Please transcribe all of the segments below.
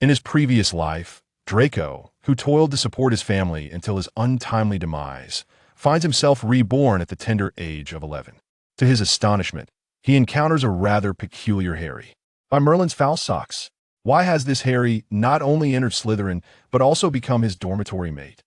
In his previous life, Draco, who toiled to support his family until his untimely demise, finds himself reborn at the tender age of 11. To his astonishment, he encounters a rather peculiar Harry. By Merlin's foul socks, why has this Harry not only entered Slytherin, but also become his dormitory mate?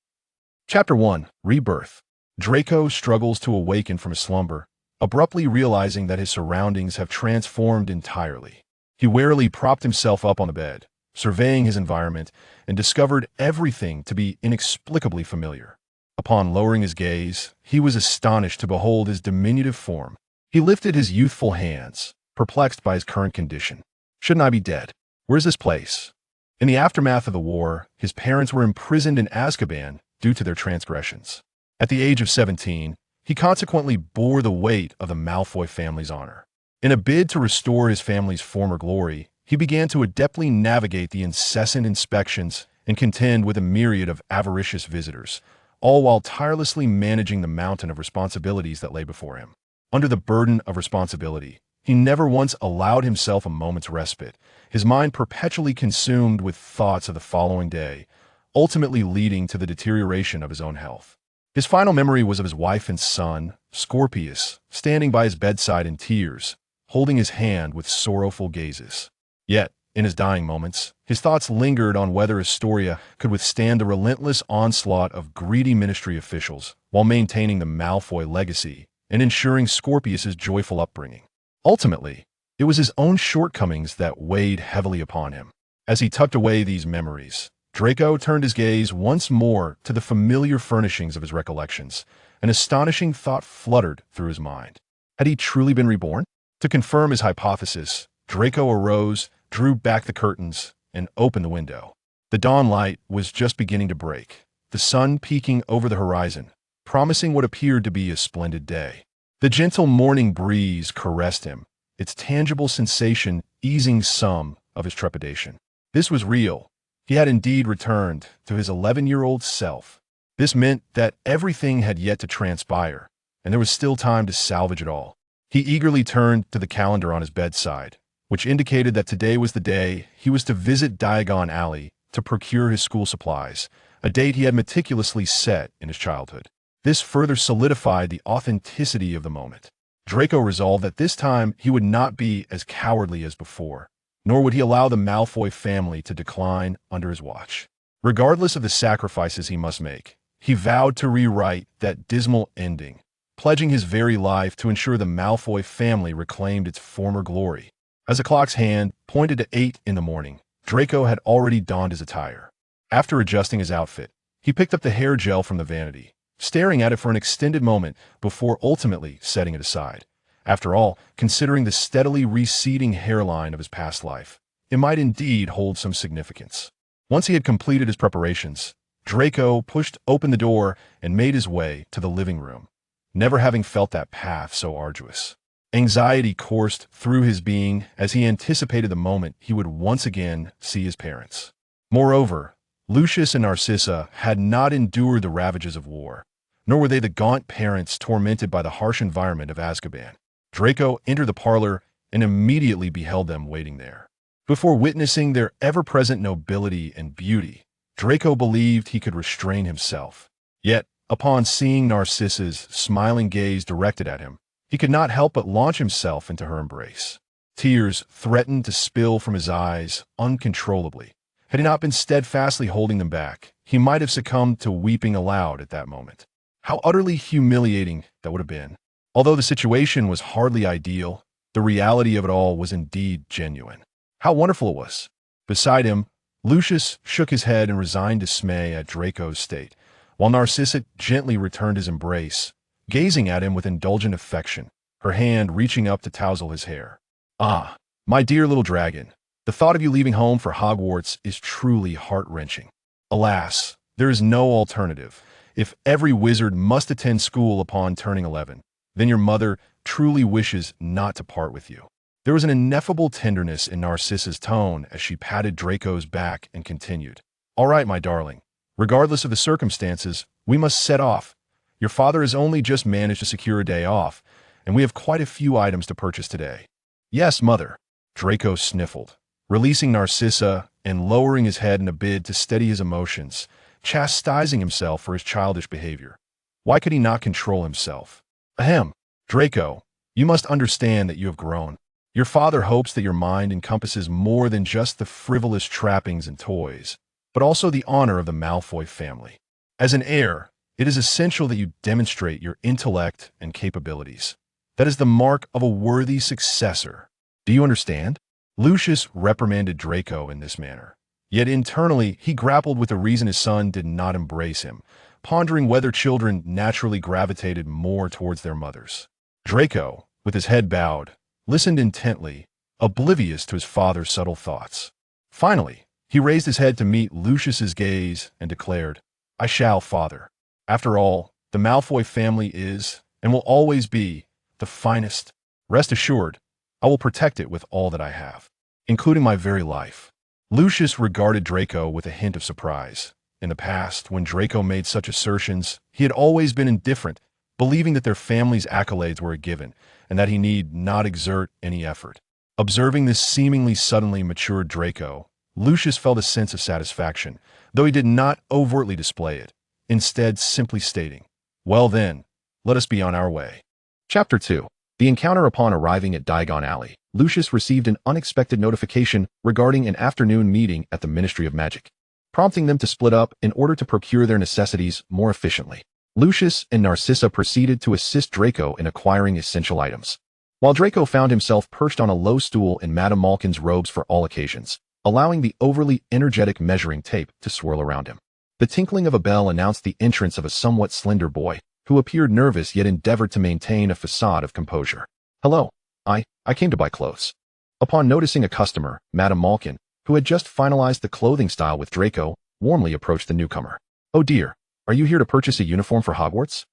Chapter 1. Rebirth. Draco struggles to awaken from his slumber, abruptly realizing that his surroundings have transformed entirely. He warily propped himself up on the bed, surveying his environment, and discovered everything to be inexplicably familiar. Upon lowering his gaze, he was astonished to behold his diminutive form. He lifted his youthful hands, perplexed by his current condition. Shouldn't I be dead? Where's this place? In the aftermath of the war, his parents were imprisoned in Azkaban due to their transgressions. At the age of 17, he consequently bore the weight of the Malfoy family's honor. In a bid to restore his family's former glory, he began to adeptly navigate the incessant inspections and contend with a myriad of avaricious visitors, all while tirelessly managing the mountain of responsibilities that lay before him. Under the burden of responsibility, he never once allowed himself a moment's respite, his mind perpetually consumed with thoughts of the following day, ultimately leading to the deterioration of his own health. His final memory was of his wife and son, Scorpius, standing by his bedside in tears, holding his hand with sorrowful gazes. Yet, in his dying moments, his thoughts lingered on whether Astoria could withstand the relentless onslaught of greedy ministry officials while maintaining the Malfoy legacy and ensuring Scorpius's joyful upbringing. Ultimately, it was his own shortcomings that weighed heavily upon him. As he tucked away these memories, Draco turned his gaze once more to the familiar furnishings of his recollections. An astonishing thought fluttered through his mind. Had he truly been reborn? To confirm his hypothesis, Draco arose, drew back the curtains, and opened the window. The dawn light was just beginning to break, the sun peeking over the horizon, promising what appeared to be a splendid day. The gentle morning breeze caressed him, its tangible sensation easing some of his trepidation. This was real. He had indeed returned to his 11-year-old self. This meant that everything had yet to transpire, and there was still time to salvage it all. He eagerly turned to the calendar on his bedside, which indicated that today was the day he was to visit Diagon Alley to procure his school supplies, a date he had meticulously set in his childhood. This further solidified the authenticity of the moment. Draco resolved that this time he would not be as cowardly as before, nor would he allow the Malfoy family to decline under his watch. Regardless of the sacrifices he must make, he vowed to rewrite that dismal ending, pledging his very life to ensure the Malfoy family reclaimed its former glory. As the clock's hand pointed to 8 in the morning, Draco had already donned his attire. After adjusting his outfit, he picked up the hair gel from the vanity, staring at it for an extended moment before ultimately setting it aside. After all, considering the steadily receding hairline of his past life, it might indeed hold some significance. Once he had completed his preparations, Draco pushed open the door and made his way to the living room, never having felt that path so arduous. Anxiety coursed through his being as he anticipated the moment he would once again see his parents. Moreover, Lucius and Narcissa had not endured the ravages of war, nor were they the gaunt parents tormented by the harsh environment of Azkaban. Draco entered the parlor and immediately beheld them waiting there. Before witnessing their ever-present nobility and beauty, Draco believed he could restrain himself. Yet, upon seeing Narcissa's smiling gaze directed at him, he could not help but launch himself into her embrace. Tears threatened to spill from his eyes uncontrollably. Had he not been steadfastly holding them back, he might have succumbed to weeping aloud at that moment. How utterly humiliating that would have been. Although the situation was hardly ideal, the reality of it all was indeed genuine. How wonderful it was. Beside him, Lucius shook his head in resigned dismay at Draco's state, while Narcissa gently returned his embrace, gazing at him with indulgent affection, her hand reaching up to tousle his hair. "Ah, my dear little dragon, the thought of you leaving home for Hogwarts is truly heart-wrenching. Alas, there is no alternative. If every wizard must attend school upon turning 11, then your mother truly wishes not to part with you." There was an ineffable tenderness in Narcissa's tone as she patted Draco's back and continued, "All right, my darling. Regardless of the circumstances, we must set off. Your father has only just managed to secure a day off, and we have quite a few items to purchase today." "Yes, mother," Draco sniffled, releasing Narcissa and lowering his head in a bid to steady his emotions, chastising himself for his childish behavior. Why could he not control himself? Ahem, Draco, you must understand that you have grown. Your father hopes that your mind encompasses more than just the frivolous trappings and toys, but also the honor of the Malfoy family. As an heir, it is essential that you demonstrate your intellect and capabilities. That is the mark of a worthy successor. Do you understand? Lucius reprimanded Draco in this manner. Yet internally, he grappled with the reason his son did not embrace him, pondering whether children naturally gravitated more towards their mothers. Draco, with his head bowed, listened intently, oblivious to his father's subtle thoughts. Finally, he raised his head to meet Lucius's gaze and declared, "I shall, father. After all, the Malfoy family is, and will always be, the finest. Rest assured, I will protect it with all that I have, including my very life." Lucius regarded Draco with a hint of surprise. In the past, when Draco made such assertions, he had always been indifferent, believing that their family's accolades were a given, and that he need not exert any effort. Observing this seemingly suddenly matured Draco, Lucius felt a sense of satisfaction, though he did not overtly display it, instead simply stating, "Well then, let us be on our way." Chapter 2. The encounter. Upon arriving at Diagon Alley, Lucius received an unexpected notification regarding an afternoon meeting at the Ministry of Magic, prompting them to split up in order to procure their necessities more efficiently. Lucius and Narcissa proceeded to assist Draco in acquiring essential items, while Draco found himself perched on a low stool in Madame Malkin's robes for all occasions, allowing the overly energetic measuring tape to swirl around him. The tinkling of a bell announced the entrance of a somewhat slender boy, who appeared nervous yet endeavored to maintain a facade of composure. "Hello, I came to buy clothes." Upon noticing a customer, Madame Malkin, who had just finalized the clothing style with Draco, warmly approached the newcomer. "Oh dear, are you here to purchase a uniform for Hogwarts?"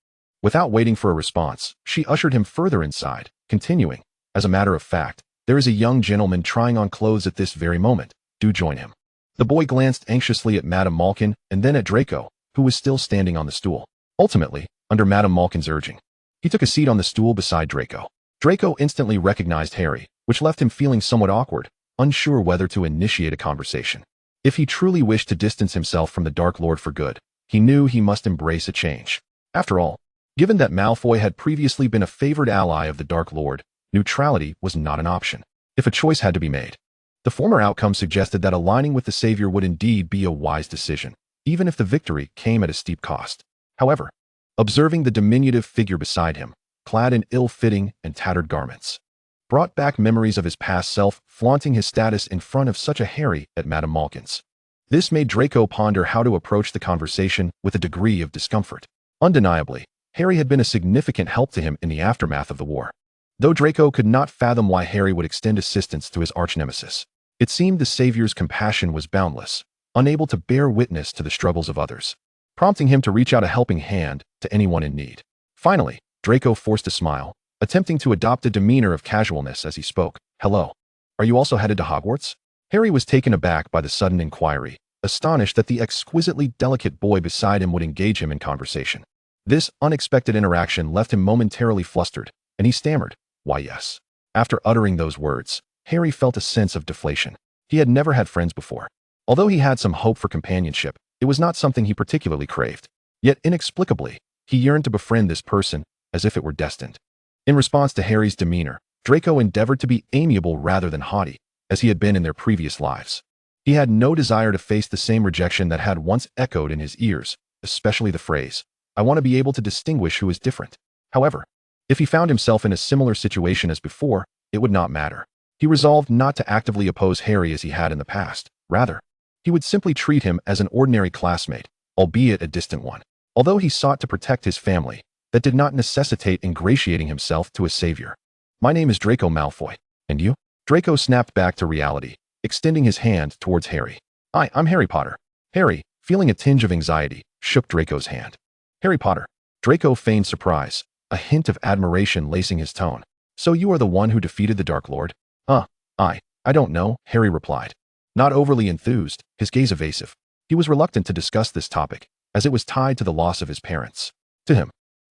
Without waiting for a response, she ushered him further inside, continuing, "As a matter of fact, there is a young gentleman trying on clothes at this very moment. Do join him." The boy glanced anxiously at Madame Malkin and then at Draco, who was still standing on the stool. Ultimately, under Madame Malkin's urging, he took a seat on the stool beside Draco. Draco instantly recognized Harry, which left him feeling somewhat awkward, unsure whether to initiate a conversation. If he truly wished to distance himself from the Dark Lord for good, he knew he must embrace a change. After all, given that Malfoy had previously been a favored ally of the Dark Lord, neutrality was not an option. If a choice had to be made, the former outcome suggested that aligning with the Savior would indeed be a wise decision, even if the victory came at a steep cost. However, observing the diminutive figure beside him, clad in ill-fitting and tattered garments, brought back memories of his past self flaunting his status in front of such a Harry at Madame Malkin's. This made Draco ponder how to approach the conversation with a degree of discomfort. Undeniably, Harry had been a significant help to him in the aftermath of the war. Though Draco could not fathom why Harry would extend assistance to his arch-nemesis, it seemed the Savior's compassion was boundless, unable to bear witness to the struggles of others, prompting him to reach out a helping hand to anyone in need. Finally, Draco forced a smile, attempting to adopt a demeanor of casualness as he spoke. "Hello. Are you also headed to Hogwarts?" Harry was taken aback by the sudden inquiry, astonished that the exquisitely delicate boy beside him would engage him in conversation. This unexpected interaction left him momentarily flustered, and he stammered, "Why, yes." After uttering those words, Harry felt a sense of deflation. He had never had friends before. Although he had some hope for companionship, it was not something he particularly craved. Yet inexplicably, he yearned to befriend this person as if it were destined. In response to Harry's demeanor, Draco endeavored to be amiable rather than haughty, as he had been in their previous lives. He had no desire to face the same rejection that had once echoed in his ears, especially the phrase, "I want to be able to distinguish who is different." However, if he found himself in a similar situation as before, it would not matter. He resolved not to actively oppose Harry as he had in the past. Rather, he would simply treat him as an ordinary classmate, albeit a distant one. Although he sought to protect his family, that did not necessitate ingratiating himself to a savior. "My name is Draco Malfoy. And you?" Draco snapped back to reality, extending his hand towards Harry. I'm Harry Potter." Harry, feeling a tinge of anxiety, shook Draco's hand. "Harry Potter." Draco feigned surprise, a hint of admiration lacing his tone. "So you are the one who defeated the Dark Lord?" I don't know," Harry replied. Not overly enthused, his gaze evasive. He was reluctant to discuss this topic, as it was tied to the loss of his parents. To him,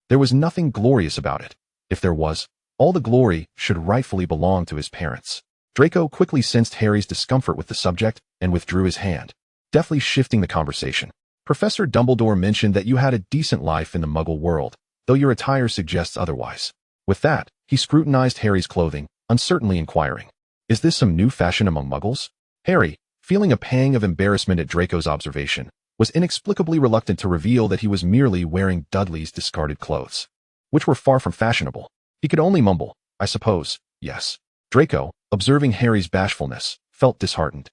there was nothing glorious about it. If there was, all the glory should rightfully belong to his parents. Draco quickly sensed Harry's discomfort with the subject and withdrew his hand, deftly shifting the conversation. Professor Dumbledore mentioned that you had a decent life in the Muggle world, though your attire suggests otherwise. With that, he scrutinized Harry's clothing, uncertainly inquiring, "Is this some new fashion among Muggles?" Harry, feeling a pang of embarrassment at Draco's observation, was inexplicably reluctant to reveal that he was merely wearing Dudley's discarded clothes, which were far from fashionable. He could only mumble, "I suppose, yes." Draco, observing Harry's bashfulness, felt disheartened.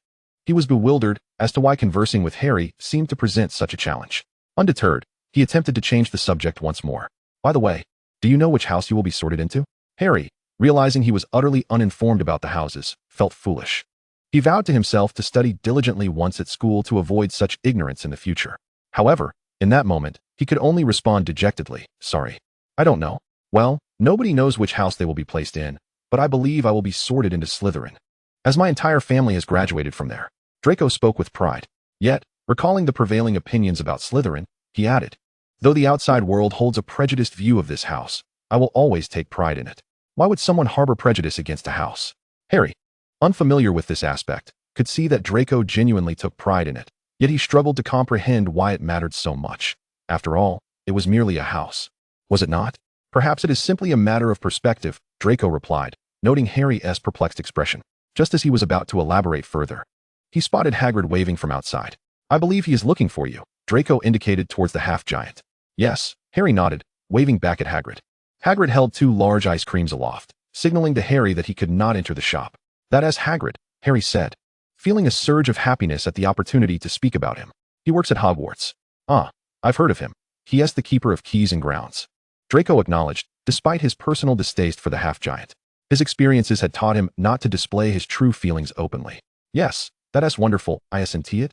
He was bewildered as to why conversing with Harry seemed to present such a challenge. Undeterred, he attempted to change the subject once more. "By the way, do you know which house you will be sorted into?" Harry, realizing he was utterly uninformed about the houses, felt foolish. He vowed to himself to study diligently once at school to avoid such ignorance in the future. However, in that moment, he could only respond dejectedly, "Sorry. I don't know." "Well, nobody knows which house they will be placed in, but I believe I will be sorted into Slytherin, as my entire family has graduated from there." Draco spoke with pride. Yet, recalling the prevailing opinions about Slytherin, he added, "Though the outside world holds a prejudiced view of this house, I will always take pride in it." Why would someone harbor prejudice against a house? Harry, unfamiliar with this aspect, could see that Draco genuinely took pride in it, yet he struggled to comprehend why it mattered so much. After all, it was merely a house. Was it not? "Perhaps it is simply a matter of perspective," Draco replied, noting Harry's perplexed expression. Just as he was about to elaborate further, he spotted Hagrid waving from outside. "I believe he is looking for you," Draco indicated towards the half-giant. "Yes," Harry nodded, waving back at Hagrid. Hagrid held 2 large ice creams aloft, signaling to Harry that he could not enter the shop. "That is Hagrid," Harry said, feeling a surge of happiness at the opportunity to speak about him. "He works at Hogwarts." "Ah, I've heard of him. He is the keeper of keys and grounds," Draco acknowledged, despite his personal distaste for the half-giant. His experiences had taught him not to display his true feelings openly. "Yes, that is wonderful, I assent it,"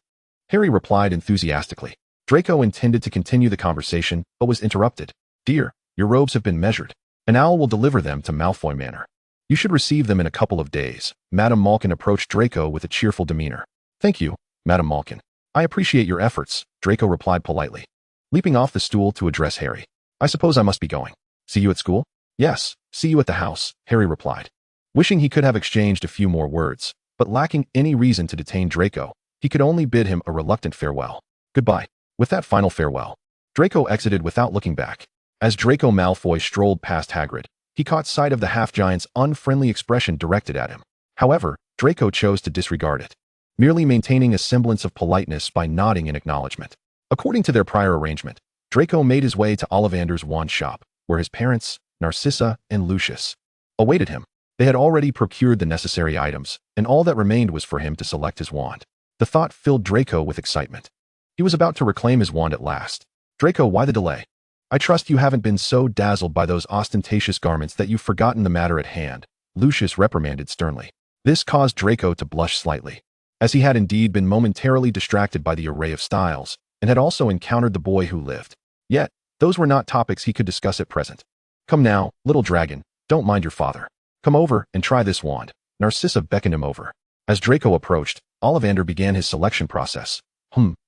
Harry replied enthusiastically. Draco intended to continue the conversation, but was interrupted. "Dear, your robes have been measured. An owl will deliver them to Malfoy Manor. You should receive them in a couple of days." Madame Malkin approached Draco with a cheerful demeanor. "Thank you, Madame Malkin. I appreciate your efforts," Draco replied politely, leaping off the stool to address Harry. "I suppose I must be going. See you at school?" "Yes, see you at the house," Harry replied. Wishing he could have exchanged a few more words, but lacking any reason to detain Draco, he could only bid him a reluctant farewell. "Goodbye." With that final farewell, Draco exited without looking back. As Draco Malfoy strolled past Hagrid, he caught sight of the half-giant's unfriendly expression directed at him. However, Draco chose to disregard it, merely maintaining a semblance of politeness by nodding in acknowledgement. According to their prior arrangement, Draco made his way to Ollivander's wand shop, where his parents, Narcissa and Lucius, awaited him. They had already procured the necessary items, and all that remained was for him to select his wand. The thought filled Draco with excitement. He was about to reclaim his wand at last. "Draco, why the delay? I trust you haven't been so dazzled by those ostentatious garments that you've forgotten the matter at hand," Lucius reprimanded sternly. This caused Draco to blush slightly, as he had indeed been momentarily distracted by the array of styles, and had also encountered the boy who lived. Yet, those were not topics he could discuss at present. "Come now, little dragon, don't mind your father. Come over and try this wand." Narcissa beckoned him over. As Draco approached, Ollivander began his selection process.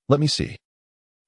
Let me see.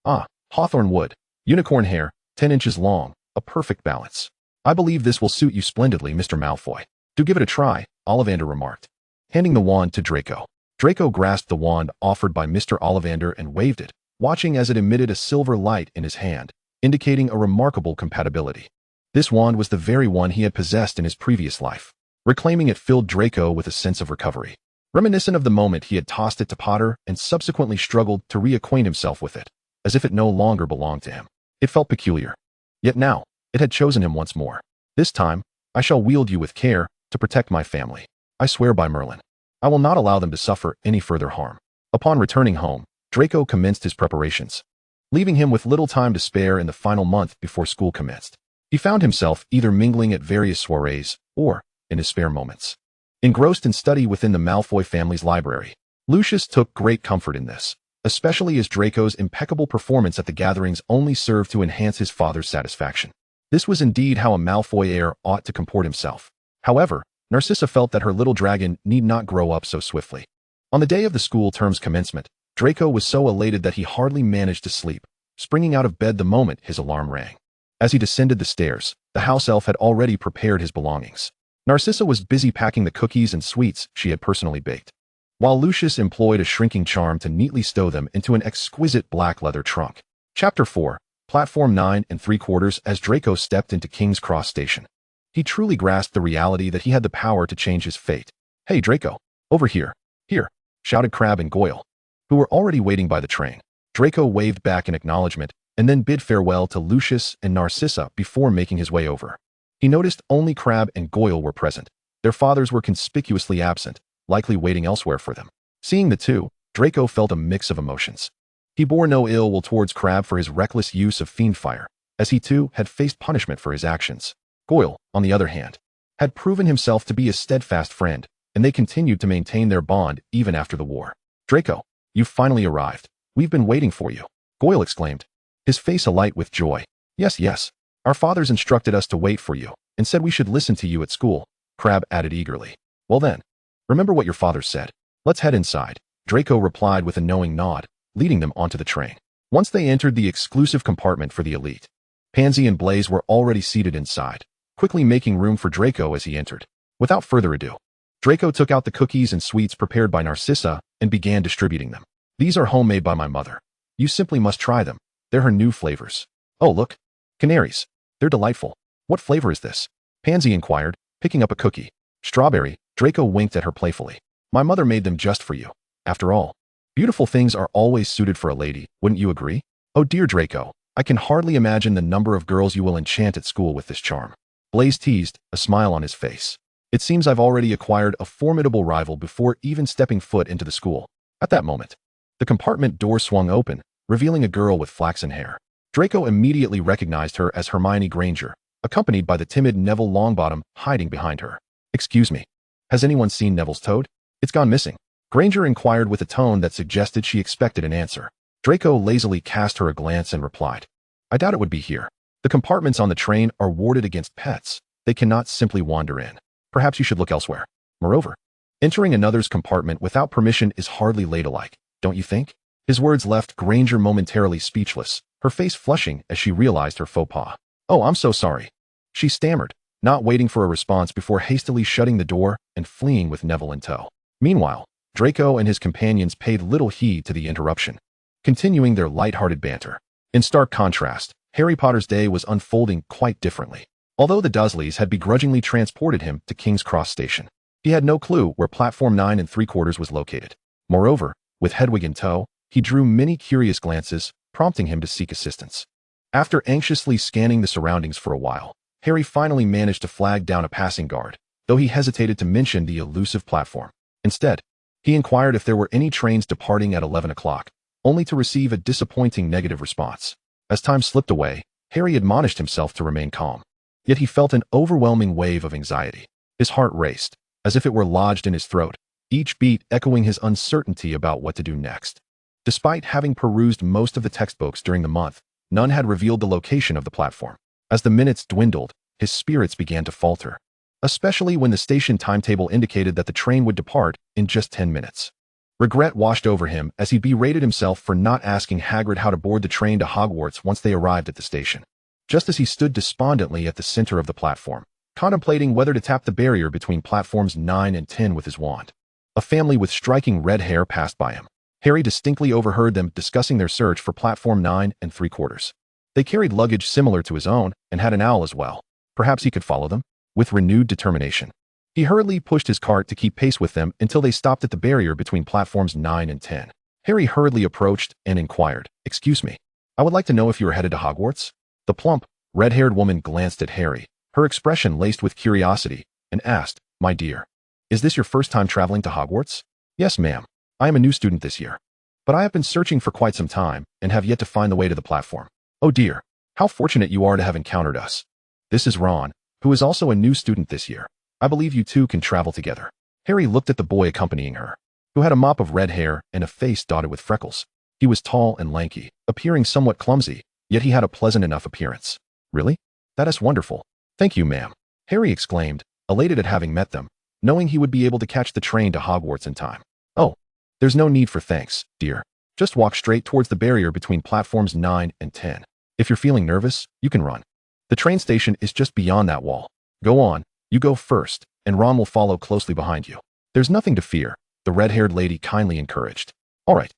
"Ah, hawthorn wood, unicorn hair, 10 inches long, a perfect balance. I believe this will suit you splendidly, Mr. Malfoy. Do give it a try," Ollivander remarked, handing the wand to Draco. Draco grasped the wand offered by Mr. Ollivander and waved it, watching as it emitted a silver light in his hand, indicating a remarkable compatibility. This wand was the very one he had possessed in his previous life. Reclaiming it filled Draco with a sense of recovery. Reminiscent of the moment he had tossed it to Potter and subsequently struggled to reacquaint himself with it, as if it no longer belonged to him. It felt peculiar. Yet now, it had chosen him once more. "This time, I shall wield you with care to protect my family. I swear by Merlin. I will not allow them to suffer any further harm." Upon returning home, Draco commenced his preparations, leaving him with little time to spare in the final month before school commenced. He found himself either mingling at various soirees or, in his spare moments, engrossed in study within the Malfoy family's library. Lucius took great comfort in this, especially as Draco's impeccable performance at the gatherings only served to enhance his father's satisfaction. This was indeed how a Malfoy heir ought to comport himself. However, Narcissa felt that her little dragon need not grow up so swiftly. On the day of the school term's commencement, Draco was so elated that he hardly managed to sleep, springing out of bed the moment his alarm rang. As he descended the stairs, the house elf had already prepared his belongings. Narcissa was busy packing the cookies and sweets she had personally baked, while Lucius employed a shrinking charm to neatly stow them into an exquisite black leather trunk. Chapter 4. Platform 9 3/4. As Draco stepped into King's Cross Station, he truly grasped the reality that he had the power to change his fate. "Hey, Draco, over here, here," shouted Crabbe and Goyle, who were already waiting by the train. Draco waved back in acknowledgement and then bid farewell to Lucius and Narcissa before making his way over. He noticed only Crabbe and Goyle were present. Their fathers were conspicuously absent, likely waiting elsewhere for them. Seeing the two, Draco felt a mix of emotions. He bore no ill will towards Crabbe for his reckless use of fiend fire, as he too had faced punishment for his actions. Goyle, on the other hand, had proven himself to be a steadfast friend, and they continued to maintain their bond even after the war. "Draco, you've finally arrived. We've been waiting for you," Goyle exclaimed, his face alight with joy. Yes. Our fathers instructed us to wait for you, and said we should listen to you at school," Crabbe added eagerly. "Well then, remember what your father said. Let's head inside," Draco replied with a knowing nod, leading them onto the train. Once they entered the exclusive compartment for the elite, Pansy and Blaze were already seated inside, quickly making room for Draco as he entered. Without further ado, Draco took out the cookies and sweets prepared by Narcissa and began distributing them. "These are homemade by my mother. You simply must try them. They're her new flavors." "Oh, look, canaries. They're delightful. What flavor is this?" Pansy inquired, picking up a cookie. "Strawberry," Draco winked at her playfully. "My mother made them just for you. After all, beautiful things are always suited for a lady, wouldn't you agree?" "Oh dear Draco, I can hardly imagine the number of girls you will enchant at school with this charm," Blaze teased, a smile on his face. "It seems I've already acquired a formidable rival before even stepping foot into the school." At that moment, the compartment door swung open, revealing a girl with flaxen hair. Draco immediately recognized her as Hermione Granger, accompanied by the timid Neville Longbottom hiding behind her. "Excuse me, has anyone seen Neville's toad? It's gone missing," Granger inquired with a tone that suggested she expected an answer. Draco lazily cast her a glance and replied, "I doubt it would be here. The compartments on the train are warded against pets. They cannot simply wander in. Perhaps you should look elsewhere. Moreover, entering another's compartment without permission is hardly ladylike, don't you think?" His words left Granger momentarily speechless, her face flushing as she realized her faux pas. "Oh, I'm so sorry," she stammered, not waiting for a response before hastily shutting the door and fleeing with Neville in tow. Meanwhile, Draco and his companions paid little heed to the interruption, continuing their light-hearted banter. In stark contrast, Harry Potter's day was unfolding quite differently. Although the Dursleys had begrudgingly transported him to King's Cross Station, he had no clue where Platform 9 3/4 was located. Moreover, with Hedwig in tow, he drew many curious glances, prompting him to seek assistance. After anxiously scanning the surroundings for a while, Harry finally managed to flag down a passing guard, though he hesitated to mention the elusive platform. Instead, he inquired if there were any trains departing at 11 o'clock, only to receive a disappointing negative response. As time slipped away, Harry admonished himself to remain calm. Yet he felt an overwhelming wave of anxiety. His heart raced, as if it were lodged in his throat, each beat echoing his uncertainty about what to do next. Despite having perused most of the textbooks during the month, none had revealed the location of the platform. As the minutes dwindled, his spirits began to falter, especially when the station timetable indicated that the train would depart in just 10 minutes. Regret washed over him as he berated himself for not asking Hagrid how to board the train to Hogwarts once they arrived at the station. Just as he stood despondently at the center of the platform, contemplating whether to tap the barrier between platforms 9 and 10 with his wand, a family with striking red hair passed by him. Harry distinctly overheard them discussing their search for Platform 9 3/4. They carried luggage similar to his own and had an owl as well. Perhaps he could follow them? With renewed determination, he hurriedly pushed his cart to keep pace with them until they stopped at the barrier between platforms 9 and 10. Harry hurriedly approached and inquired, "Excuse me, I would like to know if you are headed to Hogwarts?" The plump, red-haired woman glanced at Harry, her expression laced with curiosity, and asked, "My dear, is this your first time traveling to Hogwarts?" "Yes, ma'am. I am a new student this year, but I have been searching for quite some time and have yet to find the way to the platform." "Oh dear, how fortunate you are to have encountered us. This is Ron, who is also a new student this year. I believe you two can travel together." Harry looked at the boy accompanying her, who had a mop of red hair and a face dotted with freckles. He was tall and lanky, appearing somewhat clumsy, yet he had a pleasant enough appearance. "Really? That is wonderful. Thank you, ma'am," Harry exclaimed, elated at having met them, knowing he would be able to catch the train to Hogwarts in time. "Oh, there's no need for thanks, dear. Just walk straight towards the barrier between platforms 9 and 10. If you're feeling nervous, you can run. The train station is just beyond that wall. Go on, you go first, and Ron will follow closely behind you. There's nothing to fear, the red-haired lady kindly encouraged. All right.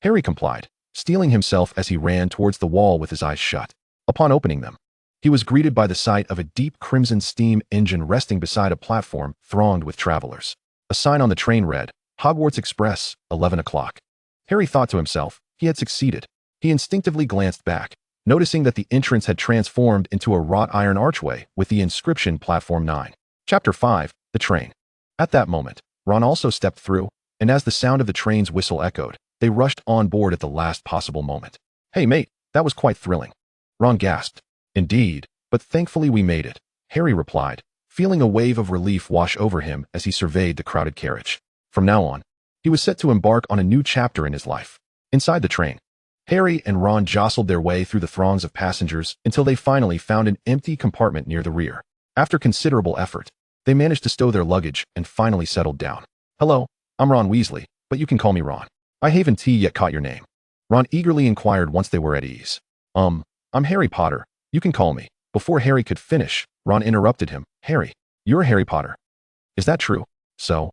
Harry complied, steeling himself as he ran towards the wall with his eyes shut. Upon opening them, he was greeted by the sight of a deep crimson steam engine resting beside a platform thronged with travelers. A sign on the train read, Hogwarts Express, 11 o'clock. Harry thought to himself, he had succeeded. He instinctively glanced back, noticing that the entrance had transformed into a wrought iron archway with the inscription Platform 9. Chapter 5, The Train. At that moment, Ron also stepped through, and as the sound of the train's whistle echoed, they rushed on board at the last possible moment. Hey mate, that was quite thrilling. Ron gasped. Indeed, but thankfully we made it, Harry replied, feeling a wave of relief wash over him as he surveyed the crowded carriage. From now on, he was set to embark on a new chapter in his life. Inside the train, Harry and Ron jostled their way through the throngs of passengers until they finally found an empty compartment near the rear. After considerable effort, they managed to stow their luggage and finally settled down. Hello, I'm Ron Weasley, but you can call me Ron. I haven't yet caught your name. Ron eagerly inquired once they were at ease. I'm Harry Potter. You can call me. Before Harry could finish, Ron interrupted him. Harry, you're Harry Potter. Is that true? So,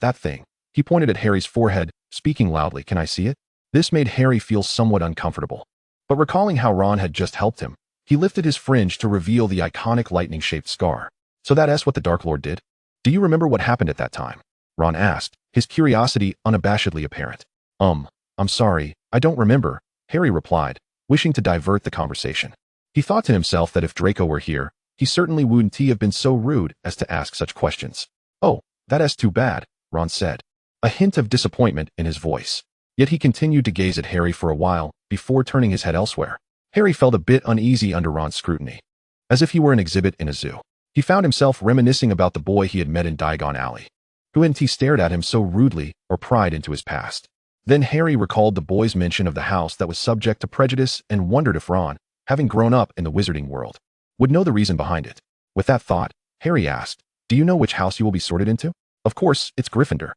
that thing. He pointed at Harry's forehead, speaking loudly. Can I see it? This made Harry feel somewhat uncomfortable. But recalling how Ron had just helped him, he lifted his fringe to reveal the iconic lightning-shaped scar. So that's what the Dark Lord did? Do you remember what happened at that time? Ron asked, his curiosity unabashedly apparent. I'm sorry, I don't remember, Harry replied, wishing to divert the conversation. He thought to himself that if Draco were here, he certainly wouldn't have been so rude as to ask such questions. Oh, that's too bad, Ron said, a hint of disappointment in his voice. Yet he continued to gaze at Harry for a while before turning his head elsewhere. Harry felt a bit uneasy under Ron's scrutiny, as if he were an exhibit in a zoo. He found himself reminiscing about the boy he had met in Diagon Alley, who hadn't stared at him so rudely or pried into his past. Then Harry recalled the boy's mention of the house that was subject to prejudice and wondered if Ron, having grown up in the wizarding world, would know the reason behind it. With that thought, Harry asked, Do you know which house you will be sorted into? Of course, it's Gryffindor.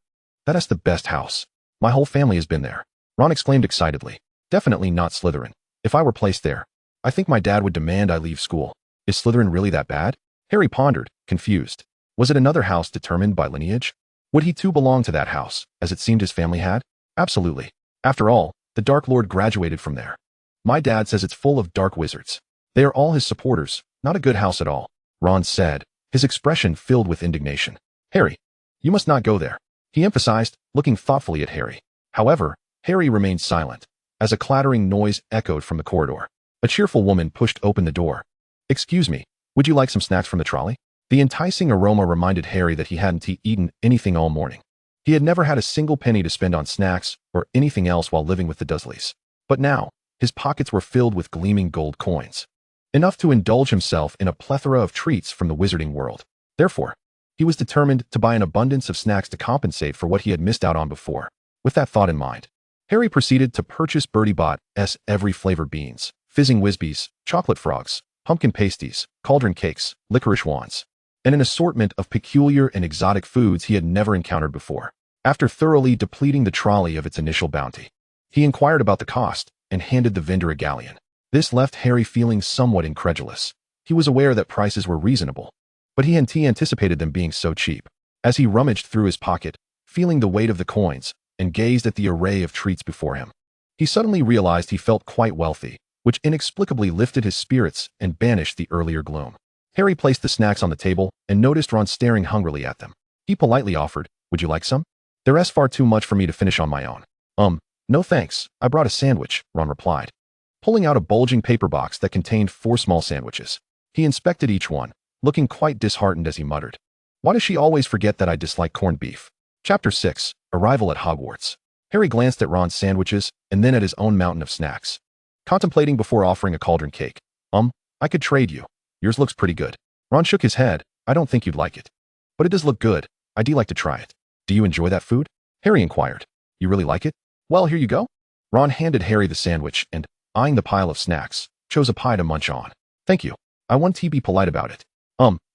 That's the best house. My whole family has been there. Ron exclaimed excitedly. Definitely not Slytherin. If I were placed there, I think my dad would demand I leave school. Is Slytherin really that bad? Harry pondered, confused. Was it another house determined by lineage? Would he too belong to that house, as it seemed his family had? Absolutely. After all, the Dark Lord graduated from there. My dad says it's full of dark wizards. They are all his supporters, not a good house at all, Ron said, his expression filled with indignation. Harry, you must not go there, he emphasized, looking thoughtfully at Harry. However, Harry remained silent, as a clattering noise echoed from the corridor. A cheerful woman pushed open the door. Excuse me, would you like some snacks from the trolley? The enticing aroma reminded Harry that he hadn't eaten anything all morning. He had never had a single penny to spend on snacks or anything else while living with the Dursleys. But now, his pockets were filled with gleaming gold coins, enough to indulge himself in a plethora of treats from the wizarding world. Therefore, he was determined to buy an abundance of snacks to compensate for what he had missed out on before. With that thought in mind, Harry proceeded to purchase Bertie Bott's every flavor beans, fizzing Whizbees, chocolate frogs, pumpkin pasties, cauldron cakes, licorice wands, and an assortment of peculiar and exotic foods he had never encountered before. After thoroughly depleting the trolley of its initial bounty, he inquired about the cost and handed the vendor a galleon. This left Harry feeling somewhat incredulous. He was aware that prices were reasonable, but he hadn't anticipated them being so cheap. As he rummaged through his pocket, feeling the weight of the coins, and gazed at the array of treats before him, he suddenly realized he felt quite wealthy, which inexplicably lifted his spirits and banished the earlier gloom. Harry placed the snacks on the table and noticed Ron staring hungrily at them. He politely offered, Would you like some? There's far too much for me to finish on my own. No thanks, I brought a sandwich, Ron replied, pulling out a bulging paper box that contained 4 small sandwiches. He inspected each one, looking quite disheartened as he muttered, Why does she always forget that I dislike corned beef? Chapter 6, Arrival at Hogwarts. Harry glanced at Ron's sandwiches and then at his own mountain of snacks, contemplating before offering a cauldron cake. I could trade you. Yours looks pretty good. Ron shook his head. I don't think you'd like it. But it does look good. I'd like to try it. Do you enjoy that food? Harry inquired. You really like it? Well, here you go. Ron handed Harry the sandwich and, eyeing the pile of snacks, chose a pie to munch on. Thank you. I want to be polite about it.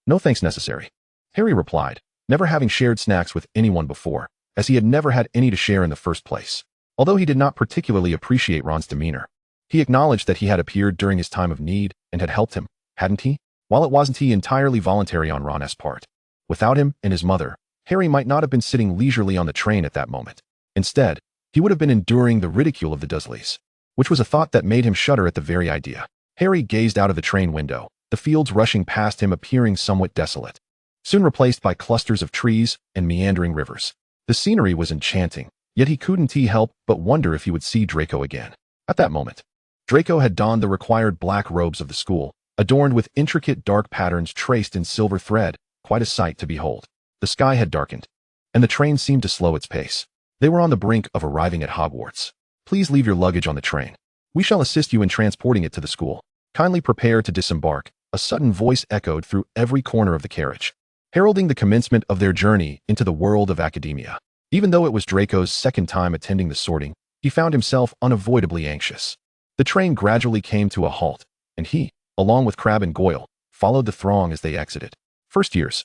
No thanks necessary, Harry replied, never having shared snacks with anyone before, as he had never had any to share in the first place. Although he did not particularly appreciate Ron's demeanor, he acknowledged that he had appeared during his time of need and had helped him, hadn't he? While it wasn't entirely voluntary on Ron's part, Without him and his mother, Harry might not have been sitting leisurely on the train at that moment. Instead, he would have been enduring the ridicule of the Dursleys, which was a thought that made him shudder at the very idea. Harry gazed out of the train window, the fields rushing past him appearing somewhat desolate, soon replaced by clusters of trees and meandering rivers. The scenery was enchanting, yet he couldn't help but wonder if he would see Draco again. At that moment, Draco had donned the required black robes of the school, adorned with intricate dark patterns traced in silver thread, quite a sight to behold. The sky had darkened, and the train seemed to slow its pace. They were on the brink of arriving at Hogwarts. Please leave your luggage on the train. We shall assist you in transporting it to the school. Kindly prepare to disembark. A sudden voice echoed through every corner of the carriage, heralding the commencement of their journey into the world of academia. Even though it was Draco's second time attending the sorting, he found himself unavoidably anxious. The train gradually came to a halt, and he, along with Crabbe and Goyle, followed the throng as they exited. First years,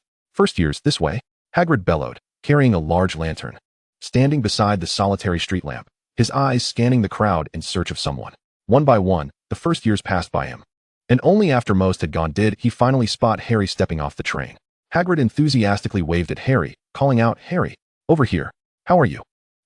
this way, Hagrid bellowed, carrying a large lantern. Standing beside the solitary street lamp, his eyes scanning the crowd in search of someone. One by one, the first years passed by him, and only after most had gone did he finally spot Harry stepping off the train. Hagrid enthusiastically waved at Harry, calling out, "Harry, over here. How are you?"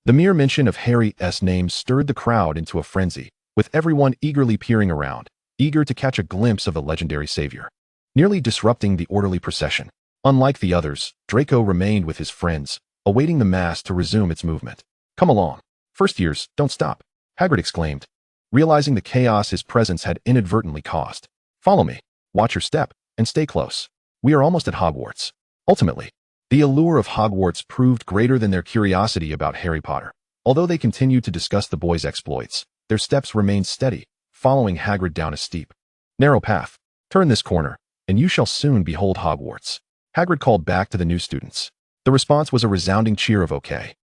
The mere mention of Harry's name stirred the crowd into a frenzy, with everyone eagerly peering around, eager to catch a glimpse of the legendary savior, nearly disrupting the orderly procession. Unlike the others, Draco remained with his friends, awaiting the mass to resume its movement. "Come along. First years, don't stop," Hagrid exclaimed, realizing the chaos his presence had inadvertently caused. "Follow me, watch your step, and stay close. We are almost at Hogwarts." Ultimately, the allure of Hogwarts proved greater than their curiosity about Harry Potter. Although they continued to discuss the boy's exploits, their steps remained steady, following Hagrid down a steep, narrow path. "Turn this corner, and you shall soon behold Hogwarts," Hagrid called back to the new students. The response was a resounding cheer of "okay."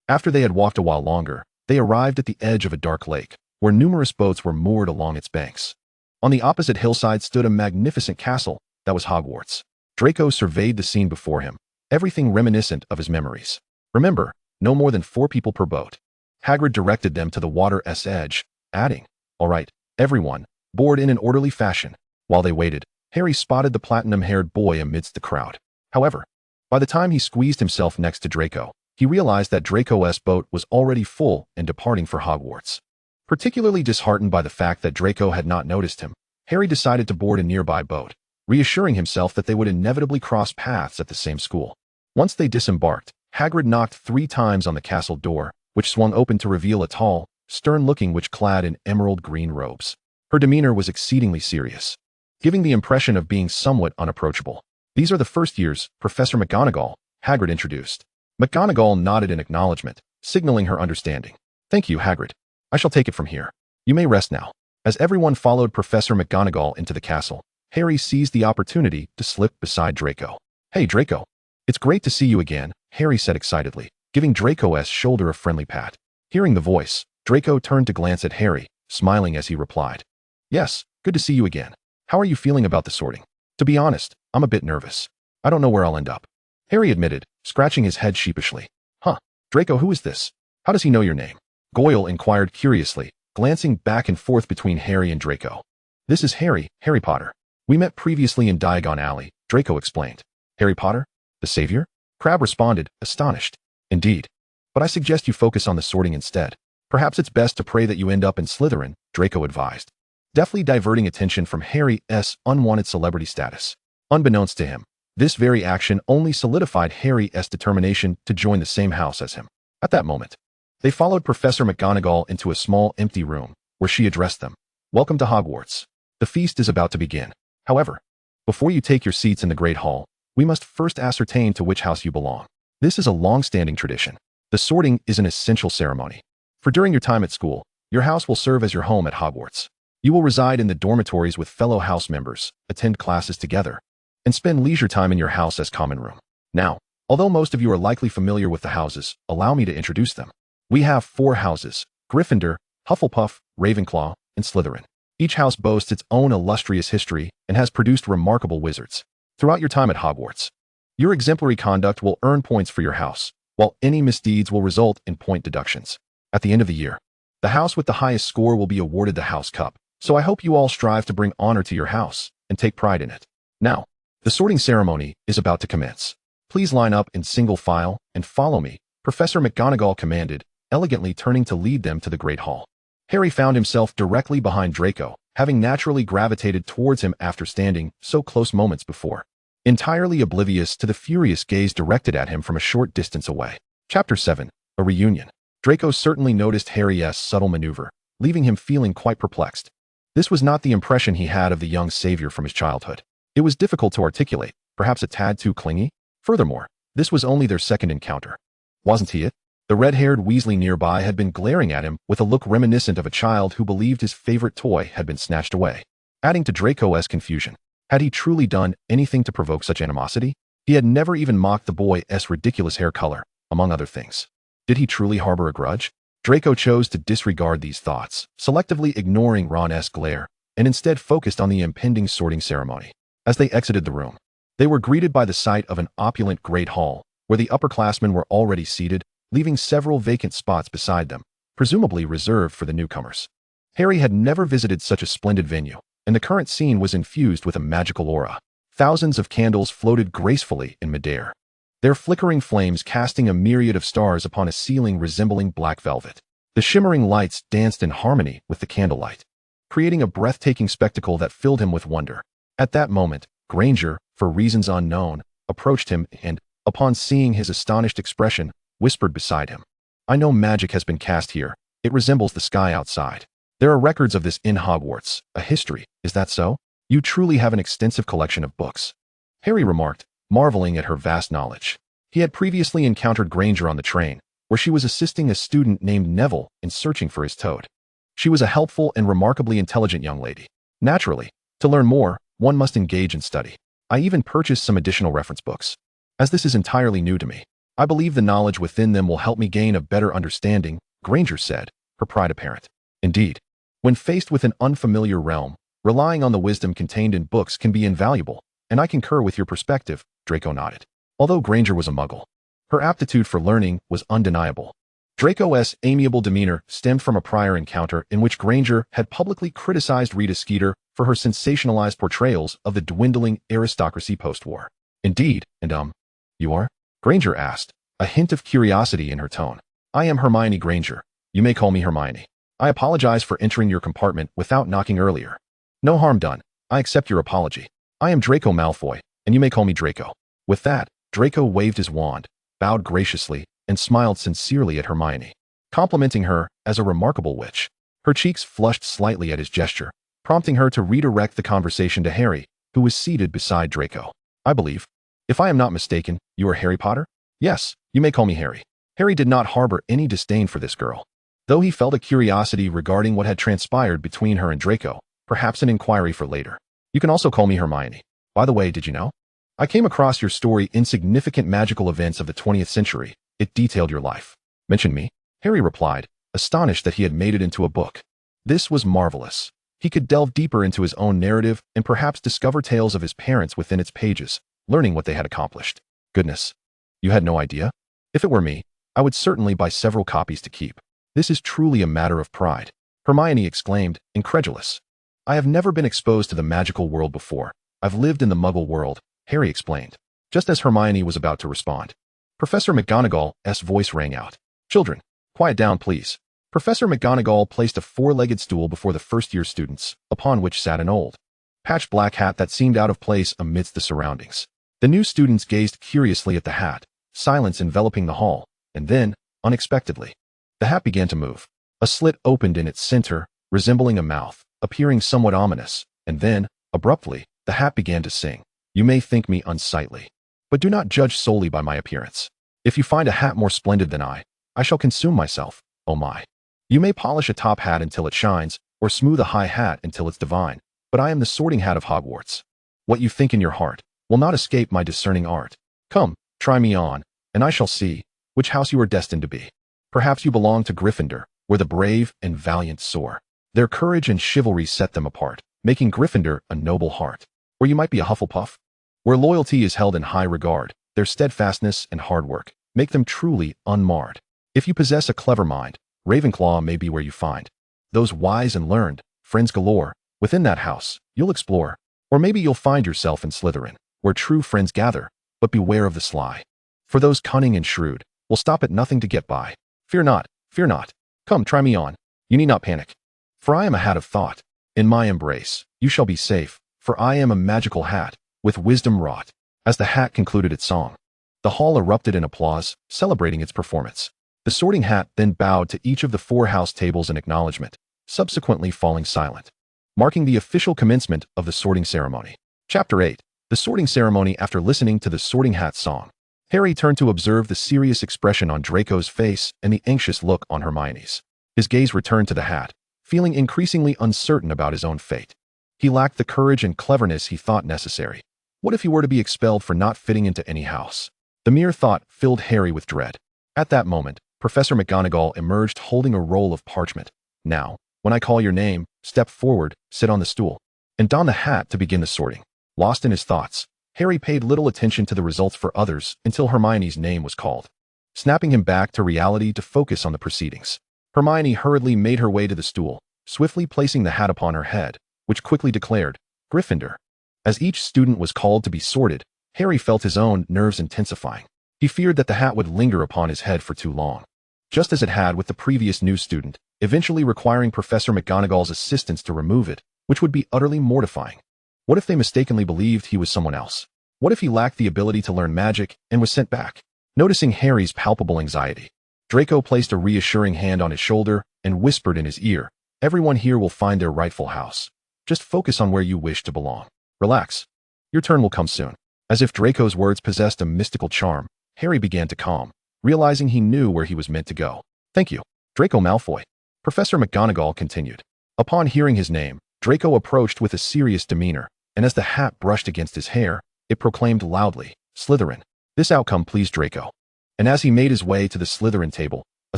After they had walked a while longer, they arrived at the edge of a dark lake, where numerous boats were moored along its banks. On the opposite hillside stood a magnificent castle that was Hogwarts. Draco surveyed the scene before him, everything reminiscent of his memories. "Remember, no more than 4 people per boat." Hagrid directed them to the water's edge, adding, "All right, everyone, board in an orderly fashion." While they waited, Harry spotted the platinum-haired boy amidst the crowd. However, by the time he squeezed himself next to Draco, he realized that Draco's boat was already full and departing for Hogwarts. Particularly disheartened by the fact that Draco had not noticed him, Harry decided to board a nearby boat, reassuring himself that they would inevitably cross paths at the same school. Once they disembarked, Hagrid knocked 3 times on the castle door, which swung open to reveal a tall, stern-looking witch clad in emerald green robes. Her demeanor was exceedingly serious, giving the impression of being somewhat unapproachable. "These are the first years, Professor McGonagall," Hagrid introduced. McGonagall nodded in acknowledgement, signaling her understanding. "Thank you, Hagrid. I shall take it from here. You may rest now." As everyone followed Professor McGonagall into the castle, Harry seized the opportunity to slip beside Draco. "Hey, Draco. It's great to see you again," Harry said excitedly, giving Draco's shoulder a friendly pat. Hearing the voice, Draco turned to glance at Harry, smiling as he replied, "Yes, good to see you again. How are you feeling about the sorting?" "To be honest, I'm a bit nervous. I don't know where I'll end up," Harry admitted, scratching his head sheepishly. "Huh, Draco, who is this? How does he know your name?" Goyle inquired curiously, glancing back and forth between Harry and Draco. "This is Harry Potter. We met previously in Diagon Alley," Draco explained. "Harry Potter? The savior?" Crabbe responded, astonished. "Indeed. But I suggest you focus on the sorting instead. Perhaps it's best to pray that you end up in Slytherin," Draco advised, deftly diverting attention from Harry's unwanted celebrity status. Unbeknownst to him, this very action only solidified Harry's determination to join the same house as him. At that moment, they followed Professor McGonagall into a small empty room, where she addressed them. "Welcome to Hogwarts. The feast is about to begin. However, before you take your seats in the Great Hall, we must first ascertain to which house you belong. This is a long-standing tradition. The sorting is an essential ceremony. For during your time at school, your house will serve as your home at Hogwarts. You will reside in the dormitories with fellow house members, attend classes together, and spend leisure time in your house as common room. Now, although most of you are likely familiar with the houses, allow me to introduce them. We have 4 houses: Gryffindor, Hufflepuff, Ravenclaw, and Slytherin. Each house boasts its own illustrious history and has produced remarkable wizards. Throughout your time at Hogwarts, your exemplary conduct will earn points for your house, while any misdeeds will result in point deductions. At the end of the year, the house with the highest score will be awarded the House Cup, so I hope you all strive to bring honor to your house and take pride in it. Now, the sorting ceremony is about to commence. Please line up in single file and follow me, Professor McGonagall commanded, elegantly turning to lead them to the Great Hall. Harry found himself directly behind Draco, having naturally gravitated towards him after standing so close moments before, entirely oblivious to the furious gaze directed at him from a short distance away. Chapter 7. A Reunion. Draco certainly noticed Harry's subtle maneuver, leaving him feeling quite perplexed. This was not the impression he had of the young savior from his childhood. It was difficult to articulate, perhaps a tad too clingy. Furthermore, this was only their second encounter. Wasn't he it? The red-haired Weasley nearby had been glaring at him with a look reminiscent of a child who believed his favorite toy had been snatched away. Adding to Draco's confusion, had he truly done anything to provoke such animosity? He had never even mocked the boy's ridiculous hair color, among other things. Did he truly harbor a grudge? Draco chose to disregard these thoughts, selectively ignoring Ron's glare, and instead focused on the impending sorting ceremony. As they exited the room, they were greeted by the sight of an opulent great hall, where the upperclassmen were already seated, leaving several vacant spots beside them, presumably reserved for the newcomers. Harry had never visited such a splendid venue, and the current scene was infused with a magical aura. Thousands of candles floated gracefully in midair, their flickering flames casting a myriad of stars upon a ceiling resembling black velvet. The shimmering lights danced in harmony with the candlelight, creating a breathtaking spectacle that filled him with wonder. At that moment, Granger, for reasons unknown, approached him and, upon seeing his astonished expression, whispered beside him, "I know magic has been cast here. It resembles the sky outside. There are records of this in Hogwarts, a history, is that so? You truly have an extensive collection of books," Harry remarked, marveling at her vast knowledge. He had previously encountered Granger on the train, where she was assisting a student named Neville in searching for his toad. She was a helpful and remarkably intelligent young lady. Naturally, to learn more, one must engage in study. I even purchased some additional reference books. As this is entirely new to me, I believe the knowledge within them will help me gain a better understanding, Granger said, her pride apparent. Indeed, when faced with an unfamiliar realm, relying on the wisdom contained in books can be invaluable, and I concur with your perspective, Draco nodded. Although Granger was a muggle, her aptitude for learning was undeniable. Draco's amiable demeanor stemmed from a prior encounter in which Granger had publicly criticized Rita Skeeter for her sensationalized portrayals of the dwindling aristocracy post-war. Indeed, and you are? Granger asked, a hint of curiosity in her tone. I am Hermione Granger. You may call me Hermione. I apologize for entering your compartment without knocking earlier. No harm done. I accept your apology. I am Draco Malfoy, and you may call me Draco. With that, Draco waved his wand, bowed graciously, and smiled sincerely at Hermione, complimenting her as a remarkable witch. Her cheeks flushed slightly at his gesture, prompting her to redirect the conversation to Harry, who was seated beside Draco. I believe, if I am not mistaken, you are Harry Potter? Yes, you may call me Harry. Harry did not harbor any disdain for this girl, though he felt a curiosity regarding what had transpired between her and Draco, perhaps an inquiry for later. You can also call me Hermione. By the way, did you know? I came across your story Insignificant Magical Events of the 20th Century. It detailed your life. Mention me? Harry replied, astonished that he had made it into a book. This was marvelous. He could delve deeper into his own narrative and perhaps discover tales of his parents within its pages, learning what they had accomplished. Goodness. You had no idea? If it were me, I would certainly buy several copies to keep. This is truly a matter of pride. Hermione exclaimed, incredulous. I have never been exposed to the magical world before. I've lived in the Muggle world, Harry explained, just as Hermione was about to respond. Professor McGonagall's voice rang out. Children, quiet down, please. Professor McGonagall placed a four-legged stool before the first-year students, upon which sat an old, patched black hat that seemed out of place amidst the surroundings. The new students gazed curiously at the hat, silence enveloping the hall, and then, unexpectedly, the hat began to move. A slit opened in its center, resembling a mouth, appearing somewhat ominous, and then, abruptly, the hat began to sing. You may think me unsightly, but do not judge solely by my appearance. If you find a hat more splendid than I shall consume myself, oh my. You may polish a top hat until it shines, or smooth a high hat until it's divine, but I am the sorting hat of Hogwarts. What you think in your heart will not escape my discerning art. Come, try me on, and I shall see which house you are destined to be. Perhaps you belong to Gryffindor, where the brave and valiant soar. Their courage and chivalry set them apart, making Gryffindor a noble heart. Or you might be a Hufflepuff, where loyalty is held in high regard. Their steadfastness and hard work make them truly unmarred. If you possess a clever mind, Ravenclaw may be where you find those wise and learned friends galore. Within that house, you'll explore. Or maybe you'll find yourself in Slytherin, where true friends gather. but beware of the sly. For those cunning and shrewd will stop at nothing to get by. Fear not, fear not. Come, try me on. You need not panic. For I am a hat of thought. In my embrace, you shall be safe, for I am a magical hat, with wisdom wrought. As the hat concluded its song, the hall erupted in applause, celebrating its performance. The sorting hat then bowed to each of the 4 house tables in acknowledgement, subsequently falling silent, marking the official commencement of the sorting ceremony. Chapter 8. The sorting ceremony. After listening to the sorting hat song, Harry turned to observe the serious expression on Draco's face and the anxious look on Hermione's. His gaze returned to the hat, feeling increasingly uncertain about his own fate. He lacked the courage and cleverness he thought necessary. What if he were to be expelled for not fitting into any house? The mere thought filled Harry with dread. At that moment, Professor McGonagall emerged holding a roll of parchment. Now, when I call your name, step forward, sit on the stool, and don the hat to begin the sorting. Lost in his thoughts, Harry paid little attention to the results for others until Hermione's name was called, snapping him back to reality to focus on the proceedings. Hermione hurriedly made her way to the stool, swiftly placing the hat upon her head, which quickly declared, Gryffindor. As each student was called to be sorted, Harry felt his own nerves intensifying. He feared that the hat would linger upon his head for too long, just as it had with the previous new student, eventually requiring Professor McGonagall's assistance to remove it, which would be utterly mortifying. What if they mistakenly believed he was someone else? What if he lacked the ability to learn magic and was sent back? Noticing Harry's palpable anxiety, Draco placed a reassuring hand on his shoulder and whispered in his ear, Everyone here will find their rightful house. Just focus on where you wish to belong. Relax. Your turn will come soon. As if Draco's words possessed a mystical charm, Harry began to calm, realizing he knew where he was meant to go. Thank you, Draco Malfoy. Professor McGonagall continued. Upon hearing his name, Draco approached with a serious demeanor, and as the hat brushed against his hair, it proclaimed loudly, Slytherin. This outcome pleased Draco. And as he made his way to the Slytherin table, a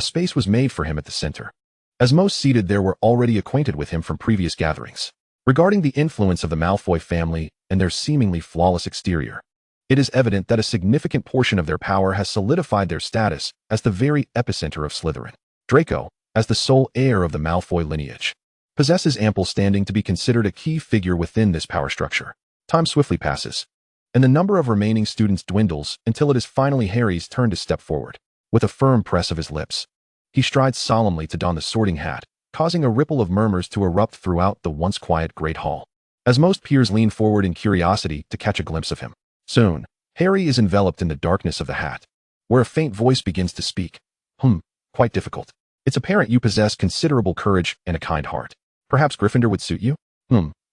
space was made for him at the center. As most seated there were already acquainted with him from previous gatherings. Regarding the influence of the Malfoy family and their seemingly flawless exterior, it is evident that a significant portion of their power has solidified their status as the very epicenter of Slytherin. Draco, as the sole heir of the Malfoy lineage, possesses ample standing to be considered a key figure within this power structure. Time swiftly passes, and the number of remaining students dwindles until it is finally Harry's turn to step forward. With a firm press of his lips, he strides solemnly to don the sorting hat, causing a ripple of murmurs to erupt throughout the once quiet Great Hall, as most peers lean forward in curiosity to catch a glimpse of him. Soon, Harry is enveloped in the darkness of the hat, where a faint voice begins to speak. Quite difficult. It's apparent you possess considerable courage and a kind heart. Perhaps Gryffindor would suit you?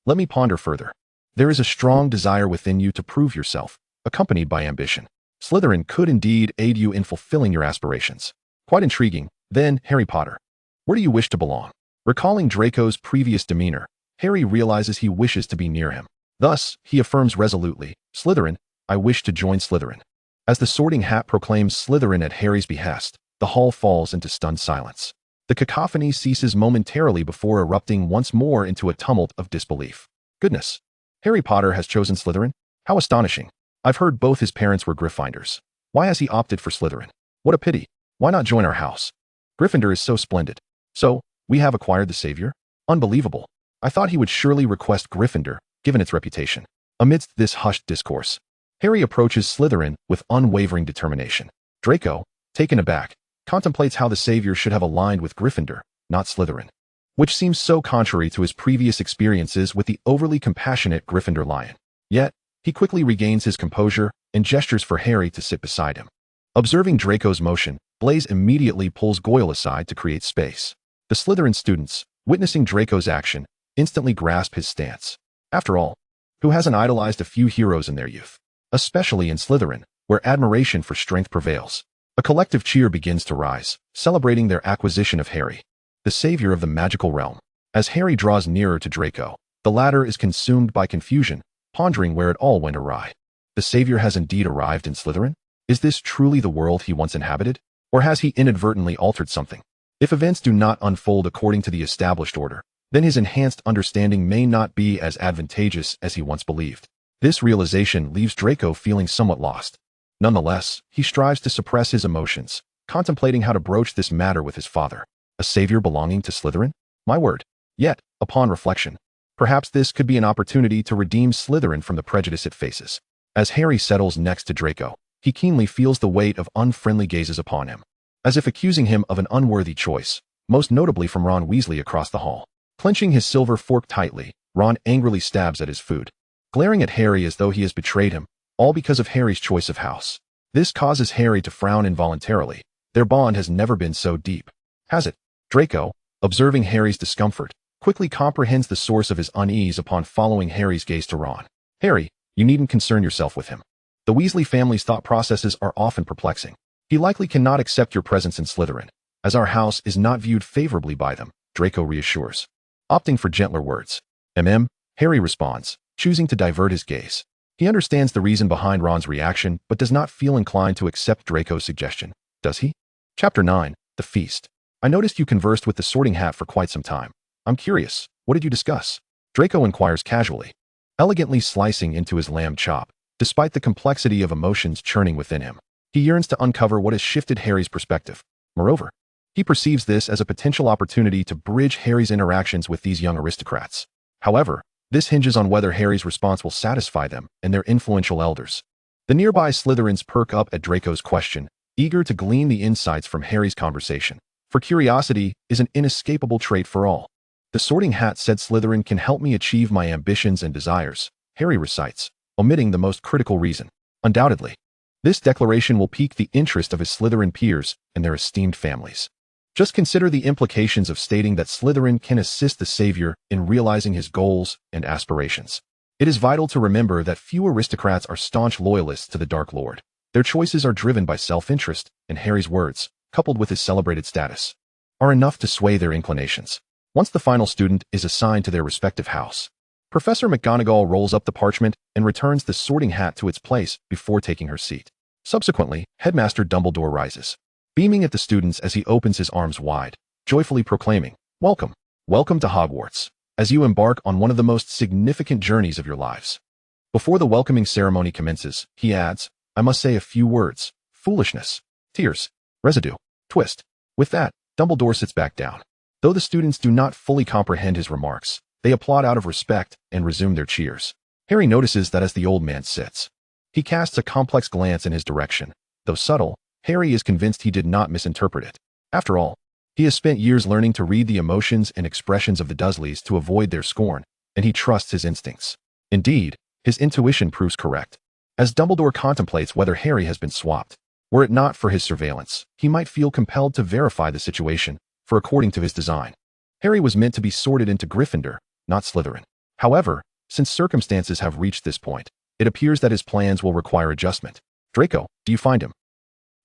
Let me ponder further. There is a strong desire within you to prove yourself, accompanied by ambition. Slytherin could indeed aid you in fulfilling your aspirations. Quite intriguing. Then, Harry Potter, where do you wish to belong? Recalling Draco's previous demeanor, Harry realizes he wishes to be near him. Thus, he affirms resolutely, Slytherin, I wish to join Slytherin. As the sorting hat proclaims Slytherin at Harry's behest, the hall falls into stunned silence. The cacophony ceases momentarily before erupting once more into a tumult of disbelief. Goodness! Harry Potter has chosen Slytherin? How astonishing! I've heard both his parents were Gryffindors. Why has he opted for Slytherin? What a pity! Why not join our house? Gryffindor is so splendid. So, we have acquired the savior? Unbelievable. I thought he would surely request Gryffindor, given its reputation. Amidst this hushed discourse, Harry approaches Slytherin with unwavering determination. Draco, taken aback, contemplates how the savior should have aligned with Gryffindor, not Slytherin, which seems so contrary to his previous experiences with the overly compassionate Gryffindor lion. Yet, he quickly regains his composure and gestures for Harry to sit beside him. Observing Draco's motion, Blaise immediately pulls Goyle aside to create space. The Slytherin students, witnessing Draco's action, instantly grasp his stance. After all, who hasn't idolized a few heroes in their youth? Especially in Slytherin, where admiration for strength prevails. A collective cheer begins to rise, celebrating their acquisition of Harry, the savior of the magical realm. As Harry draws nearer to Draco, the latter is consumed by confusion, pondering where it all went awry. The savior has indeed arrived in Slytherin? Is this truly the world he once inhabited? Or has he inadvertently altered something? If events do not unfold according to the established order, then his enhanced understanding may not be as advantageous as he once believed. This realization leaves Draco feeling somewhat lost. Nonetheless, he strives to suppress his emotions, contemplating how to broach this matter with his father. A savior belonging to Slytherin? My word. Yet, upon reflection, perhaps this could be an opportunity to redeem Slytherin from the prejudice it faces. As Harry settles next to Draco, he keenly feels the weight of unfriendly gazes upon him, as if accusing him of an unworthy choice, most notably from Ron Weasley across the hall. Clenching his silver fork tightly, Ron angrily stabs at his food, glaring at Harry as though he has betrayed him, all because of Harry's choice of house. This causes Harry to frown involuntarily. Their bond has never been so deep, has it? Draco, observing Harry's discomfort, quickly comprehends the source of his unease upon following Harry's gaze to Ron. Harry, you needn't concern yourself with him. The Weasley family's thought processes are often perplexing. He likely cannot accept your presence in Slytherin, as our house is not viewed favorably by them, Draco reassures, opting for gentler words. Harry responds, choosing to divert his gaze. He understands the reason behind Ron's reaction, but does not feel inclined to accept Draco's suggestion, does he? Chapter 9, The Feast. I noticed you conversed with the Sorting Hat for quite some time. I'm curious, what did you discuss? Draco inquires casually, elegantly slicing into his lamb chop, despite the complexity of emotions churning within him. He yearns to uncover what has shifted Harry's perspective. Moreover, he perceives this as a potential opportunity to bridge Harry's interactions with these young aristocrats. However, this hinges on whether Harry's response will satisfy them and their influential elders. The nearby Slytherins perk up at Draco's question, eager to glean the insights from Harry's conversation. For curiosity is an inescapable trait for all. The Sorting Hat said Slytherin can help me achieve my ambitions and desires, Harry recites, omitting the most critical reason. Undoubtedly, this declaration will pique the interest of his Slytherin peers and their esteemed families. Just consider the implications of stating that Slytherin can assist the savior in realizing his goals and aspirations. It is vital to remember that few aristocrats are staunch loyalists to the Dark Lord. Their choices are driven by self-interest, and Harry's words, coupled with his celebrated status, are enough to sway their inclinations. Once the final student is assigned to their respective house, Professor McGonagall rolls up the parchment and returns the Sorting Hat to its place before taking her seat. Subsequently, Headmaster Dumbledore rises, beaming at the students as he opens his arms wide, joyfully proclaiming, "Welcome, welcome to Hogwarts, as you embark on one of the most significant journeys of your lives." Before the welcoming ceremony commences, he adds, "I must say a few words. Foolishness, tears, residue, twist." With that, Dumbledore sits back down. Though the students do not fully comprehend his remarks, they applaud out of respect and resume their cheers. Harry notices that as the old man sits, he casts a complex glance in his direction. Though subtle, Harry is convinced he did not misinterpret it. After all, he has spent years learning to read the emotions and expressions of the Dursleys to avoid their scorn, and he trusts his instincts. Indeed, his intuition proves correct. As Dumbledore contemplates whether Harry has been swapped, were it not for his surveillance, he might feel compelled to verify the situation, for according to his design, Harry was meant to be sorted into Gryffindor, not Slytherin. However, since circumstances have reached this point, it appears that his plans will require adjustment. Draco, do you find him,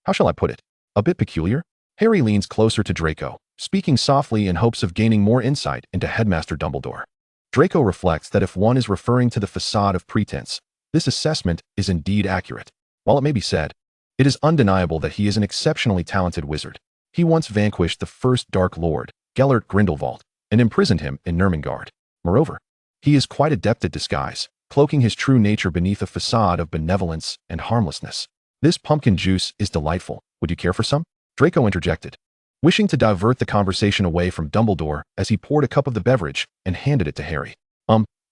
how shall I put it, a bit peculiar? Harry leans closer to Draco, speaking softly in hopes of gaining more insight into Headmaster Dumbledore. Draco reflects that if one is referring to the facade of pretense, this assessment is indeed accurate. While it may be said, it is undeniable that he is an exceptionally talented wizard. He once vanquished the first Dark Lord, Gellert Grindelwald, and imprisoned him in Nurmengard. Moreover, he is quite adept at disguise, cloaking his true nature beneath a facade of benevolence and harmlessness. This pumpkin juice is delightful. Would you care for some? Draco interjected, wishing to divert the conversation away from Dumbledore as he poured a cup of the beverage and handed it to Harry.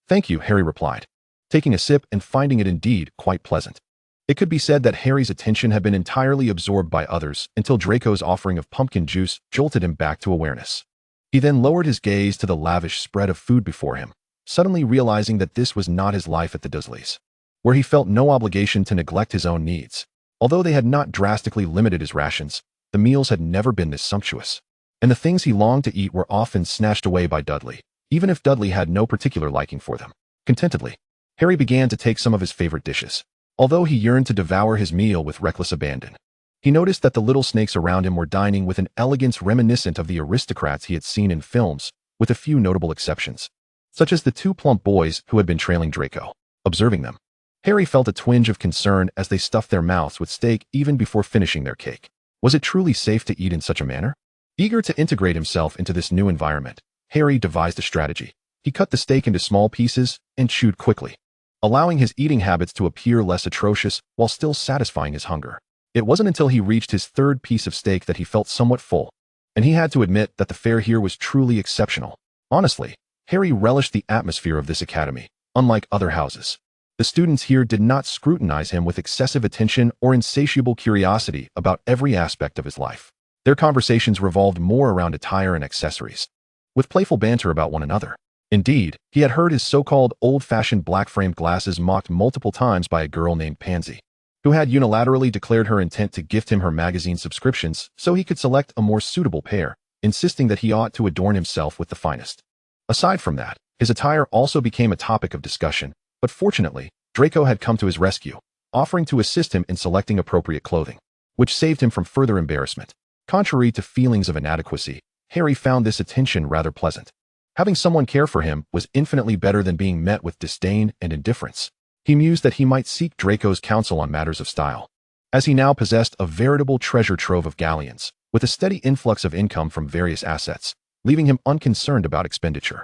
Thank you, Harry replied, taking a sip and finding it indeed quite pleasant. It could be said that Harry's attention had been entirely absorbed by others until Draco's offering of pumpkin juice jolted him back to awareness. He then lowered his gaze to the lavish spread of food before him, suddenly realizing that this was not his life at the Dursleys, where he felt no obligation to neglect his own needs. Although they had not drastically limited his rations, the meals had never been this sumptuous, and the things he longed to eat were often snatched away by Dudley, even if Dudley had no particular liking for them. Contentedly, Harry began to take some of his favorite dishes. Although he yearned to devour his meal with reckless abandon, he noticed that the little snakes around him were dining with an elegance reminiscent of the aristocrats he had seen in films, with a few notable exceptions, such as the two plump boys who had been trailing Draco. Observing them, Harry felt a twinge of concern as they stuffed their mouths with steak even before finishing their cake. Was it truly safe to eat in such a manner? Eager to integrate himself into this new environment, Harry devised a strategy. He cut the steak into small pieces and chewed quickly, allowing his eating habits to appear less atrocious while still satisfying his hunger. It wasn't until he reached his third piece of steak that he felt somewhat full, and he had to admit that the fare here was truly exceptional. Honestly, Harry relished the atmosphere of this academy, unlike other houses. The students here did not scrutinize him with excessive attention or insatiable curiosity about every aspect of his life. Their conversations revolved more around attire and accessories, with playful banter about one another. Indeed, he had heard his so-called old-fashioned black-framed glasses mocked multiple times by a girl named Pansy, who had unilaterally declared her intent to gift him her magazine subscriptions so he could select a more suitable pair, insisting that he ought to adorn himself with the finest. Aside from that, his attire also became a topic of discussion, but fortunately, Draco had come to his rescue, offering to assist him in selecting appropriate clothing, which saved him from further embarrassment. Contrary to feelings of inadequacy, Harry found this attention rather pleasant. Having someone care for him was infinitely better than being met with disdain and indifference. He mused that he might seek Draco's counsel on matters of style, as he now possessed a veritable treasure trove of galleons, with a steady influx of income from various assets, leaving him unconcerned about expenditure.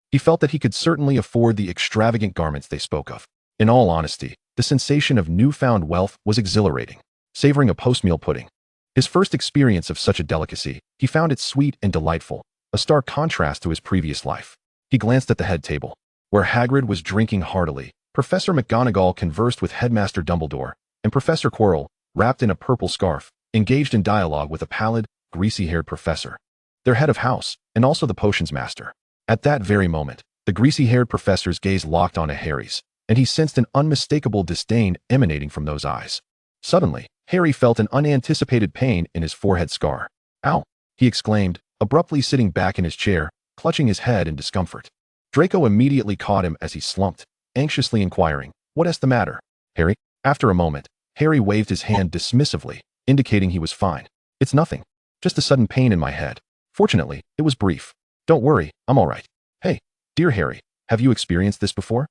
He felt that he could certainly afford the extravagant garments they spoke of. In all honesty, the sensation of newfound wealth was exhilarating, savoring a post-meal pudding. His first experience of such a delicacy, he found it sweet and delightful, a stark contrast to his previous life. He glanced at the head table, where Hagrid was drinking heartily. Professor McGonagall conversed with Headmaster Dumbledore, and Professor Quirrell, wrapped in a purple scarf, engaged in dialogue with a pallid, greasy-haired professor, their head of house, and also the potions master. At that very moment, the greasy-haired professor's gaze locked onto Harry's, and he sensed an unmistakable disdain emanating from those eyes. Suddenly, Harry felt an unanticipated pain in his forehead scar. "Ow!" he exclaimed, abruptly sitting back in his chair, clutching his head in discomfort. Draco immediately caught him as he slumped, anxiously inquiring, "What's the matter, Harry?" After a moment, Harry waved his hand dismissively, indicating he was fine. "It's nothing. Just a sudden pain in my head. Fortunately, it was brief. Don't worry, I'm all right." "Hey, dear Harry, have you experienced this before?"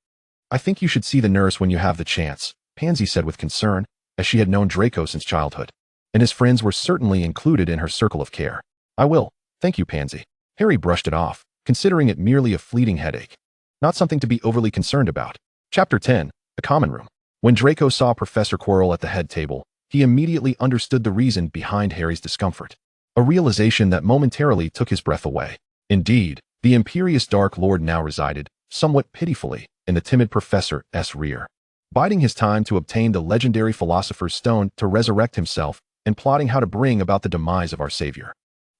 "I think you should see the nurse when you have the chance," Pansy said with concern, as she had known Draco since childhood, and his friends were certainly included in her circle of care. "I will, thank you, Pansy." Harry brushed it off, considering it merely a fleeting headache, not something to be overly concerned about. Chapter 10, The Common Room. When Draco saw Professor Quirrell at the head table, he immediately understood the reason behind Harry's discomfort, a realization that momentarily took his breath away. Indeed, the imperious Dark Lord now resided, somewhat pitifully, in the timid professor's rear, biding his time to obtain the legendary Philosopher's Stone to resurrect himself and plotting how to bring about the demise of our savior.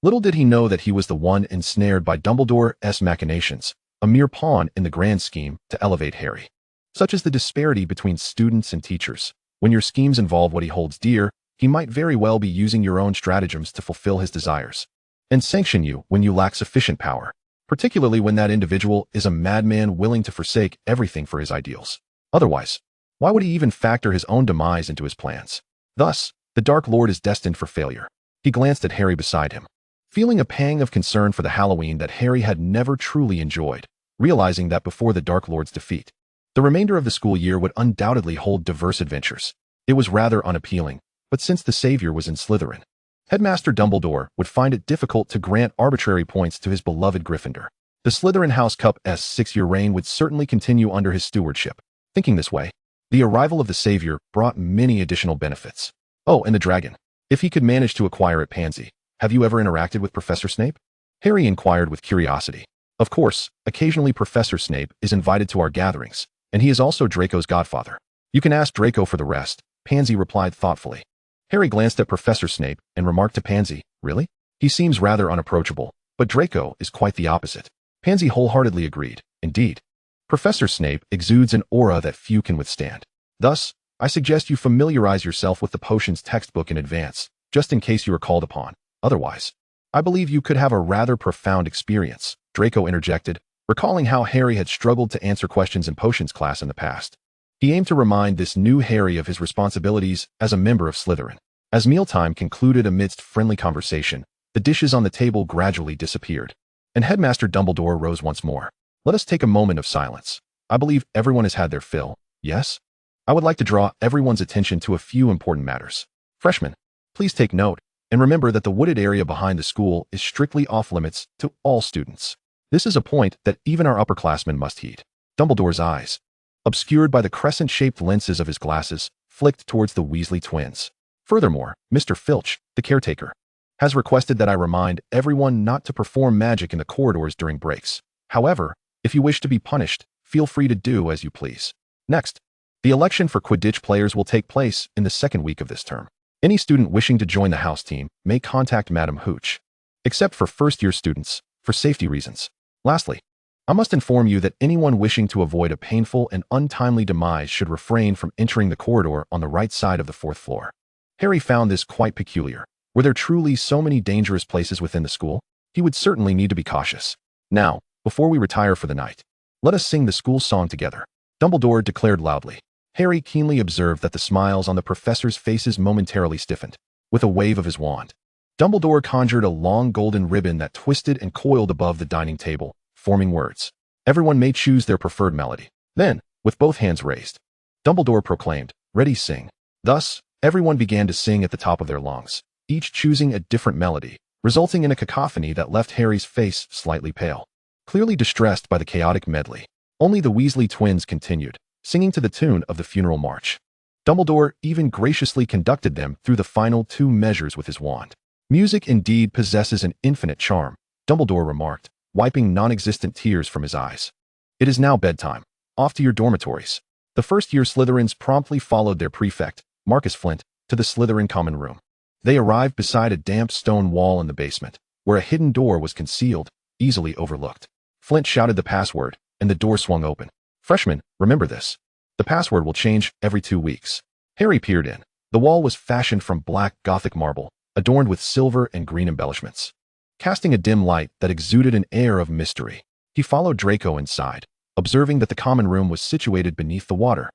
Little did he know that he was the one ensnared by Dumbledore's machinations, a mere pawn in the grand scheme to elevate Harry. Such is the disparity between students and teachers. When your schemes involve what he holds dear, he might very well be using your own stratagems to fulfill his desires, and sanction you when you lack sufficient power, particularly when that individual is a madman willing to forsake everything for his ideals. Otherwise, why would he even factor his own demise into his plans? Thus, the Dark Lord is destined for failure. He glanced at Harry beside him, feeling a pang of concern for the Halloween that Harry had never truly enjoyed, realizing that before the Dark Lord's defeat, the remainder of the school year would undoubtedly hold diverse adventures. It was rather unappealing, but since the savior was in Slytherin, Headmaster Dumbledore would find it difficult to grant arbitrary points to his beloved Gryffindor. The Slytherin House Cup's 6-year reign would certainly continue under his stewardship. Thinking this way, the arrival of the savior brought many additional benefits. Oh, and the dragon. If he could manage to acquire it, Pansy. Have you ever interacted with Professor Snape? Harry inquired with curiosity. Of course, occasionally Professor Snape is invited to our gatherings, and he is also Draco's godfather. You can ask Draco for the rest, Pansy replied thoughtfully. Harry glanced at Professor Snape and remarked to Pansy, "Really? He seems rather unapproachable, but Draco is quite the opposite." Pansy wholeheartedly agreed. Indeed, Professor Snape exudes an aura that few can withstand. Thus, I suggest you familiarize yourself with the potions textbook in advance, just in case you are called upon. Otherwise, I believe you could have a rather profound experience, Draco interjected, recalling how Harry had struggled to answer questions in potions class in the past. He aimed to remind this new Harry of his responsibilities as a member of Slytherin. As mealtime concluded amidst friendly conversation, the dishes on the table gradually disappeared, and Headmaster Dumbledore rose once more. "Let us take a moment of silence. I believe everyone has had their fill, yes? I would like to draw everyone's attention to a few important matters. Freshmen, please take note, and remember that the wooded area behind the school is strictly off-limits to all students. This is a point that even our upperclassmen must heed." Dumbledore's eyes, obscured by the crescent-shaped lenses of his glasses, flicked towards the Weasley twins. "Furthermore, Mr. Filch, the caretaker, has requested that I remind everyone not to perform magic in the corridors during breaks. However, if you wish to be punished, feel free to do as you please." Next, The election for Quidditch players will take place in the second week of this term. Any student wishing to join the house team may contact Madam Hooch, except for first-year students, for safety reasons. Lastly, I must inform you that anyone wishing to avoid a painful and untimely demise should refrain from entering the corridor on the right side of the 4th floor. Harry found this quite peculiar. Were there truly so many dangerous places within the school? He would certainly need to be cautious. Now, before we retire for the night, let us sing the school song together, Dumbledore declared loudly. Harry keenly observed that the smiles on the professors' faces momentarily stiffened. With a wave of his wand, Dumbledore conjured a long golden ribbon that twisted and coiled above the dining table, forming words. Everyone may choose their preferred melody. Then, with both hands raised, Dumbledore proclaimed, "Ready, sing." Thus, everyone began to sing at the top of their lungs, each choosing a different melody, resulting in a cacophony that left Harry's face slightly pale. Clearly distressed by the chaotic medley, only the Weasley twins continued, singing to the tune of the funeral march. Dumbledore even graciously conducted them through the final 2 measures with his wand. Music indeed possesses an infinite charm, Dumbledore remarked, wiping non-existent tears from his eyes. It is now bedtime. Off to your dormitories. The first-year Slytherins promptly followed their prefect, Marcus Flint, to the Slytherin common room. They arrived beside a damp stone wall in the basement, where a hidden door was concealed, easily overlooked. Flint shouted the password, and the door swung open. Freshmen, remember this. The password will change every 2 weeks. Harry peered in. The wall was fashioned from black Gothic marble, adorned with silver and green embellishments, casting a dim light that exuded an air of mystery. He followed Draco inside, observing that the common room was situated beneath the water,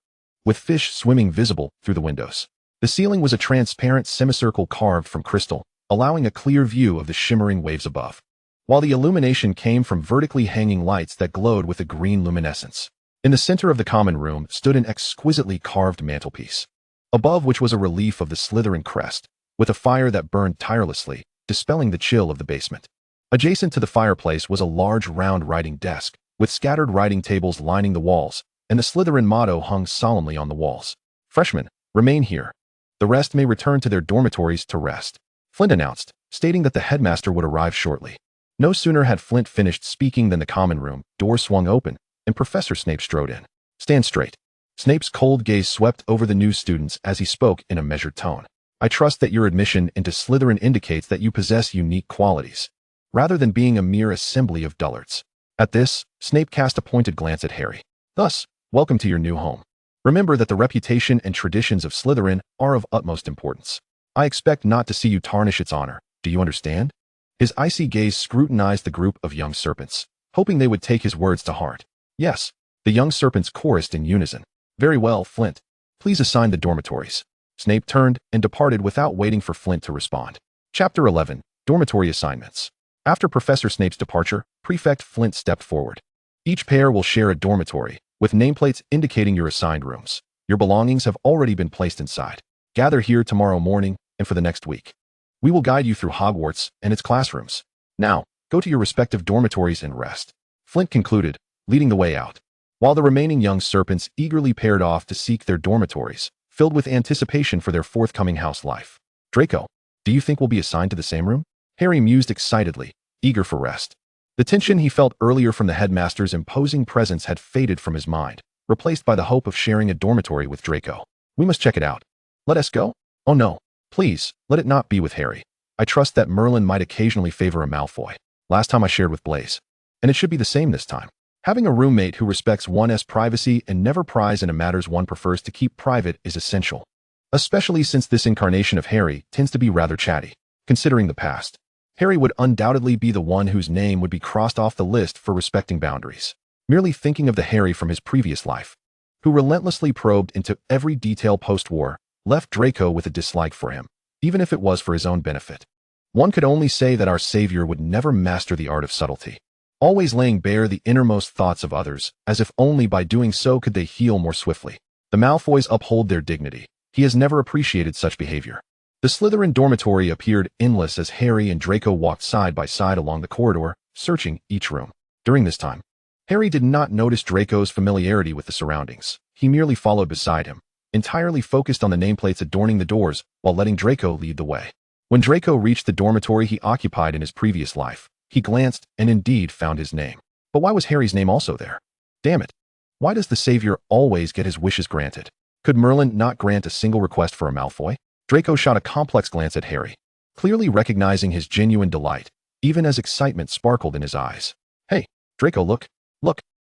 with fish swimming visible through the windows. The ceiling was a transparent semicircle carved from crystal, allowing a clear view of the shimmering waves above, while the illumination came from vertically hanging lights that glowed with a green luminescence. In the center of the common room stood an exquisitely carved mantelpiece, above which was a relief of the Slytherin crest, with a fire that burned tirelessly, dispelling the chill of the basement. Adjacent to the fireplace was a large round writing desk, with scattered writing tables lining the walls, and the Slytherin motto hung solemnly on the walls. Freshmen, remain here. The rest may return to their dormitories to rest, Flint announced, stating that the headmaster would arrive shortly. No sooner had Flint finished speaking than the common room door swung open, and Professor Snape strode in. Stand straight. Snape's cold gaze swept over the new students as he spoke in a measured tone. I trust that your admission into Slytherin indicates that you possess unique qualities, rather than being a mere assembly of dullards. At this, Snape cast a pointed glance at Harry. Thus, welcome to your new home. Remember that the reputation and traditions of Slytherin are of utmost importance. I expect not to see you tarnish its honor. Do you understand? His icy gaze scrutinized the group of young serpents, hoping they would take his words to heart. Yes, the young serpents chorused in unison. Very well, Flint. Please assign the dormitories. Snape turned and departed without waiting for Flint to respond. Chapter 11, Dormitory Assignments. After Professor Snape's departure, Prefect Flint stepped forward. Each pair will share a dormitory, with nameplates indicating your assigned rooms. Your belongings have already been placed inside. Gather here tomorrow morning and for the next week. We will guide you through Hogwarts and its classrooms. Now, go to your respective dormitories and rest. Flint concluded, leading the way out, while the remaining young serpents eagerly paired off to seek their dormitories, filled with anticipation for their forthcoming house life. Draco, do you think we'll be assigned to the same room? Harry mused excitedly, eager for rest. The tension he felt earlier from the headmaster's imposing presence had faded from his mind, replaced by the hope of sharing a dormitory with Draco. We must check it out. Let us go? Oh no. Please, let it not be with Harry. I trust that Merlin might occasionally favor a Malfoy. Last time I shared with Blaise. And it should be the same this time. Having a roommate who respects one's privacy and never pries into matters one prefers to keep private is essential. Especially since this incarnation of Harry tends to be rather chatty. Considering the past, Harry would undoubtedly be the one whose name would be crossed off the list for respecting boundaries. Merely thinking of the Harry from his previous life, who relentlessly probed into every detail post-war, left Draco with a dislike for him, even if it was for his own benefit. One could only say that our savior would never master the art of subtlety, always laying bare the innermost thoughts of others, as if only by doing so could they heal more swiftly. The Malfoys uphold their dignity. He has never appreciated such behavior. The Slytherin dormitory appeared endless as Harry and Draco walked side by side along the corridor, searching each room. During this time, Harry did not notice Draco's familiarity with the surroundings. He merely followed beside him, entirely focused on the nameplates adorning the doors while letting Draco lead the way. When Draco reached the dormitory he occupied in his previous life, he glanced and indeed found his name. But why was Harry's name also there? Damn it. Why does the savior always get his wishes granted? Could Merlin not grant a single request for a Malfoy? Draco shot a complex glance at Harry, clearly recognizing his genuine delight, even as excitement sparkled in his eyes. Hey, Draco, look.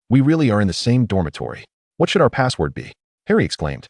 We really are in the same dormitory. What should our password be? Harry exclaimed,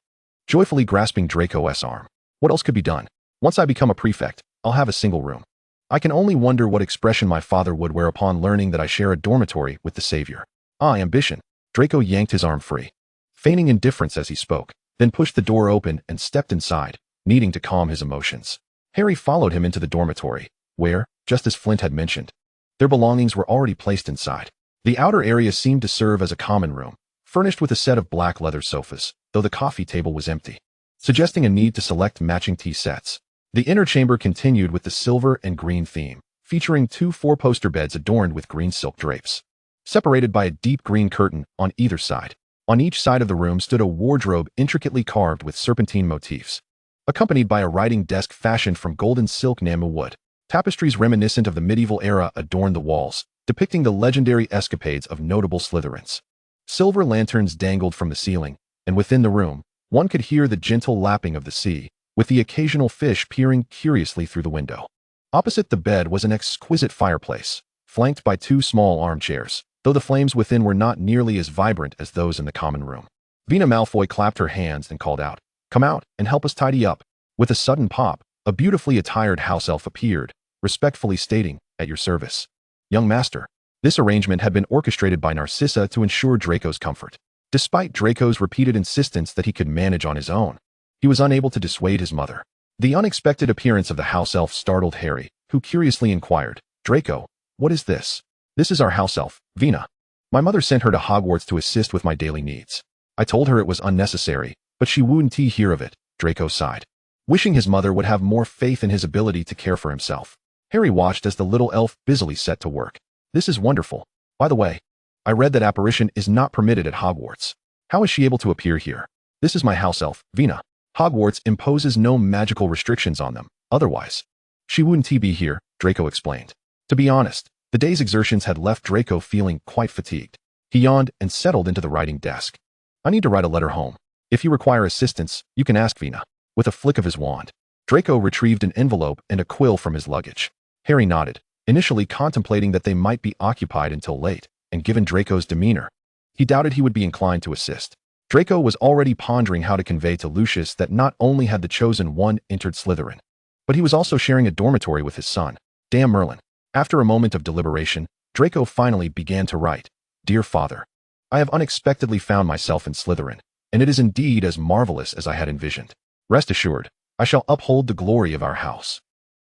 joyfully grasping Draco's arm. What else could be done? Once I become a prefect, I'll have a single room. I can only wonder what expression my father would wear upon learning that I share a dormitory with the savior. Ambition. Draco yanked his arm free, feigning indifference as he spoke, then pushed the door open and stepped inside, needing to calm his emotions. Harry followed him into the dormitory, where, just as Flint had mentioned, their belongings were already placed inside. The outer area seemed to serve as a common room, furnished with a set of black leather sofas, though the coffee table was empty, suggesting a need to select matching tea sets. The inner chamber continued with the silver and green theme, featuring 2 four-poster beds adorned with green silk drapes, separated by a deep green curtain on either side. On each side of the room stood a wardrobe intricately carved with serpentine motifs, accompanied by a writing desk fashioned from golden silk Namu wood. Tapestries reminiscent of the medieval era adorned the walls, depicting the legendary escapades of notable Slytherins. Silver lanterns dangled from the ceiling, and within the room, one could hear the gentle lapping of the sea, with the occasional fish peering curiously through the window. Opposite the bed was an exquisite fireplace, flanked by 2 small armchairs, though the flames within were not nearly as vibrant as those in the common room. Vina Malfoy clapped her hands and called out, "Come out and help us tidy up." With a sudden pop, a beautifully attired house elf appeared, respectfully stating, "At your service, young master." This arrangement had been orchestrated by Narcissa to ensure Draco's comfort. Despite Draco's repeated insistence that he could manage on his own, he was unable to dissuade his mother. The unexpected appearance of the house elf startled Harry, who curiously inquired, "Draco, what is this?" "This is our house elf, Vina. My mother sent her to Hogwarts to assist with my daily needs. I told her it was unnecessary, but she wouldn't hear of it," Draco sighed, wishing his mother would have more faith in his ability to care for himself. Harry watched as the little elf busily set to work. "This is wonderful. By the way, I read that apparition is not permitted at Hogwarts. How is she able to appear here?" "This is my house elf, Vina. Hogwarts imposes no magical restrictions on them. Otherwise, she wouldn't be here," Draco explained. To be honest, the day's exertions had left Draco feeling quite fatigued. He yawned and settled into the writing desk. "I need to write a letter home. If you require assistance, you can ask Vina." With a flick of his wand, Draco retrieved an envelope and a quill from his luggage. Harry nodded, initially contemplating that they might be occupied until late, and given Draco's demeanor, he doubted he would be inclined to assist. Draco was already pondering how to convey to Lucius that not only had the chosen one entered Slytherin, but he was also sharing a dormitory with his son. Damn Merlin. After a moment of deliberation, Draco finally began to write, "Dear Father, I have unexpectedly found myself in Slytherin, and it is indeed as marvelous as I had envisioned. Rest assured, I shall uphold the glory of our house.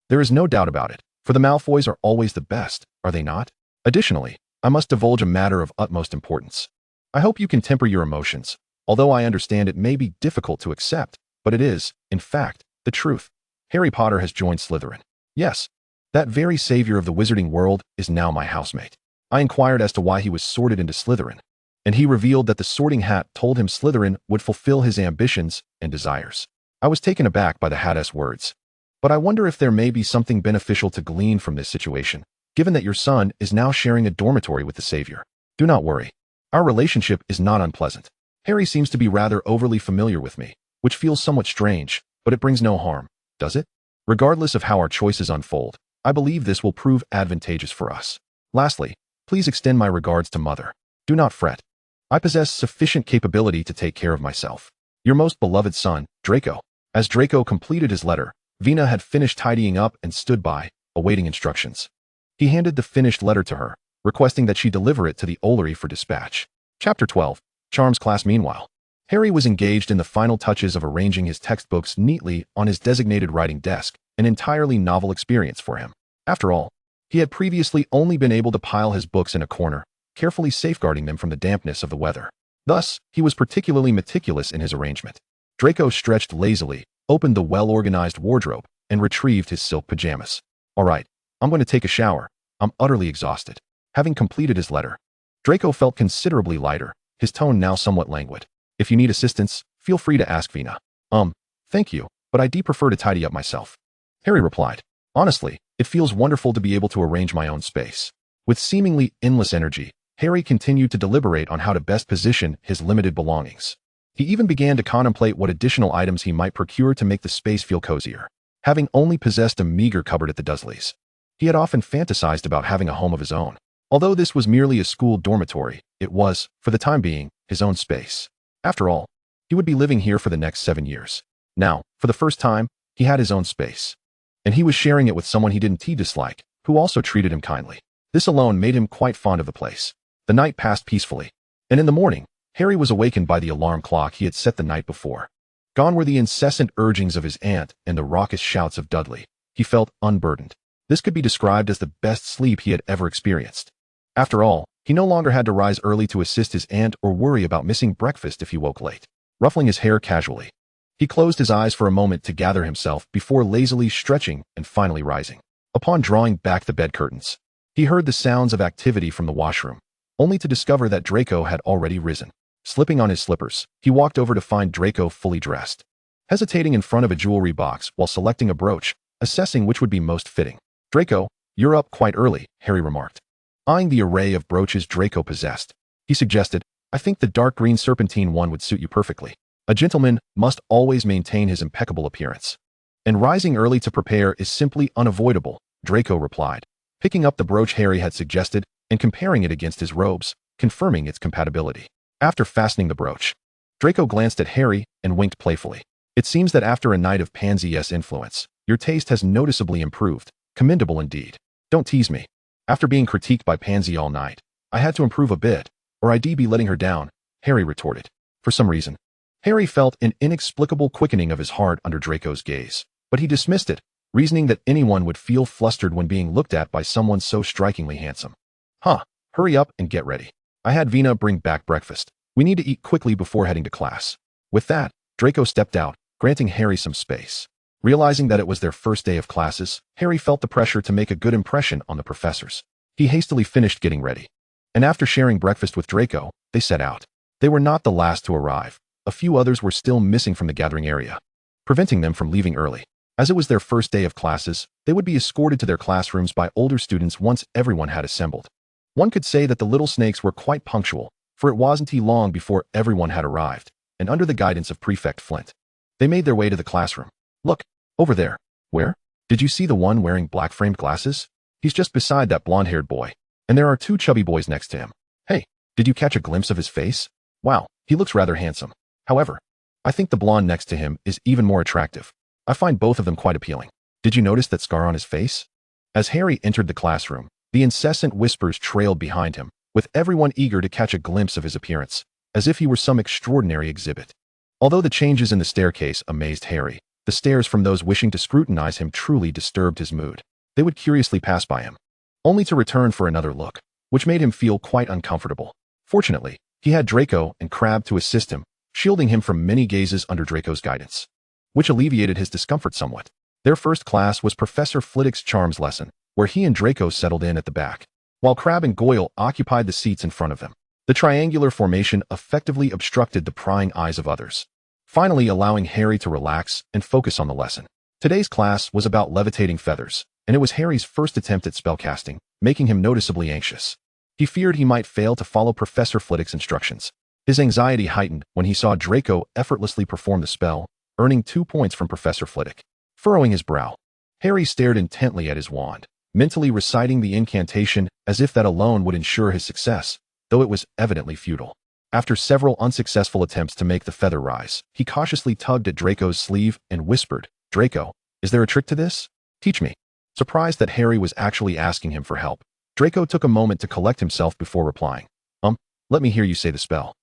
There is no doubt about it, for the Malfoys are always the best, are they not? Additionally, I must divulge a matter of utmost importance. I hope you can temper your emotions, although I understand it may be difficult to accept, but it is, in fact, the truth. Harry Potter has joined Slytherin. Yes, that very savior of the wizarding world is now my housemate." I inquired as to why he was sorted into Slytherin, and he revealed that the sorting hat told him Slytherin would fulfill his ambitions and desires. I was taken aback by the hat's words. "But I wonder if there may be something beneficial to glean from this situation, given that your son is now sharing a dormitory with the savior. Do not worry. Our relationship is not unpleasant. Harry seems to be rather overly familiar with me, which feels somewhat strange, but it brings no harm, does it? Regardless of how our choices unfold, I believe this will prove advantageous for us. Lastly, please extend my regards to Mother. Do not fret. I possess sufficient capability to take care of myself. Your most beloved son, Draco." As Draco completed his letter, Vina had finished tidying up and stood by, awaiting instructions. He handed the finished letter to her, requesting that she deliver it to the Ollery for dispatch. Chapter 12. Charms class. Meanwhile, Harry was engaged in the final touches of arranging his textbooks neatly on his designated writing desk, an entirely novel experience for him. After all, he had previously only been able to pile his books in a corner, carefully safeguarding them from the dampness of the weather. Thus, he was particularly meticulous in his arrangement. Draco stretched lazily, opened the well-organized wardrobe, and retrieved his silk pajamas. "All right, I'm going to take a shower. I'm utterly exhausted." Having completed his letter, Draco felt considerably lighter, his tone now somewhat languid. "If you need assistance, feel free to ask Vina." Thank you, but I prefer to tidy up myself," Harry replied. "Honestly, it feels wonderful to be able to arrange my own space." With seemingly endless energy, Harry continued to deliberate on how to best position his limited belongings. He even began to contemplate what additional items he might procure to make the space feel cozier. Having only possessed a meager cupboard at the Dursleys, he had often fantasized about having a home of his own. Although this was merely a school dormitory, it was, for the time being, his own space. After all, he would be living here for the next 7 years. Now, for the first time, he had his own space. And he was sharing it with someone he didn't dislike, who also treated him kindly. This alone made him quite fond of the place. The night passed peacefully, and in the morning, Harry was awakened by the alarm clock he had set the night before. Gone were the incessant urgings of his aunt and the raucous shouts of Dudley. He felt unburdened. This could be described as the best sleep he had ever experienced. After all, he no longer had to rise early to assist his aunt or worry about missing breakfast if he woke late. Ruffling his hair casually, he closed his eyes for a moment to gather himself before lazily stretching and finally rising. Upon drawing back the bed curtains, he heard the sounds of activity from the washroom, only to discover that Draco had already risen. Slipping on his slippers, he walked over to find Draco fully dressed, hesitating in front of a jewelry box while selecting a brooch, assessing which would be most fitting. "Draco, you're up quite early," Harry remarked. Eyeing the array of brooches Draco possessed, he suggested, "I think the dark green serpentine one would suit you perfectly. A gentleman must always maintain his impeccable appearance. And rising early to prepare is simply unavoidable," Draco replied, picking up the brooch Harry had suggested and comparing it against his robes, confirming its compatibility. After fastening the brooch, Draco glanced at Harry and winked playfully. "It seems that after a night of Pansy's influence, your taste has noticeably improved. Commendable indeed. Don't tease me. After being critiqued by Pansy all night, I had to improve a bit, or I'd be letting her down," Harry retorted. For some reason, Harry felt an inexplicable quickening of his heart under Draco's gaze, but he dismissed it, reasoning that anyone would feel flustered when being looked at by someone so strikingly handsome. Hurry up and get ready. I had Vina bring back breakfast. We need to eat quickly before heading to class." With that, Draco stepped out, granting Harry some space. Realizing that it was their first day of classes, Harry felt the pressure to make a good impression on the professors. He hastily finished getting ready, and after sharing breakfast with Draco, they set out. They were not the last to arrive. A few others were still missing from the gathering area, preventing them from leaving early. As it was their first day of classes, they would be escorted to their classrooms by older students once everyone had assembled. One could say that the little snakes were quite punctual, for it wasn't long before everyone had arrived, and under the guidance of Prefect Flint, they made their way to the classroom. "Look, over there." "Where? Did you see the one wearing black-framed glasses? He's just beside that blonde-haired boy, and there are 2 chubby boys next to him. Hey, did you catch a glimpse of his face? Wow, he looks rather handsome. However, I think the blonde next to him is even more attractive. I find both of them quite appealing. Did you notice that scar on his face?" As Harry entered the classroom, the incessant whispers trailed behind him, with everyone eager to catch a glimpse of his appearance, as if he were some extraordinary exhibit. Although the changes in the staircase amazed Harry, the stares from those wishing to scrutinize him truly disturbed his mood. They would curiously pass by him, only to return for another look, which made him feel quite uncomfortable. Fortunately, he had Draco and Crabbe to assist him, shielding him from many gazes under Draco's guidance, which alleviated his discomfort somewhat. Their first class was Professor Flitwick's charms lesson, where he and Draco settled in at the back, while Crabbe and Goyle occupied the seats in front of them. The triangular formation effectively obstructed the prying eyes of others, finally allowing Harry to relax and focus on the lesson. Today's class was about levitating feathers, and it was Harry's first attempt at spellcasting, making him noticeably anxious. He feared he might fail to follow Professor Flitwick's instructions. His anxiety heightened when he saw Draco effortlessly perform the spell, earning 2 points from Professor Flitwick. Furrowing his brow, Harry stared intently at his wand, mentally reciting the incantation as if that alone would ensure his success, though it was evidently futile. After several unsuccessful attempts to make the feather rise, he cautiously tugged at Draco's sleeve and whispered, "Draco, is there a trick to this? Teach me." Surprised that Harry was actually asking him for help, Draco took a moment to collect himself before replying. Let me hear you say the spell."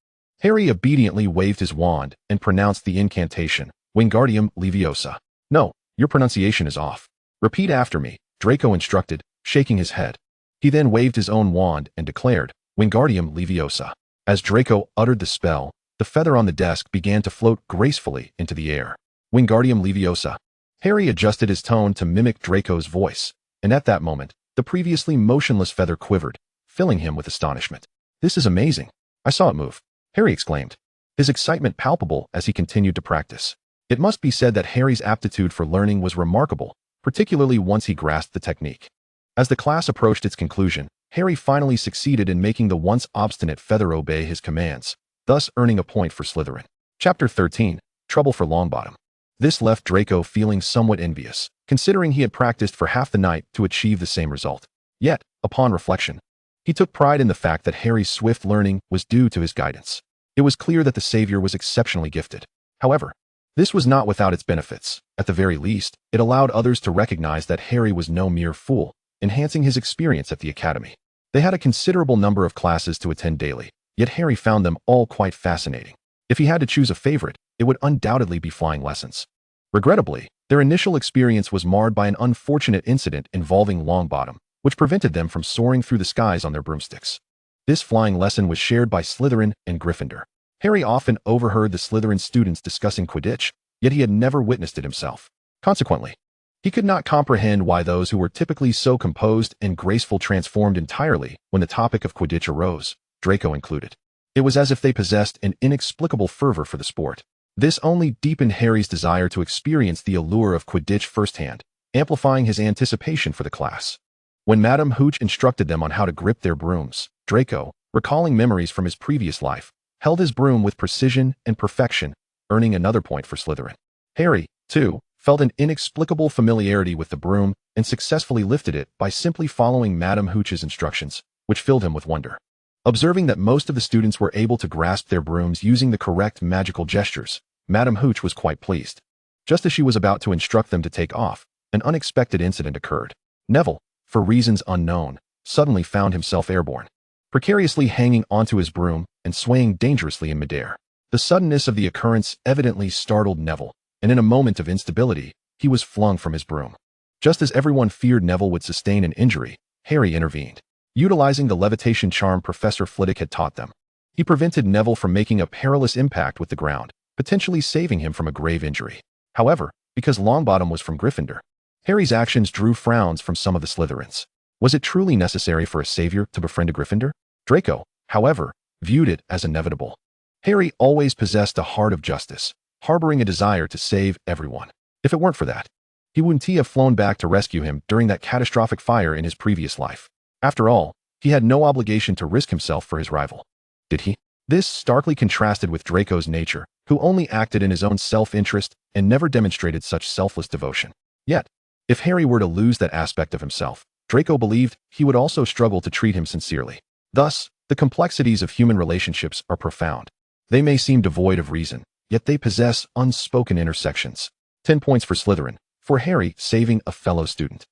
Harry obediently waved his wand and pronounced the incantation, Wingardium Leviosa. "No, your pronunciation is off. Repeat after me," Draco instructed, shaking his head. He then waved his own wand and declared, Wingardium Leviosa. As Draco uttered the spell, the feather on the desk began to float gracefully into the air. Wingardium Leviosa. Harry adjusted his tone to mimic Draco's voice, and at that moment, the previously motionless feather quivered, filling him with astonishment. "This is amazing. I saw it move," Harry exclaimed, his excitement palpable as he continued to practice. It must be said that Harry's aptitude for learning was remarkable, particularly once he grasped the technique. As the class approached its conclusion, Harry finally succeeded in making the once obstinate Feather obey his commands, thus earning a point for Slytherin. Chapter 13. Trouble for Longbottom. This left Draco feeling somewhat envious, considering he had practiced for half the night to achieve the same result. Yet, upon reflection, he took pride in the fact that Harry's swift learning was due to his guidance. It was clear that the Savior was exceptionally gifted. However, this was not without its benefits. At the very least, it allowed others to recognize that Harry was no mere fool, enhancing his experience at the academy. They had a considerable number of classes to attend daily, yet Harry found them all quite fascinating. If he had to choose a favorite, it would undoubtedly be flying lessons. Regrettably, their initial experience was marred by an unfortunate incident involving Longbottom, which prevented them from soaring through the skies on their broomsticks. This flying lesson was shared by Slytherin and Gryffindor. Harry often overheard the Slytherin students discussing Quidditch, yet he had never witnessed it himself. Consequently, he could not comprehend why those who were typically so composed and graceful transformed entirely when the topic of Quidditch arose, Draco included. It was as if they possessed an inexplicable fervor for the sport. This only deepened Harry's desire to experience the allure of Quidditch firsthand, amplifying his anticipation for the class. When Madame Hooch instructed them on how to grip their brooms, Draco, recalling memories from his previous life, held his broom with precision and perfection, earning another point for Slytherin. Harry, too, felt an inexplicable familiarity with the broom and successfully lifted it by simply following Madame Hooch's instructions, which filled him with wonder. Observing that most of the students were able to grasp their brooms using the correct magical gestures, Madame Hooch was quite pleased. Just as she was about to instruct them to take off, an unexpected incident occurred. Neville, for reasons unknown, suddenly found himself airborne, precariously hanging onto his broom and swaying dangerously in midair. The suddenness of the occurrence evidently startled Neville, and in a moment of instability, he was flung from his broom. Just as everyone feared Neville would sustain an injury, Harry intervened. Utilizing the levitation charm Professor Flitwick had taught them, he prevented Neville from making a perilous impact with the ground, potentially saving him from a grave injury. However, because Longbottom was from Gryffindor, Harry's actions drew frowns from some of the Slytherins. Was it truly necessary for a savior to befriend a Gryffindor? Draco, however, viewed it as inevitable. Harry always possessed a heart of justice, harboring a desire to save everyone. If it weren't for that, he wouldn't have flown back to rescue him during that catastrophic fire in his previous life. After all, he had no obligation to risk himself for his rival. Did he? This starkly contrasted with Draco's nature, who only acted in his own self-interest and never demonstrated such selfless devotion. Yet, if Harry were to lose that aspect of himself, Draco believed he would also struggle to treat him sincerely. Thus, the complexities of human relationships are profound. They may seem devoid of reason, yet they possess unspoken intersections. 10 points for Slytherin, for Harry saving a fellow student.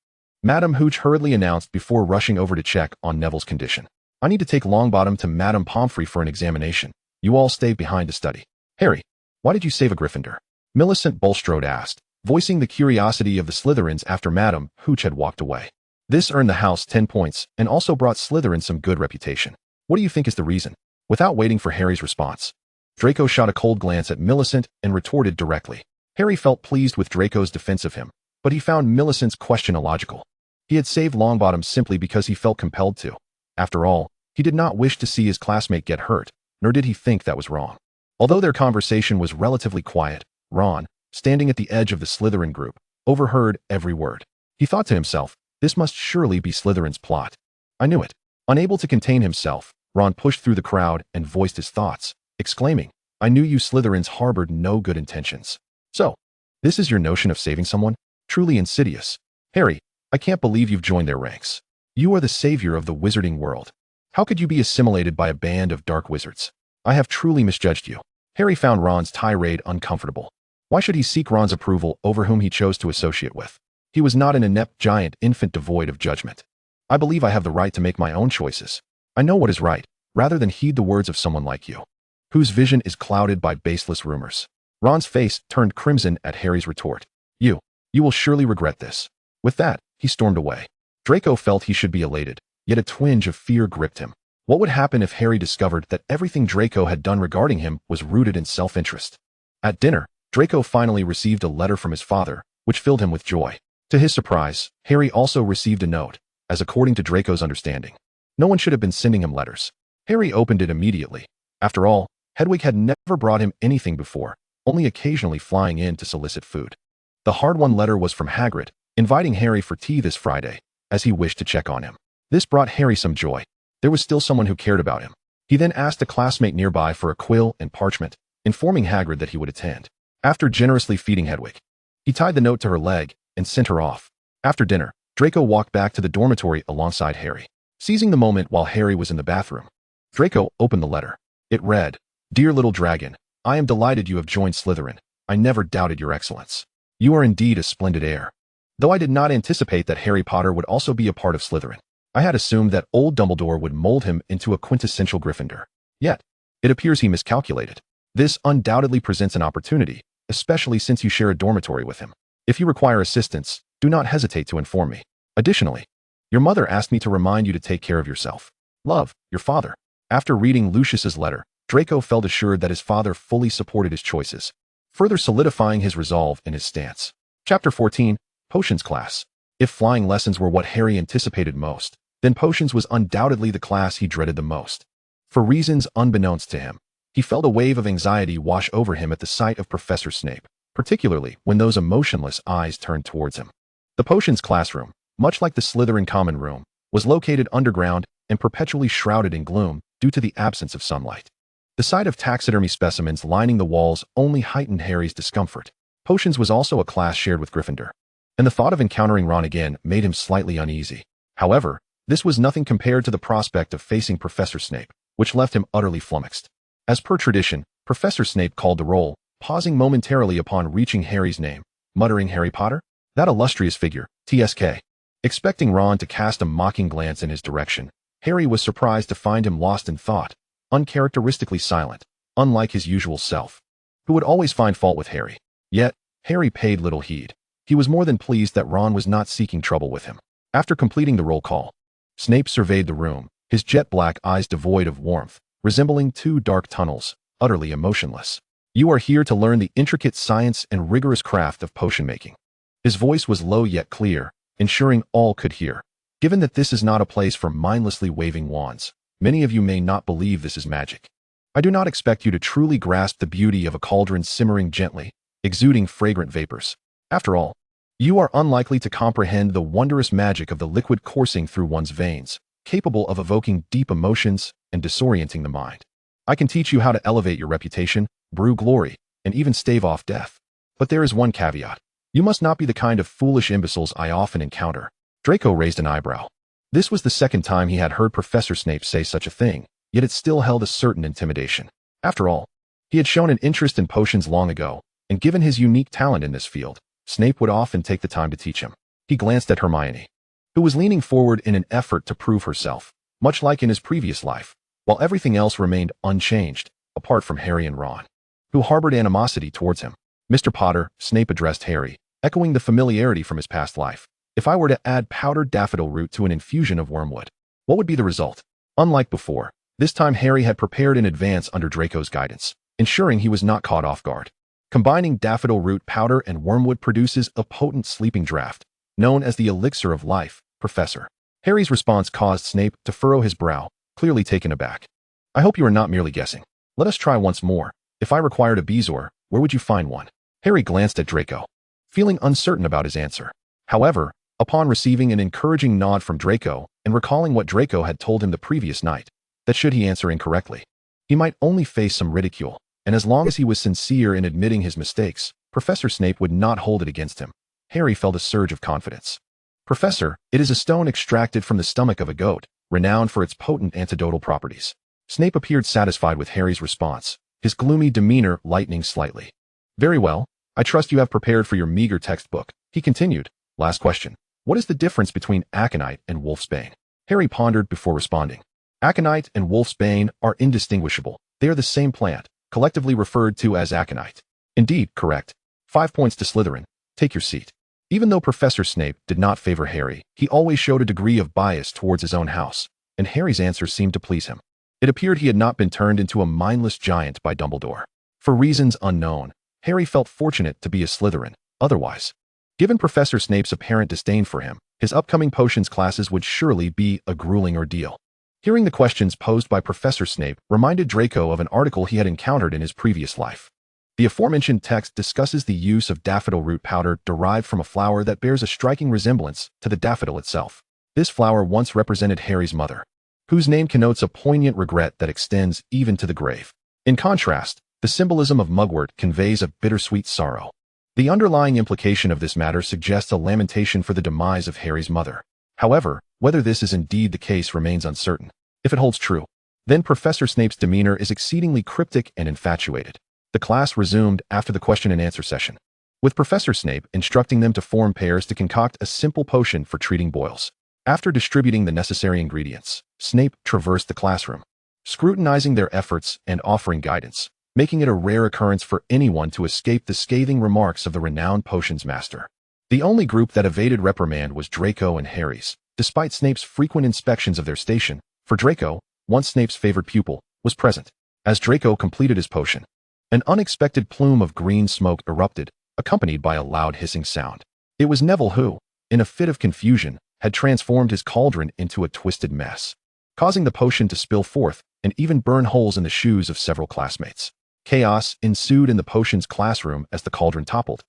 Madame Hooch hurriedly announced before rushing over to check on Neville's condition. I need to take Longbottom to Madame Pomfrey for an examination. You all stay behind to study. Harry, why did you save a Gryffindor? Millicent Bulstrode asked, voicing the curiosity of the Slytherins after Madame Hooch had walked away. This earned the house 10 points and also brought Slytherin some good reputation. What do you think is the reason? Without waiting for Harry's response, Draco shot a cold glance at Millicent and retorted directly. Harry felt pleased with Draco's defense of him, but he found Millicent's question illogical. He had saved Longbottom simply because he felt compelled to. After all, he did not wish to see his classmate get hurt, nor did he think that was wrong. Although their conversation was relatively quiet, Ron, standing at the edge of the Slytherin group, overheard every word. He thought to himself, this must surely be Slytherin's plot. I knew it. Unable to contain himself, Ron pushed through the crowd and voiced his thoughts, exclaiming, I knew you Slytherins harbored no good intentions. So, this is your notion of saving someone? Truly insidious. Harry, I can't believe you've joined their ranks. You are the savior of the wizarding world. How could you be assimilated by a band of dark wizards? I have truly misjudged you. Harry found Ron's tirade uncomfortable. Why should he seek Ron's approval over whom he chose to associate with? He was not an inept giant infant devoid of judgment. I believe I have the right to make my own choices. I know what is right, rather than heed the words of someone like you, whose vision is clouded by baseless rumors. Ron's face turned crimson at Harry's retort. You will surely regret this. With that, he stormed away. Draco felt he should be elated, yet a twinge of fear gripped him. What would happen if Harry discovered that everything Draco had done regarding him was rooted in self-interest? At dinner, Draco finally received a letter from his father, which filled him with joy. To his surprise, Harry also received a note, as according to Draco's understanding, no one should have been sending him letters. Harry opened it immediately. After all, Hedwig had never brought him anything before, only occasionally flying in to solicit food. The hard-won letter was from Hagrid, inviting Harry for tea this Friday, as he wished to check on him. This brought Harry some joy. There was still someone who cared about him. He then asked a classmate nearby for a quill and parchment, informing Hagrid that he would attend. After generously feeding Hedwig, he tied the note to her leg and sent her off. After dinner, Draco walked back to the dormitory alongside Harry. Seizing the moment while Harry was in the bathroom, Draco opened the letter. It read, "Dear little dragon, I am delighted you have joined Slytherin. I never doubted your excellence. You are indeed a splendid heir. Though I did not anticipate that Harry Potter would also be a part of Slytherin, I had assumed that old Dumbledore would mold him into a quintessential Gryffindor. Yet, it appears he miscalculated. This undoubtedly presents an opportunity, especially since you share a dormitory with him. If you require assistance, do not hesitate to inform me. Additionally, your mother asked me to remind you to take care of yourself. Love, your father." After reading Lucius's letter, Draco felt assured that his father fully supported his choices, further solidifying his resolve and his stance. Chapter 14, Potions Class. If flying lessons were what Harry anticipated most, then potions was undoubtedly the class he dreaded the most. For reasons unbeknownst to him, he felt a wave of anxiety wash over him at the sight of Professor Snape, particularly when those emotionless eyes turned towards him. The potions classroom, much like the Slytherin common room, was located underground and perpetually shrouded in gloom due to the absence of sunlight. The sight of taxidermy specimens lining the walls only heightened Harry's discomfort. Potions was also a class shared with Gryffindor, and the thought of encountering Ron again made him slightly uneasy. However, this was nothing compared to the prospect of facing Professor Snape, which left him utterly flummoxed. As per tradition, Professor Snape called the roll, pausing momentarily upon reaching Harry's name, muttering, "Harry Potter? That illustrious figure, TSK." Expecting Ron to cast a mocking glance in his direction, Harry was surprised to find him lost in thought, uncharacteristically silent, unlike his usual self, who would always find fault with Harry. Yet, Harry paid little heed. He was more than pleased that Ron was not seeking trouble with him. After completing the roll call, Snape surveyed the room, his jet-black eyes devoid of warmth, resembling two dark tunnels, utterly emotionless. "You are here to learn the intricate science and rigorous craft of potion-making." His voice was low yet clear, ensuring all could hear. "Given that this is not a place for mindlessly waving wands, many of you may not believe this is magic. I do not expect you to truly grasp the beauty of a cauldron simmering gently, exuding fragrant vapors. After all, you are unlikely to comprehend the wondrous magic of the liquid coursing through one's veins, capable of evoking deep emotions and disorienting the mind. I can teach you how to elevate your reputation, brew glory, and even stave off death. But there is one caveat. You must not be the kind of foolish imbeciles I often encounter." Draco raised an eyebrow. This was the second time he had heard Professor Snape say such a thing, yet it still held a certain intimidation. After all, he had shown an interest in potions long ago, and given his unique talent in this field, Snape would often take the time to teach him. He glanced at Hermione, who was leaning forward in an effort to prove herself, much like in his previous life, while everything else remained unchanged, apart from Harry and Ron, who harbored animosity towards him. "Mr. Potter," Snape addressed Harry, echoing the familiarity from his past life. "If I were to add powdered daffodil root to an infusion of wormwood, what would be the result?" Unlike before, this time Harry had prepared in advance under Draco's guidance, ensuring he was not caught off guard. Combining daffodil root powder and wormwood produces a potent sleeping draught, known as the elixir of life, Professor. Harry's response caused Snape to furrow his brow, clearly taken aback. "I hope you are not merely guessing. Let us try once more. If I required a bezoar, where would you find one?" Harry glanced at Draco, feeling uncertain about his answer. However, upon receiving an encouraging nod from Draco and recalling what Draco had told him the previous night, that should he answer incorrectly, he might only face some ridicule, and as long as he was sincere in admitting his mistakes, Professor Snape would not hold it against him. Harry felt a surge of confidence. "Professor, it is a stone extracted from the stomach of a goat, renowned for its potent antidotal properties." Snape appeared satisfied with Harry's response, his gloomy demeanor lightening slightly. "Very well, I trust you have prepared for your meager textbook," he continued. "Last question. What is the difference between aconite and wolfsbane?" Harry pondered before responding. Aconite and wolfsbane are indistinguishable. They are the same plant, collectively referred to as aconite. "Indeed, correct. 5 points to Slytherin. Take your seat." Even though Professor Snape did not favor Harry, he always showed a degree of bias towards his own house, and Harry's answer seemed to please him. It appeared he had not been turned into a mindless giant by Dumbledore. For reasons unknown, Harry felt fortunate to be a Slytherin. Otherwise, given Professor Snape's apparent disdain for him, his upcoming potions classes would surely be a grueling ordeal. Hearing the questions posed by Professor Snape reminded Draco of an article he had encountered in his previous life. The aforementioned text discusses the use of daffodil root powder derived from a flower that bears a striking resemblance to the daffodil itself. This flower once represented Harry's mother, whose name connotes a poignant regret that extends even to the grave. In contrast, the symbolism of mugwort conveys a bittersweet sorrow. The underlying implication of this matter suggests a lamentation for the demise of Harry's mother. However, whether this is indeed the case remains uncertain. If it holds true, then Professor Snape's demeanor is exceedingly cryptic and infatuated. The class resumed after the question-and-answer session, with Professor Snape instructing them to form pairs to concoct a simple potion for treating boils. After distributing the necessary ingredients, Snape traversed the classroom, scrutinizing their efforts and offering guidance, making it a rare occurrence for anyone to escape the scathing remarks of the renowned potions master. The only group that evaded reprimand was Draco and Harry's, despite Snape's frequent inspections of their station. For Draco, once Snape's favorite pupil, was present. As Draco completed his potion, an unexpected plume of green smoke erupted, accompanied by a loud hissing sound. It was Neville who, in a fit of confusion, had transformed his cauldron into a twisted mess, causing the potion to spill forth and even burn holes in the shoes of several classmates. Chaos ensued in the potion's classroom as the cauldron toppled,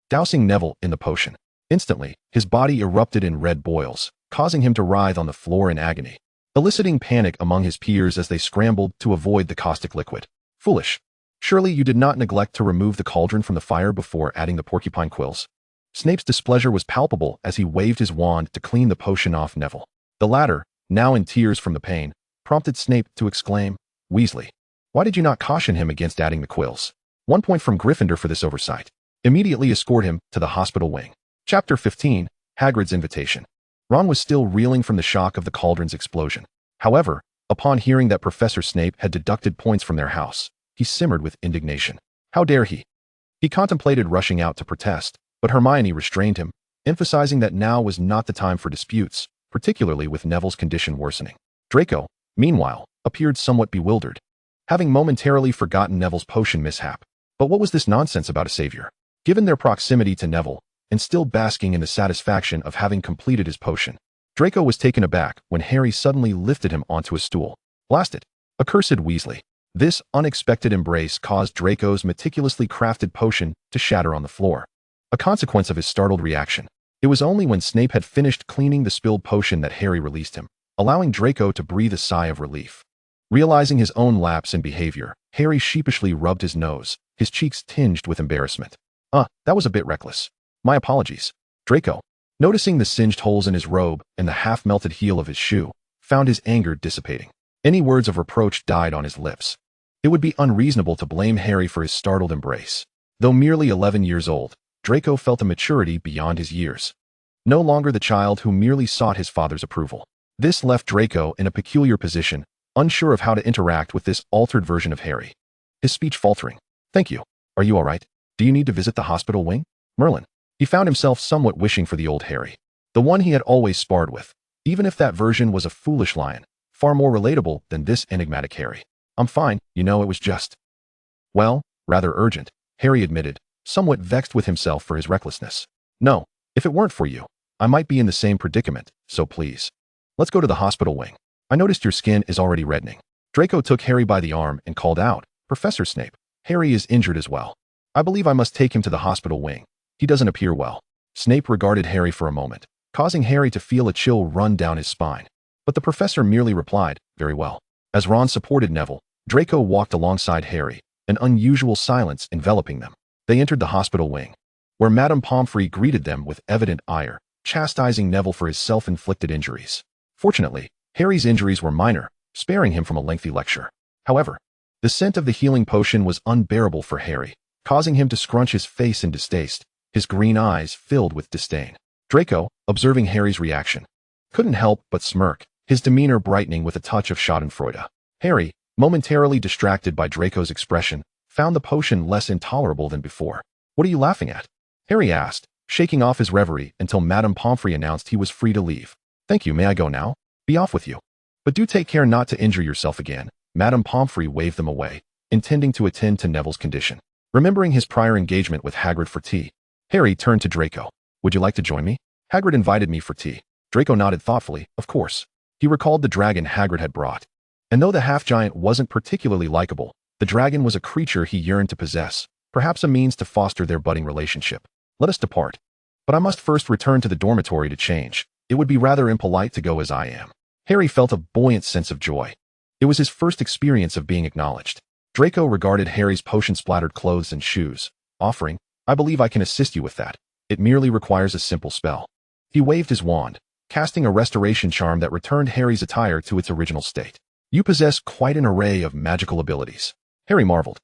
dousing Neville in the potion. Instantly, his body erupted in red boils, causing him to writhe on the floor in agony, eliciting panic among his peers as they scrambled to avoid the caustic liquid. Foolish. Surely you did not neglect to remove the cauldron from the fire before adding the porcupine quills. Snape's displeasure was palpable as he waved his wand to clean the potion off Neville. The latter, now in tears from the pain, prompted Snape to exclaim, "Weasley, why did you not caution him against adding the quills? 1 point from Gryffindor for this oversight. Immediately escort him to the hospital wing." Chapter 15, Hagrid's Invitation. Ron was still reeling from the shock of the cauldron's explosion. However, upon hearing that Professor Snape had deducted points from their house, he simmered with indignation. How dare he? He contemplated rushing out to protest, but Hermione restrained him, emphasizing that now was not the time for disputes, particularly with Neville's condition worsening. Draco, meanwhile, appeared somewhat bewildered, having momentarily forgotten Neville's potion mishap. But what was this nonsense about a savior? Given their proximity to Neville, and still basking in the satisfaction of having completed his potion, Draco was taken aback when Harry suddenly lifted him onto a stool. Blast it! Accursed Weasley! This unexpected embrace caused Draco's meticulously crafted potion to shatter on the floor, a consequence of his startled reaction. It was only when Snape had finished cleaning the spilled potion that Harry released him, allowing Draco to breathe a sigh of relief. Realizing his own lapse in behavior, Harry sheepishly rubbed his nose, his cheeks tinged with embarrassment. That was a bit reckless. My apologies." Draco, noticing the singed holes in his robe and the half-melted heel of his shoe, found his anger dissipating. Any words of reproach died on his lips. It would be unreasonable to blame Harry for his startled embrace. Though merely 11 years old, Draco felt a maturity beyond his years. No longer the child who merely sought his father's approval. This left Draco in a peculiar position, unsure of how to interact with this altered version of Harry. His speech faltering. "Thank you. Are you all right? Do you need to visit the hospital wing?" Merlin. He found himself somewhat wishing for the old Harry, the one he had always sparred with, even if that version was a foolish lion, far more relatable than this enigmatic Harry. "I'm fine, it was just..." "Well, rather urgent," Harry admitted, somewhat vexed with himself for his recklessness. "No, if it weren't for you, I might be in the same predicament, so please. Let's go to the hospital wing. I noticed your skin is already reddening." Draco took Harry by the arm and called out, "Professor Snape, Harry is injured as well. I believe I must take him to the hospital wing. He doesn't appear well." Snape regarded Harry for a moment, causing Harry to feel a chill run down his spine. But the professor merely replied, "Very well." As Ron supported Neville, Draco walked alongside Harry, an unusual silence enveloping them. They entered the hospital wing, where Madame Pomfrey greeted them with evident ire, chastising Neville for his self-inflicted injuries. Fortunately, Harry's injuries were minor, sparing him from a lengthy lecture. However, the scent of the healing potion was unbearable for Harry, causing him to scrunch his face in distaste, his green eyes filled with disdain. Draco, observing Harry's reaction, couldn't help but smirk, his demeanor brightening with a touch of schadenfreude. Harry, momentarily distracted by Draco's expression, found the potion less intolerable than before. "What are you laughing at?" Harry asked, shaking off his reverie until Madame Pomfrey announced he was free to leave. "Thank you, may I go now?" "Be off with you. But do take care not to injure yourself again." Madame Pomfrey waved them away, intending to attend to Neville's condition. Remembering his prior engagement with Hagrid for tea, Harry turned to Draco. "Would you like to join me? Hagrid invited me for tea." Draco nodded thoughtfully, of course. He recalled the dragon Hagrid had brought. And though the half-giant wasn't particularly likable, the dragon was a creature he yearned to possess, perhaps a means to foster their budding relationship. "Let us depart. But I must first return to the dormitory to change." It would be rather impolite to go as I am. Harry felt a buoyant sense of joy. It was his first experience of being acknowledged. Draco regarded Harry's potion-splattered clothes and shoes, offering, I believe I can assist you with that. It merely requires a simple spell. He waved his wand, casting a restoration charm that returned Harry's attire to its original state. You possess quite an array of magical abilities. Harry marveled,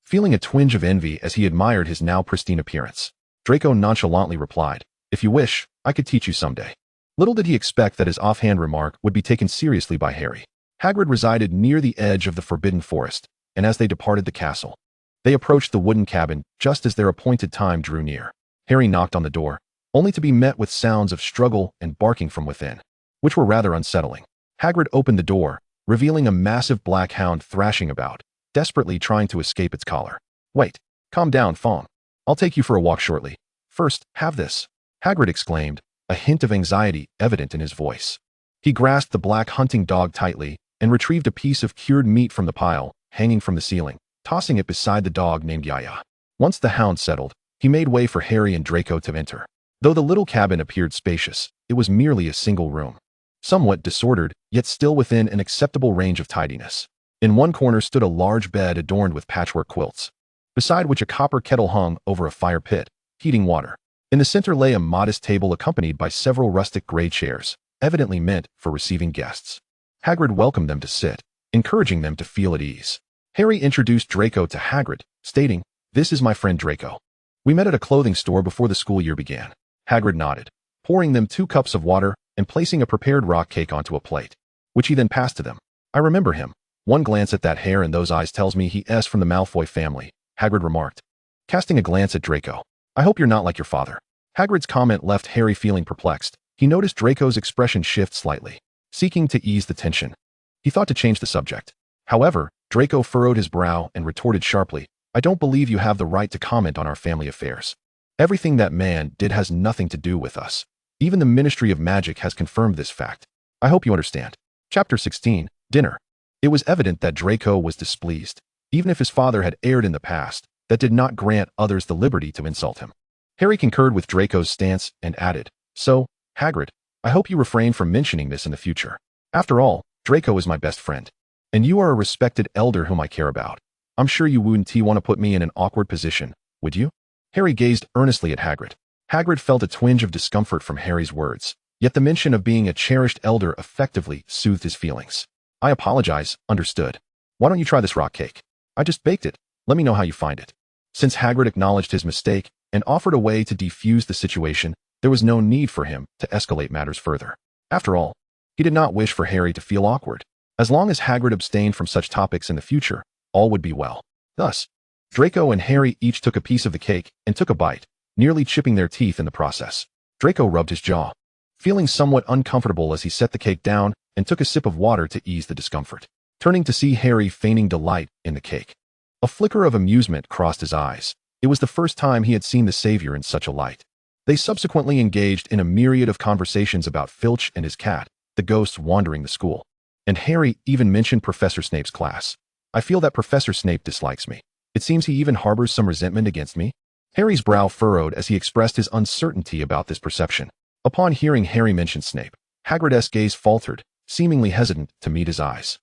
feeling a twinge of envy as he admired his now pristine appearance. Draco nonchalantly replied, if you wish, I could teach you someday. Little did he expect that his offhand remark would be taken seriously by Harry. Hagrid resided near the edge of the Forbidden Forest, and as they departed the castle, they approached the wooden cabin just as their appointed time drew near. Harry knocked on the door, only to be met with sounds of struggle and barking from within, which were rather unsettling. Hagrid opened the door, revealing a massive black hound thrashing about, desperately trying to escape its collar. Wait, calm down, Fawn. I'll take you for a walk shortly. First, have this, Hagrid exclaimed, a hint of anxiety evident in his voice. He grasped the black hunting dog tightly and retrieved a piece of cured meat from the pile, hanging from the ceiling, tossing it beside the dog named Yaya. Once the hound settled, he made way for Harry and Draco to enter. Though the little cabin appeared spacious, it was merely a single room. Somewhat disordered, yet still within an acceptable range of tidiness. In one corner stood a large bed adorned with patchwork quilts, beside which a copper kettle hung over a fire pit, heating water. In the center lay a modest table accompanied by several rustic gray chairs, evidently meant for receiving guests. Hagrid welcomed them to sit, encouraging them to feel at ease. Harry introduced Draco to Hagrid, stating, "This is my friend Draco. We met at a clothing store before the school year began." Hagrid nodded, pouring them 2 cups of water and placing a prepared rock cake onto a plate, which he then passed to them. "I remember him. One glance at that hair and those eyes tells me he's from the Malfoy family," Hagrid remarked, casting a glance at Draco. "I hope you're not like your father." Hagrid's comment left Harry feeling perplexed. He noticed Draco's expression shift slightly, seeking to ease the tension. He thought to change the subject. However, Draco furrowed his brow and retorted sharply, "I don't believe you have the right to comment on our family affairs. Everything that man did has nothing to do with us. Even the Ministry of Magic has confirmed this fact. I hope you understand." Chapter 16, Dinner. It was evident that Draco was displeased. Even if his father had erred in the past, that did not grant others the liberty to insult him. Harry concurred with Draco's stance and added, "So, Hagrid, I hope you refrain from mentioning this in the future. After all, Draco is my best friend, and you are a respected elder whom I care about. I'm sure you wouldn't want to put me in an awkward position, would you?" Harry gazed earnestly at Hagrid. Hagrid felt a twinge of discomfort from Harry's words, yet the mention of being a cherished elder effectively soothed his feelings. "I apologize, understood. Why don't you try this rock cake? I just baked it. Let me know how you find it." Since Hagrid acknowledged his mistake and offered a way to defuse the situation, there was no need for him to escalate matters further. After all, he did not wish for Harry to feel awkward. As long as Hagrid abstained from such topics in the future, all would be well. Thus, Draco and Harry each took a piece of the cake and took a bite, nearly chipping their teeth in the process. Draco rubbed his jaw, feeling somewhat uncomfortable as he set the cake down and took a sip of water to ease the discomfort, turning to see Harry feigning delight in the cake. A flicker of amusement crossed his eyes. It was the first time he had seen the savior in such a light. They subsequently engaged in a myriad of conversations about Filch and his cat, the ghosts wandering the school. And Harry even mentioned Professor Snape's class. "I feel that Professor Snape dislikes me. It seems he even harbors some resentment against me." Harry's brow furrowed as he expressed his uncertainty about this perception. Upon hearing Harry mention Snape, Hagrid's gaze faltered, seemingly hesitant to meet his eyes.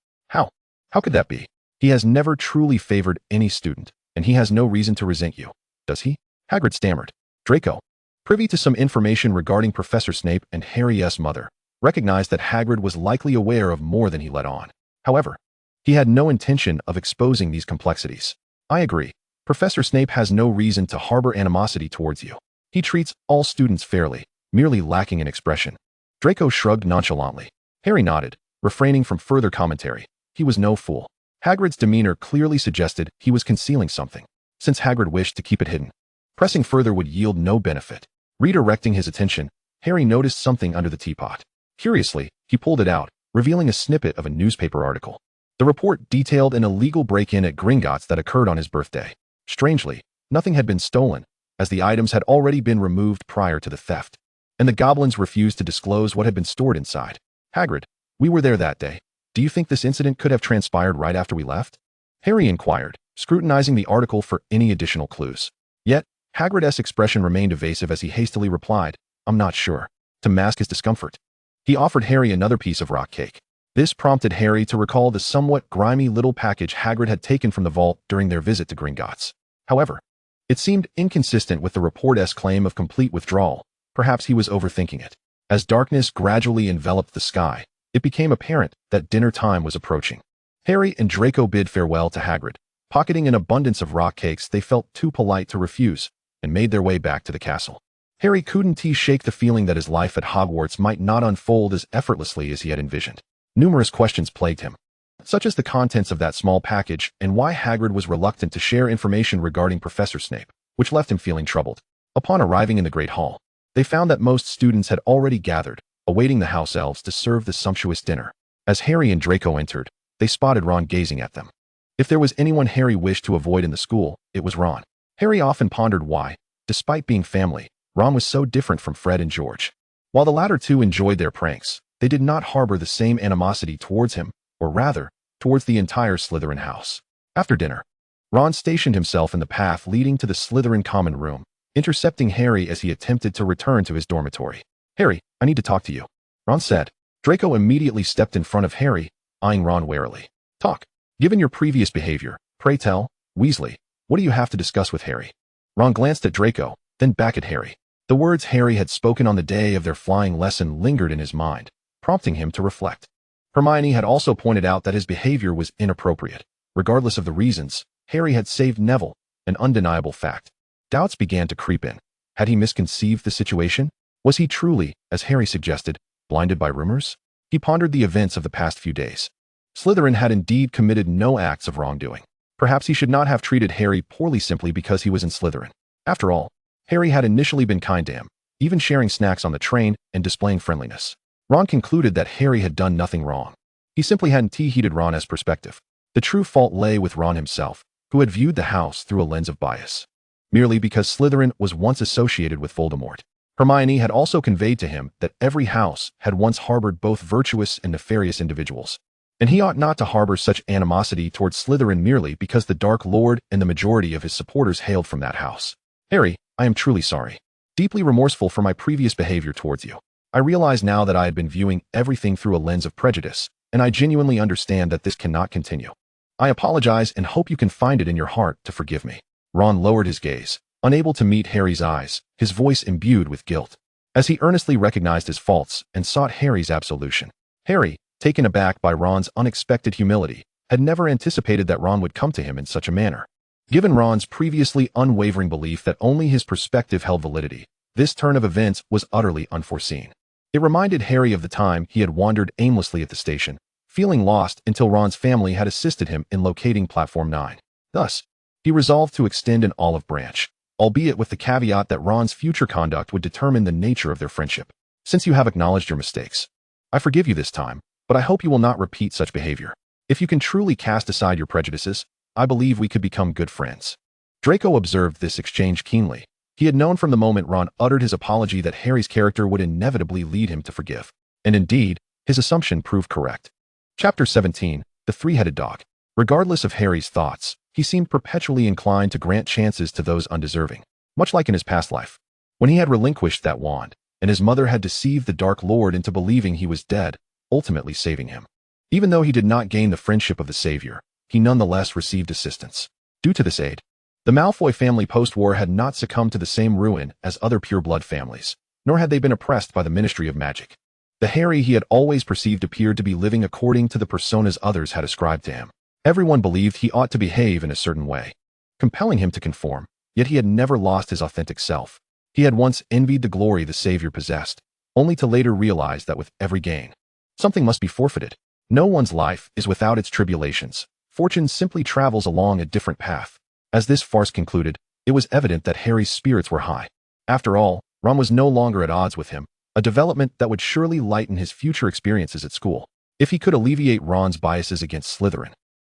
How could that be? He has never truly favored any student, and he has no reason to resent you, does he? Hagrid stammered. Draco, privy to some information regarding Professor Snape and Harry's mother, recognized that Hagrid was likely aware of more than he let on. However, he had no intention of exposing these complexities. "I agree. Professor Snape has no reason to harbor animosity towards you. He treats all students fairly, merely lacking in expression." Draco shrugged nonchalantly. Harry nodded, refraining from further commentary. He was no fool. Hagrid's demeanor clearly suggested he was concealing something, since Hagrid wished to keep it hidden. Pressing further would yield no benefit. Redirecting his attention, Harry noticed something under the teapot. Curiously, he pulled it out, revealing a snippet of a newspaper article. The report detailed an illegal break-in at Gringotts that occurred on his birthday. Strangely, nothing had been stolen, as the items had already been removed prior to the theft, and the goblins refused to disclose what had been stored inside. "Hagrid, we were there that day. Do you think this incident could have transpired right after we left?" Harry inquired, scrutinizing the article for any additional clues. Yet, Hagrid's expression remained evasive as he hastily replied, "I'm not sure," to mask his discomfort. He offered Harry another piece of rock cake. This prompted Harry to recall the somewhat grimy little package Hagrid had taken from the vault during their visit to Gringotts. However, it seemed inconsistent with the report's claim of complete withdrawal. Perhaps he was overthinking it. As darkness gradually enveloped the sky, it became apparent that dinner time was approaching. Harry and Draco bid farewell to Hagrid, pocketing an abundance of rock cakes they felt too polite to refuse, and made their way back to the castle. Harry couldn't shake the feeling that his life at Hogwarts might not unfold as effortlessly as he had envisioned. Numerous questions plagued him, such as the contents of that small package and why Hagrid was reluctant to share information regarding Professor Snape, which left him feeling troubled. Upon arriving in the Great Hall, they found that most students had already gathered, awaiting the house elves to serve the sumptuous dinner. As Harry and Draco entered, they spotted Ron gazing at them. If there was anyone Harry wished to avoid in the school, it was Ron. Harry often pondered why, despite being family, Ron was so different from Fred and George. While the latter two enjoyed their pranks, they did not harbor the same animosity towards him, or rather, towards the entire Slytherin house. After dinner, Ron stationed himself in the path leading to the Slytherin common room, intercepting Harry as he attempted to return to his dormitory. "Harry, I need to talk to you," Ron said. Draco immediately stepped in front of Harry, eyeing Ron warily. "Talk. Given your previous behavior, pray tell, Weasley, what do you have to discuss with Harry?" Ron glanced at Draco, then back at Harry. The words Harry had spoken on the day of their flying lesson lingered in his mind, prompting him to reflect. Hermione had also pointed out that his behavior was inappropriate. Regardless of the reasons, Harry had saved Neville, an undeniable fact. Doubts began to creep in. Had he misconceived the situation? Was he truly, as Harry suggested, blinded by rumors? He pondered the events of the past few days. Slytherin had indeed committed no acts of wrongdoing. Perhaps he should not have treated Harry poorly simply because he was in Slytherin. After all, Harry had initially been kind to him, even sharing snacks on the train and displaying friendliness. Ron concluded that Harry had done nothing wrong. He simply hadn't heeded Ron's perspective. The true fault lay with Ron himself, who had viewed the house through a lens of bias. Merely because Slytherin was once associated with Voldemort. Hermione had also conveyed to him that every house had once harbored both virtuous and nefarious individuals, and he ought not to harbor such animosity towards Slytherin merely because the Dark Lord and the majority of his supporters hailed from that house. "Harry, I am truly sorry. Deeply remorseful for my previous behavior towards you. I realize now that I had been viewing everything through a lens of prejudice, and I genuinely understand that this cannot continue. I apologize and hope you can find it in your heart to forgive me." Ron lowered his gaze, unable to meet Harry's eyes, his voice imbued with guilt, as he earnestly recognized his faults and sought Harry's absolution. Harry, taken aback by Ron's unexpected humility, had never anticipated that Ron would come to him in such a manner. Given Ron's previously unwavering belief that only his perspective held validity, this turn of events was utterly unforeseen. It reminded Harry of the time he had wandered aimlessly at the station, feeling lost until Ron's family had assisted him in locating Platform 9. Thus, he resolved to extend an olive branch, albeit with the caveat that Ron's future conduct would determine the nature of their friendship. "Since you have acknowledged your mistakes, I forgive you this time, but I hope you will not repeat such behavior. If you can truly cast aside your prejudices, I believe we could become good friends." Draco observed this exchange keenly. He had known from the moment Ron uttered his apology that Harry's character would inevitably lead him to forgive. And indeed, his assumption proved correct. Chapter 17, The Three-Headed Dog. Regardless of Harry's thoughts, he seemed perpetually inclined to grant chances to those undeserving, much like in his past life, when he had relinquished that wand, and his mother had deceived the Dark Lord into believing he was dead, ultimately saving him. Even though he did not gain the friendship of the Savior, he nonetheless received assistance. Due to this aid, the Malfoy family post-war had not succumbed to the same ruin as other pure-blood families, nor had they been oppressed by the Ministry of Magic. The Harry he had always perceived appeared to be living according to the personas others had ascribed to him. Everyone believed he ought to behave in a certain way, compelling him to conform, yet he had never lost his authentic self. He had once envied the glory the Savior possessed, only to later realize that with every gain, something must be forfeited. No one's life is without its tribulations. Fortune simply travels along a different path. As this farce concluded, it was evident that Harry's spirits were high. After all, Ron was no longer at odds with him, a development that would surely lighten his future experiences at school. If he could alleviate Ron's biases against Slytherin,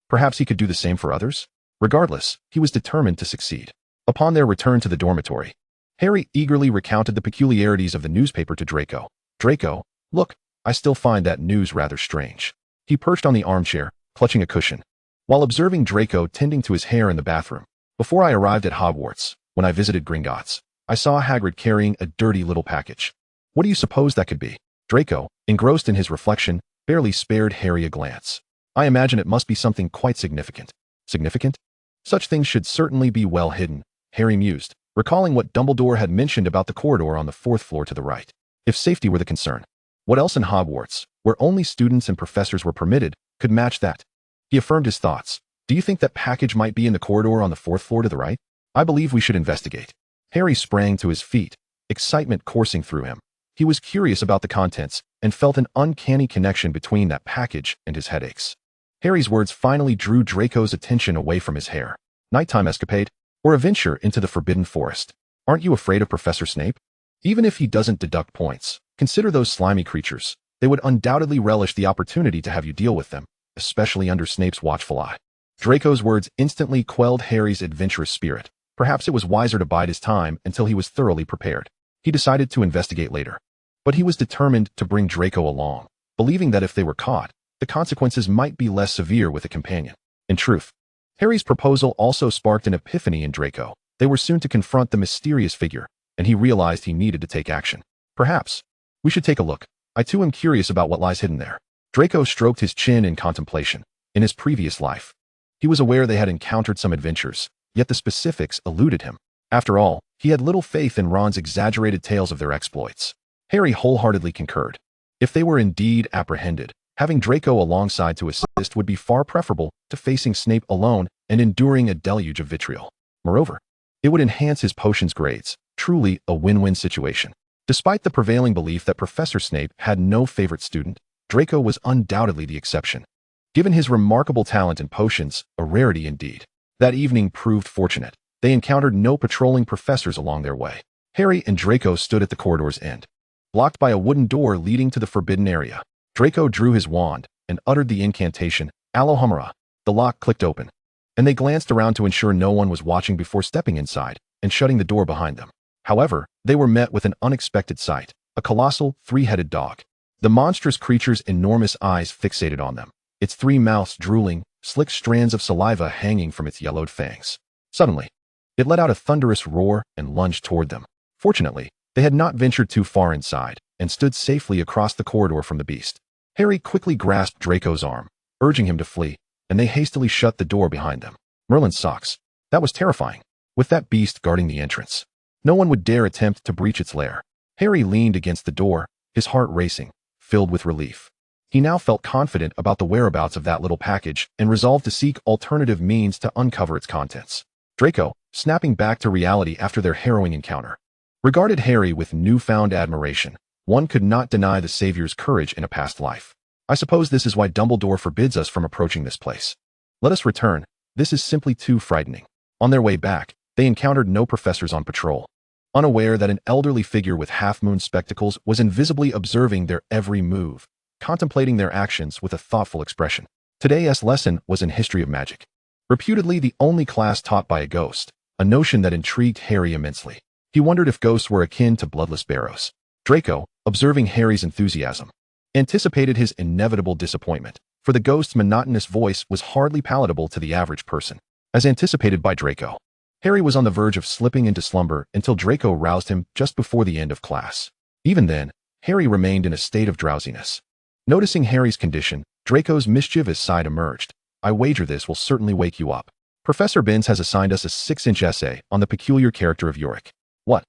perhaps he could do the same for others? Regardless, he was determined to succeed. Upon their return to the dormitory, Harry eagerly recounted the peculiarities of the newspaper to Draco. "Draco, look, I still find that news rather strange." He perched on the armchair, clutching a cushion, while observing Draco tending to his hair in the bathroom. "Before I arrived at Hogwarts, when I visited Gringotts, I saw Hagrid carrying a dirty little package. What do you suppose that could be?" Draco, engrossed in his reflection, barely spared Harry a glance. I imagine it must be something quite significant. Significant? Such things should certainly be well hidden, Harry mused, recalling what Dumbledore had mentioned about the corridor on the 4th floor to the right. If safety were the concern, what else in Hogwarts, where only students and professors were permitted, could match that? He affirmed his thoughts. Do you think that package might be in the corridor on the 4th floor to the right? I believe we should investigate. Harry sprang to his feet, excitement coursing through him. He was curious about the contents and felt an uncanny connection between that package and his headaches. Harry's words finally drew Draco's attention away from his hair. Nighttime escapade? Or a venture into the Forbidden Forest? Aren't you afraid of Professor Snape? Even if he doesn't deduct points, consider those slimy creatures. They would undoubtedly relish the opportunity to have you deal with them, especially under Snape's watchful eye. Draco's words instantly quelled Harry's adventurous spirit. Perhaps it was wiser to bide his time until he was thoroughly prepared. He decided to investigate later. But he was determined to bring Draco along, believing that if they were caught, the consequences might be less severe with a companion. In truth, Harry's proposal also sparked an epiphany in Draco. They were soon to confront the mysterious figure, and he realized he needed to take action. Perhaps we should take a look. I too am curious about what lies hidden there. Draco stroked his chin in contemplation. In his previous life, he was aware they had encountered some adventures, yet the specifics eluded him. After all, he had little faith in Ron's exaggerated tales of their exploits. Harry wholeheartedly concurred. If they were indeed apprehended, having Draco alongside to assist would be far preferable to facing Snape alone and enduring a deluge of vitriol. Moreover, it would enhance his potions grades, truly a win-win situation. Despite the prevailing belief that Professor Snape had no favorite student, Draco was undoubtedly the exception. Given his remarkable talent in potions, a rarity indeed. That evening proved fortunate. They encountered no patrolling professors along their way. Harry and Draco stood at the corridor's end, blocked by a wooden door leading to the forbidden area. Draco drew his wand and uttered the incantation, Alohomora. The lock clicked open, and they glanced around to ensure no one was watching before stepping inside and shutting the door behind them. However, they were met with an unexpected sight, a colossal, three-headed dog. The monstrous creature's enormous eyes fixated on them, its 3 mouths drooling, slick strands of saliva hanging from its yellowed fangs. Suddenly, it let out a thunderous roar and lunged toward them. Fortunately, they had not ventured too far inside and stood safely across the corridor from the beast. Harry quickly grasped Draco's arm, urging him to flee, and they hastily shut the door behind them. Merlin's socks. That was terrifying. With that beast guarding the entrance, no one would dare attempt to breach its lair. Harry leaned against the door, his heart racing, filled with relief. He now felt confident about the whereabouts of that little package and resolved to seek alternative means to uncover its contents. Draco, snapping back to reality after their harrowing encounter, regarded Harry with newfound admiration. One could not deny the Savior's courage in a past life. I suppose this is why Dumbledore forbids us from approaching this place. Let us return. This is simply too frightening. On their way back, they encountered no professors on patrol. Unaware that an elderly figure with half-moon spectacles was invisibly observing their every move, contemplating their actions with a thoughtful expression. Today's lesson was in history of magic. Reputedly the only class taught by a ghost, a notion that intrigued Harry immensely. He wondered if ghosts were akin to bloodless barrows. Draco, observing Harry's enthusiasm, anticipated his inevitable disappointment, for the ghost's monotonous voice was hardly palatable to the average person. As anticipated by Draco, Harry was on the verge of slipping into slumber until Draco roused him just before the end of class. Even then, Harry remained in a state of drowsiness. Noticing Harry's condition, Draco's mischievous side emerged. I wager this will certainly wake you up. Professor Binns has assigned us a 6-inch essay on the peculiar character of Yorick. What?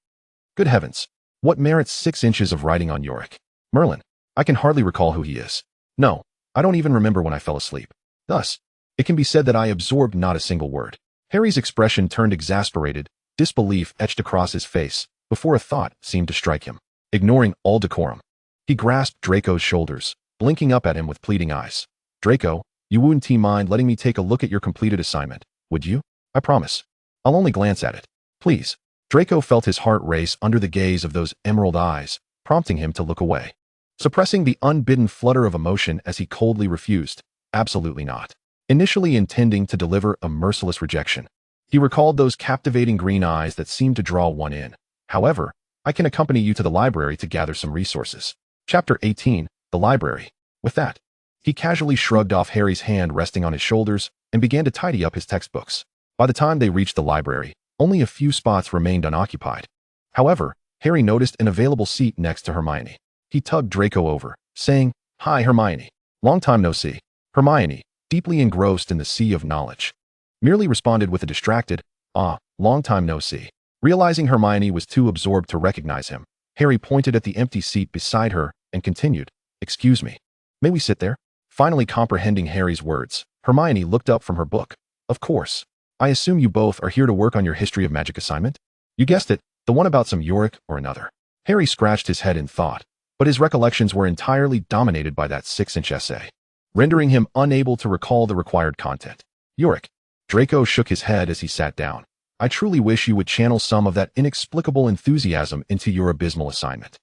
Good heavens. What merits 6 inches of writing on Yorick? Merlin. I can hardly recall who he is. No, I don't even remember when I fell asleep. Thus, it can be said that I absorbed not a single word. Harry's expression turned exasperated, disbelief etched across his face, before a thought seemed to strike him. Ignoring all decorum, he grasped Draco's shoulders, blinking up at him with pleading eyes. Draco, you wouldn't mind letting me take a look at your completed assignment, would you? I promise. I'll only glance at it. Please. Draco felt his heart race under the gaze of those emerald eyes, prompting him to look away. Suppressing the unbidden flutter of emotion as he coldly refused, absolutely not. Initially intending to deliver a merciless rejection, he recalled those captivating green eyes that seemed to draw one in. However, I can accompany you to the library to gather some resources. Chapter 18, The Library. With that, he casually shrugged off Harry's hand resting on his shoulders and began to tidy up his textbooks. By the time they reached the library, only a few spots remained unoccupied. However, Harry noticed an available seat next to Hermione. He tugged Draco over, saying, "Hi, Hermione. Long time no see." Hermione, deeply engrossed in the sea of knowledge, merely responded with a distracted, "Ah, long time no see." Realizing Hermione was too absorbed to recognize him, Harry pointed at the empty seat beside her and continued, "Excuse me. May we sit there?" Finally comprehending Harry's words, Hermione looked up from her book. "Of course. I assume you both are here to work on your history of magic assignment? You guessed it, the one about some Yorick or another." Harry scratched his head in thought, but his recollections were entirely dominated by that 6-inch essay, rendering him unable to recall the required content. "Yorick." Draco shook his head as he sat down. "I truly wish you would channel some of that inexplicable enthusiasm into your abysmal assignment."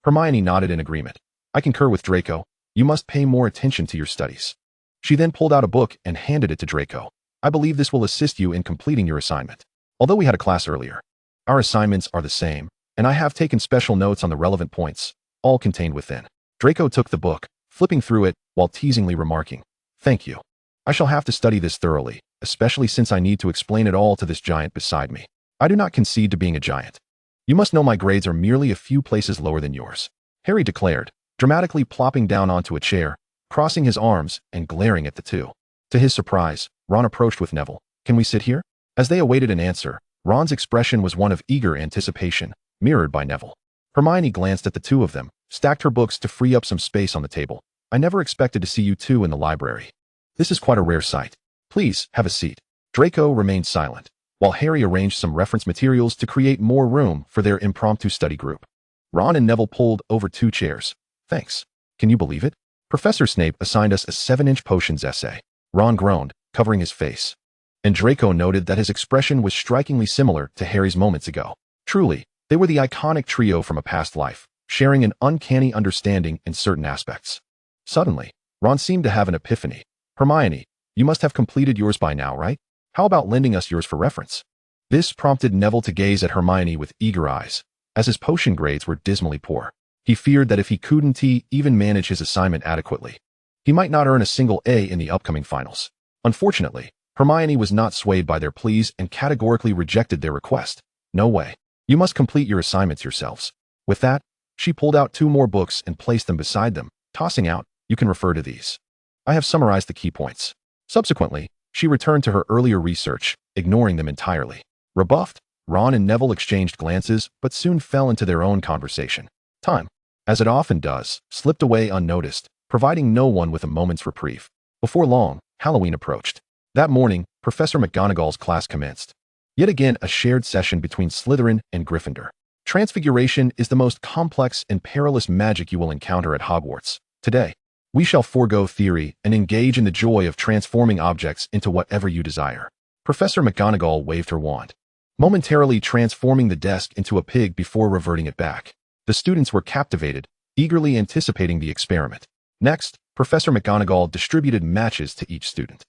Hermione nodded in agreement. "I concur with Draco. You must pay more attention to your studies." She then pulled out a book and handed it to Draco. "I believe this will assist you in completing your assignment. Although we had a class earlier, our assignments are the same, and I have taken special notes on the relevant points, all contained within." Draco took the book, flipping through it while teasingly remarking, "Thank you. I shall have to study this thoroughly, especially since I need to explain it all to this giant beside me. I do not concede to being a giant. You must know my grades are merely a few places lower than yours," Harry declared, dramatically plopping down onto a chair, crossing his arms and glaring at the two. To his surprise, Ron approached with Neville. "Can we sit here?" As they awaited an answer, Ron's expression was one of eager anticipation, mirrored by Neville. Hermione glanced at the two of them, stacked her books to free up some space on the table. "I never expected to see you two in the library. This is quite a rare sight. Please, have a seat." Draco remained silent, while Harry arranged some reference materials to create more room for their impromptu study group. Ron and Neville pulled over 2 chairs. "Thanks. Can you believe it? Professor Snape assigned us a 7-inch potions essay." Ron groaned, covering his face. And Draco noted that his expression was strikingly similar to Harry's moments ago. Truly, they were the iconic trio from a past life, sharing an uncanny understanding in certain aspects. Suddenly, Ron seemed to have an epiphany. "Hermione, you must have completed yours by now, right? How about lending us yours for reference?" This prompted Neville to gaze at Hermione with eager eyes, as his potion grades were dismally poor. He feared that if he couldn't even manage his assignment adequately, he might not earn a single A in the upcoming finals. Unfortunately, Hermione was not swayed by their pleas and categorically rejected their request. "No way. You must complete your assignments yourselves." With that, she pulled out 2 more books and placed them beside them, tossing out, "You can refer to these. I have summarized the key points." Subsequently, she returned to her earlier research, ignoring them entirely. Rebuffed, Ron and Neville exchanged glances but soon fell into their own conversation. Time, as it often does, slipped away unnoticed, providing no one with a moment's reprieve. Before long, Halloween approached. That morning, Professor McGonagall's class commenced. Yet again, a shared session between Slytherin and Gryffindor. Transfiguration is the most complex and perilous magic you will encounter at Hogwarts. Today, we shall forego theory and engage in the joy of transforming objects into whatever you desire. Professor McGonagall waved her wand, momentarily transforming the desk into a pig before reverting it back. The students were captivated, eagerly anticipating the experiment. Next, Professor McGonagall distributed matches to each student.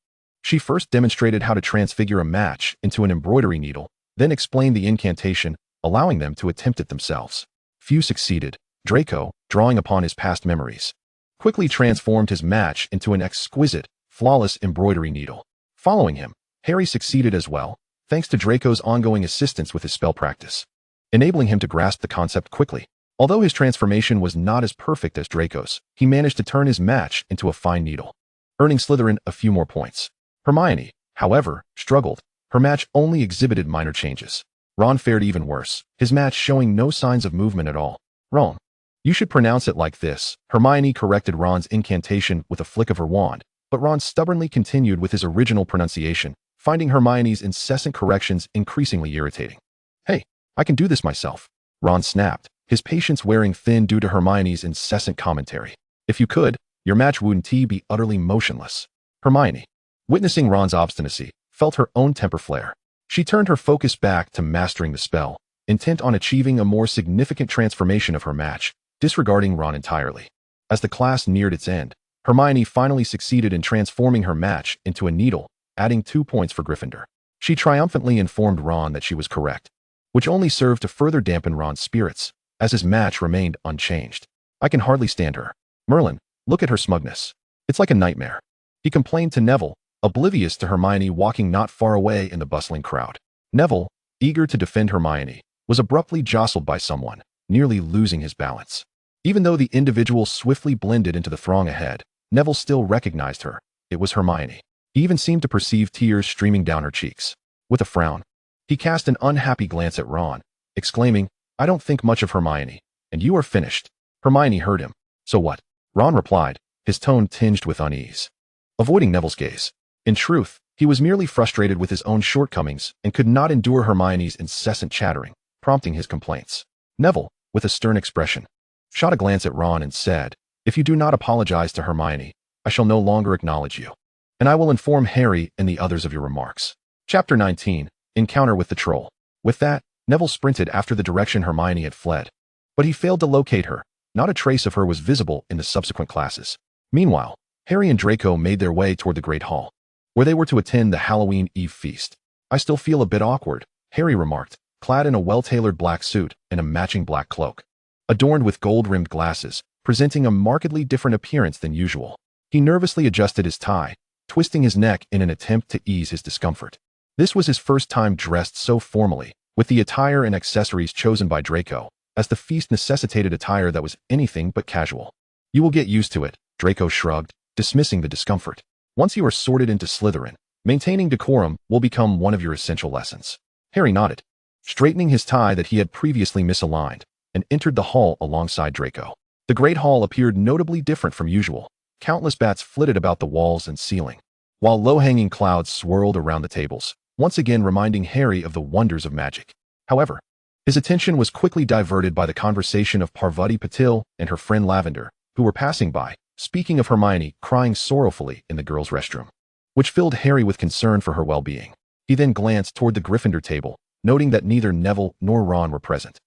She first demonstrated how to transfigure a match into an embroidery needle, then explained the incantation, allowing them to attempt it themselves. Few succeeded. Draco, drawing upon his past memories, quickly transformed his match into an exquisite, flawless embroidery needle. Following him, Harry succeeded as well, thanks to Draco's ongoing assistance with his spell practice, enabling him to grasp the concept quickly. Although his transformation was not as perfect as Draco's, he managed to turn his match into a fine needle, earning Slytherin a few more points. Hermione, however, struggled. Her match only exhibited minor changes. Ron fared even worse, his match showing no signs of movement at all. "Wrong. You should pronounce it like this." Hermione corrected Ron's incantation with a flick of her wand, but Ron stubbornly continued with his original pronunciation, finding Hermione's incessant corrections increasingly irritating. "Hey, I can do this myself," Ron snapped, his patience wearing thin due to Hermione's incessant commentary. "If you could, your match wouldn't be utterly motionless." Hermione, witnessing Ron's obstinacy, felt her own temper flare. She turned her focus back to mastering the spell, intent on achieving a more significant transformation of her match, disregarding Ron entirely. As the class neared its end, Hermione finally succeeded in transforming her match into a needle, adding 2 points for Gryffindor. She triumphantly informed Ron that she was correct, which only served to further dampen Ron's spirits, as his match remained unchanged. "I can hardly stand her. Merlin, look at her smugness. It's like a nightmare," he complained to Neville, oblivious to Hermione walking not far away in the bustling crowd. Neville, eager to defend Hermione, was abruptly jostled by someone, nearly losing his balance. Even though the individual swiftly blended into the throng ahead, Neville still recognized her. It was Hermione. He even seemed to perceive tears streaming down her cheeks. With a frown, he cast an unhappy glance at Ron, exclaiming, "I don't think much of Hermione, and you are finished." Hermione heard him. "So what?" Ron replied, his tone tinged with unease, avoiding Neville's gaze. In truth, he was merely frustrated with his own shortcomings and could not endure Hermione's incessant chattering, prompting his complaints. Neville, with a stern expression, shot a glance at Ron and said, "If you do not apologize to Hermione, I shall no longer acknowledge you, and I will inform Harry and the others of your remarks." Chapter 19, Encounter with the Troll. With that, Neville sprinted after the direction Hermione had fled. But he failed to locate her. Not a trace of her was visible in the subsequent classes. Meanwhile, Harry and Draco made their way toward the Great Hall, where they were to attend the Halloween Eve feast. "I still feel a bit awkward," Harry remarked, clad in a well-tailored black suit and a matching black cloak, adorned with gold-rimmed glasses, presenting a markedly different appearance than usual. He nervously adjusted his tie, twisting his neck in an attempt to ease his discomfort. This was his first time dressed so formally, with the attire and accessories chosen by Draco, as the feast necessitated attire that was anything but casual. "You will get used to it," Draco shrugged, dismissing the discomfort. "Once you are sorted into Slytherin, maintaining decorum will become one of your essential lessons." Harry nodded, straightening his tie that he had previously misaligned, and entered the hall alongside Draco. The Great Hall appeared notably different from usual. Countless bats flitted about the walls and ceiling, while low-hanging clouds swirled around the tables, once again reminding Harry of the wonders of magic. However, his attention was quickly diverted by the conversation of Parvati Patil and her friend Lavender, who were passing by, speaking of Hermione crying sorrowfully in the girls' restroom, which filled Harry with concern for her well-being. He then glanced toward the Gryffindor table, noting that neither Neville nor Ron were present.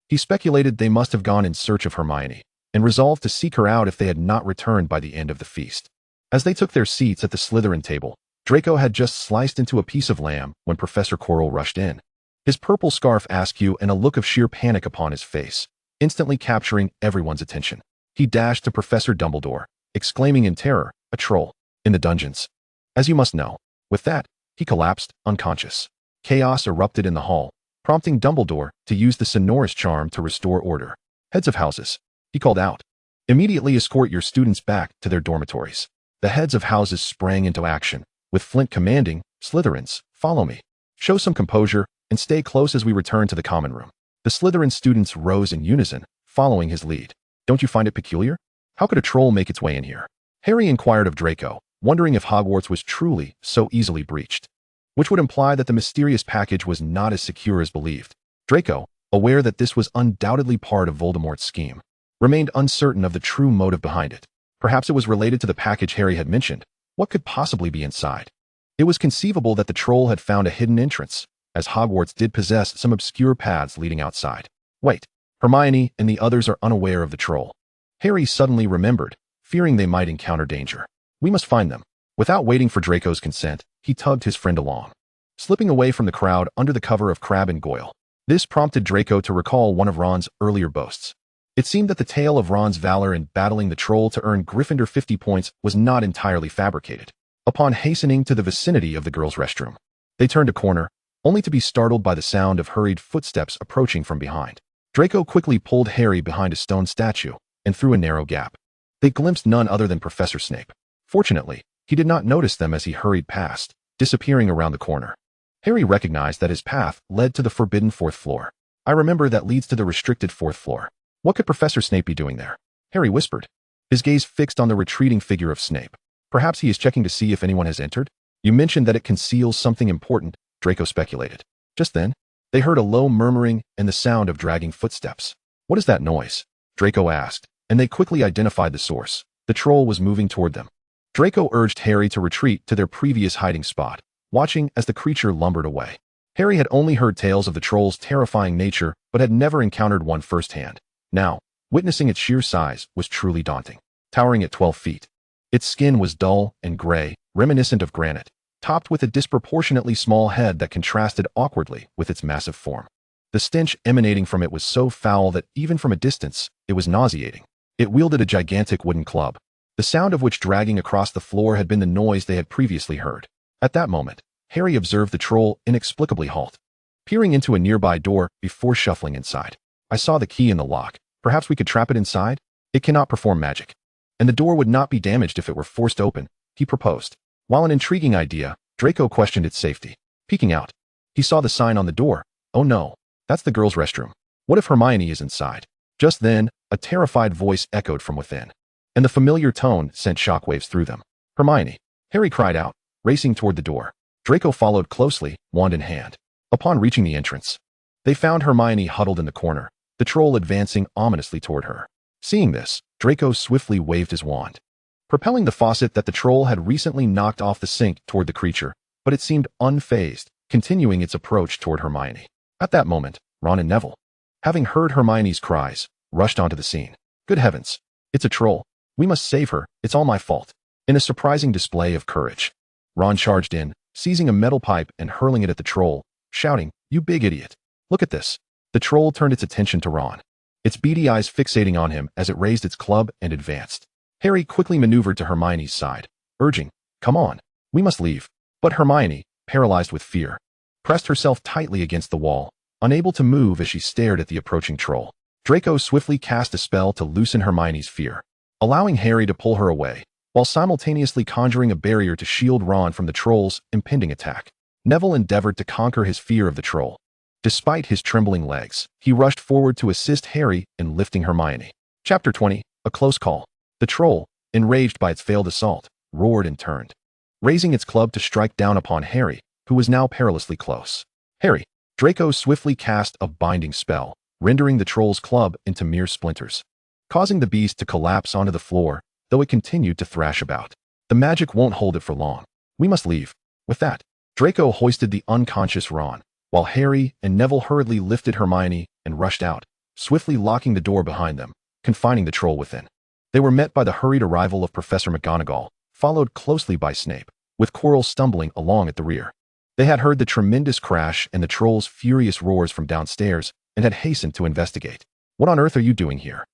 He speculated they must have gone in search of Hermione, and resolved to seek her out if they had not returned by the end of the feast. As they took their seats at the Slytherin table, Draco had just sliced into a piece of lamb when Professor Quirrell rushed in, his purple scarf askew and a look of sheer panic upon his face, instantly capturing everyone's attention. He dashed to Professor Dumbledore, exclaiming in terror, "A troll! In the dungeons!" As you must know. With that, he collapsed, unconscious. Chaos erupted in the hall, prompting Dumbledore to use the sonorous charm to restore order. "Heads of houses," he called out, "immediately escort your students back to their dormitories." The heads of houses sprang into action, with Flint commanding, "Slytherins, follow me. Show some composure, and stay close as we return to the common room." The Slytherin students rose in unison, following his lead. "Don't you find it peculiar? How could a troll make its way in here?" Harry inquired of Draco, wondering if Hogwarts was truly so easily breached, which would imply that the mysterious package was not as secure as believed. Draco, aware that this was undoubtedly part of Voldemort's scheme, remained uncertain of the true motive behind it. Perhaps it was related to the package Harry had mentioned. What could possibly be inside? It was conceivable that the troll had found a hidden entrance, as Hogwarts did possess some obscure paths leading outside. Wait, Hermione and the others are unaware of the troll. Harry suddenly remembered, fearing they might encounter danger. "We must find them." Without waiting for Draco's consent, he tugged his friend along, slipping away from the crowd under the cover of Crabbe and Goyle. This prompted Draco to recall one of Ron's earlier boasts. It seemed that the tale of Ron's valor in battling the troll to earn Gryffindor 50 points was not entirely fabricated. Upon hastening to the vicinity of the girls' restroom, they turned a corner, only to be startled by the sound of hurried footsteps approaching from behind. Draco quickly pulled Harry behind a stone statue and through a narrow gap. They glimpsed none other than Professor Snape. Fortunately, he did not notice them as he hurried past, disappearing around the corner. Harry recognized that his path led to the forbidden 4th floor. "I remember that leads to the restricted 4th floor. What could Professor Snape be doing there?" Harry whispered, his gaze fixed on the retreating figure of Snape. "Perhaps he is checking to see if anyone has entered." "You mentioned that it conceals something important," Draco speculated. Just then, they heard a low murmuring and the sound of dragging footsteps. "What is that noise?" Draco asked, and they quickly identified the source. The troll was moving toward them. Draco urged Harry to retreat to their previous hiding spot, watching as the creature lumbered away. Harry had only heard tales of the troll's terrifying nature, but had never encountered one firsthand. Now, witnessing its sheer size was truly daunting. Towering at 12 feet, its skin was dull and gray, reminiscent of granite, topped with a disproportionately small head that contrasted awkwardly with its massive form. The stench emanating from it was so foul that even from a distance, it was nauseating. It wielded a gigantic wooden club, the sound of which dragging across the floor had been the noise they had previously heard. At that moment, Harry observed the troll inexplicably halt, peering into a nearby door before shuffling inside. "I saw the key in the lock. Perhaps we could trap it inside?" It cannot perform magic. And the door would not be damaged if it were forced open, he proposed. While an intriguing idea, Draco questioned its safety. Peeking out, he saw the sign on the door. Oh no, that's the girls' restroom. What if Hermione is inside? Just then, a terrified voice echoed from within, and the familiar tone sent shockwaves through them. Hermione, Harry cried out, racing toward the door. Draco followed closely, wand in hand. Upon reaching the entrance, they found Hermione huddled in the corner, the troll advancing ominously toward her. Seeing this, Draco swiftly waved his wand, propelling the faucet that the troll had recently knocked off the sink toward the creature, but it seemed unfazed, continuing its approach toward Hermione. At that moment, Ron and Neville, having heard Hermione's cries, rushed onto the scene. Good heavens, it's a troll. We must save her, it's all my fault. In a surprising display of courage, Ron charged in, seizing a metal pipe and hurling it at the troll, shouting, "You big idiot. Look at this." The troll turned its attention to Ron, its beady eyes fixating on him as it raised its club and advanced. Harry quickly maneuvered to Hermione's side, urging, "Come on, we must leave." But Hermione, paralyzed with fear, pressed herself tightly against the wall, unable to move as she stared at the approaching troll. Draco swiftly cast a spell to loosen Hermione's fear, allowing Harry to pull her away, while simultaneously conjuring a barrier to shield Ron from the troll's impending attack. Neville endeavored to conquer his fear of the troll. Despite his trembling legs, he rushed forward to assist Harry in lifting Hermione. Chapter 20, A Close Call. The troll, enraged by its failed assault, roared and turned, raising its club to strike down upon Harry, who was now perilously close. Harry, Draco swiftly cast a binding spell, rendering the troll's club into mere splinters, causing the beast to collapse onto the floor, though it continued to thrash about. The magic won't hold it for long. We must leave. With that, Draco hoisted the unconscious Ron, while Harry and Neville hurriedly lifted Hermione and rushed out, swiftly locking the door behind them, confining the troll within. They were met by the hurried arrival of Professor McGonagall, followed closely by Snape, with Quirrell stumbling along at the rear. They had heard the tremendous crash and the troll's furious roars from downstairs and had hastened to investigate. "What on earth are you doing here?"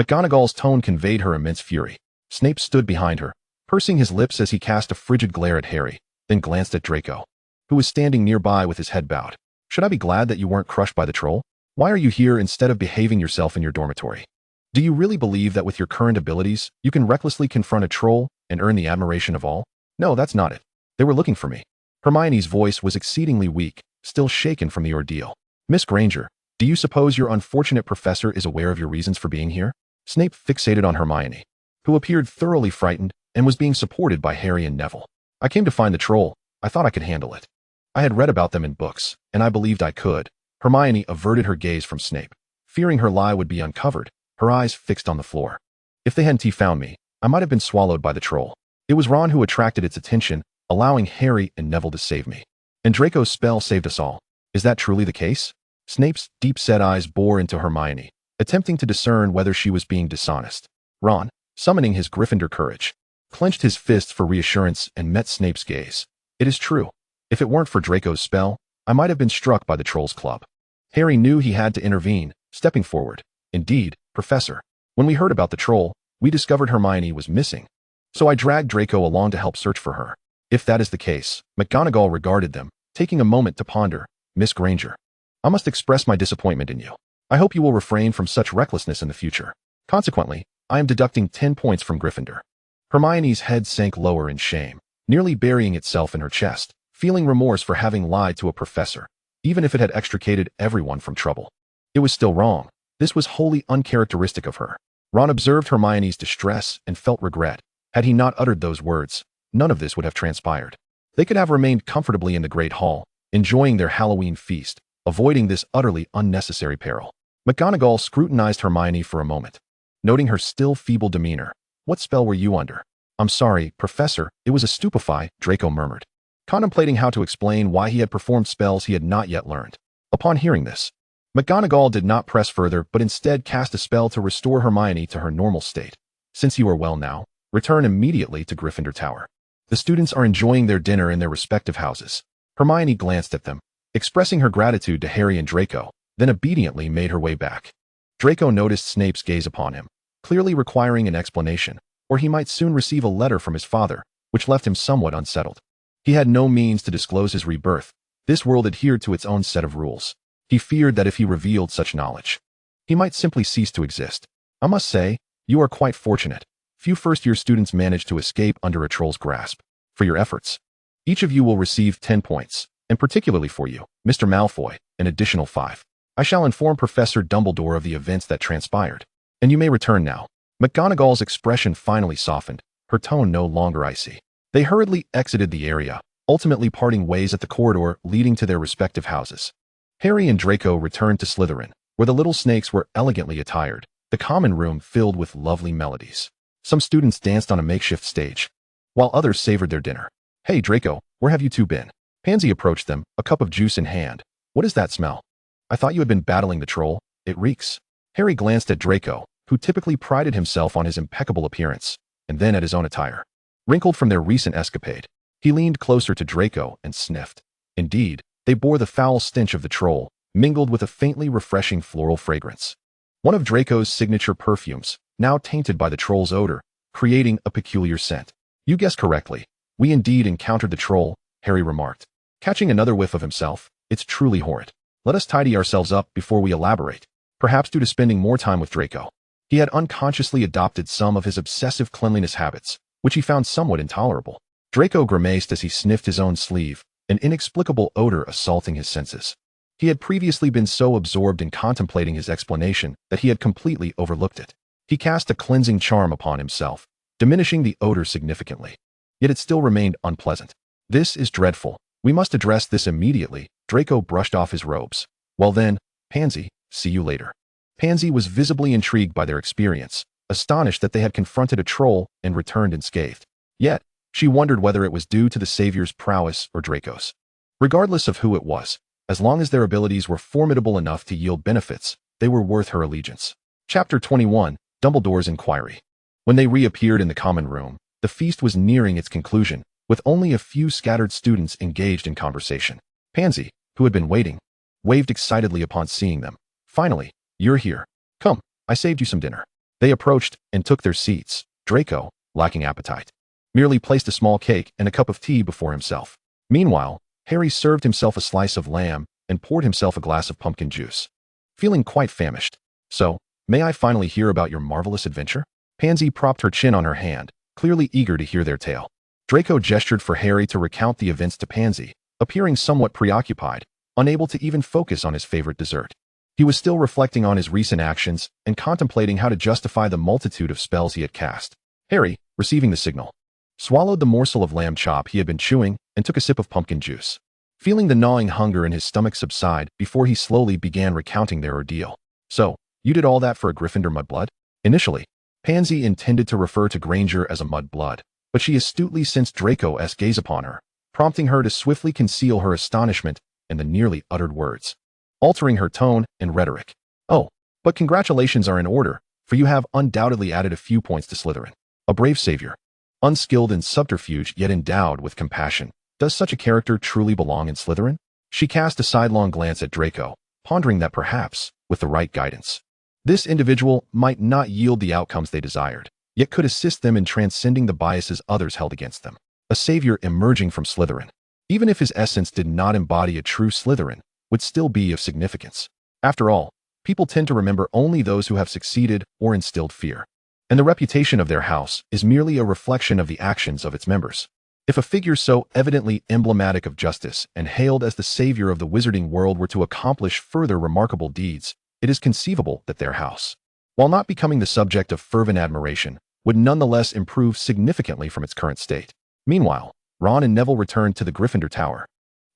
McGonagall's tone conveyed her immense fury. Snape stood behind her, pursing his lips as he cast a frigid glare at Harry, then glanced at Draco, who was standing nearby with his head bowed. "Should I be glad that you weren't crushed by the troll? Why are you here instead of behaving yourself in your dormitory? Do you really believe that with your current abilities, you can recklessly confront a troll and earn the admiration of all? No, that's not it. They were looking for me." Hermione's voice was exceedingly weak, still shaken from the ordeal. "Miss Granger, do you suppose your unfortunate professor is aware of your reasons for being here?" Snape fixated on Hermione, who appeared thoroughly frightened and was being supported by Harry and Neville. "I came to find the troll. I thought I could handle it. I had read about them in books, and I believed I could." Hermione averted her gaze from Snape, fearing her lie would be uncovered, her eyes fixed on the floor. "If they hadn't found me, I might have been swallowed by the troll. It was Ron who attracted its attention, allowing Harry and Neville to save me. And Draco's spell saved us all. Is that truly the case?" Snape's deep-set eyes bore into Hermione, attempting to discern whether she was being dishonest. Ron, summoning his Gryffindor courage, clenched his fists for reassurance and met Snape's gaze. "It is true. If it weren't for Draco's spell, I might have been struck by the troll's club." Harry knew he had to intervene, stepping forward. "Indeed, Professor. When we heard about the troll, we discovered Hermione was missing. So I dragged Draco along to help search for her." "If that is the case," McGonagall regarded them, taking a moment to ponder. "Miss Granger, I must express my disappointment in you. I hope you will refrain from such recklessness in the future. Consequently, I am deducting 10 points from Gryffindor." Hermione's head sank lower in shame, nearly burying itself in her chest, feeling remorse for having lied to a professor, even if it had extricated everyone from trouble. It was still wrong. This was wholly uncharacteristic of her. Ron observed Hermione's distress and felt regret. Had he not uttered those words, none of this would have transpired. They could have remained comfortably in the Great Hall, enjoying their Halloween feast, avoiding this utterly unnecessary peril. McGonagall scrutinized Hermione for a moment, noting her still feeble demeanor. "What spell were you under?" "I'm sorry, Professor, it was a stupefy," Draco murmured, contemplating how to explain why he had performed spells he had not yet learned. Upon hearing this, McGonagall did not press further but instead cast a spell to restore Hermione to her normal state. "Since you are well now, return immediately to Gryffindor Tower. The students are enjoying their dinner in their respective houses." Hermione glanced at them, expressing her gratitude to Harry and Draco, then obediently made her way back. Draco noticed Snape's gaze upon him, clearly requiring an explanation, or he might soon receive a letter from his father, which left him somewhat unsettled. He had no means to disclose his rebirth. This world adhered to its own set of rules. He feared that if he revealed such knowledge, he might simply cease to exist. "I must say, You are quite fortunate. Few first-year students manage to escape under a troll's grasp. For your efforts, each of you will receive 10 points, and particularly for you, Mr. Malfoy, an additional 5. I shall inform Professor Dumbledore of the events that transpired, and you may return now." McGonagall's expression finally softened, her tone no longer icy. They hurriedly exited the area, ultimately parting ways at the corridor leading to their respective houses. Harry and Draco returned to Slytherin, where the little snakes were elegantly attired, the common room filled with lovely melodies. Some students danced on a makeshift stage, while others savored their dinner. "Hey, Draco, where have you two been?" Pansy approached them, a cup of juice in hand. "What is that smell? I thought you had been battling the troll. It reeks." Harry glanced at Draco, who typically prided himself on his impeccable appearance, and then at his own attire. Wrinkled from their recent escapade, he leaned closer to Draco and sniffed. Indeed, they bore the foul stench of the troll, mingled with a faintly refreshing floral fragrance. One of Draco's signature perfumes, now tainted by the troll's odor, creating a peculiar scent. "You guessed correctly. We indeed encountered the troll," Harry remarked. Catching another whiff of himself, "It's truly horrid. Let us tidy ourselves up before we elaborate." Perhaps due to spending more time with Draco, he had unconsciously adopted some of his obsessive cleanliness habits, which he found somewhat intolerable. Draco grimaced as he sniffed his own sleeve, an inexplicable odor assaulting his senses. He had previously been so absorbed in contemplating his explanation that he had completely overlooked it. He cast a cleansing charm upon himself, diminishing the odor significantly. Yet it still remained unpleasant. "This is dreadful. We must address this immediately." Draco brushed off his robes. "Well then, Pansy, see you later." Pansy was visibly intrigued by their experience, astonished that they had confronted a troll and returned unscathed. Yet, she wondered whether it was due to the savior's prowess or Draco's. Regardless of who it was, as long as their abilities were formidable enough to yield benefits, they were worth her allegiance. Chapter 21, Dumbledore's Inquiry. When they reappeared in the common room, the feast was nearing its conclusion, with only a few scattered students engaged in conversation. Pansy, who had been waiting, waved excitedly upon seeing them. "Finally, you're here. Come, I saved you some dinner." They approached and took their seats. Draco, lacking appetite, merely placed a small cake and a cup of tea before himself. Meanwhile, Harry served himself a slice of lamb and poured himself a glass of pumpkin juice. Feeling quite famished. "So, may I finally hear about your marvelous adventure?" Pansy propped her chin on her hand, clearly eager to hear their tale. Draco gestured for Harry to recount the events to Pansy, appearing somewhat preoccupied, unable to even focus on his favorite dessert. He was still reflecting on his recent actions and contemplating how to justify the multitude of spells he had cast. Harry, receiving the signal, swallowed the morsel of lamb chop he had been chewing and took a sip of pumpkin juice, feeling the gnawing hunger in his stomach subside before he slowly began recounting their ordeal. "So, you did all that for a Gryffindor mudblood?" Initially, Pansy intended to refer to Granger as a mudblood, but she astutely sensed Draco's gaze upon her, prompting her to swiftly conceal her astonishment in the nearly uttered words, altering her tone and rhetoric. "Oh, but congratulations are in order, for you have undoubtedly added a few points to Slytherin. A brave savior, unskilled in subterfuge yet endowed with compassion. Does such a character truly belong in Slytherin?" She cast a sidelong glance at Draco, pondering that perhaps, with the right guidance, this individual might not yield the outcomes they desired, yet could assist them in transcending the biases others held against them. A savior emerging from Slytherin, even if his essence did not embody a true Slytherin, would still be of significance. After all, people tend to remember only those who have succeeded or instilled fear, and the reputation of their house is merely a reflection of the actions of its members. If a figure so evidently emblematic of justice and hailed as the savior of the wizarding world were to accomplish further remarkable deeds, it is conceivable that their house, while not becoming the subject of fervent admiration, would nonetheless improve significantly from its current state. Meanwhile, Ron and Neville returned to the Gryffindor Tower,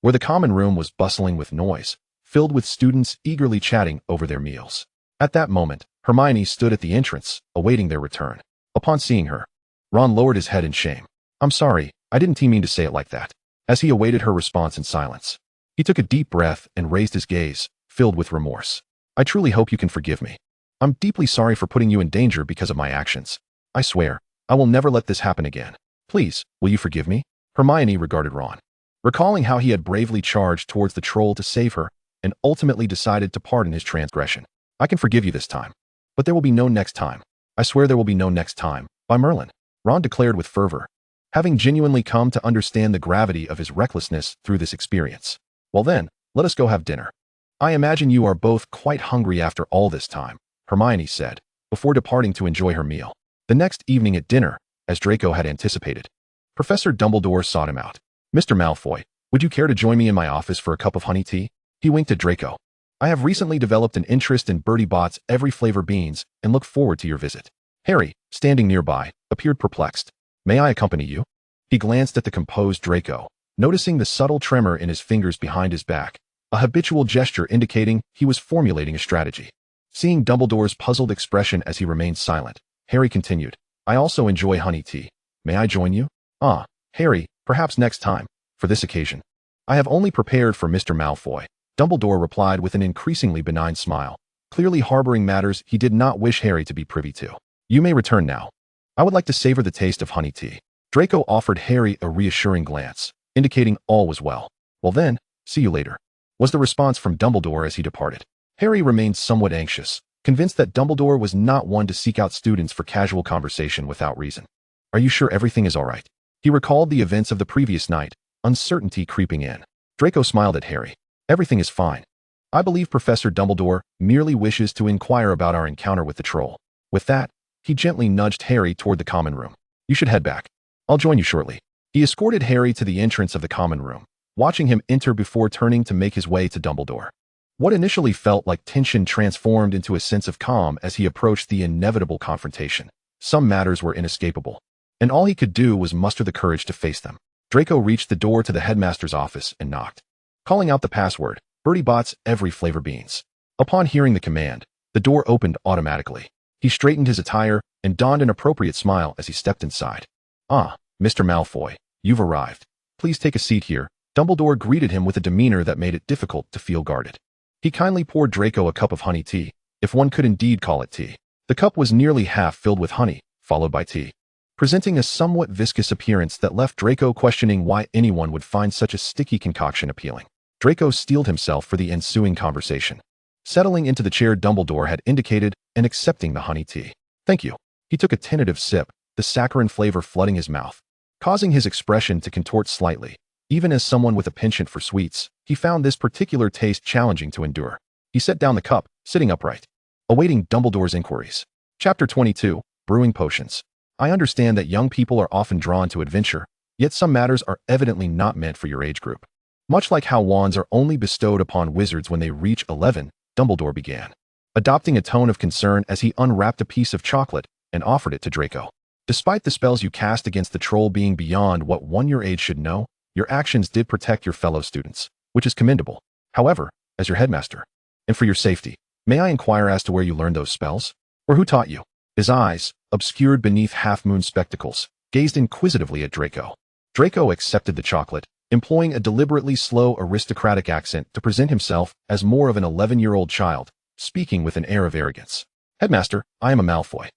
where the common room was bustling with noise, filled with students eagerly chatting over their meals. At that moment, Hermione stood at the entrance, awaiting their return. Upon seeing her, Ron lowered his head in shame. "I'm sorry, I didn't mean to say it like that," as he awaited her response in silence. He took a deep breath and raised his gaze, filled with remorse. "I truly hope you can forgive me. I'm deeply sorry for putting you in danger because of my actions. I swear, I will never let this happen again. Please, will you forgive me?" Hermione regarded Ron, recalling how he had bravely charged towards the troll to save her and ultimately decided to pardon his transgression. "I can forgive you this time, but there will be no next time. I swear there will be no next time, by Merlin," Ron declared with fervor, having genuinely come to understand the gravity of his recklessness through this experience. "Well then, let us go have dinner. I imagine you are both quite hungry after all this time," Hermione said, before departing to enjoy her meal. The next evening at dinner, as Draco had anticipated, Professor Dumbledore sought him out. "Mr. Malfoy, would you care to join me in my office for a cup of honey tea?" He winked at Draco. "I have recently developed an interest in Bertie Bott's every flavor beans and look forward to your visit." Harry, standing nearby, appeared perplexed. "May I accompany you?" He glanced at the composed Draco, noticing the subtle tremor in his fingers behind his back, a habitual gesture indicating he was formulating a strategy. Seeing Dumbledore's puzzled expression as he remained silent, Harry continued, "I also enjoy honey tea. May I join you?" "Ah, Harry, perhaps next time. For this occasion, I have only prepared for Mr. Malfoy," Dumbledore replied with an increasingly benign smile, clearly harboring matters he did not wish Harry to be privy to. "You may return now. I would like to savor the taste of honey tea." Draco offered Harry a reassuring glance, indicating all was well. "Well then, see you later," was the response from Dumbledore as he departed. Harry remained somewhat anxious, convinced that Dumbledore was not one to seek out students for casual conversation without reason. "Are you sure everything is all right?" He recalled the events of the previous night, uncertainty creeping in. Draco smiled at Harry. "Everything is fine. I believe Professor Dumbledore merely wishes to inquire about our encounter with the troll." With that, he gently nudged Harry toward the common room. "You should head back. I'll join you shortly." He escorted Harry to the entrance of the common room, watching him enter before turning to make his way to Dumbledore. What initially felt like tension transformed into a sense of calm as he approached the inevitable confrontation. Some matters were inescapable, and all he could do was muster the courage to face them. Draco reached the door to the headmaster's office and knocked, calling out the password, "Bertie Bott's every flavor beans." Upon hearing the command, the door opened automatically. He straightened his attire and donned an appropriate smile as he stepped inside. "Ah, Mr. Malfoy, you've arrived. Please take a seat here." Dumbledore greeted him with a demeanor that made it difficult to feel guarded. He kindly poured Draco a cup of honey tea, if one could indeed call it tea. The cup was nearly half filled with honey, followed by tea, presenting a somewhat viscous appearance that left Draco questioning why anyone would find such a sticky concoction appealing. Draco steeled himself for the ensuing conversation, settling into the chair Dumbledore had indicated and accepting the honey tea. "Thank you." He took a tentative sip, the saccharine flavor flooding his mouth, causing his expression to contort slightly. Even as someone with a penchant for sweets, he found this particular taste challenging to endure. He set down the cup, sitting upright, awaiting Dumbledore's inquiries. Chapter 22, Brewing Potions. I understand that young people are often drawn to adventure, yet some matters are evidently not meant for your age group. Much like how wands are only bestowed upon wizards when they reach 11, Dumbledore began, adopting a tone of concern as he unwrapped a piece of chocolate and offered it to Draco. "Despite the spells you cast against the troll being beyond what one your age should know, your actions did protect your fellow students, which is commendable. However, as your headmaster, and for your safety, may I inquire as to where you learned those spells? Or who taught you?" His eyes, obscured beneath half-moon spectacles, gazed inquisitively at Draco. Draco accepted the chocolate, employing a deliberately slow aristocratic accent to present himself as more of an 11-year-old child, speaking with an air of arrogance. "Headmaster, I am a Malfoy."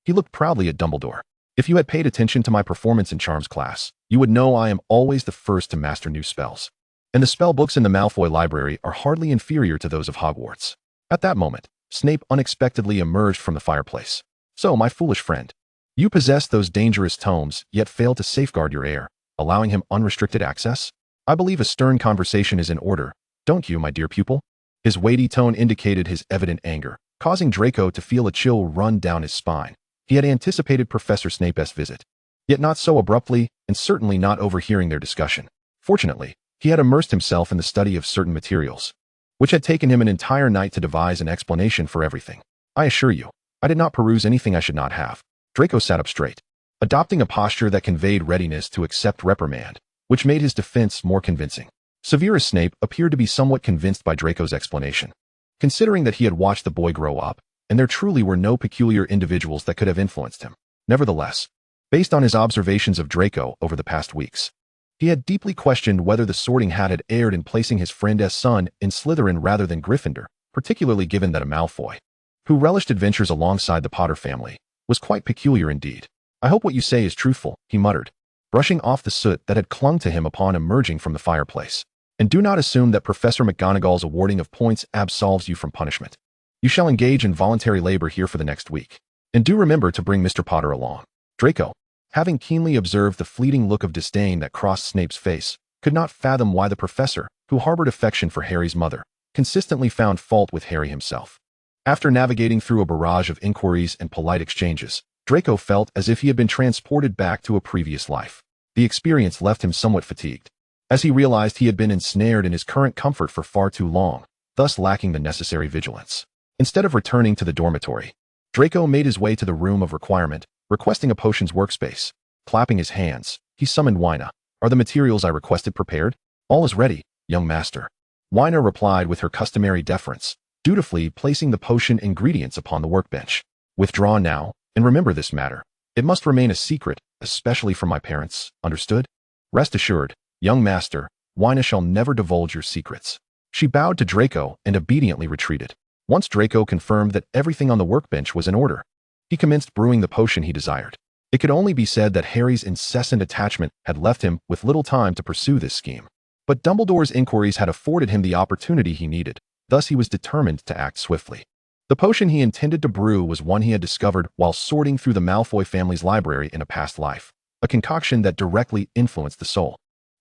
He looked proudly at Dumbledore. "If you had paid attention to my performance in Charms class, you would know I am always the first to master new spells. And the spell books in the Malfoy library are hardly inferior to those of Hogwarts." At that moment, Snape unexpectedly emerged from the fireplace. "So, my foolish friend, you possess those dangerous tomes, yet fail to safeguard your heir, allowing him unrestricted access? I believe a stern conversation is in order, don't you, my dear pupil?" His weighty tone indicated his evident anger, causing Draco to feel a chill run down his spine. He had anticipated Professor Snape's visit, yet not so abruptly, and certainly not overhearing their discussion. Fortunately, he had immersed himself in the study of certain materials, which had taken him an entire night to devise an explanation for everything. "I assure you, I did not peruse anything I should not have." Draco sat up straight, adopting a posture that conveyed readiness to accept reprimand, which made his defense more convincing. Severus Snape appeared to be somewhat convinced by Draco's explanation, considering that he had watched the boy grow up, and there truly were no peculiar individuals that could have influenced him. Nevertheless, based on his observations of Draco over the past weeks, he had deeply questioned whether the Sorting Hat had erred in placing his friend's son in Slytherin rather than Gryffindor, particularly given that a Malfoy, who relished adventures alongside the Potter family, was quite peculiar indeed. "I hope what you say is truthful," he muttered, brushing off the soot that had clung to him upon emerging from the fireplace. "And do not assume that Professor McGonagall's awarding of points absolves you from punishment. You shall engage in voluntary labor here for the next week. And do remember to bring Mr. Potter along." Draco, having keenly observed the fleeting look of disdain that crossed Snape's face, could not fathom why the professor, who harbored affection for Harry's mother, consistently found fault with Harry himself. After navigating through a barrage of inquiries and polite exchanges, Draco felt as if he had been transported back to a previous life. The experience left him somewhat fatigued, as he realized he had been ensnared in his current comfort for far too long, thus lacking the necessary vigilance. Instead of returning to the dormitory, Draco made his way to the room of requirement, requesting a potions workspace. Clapping his hands, he summoned Wyna. "Are the materials I requested prepared?" "All is ready, young master." Wyna replied with her customary deference, dutifully placing the potion ingredients upon the workbench. "Withdraw now, and remember this matter. It must remain a secret, especially from my parents, understood? Rest assured, young master, Wyna shall never divulge your secrets." She bowed to Draco and obediently retreated. Once Draco confirmed that everything on the workbench was in order, he commenced brewing the potion he desired. It could only be said that Harry's incessant attachment had left him with little time to pursue this scheme. But Dumbledore's inquiries had afforded him the opportunity he needed, thus he was determined to act swiftly. The potion he intended to brew was one he had discovered while sorting through the Malfoy family's library in a past life, a concoction that directly influenced the soul.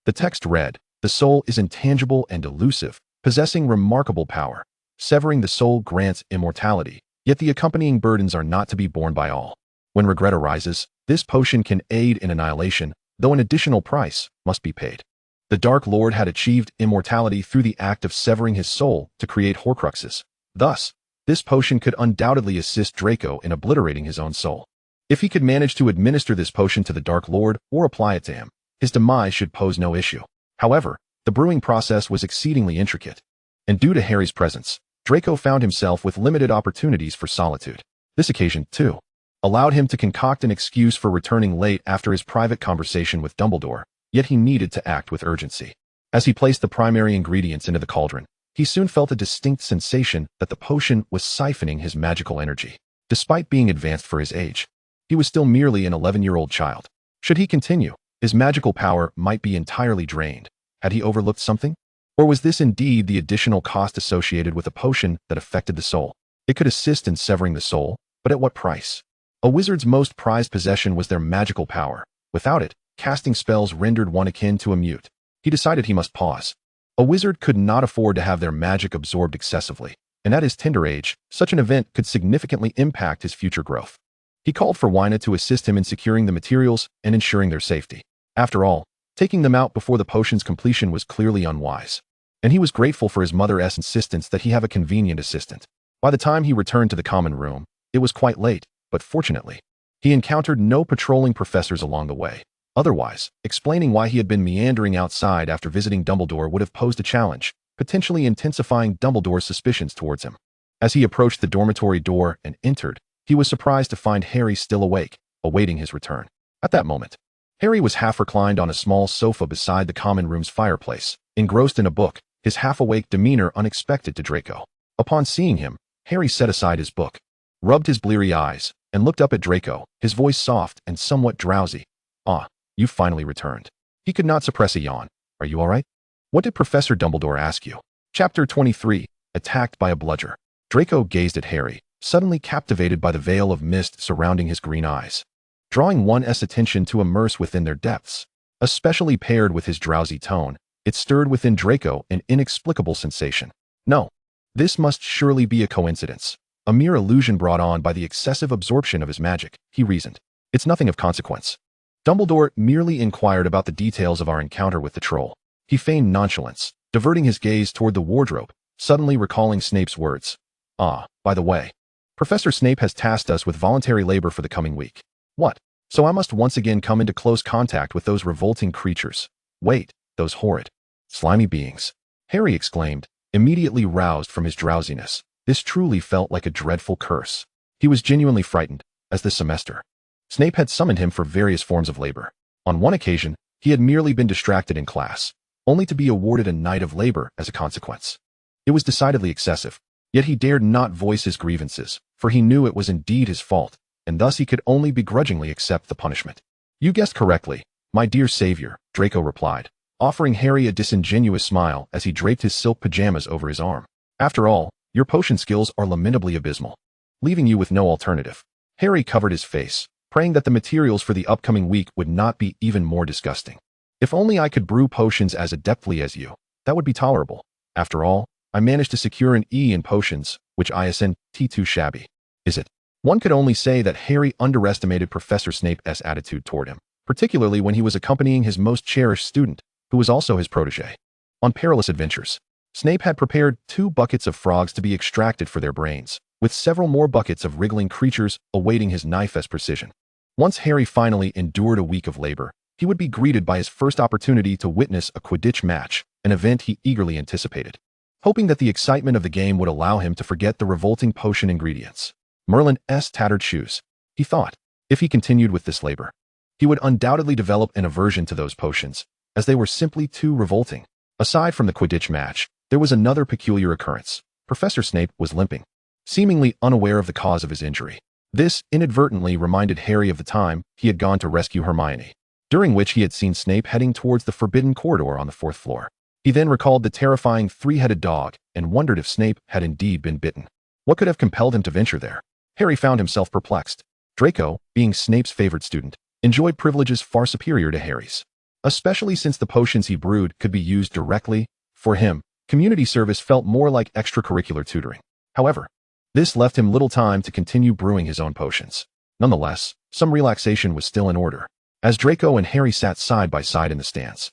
The text read, "The soul is intangible and elusive, possessing remarkable power. Severing the soul grants immortality, yet the accompanying burdens are not to be borne by all. When regret arises, this potion can aid in annihilation, though an additional price must be paid." The Dark Lord had achieved immortality through the act of severing his soul to create Horcruxes. Thus, this potion could undoubtedly assist Draco in obliterating his own soul. If he could manage to administer this potion to the Dark Lord or apply it to him, his demise should pose no issue. However, the brewing process was exceedingly intricate, and due to Harry's presence, Draco found himself with limited opportunities for solitude. This occasion, too, allowed him to concoct an excuse for returning late after his private conversation with Dumbledore, yet he needed to act with urgency. As he placed the primary ingredients into the cauldron, he soon felt a distinct sensation that the potion was siphoning his magical energy. Despite being advanced for his age, he was still merely an 11-year-old child. Should he continue, his magical power might be entirely drained. Had he overlooked something? Or was this indeed the additional cost associated with a potion that affected the soul? It could assist in severing the soul, but at what price? A wizard's most prized possession was their magical power. Without it, casting spells rendered one akin to a mute. He decided he must pause. A wizard could not afford to have their magic absorbed excessively, and at his tender age, such an event could significantly impact his future growth. He called for Wyna to assist him in securing the materials and ensuring their safety. After all, taking them out before the potion's completion was clearly unwise, and he was grateful for his mother's insistence that he have a convenient assistant. By the time he returned to the common room, it was quite late, but fortunately, he encountered no patrolling professors along the way. Otherwise, explaining why he had been meandering outside after visiting Dumbledore would have posed a challenge, potentially intensifying Dumbledore's suspicions towards him. As he approached the dormitory door and entered, he was surprised to find Harry still awake, awaiting his return. At that moment, Harry was half reclined on a small sofa beside the common room's fireplace, engrossed in a book, his half-awake demeanor unexpected to Draco. Upon seeing him, Harry set aside his book, rubbed his bleary eyes, and looked up at Draco, his voice soft and somewhat drowsy. "Ah, you've finally returned." He could not suppress a yawn. "Are you all right? What did Professor Dumbledore ask you?" Chapter 23, Attacked by a Bludger. Draco gazed at Harry, suddenly captivated by the veil of mist surrounding his green eyes, drawing one's attention to immerse within their depths. Especially paired with his drowsy tone, it stirred within Draco an inexplicable sensation. No, this must surely be a coincidence, a mere illusion brought on by the excessive absorption of his magic, he reasoned. It's nothing of consequence. Dumbledore merely inquired about the details of our encounter with the troll. He feigned nonchalance, diverting his gaze toward the wardrobe, suddenly recalling Snape's words. "Ah, by the way, Professor Snape has tasked us with voluntary labor for the coming week." "What? So I must once again come into close contact with those revolting creatures. Wait, those horrid, slimy beings," Harry exclaimed, immediately roused from his drowsiness. This truly felt like a dreadful curse. He was genuinely frightened, as this semester, Snape had summoned him for various forms of labor. On one occasion, he had merely been distracted in class, only to be awarded a night of labor as a consequence. It was decidedly excessive, yet he dared not voice his grievances, for he knew it was indeed his fault, and thus he could only begrudgingly accept the punishment. "You guessed correctly, my dear savior," Draco replied, offering Harry a disingenuous smile as he draped his silk pajamas over his arm. "After all, your potion skills are lamentably abysmal, leaving you with no alternative." Harry covered his face, praying that the materials for the upcoming week would not be even more disgusting. "If only I could brew potions as adeptly as you, that would be tolerable. After all, I managed to secure an E in potions, which isn't too shabby, is it? One could only say that Harry underestimated Professor Snape's attitude toward him, particularly when he was accompanying his most cherished student, who was also his protege, on perilous adventures. Snape had prepared 2 buckets of frogs to be extracted for their brains, with several more buckets of wriggling creatures awaiting his knife's precision. Once Harry finally endured a week of labor, he would be greeted by his first opportunity to witness a Quidditch match, an event he eagerly anticipated, hoping that the excitement of the game would allow him to forget the revolting potion ingredients. Merlin's tattered shoes. He thought, if he continued with this labor, he would undoubtedly develop an aversion to those potions, as they were simply too revolting. Aside from the Quidditch match, there was another peculiar occurrence. Professor Snape was limping, seemingly unaware of the cause of his injury. This inadvertently reminded Harry of the time he had gone to rescue Hermione, during which he had seen Snape heading towards the forbidden corridor on the 4th floor. He then recalled the terrifying 3-headed dog and wondered if Snape had indeed been bitten. What could have compelled him to venture there? Harry found himself perplexed. Draco, being Snape's favorite student, enjoyed privileges far superior to Harry's, especially since the potions he brewed could be used directly. For him, community service felt more like extracurricular tutoring. However, this left him little time to continue brewing his own potions. Nonetheless, some relaxation was still in order, as Draco and Harry sat side by side in the stands.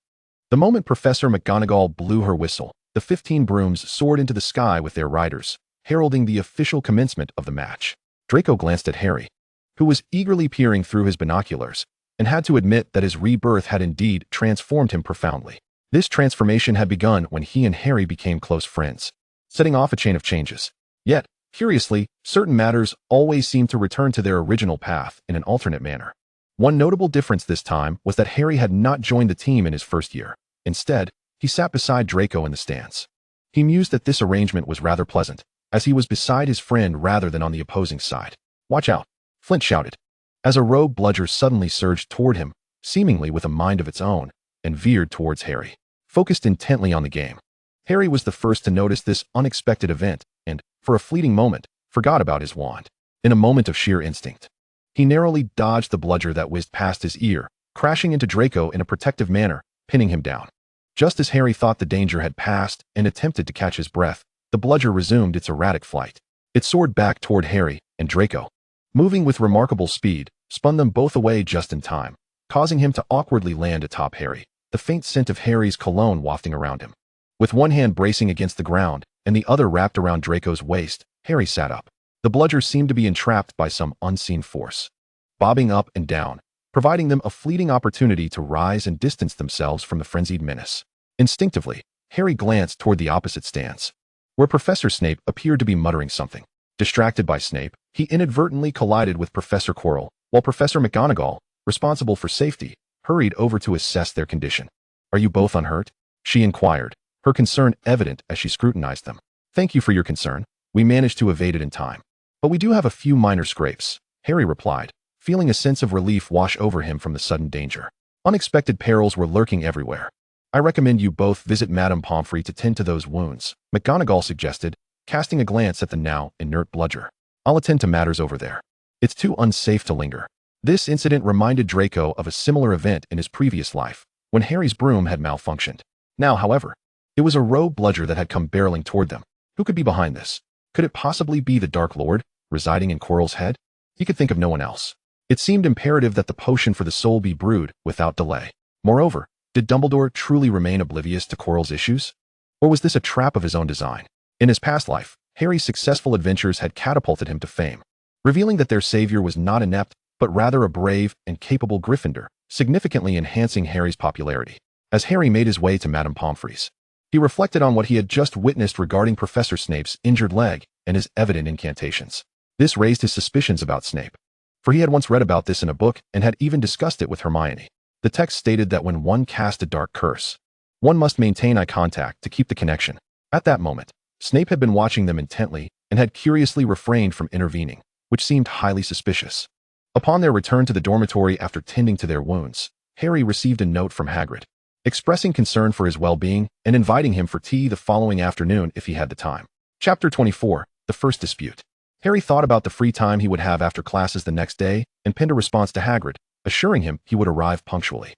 The moment Professor McGonagall blew her whistle, the 15 brooms soared into the sky with their riders, heralding the official commencement of the match. Draco glanced at Harry, who was eagerly peering through his binoculars, and had to admit that his rebirth had indeed transformed him profoundly. This transformation had begun when he and Harry became close friends, setting off a chain of changes. Yet, curiously, certain matters always seemed to return to their original path in an alternate manner. One notable difference this time was that Harry had not joined the team in his first year. Instead, he sat beside Draco in the stands. He mused that this arrangement was rather pleasant, as he was beside his friend rather than on the opposing side. "Watch out!" Flint shouted, as a rogue bludger suddenly surged toward him, seemingly with a mind of its own, and veered towards Harry, focused intently on the game. Harry was the first to notice this unexpected event, and, for a fleeting moment, forgot about his wand. In a moment of sheer instinct, he narrowly dodged the bludger that whizzed past his ear, crashing into Draco in a protective manner, pinning him down. Just as Harry thought the danger had passed and attempted to catch his breath, the bludger resumed its erratic flight. It soared back toward Harry, and Draco, moving with remarkable speed, spun them both away just in time, causing him to awkwardly land atop Harry, the faint scent of Harry's cologne wafting around him. With one hand bracing against the ground and the other wrapped around Draco's waist, Harry sat up. The bludger seemed to be entrapped by some unseen force, bobbing up and down, providing them a fleeting opportunity to rise and distance themselves from the frenzied menace. Instinctively, Harry glanced toward the opposite stands, where Professor Snape appeared to be muttering something. Distracted by Snape, he inadvertently collided with Professor Quirrell, while Professor McGonagall, responsible for safety, hurried over to assess their condition. "Are you both unhurt?" she inquired, her concern evident as she scrutinized them. "Thank you for your concern. We managed to evade it in time. But we do have a few minor scrapes," Harry replied, feeling a sense of relief wash over him from the sudden danger. Unexpected perils were lurking everywhere. "I recommend you both visit Madame Pomfrey to tend to those wounds," McGonagall suggested, casting a glance at the now inert bludger. "I'll attend to matters over there. It's too unsafe to linger." This incident reminded Draco of a similar event in his previous life, when Harry's broom had malfunctioned. Now, however, it was a rogue bludger that had come barreling toward them. Who could be behind this? Could it possibly be the Dark Lord, residing in Quirrell's head? He could think of no one else. It seemed imperative that the potion for the soul be brewed without delay. Moreover, did Dumbledore truly remain oblivious to Quirrell's issues? Or was this a trap of his own design? In his past life, Harry's successful adventures had catapulted him to fame, revealing that their savior was not inept, but rather a brave and capable Gryffindor, significantly enhancing Harry's popularity. As Harry made his way to Madame Pomfrey's, he reflected on what he had just witnessed regarding Professor Snape's injured leg and his evident incantations. This raised his suspicions about Snape, for he had once read about this in a book and had even discussed it with Hermione. The text stated that when one cast a dark curse, one must maintain eye contact to keep the connection. At that moment, Snape had been watching them intently and had curiously refrained from intervening, which seemed highly suspicious. Upon their return to the dormitory after tending to their wounds, Harry received a note from Hagrid, expressing concern for his well-being and inviting him for tea the following afternoon if he had the time. Chapter 24, The First Dispute. Harry thought about the free time he would have after classes the next day and penned a response to Hagrid, assuring him he would arrive punctually.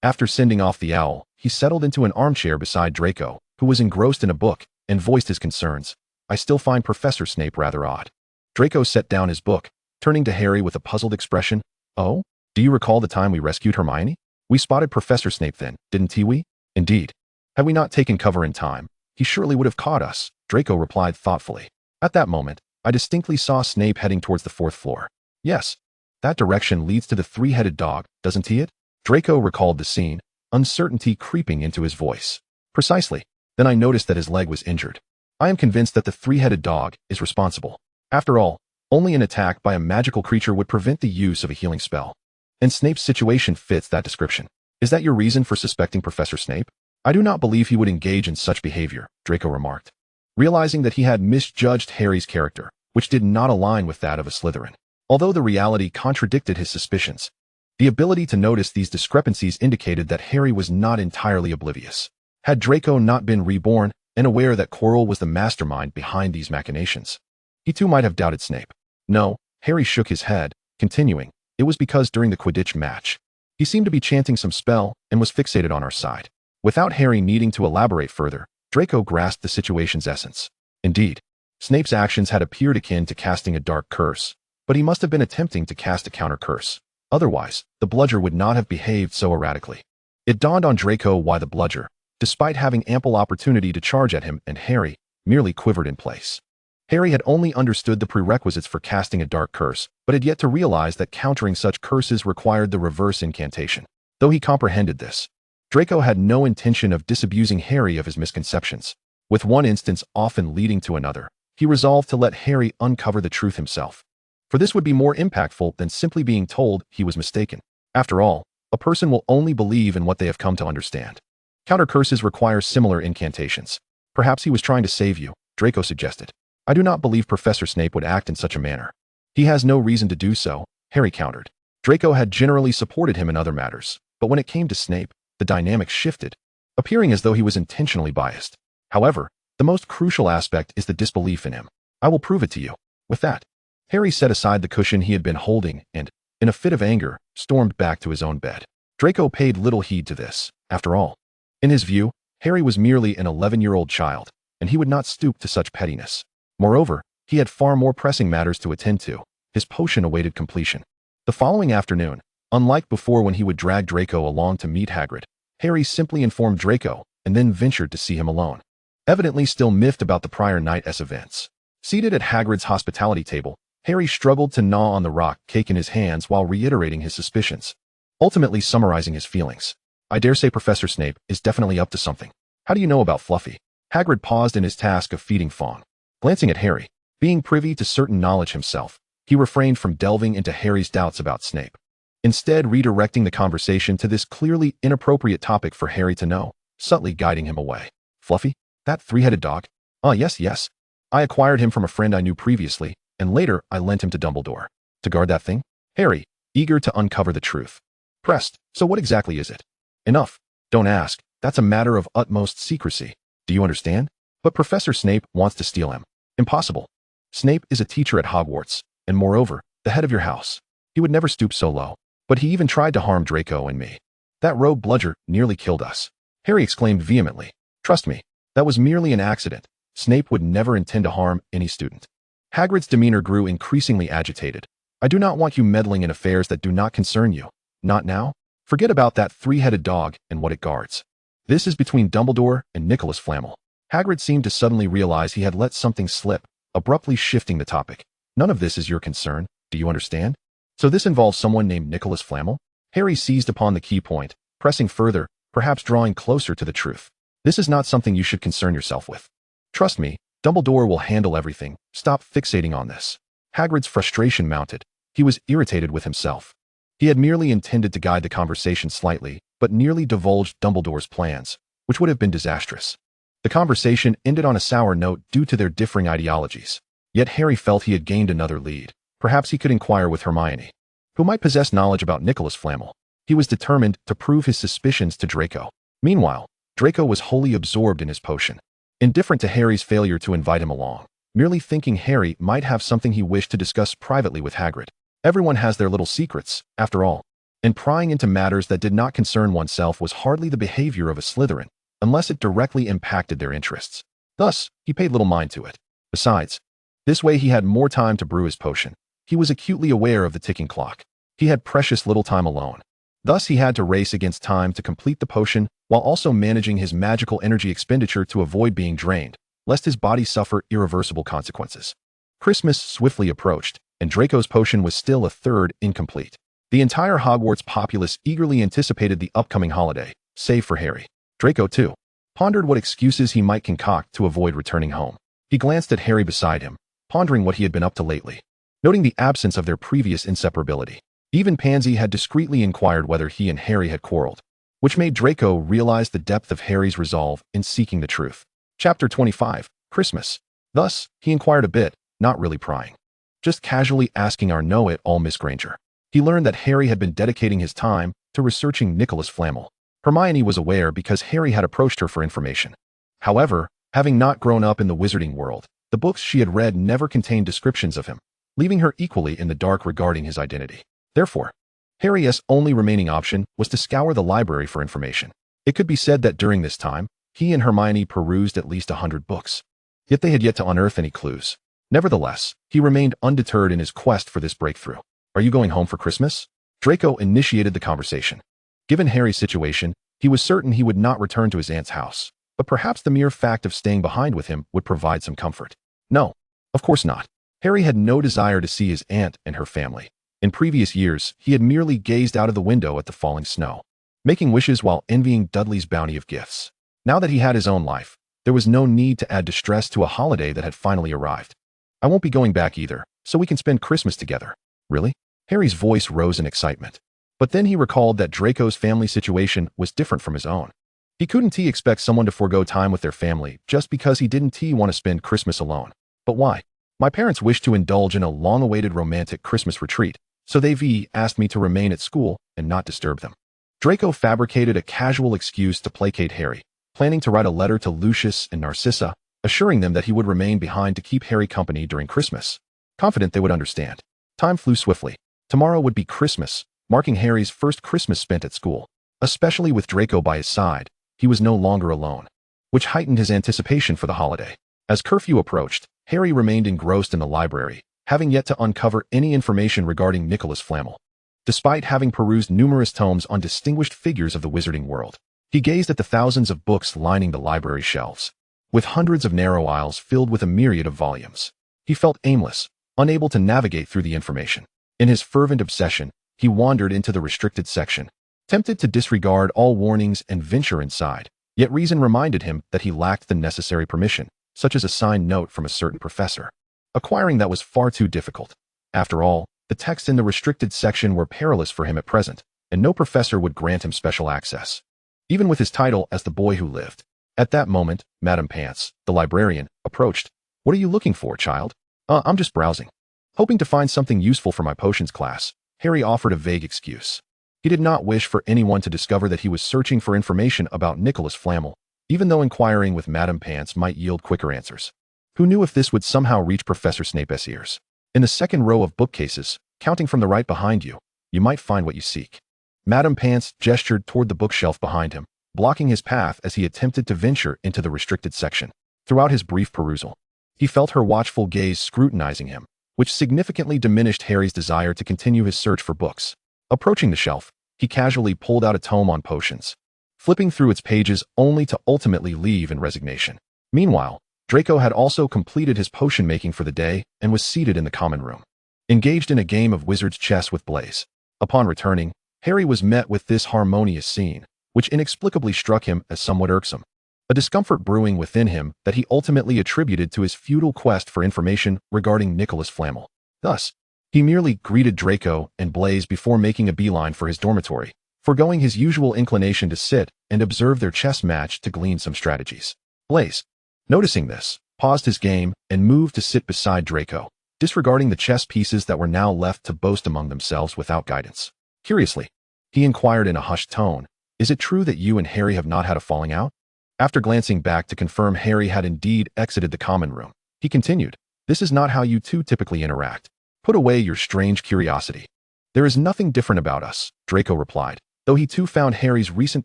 After sending off the owl, he settled into an armchair beside Draco, who was engrossed in a book, and voiced his concerns. I still find Professor Snape rather odd. Draco set down his book, turning to Harry with a puzzled expression. Oh? Do you recall the time we rescued Hermione? We spotted Professor Snape then, didn't we? Indeed. Had we not taken cover in time, he surely would have caught us, Draco replied thoughtfully. At that moment, I distinctly saw Snape heading towards the 4th floor. Yes. That direction leads to the three-headed dog, doesn't it? Draco recalled the scene, uncertainty creeping into his voice. Precisely. Then I noticed that his leg was injured. I am convinced that the three-headed dog is responsible. After all, only an attack by a magical creature would prevent the use of a healing spell. And Snape's situation fits that description. Is that your reason for suspecting Professor Snape? I do not believe he would engage in such behavior, Draco remarked, realizing that he had misjudged Harry's character, which did not align with that of a Slytherin. Although the reality contradicted his suspicions, the ability to notice these discrepancies indicated that Harry was not entirely oblivious. Had Draco not been reborn and aware that Quirrell was the mastermind behind these machinations, he too might have doubted Snape. No, Harry shook his head, continuing, it was because during the Quidditch match, he seemed to be chanting some spell and was fixated on our side. Without Harry needing to elaborate further, Draco grasped the situation's essence. Indeed, Snape's actions had appeared akin to casting a dark curse, but he must have been attempting to cast a counter curse. Otherwise, the bludger would not have behaved so erratically. It dawned on Draco why the bludger, despite having ample opportunity to charge at him and Harry, merely quivered in place. Harry had only understood the prerequisites for casting a dark curse, but had yet to realize that countering such curses required the reverse incantation. Though he comprehended this, Draco had no intention of disabusing Harry of his misconceptions. With one instance often leading to another, he resolved to let Harry uncover the truth himself. For this would be more impactful than simply being told he was mistaken. After all, a person will only believe in what they have come to understand. Counter curses require similar incantations. Perhaps he was trying to save you, Draco suggested. I do not believe Professor Snape would act in such a manner. He has no reason to do so, Harry countered. Draco had generally supported him in other matters, but when it came to Snape, the dynamic shifted, appearing as though he was intentionally biased. However, the most crucial aspect is the disbelief in him. I will prove it to you. With that, Harry set aside the cushion he had been holding and, in a fit of anger, stormed back to his own bed. Draco paid little heed to this. After all, in his view, Harry was merely an 11-year-old child, and he would not stoop to such pettiness. Moreover, he had far more pressing matters to attend to. His potion awaited completion. The following afternoon, unlike before when he would drag Draco along to meet Hagrid, Harry simply informed Draco and then ventured to see him alone. Evidently still miffed about the prior night's events. Seated at Hagrid's hospitality table, Harry struggled to gnaw on the rock cake in his hands while reiterating his suspicions, ultimately summarizing his feelings. I dare say Professor Snape is definitely up to something. How do you know about Fluffy? Hagrid paused in his task of feeding Fawn. Glancing at Harry, being privy to certain knowledge himself, he refrained from delving into Harry's doubts about Snape, instead redirecting the conversation to this clearly inappropriate topic for Harry to know, subtly guiding him away. Fluffy? That three-headed dog? Yes. I acquired him from a friend I knew previously, and later I lent him to Dumbledore. To guard that thing? Harry, eager to uncover the truth, pressed. So what exactly is it? Enough. Don't ask. That's a matter of utmost secrecy. Do you understand? But Professor Snape wants to steal him. Impossible. Snape is a teacher at Hogwarts, and moreover, the head of your house. He would never stoop so low. But he even tried to harm Draco and me. That rogue bludger nearly killed us. Harry exclaimed vehemently. Trust me, that was merely an accident. Snape would never intend to harm any student. Hagrid's demeanor grew increasingly agitated. I do not want you meddling in affairs that do not concern you. Not now. Forget about that three-headed dog and what it guards. This is between Dumbledore and Nicholas Flamel. Hagrid seemed to suddenly realize he had let something slip, abruptly shifting the topic. None of this is your concern, do you understand? So this involves someone named Nicholas Flamel? Harry seized upon the key point, pressing further, perhaps drawing closer to the truth. This is not something you should concern yourself with. Trust me, Dumbledore will handle everything. Stop fixating on this. Hagrid's frustration mounted. He was irritated with himself. He had merely intended to guide the conversation slightly, but nearly divulged Dumbledore's plans, which would have been disastrous. The conversation ended on a sour note due to their differing ideologies. Yet Harry felt he had gained another lead. Perhaps he could inquire with Hermione, who might possess knowledge about Nicholas Flamel. He was determined to prove his suspicions to Draco. Meanwhile, Draco was wholly absorbed in his potion, indifferent to Harry's failure to invite him along, merely thinking Harry might have something he wished to discuss privately with Hagrid. Everyone has their little secrets, after all, and prying into matters that did not concern oneself was hardly the behavior of a Slytherin, unless it directly impacted their interests. Thus, he paid little mind to it. Besides, this way he had more time to brew his potion. He was acutely aware of the ticking clock. He had precious little time alone. Thus, he had to race against time to complete the potion while also managing his magical energy expenditure to avoid being drained, lest his body suffer irreversible consequences. Christmas swiftly approached, and Draco's potion was still a third incomplete. The entire Hogwarts populace eagerly anticipated the upcoming holiday, save for Harry. Draco, too, pondered what excuses he might concoct to avoid returning home. He glanced at Harry beside him, pondering what he had been up to lately, noting the absence of their previous inseparability. Even Pansy had discreetly inquired whether he and Harry had quarreled, which made Draco realize the depth of Harry's resolve in seeking the truth. Chapter 25, Christmas. Thus, he inquired a bit, not really prying, just casually asking our know-it-all Miss Granger. He learned that Harry had been dedicating his time to researching Nicholas Flamel. Hermione was aware because Harry had approached her for information. However, having not grown up in the wizarding world, the books she had read never contained descriptions of him, leaving her equally in the dark regarding his identity. Therefore, Harry's only remaining option was to scour the library for information. It could be said that during this time, he and Hermione perused at least 100 books. Yet they had yet to unearth any clues. Nevertheless, he remained undeterred in his quest for this breakthrough. "Are you going home for Christmas?" Draco initiated the conversation. Given Harry's situation, he was certain he would not return to his aunt's house, but perhaps the mere fact of staying behind with him would provide some comfort. No, of course not. Harry had no desire to see his aunt and her family. In previous years, he had merely gazed out of the window at the falling snow, making wishes while envying Dudley's bounty of gifts. Now that he had his own life, there was no need to add distress to a holiday that had finally arrived. "I won't be going back either, so we can spend Christmas together." "Really?" Harry's voice rose in excitement. But then he recalled that Draco's family situation was different from his own. He couldn't expect someone to forego time with their family just because he didn't want to spend Christmas alone. "But why?" "My parents wish to indulge in a long-awaited romantic Christmas retreat, so they've asked me to remain at school and not disturb them." Draco fabricated a casual excuse to placate Harry, planning to write a letter to Lucius and Narcissa, assuring them that he would remain behind to keep Harry company during Christmas. Confident they would understand. Time flew swiftly. Tomorrow would be Christmas, marking Harry's first Christmas spent at school. Especially with Draco by his side, he was no longer alone, which heightened his anticipation for the holiday. As curfew approached, Harry remained engrossed in the library, having yet to uncover any information regarding Nicholas Flamel. Despite having perused numerous tomes on distinguished figures of the wizarding world, he gazed at the thousands of books lining the library shelves, with hundreds of narrow aisles filled with a myriad of volumes. He felt aimless, unable to navigate through the information. In his fervent obsession, he wandered into the restricted section, tempted to disregard all warnings and venture inside, yet reason reminded him that he lacked the necessary permission, such as a signed note from a certain professor. Acquiring that was far too difficult. After all, the texts in the restricted section were perilous for him at present, and no professor would grant him special access, even with his title as the boy who lived. At that moment, Madame Pants, the librarian, approached. "What are you looking for, child?" I'm just browsing. Hoping to find something useful for my potions class," Harry offered a vague excuse. He did not wish for anyone to discover that he was searching for information about Nicholas Flamel, even though inquiring with Madame Pants might yield quicker answers. Who knew if this would somehow reach Professor Snape's ears? "In the second row of bookcases, counting from the right behind you, you might find what you seek." Madame Pants gestured toward the bookshelf behind him, blocking his path as he attempted to venture into the restricted section. Throughout his brief perusal, he felt her watchful gaze scrutinizing him, which significantly diminished Harry's desire to continue his search for books. Approaching the shelf, he casually pulled out a tome on potions, flipping through its pages only to ultimately leave in resignation. Meanwhile, Draco had also completed his potion making for the day and was seated in the common room, engaged in a game of wizard's chess with Blaise. Upon returning, Harry was met with this harmonious scene, which inexplicably struck him as somewhat irksome. A discomfort brewing within him that he ultimately attributed to his futile quest for information regarding Nicholas Flamel. Thus, he merely greeted Draco and Blaise before making a beeline for his dormitory, foregoing his usual inclination to sit and observe their chess match to glean some strategies. Blaise, noticing this, paused his game and moved to sit beside Draco, disregarding the chess pieces that were now left to boast among themselves without guidance. Curiously, he inquired in a hushed tone, "Is it true that you and Harry have not had a falling out?" After glancing back to confirm Harry had indeed exited the common room, he continued, "This is not how you two typically interact. Put away your strange curiosity." "There is nothing different about us," Draco replied, though he too found Harry's recent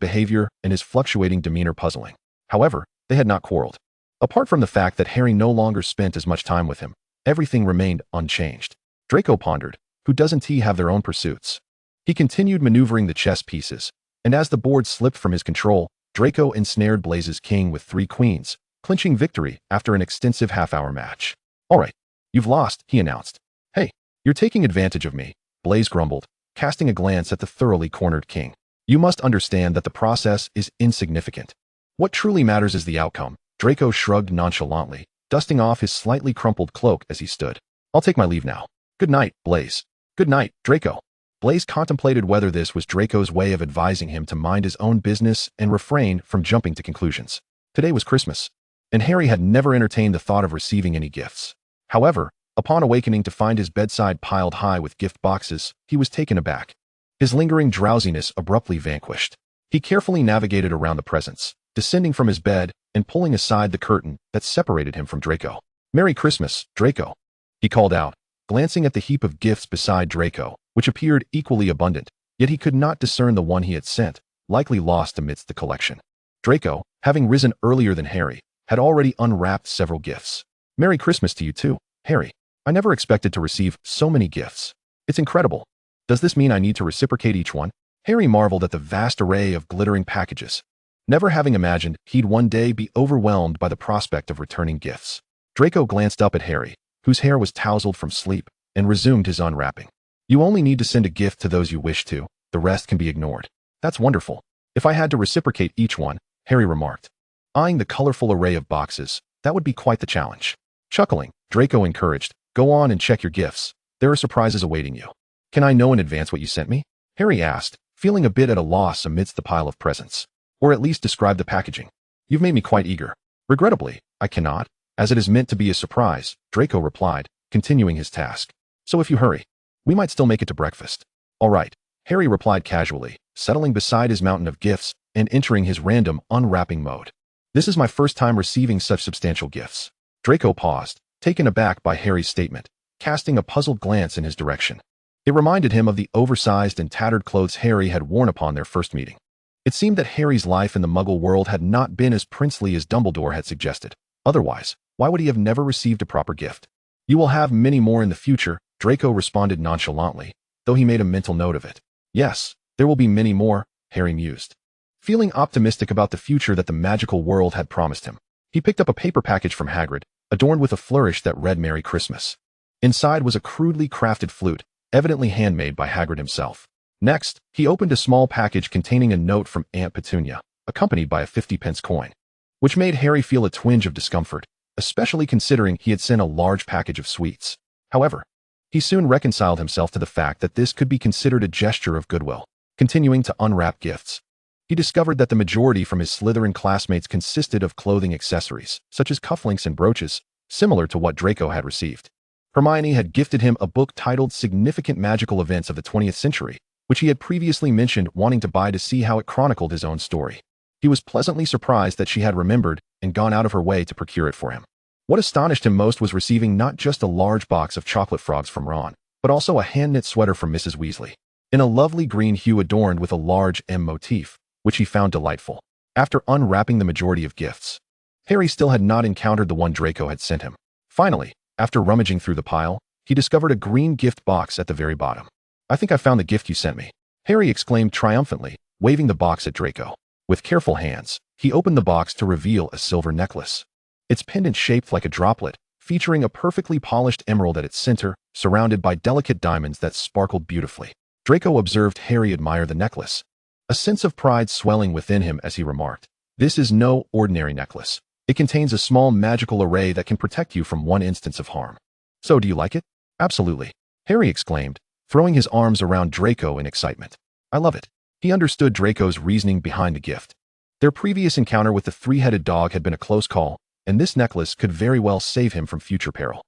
behavior and his fluctuating demeanor puzzling. However, they had not quarreled. Apart from the fact that Harry no longer spent as much time with him, everything remained unchanged. Draco pondered, who doesn't he have their own pursuits? He continued maneuvering the chess pieces, and as the board slipped from his control, Draco ensnared Blaze's king with 3 queens, clinching victory after an extensive half-hour match. All right, you've lost, he announced. Hey, you're taking advantage of me, Blaze grumbled, casting a glance at the thoroughly cornered king. You must understand that the process is insignificant. What truly matters is the outcome. Draco shrugged nonchalantly, dusting off his slightly crumpled cloak as he stood. I'll take my leave now. Good night, Blaze. Good night, Draco. Blaze contemplated whether this was Draco's way of advising him to mind his own business and refrain from jumping to conclusions. Today was Christmas, and Harry had never entertained the thought of receiving any gifts. However, upon awakening to find his bedside piled high with gift boxes, he was taken aback. His lingering drowsiness abruptly vanquished. He carefully navigated around the presents, descending from his bed and pulling aside the curtain that separated him from Draco. Merry Christmas, Draco, he called out, glancing at the heap of gifts beside Draco, which appeared equally abundant, yet he could not discern the one he had sent, likely lost amidst the collection. Draco, having risen earlier than Harry, had already unwrapped several gifts. Merry Christmas to you too, Harry. I never expected to receive so many gifts. It's incredible. Does this mean I need to reciprocate each one? Harry marveled at the vast array of glittering packages, never having imagined he'd one day be overwhelmed by the prospect of returning gifts. Draco glanced up at Harry, whose hair was tousled from sleep, and resumed his unwrapping. You only need to send a gift to those you wish to, the rest can be ignored. That's wonderful. If I had to reciprocate each one, Harry remarked, eyeing the colorful array of boxes, that would be quite the challenge. Chuckling, Draco encouraged, go on and check your gifts. There are surprises awaiting you. Can I know in advance what you sent me? Harry asked, feeling a bit at a loss amidst the pile of presents. Or at least describe the packaging. You've made me quite eager. Regrettably, I cannot, as it is meant to be a surprise, Draco replied, continuing his task. So if you hurry, we might still make it to breakfast. All right, Harry replied casually, settling beside his mountain of gifts and entering his random unwrapping mode. This is my first time receiving such substantial gifts. Draco paused, taken aback by Harry's statement, casting a puzzled glance in his direction. It reminded him of the oversized and tattered clothes Harry had worn upon their first meeting. It seemed that Harry's life in the Muggle world had not been as princely as Dumbledore had suggested. Otherwise, why would he have never received a proper gift? You will have many more in the future, Draco responded nonchalantly, though he made a mental note of it. Yes, there will be many more, Harry mused, feeling optimistic about the future that the magical world had promised him. He picked up a paper package from Hagrid, adorned with a flourish that read Merry Christmas. Inside was a crudely crafted flute, evidently handmade by Hagrid himself. Next, he opened a small package containing a note from Aunt Petunia, accompanied by a 50-pence coin, which made Harry feel a twinge of discomfort, especially considering he had sent a large package of sweets. However, he soon reconciled himself to the fact that this could be considered a gesture of goodwill. Continuing to unwrap gifts, he discovered that the majority from his Slytherin classmates consisted of clothing accessories, such as cufflinks and brooches, similar to what Draco had received. Hermione had gifted him a book titled Significant Magical Events of the 20th Century, which he had previously mentioned wanting to buy to see how it chronicled his own story. He was pleasantly surprised that she had remembered and gone out of her way to procure it for him. What astonished him most was receiving not just a large box of chocolate frogs from Ron, but also a hand-knit sweater from Mrs. Weasley, in a lovely green hue adorned with a large M motif, which he found delightful. After unwrapping the majority of gifts, Harry still had not encountered the one Draco had sent him. Finally, after rummaging through the pile, he discovered a green gift box at the very bottom. I think I found the gift you sent me, Harry exclaimed triumphantly, waving the box at Draco. With careful hands, he opened the box to reveal a silver necklace. Its pendant shaped like a droplet, featuring a perfectly polished emerald at its center, surrounded by delicate diamonds that sparkled beautifully. Draco observed Harry admire the necklace, a sense of pride swelling within him as he remarked, "This is no ordinary necklace. It contains a small magical array that can protect you from one instance of harm. So do you like it?" "Absolutely," Harry exclaimed, throwing his arms around Draco in excitement. "I love it." He understood Draco's reasoning behind the gift. Their previous encounter with the three-headed dog had been a close call, and this necklace could very well save him from future peril.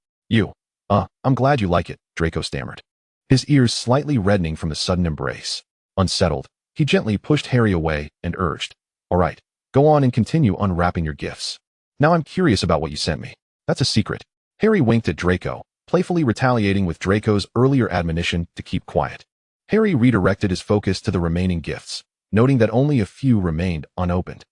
I'm glad you like it," Draco stammered, his ears slightly reddening from the sudden embrace. Unsettled, he gently pushed Harry away and urged, "All right, go on and continue unwrapping your gifts. Now I'm curious about what you sent me." "That's a secret." Harry winked at Draco, playfully retaliating with Draco's earlier admonition to keep quiet. Harry redirected his focus to the remaining gifts, noting that only a few remained unopened.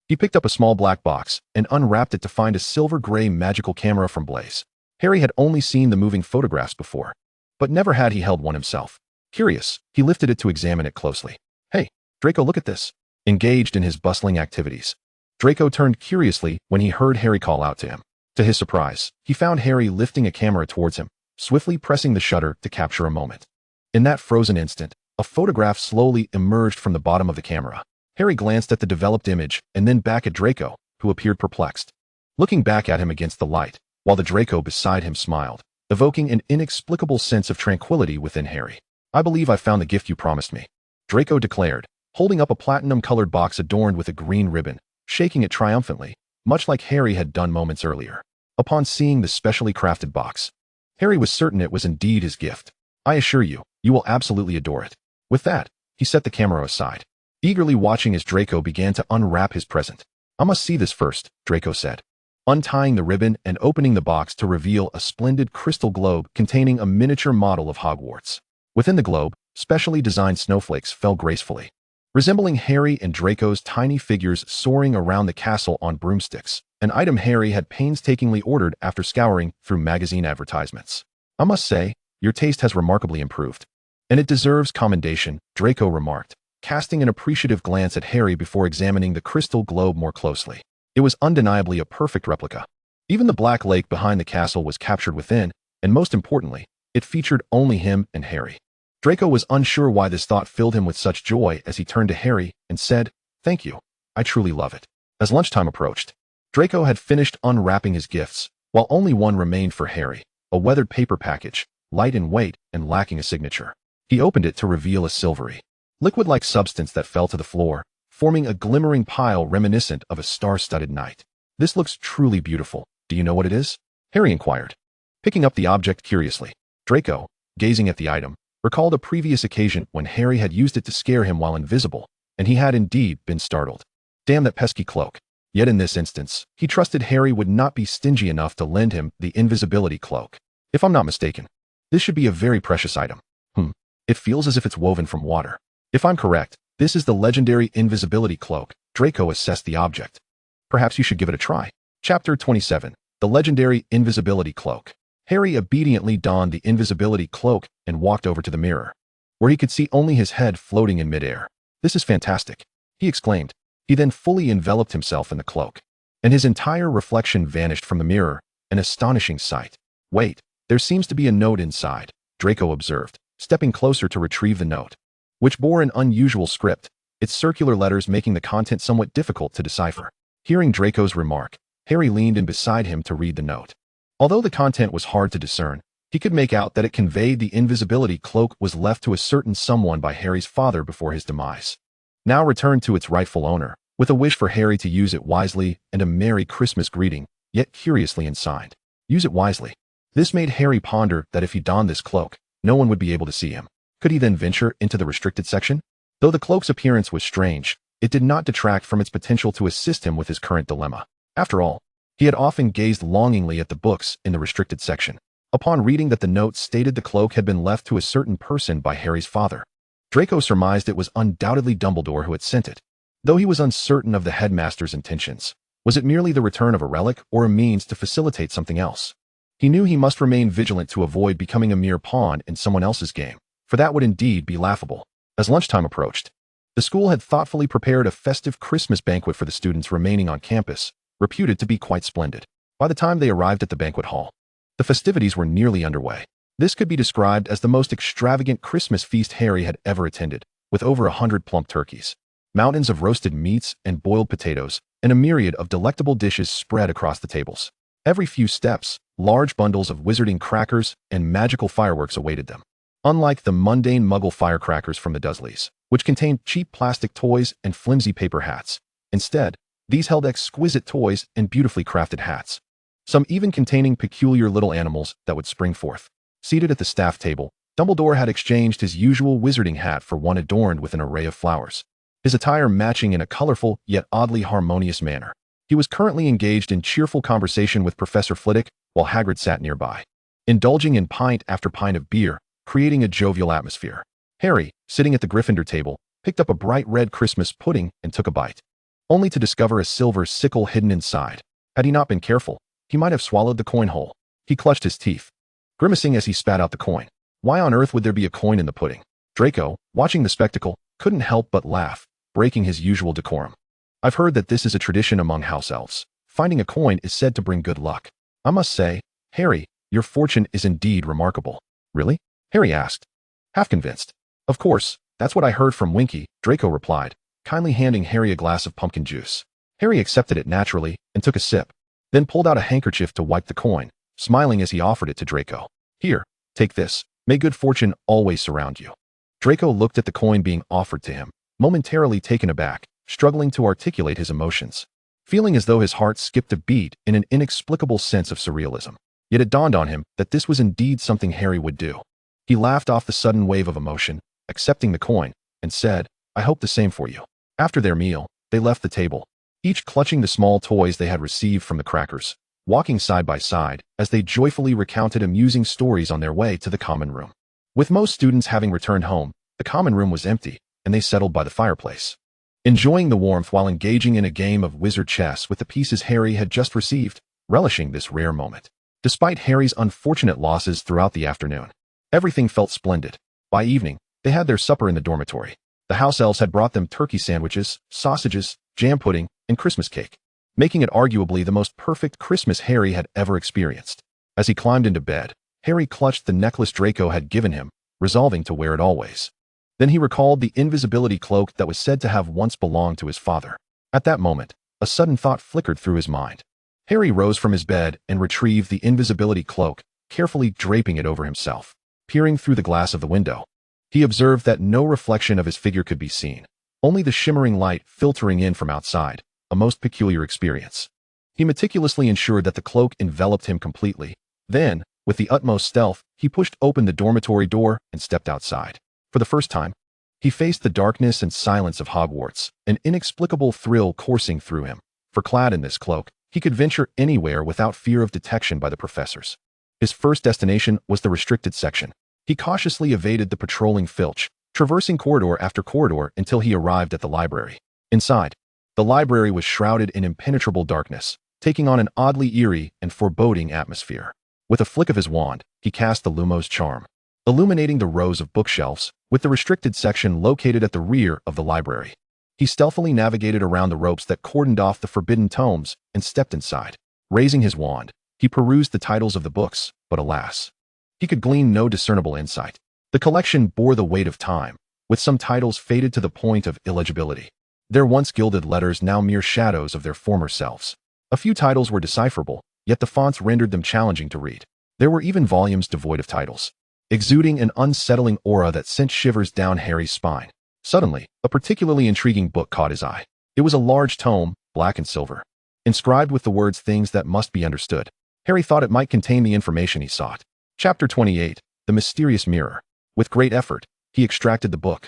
He picked up a small black box and unwrapped it to find a silver-gray magical camera from Blaze. Harry had only seen the moving photographs before, but never had he held one himself. Curious, he lifted it to examine it closely. "Hey, Draco, look at this." Engaged in his bustling activities, Draco turned curiously when he heard Harry call out to him. To his surprise, he found Harry lifting a camera towards him, swiftly pressing the shutter to capture a moment. In that frozen instant, a photograph slowly emerged from the bottom of the camera. Harry glanced at the developed image and then back at Draco, who appeared perplexed. Looking back at him against the light, while the Draco beside him smiled, evoking an inexplicable sense of tranquility within Harry. "I believe I found the gift you promised me," Draco declared, holding up a platinum-colored box adorned with a green ribbon, shaking it triumphantly, much like Harry had done moments earlier. Upon seeing the specially crafted box, Harry was certain it was indeed his gift. "I assure you, you will absolutely adore it." With that, he set the camera aside, eagerly watching as Draco began to unwrap his present. "I must see this first," Draco said, untying the ribbon and opening the box to reveal a splendid crystal globe containing a miniature model of Hogwarts. Within the globe, specially designed snowflakes fell gracefully, resembling Harry and Draco's tiny figures soaring around the castle on broomsticks, an item Harry had painstakingly ordered after scouring through magazine advertisements. "I must say, your taste has remarkably improved, and it deserves commendation," Draco remarked, casting an appreciative glance at Harry before examining the crystal globe more closely. It was undeniably a perfect replica. Even the black lake behind the castle was captured within, and most importantly, it featured only him and Harry. Draco was unsure why this thought filled him with such joy as he turned to Harry and said, "Thank you. I truly love it." As lunchtime approached, Draco had finished unwrapping his gifts, while only one remained for Harry, a weathered paper package, light in weight and lacking a signature. He opened it to reveal a silvery, liquid-like substance that fell to the floor, forming a glimmering pile reminiscent of a star-studded night. "This looks truly beautiful. Do you know what it is?" Harry inquired, picking up the object curiously. Draco, gazing at the item, recalled a previous occasion when Harry had used it to scare him while invisible, and he had indeed been startled. Damn that pesky cloak. Yet in this instance, he trusted Harry would not be stingy enough to lend him the invisibility cloak. "If I'm not mistaken, this should be a very precious item. It feels as if it's woven from water. If I'm correct, this is the legendary invisibility cloak." Draco assessed the object. "Perhaps you should give it a try." Chapter 27. The Legendary Invisibility Cloak. Harry obediently donned the invisibility cloak and walked over to the mirror, where he could see only his head floating in midair. "This is fantastic," he exclaimed. He then fully enveloped himself in the cloak, and his entire reflection vanished from the mirror, an astonishing sight. "Wait, there seems to be a note inside," Draco observed, stepping closer to retrieve the note, which bore an unusual script, its circular letters making the content somewhat difficult to decipher. Hearing Draco's remark, Harry leaned in beside him to read the note. Although the content was hard to discern, he could make out that it conveyed the invisibility cloak was left to a certain someone by Harry's father before his demise, now returned to its rightful owner, with a wish for Harry to use it wisely and a Merry Christmas greeting, yet curiously unsigned. Use it wisely. This made Harry ponder that if he donned this cloak, no one would be able to see him. Could he then venture into the restricted section? Though the cloak's appearance was strange, it did not detract from its potential to assist him with his current dilemma. After all, he had often gazed longingly at the books in the restricted section. Upon reading that the note stated the cloak had been left to a certain person by Harry's father, Draco surmised it was undoubtedly Dumbledore who had sent it. Though he was uncertain of the headmaster's intentions, was it merely the return of a relic or a means to facilitate something else? He knew he must remain vigilant to avoid becoming a mere pawn in someone else's game, for that would indeed be laughable. As lunchtime approached, the school had thoughtfully prepared a festive Christmas banquet for the students remaining on campus, reputed to be quite splendid. By the time they arrived at the banquet hall, the festivities were nearly underway. This could be described as the most extravagant Christmas feast Harry had ever attended, with over 100 plump turkeys, mountains of roasted meats and boiled potatoes, and a myriad of delectable dishes spread across the tables. Every few steps, large bundles of wizarding crackers and magical fireworks awaited them. Unlike the mundane Muggle firecrackers from the Dursleys, which contained cheap plastic toys and flimsy paper hats, instead, these held exquisite toys and beautifully crafted hats, some even containing peculiar little animals that would spring forth. Seated at the staff table, Dumbledore had exchanged his usual wizarding hat for one adorned with an array of flowers, his attire matching in a colorful yet oddly harmonious manner. He was currently engaged in cheerful conversation with Professor Flitwick, while Hagrid sat nearby, indulging in pint after pint of beer, creating a jovial atmosphere. Harry, sitting at the Gryffindor table, picked up a bright red Christmas pudding and took a bite. only to discover a silver sickle hidden inside. Had he not been careful, he might have swallowed the coin whole. He clutched his teeth, grimacing as he spat out the coin. Why on earth would there be a coin in the pudding? Draco, watching the spectacle, couldn't help but laugh, breaking his usual decorum. I've heard that this is a tradition among house elves. Finding a coin is said to bring good luck. I must say, Harry, your fortune is indeed remarkable. Really? Harry asked, half convinced. Of course, that's what I heard from Winky, Draco replied, kindly handing Harry a glass of pumpkin juice. Harry accepted it naturally and took a sip, then pulled out a handkerchief to wipe the coin, smiling as he offered it to Draco. Here, take this. May good fortune always surround you. Draco looked at the coin being offered to him, momentarily taken aback, struggling to articulate his emotions, feeling as though his heart skipped a beat in an inexplicable sense of surrealism. Yet it dawned on him that this was indeed something Harry would do. He laughed off the sudden wave of emotion, accepting the coin, and said, I hope the same for you. After their meal, they left the table, each clutching the small toys they had received from the crackers, walking side by side as they joyfully recounted amusing stories on their way to the common room. With most students having returned home, the common room was empty, and they settled by the fireplace, enjoying the warmth while engaging in a game of wizard chess with the pieces Harry had just received, relishing this rare moment. Despite Harry's unfortunate losses throughout the afternoon, everything felt splendid. By evening, they had their supper in the dormitory. The house elves had brought them turkey sandwiches, sausages, jam pudding, and Christmas cake, making it arguably the most perfect Christmas Harry had ever experienced. As he climbed into bed, Harry clutched the necklace Draco had given him, resolving to wear it always. Then he recalled the invisibility cloak that was said to have once belonged to his father. At that moment, a sudden thought flickered through his mind. Harry rose from his bed and retrieved the invisibility cloak, carefully draping it over himself. Peering through the glass of the window, he observed that no reflection of his figure could be seen, only the shimmering light filtering in from outside, a most peculiar experience. He meticulously ensured that the cloak enveloped him completely. Then, with the utmost stealth, he pushed open the dormitory door and stepped outside. For the first time, he faced the darkness and silence of Hogwarts, an inexplicable thrill coursing through him. For clad in this cloak, he could venture anywhere without fear of detection by the professors. His first destination was the restricted section. He cautiously evaded the patrolling Filch, traversing corridor after corridor until he arrived at the library. Inside, the library was shrouded in impenetrable darkness, taking on an oddly eerie and foreboding atmosphere. With a flick of his wand, he cast the Lumos charm, illuminating the rows of bookshelves, with the restricted section located at the rear of the library. He stealthily navigated around the ropes that cordoned off the forbidden tomes and stepped inside. Raising his wand, he perused the titles of the books, but alas, he could glean no discernible insight. The collection bore the weight of time, with some titles faded to the point of illegibility, their once gilded letters now mere shadows of their former selves. A few titles were decipherable, yet the fonts rendered them challenging to read. There were even volumes devoid of titles, exuding an unsettling aura that sent shivers down Harry's spine. Suddenly, a particularly intriguing book caught his eye. It was a large tome, black and silver, inscribed with the words things that must be understood. Harry thought it might contain the information he sought. Chapter 28, The Mysterious Mirror. With great effort, he extracted the book,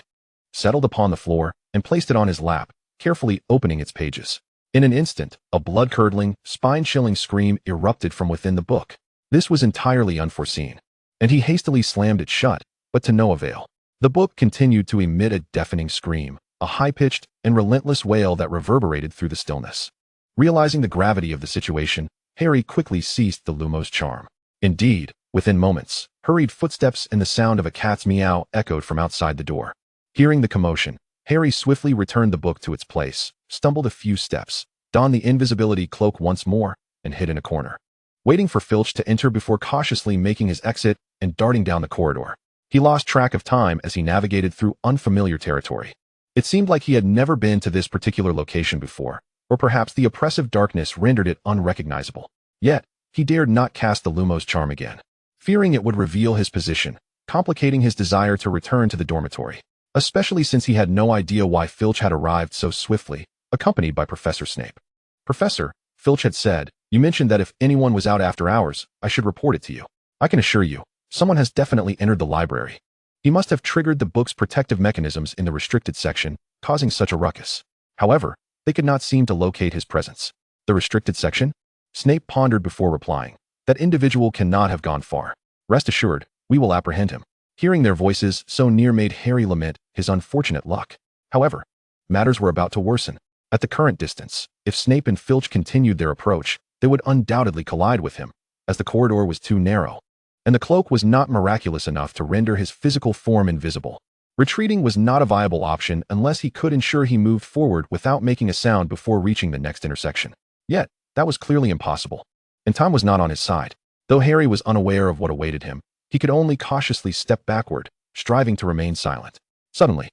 settled upon the floor, and placed it on his lap, carefully opening its pages. In an instant, a blood-curdling, spine-chilling scream erupted from within the book. This was entirely unforeseen, and he hastily slammed it shut, but to no avail. The book continued to emit a deafening scream, a high-pitched and relentless wail that reverberated through the stillness. Realizing the gravity of the situation, Harry quickly ceased the Lumos charm. Indeed, within moments, hurried footsteps and the sound of a cat's meow echoed from outside the door. Hearing the commotion, Harry swiftly returned the book to its place, stumbled a few steps, donned the invisibility cloak once more, and hid in a corner, waiting for Filch to enter before cautiously making his exit and darting down the corridor. He lost track of time as he navigated through unfamiliar territory. It seemed like he had never been to this particular location before, or perhaps the oppressive darkness rendered it unrecognizable. Yet, he dared not cast the Lumos charm again, fearing it would reveal his position, complicating his desire to return to the dormitory, especially since he had no idea why Filch had arrived so swiftly, accompanied by Professor Snape. Professor, Filch had said, you mentioned that if anyone was out after hours, I should report it to you. I can assure you, someone has definitely entered the library. He must have triggered the book's protective mechanisms in the restricted section, causing such a ruckus. However, they could not seem to locate his presence. The restricted section? Snape pondered before replying. That individual cannot have gone far. Rest assured, we will apprehend him. Hearing their voices so near made Harry lament his unfortunate luck. However, matters were about to worsen. At the current distance, if Snape and Filch continued their approach, they would undoubtedly collide with him, as the corridor was too narrow, and the cloak was not miraculous enough to render his physical form invisible. Retreating was not a viable option unless he could ensure he moved forward without making a sound before reaching the next intersection. Yet, that was clearly impossible, and time was not on his side. Though Harry was unaware of what awaited him, he could only cautiously step backward, striving to remain silent. Suddenly,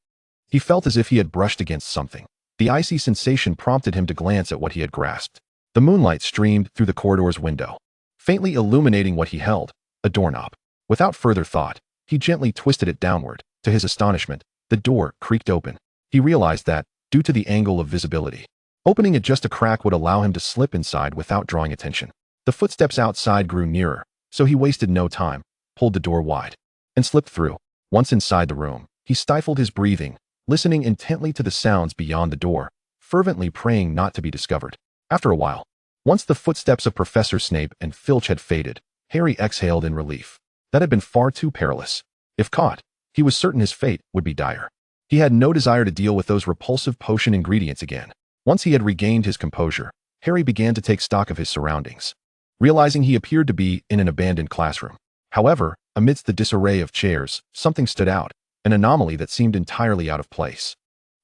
he felt as if he had brushed against something. The icy sensation prompted him to glance at what he had grasped. The moonlight streamed through the corridor's window, faintly illuminating what he held, a doorknob. Without further thought, he gently twisted it downward. To his astonishment, the door creaked open. He realized that, due to the angle of visibility, opening it just a crack would allow him to slip inside without drawing attention. The footsteps outside grew nearer, so he wasted no time, pulled the door wide, and slipped through. Once inside the room, he stifled his breathing, listening intently to the sounds beyond the door, fervently praying not to be discovered. After a while, once the footsteps of Professor Snape and Filch had faded, Harry exhaled in relief. That had been far too perilous. If caught, he was certain his fate would be dire. He had no desire to deal with those repulsive potion ingredients again. Once he had regained his composure, Harry began to take stock of his surroundings, realizing he appeared to be in an abandoned classroom. However, amidst the disarray of chairs, something stood out, an anomaly that seemed entirely out of place,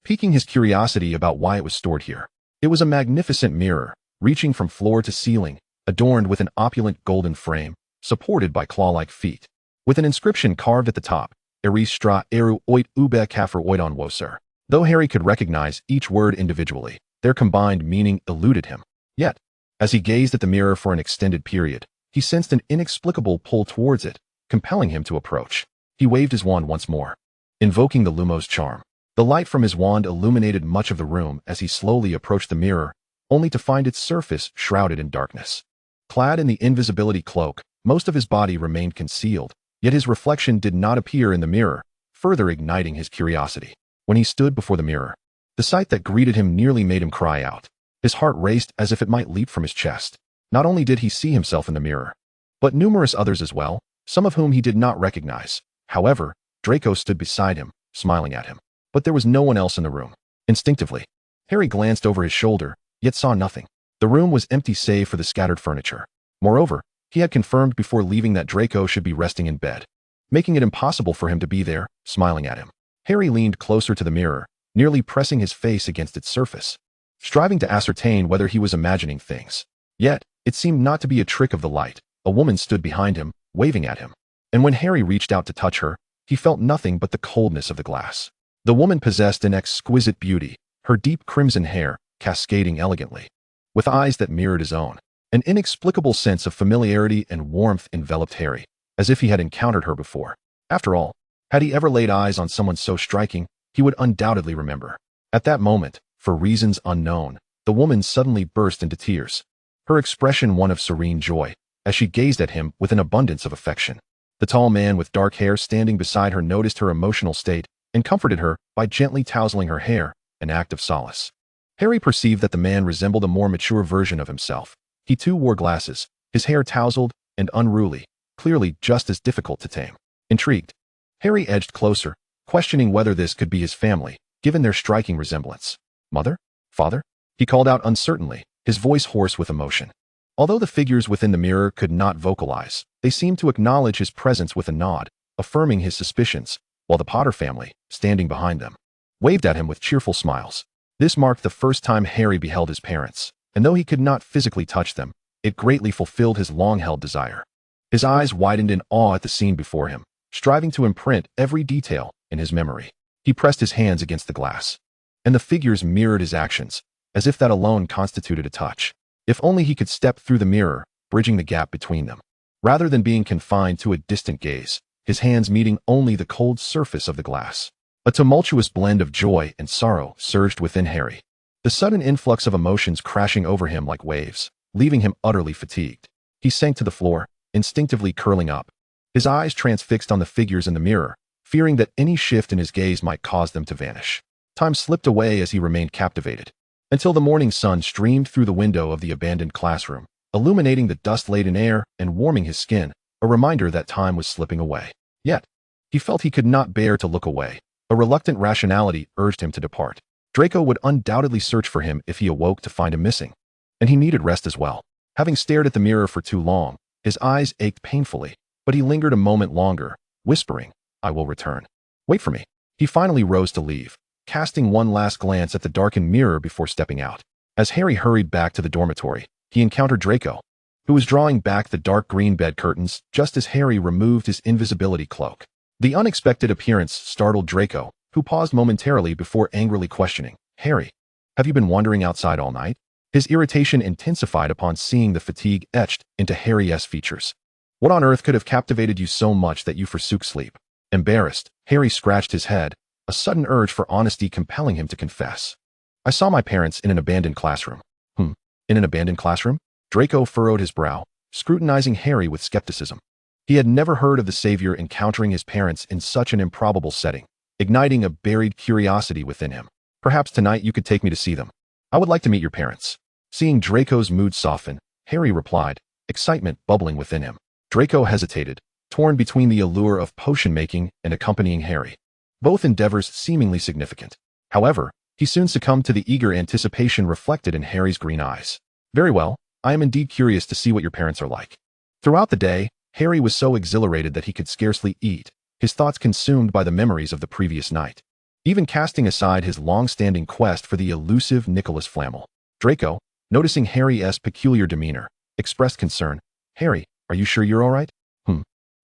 piquing his curiosity about why it was stored here. It was a magnificent mirror, reaching from floor to ceiling, adorned with an opulent golden frame, supported by claw-like feet, with an inscription carved at the top, Eris stra eru oit ube kafer oidon woser. Though Harry could recognize each word individually, their combined meaning eluded him. Yet, as he gazed at the mirror for an extended period, he sensed an inexplicable pull towards it, compelling him to approach. He waved his wand once more, invoking the Lumos charm. The light from his wand illuminated much of the room as he slowly approached the mirror, only to find its surface shrouded in darkness. Clad in the invisibility cloak, most of his body remained concealed, yet his reflection did not appear in the mirror, further igniting his curiosity. When he stood before the mirror, the sight that greeted him nearly made him cry out. His heart raced as if it might leap from his chest. Not only did he see himself in the mirror, but numerous others as well, some of whom he did not recognize. However, Draco stood beside him, smiling at him. But there was no one else in the room. Instinctively, Harry glanced over his shoulder, yet saw nothing. The room was empty save for the scattered furniture. Moreover, he had confirmed before leaving that Draco should be resting in bed, making it impossible for him to be there, smiling at him. Harry leaned closer to the mirror, nearly pressing his face against its surface, striving to ascertain whether he was imagining things. Yet, it seemed not to be a trick of the light. A woman stood behind him, waving at him. And when Harry reached out to touch her, he felt nothing but the coldness of the glass. The woman possessed an exquisite beauty, her deep crimson hair cascading elegantly, with eyes that mirrored his own. An inexplicable sense of familiarity and warmth enveloped Harry, as if he had encountered her before. After all, had he ever laid eyes on someone so striking, he would undoubtedly remember. At that moment, for reasons unknown, the woman suddenly burst into tears, her expression one of serene joy, as she gazed at him with an abundance of affection. The tall man with dark hair standing beside her noticed her emotional state and comforted her by gently tousling her hair, an act of solace. Harry perceived that the man resembled a more mature version of himself. He too wore glasses, his hair tousled and unruly, clearly just as difficult to tame. Intrigued, Harry edged closer, questioning whether this could be his family, given their striking resemblance. Mother? Father? He called out uncertainly, his voice hoarse with emotion. Although the figures within the mirror could not vocalize, they seemed to acknowledge his presence with a nod, affirming his suspicions, while the Potter family, standing behind them, waved at him with cheerful smiles. This marked the first time Harry beheld his parents, and though he could not physically touch them, it greatly fulfilled his long-held desire. His eyes widened in awe at the scene before him, striving to imprint every detail in his memory. He pressed his hands against the glass, and the figures mirrored his actions, as if that alone constituted a touch. If only he could step through the mirror, bridging the gap between them, rather than being confined to a distant gaze, his hands meeting only the cold surface of the glass. A tumultuous blend of joy and sorrow surged within Harry, the sudden influx of emotions crashing over him like waves, leaving him utterly fatigued. He sank to the floor, instinctively curling up, his eyes transfixed on the figures in the mirror, fearing that any shift in his gaze might cause them to vanish. Time slipped away as he remained captivated, until the morning sun streamed through the window of the abandoned classroom, illuminating the dust-laden air and warming his skin, a reminder that time was slipping away. Yet, he felt he could not bear to look away. A reluctant rationality urged him to depart. Draco would undoubtedly search for him if he awoke to find him missing. And he needed rest as well. Having stared at the mirror for too long, his eyes ached painfully, but he lingered a moment longer, whispering, "I will return. Wait for me." He finally rose to leave, casting one last glance at the darkened mirror before stepping out. As Harry hurried back to the dormitory, he encountered Draco, who was drawing back the dark green bed curtains just as Harry removed his invisibility cloak. The unexpected appearance startled Draco, who paused momentarily before angrily questioning, "Harry, have you been wandering outside all night?" His irritation intensified upon seeing the fatigue etched into Harry's features. "What on earth could have captivated you so much that you forsook sleep?" Embarrassed, Harry scratched his head, a sudden urge for honesty compelling him to confess. "I saw my parents in an abandoned classroom." In an abandoned classroom? Draco furrowed his brow, scrutinizing Harry with skepticism. He had never heard of the savior encountering his parents in such an improbable setting, igniting a buried curiosity within him. "Perhaps tonight you could take me to see them. I would like to meet your parents." Seeing Draco's mood soften, Harry replied, excitement bubbling within him. Draco hesitated, torn between the allure of potion making and accompanying Harry. Both endeavors seemingly significant. However, he soon succumbed to the eager anticipation reflected in Harry's green eyes. "Very well, I am indeed curious to see what your parents are like." Throughout the day, Harry was so exhilarated that he could scarcely eat, his thoughts consumed by the memories of the previous night. Even casting aside his long-standing quest for the elusive Nicholas Flamel, Draco, noticing Harry's peculiar demeanor, expressed concern. "Harry, are you sure you're all right?"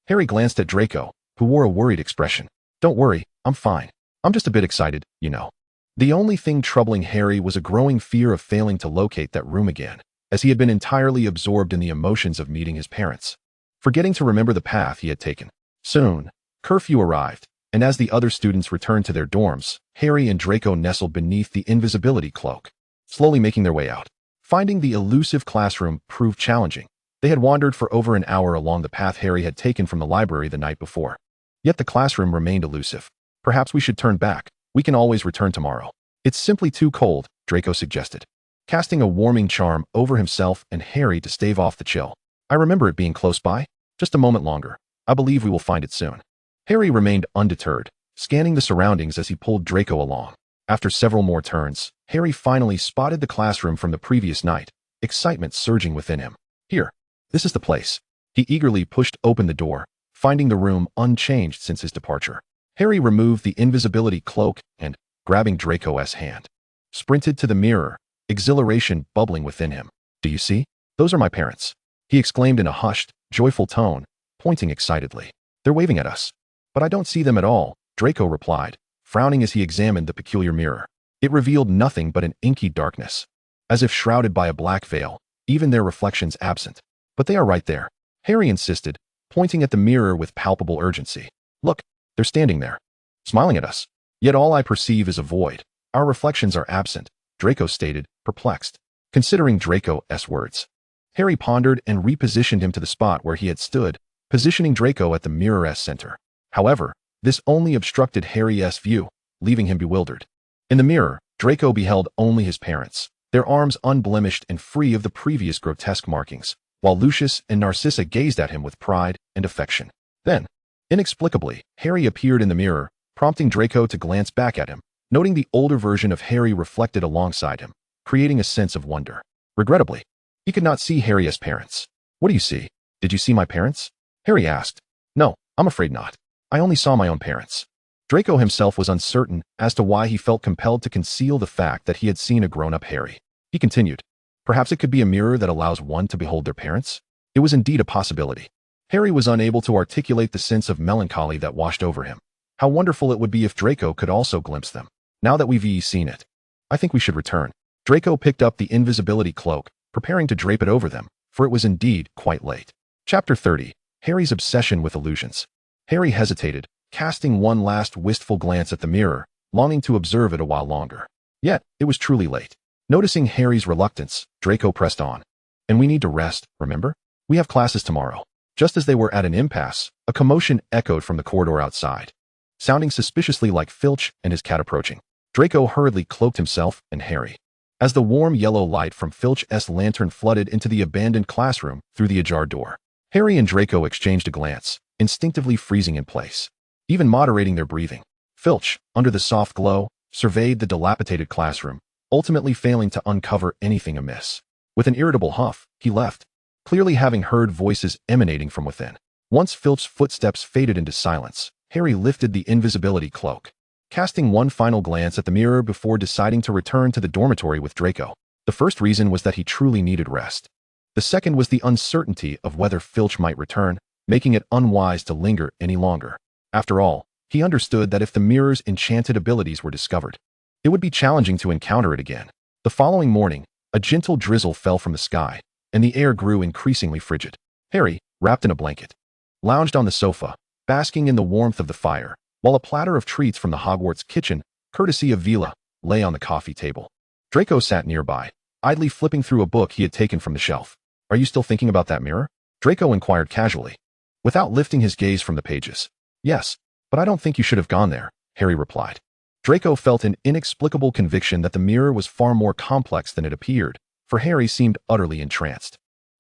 Harry glanced at Draco, who wore a worried expression. "Don't worry, I'm fine. I'm just a bit excited, you know." The only thing troubling Harry was a growing fear of failing to locate that room again, as he had been entirely absorbed in the emotions of meeting his parents, forgetting to remember the path he had taken. Soon, curfew arrived, and as the other students returned to their dorms, Harry and Draco nestled beneath the invisibility cloak, slowly making their way out. Finding the elusive classroom proved challenging. They had wandered for over an hour along the path Harry had taken from the library the night before. Yet the classroom remained elusive. "Perhaps we should turn back. We can always return tomorrow." "It's simply too cold," Draco suggested, casting a warming charm over himself and Harry to stave off the chill. "I remember it being close by. Just a moment longer. I believe we will find it soon." Harry remained undeterred, scanning the surroundings as he pulled Draco along. After several more turns, Harry finally spotted the classroom from the previous night, excitement surging within him. "Here, this is the place." He eagerly pushed open the door, finding the room unchanged since his departure. Harry removed the invisibility cloak and, grabbing Draco's hand, sprinted to the mirror, exhilaration bubbling within him. "Do you see? Those are my parents," he exclaimed in a hushed, joyful tone, pointing excitedly. "They're waving at us." "But I don't see them at all," Draco replied, frowning as he examined the peculiar mirror. It revealed nothing but an inky darkness, as if shrouded by a black veil, even their reflections absent. "But they are right there," Harry insisted, pointing at the mirror with palpable urgency. "Look, they're standing there, smiling at us. Yet all I perceive is a void. Our reflections are absent," Draco stated, perplexed. Considering Draco's words, Harry pondered and repositioned him to the spot where he had stood, positioning Draco at the mirror's center. However, this only obstructed Harry's view, leaving him bewildered. In the mirror, Draco beheld only his parents, their arms unblemished and free of the previous grotesque markings, while Lucius and Narcissa gazed at him with pride and affection. Then, inexplicably, Harry appeared in the mirror, prompting Draco to glance back at him, noting the older version of Harry reflected alongside him, creating a sense of wonder. Regrettably, he could not see Harry's parents. "What do you see? Did you see my parents?" Harry asked. "No, I'm afraid not. I only saw my own parents." Draco himself was uncertain as to why he felt compelled to conceal the fact that he had seen a grown-up Harry. He continued, "Perhaps it could be a mirror that allows one to behold their parents?" It was indeed a possibility. Harry was unable to articulate the sense of melancholy that washed over him. How wonderful it would be if Draco could also glimpse them. Now that we've seen it, I think we should return. Draco picked up the invisibility cloak, preparing to drape it over them, for it was indeed quite late. Chapter 30. Harry's Obsession with Illusions. Harry hesitated, casting one last wistful glance at the mirror, longing to observe it a while longer. Yet, it was truly late. Noticing Harry's reluctance, Draco pressed on. "And we need to rest, remember? We have classes tomorrow." Just as they were at an impasse, a commotion echoed from the corridor outside, sounding suspiciously like Filch and his cat approaching. Draco hurriedly cloaked himself and Harry. As the warm yellow light from Filch's lantern flooded into the abandoned classroom through the ajar door, Harry and Draco exchanged a glance, instinctively freezing in place, even moderating their breathing. Filch, under the soft glow, surveyed the dilapidated classroom, ultimately failing to uncover anything amiss. With an irritable huff, he left, clearly having heard voices emanating from within. Once Filch's footsteps faded into silence, Harry lifted the invisibility cloak, casting one final glance at the mirror before deciding to return to the dormitory with Draco. The first reason was that he truly needed rest. The second was the uncertainty of whether Filch might return, making it unwise to linger any longer. After all, he understood that if the mirror's enchanted abilities were discovered, it would be challenging to encounter it again. The following morning, a gentle drizzle fell from the sky, and the air grew increasingly frigid. Harry, wrapped in a blanket, lounged on the sofa, basking in the warmth of the fire, while a platter of treats from the Hogwarts kitchen, courtesy of Vila, lay on the coffee table. Draco sat nearby, idly flipping through a book he had taken from the shelf. "Are you still thinking about that mirror?" Draco inquired casually, without lifting his gaze from the pages. "Yes, but I don't think you should have gone there," Harry replied. Draco felt an inexplicable conviction that the mirror was far more complex than it appeared, for Harry seemed utterly entranced.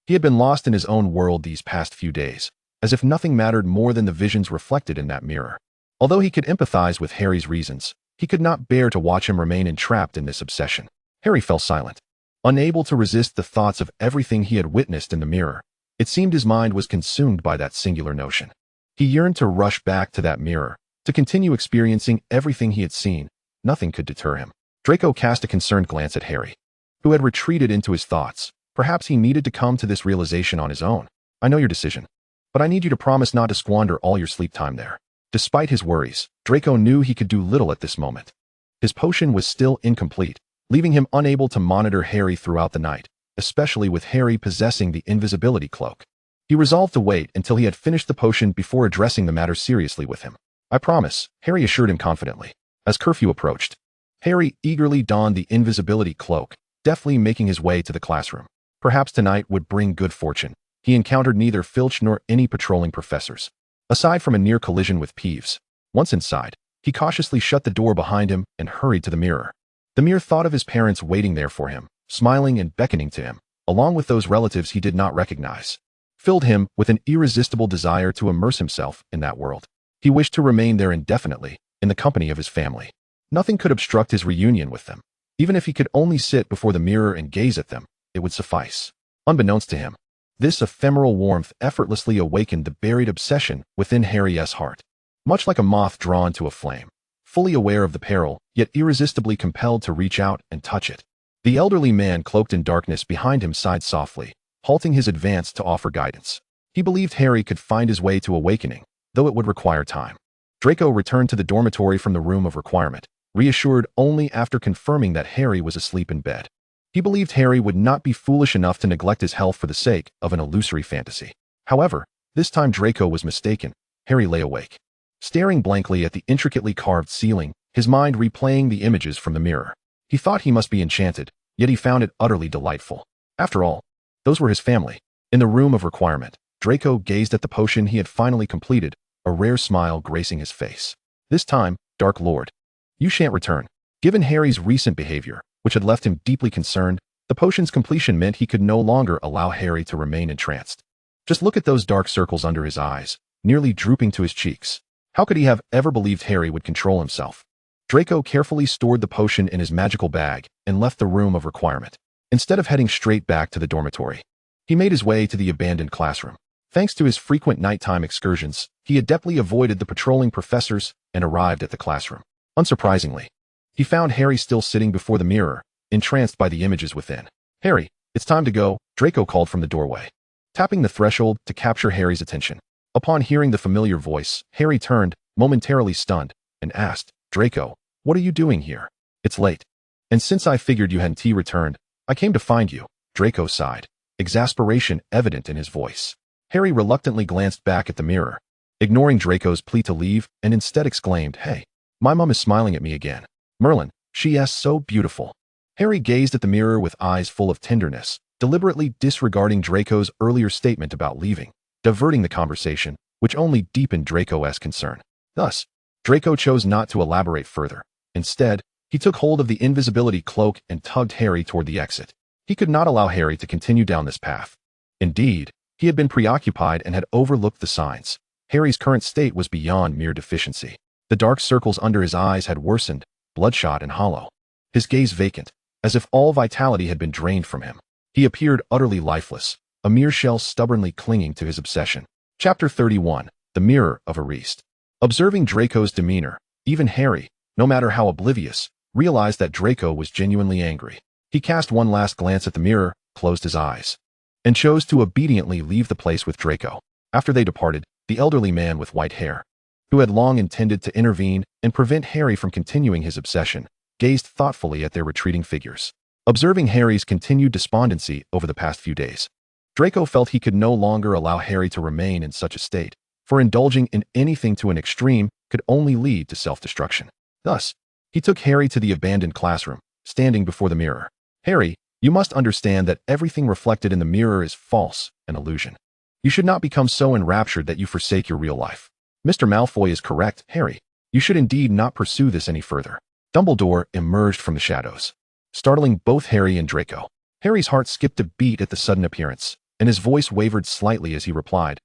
He had been lost in his own world these past few days, as if nothing mattered more than the visions reflected in that mirror. Although he could empathize with Harry's reasons, he could not bear to watch him remain entrapped in this obsession. Harry fell silent, unable to resist the thoughts of everything he had witnessed in the mirror. It seemed his mind was consumed by that singular notion. He yearned to rush back to that mirror, to continue experiencing everything he had seen. Nothing could deter him. Draco cast a concerned glance at Harry, who had retreated into his thoughts. Perhaps he needed to come to this realization on his own. "I know your decision, but I need you to promise not to squander all your sleep time there." Despite his worries, Draco knew he could do little at this moment. His potion was still incomplete, leaving him unable to monitor Harry throughout the night, especially with Harry possessing the invisibility cloak. He resolved to wait until he had finished the potion before addressing the matter seriously with him. "I promise," Harry assured him confidently. As curfew approached, Harry eagerly donned the invisibility cloak, deftly making his way to the classroom. Perhaps tonight would bring good fortune. He encountered neither Filch nor any patrolling professors, aside from a near collision with Peeves. Once inside, he cautiously shut the door behind him and hurried to the mirror. The mere thought of his parents waiting there for him, smiling and beckoning to him, along with those relatives he did not recognize, filled him with an irresistible desire to immerse himself in that world. He wished to remain there indefinitely, in the company of his family. Nothing could obstruct his reunion with them. Even if he could only sit before the mirror and gaze at them, it would suffice. Unbeknownst to him, this ephemeral warmth effortlessly awakened the buried obsession within Harry's heart. Much like a moth drawn to a flame, fully aware of the peril, yet irresistibly compelled to reach out and touch it. The elderly man cloaked in darkness behind him sighed softly, halting his advance to offer guidance. He believed Harry could find his way to awakening, though it would require time. Draco returned to the dormitory from the room of requirement, reassured only after confirming that Harry was asleep in bed. He believed Harry would not be foolish enough to neglect his health for the sake of an illusory fantasy. However, this time Draco was mistaken. Harry lay awake, staring blankly at the intricately carved ceiling, his mind replaying the images from the mirror. He thought he must be enchanted, yet he found it utterly delightful. After all, those were his family. In the room of requirement, Draco gazed at the potion he had finally completed, a rare smile gracing his face. "This time, Dark Lord, you shan't return." Given Harry's recent behavior, which had left him deeply concerned, the potion's completion meant he could no longer allow Harry to remain entranced. Just look at those dark circles under his eyes, nearly drooping to his cheeks. How could he have ever believed Harry would control himself? Draco carefully stored the potion in his magical bag and left the room of requirement. Instead of heading straight back to the dormitory, he made his way to the abandoned classroom. Thanks to his frequent nighttime excursions, he adeptly avoided the patrolling professors and arrived at the classroom. Unsurprisingly, he found Harry still sitting before the mirror, entranced by the images within. "Harry, it's time to go," Draco called from the doorway, tapping the threshold to capture Harry's attention. Upon hearing the familiar voice, Harry turned, momentarily stunned, and asked, "Draco, what are you doing here? It's late. And since I figured you hadn't returned, I came to find you." Draco sighed, exasperation evident in his voice. Harry reluctantly glanced back at the mirror, ignoring Draco's plea to leave, and instead exclaimed, "Hey, my mom is smiling at me again. Merlin, she is so beautiful." Harry gazed at the mirror with eyes full of tenderness, deliberately disregarding Draco's earlier statement about leaving, diverting the conversation, which only deepened Draco's concern. Thus, Draco chose not to elaborate further. Instead, he took hold of the invisibility cloak and tugged Harry toward the exit. He could not allow Harry to continue down this path. Indeed, he had been preoccupied and had overlooked the signs. Harry's current state was beyond mere deficiency. The dark circles under his eyes had worsened, bloodshot and hollow. His gaze vacant, as if all vitality had been drained from him. He appeared utterly lifeless, a mere shell stubbornly clinging to his obsession. Chapter 31. The Mirror of Ariste. Observing Draco's demeanor, even Harry, no matter how oblivious, realized that Draco was genuinely angry. He cast one last glance at the mirror, closed his eyes, and chose to obediently leave the place with Draco. After they departed, the elderly man with white hair, who had long intended to intervene and prevent Harry from continuing his obsession, gazed thoughtfully at their retreating figures. Observing Harry's continued despondency over the past few days, Draco felt he could no longer allow Harry to remain in such a state, for indulging in anything to an extreme could only lead to self-destruction. Thus, he took Harry to the abandoned classroom, standing before the mirror. Harry, you must understand that everything reflected in the mirror is false, an illusion. You should not become so enraptured that you forsake your real life. Mr. Malfoy is correct, Harry. You should indeed not pursue this any further. Dumbledore emerged from the shadows, startling both Harry and Draco. Harry's heart skipped a beat at the sudden appearance, and his voice wavered slightly as he replied,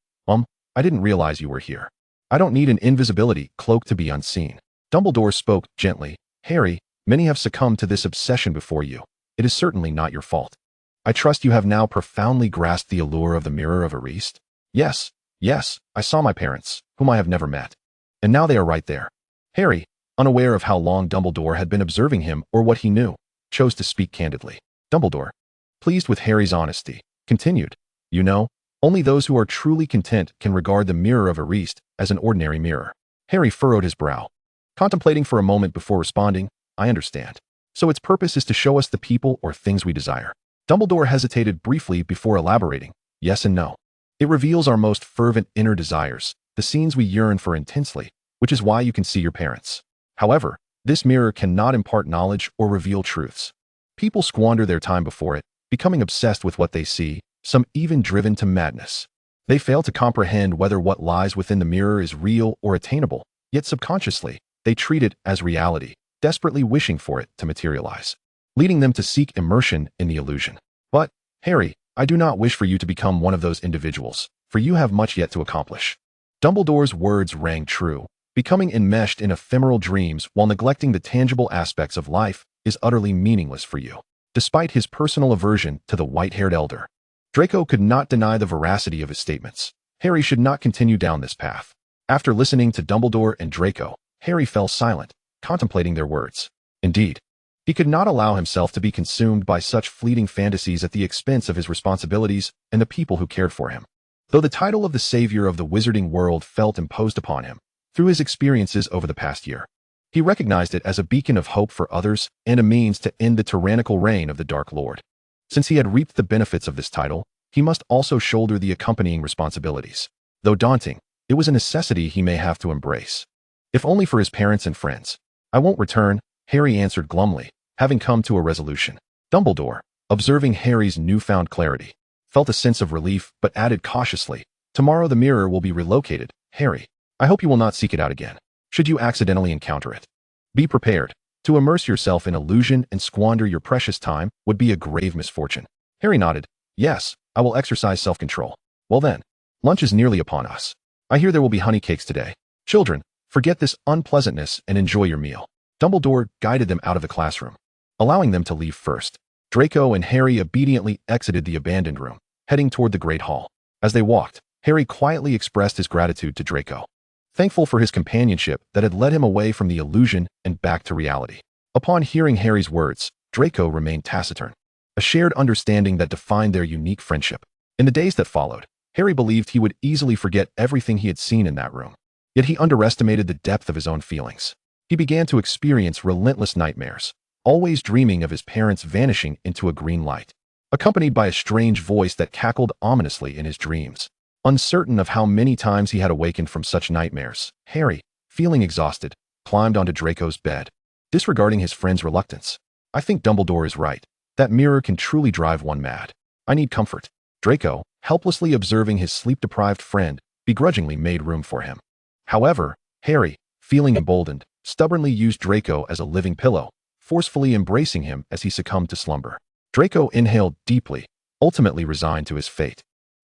I didn't realize you were here. I don't need an invisibility cloak to be unseen. Dumbledore spoke gently. Harry, many have succumbed to this obsession before you. It is certainly not your fault. I trust you have now profoundly grasped the allure of the Mirror of Ariste? Yes, I saw my parents, whom I have never met. And now they are right there. Harry, unaware of how long Dumbledore had been observing him or what he knew, chose to speak candidly. Dumbledore, pleased with Harry's honesty, continued, You know, only those who are truly content can regard the Mirror of Ariste as an ordinary mirror. Harry furrowed his brow, contemplating for a moment before responding, I understand. So its purpose is to show us the people or things we desire. Dumbledore hesitated briefly before elaborating, yes and no. It reveals our most fervent inner desires, the scenes we yearn for intensely, which is why you can see your parents. However, this mirror cannot impart knowledge or reveal truths. People squander their time before it, becoming obsessed with what they see, some even driven to madness. They fail to comprehend whether what lies within the mirror is real or attainable, yet subconsciously, they treat it as reality, desperately wishing for it to materialize, leading them to seek immersion in the illusion. But, Harry, I do not wish for you to become one of those individuals, for you have much yet to accomplish. Dumbledore's words rang true. Becoming enmeshed in ephemeral dreams while neglecting the tangible aspects of life is utterly meaningless for you. Despite his personal aversion to the white-haired elder, Draco could not deny the veracity of his statements. Harry should not continue down this path. After listening to Dumbledore and Draco, Harry fell silent, contemplating their words. Indeed, he could not allow himself to be consumed by such fleeting fantasies at the expense of his responsibilities and the people who cared for him. Though the title of the savior of the wizarding world felt imposed upon him through his experiences over the past year, he recognized it as a beacon of hope for others and a means to end the tyrannical reign of the Dark Lord. Since he had reaped the benefits of this title, he must also shoulder the accompanying responsibilities. Though daunting, it was a necessity he may have to embrace. If only for his parents and friends. I won't return, Harry answered glumly, having come to a resolution. Dumbledore, observing Harry's newfound clarity, felt a sense of relief but added cautiously, Tomorrow the mirror will be relocated, Harry. I hope you will not seek it out again, should you accidentally encounter it. Be prepared. To immerse yourself in illusion and squander your precious time would be a grave misfortune. Harry nodded. Yes, I will exercise self-control. Well then, lunch is nearly upon us. I hear there will be honey cakes today. Children, forget this unpleasantness and enjoy your meal. Dumbledore guided them out of the classroom, allowing them to leave first. Draco and Harry obediently exited the abandoned room, heading toward the Great Hall. As they walked, Harry quietly expressed his gratitude to Draco, thankful for his companionship that had led him away from the illusion and back to reality. Upon hearing Harry's words, Draco remained taciturn, a shared understanding that defined their unique friendship. In the days that followed, Harry believed he would easily forget everything he had seen in that room. Yet he underestimated the depth of his own feelings. He began to experience relentless nightmares, always dreaming of his parents vanishing into a green light, accompanied by a strange voice that cackled ominously in his dreams. Uncertain of how many times he had awakened from such nightmares, Harry, feeling exhausted, climbed onto Draco's bed, disregarding his friend's reluctance. I think Dumbledore is right. That mirror can truly drive one mad. I need comfort. Draco, helplessly observing his sleep-deprived friend, begrudgingly made room for him. However, Harry, feeling emboldened, stubbornly used Draco as a living pillow, forcefully embracing him as he succumbed to slumber. Draco inhaled deeply, ultimately resigned to his fate,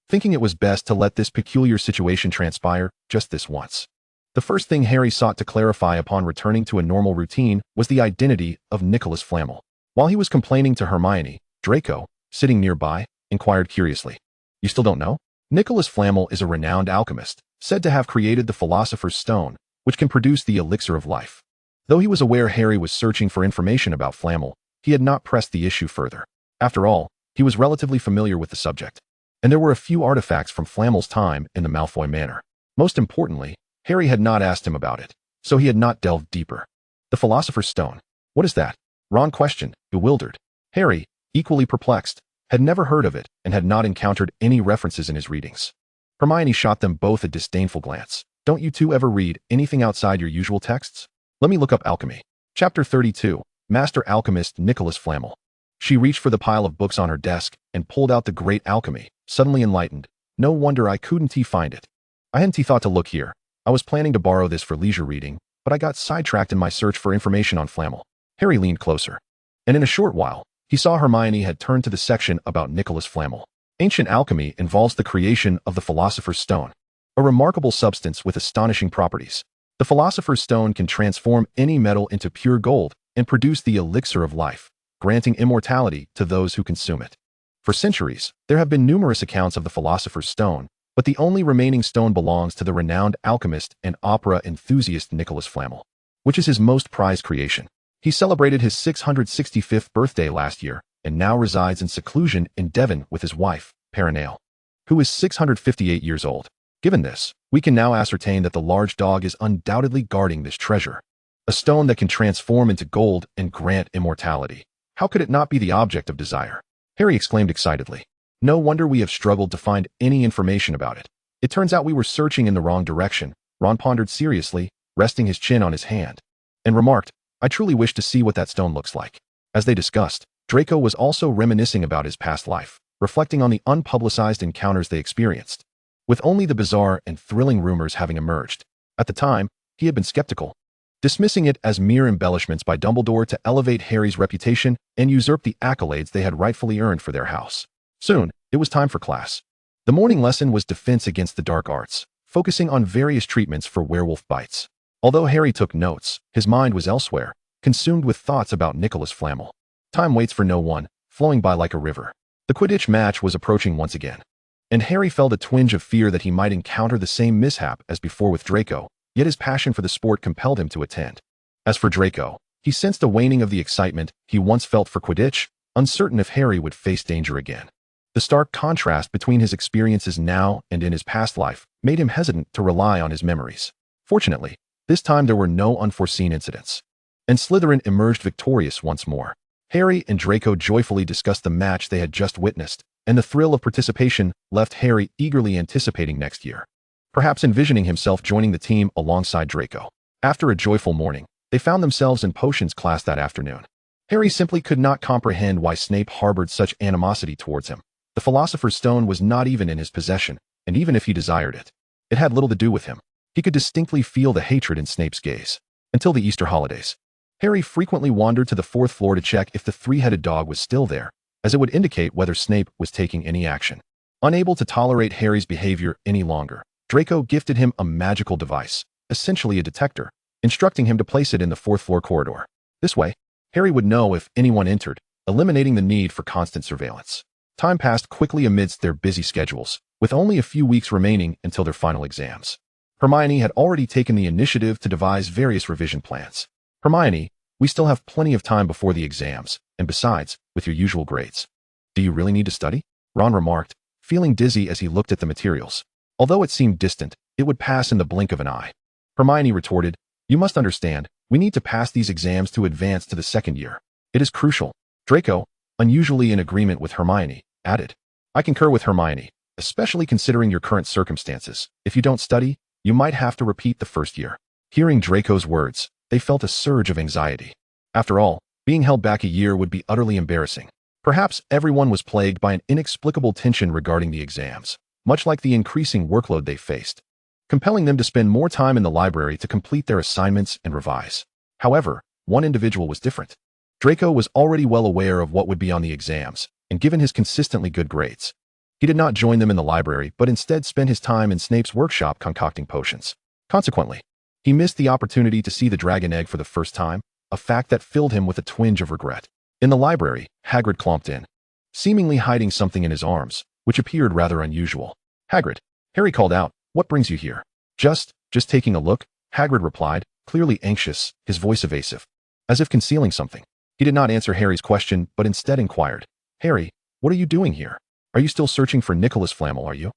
thinking it was best to let this peculiar situation transpire just this once. The first thing Harry sought to clarify upon returning to a normal routine was the identity of Nicholas Flamel. While he was complaining to Hermione, Draco, sitting nearby, inquired curiously, "You still don't know?" Nicholas Flamel is a renowned alchemist, said to have created the Philosopher's Stone, which can produce the elixir of life. Though he was aware Harry was searching for information about Flamel, he had not pressed the issue further. After all, he was relatively familiar with the subject, and there were a few artifacts from Flamel's time in the Malfoy Manor. Most importantly, Harry had not asked him about it, so he had not delved deeper. The Philosopher's Stone. What is that? Ron questioned, bewildered. Harry, equally perplexed, had never heard of it and had not encountered any references in his readings. Hermione shot them both a disdainful glance. Don't you two ever read anything outside your usual texts? Let me look up alchemy. Chapter 32, Master Alchemist Nicholas Flamel. She reached for the pile of books on her desk and pulled out the Great Alchemy, suddenly enlightened. No wonder I couldn't find it. I hadn't thought to look here. I was planning to borrow this for leisure reading, but I got sidetracked in my search for information on Flamel. Harry leaned closer, and in a short while, he saw Hermione had turned to the section about Nicholas Flamel. Ancient alchemy involves the creation of the Philosopher's Stone, a remarkable substance with astonishing properties. The Philosopher's Stone can transform any metal into pure gold and produce the elixir of life, granting immortality to those who consume it. For centuries, there have been numerous accounts of the Philosopher's Stone, but the only remaining stone belongs to the renowned alchemist and opera enthusiast Nicholas Flamel, which is his most prized creation. He celebrated his 665th birthday last year and now resides in seclusion in Devon with his wife, Perennial, who is 658 years old. Given this, we can now ascertain that the large dog is undoubtedly guarding this treasure, a stone that can transform into gold and grant immortality. How could it not be the object of desire? Harry exclaimed excitedly. No wonder we have struggled to find any information about it. It turns out we were searching in the wrong direction. Ron pondered seriously, resting his chin on his hand, and remarked, I truly wish to see what that stone looks like. As they discussed, Draco was also reminiscing about his past life, reflecting on the unpublicized encounters they experienced, with only the bizarre and thrilling rumors having emerged. At the time, he had been skeptical, dismissing it as mere embellishments by Dumbledore to elevate Harry's reputation and usurp the accolades they had rightfully earned for their house. Soon, it was time for class. The morning lesson was Defense Against the Dark Arts, focusing on various treatments for werewolf bites. Although Harry took notes, his mind was elsewhere, consumed with thoughts about Nicholas Flamel. Time waits for no one, flowing by like a river. The Quidditch match was approaching once again, and Harry felt a twinge of fear that he might encounter the same mishap as before with Draco, yet his passion for the sport compelled him to attend. As for Draco, he sensed a waning of the excitement he once felt for Quidditch, uncertain if Harry would face danger again. The stark contrast between his experiences now and in his past life made him hesitant to rely on his memories. Fortunately, this time there were no unforeseen incidents, and Slytherin emerged victorious once more. Harry and Draco joyfully discussed the match they had just witnessed, and the thrill of participation left Harry eagerly anticipating next year, perhaps envisioning himself joining the team alongside Draco. After a joyful morning, they found themselves in potions class that afternoon. Harry simply could not comprehend why Snape harbored such animosity towards him. The Philosopher's Stone was not even in his possession, and even if he desired it, it had little to do with him. He could distinctly feel the hatred in Snape's gaze. Until the Easter holidays, Harry frequently wandered to the fourth floor to check if the three-headed dog was still there, as it would indicate whether Snape was taking any action. Unable to tolerate Harry's behavior any longer, Draco gifted him a magical device, essentially a detector, instructing him to place it in the fourth-floor corridor. This way, Harry would know if anyone entered, eliminating the need for constant surveillance. Time passed quickly amidst their busy schedules, with only a few weeks remaining until their final exams. Hermione had already taken the initiative to devise various revision plans. Hermione, we still have plenty of time before the exams, and besides, with your usual grades. Do you really need to study? Ron remarked, feeling dizzy as he looked at the materials. Although it seemed distant, it would pass in the blink of an eye. Hermione retorted, you must understand, we need to pass these exams to advance to the second year. It is crucial. Draco, unusually in agreement with Hermione, added, I concur with Hermione, especially considering your current circumstances. If you don't study, you might have to repeat the first year. Hearing Draco's words, they felt a surge of anxiety. After all, being held back a year would be utterly embarrassing. Perhaps everyone was plagued by an inexplicable tension regarding the exams, much like the increasing workload they faced, compelling them to spend more time in the library to complete their assignments and revise. However, one individual was different. Draco was already well aware of what would be on the exams, and given his consistently good grades, he did not join them in the library but instead spent his time in Snape's workshop concocting potions. Consequently, He missed the opportunity to see the dragon egg for the first time, a fact that filled him with a twinge of regret. In the library, Hagrid clomped in, seemingly hiding something in his arms, which appeared rather unusual. "Hagrid," Harry called out, "what brings you here?" Just taking a look," Hagrid replied, clearly anxious, his voice evasive, as if concealing something. He did not answer Harry's question, but instead inquired, "Harry, what are you doing here? Are you still searching for Nicholas Flamel, are you?"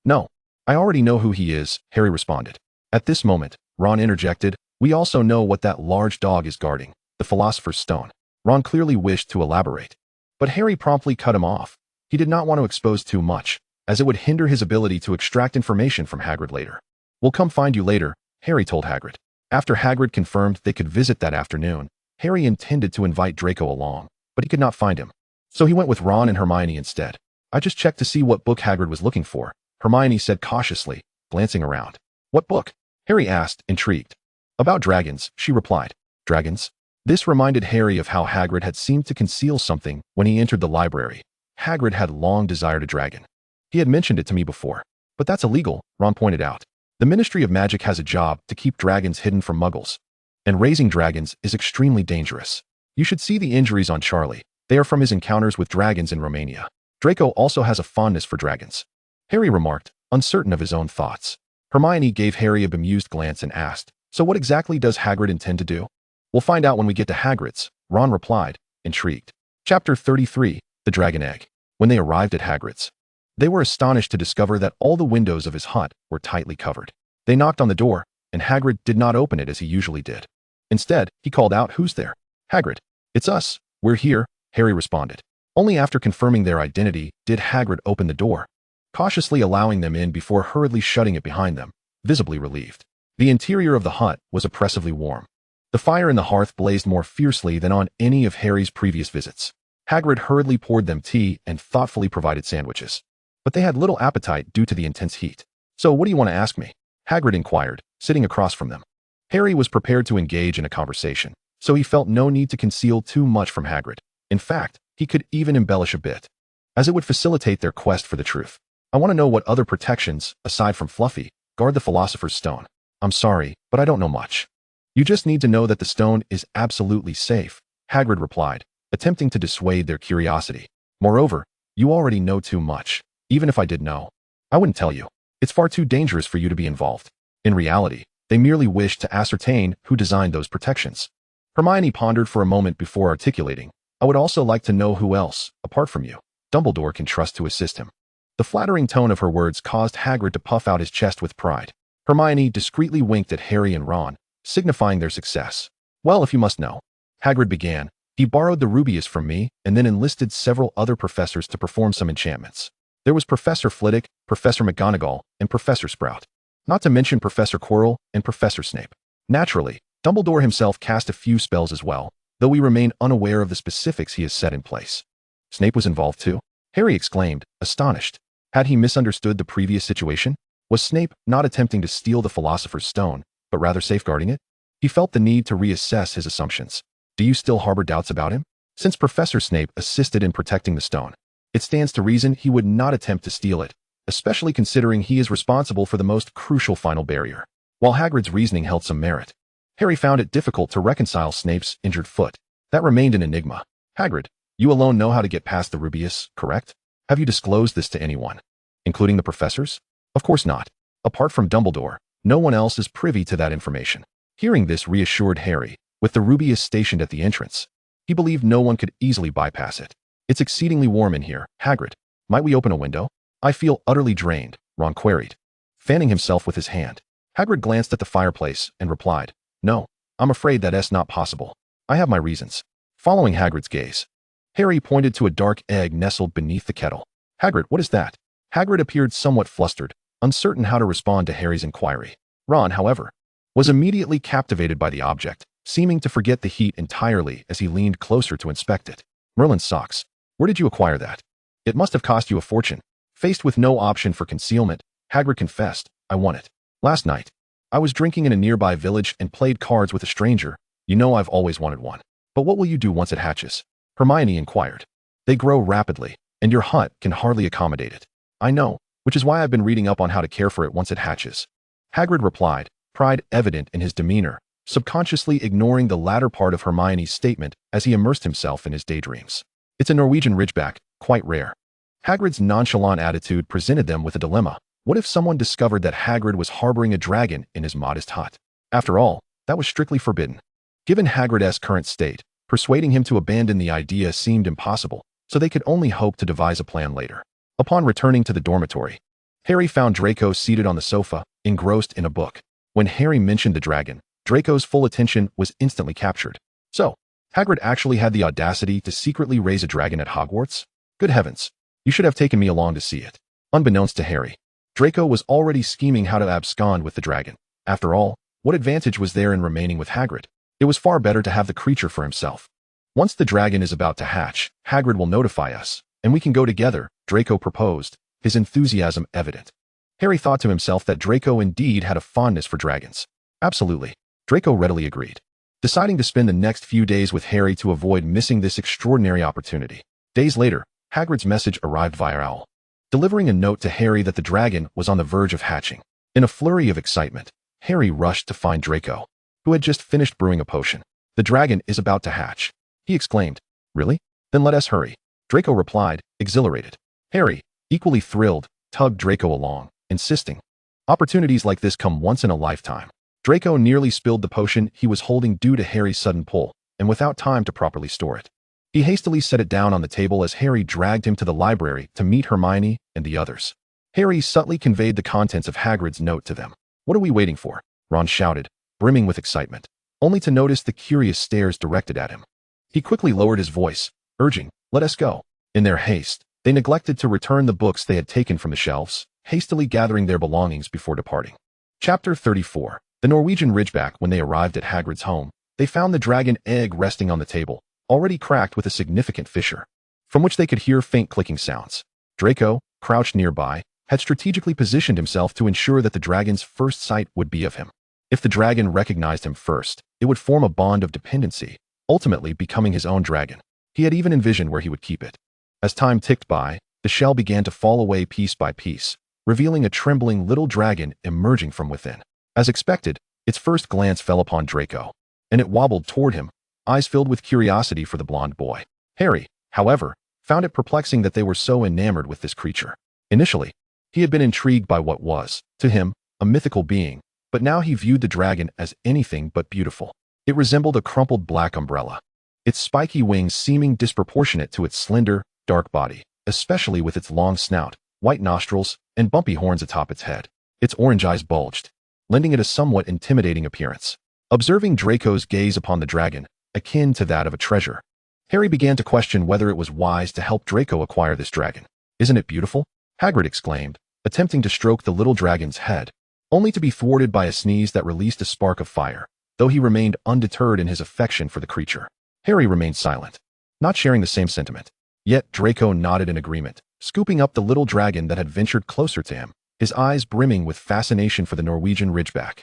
"No. I already know who he is," Harry responded. At this moment, Ron interjected, "We also know what that large dog is guarding, the Philosopher's Stone." Ron clearly wished to elaborate, but Harry promptly cut him off. He did not want to expose too much, as it would hinder his ability to extract information from Hagrid later. "We'll come find you later," Harry told Hagrid. After Hagrid confirmed they could visit that afternoon, Harry intended to invite Draco along, but he could not find him. So he went with Ron and Hermione instead. "I just checked to see what book Hagrid was looking for," Hermione said cautiously, glancing around. "What book?" Harry asked, intrigued. "About dragons," she replied. "Dragons?" This reminded Harry of how Hagrid had seemed to conceal something when he entered the library. Hagrid had long desired a dragon. "He had mentioned it to me before. But that's illegal," Ron pointed out. "The Ministry of Magic has a job to keep dragons hidden from muggles. And raising dragons is extremely dangerous. You should see the injuries on Charlie. They are from his encounters with dragons in Romania. Draco also has a fondness for dragons," Harry remarked, uncertain of his own thoughts. Hermione gave Harry a bemused glance and asked, "So what exactly does Hagrid intend to do?" "We'll find out when we get to Hagrid's," Ron replied, intrigued. Chapter 33, The Dragon Egg. When they arrived at Hagrid's, they were astonished to discover that all the windows of his hut were tightly covered. They knocked on the door, and Hagrid did not open it as he usually did. Instead, he called out, "Who's there?" "Hagrid, it's us. We're here," Harry responded. Only after confirming their identity did Hagrid open the door, cautiously allowing them in before hurriedly shutting it behind them, visibly relieved. The interior of the hut was oppressively warm. The fire in the hearth blazed more fiercely than on any of Harry's previous visits. Hagrid hurriedly poured them tea and thoughtfully provided sandwiches. But they had little appetite due to the intense heat. "So what do you want to ask me?" Hagrid inquired, sitting across from them. Harry was prepared to engage in a conversation, so he felt no need to conceal too much from Hagrid. In fact, he could even embellish a bit, as it would facilitate their quest for the truth. "I want to know what other protections, aside from Fluffy, guard the Philosopher's Stone." "I'm sorry, but I don't know much. You just need to know that the stone is absolutely safe," Hagrid replied, attempting to dissuade their curiosity. "Moreover, you already know too much. Even if I did know, I wouldn't tell you. It's far too dangerous for you to be involved." In reality, they merely wished to ascertain who designed those protections. Hermione pondered for a moment before articulating, "I would also like to know who else, apart from you, Dumbledore can trust to assist him." The flattering tone of her words caused Hagrid to puff out his chest with pride. Hermione discreetly winked at Harry and Ron, signifying their success. "Well, if you must know," Hagrid began, "he borrowed the Rubius from me and then enlisted several other professors to perform some enchantments. There was Professor Flitwick, Professor McGonagall, and Professor Sprout. Not to mention Professor Quirrell and Professor Snape. Naturally, Dumbledore himself cast a few spells as well, though we remain unaware of the specifics he has set in place." "Snape was involved too?" Harry exclaimed, astonished. Had he misunderstood the previous situation? Was Snape not attempting to steal the Philosopher's Stone, but rather safeguarding it? He felt the need to reassess his assumptions. "Do you still harbor doubts about him? Since Professor Snape assisted in protecting the stone, it stands to reason he would not attempt to steal it, especially considering he is responsible for the most crucial final barrier." While Hagrid's reasoning held some merit, Harry found it difficult to reconcile Snape's injured foot. That remained an enigma. "Hagrid, you alone know how to get past the Rubius, correct? Have you disclosed this to anyone, including the professors?" "Of course not. Apart from Dumbledore, no one else is privy to that information." Hearing this reassured Harry. With the Rubius stationed at the entrance, he believed no one could easily bypass it. "It's exceedingly warm in here, Hagrid. Might we open a window?" "I feel utterly drained," Ron queried, fanning himself with his hand. Hagrid glanced at the fireplace and replied, "No, I'm afraid that's not possible. I have my reasons." Following Hagrid's gaze, Harry pointed to a dark egg nestled beneath the kettle. "Hagrid, what is that?" Hagrid appeared somewhat flustered, uncertain how to respond to Harry's inquiry. Ron, however, was immediately captivated by the object, seeming to forget the heat entirely as he leaned closer to inspect it. "Merlin's socks. Where did you acquire that? It must have cost you a fortune." Faced with no option for concealment, Hagrid confessed, "I won it last night. I was drinking in a nearby village and played cards with a stranger. You know I've always wanted one." "But what will you do once it hatches?" Hermione inquired. "They grow rapidly, and your hut can hardly accommodate it." "I know, which is why I've been reading up on how to care for it once it hatches," Hagrid replied, pride evident in his demeanor, subconsciously ignoring the latter part of Hermione's statement as he immersed himself in his daydreams. It's a Norwegian ridgeback, quite rare. Hagrid's nonchalant attitude presented them with a dilemma. What if someone discovered that Hagrid was harboring a dragon in his modest hut? After all, that was strictly forbidden. Given Hagrid's current state, persuading him to abandon the idea seemed impossible, so they could only hope to devise a plan later. Upon returning to the dormitory, Harry found Draco seated on the sofa, engrossed in a book. When Harry mentioned the dragon, Draco's full attention was instantly captured. So, Hagrid actually had the audacity to secretly raise a dragon at Hogwarts? Good heavens, you should have taken me along to see it. Unbeknownst to Harry, Draco was already scheming how to abscond with the dragon. After all, what advantage was there in remaining with Hagrid? It was far better to have the creature for himself. Once the dragon is about to hatch, Hagrid will notify us, and we can go together, Draco proposed, his enthusiasm evident. Harry thought to himself that Draco indeed had a fondness for dragons. Absolutely, Draco readily agreed, deciding to spend the next few days with Harry to avoid missing this extraordinary opportunity. Days later, Hagrid's message arrived via owl, delivering a note to Harry that the dragon was on the verge of hatching. In a flurry of excitement, Harry rushed to find Draco, who had just finished brewing a potion. The dragon is about to hatch, he exclaimed. Really? Then let us hurry, Draco replied, exhilarated. Harry, equally thrilled, tugged Draco along, insisting. Opportunities like this come once in a lifetime. Draco nearly spilled the potion he was holding due to Harry's sudden pull, and without time to properly store it. He hastily set it down on the table as Harry dragged him to the library to meet Hermione and the others. Harry subtly conveyed the contents of Hagrid's note to them. What are we waiting for? Ron shouted, brimming with excitement, only to notice the curious stares directed at him. He quickly lowered his voice, urging, let us go. In their haste, they neglected to return the books they had taken from the shelves, hastily gathering their belongings before departing. Chapter 34. The Norwegian Ridgeback. When they arrived at Hagrid's home, they found the dragon egg resting on the table, already cracked with a significant fissure, from which they could hear faint clicking sounds. Draco, crouched nearby, had strategically positioned himself to ensure that the dragon's first sight would be of him. If the dragon recognized him first, it would form a bond of dependency, ultimately becoming his own dragon. He had even envisioned where he would keep it. As time ticked by, the shell began to fall away piece by piece, revealing a trembling little dragon emerging from within. As expected, its first glance fell upon Draco, and it wobbled toward him, eyes filled with curiosity for the blond boy. Harry, however, found it perplexing that they were so enamored with this creature. Initially, he had been intrigued by what was, to him, a mythical being, but now he viewed the dragon as anything but beautiful. It resembled a crumpled black umbrella, its spiky wings seeming disproportionate to its slender, dark body, especially with its long snout, white nostrils, and bumpy horns atop its head. Its orange eyes bulged, lending it a somewhat intimidating appearance. Observing Draco's gaze upon the dragon, akin to that of a treasure, Harry began to question whether it was wise to help Draco acquire this dragon. Isn't it beautiful? Hagrid exclaimed, attempting to stroke the little dragon's head, only to be thwarted by a sneeze that released a spark of fire, though he remained undeterred in his affection for the creature. Harry remained silent, not sharing the same sentiment. Yet Draco nodded in agreement, scooping up the little dragon that had ventured closer to him, his eyes brimming with fascination for the Norwegian Ridgeback.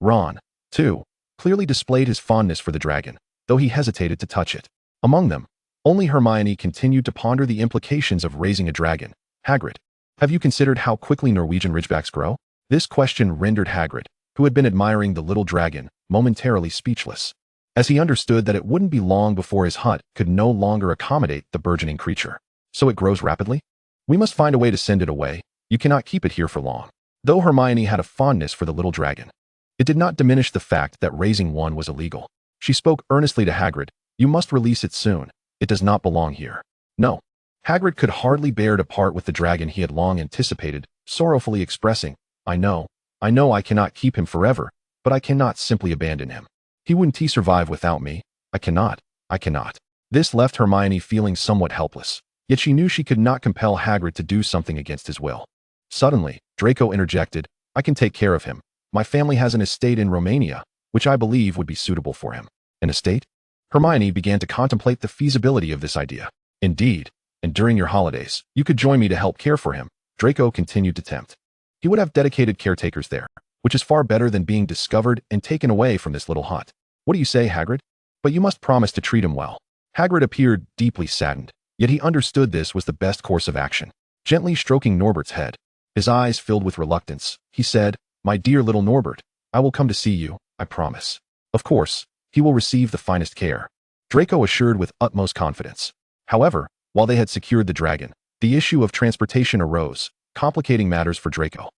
Ron, too, clearly displayed his fondness for the dragon, though he hesitated to touch it. Among them, only Hermione continued to ponder the implications of raising a dragon. Hagrid, have you considered how quickly Norwegian Ridgebacks grow? This question rendered Hagrid, who had been admiring the little dragon, momentarily speechless, as he understood that it wouldn't be long before his hut could no longer accommodate the burgeoning creature. So it grows rapidly? We must find a way to send it away. You cannot keep it here for long. Though Hermione had a fondness for the little dragon, it did not diminish the fact that raising one was illegal. She spoke earnestly to Hagrid. You must release it soon. It does not belong here. No. Hagrid could hardly bear to part with the dragon he had long anticipated, sorrowfully expressing, I know I cannot keep him forever, but I cannot simply abandon him. He wouldn't survive without me. I cannot. This left Hermione feeling somewhat helpless, yet she knew she could not compel Hagrid to do something against his will. Suddenly, Draco interjected, I can take care of him. My family has an estate in Romania, which I believe would be suitable for him. An estate? Hermione began to contemplate the feasibility of this idea. Indeed, and during your holidays, you could join me to help care for him, Draco continued to tempt. He would have dedicated caretakers there, which is far better than being discovered and taken away from this little hut. What do you say, Hagrid? But you must promise to treat him well. Hagrid appeared deeply saddened, yet he understood this was the best course of action. Gently stroking Norbert's head, his eyes filled with reluctance, he said, My dear little Norbert, I will come to see you, I promise. Of course, he will receive the finest care, Draco assured with utmost confidence. However, while they had secured the dragon, the issue of transportation arose, complicating matters for Draco.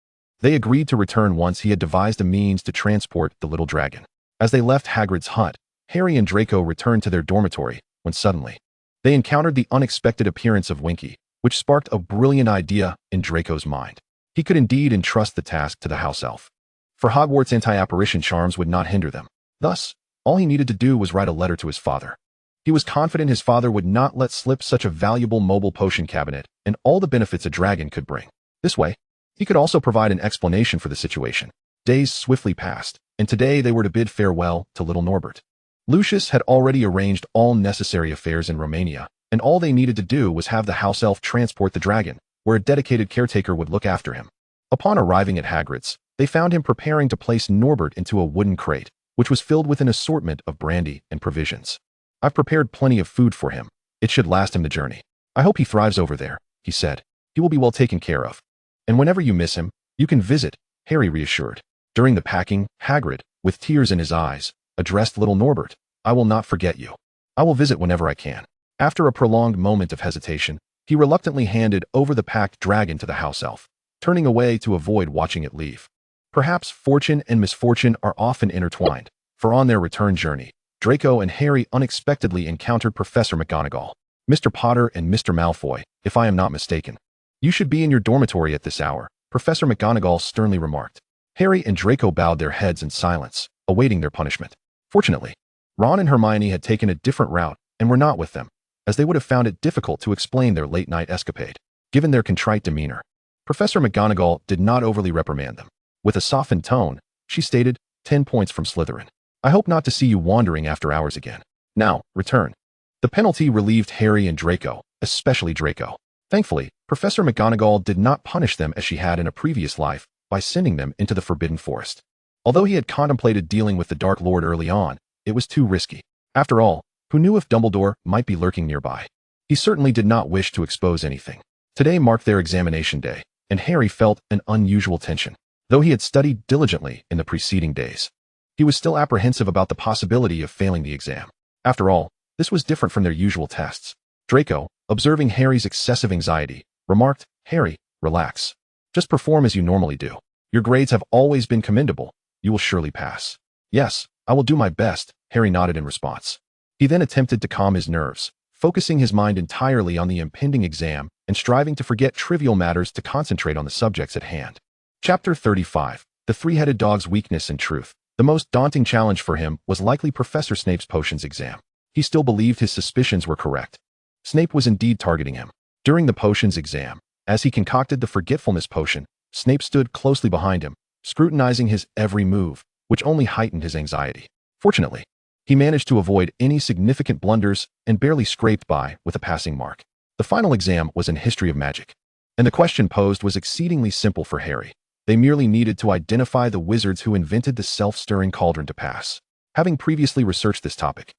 They agreed to return once he had devised a means to transport the little dragon. As they left Hagrid's hut, Harry and Draco returned to their dormitory, when suddenly, they encountered the unexpected appearance of Winky, which sparked a brilliant idea in Draco's mind. He could indeed entrust the task to the house elf. For Hogwarts anti-apparition charms would not hinder them. Thus, all he needed to do was write a letter to his father. He was confident his father would not let slip such a valuable mobile potion cabinet and all the benefits a dragon could bring. This way, he could also provide an explanation for the situation. Days swiftly passed, and today they were to bid farewell to little Norbert. Lucius had already arranged all necessary affairs in Romania, and all they needed to do was have the house elf transport the dragon, where a dedicated caretaker would look after him. Upon arriving at Hagrid's, they found him preparing to place Norbert into a wooden crate, which was filled with an assortment of brandy and provisions. I've prepared plenty of food for him. It should last him the journey. I hope he thrives over there, he said. He will be well taken care of. And whenever you miss him, you can visit, Harry reassured. During the packing, Hagrid, with tears in his eyes, addressed little Norbert. I will not forget you. I will visit whenever I can. After a prolonged moment of hesitation, he reluctantly handed over the packed dragon to the house elf, turning away to avoid watching it leave. Perhaps fortune and misfortune are often intertwined, for on their return journey, Draco and Harry unexpectedly encountered Professor McGonagall, Mr. Potter and Mr. Malfoy, if I am not mistaken. You should be in your dormitory at this hour, Professor McGonagall sternly remarked. Harry and Draco bowed their heads in silence, awaiting their punishment. Fortunately, Ron and Hermione had taken a different route and were not with them, as they would have found it difficult to explain their late-night escapade. Given their contrite demeanor, Professor McGonagall did not overly reprimand them. With a softened tone, she stated, 10 points from Slytherin. I hope not to see you wandering after hours again. Now, return. The penalty relieved Harry and Draco, especially Draco. Thankfully, Professor McGonagall did not punish them as she had in a previous life by sending them into the Forbidden Forest. Although he had contemplated dealing with the Dark Lord early on, it was too risky. After all, who knew if Dumbledore might be lurking nearby? He certainly did not wish to expose anything. Today marked their examination day, and Harry felt an unusual tension. Though he had studied diligently in the preceding days, he was still apprehensive about the possibility of failing the exam. After all, this was different from their usual tests. Draco, observing Harry's excessive anxiety, remarked, Harry, relax. Just perform as you normally do. Your grades have always been commendable. You will surely pass. Yes, I will do my best, Harry nodded in response. He then attempted to calm his nerves, focusing his mind entirely on the impending exam and striving to forget trivial matters to concentrate on the subjects at hand. Chapter 35. The Three-Headed Dog's Weakness and Truth. The most daunting challenge for him was likely Professor Snape's potions exam. He still believed his suspicions were correct. Snape was indeed targeting him. During the potions exam, as he concocted the forgetfulness potion, Snape stood closely behind him, scrutinizing his every move, which only heightened his anxiety. Fortunately, he managed to avoid any significant blunders and barely scraped by with a passing mark. The final exam was in History of Magic, and the question posed was exceedingly simple for Harry. They merely needed to identify the wizards who invented the self-stirring cauldron to pass. Having previously researched this topic,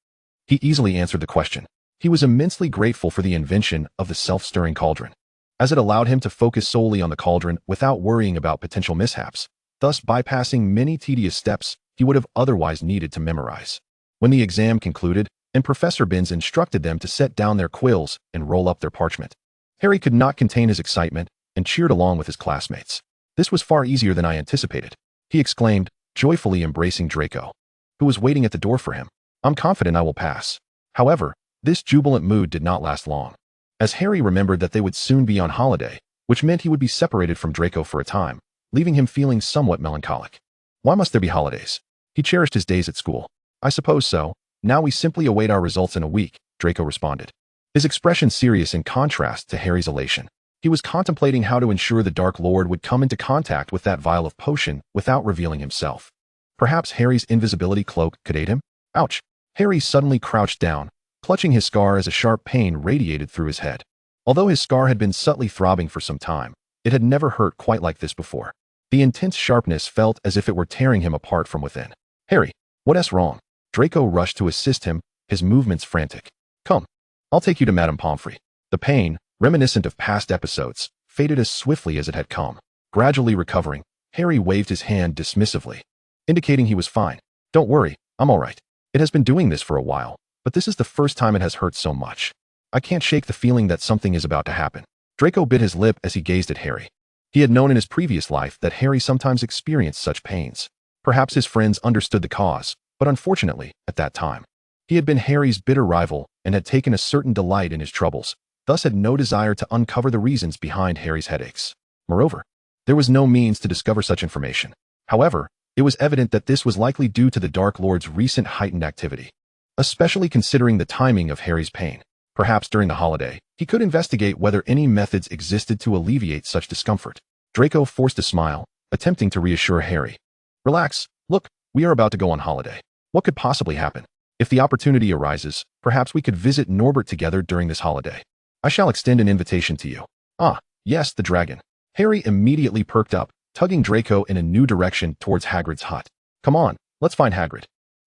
he easily answered the question. He was immensely grateful for the invention of the self-stirring cauldron, as it allowed him to focus solely on the cauldron without worrying about potential mishaps, thus bypassing many tedious steps he would have otherwise needed to memorize. When the exam concluded, and Professor Binns instructed them to set down their quills and roll up their parchment, Harry could not contain his excitement and cheered along with his classmates. This was far easier than I anticipated, he exclaimed, joyfully embracing Draco, who was waiting at the door for him. I'm confident I will pass. However, this jubilant mood did not last long, as Harry remembered that they would soon be on holiday, which meant he would be separated from Draco for a time, leaving him feeling somewhat melancholic. Why must there be holidays? He cherished his days at school. I suppose so. Now we simply await our results in a week, Draco responded, his expression serious in contrast to Harry's elation. He was contemplating how to ensure the Dark Lord would come into contact with that vial of potion without revealing himself. Perhaps Harry's invisibility cloak could aid him? Ouch! Harry suddenly crouched down, clutching his scar as a sharp pain radiated through his head. Although his scar had been subtly throbbing for some time, it had never hurt quite like this before. The intense sharpness felt as if it were tearing him apart from within. Harry, what's wrong? Draco rushed to assist him, his movements frantic. Come, I'll take you to Madame Pomfrey. The pain, reminiscent of past episodes, faded as swiftly as it had come. Gradually recovering, Harry waved his hand dismissively. indicating he was fine. Don't worry, I'm all right. It has been doing this for a while, but this is the first time it has hurt so much. I can't shake the feeling that something is about to happen. Draco bit his lip as he gazed at Harry. He had known in his previous life that Harry sometimes experienced such pains. Perhaps his friends understood the cause, but unfortunately, at that time, he had been Harry's bitter rival and had taken a certain delight in his troubles, thus had no desire to uncover the reasons behind Harry's headaches. Moreover, there was no means to discover such information. However, it was evident that this was likely due to the Dark Lord's recent heightened activity, especially considering the timing of Harry's pain. Perhaps during the holiday, he could investigate whether any methods existed to alleviate such discomfort. Draco forced a smile, attempting to reassure Harry. Relax, look, we are about to go on holiday. What could possibly happen? If the opportunity arises, perhaps we could visit Norbert together during this holiday. I shall extend an invitation to you. Ah, yes, the dragon. Harry immediately perked up, tugging Draco in a new direction towards Hagrid's hut. Come on, let's find Hagrid.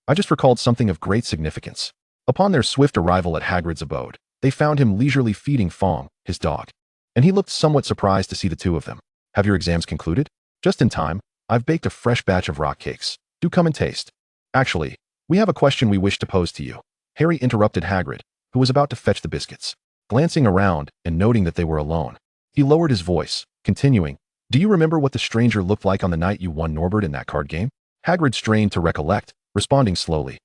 I just recalled something of great significance. Upon their swift arrival at Hagrid's abode, they found him leisurely feeding Fong, his dog. And he looked somewhat surprised to see the two of them. Have your exams concluded? Just in time. I've baked a fresh batch of rock cakes. Do come and taste. Actually, we have a question we wish to pose to you. Harry interrupted Hagrid, who was about to fetch the biscuits. Glancing around and noting that they were alone, he lowered his voice, continuing, Do you remember what the stranger looked like on the night you won Norbert in that card game? Hagrid strained to recollect, responding slowly,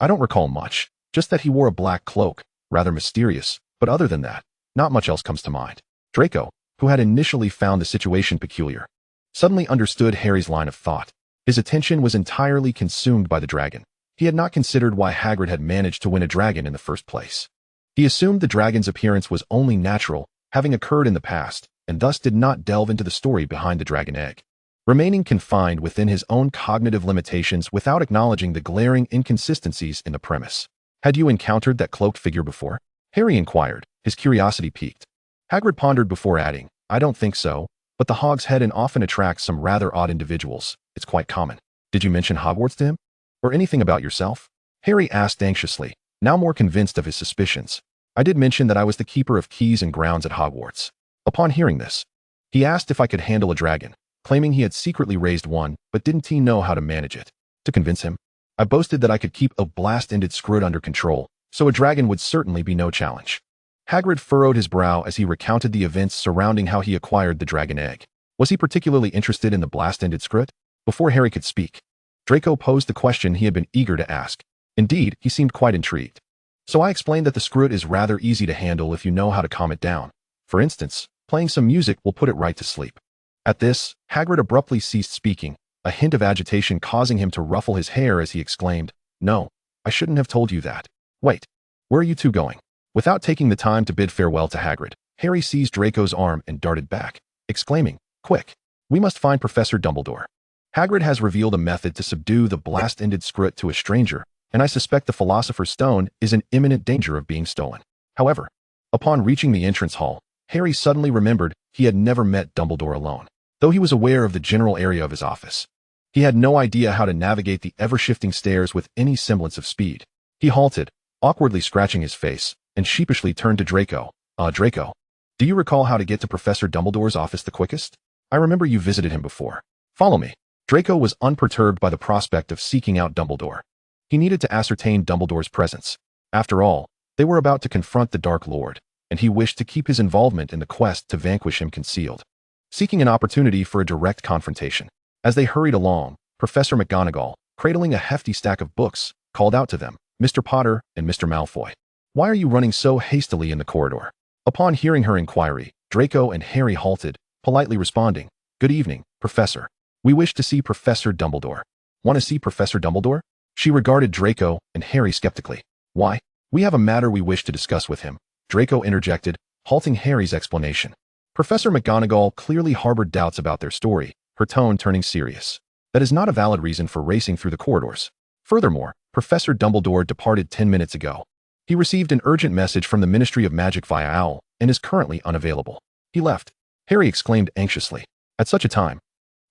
I don't recall much, just that he wore a black cloak, rather mysterious, but other than that, not much else comes to mind. Draco, who had initially found the situation peculiar, suddenly understood Harry's line of thought. His attention was entirely consumed by the dragon. He had not considered why Hagrid had managed to win a dragon in the first place. He assumed the dragon's appearance was only natural, having occurred in the past, and thus did not delve into the story behind the dragon egg, remaining confined within his own cognitive limitations without acknowledging the glaring inconsistencies in the premise. Had you encountered that cloaked figure before? Harry inquired, his curiosity piqued. Hagrid pondered before adding, I don't think so, but the Hog's Head Inn often attracts some rather odd individuals. It's quite common. Did you mention Hogwarts to him? Or anything about yourself? Harry asked anxiously, now more convinced of his suspicions. I did mention that I was the keeper of keys and grounds at Hogwarts. Upon hearing this, he asked if I could handle a dragon, claiming he had secretly raised one, but didn't he know how to manage it? To convince him, I boasted that I could keep a blast-ended Skrud under control, so a dragon would certainly be no challenge. Hagrid furrowed his brow as he recounted the events surrounding how he acquired the dragon egg. Was he particularly interested in the blast-ended Skrud? Before Harry could speak, Draco posed the question he had been eager to ask. Indeed, he seemed quite intrigued. So I explained that the Skrud is rather easy to handle if you know how to calm it down. For instance, playing some music will put it right to sleep. At this, Hagrid abruptly ceased speaking, a hint of agitation causing him to ruffle his hair as he exclaimed, No, I shouldn't have told you that. Wait, where are you two going? Without taking the time to bid farewell to Hagrid, Harry seized Draco's arm and darted back, exclaiming, Quick, we must find Professor Dumbledore. Hagrid has revealed a method to subdue the blast-ended Skrud to a stranger, and I suspect the Philosopher's Stone is in imminent danger of being stolen. However, upon reaching the entrance hall, Harry suddenly remembered he had never met Dumbledore alone. Though he was aware of the general area of his office, he had no idea how to navigate the ever-shifting stairs with any semblance of speed. He halted, awkwardly scratching his face, and sheepishly turned to Draco. Draco, do you recall how to get to Professor Dumbledore's office the quickest? I remember you visited him before. Follow me. Draco was unperturbed by the prospect of seeking out Dumbledore. He needed to ascertain Dumbledore's presence. After all, they were about to confront the Dark Lord, and he wished to keep his involvement in the quest to vanquish him concealed, seeking an opportunity for a direct confrontation. As they hurried along, Professor McGonagall, cradling a hefty stack of books, called out to them, Mr. Potter and Mr. Malfoy. Why are you running so hastily in the corridor? Upon hearing her inquiry, Draco and Harry halted, politely responding, Good evening, Professor. We wish to see Professor Dumbledore. Want to see Professor Dumbledore? She regarded Draco and Harry skeptically. Why? We have a matter we wish to discuss with him, Draco interjected, halting Harry's explanation. Professor McGonagall clearly harbored doubts about their story, her tone turning serious. That is not a valid reason for racing through the corridors. Furthermore, Professor Dumbledore departed 10 minutes ago. He received an urgent message from the Ministry of Magic via Owl and is currently unavailable. He left. Harry exclaimed anxiously. At such a time.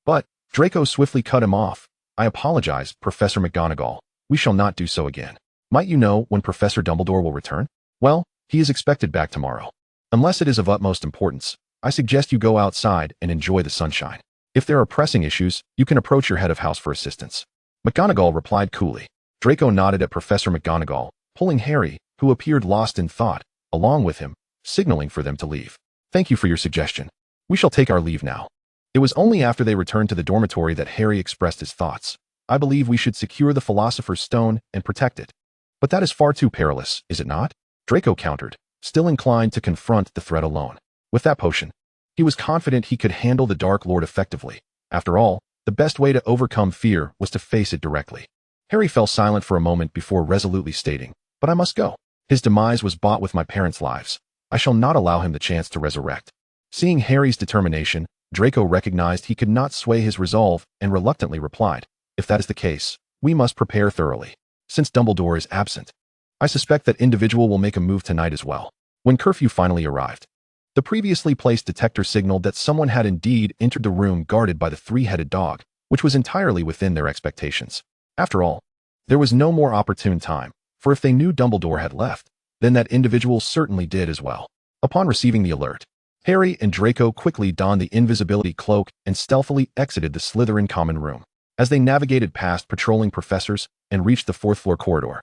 But Draco swiftly cut him off. I apologize, Professor McGonagall. We shall not do so again. Might you know when Professor Dumbledore will return? Well, he is expected back tomorrow. Unless it is of utmost importance, I suggest you go outside and enjoy the sunshine. If there are pressing issues, you can approach your head of house for assistance." McGonagall replied coolly. Draco nodded at Professor McGonagall, pulling Harry, who appeared lost in thought, along with him, signaling for them to leave. "Thank you for your suggestion. We shall take our leave now." It was only after they returned to the dormitory that Harry expressed his thoughts. "I believe we should secure the Philosopher's Stone and protect it." "But that is far too perilous, is it not?" Draco countered, still inclined to confront the threat alone. With that potion, he was confident he could handle the Dark Lord effectively. After all, the best way to overcome fear was to face it directly. Harry fell silent for a moment before resolutely stating, "But I must go. His demise was bought with my parents' lives. I shall not allow him the chance to resurrect." Seeing Harry's determination, Draco recognized he could not sway his resolve and reluctantly replied, "If that is the case, we must prepare thoroughly. Since Dumbledore is absent, I suspect that individual will make a move tonight as well." When curfew finally arrived, the previously placed detector signaled that someone had indeed entered the room guarded by the three-headed dog, which was entirely within their expectations. After all, there was no more opportune time, for if they knew Dumbledore had left, then that individual certainly did as well. Upon receiving the alert, Harry and Draco quickly donned the invisibility cloak and stealthily exited the Slytherin common room. As they navigated past patrolling professors and reached the fourth-floor corridor,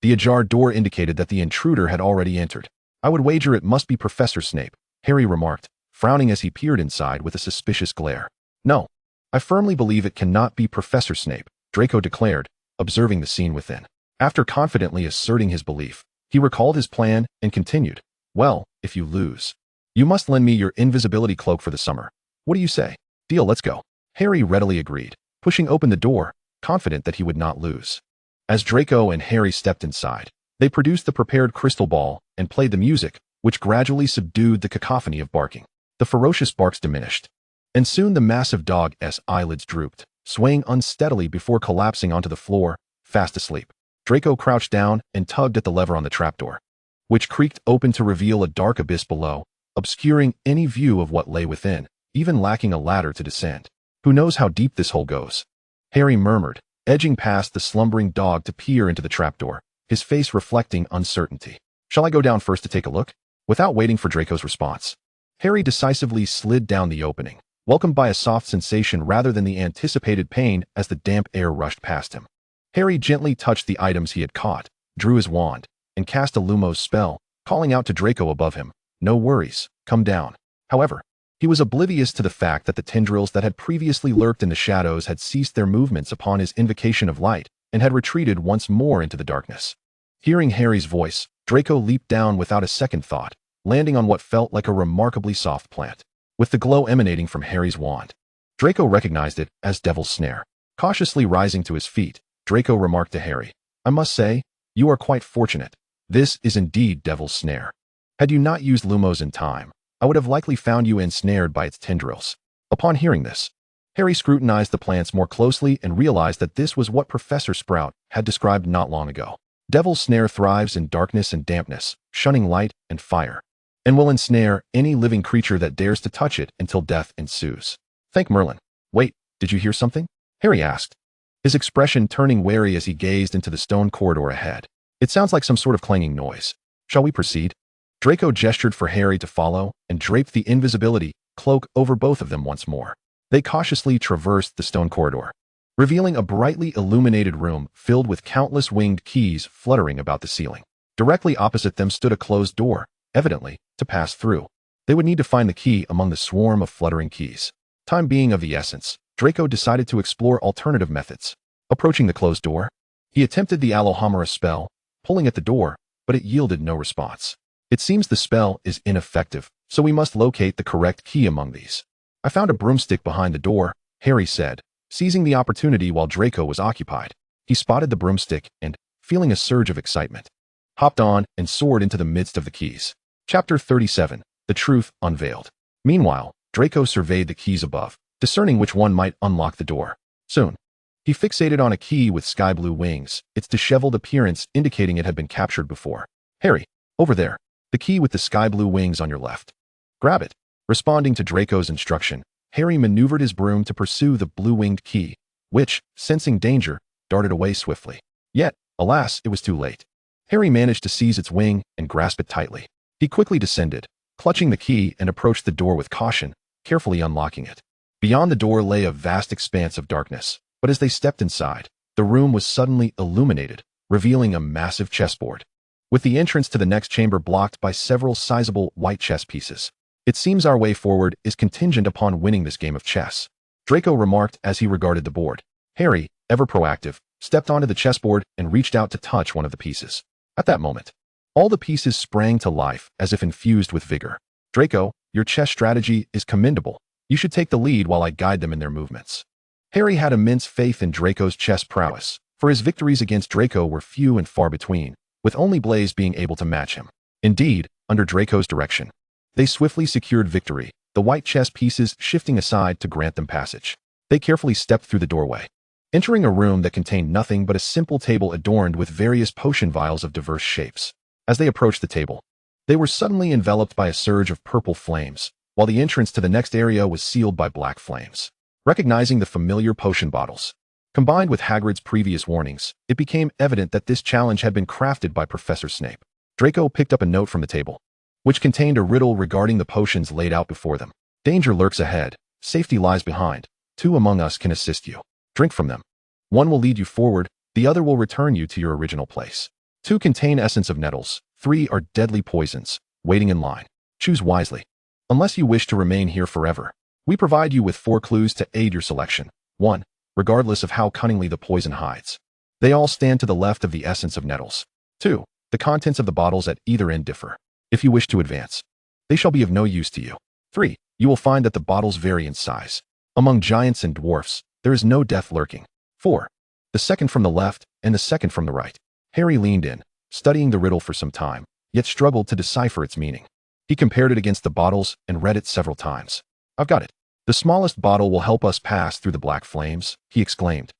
the ajar door indicated that the intruder had already entered. "I would wager it must be Professor Snape," Harry remarked, frowning as he peered inside with a suspicious glare. "No, I firmly believe it cannot be Professor Snape," Draco declared, observing the scene within. After confidently asserting his belief, he recalled his plan and continued, "Well, if you lose, you must lend me your invisibility cloak for the summer. What do you say?" "Deal, let's go." Harry readily agreed, pushing open the door, confident that he would not lose. As Draco and Harry stepped inside, they produced the prepared crystal ball and played the music, which gradually subdued the cacophony of barking. The ferocious barks diminished, and soon the massive dog's eyelids drooped, swaying unsteadily before collapsing onto the floor, fast asleep. Draco crouched down and tugged at the lever on the trapdoor, which creaked open to reveal a dark abyss below, obscuring any view of what lay within, even lacking a ladder to descend. "Who knows how deep this hole goes?" Harry murmured, edging past the slumbering dog to peer into the trapdoor, his face reflecting uncertainty. "Shall I go down first to take a look?" Without waiting for Draco's response, Harry decisively slid down the opening, welcomed by a soft sensation rather than the anticipated pain as the damp air rushed past him. Harry gently touched the items he had caught, drew his wand, and cast a Lumos spell, calling out to Draco above him, "No worries, come down." However, he was oblivious to the fact that the tendrils that had previously lurked in the shadows had ceased their movements upon his invocation of light and had retreated once more into the darkness. Hearing Harry's voice, Draco leaped down without a second thought, landing on what felt like a remarkably soft plant. With the glow emanating from Harry's wand, Draco recognized it as Devil's Snare. Cautiously rising to his feet, Draco remarked to Harry, "I must say, you are quite fortunate. This is indeed Devil's Snare. Had you not used Lumos in time, I would have likely found you ensnared by its tendrils." Upon hearing this, Harry scrutinized the plants more closely and realized that this was what Professor Sprout had described not long ago. Devil's Snare thrives in darkness and dampness, shunning light and fire, and will ensnare any living creature that dares to touch it until death ensues. Thank Merlin. "Wait, did you hear something?" Harry asked, his expression turning wary as he gazed into the stone corridor ahead. "It sounds like some sort of clanging noise. Shall we proceed?" Draco gestured for Harry to follow and draped the invisibility cloak over both of them once more. They cautiously traversed the stone corridor, revealing a brightly illuminated room filled with countless winged keys fluttering about the ceiling. Directly opposite them stood a closed door, evidently, to pass through. They would need to find the key among the swarm of fluttering keys. Time being of the essence, Draco decided to explore alternative methods. Approaching the closed door, he attempted the Alohomora spell, pulling at the door, but it yielded no response. "It seems the spell is ineffective, so we must locate the correct key among these." "I found a broomstick behind the door," Harry said, seizing the opportunity while Draco was occupied. He spotted the broomstick and, feeling a surge of excitement, hopped on and soared into the midst of the keys. Chapter 37, The Truth Unveiled. Meanwhile, Draco surveyed the keys above, discerning which one might unlock the door. Soon, he fixated on a key with sky blue wings, its disheveled appearance indicating it had been captured before. "Harry, over there. The key with the sky blue wings on your left. Grab it." Responding to Draco's instruction, Harry maneuvered his broom to pursue the blue-winged key, which, sensing danger, darted away swiftly. Yet, alas, it was too late. Harry managed to seize its wing and grasp it tightly. He quickly descended, clutching the key and approached the door with caution, carefully unlocking it. Beyond the door lay a vast expanse of darkness, but as they stepped inside, the room was suddenly illuminated, revealing a massive chessboard. With the entrance to the next chamber blocked by several sizable white chess pieces. It seems our way forward is contingent upon winning this game of chess, Draco remarked as he regarded the board. Harry, ever proactive, stepped onto the chessboard and reached out to touch one of the pieces. At that moment, all the pieces sprang to life as if infused with vigor. Draco, your chess strategy is commendable. You should take the lead while I guide them in their movements. Harry had immense faith in Draco's chess prowess, for his victories against Draco were few and far between, with only Blaise being able to match him. Indeed, under Draco's direction, they swiftly secured victory, the white chess pieces shifting aside to grant them passage. They carefully stepped through the doorway, entering a room that contained nothing but a simple table adorned with various potion vials of diverse shapes. As they approached the table, they were suddenly enveloped by a surge of purple flames, while the entrance to the next area was sealed by black flames. Recognizing the familiar potion bottles, combined with Hagrid's previous warnings, it became evident that this challenge had been crafted by Professor Snape. Draco picked up a note from the table, which contained a riddle regarding the potions laid out before them. Danger lurks ahead, safety lies behind. 2 among us can assist you. Drink from them. 1 will lead you forward, the other will return you to your original place. 2 contain essence of nettles, 3 are deadly poisons, waiting in line. Choose wisely. Unless you wish to remain here forever, we provide you with 4 clues to aid your selection. 1. Regardless of how cunningly the poison hides, they all stand to the left of the essence of nettles. 2. The contents of the bottles at either end differ. If you wish to advance, they shall be of no use to you. 3. You will find that the bottles vary in size. Among giants and dwarfs, there is no death lurking. 4. The second from the left and the second from the right. Harry leaned in, studying the riddle for some time, yet struggled to decipher its meaning. He compared it against the bottles and read it several times. I've got it. The smallest bottle will help us pass through the black flames, he exclaimed,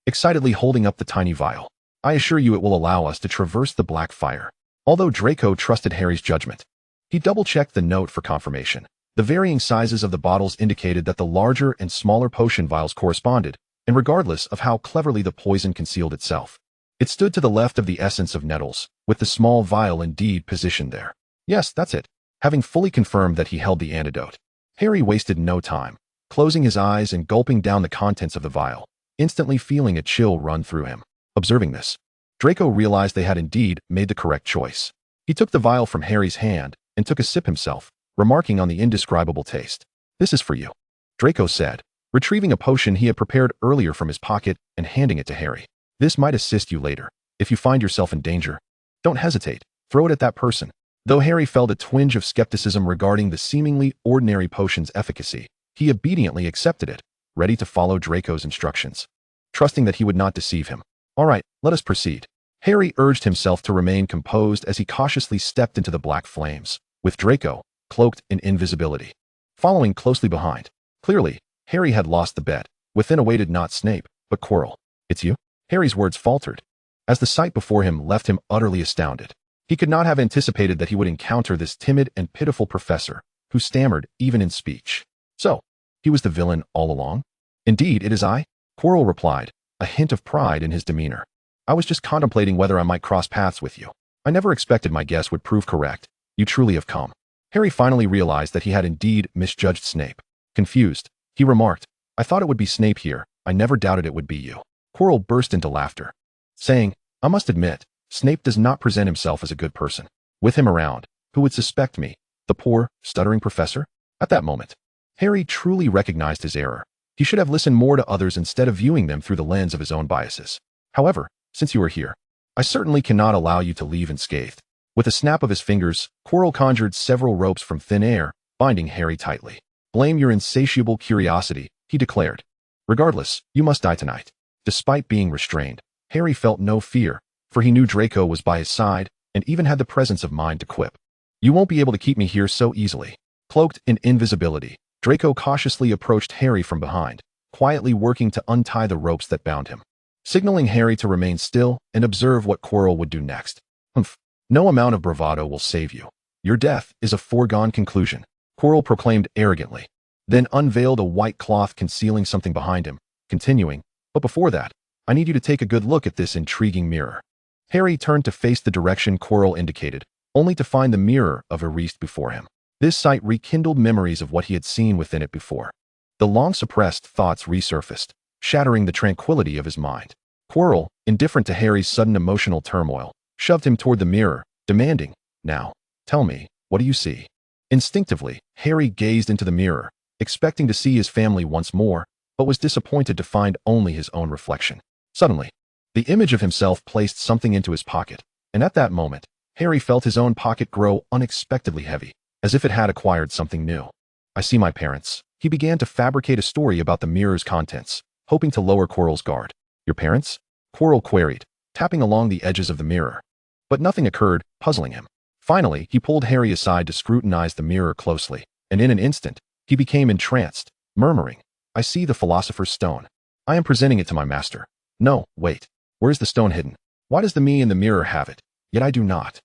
excitedly holding up the tiny vial. I assure you it will allow us to traverse the black fire. Although Draco trusted Harry's judgment, he double-checked the note for confirmation. The varying sizes of the bottles indicated that the larger and smaller potion vials corresponded, and regardless of how cleverly the poison concealed itself, it stood to the left of the essence of nettles, with the small vial indeed positioned there. Yes, that's it. Having fully confirmed that he held the antidote, Harry wasted no time, closing his eyes and gulping down the contents of the vial, instantly feeling a chill run through him. Observing this, Draco realized they had indeed made the correct choice. He took the vial from Harry's hand and took a sip himself, remarking on the indescribable taste. This is for you, Draco said, retrieving a potion he had prepared earlier from his pocket and handing it to Harry. This might assist you later. If you find yourself in danger, don't hesitate, throw it at that person. Though Harry felt a twinge of skepticism regarding the seemingly ordinary potion's efficacy, he obediently accepted it, ready to follow Draco's instructions, trusting that he would not deceive him. All right, let us proceed. Harry urged himself to remain composed as he cautiously stepped into the black flames, with Draco, cloaked in invisibility, following closely behind. Clearly, Harry had lost the bet. Within awaited not Snape, but Quirrell. It's you? Harry's words faltered, as the sight before him left him utterly astounded. He could not have anticipated that he would encounter this timid and pitiful professor, who stammered even in speech. So, he was the villain all along? Indeed, it is I, Quirrell replied, a hint of pride in his demeanor. I was just contemplating whether I might cross paths with you. I never expected my guess would prove correct. You truly have come. Harry finally realized that he had indeed misjudged Snape. Confused, he remarked, I thought it would be Snape here. I never doubted it would be you. Quirrell burst into laughter, saying, I must admit, Snape does not present himself as a good person. With him around, who would suspect me, the poor, stuttering professor? At that moment, Harry truly recognized his error. He should have listened more to others instead of viewing them through the lens of his own biases. However, since you are here, I certainly cannot allow you to leave unscathed. With a snap of his fingers, Quirrell conjured several ropes from thin air, binding Harry tightly. Blame your insatiable curiosity, he declared. Regardless, you must die tonight. Despite being restrained, Harry felt no fear, for he knew Draco was by his side and even had the presence of mind to quip. You won't be able to keep me here so easily. Cloaked in invisibility, Draco cautiously approached Harry from behind, quietly working to untie the ropes that bound him, signaling Harry to remain still and observe what Quirrell would do next. Humph, no amount of bravado will save you. Your death is a foregone conclusion, Quirrell proclaimed arrogantly, then unveiled a white cloth concealing something behind him, continuing, but before that, I need you to take a good look at this intriguing mirror. Harry turned to face the direction Quirrell indicated, only to find the mirror of Eriste before him. This sight rekindled memories of what he had seen within it before. The long-suppressed thoughts resurfaced, shattering the tranquility of his mind. Quirrell, indifferent to Harry's sudden emotional turmoil, shoved him toward the mirror, demanding, "Now, tell me, what do you see?" Instinctively, Harry gazed into the mirror, expecting to see his family once more, but was disappointed to find only his own reflection. Suddenly, the image of himself placed something into his pocket, and at that moment, Harry felt his own pocket grow unexpectedly heavy, as if it had acquired something new. "I see my parents." He began to fabricate a story about the mirror's contents, hoping to lower Quirrell's guard. "Your parents?" Quirrell queried, tapping along the edges of the mirror. But nothing occurred, puzzling him. Finally, he pulled Harry aside to scrutinize the mirror closely, and in an instant, he became entranced, murmuring, "I see the Philosopher's Stone. I am presenting it to my master. No, wait. Where is the stone hidden? Why does the me in the mirror have it? Yet I do not."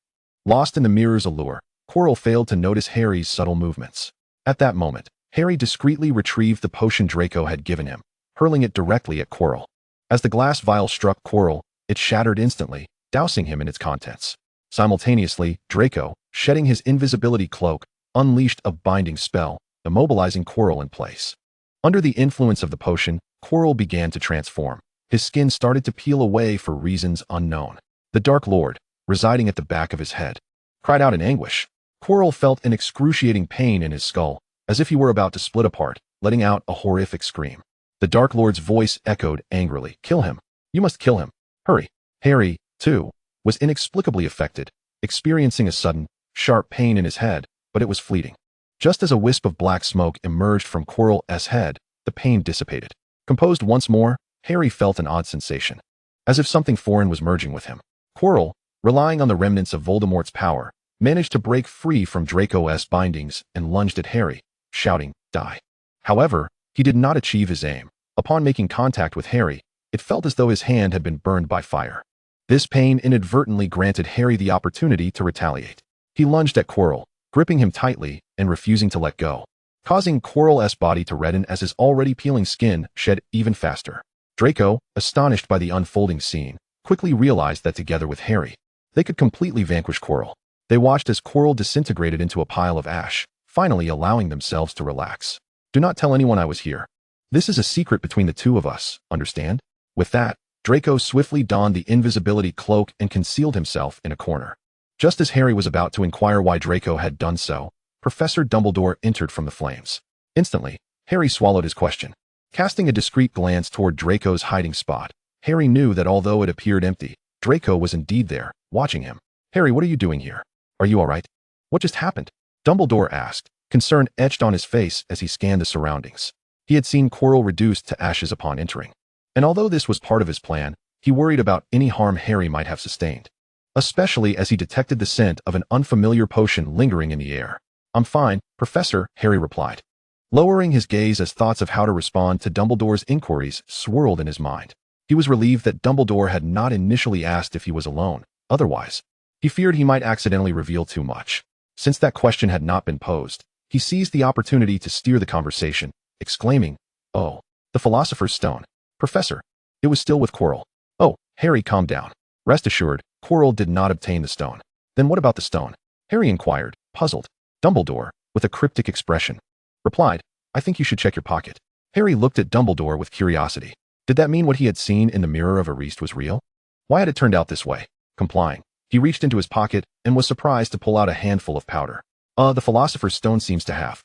Lost in the mirror's allure, Quirrell failed to notice Harry's subtle movements. At that moment, Harry discreetly retrieved the potion Draco had given him, hurling it directly at Quirrell. As the glass vial struck Quirrell, it shattered instantly, dousing him in its contents. Simultaneously, Draco, shedding his invisibility cloak, unleashed a binding spell, immobilizing Quirrell in place. Under the influence of the potion, Quirrell began to transform. His skin started to peel away for reasons unknown. The Dark Lord, residing at the back of his head, cried out in anguish. Quirrell felt an excruciating pain in his skull, as if he were about to split apart, letting out a horrific scream. The Dark Lord's voice echoed angrily, "Kill him! You must kill him! Hurry!" Harry, too, was inexplicably affected, experiencing a sudden, sharp pain in his head, but it was fleeting. Just as a wisp of black smoke emerged from Quirrell's head, the pain dissipated. Composed once more, Harry felt an odd sensation, as if something foreign was merging with him. Quirrell, relying on the remnants of Voldemort's power, managed to break free from Draco's bindings and lunged at Harry, shouting, "Die." However, he did not achieve his aim. Upon making contact with Harry, it felt as though his hand had been burned by fire. This pain inadvertently granted Harry the opportunity to retaliate. He lunged at Quirrell, gripping him tightly and refusing to let go, causing Quirrell's body to redden as his already peeling skin shed even faster. Draco, astonished by the unfolding scene, quickly realized that together with Harry, they could completely vanquish Quirrell. They watched as Quirrell disintegrated into a pile of ash, finally allowing themselves to relax. "Do not tell anyone I was here. This is a secret between the two of us, understand?" With that, Draco swiftly donned the invisibility cloak and concealed himself in a corner. Just as Harry was about to inquire why Draco had done so, Professor Dumbledore entered from the flames. Instantly, Harry swallowed his question. Casting a discreet glance toward Draco's hiding spot, Harry knew that although it appeared empty, Draco was indeed there, watching him. "Harry, what are you doing here? Are you all right? What just happened?" Dumbledore asked, concern etched on his face as he scanned the surroundings. He had seen Quirrell reduced to ashes upon entering, and although this was part of his plan, he worried about any harm Harry might have sustained, especially as he detected the scent of an unfamiliar potion lingering in the air. "I'm fine, Professor," Harry replied, lowering his gaze as thoughts of how to respond to Dumbledore's inquiries swirled in his mind. He was relieved that Dumbledore had not initially asked if he was alone. Otherwise, he feared he might accidentally reveal too much. Since that question had not been posed, he seized the opportunity to steer the conversation, exclaiming, "Oh, the Philosopher's Stone. Professor, it was still with Quirrell." "Oh," Harry calmed down. Rest assured, Quirrell did not obtain the stone. "Then what about the stone?" Harry inquired, puzzled. Dumbledore, with a cryptic expression, replied, "I think you should check your pocket." Harry looked at Dumbledore with curiosity. Did that mean what he had seen in the mirror of Ariste was real? Why had it turned out this way? Complying, he reached into his pocket and was surprised to pull out a handful of powder. The Philosopher's Stone seems to have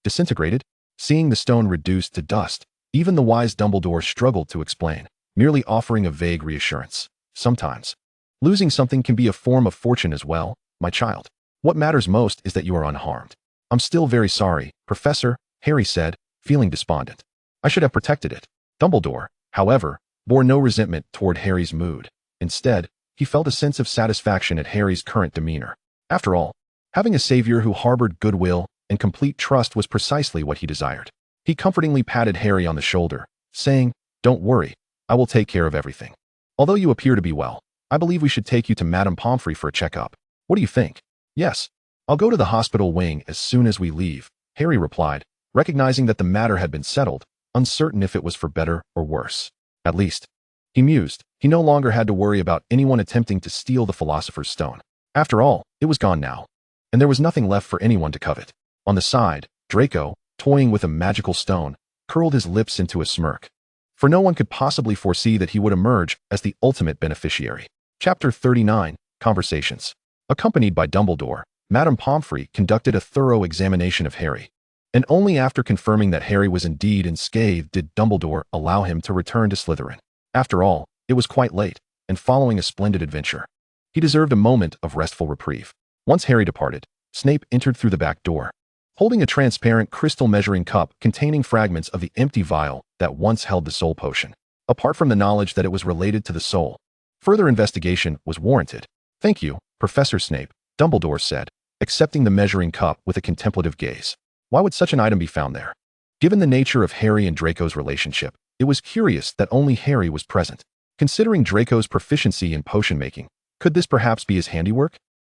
disintegrated." Seeing the stone reduced to dust, even the wise Dumbledore struggled to explain, merely offering a vague reassurance. "Sometimes, losing something can be a form of fortune as well, my child. What matters most is that you are unharmed." "I'm still very sorry, Professor," Harry said, feeling despondent. "I should have protected it." Dumbledore, however, bore no resentment toward Harry's mood. Instead, he felt a sense of satisfaction at Harry's current demeanor. After all, having a savior who harbored goodwill and complete trust was precisely what he desired. He comfortingly patted Harry on the shoulder, saying, "Don't worry, I will take care of everything. Although you appear to be well, I believe we should take you to Madame Pomfrey for a checkup. What do you think?" "Yes, I'll go to the hospital wing as soon as we leave," Harry replied, recognizing that the matter had been settled, uncertain if it was for better or worse. At least, he mused, he no longer had to worry about anyone attempting to steal the Philosopher's Stone. After all, it was gone now, and there was nothing left for anyone to covet. On the side, Draco, toying with a magical stone, curled his lips into a smirk. For no one could possibly foresee that he would emerge as the ultimate beneficiary. Chapter 39, Conversations. Accompanied by Dumbledore, Madame Pomfrey conducted a thorough examination of Harry. And only after confirming that Harry was indeed unscathed did Dumbledore allow him to return to Slytherin. After all, it was quite late, and following a splendid adventure, he deserved a moment of restful reprieve. Once Harry departed, Snape entered through the back door, holding a transparent crystal measuring cup containing fragments of the empty vial that once held the soul potion. Apart from the knowledge that it was related to the soul, further investigation was warranted. "Thank you, Professor Snape," Dumbledore said, accepting the measuring cup with a contemplative gaze. Why would such an item be found there? Given the nature of Harry and Draco's relationship, it was curious that only Harry was present. Considering Draco's proficiency in potion making, could this perhaps be his handiwork?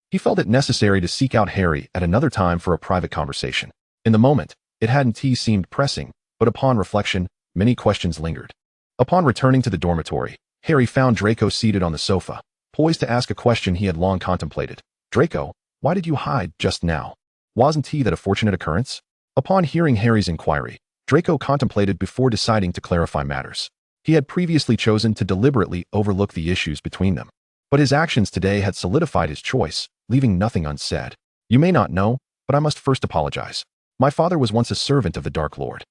He felt it necessary to seek out Harry at another time for a private conversation. In the moment, it hadn't seemed pressing, but upon reflection, many questions lingered. Upon returning to the dormitory, Harry found Draco seated on the sofa, poised to ask a question he had long contemplated. "Draco, why did you hide just now? Wasn't that a fortunate occurrence?" Upon hearing Harry's inquiry, Draco contemplated before deciding to clarify matters. He had previously chosen to deliberately overlook the issues between them, but his actions today had solidified his choice, leaving nothing unsaid. "You may not know, but I must first apologize. My father was once a servant of the Dark Lord."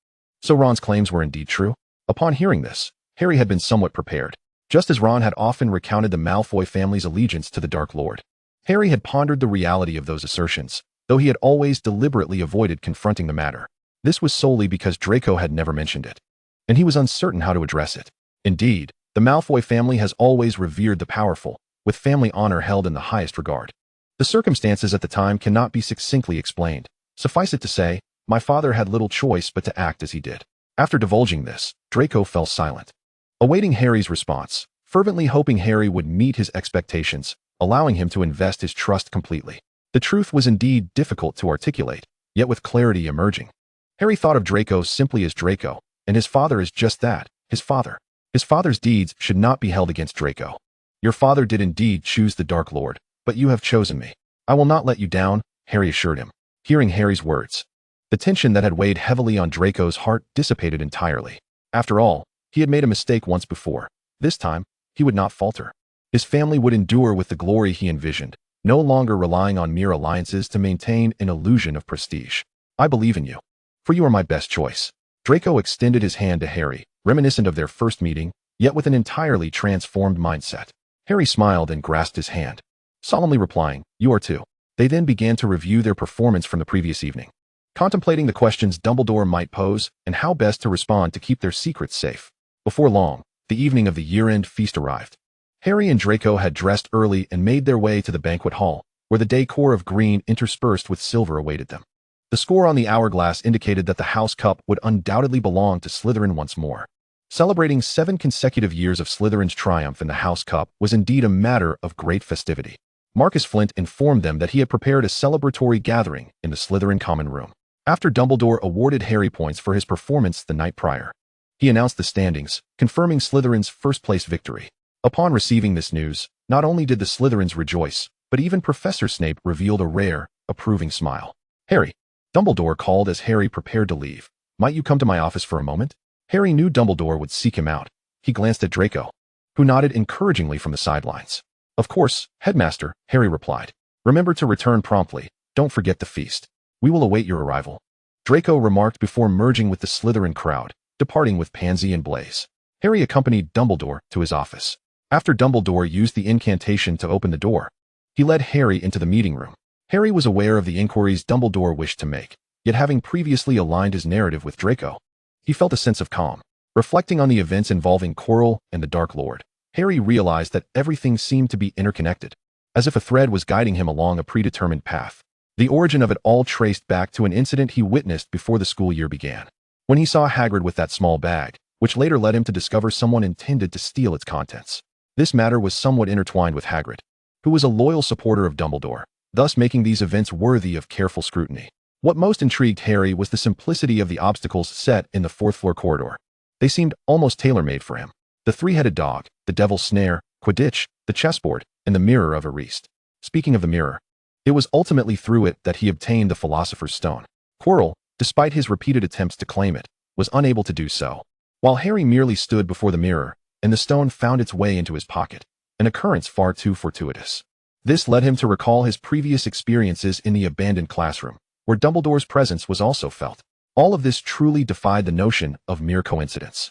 So Ron's claims were indeed true? Upon hearing this, Harry had been somewhat prepared. Just as Ron had often recounted the Malfoy family's allegiance to the Dark Lord, Harry had pondered the reality of those assertions, though he had always deliberately avoided confronting the matter. This was solely because Draco had never mentioned it, and he was uncertain how to address it. Indeed, the Malfoy family has always revered the powerful, with family honor held in the highest regard. The circumstances at the time cannot be succinctly explained. Suffice it to say, my father had little choice but to act as he did. After divulging this, Draco fell silent, awaiting Harry's response, fervently hoping Harry would meet his expectations, allowing him to invest his trust completely. The truth was indeed difficult to articulate, yet with clarity emerging. Harry thought of Draco simply as Draco, and his father as just that, his father. His father's deeds should not be held against Draco. "Your father did indeed choose the Dark Lord, but you have chosen me. I will not let you down," Harry assured him. Hearing Harry's words, the tension that had weighed heavily on Draco's heart dissipated entirely. After all, he had made a mistake once before. This time, he would not falter. His family would endure with the glory he envisioned, no longer relying on mere alliances to maintain an illusion of prestige. "I believe in you, for you are my best choice." Draco extended his hand to Harry, reminiscent of their first meeting, yet with an entirely transformed mindset. Harry smiled and grasped his hand, solemnly replying, "You are too." They then began to review their performance from the previous evening, contemplating the questions Dumbledore might pose and how best to respond to keep their secrets safe. Before long, the evening of the year-end feast arrived. Harry and Draco had dressed early and made their way to the banquet hall, where the decor of green interspersed with silver awaited them. The score on the hourglass indicated that the House Cup would undoubtedly belong to Slytherin once more. Celebrating 7 consecutive years of Slytherin's triumph in the House Cup was indeed a matter of great festivity. Marcus Flint informed them that he had prepared a celebratory gathering in the Slytherin common room. After Dumbledore awarded Harry points for his performance the night prior, he announced the standings, confirming Slytherin's first-place victory. Upon receiving this news, not only did the Slytherins rejoice, but even Professor Snape revealed a rare, approving smile. "Harry," Dumbledore called as Harry prepared to leave, "might you come to my office for a moment?" Harry knew Dumbledore would seek him out. He glanced at Draco, who nodded encouragingly from the sidelines. "Of course, Headmaster," Harry replied. "Remember to return promptly. Don't forget the feast. We will await your arrival," Draco remarked before merging with the Slytherin crowd, departing with Pansy and Blaise. Harry accompanied Dumbledore to his office. After Dumbledore used the incantation to open the door, he led Harry into the meeting room. Harry was aware of the inquiries Dumbledore wished to make, yet having previously aligned his narrative with Draco, he felt a sense of calm. Reflecting on the events involving Quirrell and the Dark Lord, Harry realized that everything seemed to be interconnected, as if a thread was guiding him along a predetermined path. The origin of it all traced back to an incident he witnessed before the school year began, when he saw Hagrid with that small bag, which later led him to discover someone intended to steal its contents. This matter was somewhat intertwined with Hagrid, who was a loyal supporter of Dumbledore, thus making these events worthy of careful scrutiny. What most intrigued Harry was the simplicity of the obstacles set in the fourth-floor corridor. They seemed almost tailor-made for him. The three-headed dog, the devil's snare, Quidditch, the chessboard, and the mirror of Ariste. Speaking of the mirror, it was ultimately through it that he obtained the Philosopher's Stone. Quirrell, despite his repeated attempts to claim it, was unable to do so. While Harry merely stood before the mirror, and the stone found its way into his pocket, an occurrence far too fortuitous. This led him to recall his previous experiences in the abandoned classroom, where Dumbledore's presence was also felt. All of this truly defied the notion of mere coincidence.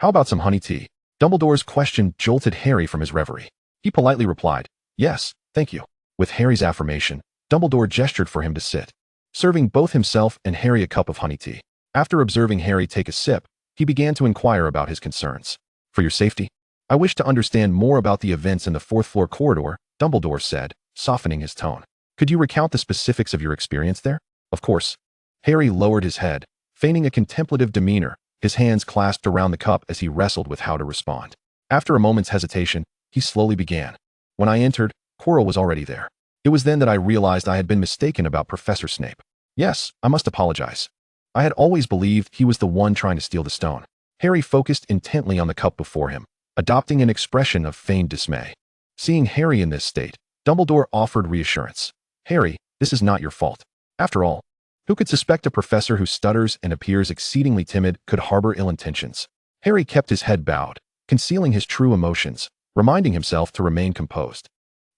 "How about some honey tea?" Dumbledore's question jolted Harry from his reverie. He politely replied, "Yes, thank you." With Harry's affirmation, Dumbledore gestured for him to sit, serving both himself and Harry a cup of honey tea. After observing Harry take a sip, he began to inquire about his concerns. "For your safety, I wish to understand more about the events in the fourth-floor corridor," Dumbledore said, softening his tone. "Could you recount the specifics of your experience there?" "Of course." Harry lowered his head, feigning a contemplative demeanor, his hands clasped around the cup as he wrestled with how to respond. After a moment's hesitation, he slowly began. "When I entered, Quirrell was already there. It was then that I realized I had been mistaken about Professor Snape. Yes, I must apologize. I had always believed he was the one trying to steal the stone." Harry focused intently on the cup before him, adopting an expression of feigned dismay. Seeing Harry in this state, Dumbledore offered reassurance. "Harry, this is not your fault. After all, who could suspect a professor who stutters and appears exceedingly timid could harbor ill intentions?" Harry kept his head bowed, concealing his true emotions, reminding himself to remain composed.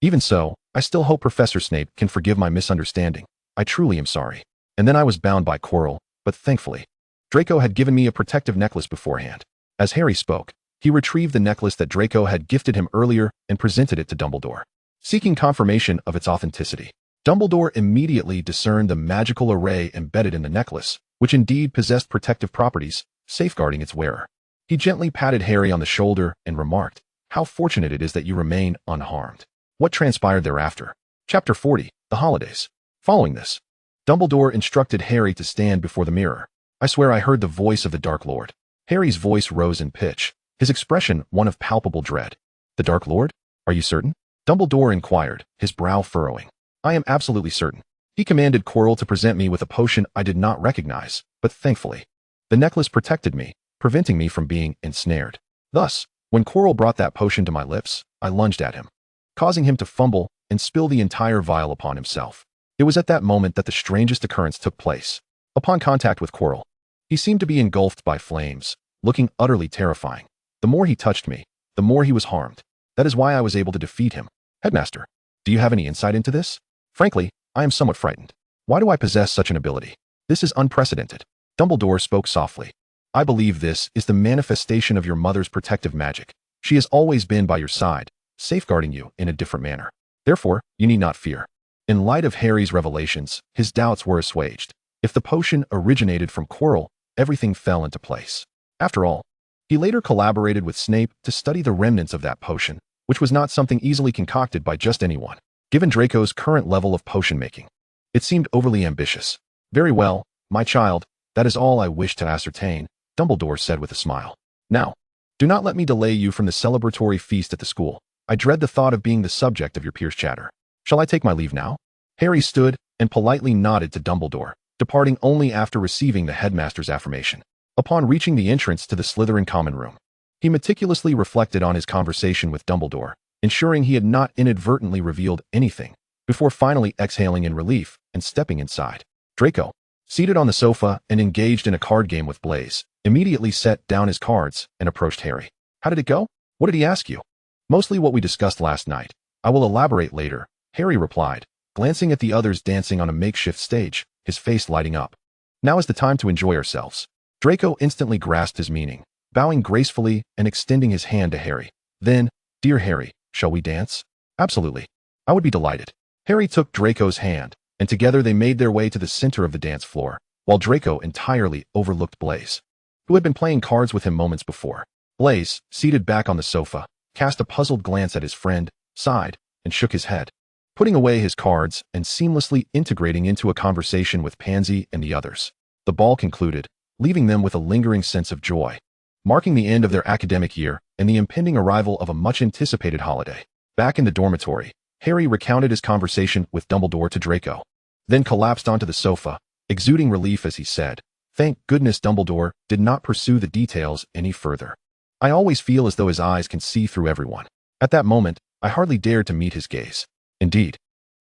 "Even so, I still hope Professor Snape can forgive my misunderstanding. I truly am sorry. And then I was bound by Quirrell, but thankfully, Draco had given me a protective necklace beforehand." As Harry spoke, he retrieved the necklace that Draco had gifted him earlier and presented it to Dumbledore. Seeking confirmation of its authenticity, Dumbledore immediately discerned the magical array embedded in the necklace, which indeed possessed protective properties, safeguarding its wearer. He gently patted Harry on the shoulder and remarked, "How fortunate it is that you remain unharmed." What transpired thereafter? Chapter 40, The Holidays. Following this, Dumbledore instructed Harry to stand before the mirror. "I swear I heard the voice of the Dark Lord." Harry's voice rose in pitch, his expression one of palpable dread. "The Dark Lord? Are you certain?" Dumbledore inquired, his brow furrowing. "I am absolutely certain. He commanded Quirrell to present me with a potion I did not recognize, but thankfully, the necklace protected me, preventing me from being ensnared. Thus, when Quirrell brought that potion to my lips, I lunged at him, causing him to fumble and spill the entire vial upon himself. It was at that moment that the strangest occurrence took place. Upon contact with Quirrell, he seemed to be engulfed by flames, looking utterly terrifying. The more he touched me, the more he was harmed. That is why I was able to defeat him. Headmaster, do you have any insight into this? Frankly, I am somewhat frightened. Why do I possess such an ability? This is unprecedented." Dumbledore spoke softly. "I believe this is the manifestation of your mother's protective magic. She has always been by your side, safeguarding you in a different manner. Therefore, you need not fear." In light of Harry's revelations, his doubts were assuaged. If the potion originated from Quirrell, everything fell into place. After all, he later collaborated with Snape to study the remnants of that potion, which was not something easily concocted by just anyone. Given Draco's current level of potion making, it seemed overly ambitious. "Very well, my child, that is all I wish to ascertain," Dumbledore said with a smile. "Now, do not let me delay you from the celebratory feast at the school. I dread the thought of being the subject of your peers' chatter. Shall I take my leave now?" Harry stood and politely nodded to Dumbledore, departing only after receiving the headmaster's affirmation. Upon reaching the entrance to the Slytherin common room, he meticulously reflected on his conversation with Dumbledore, ensuring he had not inadvertently revealed anything, before finally exhaling in relief and stepping inside. Draco, seated on the sofa and engaged in a card game with Blaise, immediately set down his cards and approached Harry. "How did it go? What did he ask you?" "Mostly what we discussed last night. I will elaborate later," Harry replied, glancing at the others dancing on a makeshift stage, his face lighting up. "Now is the time to enjoy ourselves." Draco instantly grasped his meaning, bowing gracefully and extending his hand to Harry. Then, "Dear Harry, shall we dance?" "Absolutely. I would be delighted." Harry took Draco's hand, and together they made their way to the center of the dance floor, while Draco entirely overlooked Blaise, who had been playing cards with him moments before. Blaise, seated back on the sofa, cast a puzzled glance at his friend, sighed, and shook his head, putting away his cards and seamlessly integrating into a conversation with Pansy and the others. The ball concluded, leaving them with a lingering sense of joy, marking the end of their academic year and the impending arrival of a much-anticipated holiday. Back in the dormitory, Harry recounted his conversation with Dumbledore to Draco, then collapsed onto the sofa, exuding relief as he said, "Thank goodness Dumbledore did not pursue the details any further. I always feel as though his eyes can see through everyone. At that moment, I hardly dared to meet his gaze. Indeed,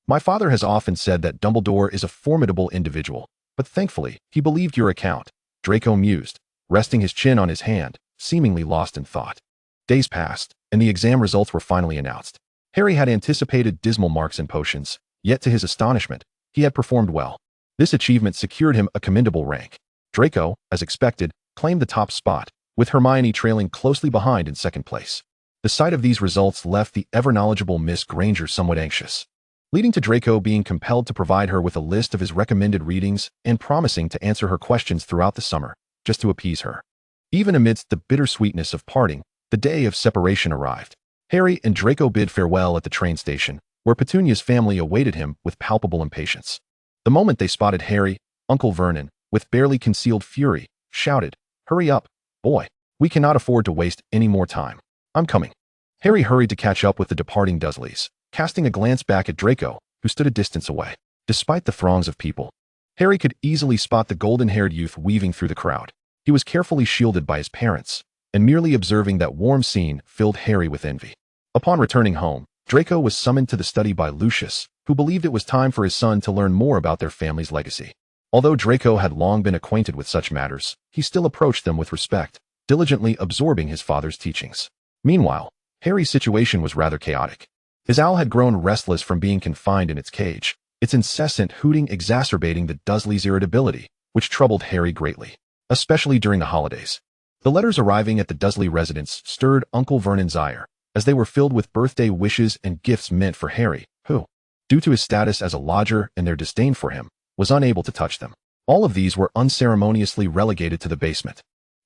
my father has often said that Dumbledore is a formidable individual, but thankfully, he believed your account," Draco mused, resting his chin on his hand, seemingly lost in thought. Days passed, and the exam results were finally announced. Harry had anticipated dismal marks in potions, yet to his astonishment, he had performed well. This achievement secured him a commendable rank. Draco, as expected, claimed the top spot, with Hermione trailing closely behind in second place. The sight of these results left the ever-knowledgeable Miss Granger somewhat anxious, leading to Draco being compelled to provide her with a list of his recommended readings and promising to answer her questions throughout the summer, just to appease her. Even amidst the bittersweetness of parting, the day of separation arrived. Harry and Draco bid farewell at the train station, where Petunia's family awaited him with palpable impatience. The moment they spotted Harry, Uncle Vernon, with barely concealed fury, shouted, "Hurry up, boy. We cannot afford to waste any more time. I'm coming." Harry hurried to catch up with the departing Dursleys, casting a glance back at Draco, who stood a distance away. Despite the throngs of people, Harry could easily spot the golden-haired youth weaving through the crowd. He was carefully shielded by his parents, and merely observing that warm scene filled Harry with envy. Upon returning home, Draco was summoned to the study by Lucius, who believed it was time for his son to learn more about their family's legacy. Although Draco had long been acquainted with such matters, he still approached them with respect, diligently absorbing his father's teachings. Meanwhile, Harry's situation was rather chaotic. His owl had grown restless from being confined in its cage, its incessant hooting exacerbating the Dursleys' irritability, which troubled Harry greatly, especially during the holidays. The letters arriving at the Dursley residence stirred Uncle Vernon's ire, as they were filled with birthday wishes and gifts meant for Harry, who, due to his status as a lodger and their disdain for him, was unable to touch them. All of these were unceremoniously relegated to the basement,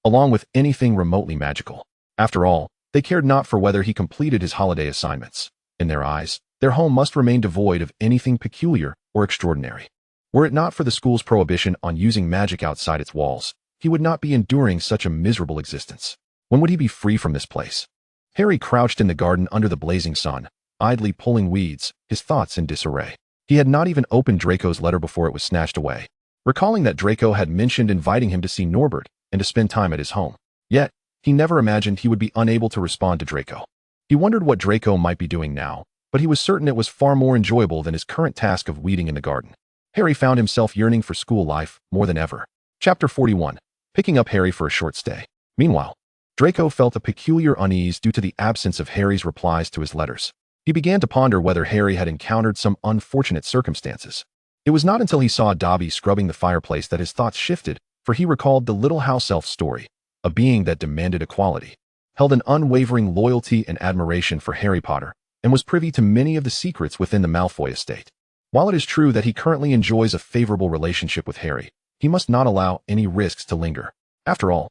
along with anything remotely magical. After all, they cared not for whether he completed his holiday assignments. In their eyes, their home must remain devoid of anything peculiar or extraordinary. Were it not for the school's prohibition on using magic outside its walls, he would not be enduring such a miserable existence. When would he be free from this place? Harry crouched in the garden under the blazing sun, idly pulling weeds, his thoughts in disarray. He had not even opened Draco's letter before it was snatched away, recalling that Draco had mentioned inviting him to see Norbert and to spend time at his home. Yet, he never imagined he would be unable to respond to Draco. He wondered what Draco might be doing now, but he was certain it was far more enjoyable than his current task of weeding in the garden. Harry found himself yearning for school life more than ever. Chapter 41. Picking up Harry for a short stay. Meanwhile, Draco felt a peculiar unease due to the absence of Harry's replies to his letters. He began to ponder whether Harry had encountered some unfortunate circumstances. It was not until he saw Dobby scrubbing the fireplace that his thoughts shifted, for he recalled the little house elf story, a being that demanded equality, held an unwavering loyalty and admiration for Harry Potter, and was privy to many of the secrets within the Malfoy estate. While it is true that he currently enjoys a favorable relationship with Harry, he must not allow any risks to linger. After all,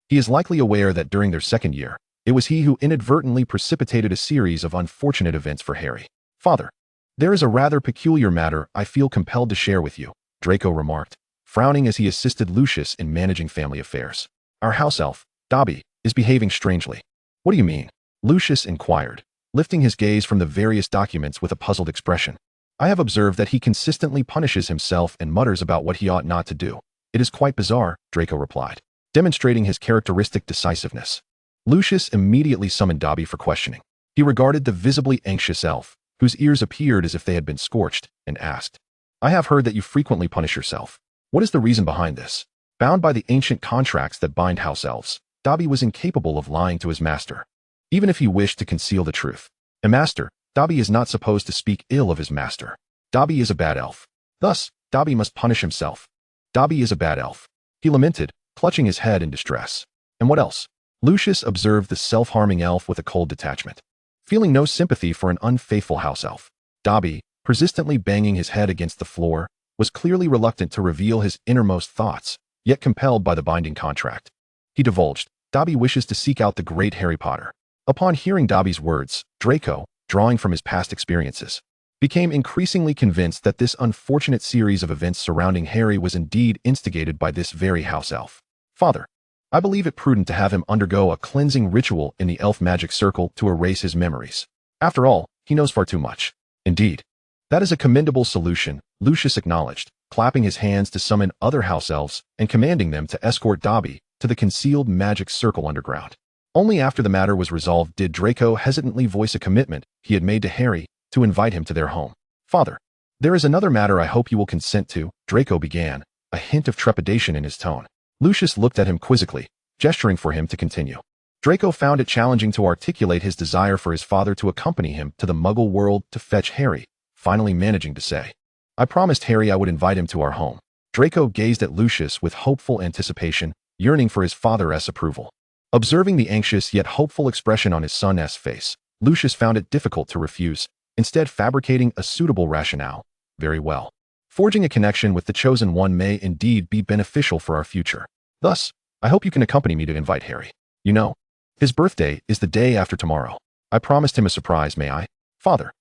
he is likely aware that during their second year, it was he who inadvertently precipitated a series of unfortunate events for Harry. "Father, there is a rather peculiar matter I feel compelled to share with you," Draco remarked, frowning as he assisted Lucius in managing family affairs. "Our house elf, Dobby, is behaving strangely." "What do you mean?" Lucius inquired, lifting his gaze from the various documents with a puzzled expression. "I have observed that he consistently punishes himself and mutters about what he ought not to do. It is quite bizarre," Draco replied, demonstrating his characteristic decisiveness. Lucius immediately summoned Dobby for questioning. He regarded the visibly anxious elf, whose ears appeared as if they had been scorched, and asked, "I have heard that you frequently punish yourself. What is the reason behind this?" Bound by the ancient contracts that bind house elves, Dobby was incapable of lying to his master, even if he wished to conceal the truth. A master, Dobby is not supposed to speak ill of his master. Dobby is a bad elf. Thus, Dobby must punish himself. Dobby is a bad elf. He lamented, clutching his head in distress. "And what else?" Lucius observed the self-harming elf with a cold detachment. Feeling no sympathy for an unfaithful house elf, Dobby, persistently banging his head against the floor, was clearly reluctant to reveal his innermost thoughts, yet compelled by the binding contract. He divulged, "Dobby wishes to seek out the great Harry Potter." Upon hearing Dobby's words, Draco, drawing from his past experiences, became increasingly convinced that this unfortunate series of events surrounding Harry was indeed instigated by this very house elf. "Father, I believe it prudent to have him undergo a cleansing ritual in the elf magic circle to erase his memories. After all, he knows far too much." "Indeed. That is a commendable solution," Lucius acknowledged, clapping his hands to summon other house elves and commanding them to escort Dobby to the concealed magic circle underground. Only after the matter was resolved did Draco hesitantly voice a commitment he had made to Harry to invite him to their home. "Father, there is another matter I hope you will consent to," Draco began, a hint of trepidation in his tone. Lucius looked at him quizzically, gesturing for him to continue. Draco found it challenging to articulate his desire for his father to accompany him to the Muggle world to fetch Harry, finally managing to say, "I promised Harry I would invite him to our home." Draco gazed at Lucius with hopeful anticipation, yearning for his father's approval. Observing the anxious yet hopeful expression on his son's face, Lucius found it difficult to refuse, instead fabricating a suitable rationale. "Very well. Forging a connection with the Chosen One may indeed be beneficial for our future. Thus, I hope you can accompany me to invite Harry. You know, his birthday is the day after tomorrow. I promised him a surprise, may I, Father?"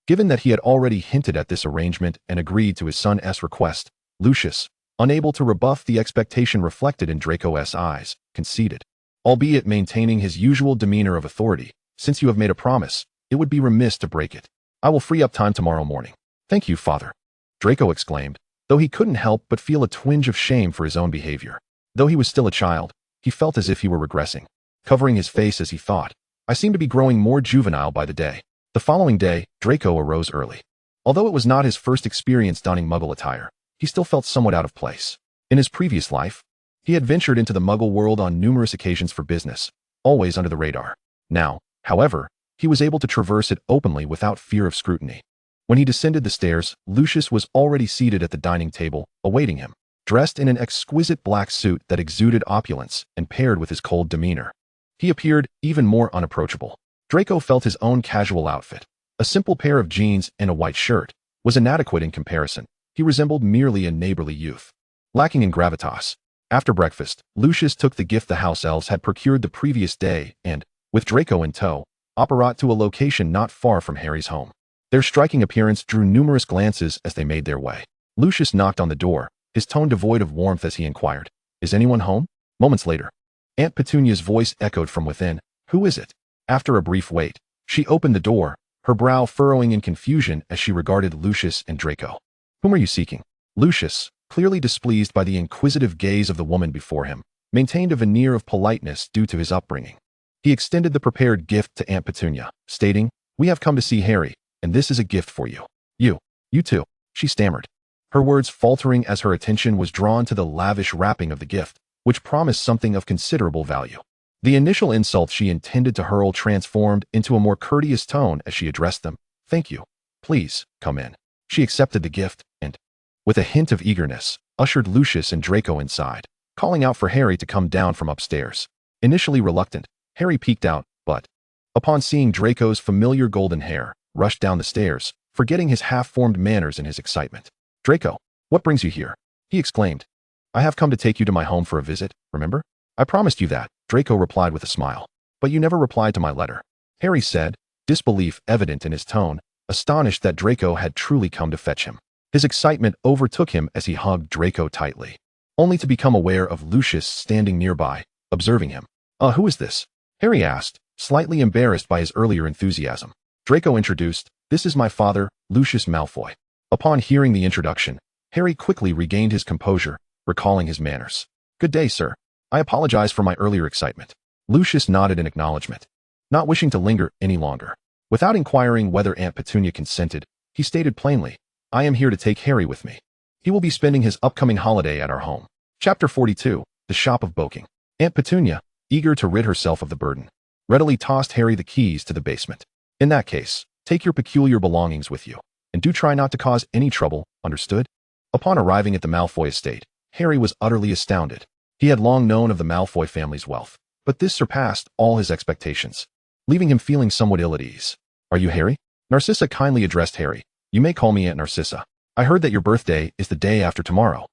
Given that he had already hinted at this arrangement and agreed to his son's request, Lucius, unable to rebuff the expectation reflected in Draco's eyes, conceded, albeit maintaining his usual demeanor of authority. "Since you have made a promise, it would be remiss to break it. I will free up time tomorrow morning." "Thank you, Father," Draco exclaimed, though he couldn't help but feel a twinge of shame for his own behavior. Though he was still a child, he felt as if he were regressing. Covering his face as he thought, "I seem to be growing more juvenile by the day." The following day, Draco arose early. Although it was not his first experience donning Muggle attire, he still felt somewhat out of place. In his previous life, he had ventured into the Muggle world on numerous occasions for business, always under the radar. Now, however, he was able to traverse it openly without fear of scrutiny. When he descended the stairs, Lucius was already seated at the dining table, awaiting him, dressed in an exquisite black suit that exuded opulence and paired with his cold demeanor. He appeared even more unapproachable. Draco felt his own casual outfit, a simple pair of jeans and a white shirt, was inadequate in comparison. He resembled merely a neighborly youth, lacking in gravitas. After breakfast, Lucius took the gift the house elves had procured the previous day and, with Draco in tow, apparat to a location not far from Harry's home. Their striking appearance drew numerous glances as they made their way. Lucius knocked on the door, his tone devoid of warmth as he inquired, "Is anyone home?" Moments later, Aunt Petunia's voice echoed from within, "Who is it?" After a brief wait, she opened the door, her brow furrowing in confusion as she regarded Lucius and Draco. "Whom are you seeking?" Lucius, clearly displeased by the inquisitive gaze of the woman before him, maintained a veneer of politeness due to his upbringing. He extended the prepared gift to Aunt Petunia, stating, "We have come to see Harry, and this is a gift for you." You too," she stammered, her words faltering as her attention was drawn to the lavish wrapping of the gift, which promised something of considerable value. The initial insult she intended to hurl transformed into a more courteous tone as she addressed them. "Thank you. Please, come in." She accepted the gift and, with a hint of eagerness, ushered Lucius and Draco inside, calling out for Harry to come down from upstairs. Initially reluctant, Harry peeked out, but, upon seeing Draco's familiar golden hair, rushed down the stairs, forgetting his half-formed manners in his excitement. "Draco, what brings you here?" he exclaimed. "I have come to take you to my home for a visit, remember? I promised you that," Draco replied with a smile. "But you never replied to my letter," Harry said, disbelief evident in his tone, astonished that Draco had truly come to fetch him. His excitement overtook him as he hugged Draco tightly, only to become aware of Lucius standing nearby, observing him. Who is this?" Harry asked, slightly embarrassed by his earlier enthusiasm. Draco introduced, "This is my father, Lucius Malfoy." Upon hearing the introduction, Harry quickly regained his composure, recalling his manners. "Good day, sir. I apologize for my earlier excitement." Lucius nodded in acknowledgement, not wishing to linger any longer. Without inquiring whether Aunt Petunia consented, he stated plainly, "I am here to take Harry with me. He will be spending his upcoming holiday at our home." Chapter 42, The Shop of Boking. Aunt Petunia, eager to rid herself of the burden, readily tossed Harry the keys to the basement. "In that case, take your peculiar belongings with you, and do try not to cause any trouble, understood?" Upon arriving at the Malfoy estate, Harry was utterly astounded. He had long known of the Malfoy family's wealth, but this surpassed all his expectations, leaving him feeling somewhat ill at ease. "Are you Harry?" Narcissa kindly addressed Harry. "You may call me Aunt Narcissa. I heard that your birthday is the day after tomorrow.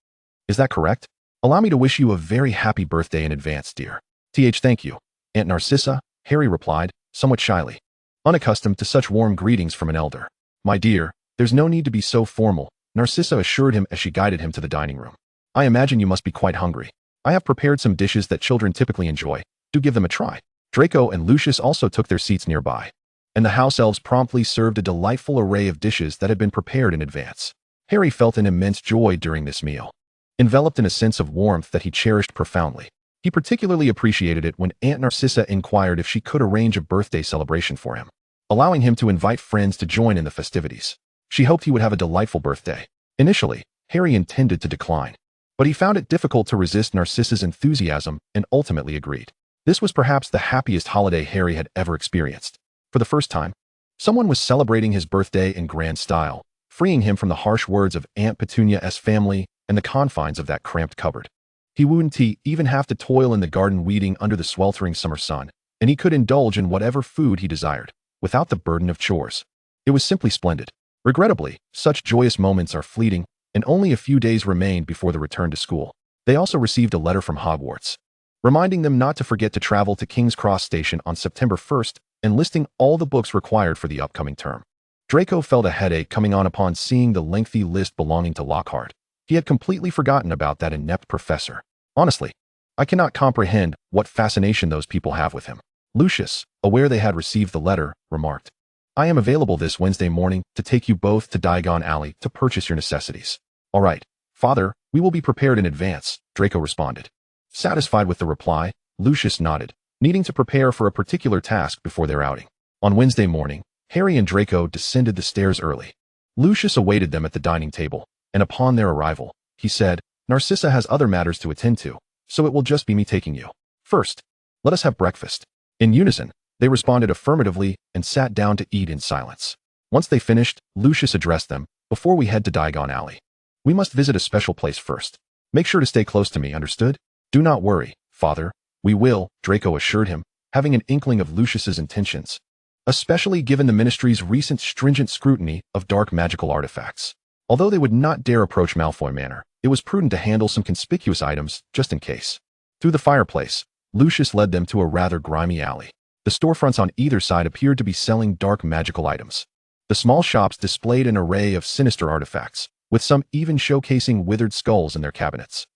Is that correct? Allow me to wish you a very happy birthday in advance, dear." Thank you, Aunt Narcissa," Harry replied, somewhat shyly, unaccustomed to such warm greetings from an elder. "My dear, there's no need to be so formal," Narcissa assured him as she guided him to the dining room. "I imagine you must be quite hungry. I have prepared some dishes that children typically enjoy. Do give them a try." Draco and Lucius also took their seats nearby, and the house elves promptly served a delightful array of dishes that had been prepared in advance. Harry felt an immense joy during this meal, enveloped in a sense of warmth that he cherished profoundly. He particularly appreciated it when Aunt Narcissa inquired if she could arrange a birthday celebration for him, allowing him to invite friends to join in the festivities. She hoped he would have a delightful birthday. Initially, Harry intended to decline, But he found it difficult to resist Narcissa's enthusiasm and ultimately agreed. This was perhaps the happiest holiday Harry had ever experienced. For the first time, someone was celebrating his birthday in grand style, freeing him from the harsh words of Aunt Petunia's family and the confines of that cramped cupboard. He wouldn't even have to toil in the garden weeding under the sweltering summer sun, and he could indulge in whatever food he desired, without the burden of chores. It was simply splendid. Regrettably, such joyous moments are fleeting, and only a few days remained before the return to school. They also received a letter from Hogwarts, reminding them not to forget to travel to King's Cross Station on September 1st and listing all the books required for the upcoming term. Draco felt a headache coming on upon seeing the lengthy list belonging to Lockhart. He had completely forgotten about that inept professor. Honestly, I cannot comprehend what fascination those people have with him. Lucius, aware they had received the letter, remarked, "I am available this Wednesday morning to take you both to Diagon Alley to purchase your necessities." "All right, Father, we will be prepared in advance," Draco responded. Satisfied with the reply, Lucius nodded, needing to prepare for a particular task before their outing. On Wednesday morning, Harry and Draco descended the stairs early. Lucius awaited them at the dining table, and upon their arrival, he said, "Narcissa has other matters to attend to, so it will just be me taking you. First, let us have breakfast." In unison, they responded affirmatively and sat down to eat in silence. Once they finished, Lucius addressed them, "Before we head to Diagon Alley, we must visit a special place first. Make sure to stay close to me, understood?" "Do not worry, Father. We will," Draco assured him, having an inkling of Lucius's intentions, especially given the Ministry's recent stringent scrutiny of dark magical artifacts. Although they would not dare approach Malfoy Manor, it was prudent to handle some conspicuous items just in case. Through the fireplace, Lucius led them to a rather grimy alley. The storefronts on either side appeared to be selling dark magical items. The small shops displayed an array of sinister artifacts, with some even showcasing withered skulls in their cabinets.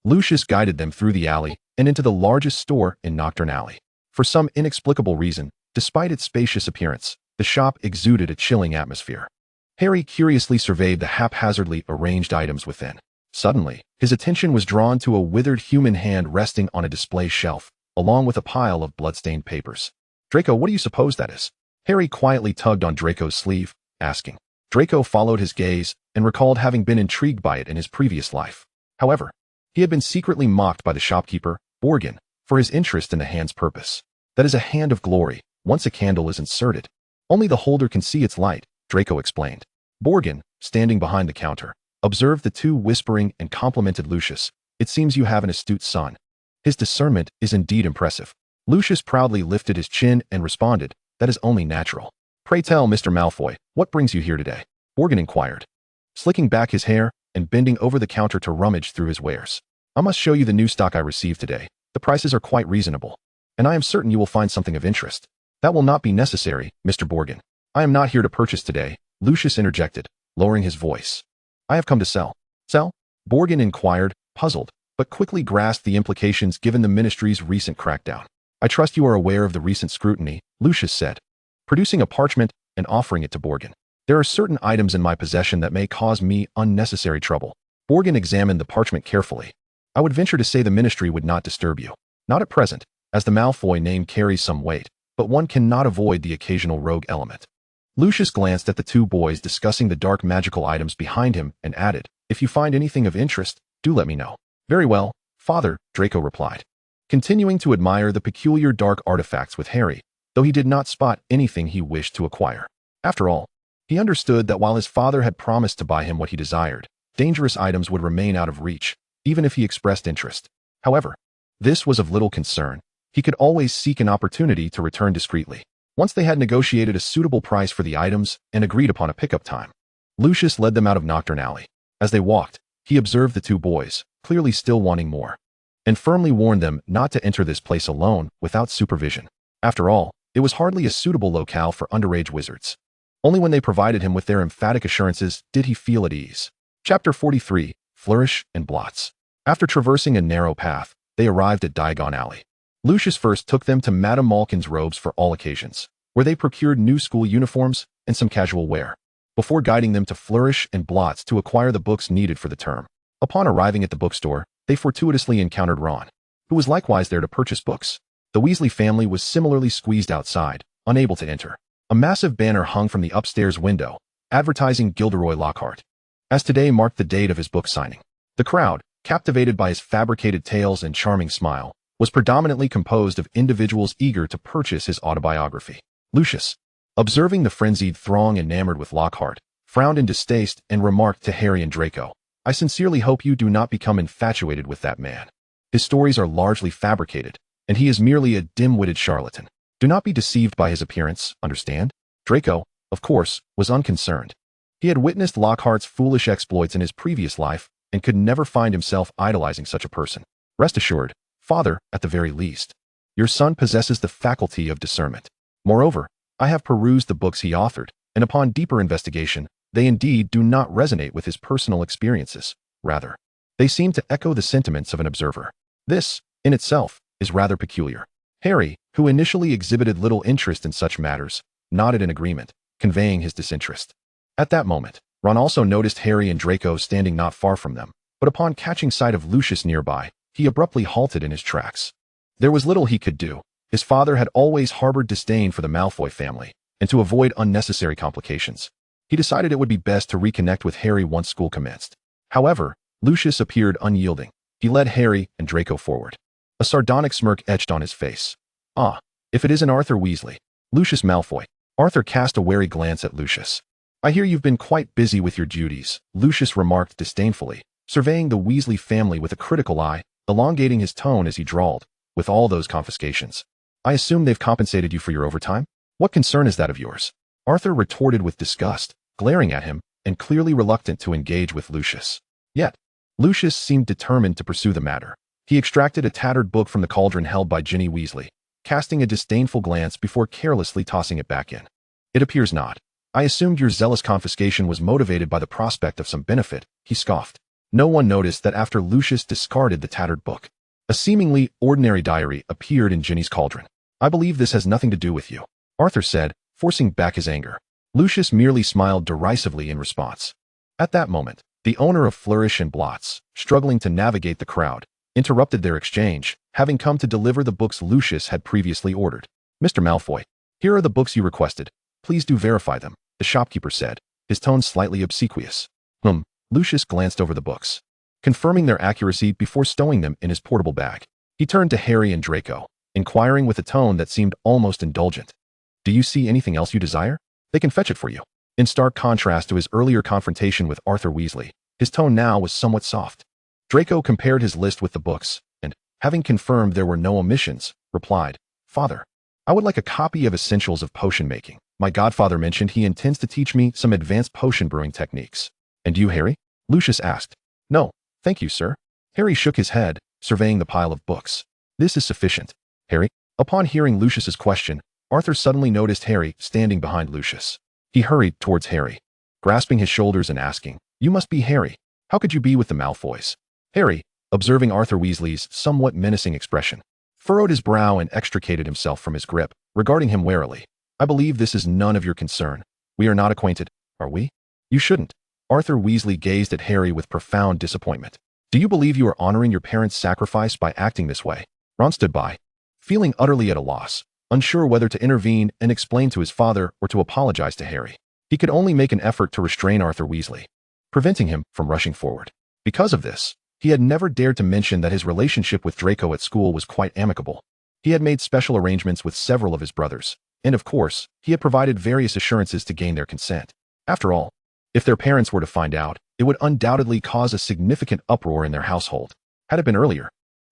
Lucius guided them through the alley and into the largest store in Nocturne Alley. For some inexplicable reason, despite its spacious appearance, the shop exuded a chilling atmosphere. Harry curiously surveyed the haphazardly arranged items within. Suddenly, his attention was drawn to a withered human hand resting on a display shelf, along with a pile of blood-stained papers. "Draco, what do you suppose that is?" Harry quietly tugged on Draco's sleeve, asking. Draco followed his gaze and recalled having been intrigued by it in his previous life. However, he had been secretly mocked by the shopkeeper, Borgin, for his interest in the hand's purpose. "That is a hand of glory. Once a candle is inserted, only the holder can see its light," Draco explained. Borgin, standing behind the counter, observed the two whispering and complimented Lucius. "It seems you have an astute son. His discernment is indeed impressive." Lucius proudly lifted his chin and responded, "That is only natural." "Pray tell, Mr. Malfoy, what brings you here today?" Borgin inquired, slicking back his hair and bending over the counter to rummage through his wares. "I must show you the new stock I received today. The prices are quite reasonable, and I am certain you will find something of interest." "That will not be necessary, Mr. Borgin. I am not here to purchase today," Lucius interjected, lowering his voice. "I have come to sell." "Sell?" Borgin inquired, puzzled, but quickly grasped the implications given the Ministry's recent crackdown. "I trust you are aware of the recent scrutiny," Lucius said, producing a parchment and offering it to Borgin. "There are certain items in my possession that may cause me unnecessary trouble." Borgin examined the parchment carefully. "I would venture to say the Ministry would not disturb you. Not at present, as the Malfoy name carries some weight, but one cannot avoid the occasional rogue element." Lucius glanced at the two boys discussing the dark magical items behind him and added, "If you find anything of interest, do let me know." "Very well, Father," Draco replied, continuing to admire the peculiar dark artifacts with Harry, though he did not spot anything he wished to acquire. After all, he understood that while his father had promised to buy him what he desired, dangerous items would remain out of reach, even if he expressed interest. However, this was of little concern. He could always seek an opportunity to return discreetly. Once they had negotiated a suitable price for the items and agreed upon a pickup time, Lucius led them out of Nocturne Alley. As they walked, he observed the two boys, clearly still wanting more, and firmly warned them not to enter this place alone without supervision. After all, it was hardly a suitable locale for underage wizards. Only when they provided him with their emphatic assurances did he feel at ease. Chapter 43, Flourish and Blots. After traversing a narrow path, they arrived at Diagon Alley. Lucius first took them to Madame Malkin's robes for all occasions, where they procured new school uniforms and some casual wear, before guiding them to Flourish and Blots to acquire the books needed for the term. Upon arriving at the bookstore, they fortuitously encountered Ron, who was likewise there to purchase books. The Weasley family was similarly squeezed outside, unable to enter. A massive banner hung from the upstairs window, advertising Gilderoy Lockhart, as today marked the date of his book signing. The crowd, captivated by his fabricated tales and charming smile, was predominantly composed of individuals eager to purchase his autobiography. Lucius, observing the frenzied throng enamored with Lockhart, frowned in distaste and remarked to Harry and Draco, "I sincerely hope you do not become infatuated with that man. His stories are largely fabricated, and he is merely a dim-witted charlatan. Do not be deceived by his appearance, understand?" Draco, of course, was unconcerned. He had witnessed Lockhart's foolish exploits in his previous life and could never find himself idolizing such a person. "Rest assured, father, at the very least, your son possesses the faculty of discernment. Moreover, I have perused the books he authored, and upon deeper investigation, they indeed do not resonate with his personal experiences. Rather, they seem to echo the sentiments of an observer. This, in itself, is rather peculiar." Harry, who initially exhibited little interest in such matters, nodded in agreement, conveying his disinterest. At that moment, Ron also noticed Harry and Draco standing not far from them, but upon catching sight of Lucius nearby, he abruptly halted in his tracks. There was little he could do. His father had always harbored disdain for the Malfoy family, and to avoid unnecessary complications, he decided it would be best to reconnect with Harry once school commenced. However, Lucius appeared unyielding. He led Harry and Draco forward. A sardonic smirk etched on his face. "Ah, if it isn't Arthur Weasley." Lucius Malfoy. Arthur cast a wary glance at Lucius. "I hear you've been quite busy with your duties," Lucius remarked disdainfully, surveying the Weasley family with a critical eye, elongating his tone as he drawled, "With all those confiscations, I assume they've compensated you for your overtime? What concern is that of yours?" Arthur retorted with disgust, glaring at him and clearly reluctant to engage with Lucius. Yet, Lucius seemed determined to pursue the matter. He extracted a tattered book from the cauldron held by Ginny Weasley, casting a disdainful glance before carelessly tossing it back in. "It appears not. I assumed your zealous confiscation was motivated by the prospect of some benefit," he scoffed. No one noticed that after Lucius discarded the tattered book, a seemingly ordinary diary appeared in Ginny's cauldron. "I believe this has nothing to do with you," Arthur said, forcing back his anger. Lucius merely smiled derisively in response. At that moment, the owner of Flourish and Blots, struggling to navigate the crowd, interrupted their exchange, having come to deliver the books Lucius had previously ordered. "Mr. Malfoy, here are the books you requested. Please do verify them," the shopkeeper said, his tone slightly obsequious. Lucius glanced over the books, confirming their accuracy before stowing them in his portable bag. He turned to Harry and Draco, inquiring with a tone that seemed almost indulgent. "Do you see anything else you desire? They can fetch it for you." In stark contrast to his earlier confrontation with Arthur Weasley, his tone now was somewhat soft. Draco compared his list with the books, and, having confirmed there were no omissions, replied, "Father, I would like a copy of Essentials of Potion Making. My godfather mentioned he intends to teach me some advanced potion brewing techniques." "And you, Harry?" Lucius asked. "No, thank you, sir." Harry shook his head, surveying the pile of books. "This is sufficient, Harry." Upon hearing Lucius's question, Arthur suddenly noticed Harry standing behind Lucius. He hurried towards Harry, grasping his shoulders and asking, "You must be Harry. How could you be with the Malfoys?" Harry, observing Arthur Weasley's somewhat menacing expression, furrowed his brow and extricated himself from his grip, regarding him warily. "I believe this is none of your concern. We are not acquainted, are we?" "You shouldn't." Arthur Weasley gazed at Harry with profound disappointment. "Do you believe you are honoring your parents' sacrifice by acting this way?" Ron stood by, feeling utterly at a loss, unsure whether to intervene and explain to his father or to apologize to Harry. He could only make an effort to restrain Arthur Weasley, preventing him from rushing forward. Because of this, he had never dared to mention that his relationship with Draco at school was quite amicable. He had made special arrangements with several of his brothers, and of course, he had provided various assurances to gain their consent. After all, if their parents were to find out, it would undoubtedly cause a significant uproar in their household. Had it been earlier,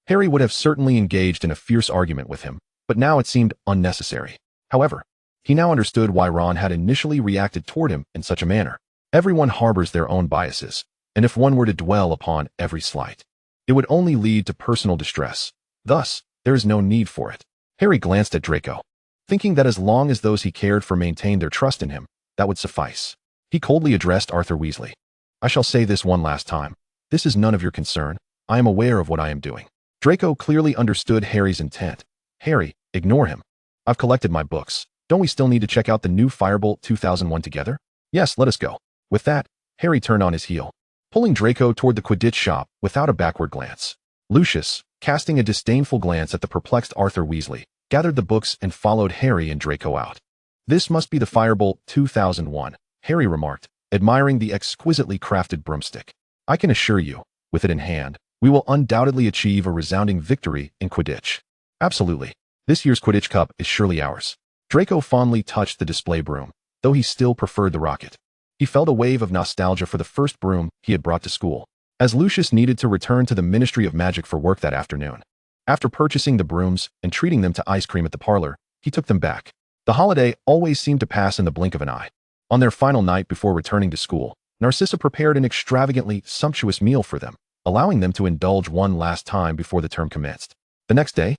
Harry would have certainly engaged in a fierce argument with him, but now it seemed unnecessary. However, he now understood why Ron had initially reacted toward him in such a manner. Everyone harbors their own biases, and if one were to dwell upon every slight, it would only lead to personal distress. Thus, there is no need for it. Harry glanced at Draco, thinking that as long as those he cared for maintained their trust in him, that would suffice. He coldly addressed Arthur Weasley. "I shall say this one last time. This is none of your concern. I am aware of what I am doing." Draco clearly understood Harry's intent. "Harry, ignore him. I've collected my books. Don't we still need to check out the new Firebolt 2001 together?" "Yes, let us go." With that, Harry turned on his heel, pulling Draco toward the Quidditch shop without a backward glance. Lucius, casting a disdainful glance at the perplexed Arthur Weasley, gathered the books and followed Harry and Draco out. "This must be the Firebolt 2001, Harry remarked, admiring the exquisitely crafted broomstick. "I can assure you, with it in hand, We will undoubtedly achieve a resounding victory in Quidditch. Absolutely. This year's Quidditch Cup is surely ours. Draco fondly touched the display broom, though he still preferred the rocket. He felt a wave of nostalgia for the first broom he had brought to school, as Lucius needed to return to the Ministry of Magic for work that afternoon. After purchasing the brooms and treating them to ice cream at the parlor, he took them back. The holiday always seemed to pass in the blink of an eye. On their final night before returning to school, Narcissa prepared an extravagantly sumptuous meal for them, allowing them to indulge one last time before the term commenced. The next day,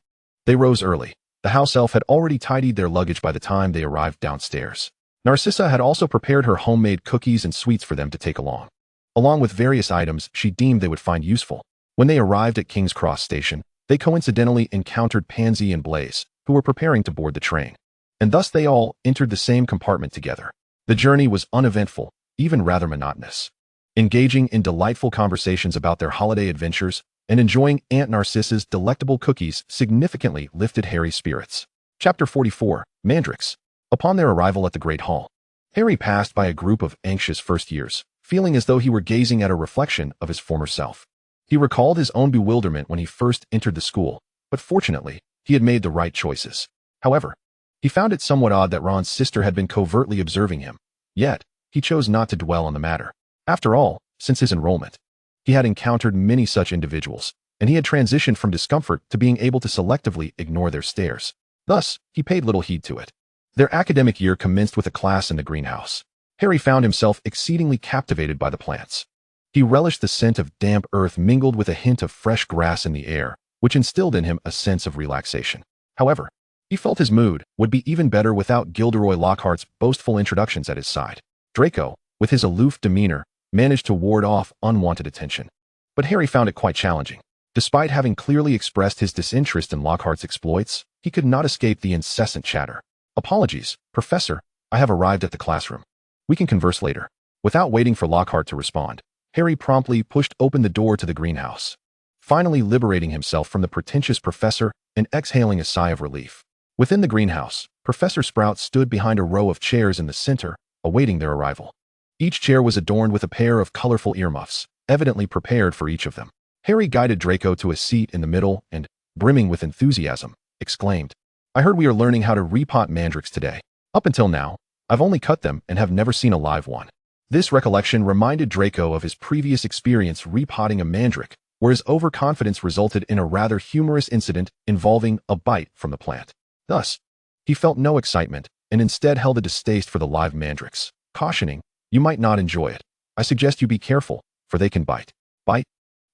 they rose early. The house elf had already tidied their luggage by the time they arrived downstairs. Narcissa had also prepared her homemade cookies and sweets for them to take along with various items she deemed they would find useful. When they arrived at King's Cross Station, they coincidentally encountered Pansy and Blaze, who were preparing to board the train. And thus they all entered the same compartment together. The journey was uneventful, even rather monotonous. Engaging in delightful conversations about their holiday adventures and enjoying Aunt Narcissa's delectable cookies significantly lifted Harry's spirits. Chapter 44, Mandrakes. Upon their arrival at the Great Hall, Harry passed by a group of anxious first years, feeling as though he were gazing at a reflection of his former self. He recalled his own bewilderment when he first entered the school, but fortunately, he had made the right choices. However, he found it somewhat odd that Ron's sister had been covertly observing him, yet he chose not to dwell on the matter. After all, since his enrollment, he had encountered many such individuals, and he had transitioned from discomfort to being able to selectively ignore their stares. Thus, he paid little heed to it. Their academic year commenced with a class in the greenhouse. Harry found himself exceedingly captivated by the plants. He relished the scent of damp earth mingled with a hint of fresh grass in the air, which instilled in him a sense of relaxation. However, he felt his mood would be even better without Gilderoy Lockhart's boastful introductions at his side. Draco, with his aloof demeanor, managed to ward off unwanted attention. But Harry found it quite challenging. Despite having clearly expressed his disinterest in Lockhart's exploits, he could not escape the incessant chatter. "Apologies, Professor, I have arrived at the classroom. We can converse later." Without waiting for Lockhart to respond, Harry promptly pushed open the door to the greenhouse, finally liberating himself from the pretentious professor and exhaling a sigh of relief. Within the greenhouse, Professor Sprout stood behind a row of chairs in the center, awaiting their arrival. Each chair was adorned with a pair of colorful earmuffs, evidently prepared for each of them. Harry guided Draco to a seat in the middle and, brimming with enthusiasm, exclaimed, "I heard we are learning how to repot mandrakes today. Up until now, I've only cut them and have never seen a live one." This recollection reminded Draco of his previous experience repotting a mandrake, where his overconfidence resulted in a rather humorous incident involving a bite from the plant. Thus, he felt no excitement and instead held a distaste for the live mandrakes, cautioning, "You might not enjoy it. I suggest you be careful, for they can bite." "Bite?"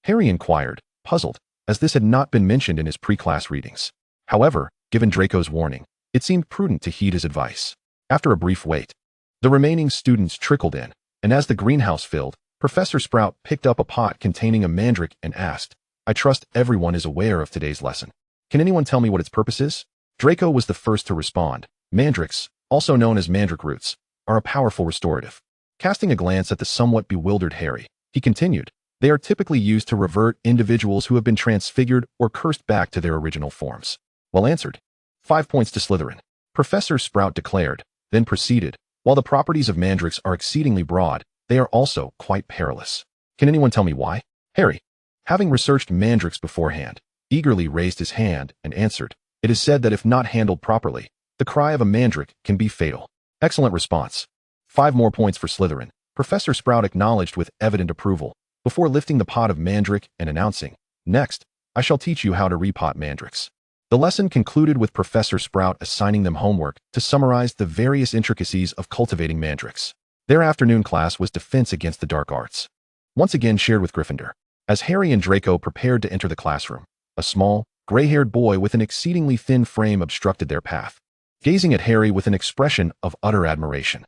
Harry inquired, puzzled, as this had not been mentioned in his pre-class readings. However, given Draco's warning, it seemed prudent to heed his advice. After a brief wait, the remaining students trickled in, and as the greenhouse filled, Professor Sprout picked up a pot containing a mandrake and asked, "I trust everyone is aware of today's lesson. Can anyone tell me what its purpose is?" Draco was the first to respond. "Mandrakes, also known as mandrake roots, are a powerful restorative." Casting a glance at the somewhat bewildered Harry, he continued, "They are typically used to revert individuals who have been transfigured or cursed back to their original forms." "Well answered. 5 points to Slytherin," Professor Sprout declared, then proceeded, "While the properties of mandrakes are exceedingly broad, they are also quite perilous. Can anyone tell me why?" Harry, having researched mandrakes beforehand, eagerly raised his hand and answered, "It is said that if not handled properly, the cry of a mandrake can be fatal." "Excellent response. 5 more points for Slytherin," Professor Sprout acknowledged with evident approval, before lifting the pot of mandrake and announcing, "Next, I shall teach you how to repot mandrakes." The lesson concluded with Professor Sprout assigning them homework to summarize the various intricacies of cultivating mandrakes. Their afternoon class was Defense Against the Dark Arts, once again shared with Gryffindor. As Harry and Draco prepared to enter the classroom, a small, gray-haired boy with an exceedingly thin frame obstructed their path, gazing at Harry with an expression of utter admiration.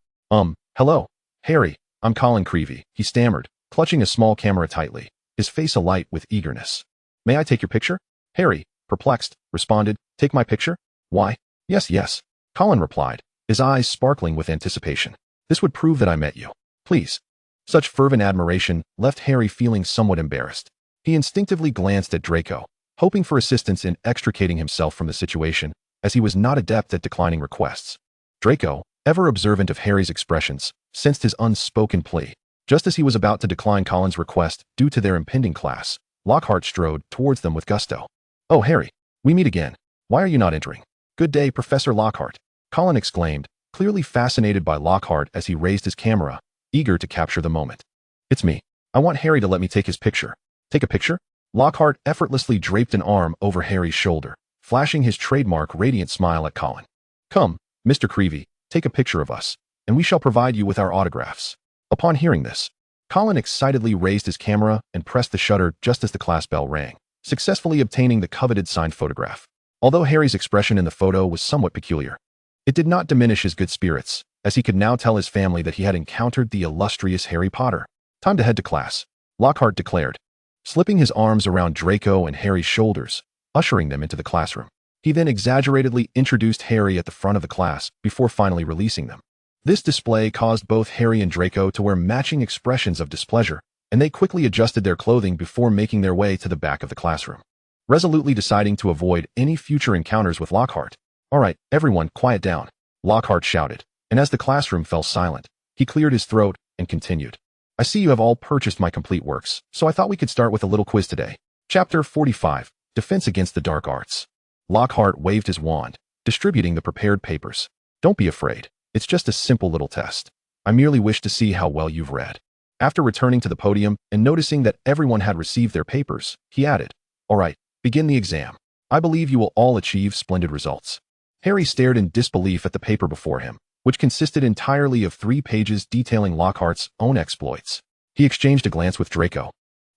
Hello, Harry, I'm Colin Creevey," he stammered, clutching a small camera tightly, his face alight with eagerness. "May I take your picture?" Harry, perplexed, responded, "Take my picture? Why, yes, Colin replied, his eyes sparkling with anticipation. "This would prove that I met you. Please." Such fervent admiration left Harry feeling somewhat embarrassed. He instinctively glanced at Draco, hoping for assistance in extricating himself from the situation, as he was not adept at declining requests. Draco, ever observant of Harry's expressions, sensed his unspoken plea. Just as he was about to decline Colin's request due to their impending class, Lockhart strode towards them with gusto. "Oh, Harry, we meet again. Why are you not entering?" "Good day, Professor Lockhart," Colin exclaimed, clearly fascinated by Lockhart as he raised his camera, eager to capture the moment. "It's me. I want Harry to let me take his picture." "Take a picture?" Lockhart effortlessly draped an arm over Harry's shoulder, flashing his trademark radiant smile at Colin. "Come, Mr. Creevy, take a picture of us, and we shall provide you with our autographs." Upon hearing this, Colin excitedly raised his camera and pressed the shutter just as the class bell rang, successfully obtaining the coveted signed photograph. Although Harry's expression in the photo was somewhat peculiar, it did not diminish his good spirits, as he could now tell his family that he had encountered the illustrious Harry Potter. "Time to head to class," Lockhart declared, slipping his arms around Draco and Harry's shoulders, ushering them into the classroom. He then exaggeratedly introduced Harry at the front of the class before finally releasing them. This display caused both Harry and Draco to wear matching expressions of displeasure, and they quickly adjusted their clothing before making their way to the back of the classroom, resolutely deciding to avoid any future encounters with Lockhart. "All right, everyone, quiet down," Lockhart shouted, and as the classroom fell silent, he cleared his throat and continued. "I see you have all purchased my complete works, so I thought we could start with a little quiz today. Chapter 45, Defense Against the Dark Arts." Lockhart waved his wand, distributing the prepared papers. "Don't be afraid. It's just a simple little test. I merely wish to see how well you've read." After returning to the podium and noticing that everyone had received their papers, he added, "All right, begin the exam. I believe you will all achieve splendid results." Harry stared in disbelief at the paper before him, which consisted entirely of 3 pages detailing Lockhart's own exploits. He exchanged a glance with Draco,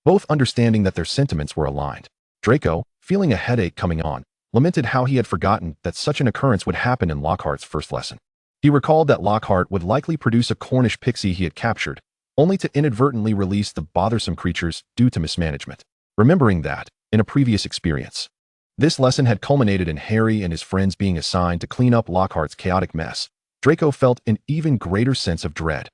both understanding that their sentiments were aligned. Draco, feeling a headache coming on, lamented how he had forgotten that such an occurrence would happen in Lockhart's first lesson. He recalled that Lockhart would likely produce a Cornish pixie he had captured, only to inadvertently release the bothersome creatures due to mismanagement. Remembering that, in a previous experience, this lesson had culminated in Harry and his friends being assigned to clean up Lockhart's chaotic mess, Draco felt an even greater sense of dread.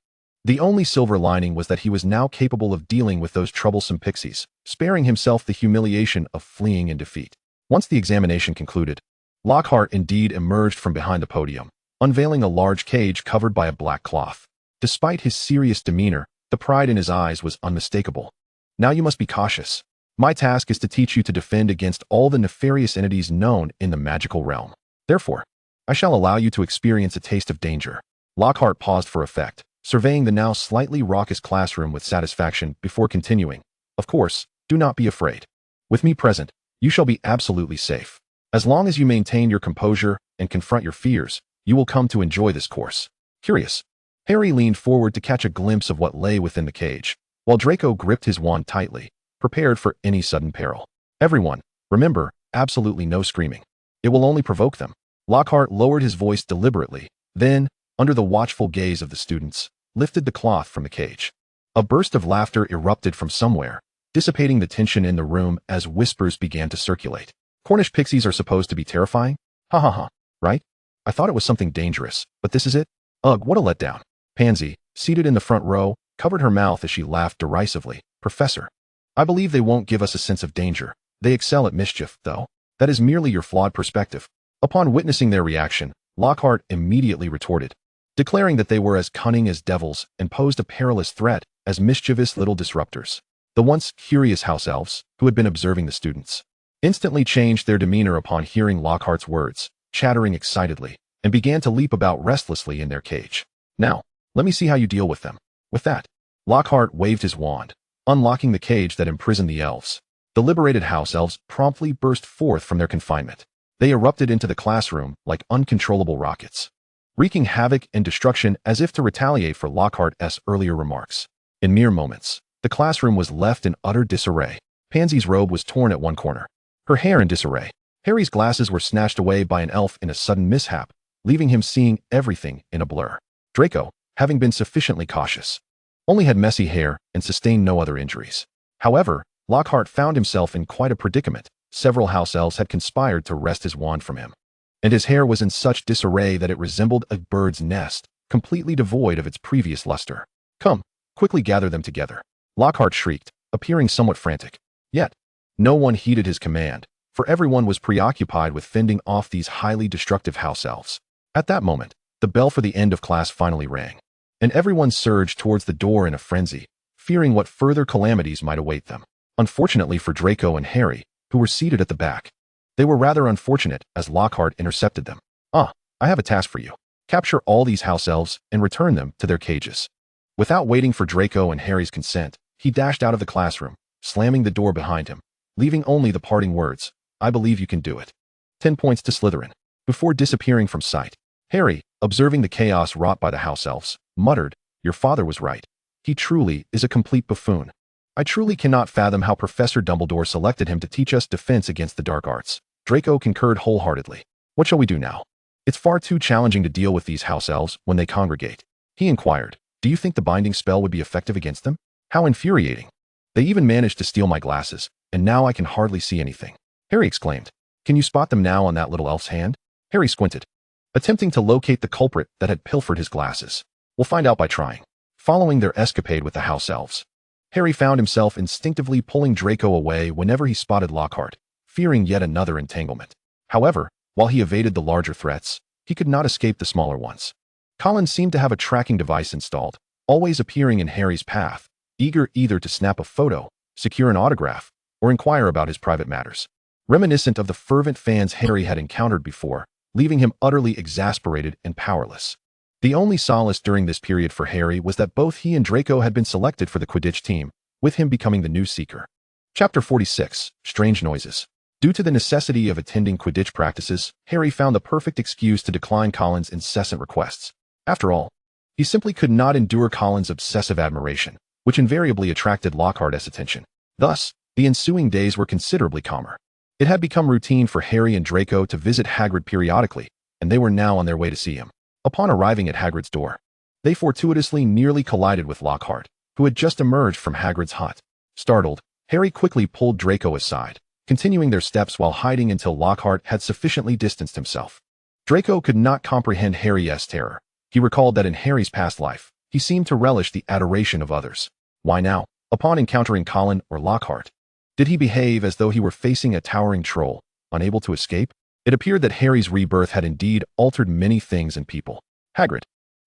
The only silver lining was that he was now capable of dealing with those troublesome pixies, sparing himself the humiliation of fleeing in defeat. Once the examination concluded, Lockhart indeed emerged from behind the podium, unveiling a large cage covered by a black cloth. Despite his serious demeanor, the pride in his eyes was unmistakable. "Now you must be cautious. My task is to teach you to defend against all the nefarious entities known in the magical realm. Therefore, I shall allow you to experience a taste of danger." Lockhart paused for effect, surveying the now slightly raucous classroom with satisfaction before continuing. "Of course, do not be afraid. With me present, you shall be absolutely safe. As long as you maintain your composure and confront your fears, you will come to enjoy this course." Curious, Harry leaned forward to catch a glimpse of what lay within the cage, while Draco gripped his wand tightly, prepared for any sudden peril. "Everyone, remember, absolutely no screaming. It will only provoke them." Lockhart lowered his voice deliberately, then, under the watchful gaze of the students, lifted the cloth from the cage. A burst of laughter erupted from somewhere, dissipating the tension in the room as whispers began to circulate. "Cornish pixies are supposed to be terrifying? Ha ha ha, right? I thought it was something dangerous, but this is it? Ugh, what a letdown." Pansy, seated in the front row, covered her mouth as she laughed derisively. "Professor, I believe they won't give us a sense of danger. They excel at mischief, though. That is merely your flawed perspective." Upon witnessing their reaction, Lockhart immediately retorted, declaring that they were as cunning as devils and posed a perilous threat as mischievous little disruptors. The once curious house elves, who had been observing the students, instantly changed their demeanor upon hearing Lockhart's words, chattering excitedly, and began to leap about restlessly in their cage. "Now, let me see how you deal with them." With that, Lockhart waved his wand, unlocking the cage that imprisoned the elves. The liberated house elves promptly burst forth from their confinement. They erupted into the classroom like uncontrollable rockets, wreaking havoc and destruction as if to retaliate for Lockhart's earlier remarks. In mere moments, the classroom was left in utter disarray. Pansy's robe was torn at one corner, her hair in disarray. Harry's glasses were snatched away by an elf in a sudden mishap, leaving him seeing everything in a blur. Draco, having been sufficiently cautious, only had messy hair and sustained no other injuries. However, Lockhart found himself in quite a predicament. Several house elves had conspired to wrest his wand from him, and his hair was in such disarray that it resembled a bird's nest, completely devoid of its previous luster. "Come, quickly gather them together," Lockhart shrieked, appearing somewhat frantic. Yet, no one heeded his command, for everyone was preoccupied with fending off these highly destructive house elves. At that moment, the bell for the end of class finally rang, and everyone surged towards the door in a frenzy, fearing what further calamities might await them. Unfortunately for Draco and Harry, who were seated at the back. They were rather unfortunate as Lockhart intercepted them. I have a task for you. Capture all these house elves and return them to their cages. Without waiting for Draco and Harry's consent, he dashed out of the classroom, slamming the door behind him, leaving only the parting words, "I believe you can do it." 10 points to Slytherin. Before disappearing from sight, Harry, observing the chaos wrought by the house elves, muttered, "Your father was right. He truly is a complete buffoon. I truly cannot fathom how Professor Dumbledore selected him to teach us defense against the dark arts." Draco concurred wholeheartedly. "What shall we do now? It's far too challenging to deal with these house elves when they congregate." He inquired, "Do you think the binding spell would be effective against them? How infuriating. They even managed to steal my glasses, and now I can hardly see anything." Harry exclaimed, "Can you spot them now on that little elf's hand?" Harry squinted, attempting to locate the culprit that had pilfered his glasses. "We'll find out by trying." Following their escapade with the house elves, Harry found himself instinctively pulling Draco away whenever he spotted Lockhart, fearing yet another entanglement. However, while he evaded the larger threats, he could not escape the smaller ones. Colin seemed to have a tracking device installed, always appearing in Harry's path, eager either to snap a photo, secure an autograph, or inquire about his private matters. Reminiscent of the fervent fans Harry had encountered before, leaving him utterly exasperated and powerless. The only solace during this period for Harry was that both he and Draco had been selected for the Quidditch team, with him becoming the new Seeker. Chapter 46, Strange Noises. Due to the necessity of attending Quidditch practices, Harry found the perfect excuse to decline Colin's incessant requests. After all, he simply could not endure Colin's obsessive admiration, which invariably attracted Lockhart's attention. Thus, the ensuing days were considerably calmer. It had become routine for Harry and Draco to visit Hagrid periodically, and they were now on their way to see him. Upon arriving at Hagrid's door, they fortuitously nearly collided with Lockhart, who had just emerged from Hagrid's hut. Startled, Harry quickly pulled Draco aside, continuing their steps while hiding until Lockhart had sufficiently distanced himself. Draco could not comprehend Harry's terror. He recalled that in Harry's past life, he seemed to relish the adoration of others. Why now, upon encountering Colin or Lockhart, did he behave as though he were facing a towering troll, unable to escape? It appeared that Harry's rebirth had indeed altered many things and people. "Hagrid,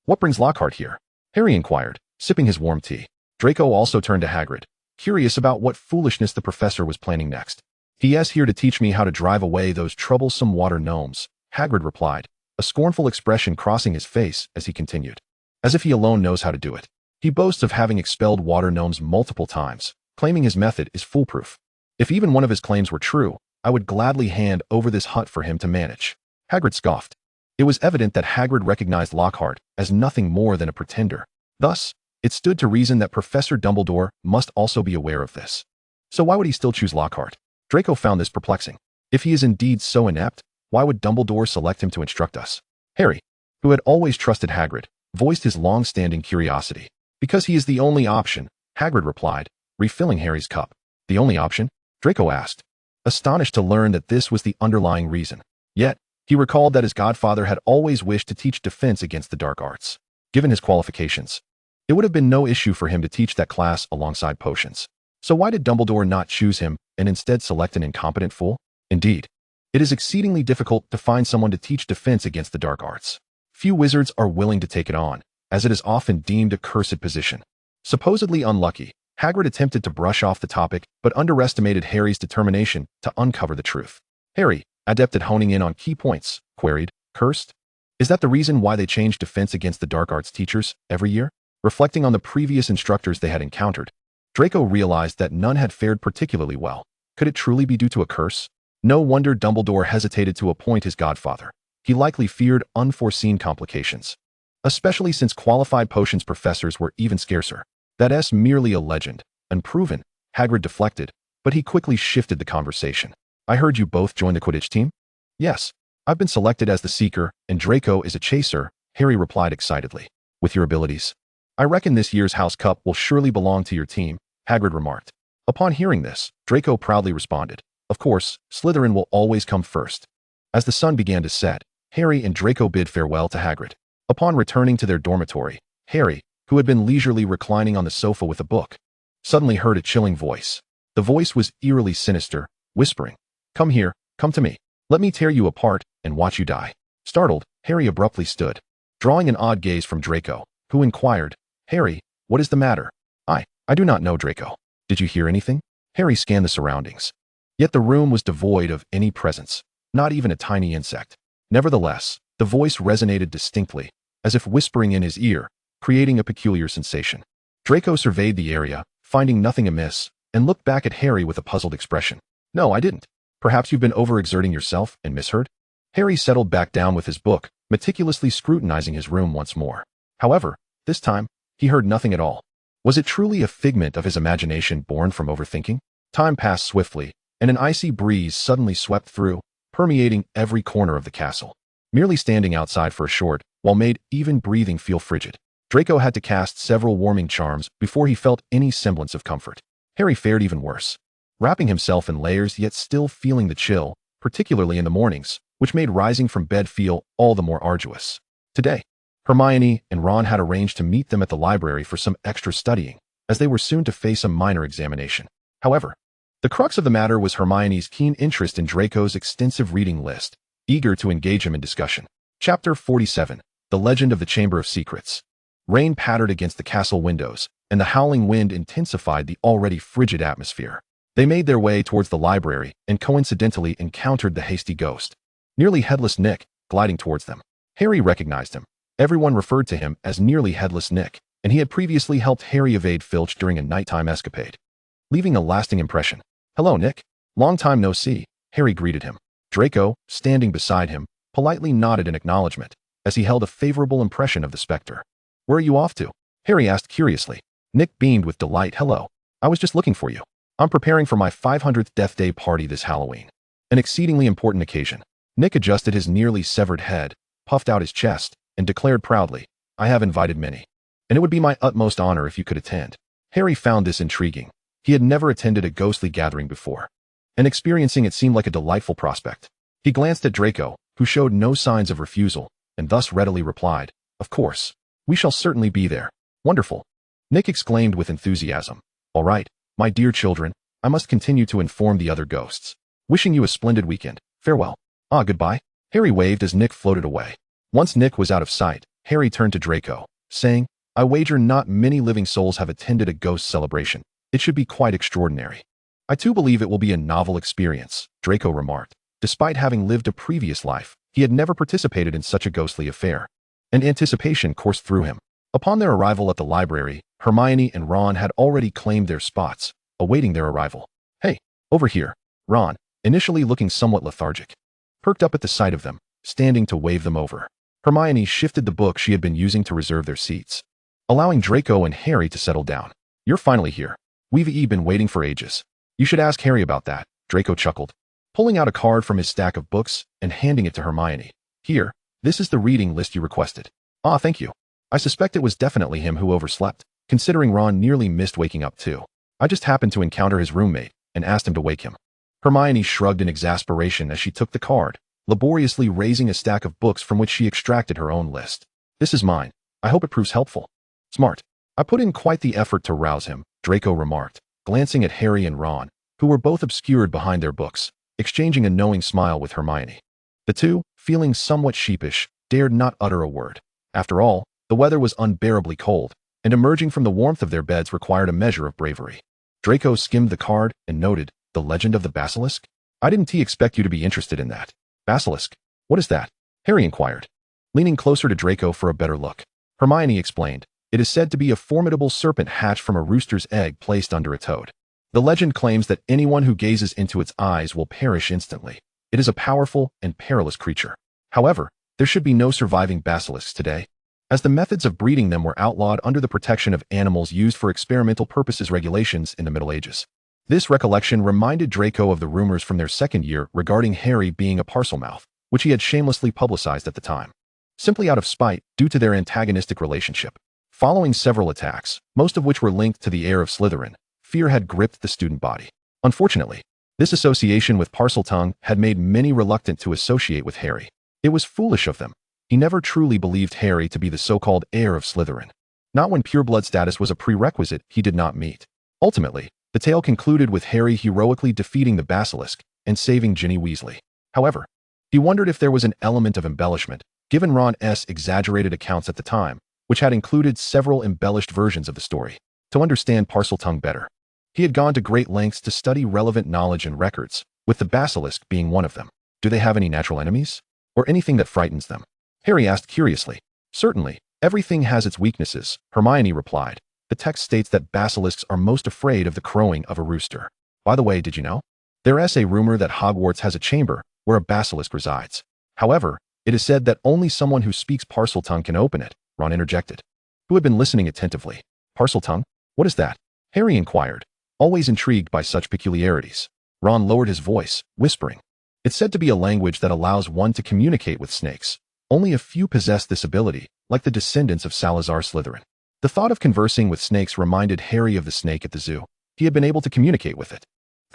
what brings Lockhart here?" Harry inquired, sipping his warm tea. Draco also turned to Hagrid, curious about what foolishness the professor was planning next. "He is here to teach me how to drive away those troublesome water gnomes," Hagrid replied, a scornful expression crossing his face as he continued. "As if he alone knows how to do it. He boasts of having expelled water gnomes multiple times, claiming his method is foolproof. If even one of his claims were true, I would gladly hand over this hut for him to manage." Hagrid scoffed. It was evident that Hagrid recognized Lockhart as nothing more than a pretender. Thus, it stood to reason that Professor Dumbledore must also be aware of this. So why would he still choose Lockhart? Draco found this perplexing. If he is indeed so inept, why would Dumbledore select him to instruct us? Harry, who had always trusted Hagrid, voiced his long-standing curiosity. "Because he is the only option," Hagrid replied, refilling Harry's cup. "The only option?" Draco asked, astonished to learn that this was the underlying reason. Yet, he recalled that his godfather had always wished to teach defense against the dark arts. Given his qualifications, it would have been no issue for him to teach that class alongside potions. So why did Dumbledore not choose him and instead select an incompetent fool? Indeed, it is exceedingly difficult to find someone to teach defense against the dark arts. Few wizards are willing to take it on, as it is often deemed a cursed position. Supposedly unlucky, Hagrid attempted to brush off the topic, but underestimated Harry's determination to uncover the truth. "Harry, adept at honing in on key points," queried, "Cursed? Is that the reason why they change defense against the dark arts teachers every year?" Reflecting on the previous instructors they had encountered, Draco realized that none had fared particularly well. Could it truly be due to a curse? No wonder Dumbledore hesitated to appoint his godfather. He likely feared unforeseen complications, especially since qualified potions professors were even scarcer. That's merely a legend, unproven, Hagrid deflected, but he quickly shifted the conversation. "I heard you both joined the Quidditch team?" "Yes, I've been selected as the Seeker, and Draco is a Chaser," Harry replied excitedly. "With your abilities, I reckon this year's House Cup will surely belong to your team," Hagrid remarked. Upon hearing this, Draco proudly responded, "Of course, Slytherin will always come first." As the sun began to set, Harry and Draco bid farewell to Hagrid. Upon returning to their dormitory, Harry, who had been leisurely reclining on the sofa with a book, suddenly heard a chilling voice. The voice was eerily sinister, whispering, "Come here, come to me. Let me tear you apart and watch you die." Startled, Harry abruptly stood, drawing an odd gaze from Draco, who inquired, "Harry, what is the matter?" I do not know, Draco. Did you hear anything?" Harry scanned the surroundings. Yet the room was devoid of any presence, not even a tiny insect. Nevertheless, the voice resonated distinctly, as if whispering in his ear, creating a peculiar sensation. Draco surveyed the area, finding nothing amiss, and looked back at Harry with a puzzled expression. No, I didn't. Perhaps you've been overexerting yourself and misheard? Harry settled back down with his book, meticulously scrutinizing his room once more. However, this time, he heard nothing at all. Was it truly a figment of his imagination born from overthinking? Time passed swiftly, and an icy breeze suddenly swept through, permeating every corner of the castle. Merely standing outside for a short while made even breathing feel frigid. Draco had to cast several warming charms before he felt any semblance of comfort. Harry fared even worse. Wrapping himself in layers yet still feeling the chill, particularly in the mornings, which made rising from bed feel all the more arduous. Today, Hermione and Ron had arranged to meet them at the library for some extra studying, as they were soon to face a minor examination. However, the crux of the matter was Hermione's keen interest in Draco's extensive reading list, eager to engage him in discussion. Chapter 47, The Legend of the Chamber of Secrets. Rain pattered against the castle windows, and the howling wind intensified the already frigid atmosphere. They made their way towards the library and coincidentally encountered the hasty ghost, nearly headless Nick, gliding towards them. Harry recognized him. Everyone referred to him as nearly headless Nick, and he had previously helped Harry evade Filch during a nighttime escapade, leaving a lasting impression. Hello, Nick. Long time no see, Harry greeted him. Draco, standing beside him, politely nodded in acknowledgement, as he held a favorable impression of the specter. Where are you off to? Harry asked curiously. Nick beamed with delight. Hello. I was just looking for you. I'm preparing for my 500th Death Day party this Halloween. An exceedingly important occasion. Nick adjusted his nearly severed head, puffed out his chest, and declared proudly, I have invited many. And it would be my utmost honor if you could attend. Harry found this intriguing. He had never attended a ghostly gathering before, and experiencing it seemed like a delightful prospect. He glanced at Draco, who showed no signs of refusal, and thus readily replied, Of course. We shall certainly be there. Wonderful. Nick exclaimed with enthusiasm. All right, my dear children, I must continue to inform the other ghosts. Wishing you a splendid weekend. Farewell. Goodbye. Harry waved as Nick floated away. Once Nick was out of sight, Harry turned to Draco, saying, I wager not many living souls have attended a ghost celebration. It should be quite extraordinary. I too believe it will be a novel experience, Draco remarked. Despite having lived a previous life, he had never participated in such a ghostly affair, and anticipation coursed through him. Upon their arrival at the library, Hermione and Ron had already claimed their spots, awaiting their arrival. Hey, over here. Ron, initially looking somewhat lethargic, perked up at the sight of them, standing to wave them over. Hermione shifted the book she had been using to reserve their seats, allowing Draco and Harry to settle down. You're finally here. We've been waiting for ages. You should ask Harry about that, Draco chuckled, pulling out a card from his stack of books and handing it to Hermione. Here, this is the reading list you requested. Thank you. I suspect it was definitely him who overslept, considering Ron nearly missed waking up too. I just happened to encounter his roommate and asked him to wake him. Hermione shrugged in exasperation as she took the card, laboriously raising a stack of books from which she extracted her own list. This is mine. I hope it proves helpful. Smart. I put in quite the effort to rouse him, Draco remarked, glancing at Harry and Ron, who were both obscured behind their books, exchanging a knowing smile with Hermione. The two, feeling somewhat sheepish, dared not utter a word. After all, the weather was unbearably cold, and emerging from the warmth of their beds required a measure of bravery. Draco skimmed the card and noted, The Legend of the Basilisk? I didn't expect you to be interested in that. Basilisk? What is that? Harry inquired, leaning closer to Draco for a better look. Hermione explained, It is said to be a formidable serpent hatched from a rooster's egg placed under a toad. The legend claims that anyone who gazes into its eyes will perish instantly. It is a powerful and perilous creature. However, there should be no surviving basilisks today, as the methods of breeding them were outlawed under the Protection of Animals used for experimental purposes regulations in the Middle Ages. This recollection reminded Draco of the rumors from their second year regarding Harry being a Parselmouth, which he had shamelessly publicized at the time, simply out of spite due to their antagonistic relationship. Following several attacks, most of which were linked to the heir of Slytherin, fear had gripped the student body. Unfortunately, this association with Parseltongue had made many reluctant to associate with Harry. It was foolish of them. He never truly believed Harry to be the so-called heir of Slytherin. Not when pureblood status was a prerequisite he did not meet. Ultimately, the tale concluded with Harry heroically defeating the basilisk and saving Ginny Weasley. However, he wondered if there was an element of embellishment, given Ron's exaggerated accounts at the time, which had included several embellished versions of the story. To understand Parseltongue better, He had gone to great lengths to study relevant knowledge and records, with the basilisk being one of them. Do they have any natural enemies? Or anything that frightens them? Harry asked curiously. Certainly, everything has its weaknesses, Hermione replied. The text states that basilisks are most afraid of the crowing of a rooster. By the way, did you know? There is a rumor that Hogwarts has a chamber where a basilisk resides. However, it is said that only someone who speaks Parseltongue can open it, Ron interjected, who had been listening attentively. Parseltongue? What is that? Harry inquired, always intrigued by such peculiarities. Ron lowered his voice, whispering. It's said to be a language that allows one to communicate with snakes. Only a few possess this ability, like the descendants of Salazar Slytherin. The thought of conversing with snakes reminded Harry of the snake at the zoo. He had been able to communicate with it.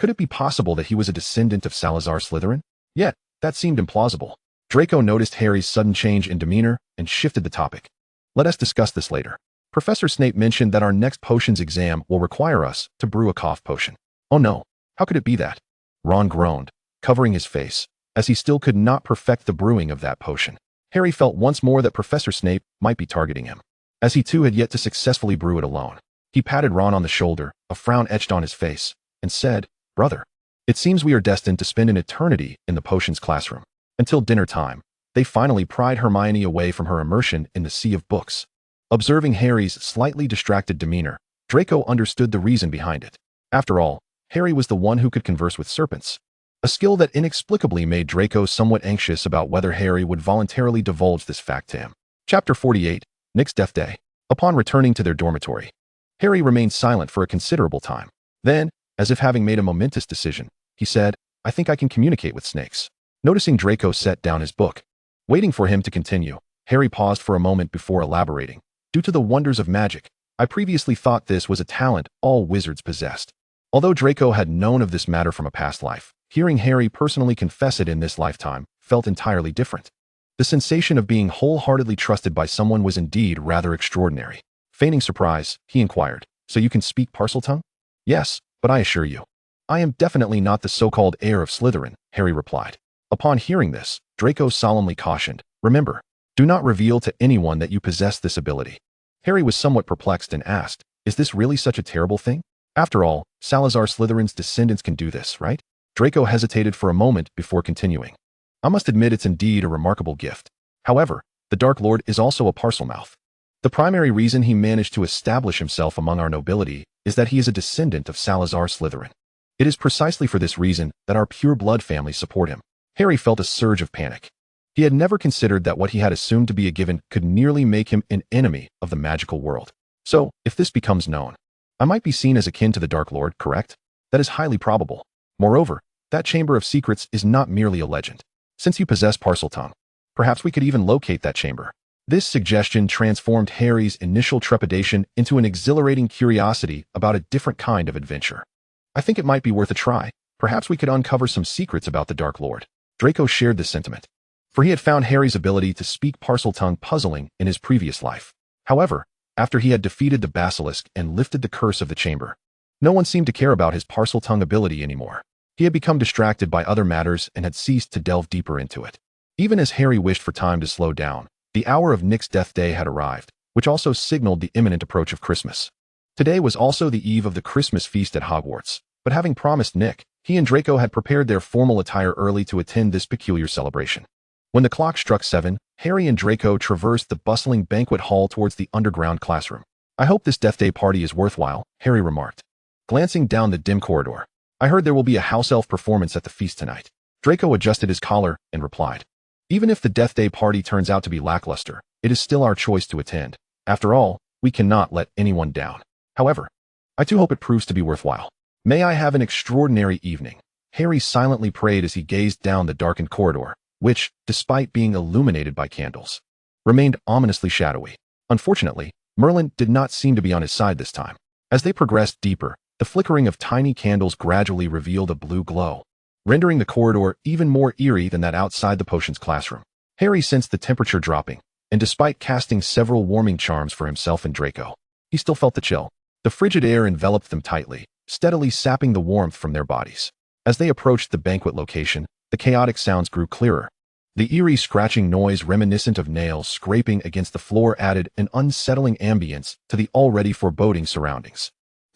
Could it be possible that he was a descendant of Salazar Slytherin? Yet, that seemed implausible. Draco noticed Harry's sudden change in demeanor and shifted the topic. Let us discuss this later. Professor Snape mentioned that our next potions exam will require us to brew a cough potion. Oh no, how could it be that? Ron groaned, covering his face, as he still could not perfect the brewing of that potion. Harry felt once more that Professor Snape might be targeting him, as he too had yet to successfully brew it alone. He patted Ron on the shoulder, a frown etched on his face, and said, Brother, it seems we are destined to spend an eternity in the potions classroom. Until dinner time, they finally pried Hermione away from her immersion in the sea of books. Observing Harry's slightly distracted demeanor, Draco understood the reason behind it. After all, Harry was the one who could converse with serpents, a skill that inexplicably made Draco somewhat anxious about whether Harry would voluntarily divulge this fact to him. Chapter 48, Nick's Death Day. Upon returning to their dormitory, Harry remained silent for a considerable time. Then, as if having made a momentous decision, he said, I think I can communicate with snakes. Noticing Draco set down his book, waiting for him to continue, Harry paused for a moment before elaborating. Due to the wonders of magic, I previously thought this was a talent all wizards possessed. Although Draco had known of this matter from a past life, hearing Harry personally confess it in this lifetime felt entirely different. The sensation of being wholeheartedly trusted by someone was indeed rather extraordinary. Feigning surprise, he inquired, So you can speak Parseltongue? Yes, but I assure you, I am definitely not the so-called heir of Slytherin, Harry replied. Upon hearing this, Draco solemnly cautioned, Remember, do not reveal to anyone that you possess this ability. Harry was somewhat perplexed and asked, Is this really such a terrible thing? After all, Salazar Slytherin's descendants can do this, right? Draco hesitated for a moment before continuing. I must admit it's indeed a remarkable gift. However, the Dark Lord is also a Parselmouth. The primary reason he managed to establish himself among our nobility is that he is a descendant of Salazar Slytherin. It is precisely for this reason that our pure-blood families support him. Harry felt a surge of panic. He had never considered that what he had assumed to be a given could nearly make him an enemy of the magical world. So, if this becomes known, I might be seen as akin to the Dark Lord, correct? That is highly probable. Moreover, that Chamber of Secrets is not merely a legend. Since you possess Parseltongue, perhaps we could even locate that chamber. This suggestion transformed Harry's initial trepidation into an exhilarating curiosity about a different kind of adventure. I think it might be worth a try. Perhaps we could uncover some secrets about the Dark Lord. Draco shared this sentiment, for he had found Harry's ability to speak Parseltongue puzzling in his previous life. However, after he had defeated the basilisk and lifted the curse of the chamber, no one seemed to care about his Parseltongue ability anymore. He had become distracted by other matters and had ceased to delve deeper into it. Even as Harry wished for time to slow down, the hour of Nick's death day had arrived, which also signaled the imminent approach of Christmas. Today was also the eve of the Christmas feast at Hogwarts, but having promised Nick, he and Draco had prepared their formal attire early to attend this peculiar celebration. When the clock struck 7, Harry and Draco traversed the bustling banquet hall towards the underground classroom. I hope this death day party is worthwhile, Harry remarked, glancing down the dim corridor. I heard there will be a house elf performance at the feast tonight. Draco adjusted his collar and replied, Even if the death day party turns out to be lackluster, it is still our choice to attend. After all, we cannot let anyone down. However, I too hope it proves to be worthwhile. May I have an extraordinary evening. Harry silently prayed as he gazed down the darkened corridor, which, despite being illuminated by candles, remained ominously shadowy. Unfortunately, Merlin did not seem to be on his side this time. As they progressed deeper, the flickering of tiny candles gradually revealed a blue glow, rendering the corridor even more eerie than that outside the potions classroom. Harry sensed the temperature dropping, and despite casting several warming charms for himself and Draco, he still felt the chill. The frigid air enveloped them tightly, steadily sapping the warmth from their bodies. As they approached the banquet location, the chaotic sounds grew clearer. The eerie scratching noise reminiscent of nails scraping against the floor added an unsettling ambience to the already foreboding surroundings.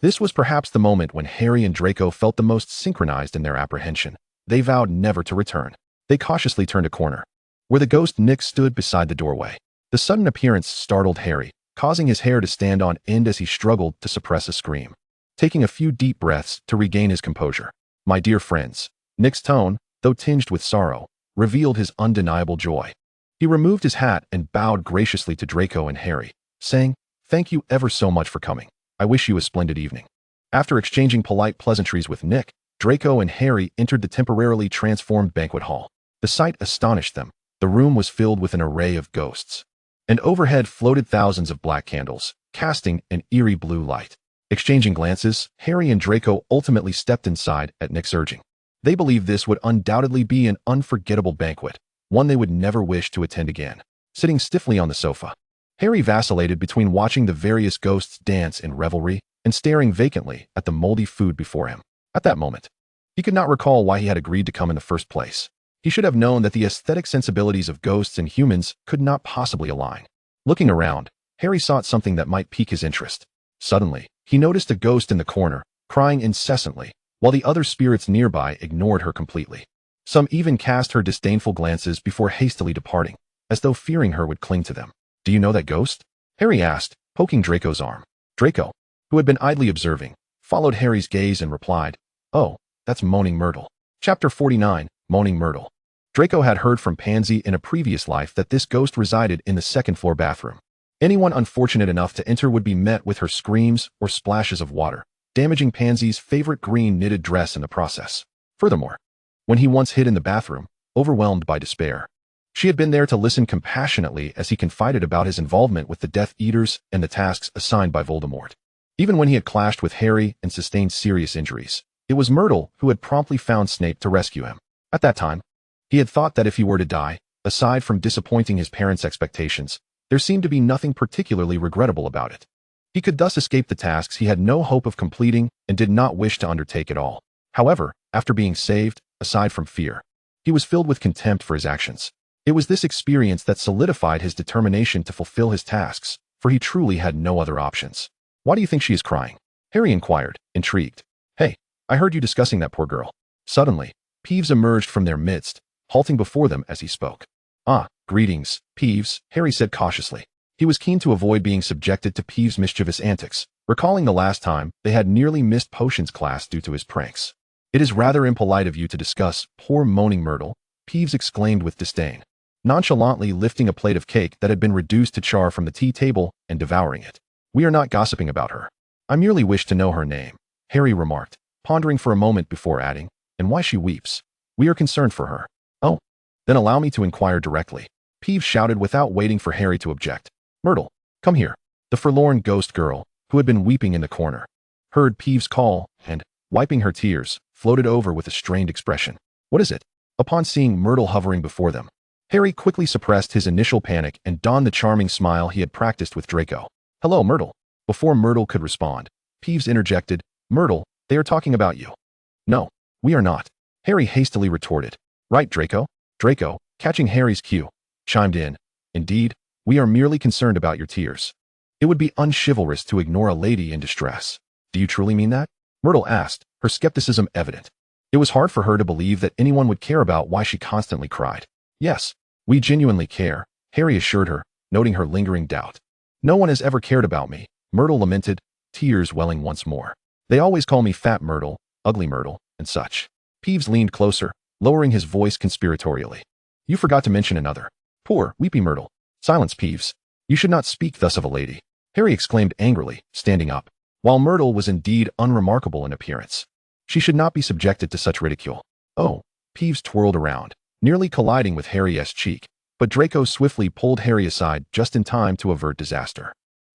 This was perhaps the moment when Harry and Draco felt the most synchronized in their apprehension. They vowed never to return. They cautiously turned a corner, where the ghost Nick stood beside the doorway. The sudden appearance startled Harry, causing his hair to stand on end as he struggled to suppress a scream. Taking a few deep breaths to regain his composure. "My dear friends," Nick's tone, though tinged with sorrow, revealed his undeniable joy. He removed his hat and bowed graciously to Draco and Harry, saying, "Thank you ever so much for coming. I wish you a splendid evening." After exchanging polite pleasantries with Nick, Draco and Harry entered the temporarily transformed banquet hall. The sight astonished them. The room was filled with an array of ghosts, and overhead floated thousands of black candles, casting an eerie blue light. Exchanging glances, Harry and Draco ultimately stepped inside at Nick's urging. They believed this would undoubtedly be an unforgettable banquet, one they would never wish to attend again. Sitting stiffly on the sofa, Harry vacillated between watching the various ghosts dance in revelry and staring vacantly at the moldy food before him. At that moment, he could not recall why he had agreed to come in the first place. He should have known that the aesthetic sensibilities of ghosts and humans could not possibly align. Looking around, Harry sought something that might pique his interest. Suddenly, he noticed a ghost in the corner, crying incessantly, while the other spirits nearby ignored her completely. Some even cast her disdainful glances before hastily departing, as though fearing her would cling to them. "Do you know that ghost?" Harry asked, poking Draco's arm. Draco, who had been idly observing, followed Harry's gaze and replied, "Oh, that's Moaning Myrtle." Chapter 49, Moaning Myrtle. Draco had heard from Pansy in a previous life that this ghost resided in the second-floor bathroom. Anyone unfortunate enough to enter would be met with her screams or splashes of water, damaging Pansy's favorite green knitted dress in the process. Furthermore, when he once hid in the bathroom, overwhelmed by despair, she had been there to listen compassionately as he confided about his involvement with the Death Eaters and the tasks assigned by Voldemort. Even when he had clashed with Harry and sustained serious injuries, it was Myrtle who had promptly found Snape to rescue him. At that time, he had thought that if he were to die, aside from disappointing his parents' expectations, there seemed to be nothing particularly regrettable about it. He could thus escape the tasks he had no hope of completing and did not wish to undertake at all. However, after being saved, aside from fear, he was filled with contempt for his actions. It was this experience that solidified his determination to fulfill his tasks, for he truly had no other options. "Why do you think she is crying?" Harry inquired, intrigued. "Hey, I heard you discussing that poor girl." Suddenly, Peeves emerged from their midst, halting before them as he spoke. "Ah, greetings, Peeves," Harry said cautiously. He was keen to avoid being subjected to Peeves' mischievous antics, recalling the last time they had nearly missed potions class due to his pranks. "It is rather impolite of you to discuss poor Moaning Myrtle," Peeves exclaimed with disdain, nonchalantly lifting a plate of cake that had been reduced to char from the tea table and devouring it. "We are not gossiping about her. I merely wish to know her name," Harry remarked, pondering for a moment before adding, "and why she weeps. We are concerned for her." "Oh, then allow me to inquire directly," Peeves shouted without waiting for Harry to object. "Myrtle, come here." The forlorn ghost girl, who had been weeping in the corner, heard Peeves' call and, wiping her tears, floated over with a strained expression. "What is it?" Upon seeing Myrtle hovering before them, Harry quickly suppressed his initial panic and donned the charming smile he had practiced with Draco. "Hello, Myrtle." Before Myrtle could respond, Peeves interjected, "Myrtle, they are talking about you." "No, we are not," Harry hastily retorted. "Right, Draco?" Draco, catching Harry's cue, chimed in, "Indeed, we are merely concerned about your tears. It would be unchivalrous to ignore a lady in distress." "Do you truly mean that?" Myrtle asked, her skepticism evident. It was hard for her to believe that anyone would care about why she constantly cried. "Yes, we genuinely care," Harry assured her, noting her lingering doubt. "No one has ever cared about me," Myrtle lamented, tears welling once more. "They always call me Fat Myrtle, Ugly Myrtle, and such." Peeves leaned closer, lowering his voice conspiratorially. "You forgot to mention another. Poor, weepy Myrtle." "Silence, Peeves. You should not speak thus of a lady," Harry exclaimed angrily, standing up. While Myrtle was indeed unremarkable in appearance, she should not be subjected to such ridicule. "Oh," Peeves twirled around, nearly colliding with Harry's cheek, but Draco swiftly pulled Harry aside just in time to avert disaster.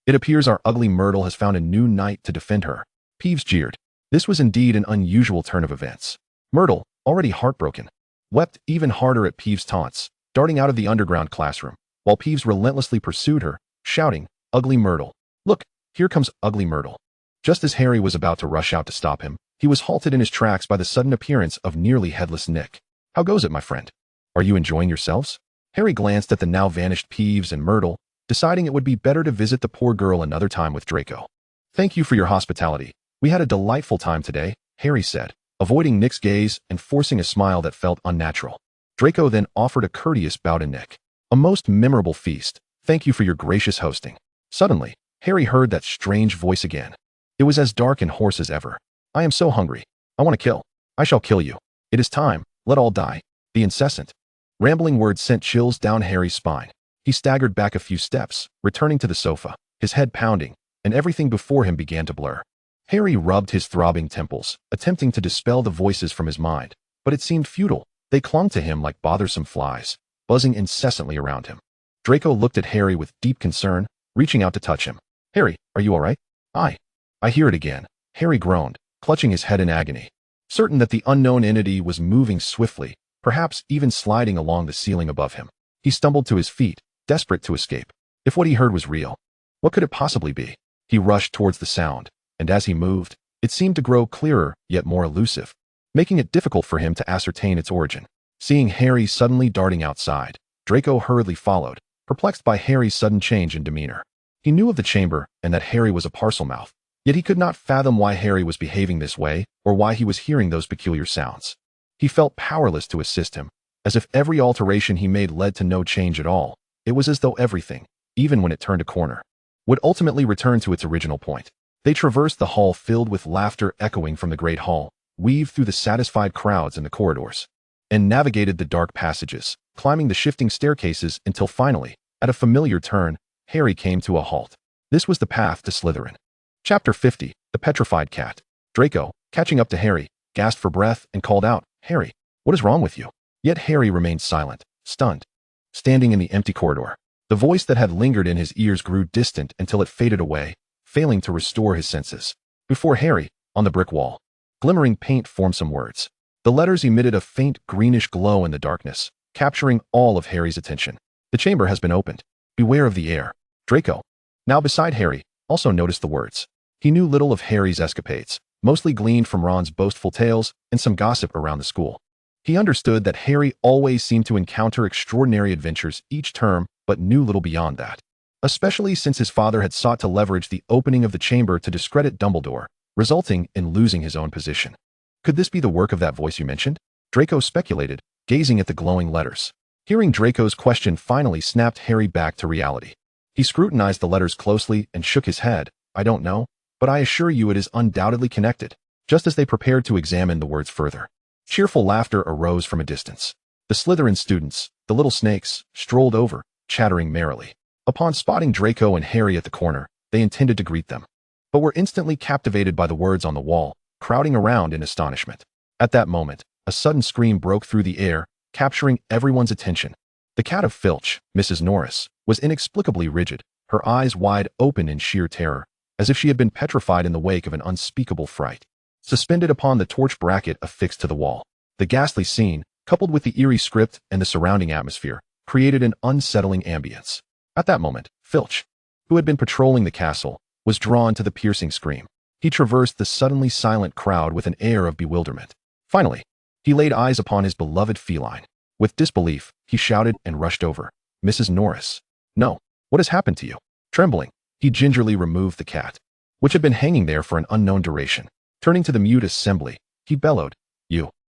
"It appears our ugly Myrtle has found a new knight to defend her," Peeves jeered. This was indeed an unusual turn of events. Myrtle, already heartbroken, wept even harder at Peeves' taunts, darting out of the underground classroom, while Peeves relentlessly pursued her, shouting, "Ugly Myrtle! Look, here comes Ugly Myrtle!" Just as Harry was about to rush out to stop him, he was halted in his tracks by the sudden appearance of nearly headless Nick. "How goes it, my friend? Are you enjoying yourselves?" Harry glanced at the now vanished Peeves and Myrtle, deciding it would be better to visit the poor girl another time with Draco. "Thank you for your hospitality," "We had a delightful time today," Harry said, avoiding Nick's gaze and forcing a smile that felt unnatural. Draco then offered a courteous bow to Nick. "A most memorable feast. Thank you for your gracious hosting." Suddenly, Harry heard that strange voice again. It was as dark and hoarse as ever. "I am so hungry. I want to kill. I shall kill you. It is time. Let all die." The incessant, rambling words sent chills down Harry's spine. He staggered back a few steps, returning to the sofa, his head pounding, and everything before him began to blur. Harry rubbed his throbbing temples, attempting to dispel the voices from his mind, but it seemed futile. They clung to him like bothersome flies, buzzing incessantly around him. Draco looked at Harry with deep concern, reaching out to touch him. "Harry, are you all right?" I hear it again," Harry groaned, clutching his head in agony. Certain that the unknown entity was moving swiftly, perhaps even sliding along the ceiling above him. He stumbled to his feet, desperate to escape. If what he heard was real, what could it possibly be? He rushed towards the sound, and as he moved, it seemed to grow clearer yet more elusive, making it difficult for him to ascertain its origin. Seeing Harry suddenly darting outside, Draco hurriedly followed, perplexed by Harry's sudden change in demeanor. He knew of the chamber and that Harry was a parcel-mouth, yet he could not fathom why Harry was behaving this way or why he was hearing those peculiar sounds. He felt powerless to assist him, as if every alteration he made led to no change at all. It was as though everything, even when it turned a corner, would ultimately return to its original point. They traversed the hall filled with laughter echoing from the great hall, weaved through the satisfied crowds in the corridors, and navigated the dark passages, climbing the shifting staircases until finally, at a familiar turn, Harry came to a halt. This was the path to Slytherin. Chapter 50, The Petrified Cat. Draco, catching up to Harry, gasped for breath and called out, "Harry, what is wrong with you?" Yet Harry remained silent, stunned. Standing in the empty corridor, the voice that had lingered in his ears grew distant until it faded away, failing to restore his senses. Before Harry, on the brick wall, glimmering paint formed some words. The letters emitted a faint greenish glow in the darkness, capturing all of Harry's attention. "The chamber has been opened. Beware of the air." Draco, now beside Harry, also noticed the words. He knew little of Harry's escapades, mostly gleaned from Ron's boastful tales and some gossip around the school. He understood that Harry always seemed to encounter extraordinary adventures each term, but knew little beyond that, especially since his father had sought to leverage the opening of the chamber to discredit Dumbledore, resulting in losing his own position. Could this be the work of that voice you mentioned? Draco speculated, gazing at the glowing letters. Hearing Draco's question finally snapped Harry back to reality. He scrutinized the letters closely and shook his head. "I don't know, but I assure you it is undoubtedly connected." Just as they prepared to examine the words further, cheerful laughter arose from a distance. The Slytherin students, the little snakes, strolled over, chattering merrily. Upon spotting Draco and Harry at the corner, they intended to greet them, but were instantly captivated by the words on the wall, crowding around in astonishment. At that moment, a sudden scream broke through the air, capturing everyone's attention. The cat of Filch, Mrs. Norris, was inexplicably rigid, her eyes wide open in sheer terror, as if she had been petrified in the wake of an unspeakable fright. Suspended upon the torch bracket affixed to the wall, the ghastly scene, coupled with the eerie script and the surrounding atmosphere, created an unsettling ambience. At that moment, Filch, who had been patrolling the castle, was drawn to the piercing scream. He traversed the suddenly silent crowd with an air of bewilderment. Finally, he laid eyes upon his beloved feline. With disbelief, he shouted and rushed over. "Mrs. Norris, no, what has happened to you?" Trembling, he gingerly removed the cat, which had been hanging there for an unknown duration. Turning to the mute assembly, he bellowed,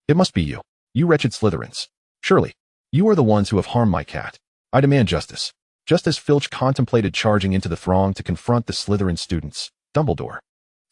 It must be you. You wretched Slytherins. Surely, you are the ones who have harmed my cat. I demand justice." Just as Filch contemplated charging into the throng to confront the Slytherin students, Dumbledore,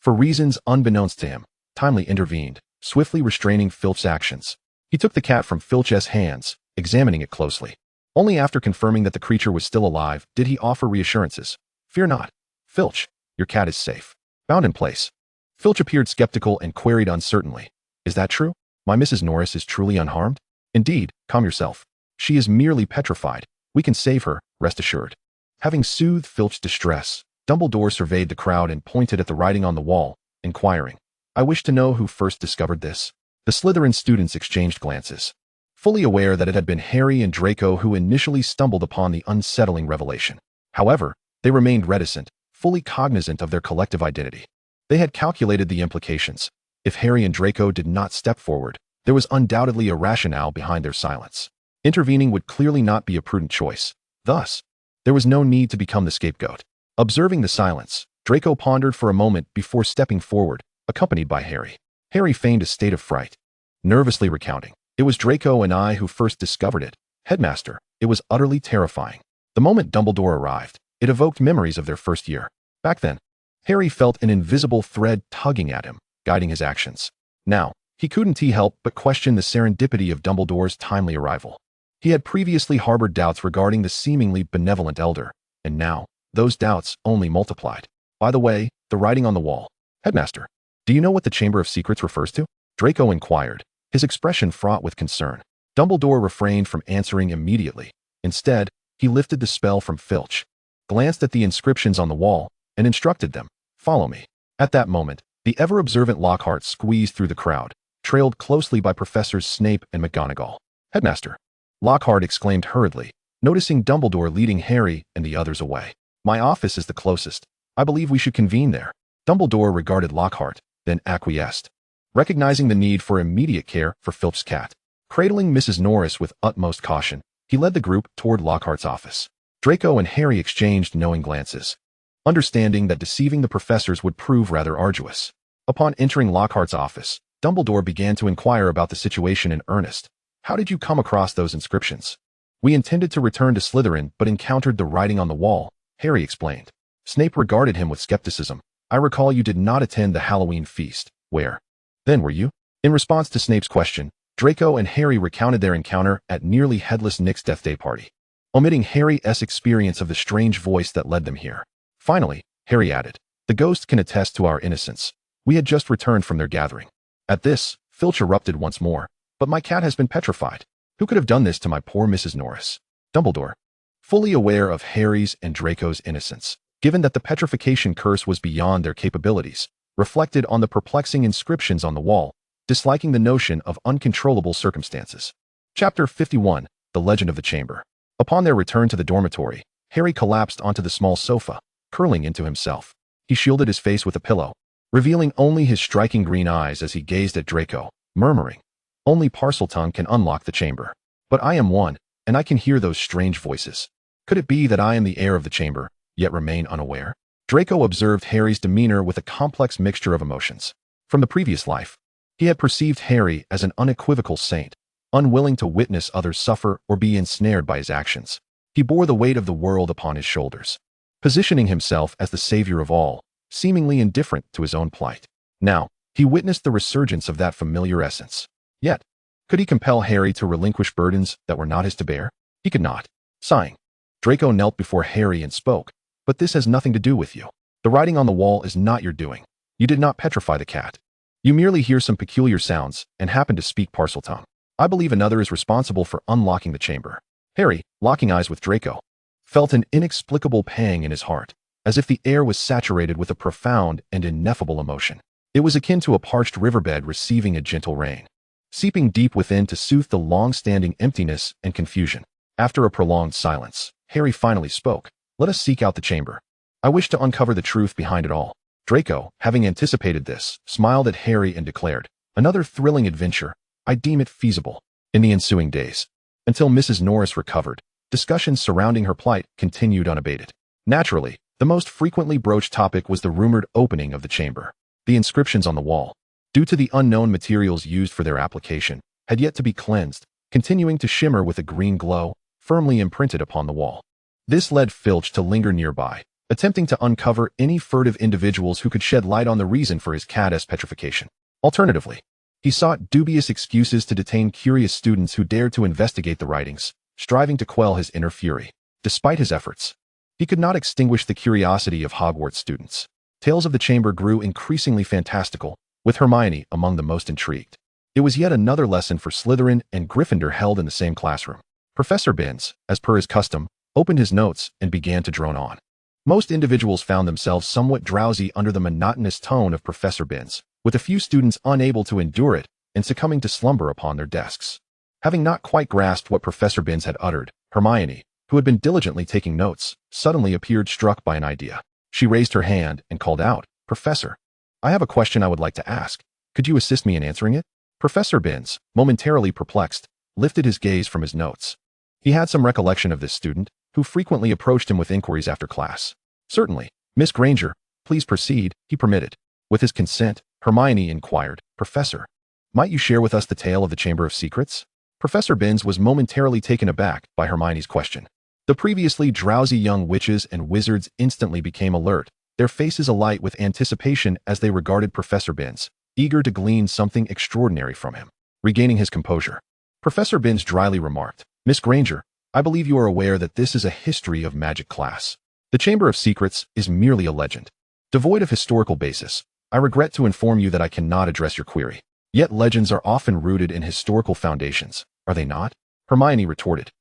for reasons unbeknownst to him, timely intervened, swiftly restraining Filch's actions. He took the cat from Filch's hands, examining it closely. Only after confirming that the creature was still alive did he offer reassurances. "Fear not, Filch, your cat is safe. Bound in place." Filch appeared skeptical and queried uncertainly, "Is that true? My Mrs. Norris is truly unharmed?" "Indeed, calm yourself. She is merely petrified. We can save her, rest assured." Having soothed Filch's distress, Dumbledore surveyed the crowd and pointed at the writing on the wall, inquiring, "I wish to know who first discovered this." The Slytherin students exchanged glances, fully aware that it had been Harry and Draco who initially stumbled upon the unsettling revelation. However, they remained reticent, fully cognizant of their collective identity. They had calculated the implications. If Harry and Draco did not step forward, there was undoubtedly a rationale behind their silence. Intervening would clearly not be a prudent choice. Thus, there was no need to become the scapegoat. Observing the silence, Draco pondered for a moment before stepping forward, accompanied by Harry. Harry feigned a state of fright, nervously recounting. It was Draco and I who first discovered it. Headmaster, it was utterly terrifying. The moment Dumbledore arrived, it evoked memories of their first year. Back then, Harry felt an invisible thread tugging at him, guiding his actions. Now, he couldn't help but question the serendipity of Dumbledore's timely arrival. He had previously harbored doubts regarding the seemingly benevolent elder, and now, those doubts only multiplied. By the way, the writing on the wall. Headmaster, do you know what the Chamber of Secrets refers to? Draco inquired, his expression fraught with concern. Dumbledore refrained from answering immediately. Instead, he lifted the spell from Filch, glanced at the inscriptions on the wall, and instructed them, "Follow me." At that moment, the ever-observant Lockhart squeezed through the crowd, trailed closely by Professors Snape and McGonagall. Headmaster, Lockhart exclaimed hurriedly, noticing Dumbledore leading Harry and the others away. My office is the closest. I believe we should convene there. Dumbledore regarded Lockhart, then acquiesced, recognizing the need for immediate care for Filch's cat. Cradling Mrs. Norris with utmost caution, he led the group toward Lockhart's office. Draco and Harry exchanged knowing glances, understanding that deceiving the professors would prove rather arduous. Upon entering Lockhart's office, Dumbledore began to inquire about the situation in earnest. How did you come across those inscriptions? We intended to return to Slytherin but encountered the writing on the wall, Harry explained. Snape regarded him with skepticism. I recall you did not attend the Halloween feast. Where? Then were you? In response to Snape's question, Draco and Harry recounted their encounter at nearly headless Nick's Death Day party, omitting Harry's experience of the strange voice that led them here. Finally, Harry added, the ghost can attest to our innocence. We had just returned from their gathering. At this, Filch erupted once more. But my cat has been petrified. Who could have done this to my poor Mrs. Norris? Dumbledore, fully aware of Harry's and Draco's innocence, given that the petrification curse was beyond their capabilities, reflected on the perplexing inscriptions on the wall, disliking the notion of uncontrollable circumstances. Chapter 51, The Legend of the Chamber. Upon their return to the dormitory, Harry collapsed onto the small sofa, curling into himself. He shielded his face with a pillow, revealing only his striking green eyes as he gazed at Draco, murmuring, only Parseltongue can unlock the chamber. But I am one, and I can hear those strange voices. Could it be that I am the heir of the chamber, yet remain unaware? Draco observed Harry's demeanor with a complex mixture of emotions. From the previous life, he had perceived Harry as an unequivocal saint, unwilling to witness others suffer or be ensnared by his actions. He bore the weight of the world upon his shoulders, positioning himself as the savior of all, seemingly indifferent to his own plight. Now, he witnessed the resurgence of that familiar essence. Yet, could he compel Harry to relinquish burdens that were not his to bear? He could not. Sighing, Draco knelt before Harry and spoke, but this has nothing to do with you. The writing on the wall is not your doing. You did not petrify the cat. You merely hear some peculiar sounds and happen to speak Parseltongue. I believe another is responsible for unlocking the chamber. Harry, locking eyes with Draco, felt an inexplicable pang in his heart, as if the air was saturated with a profound and ineffable emotion. It was akin to a parched riverbed receiving a gentle rain, seeping deep within to soothe the long-standing emptiness and confusion. After a prolonged silence, Harry finally spoke. Let us seek out the chamber. I wish to uncover the truth behind it all. Draco, having anticipated this, smiled at Harry and declared, another thrilling adventure. I deem it feasible. In the ensuing days, until Mrs. Norris recovered, discussions surrounding her plight continued unabated. Naturally, the most frequently broached topic was the rumored opening of the chamber. The inscriptions on the wall, due to the unknown materials used for their application, had yet to be cleansed, continuing to shimmer with a green glow, firmly imprinted upon the wall. This led Filch to linger nearby, attempting to uncover any furtive individuals who could shed light on the reason for his cat's petrification. Alternatively, he sought dubious excuses to detain curious students who dared to investigate the writings, striving to quell his inner fury. Despite his efforts, he could not extinguish the curiosity of Hogwarts students. Tales of the chamber grew increasingly fantastical, with Hermione among the most intrigued. It was yet another lesson for Slytherin and Gryffindor held in the same classroom. Professor Binns, as per his custom, opened his notes and began to drone on. Most individuals found themselves somewhat drowsy under the monotonous tone of Professor Binns, with a few students unable to endure it and succumbing to slumber upon their desks. Having not quite grasped what Professor Binns had uttered, Hermione, who had been diligently taking notes, suddenly appeared struck by an idea. She raised her hand and called out, Professor, I have a question I would like to ask. Could you assist me in answering it? Professor Binns, momentarily perplexed, lifted his gaze from his notes. He had some recollection of this student, who frequently approached him with inquiries after class. Certainly, Miss Granger, please proceed, he permitted. With his consent, Hermione inquired. "Professor, might you share with us the tale of the Chamber of Secrets?" Professor Binns was momentarily taken aback by Hermione's question. The previously drowsy young witches and wizards instantly became alert, their faces alight with anticipation as they regarded Professor Binns, eager to glean something extraordinary from him. Regaining his composure, Professor Binns dryly remarked, "Miss Granger, I believe you are aware that this is a history of magic class. The Chamber of Secrets is merely a legend, devoid of historical basis. I regret to inform you that I cannot address your query. Yet legends are often rooted in historical foundations, are they not?" Hermione retorted.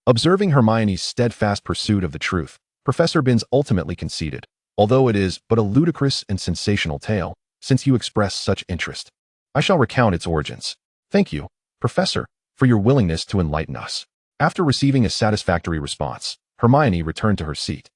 Observing Hermione's steadfast pursuit of the truth, Professor Binns ultimately conceded, "Although it is but a ludicrous and sensational tale, since you express such interest, I shall recount its origins. Thank you, Professor, for your willingness to enlighten us." After receiving a satisfactory response, Hermione returned to her seat,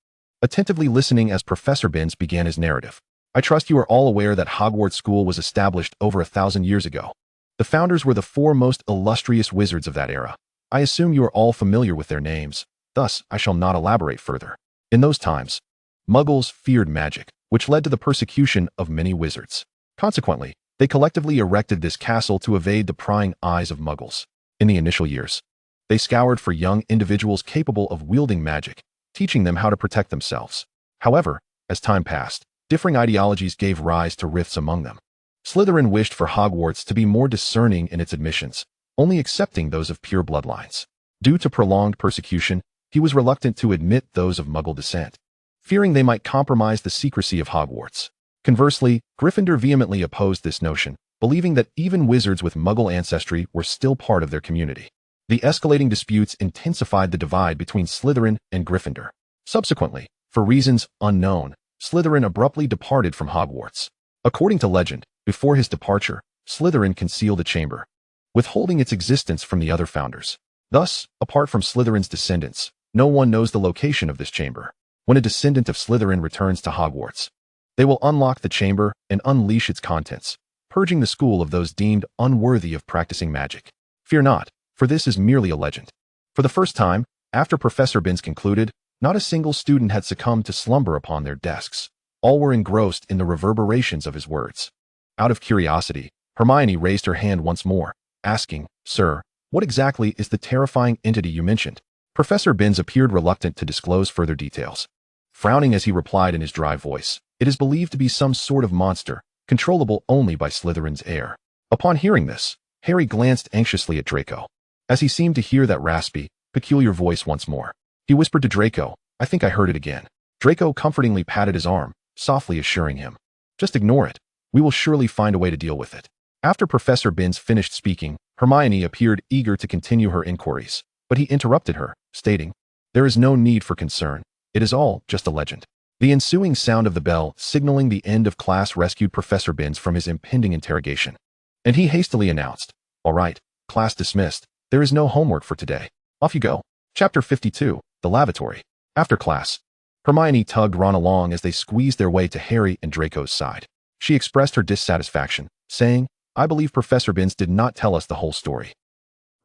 attentively listening as Professor Binns began his narrative. "I trust you are all aware that Hogwarts School was established over 1,000 years ago. The founders were the four most illustrious wizards of that era. I assume you are all familiar with their names, thus I shall not elaborate further. In those times, Muggles feared magic, which led to the persecution of many wizards. Consequently, they collectively erected this castle to evade the prying eyes of Muggles. In the initial years, they scoured for young individuals capable of wielding magic, teaching them how to protect themselves. However, as time passed, differing ideologies gave rise to rifts among them. Slytherin wished for Hogwarts to be more discerning in its admissions, only accepting those of pure bloodlines. Due to prolonged persecution, he was reluctant to admit those of Muggle descent, fearing they might compromise the secrecy of Hogwarts. Conversely, Gryffindor vehemently opposed this notion, believing that even wizards with Muggle ancestry were still part of their community. The escalating disputes intensified the divide between Slytherin and Gryffindor. Subsequently, for reasons unknown, Slytherin abruptly departed from Hogwarts. According to legend, before his departure, Slytherin concealed a chamber, withholding its existence from the other founders. Thus, apart from Slytherin's descendants, no one knows the location of this chamber. When a descendant of Slytherin returns to Hogwarts, they will unlock the chamber and unleash its contents, purging the school of those deemed unworthy of practicing magic. Fear not, for this is merely a legend. For the first time, after Professor Binns concluded, not a single student had succumbed to slumber upon their desks. All were engrossed in the reverberations of his words. Out of curiosity, Hermione raised her hand once more, asking, "Sir, what exactly is the terrifying entity you mentioned?" Professor Binns appeared reluctant to disclose further details, frowning as he replied in his dry voice, "It is believed to be some sort of monster, controllable only by Slytherin's heir." Upon hearing this, Harry glanced anxiously at Draco, as he seemed to hear that raspy, peculiar voice once more. He whispered to Draco, "I think I heard it again." Draco comfortingly patted his arm, softly assuring him, "Just ignore it. We will surely find a way to deal with it." After Professor Binns finished speaking, Hermione appeared eager to continue her inquiries, but he interrupted her, stating, "There is no need for concern. It is all just a legend." The ensuing sound of the bell signaling the end of class rescued Professor Binns from his impending interrogation, and he hastily announced, "All right, class dismissed. There is no homework for today. Off you go." Chapter 52, The Lavatory. After class, Hermione tugged Ron along as they squeezed their way to Harry and Draco's side. She expressed her dissatisfaction, saying, "I believe Professor Binns did not tell us the whole story."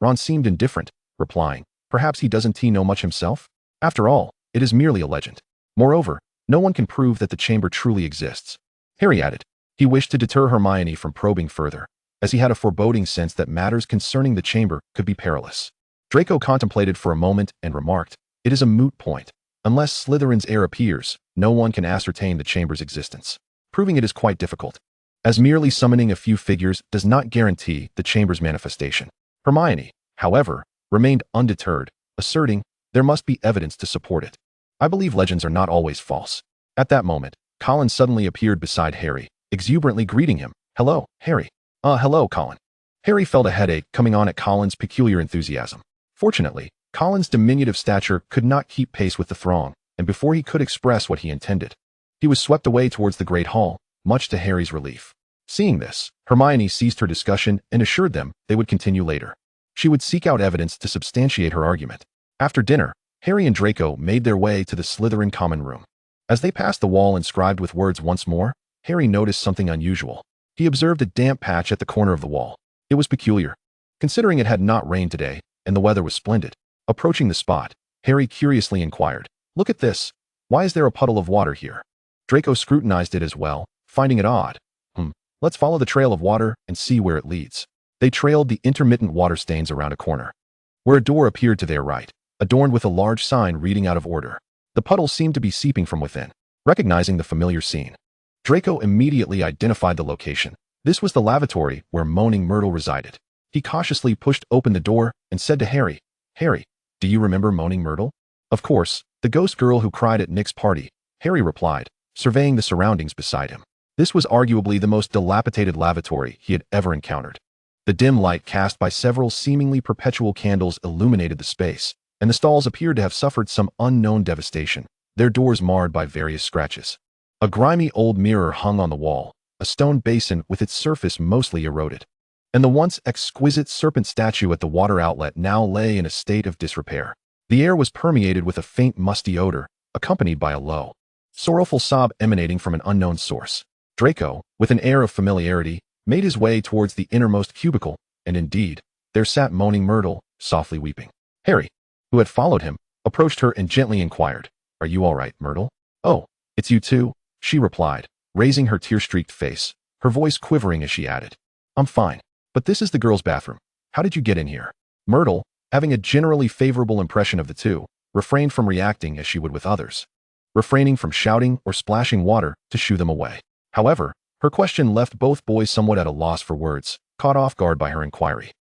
Ron seemed indifferent, replying, "Perhaps he doesn't know much himself? After all, it is merely a legend. Moreover, no one can prove that the chamber truly exists." Harry added. He wished to deter Hermione from probing further, as he had a foreboding sense that matters concerning the chamber could be perilous. Draco contemplated for a moment and remarked, "It is a moot point. Unless Slytherin's heir appears, no one can ascertain the chamber's existence. Proving it is quite difficult, as merely summoning a few figures does not guarantee the chamber's manifestation." Hermione, however, remained undeterred, asserting, "There must be evidence to support it. I believe legends are not always false." At that moment, Colin suddenly appeared beside Harry, exuberantly greeting him. "Hello, Harry." Hello, Colin." Harry felt a headache coming on at Colin's peculiar enthusiasm. Fortunately, Colin's diminutive stature could not keep pace with the throng, and before he could express what he intended, he was swept away towards the Great Hall, much to Harry's relief. Seeing this, Hermione ceased her discussion and assured them they would continue later. She would seek out evidence to substantiate her argument. After dinner, Harry and Draco made their way to the Slytherin common room. As they passed the wall inscribed with words once more, Harry noticed something unusual. He observed a damp patch at the corner of the wall. It was peculiar, considering it had not rained today, and the weather was splendid. Approaching the spot, Harry curiously inquired, "Look at this. Why is there a puddle of water here?" Draco scrutinized it as well, finding it odd. Let's follow the trail of water and see where it leads. They trailed the intermittent water stains around a corner, where a door appeared to their right, adorned with a large sign reading out of order. The puddles seemed to be seeping from within. Recognizing the familiar scene, Draco immediately identified the location. This was the lavatory where Moaning Myrtle resided. He cautiously pushed open the door and said to Harry, "Harry, do you remember Moaning Myrtle?" "Of course, the ghost girl who cried at Nick's party," Harry replied, surveying the surroundings beside him. This was arguably the most dilapidated lavatory he had ever encountered. The dim light cast by several seemingly perpetual candles illuminated the space, and the stalls appeared to have suffered some unknown devastation, their doors marred by various scratches. A grimy old mirror hung on the wall, a stone basin with its surface mostly eroded, and the once exquisite serpent statue at the water outlet now lay in a state of disrepair. The air was permeated with a faint musty odor, accompanied by a low, sorrowful sob emanating from an unknown source. Draco, with an air of familiarity, made his way towards the innermost cubicle, and indeed, there sat Moaning Myrtle, softly weeping. Harry, who had followed him, approached her and gently inquired, "Are you all right, Myrtle?" "Oh, it's you too," she replied, raising her tear-streaked face, her voice quivering as she added, "I'm fine, but this is the girls' bathroom. How did you get in here?" Myrtle, having a generally favorable impression of the two, refrained from reacting as she would with others, refraining from shouting or splashing water to shoo them away. However, her question left both boys somewhat at a loss for words, caught off guard by her inquiry.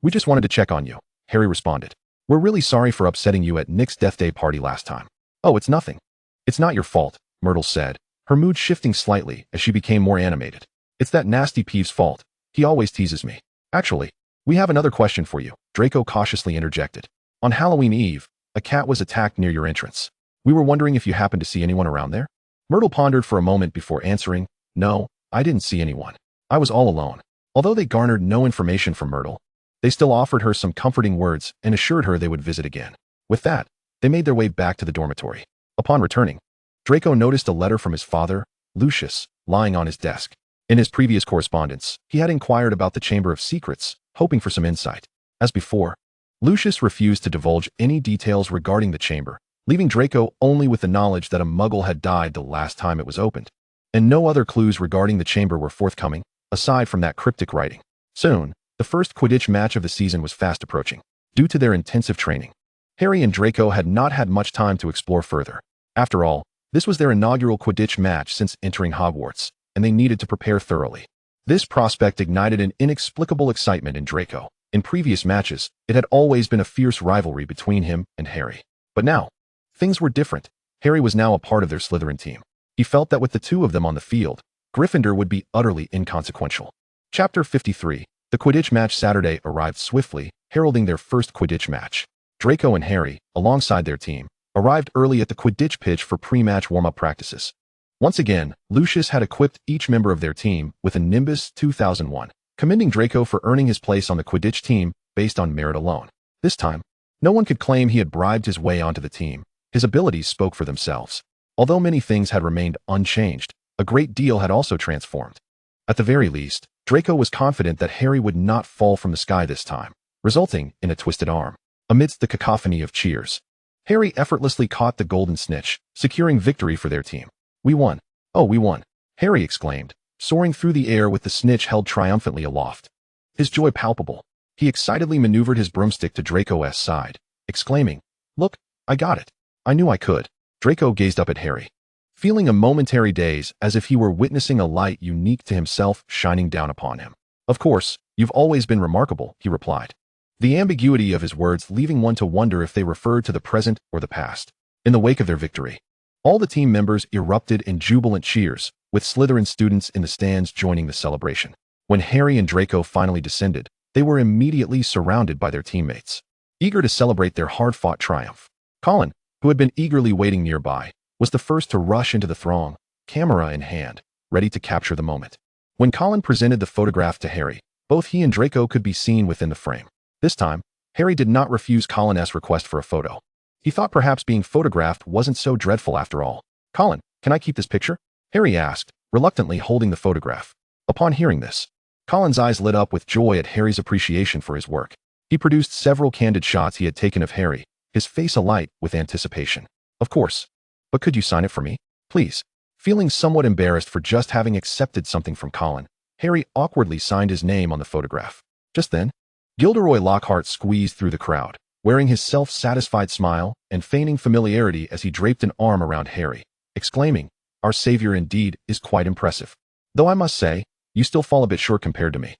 We just wanted to check on you," Harry responded. "We're really sorry for upsetting you at Nick's death day party last time." "Oh, it's nothing. It's not your fault," Myrtle said, her mood shifting slightly as she became more animated. "It's that nasty Peeve's fault. He always teases me." "Actually, we have another question for you," Draco cautiously interjected. "On Halloween Eve, a cat was attacked near your entrance. We were wondering if you happened to see anyone around there?" Myrtle pondered for a moment before answering, "No, I didn't see anyone. I was all alone." Although they garnered no information from Myrtle, they still offered her some comforting words and assured her they would visit again. With that, they made their way back to the dormitory. Upon returning, Draco noticed a letter from his father, Lucius, lying on his desk. In his previous correspondence, he had inquired about the Chamber of Secrets, hoping for some insight. As before, Lucius refused to divulge any details regarding the chamber, leaving Draco only with the knowledge that a muggle had died the last time it was opened, and no other clues regarding the chamber were forthcoming, aside from that cryptic writing. Soon, the first Quidditch match of the season was fast approaching. Due to their intensive training, Harry and Draco had not had much time to explore further. After all, this was their inaugural Quidditch match since entering Hogwarts, and they needed to prepare thoroughly. This prospect ignited an inexplicable excitement in Draco. In previous matches, it had always been a fierce rivalry between him and Harry. But now, things were different. Harry was now a part of their Slytherin team. He felt that with the two of them on the field, Gryffindor would be utterly inconsequential. Chapter 53. The Quidditch match Saturday arrived swiftly, heralding their first Quidditch match. Draco and Harry, alongside their team, arrived early at the Quidditch pitch for pre-match warm-up practices. Once again, Lucius had equipped each member of their team with a Nimbus 2001, commending Draco for earning his place on the Quidditch team based on merit alone. This time, no one could claim he had bribed his way onto the team. His abilities spoke for themselves. Although many things had remained unchanged, a great deal had also transformed. At the very least, Draco was confident that Harry would not fall from the sky this time, resulting in a twisted arm. Amidst the cacophony of cheers, Harry effortlessly caught the golden snitch, securing victory for their team. "We won. Oh, we won," Harry exclaimed, soaring through the air with the snitch held triumphantly aloft. His joy palpable, he excitedly maneuvered his broomstick to Draco's side, exclaiming, "Look, I got it. I knew I could." Draco gazed up at Harry, feeling a momentary daze as if he were witnessing a light unique to himself shining down upon him. "Of course, you've always been remarkable," he replied, the ambiguity of his words leaving one to wonder if they referred to the present or the past. In the wake of their victory, all the team members erupted in jubilant cheers, with Slytherin students in the stands joining the celebration. When Harry and Draco finally descended, they were immediately surrounded by their teammates, eager to celebrate their hard-fought triumph. Colin, who had been eagerly waiting nearby, was the first to rush into the throng, camera in hand, ready to capture the moment. When Colin presented the photograph to Harry, both he and Draco could be seen within the frame. This time, Harry did not refuse Colin's request for a photo. He thought perhaps being photographed wasn't so dreadful after all. "Colin, can I keep this picture?" Harry asked, reluctantly holding the photograph. Upon hearing this, Colin's eyes lit up with joy at Harry's appreciation for his work. He produced several candid shots he had taken of Harry, his face alight with anticipation. "Of course. But could you sign it for me? Please." Feeling somewhat embarrassed for just having accepted something from Colin, Harry awkwardly signed his name on the photograph. Just then, Gilderoy Lockhart squeezed through the crowd, wearing his self-satisfied smile and feigning familiarity as he draped an arm around Harry, exclaiming, "Our savior indeed is quite impressive. Though I must say, you still fall a bit short compared to me,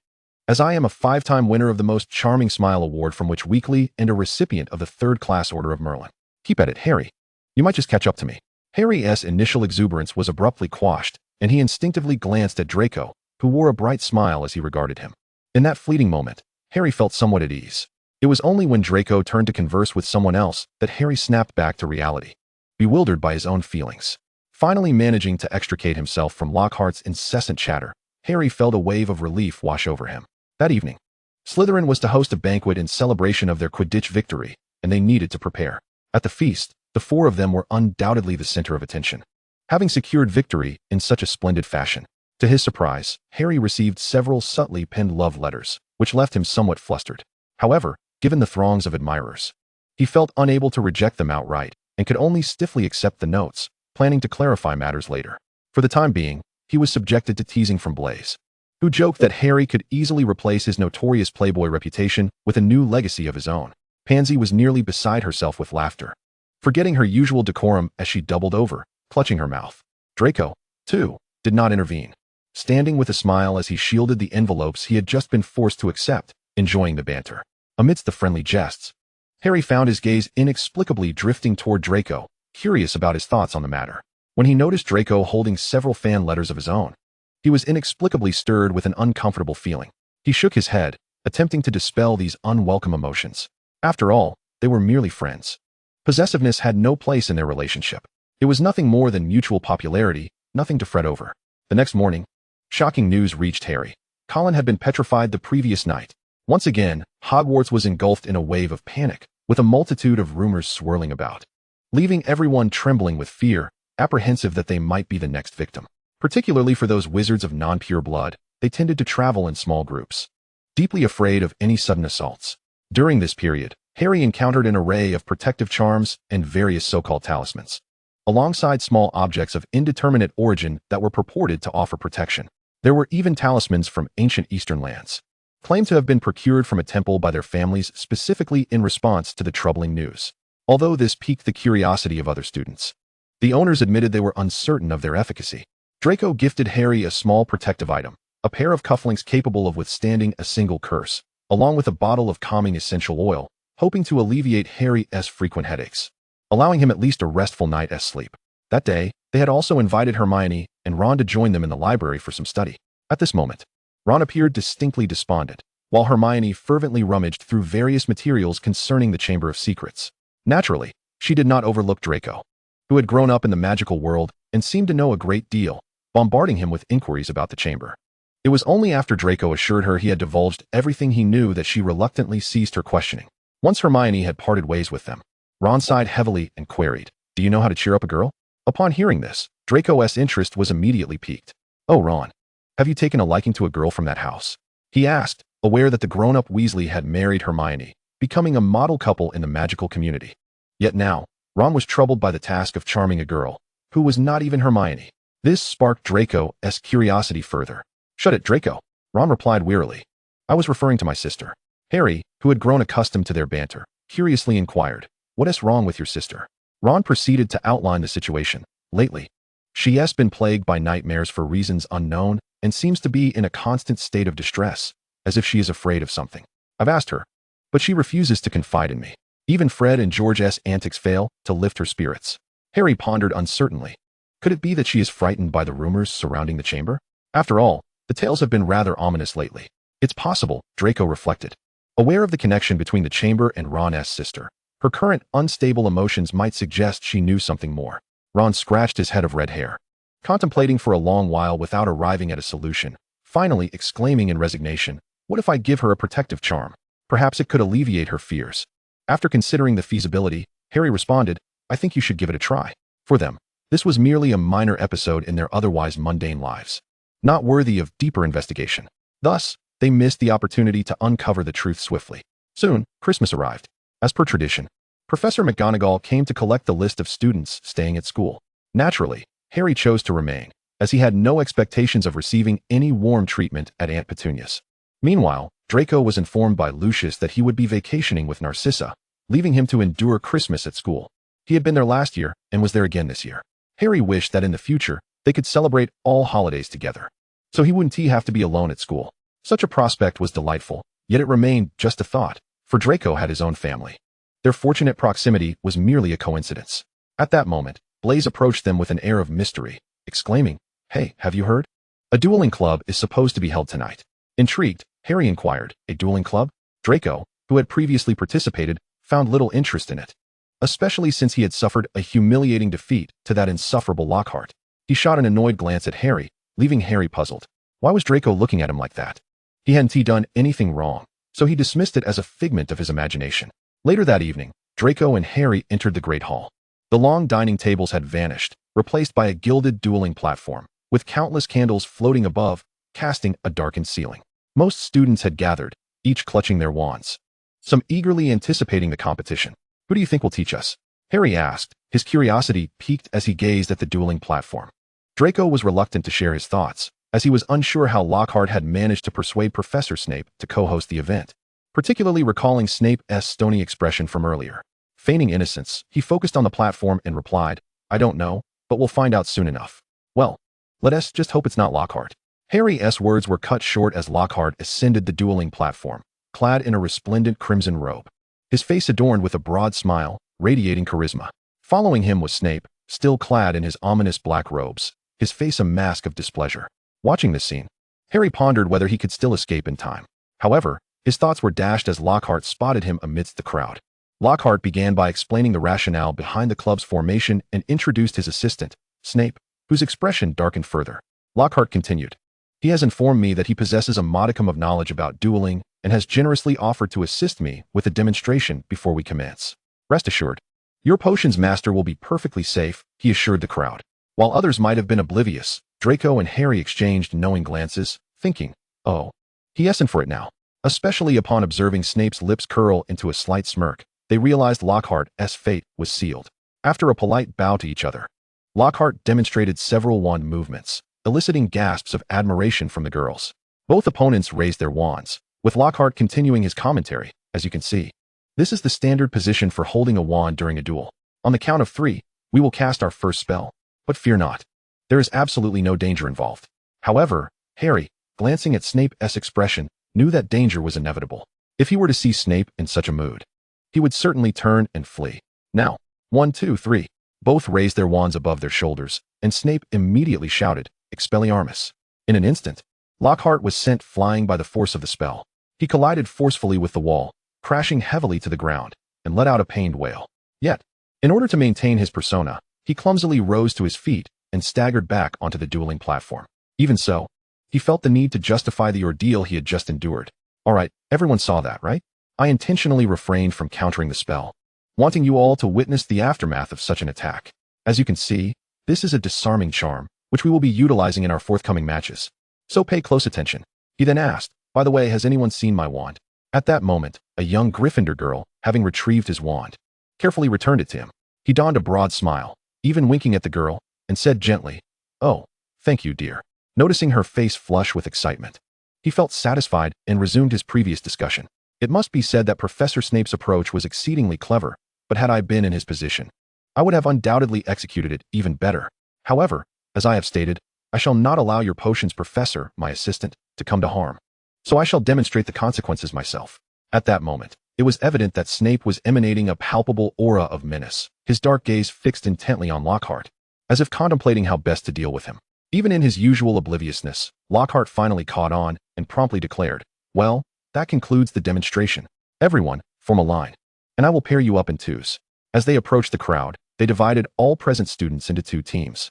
as I am a 5-time winner of the Most Charming Smile Award from Witch Weekly and a recipient of the 3rd Class Order of Merlin. Keep at it, Harry. You might just catch up to me." Harry's initial exuberance was abruptly quashed, and he instinctively glanced at Draco, who wore a bright smile as he regarded him. In that fleeting moment, Harry felt somewhat at ease. It was only when Draco turned to converse with someone else that Harry snapped back to reality, bewildered by his own feelings. Finally managing to extricate himself from Lockhart's incessant chatter, Harry felt a wave of relief wash over him. That evening, Slytherin was to host a banquet in celebration of their Quidditch victory, and they needed to prepare. At the feast, the 4 of them were undoubtedly the center of attention. Having secured victory in such a splendid fashion, to his surprise, Harry received several subtly penned love letters, which left him somewhat flustered. However, given the throngs of admirers, he felt unable to reject them outright and could only stiffly accept the notes, planning to clarify matters later. For the time being, he was subjected to teasing from Blaise, who joked that Harry could easily replace his notorious playboy reputation with a new legacy of his own. Pansy was nearly beside herself with laughter, forgetting her usual decorum as she doubled over, clutching her mouth. Draco, too, did not intervene, standing with a smile as he shielded the envelopes he had just been forced to accept, enjoying the banter. Amidst the friendly jests, Harry found his gaze inexplicably drifting toward Draco, curious about his thoughts on the matter. When he noticed Draco holding several fan letters of his own, he was inexplicably stirred with an uncomfortable feeling. He shook his head, attempting to dispel these unwelcome emotions. After all, they were merely friends. Possessiveness had no place in their relationship. It was nothing more than mutual popularity, nothing to fret over. The next morning, shocking news reached Harry. Colin had been petrified the previous night. Once again, Hogwarts was engulfed in a wave of panic, with a multitude of rumors swirling about, leaving everyone trembling with fear, apprehensive that they might be the next victim. Particularly for those wizards of non-pure blood, they tended to travel in small groups, deeply afraid of any sudden assaults. During this period, Harry encountered an array of protective charms and various so-called talismans, alongside small objects of indeterminate origin that were purported to offer protection. There were even talismans from ancient Eastern lands, claimed to have been procured from a temple by their families specifically in response to the troubling news. Although this piqued the curiosity of other students, the owners admitted they were uncertain of their efficacy. Draco gifted Harry a small protective item, a pair of cufflinks capable of withstanding a single curse, along with a bottle of calming essential oil, hoping to alleviate Harry's frequent headaches, allowing him at least a restful night's sleep. That day, they had also invited Hermione and Ron to join them in the library for some study. At this moment, Ron appeared distinctly despondent, while Hermione fervently rummaged through various materials concerning the Chamber of Secrets. Naturally, she did not overlook Draco, who had grown up in the magical world and seemed to know a great deal, bombarding him with inquiries about the chamber. It was only after Draco assured her he had divulged everything he knew that she reluctantly ceased her questioning. Once Hermione had parted ways with them, Ron sighed heavily and queried, "Do you know how to cheer up a girl?" Upon hearing this, Draco's interest was immediately piqued. "Oh, Ron, have you taken a liking to a girl from that house?" he asked, aware that the grown-up Weasley had married Hermione, becoming a model couple in the magical community. Yet now, Ron was troubled by the task of charming a girl, who was not even Hermione. This sparked Draco's curiosity further. "Shut it, Draco," Ron replied wearily. "I was referring to my sister." Harry, who had grown accustomed to their banter, curiously inquired, "What is wrong with your sister?" Ron proceeded to outline the situation. "Lately, she has been plagued by nightmares for reasons unknown and seems to be in a constant state of distress, as if she is afraid of something. I've asked her, but she refuses to confide in me. Even Fred and George's antics fail to lift her spirits." Harry pondered uncertainly. Could it be that she is frightened by the rumors surrounding the chamber? After all, the tales have been rather ominous lately. It's possible, Draco reflected. Aware of the connection between the chamber and Ron's sister, her current unstable emotions might suggest she knew something more. Ron scratched his head of red hair, contemplating for a long while without arriving at a solution, finally exclaiming in resignation, "What if I give her a protective charm? Perhaps it could alleviate her fears." After considering the feasibility, Harry responded, "I think you should give it a try." For them, this was merely a minor episode in their otherwise mundane lives, not worthy of deeper investigation. Thus, they missed the opportunity to uncover the truth swiftly. Soon, Christmas arrived. As per tradition, Professor McGonagall came to collect the list of students staying at school. Naturally, Harry chose to remain, as he had no expectations of receiving any warm treatment at Aunt Petunia's. Meanwhile, Draco was informed by Lucius that he would be vacationing with Narcissa, leaving him to endure Christmas at school. He had been there last year and was there again this year. Harry wished that in the future, they could celebrate all holidays together, so he wouldn't have to be alone at school. Such a prospect was delightful, yet it remained just a thought, for Draco had his own family. Their fortunate proximity was merely a coincidence. At that moment, Blaise approached them with an air of mystery, exclaiming, "Hey, have you heard? A dueling club is supposed to be held tonight." Intrigued, Harry inquired, "A dueling club?" Draco, who had previously participated, found little interest in it, especially since he had suffered a humiliating defeat to that insufferable Lockhart. He shot an annoyed glance at Harry, leaving Harry puzzled. Why was Draco looking at him like that? He hadn't done anything wrong, so he dismissed it as a figment of his imagination. Later that evening, Draco and Harry entered the Great Hall. The long dining tables had vanished, replaced by a gilded dueling platform, with countless candles floating above, casting a darkened ceiling. Most students had gathered, each clutching their wands, some eagerly anticipating the competition. "Who do you think will teach us?" Harry asked, his curiosity piqued as he gazed at the dueling platform. Draco was reluctant to share his thoughts, as he was unsure how Lockhart had managed to persuade Professor Snape to co-host the event, particularly recalling Snape's stony expression from earlier. Feigning innocence, he focused on the platform and replied, "I don't know, but we'll find out soon enough." "Well, let us just hope it's not Lockhart." Harry's words were cut short as Lockhart ascended the dueling platform, clad in a resplendent crimson robe, his face adorned with a broad smile, radiating charisma. Following him was Snape, still clad in his ominous black robes, his face a mask of displeasure. Watching this scene, Harry pondered whether he could still escape in time. However, his thoughts were dashed as Lockhart spotted him amidst the crowd. Lockhart began by explaining the rationale behind the club's formation and introduced his assistant, Snape, whose expression darkened further. Lockhart continued, "He has informed me that he possesses a modicum of knowledge about dueling and has generously offered to assist me with a demonstration before we commence. Rest assured, your potions master will be perfectly safe," he assured the crowd. While others might have been oblivious, Draco and Harry exchanged knowing glances, thinking, "Oh, he isn't for it now." Especially upon observing Snape's lips curl into a slight smirk, they realized Lockhart's fate was sealed. After a polite bow to each other, Lockhart demonstrated several wand movements, eliciting gasps of admiration from the girls. Both opponents raised their wands, with Lockhart continuing his commentary. "As you can see, this is the standard position for holding a wand during a duel. On the count of 3, we will cast our first spell. But fear not. There is absolutely no danger involved." However, Harry, glancing at Snape's expression, knew that danger was inevitable. If he were to see Snape in such a mood, he would certainly turn and flee. "Now, 1, 2, 3. Both raised their wands above their shoulders, and Snape immediately shouted, "Expelliarmus." In an instant, Lockhart was sent flying by the force of the spell. He collided forcefully with the wall, crashing heavily to the ground, and let out a pained wail. Yet, in order to maintain his persona, he clumsily rose to his feet and staggered back onto the dueling platform. Even so, he felt the need to justify the ordeal he had just endured. "All right, everyone saw that, right? I intentionally refrained from countering the spell, wanting you all to witness the aftermath of such an attack. As you can see, this is a disarming charm, which we will be utilizing in our forthcoming matches. So pay close attention." He then asked, "By the way, has anyone seen my wand?" At that moment, a young Gryffindor girl, having retrieved his wand, carefully returned it to him. He donned a broad smile, even winking at the girl, and said gently, "Oh, thank you, dear." Noticing her face flush with excitement, he felt satisfied and resumed his previous discussion. It must be said that Professor Snape's approach was exceedingly clever, but had I been in his position, I would have undoubtedly executed it even better. However, as I have stated, I shall not allow your potions professor, my assistant, to come to harm. So I shall demonstrate the consequences myself. At that moment, it was evident that Snape was emanating a palpable aura of menace, his dark gaze fixed intently on Lockhart, as if contemplating how best to deal with him. Even in his usual obliviousness, Lockhart finally caught on and promptly declared, "Well, that concludes the demonstration. Everyone, form a line, and I will pair you up in twos." As they approached the crowd, they divided all present students into 2 teams.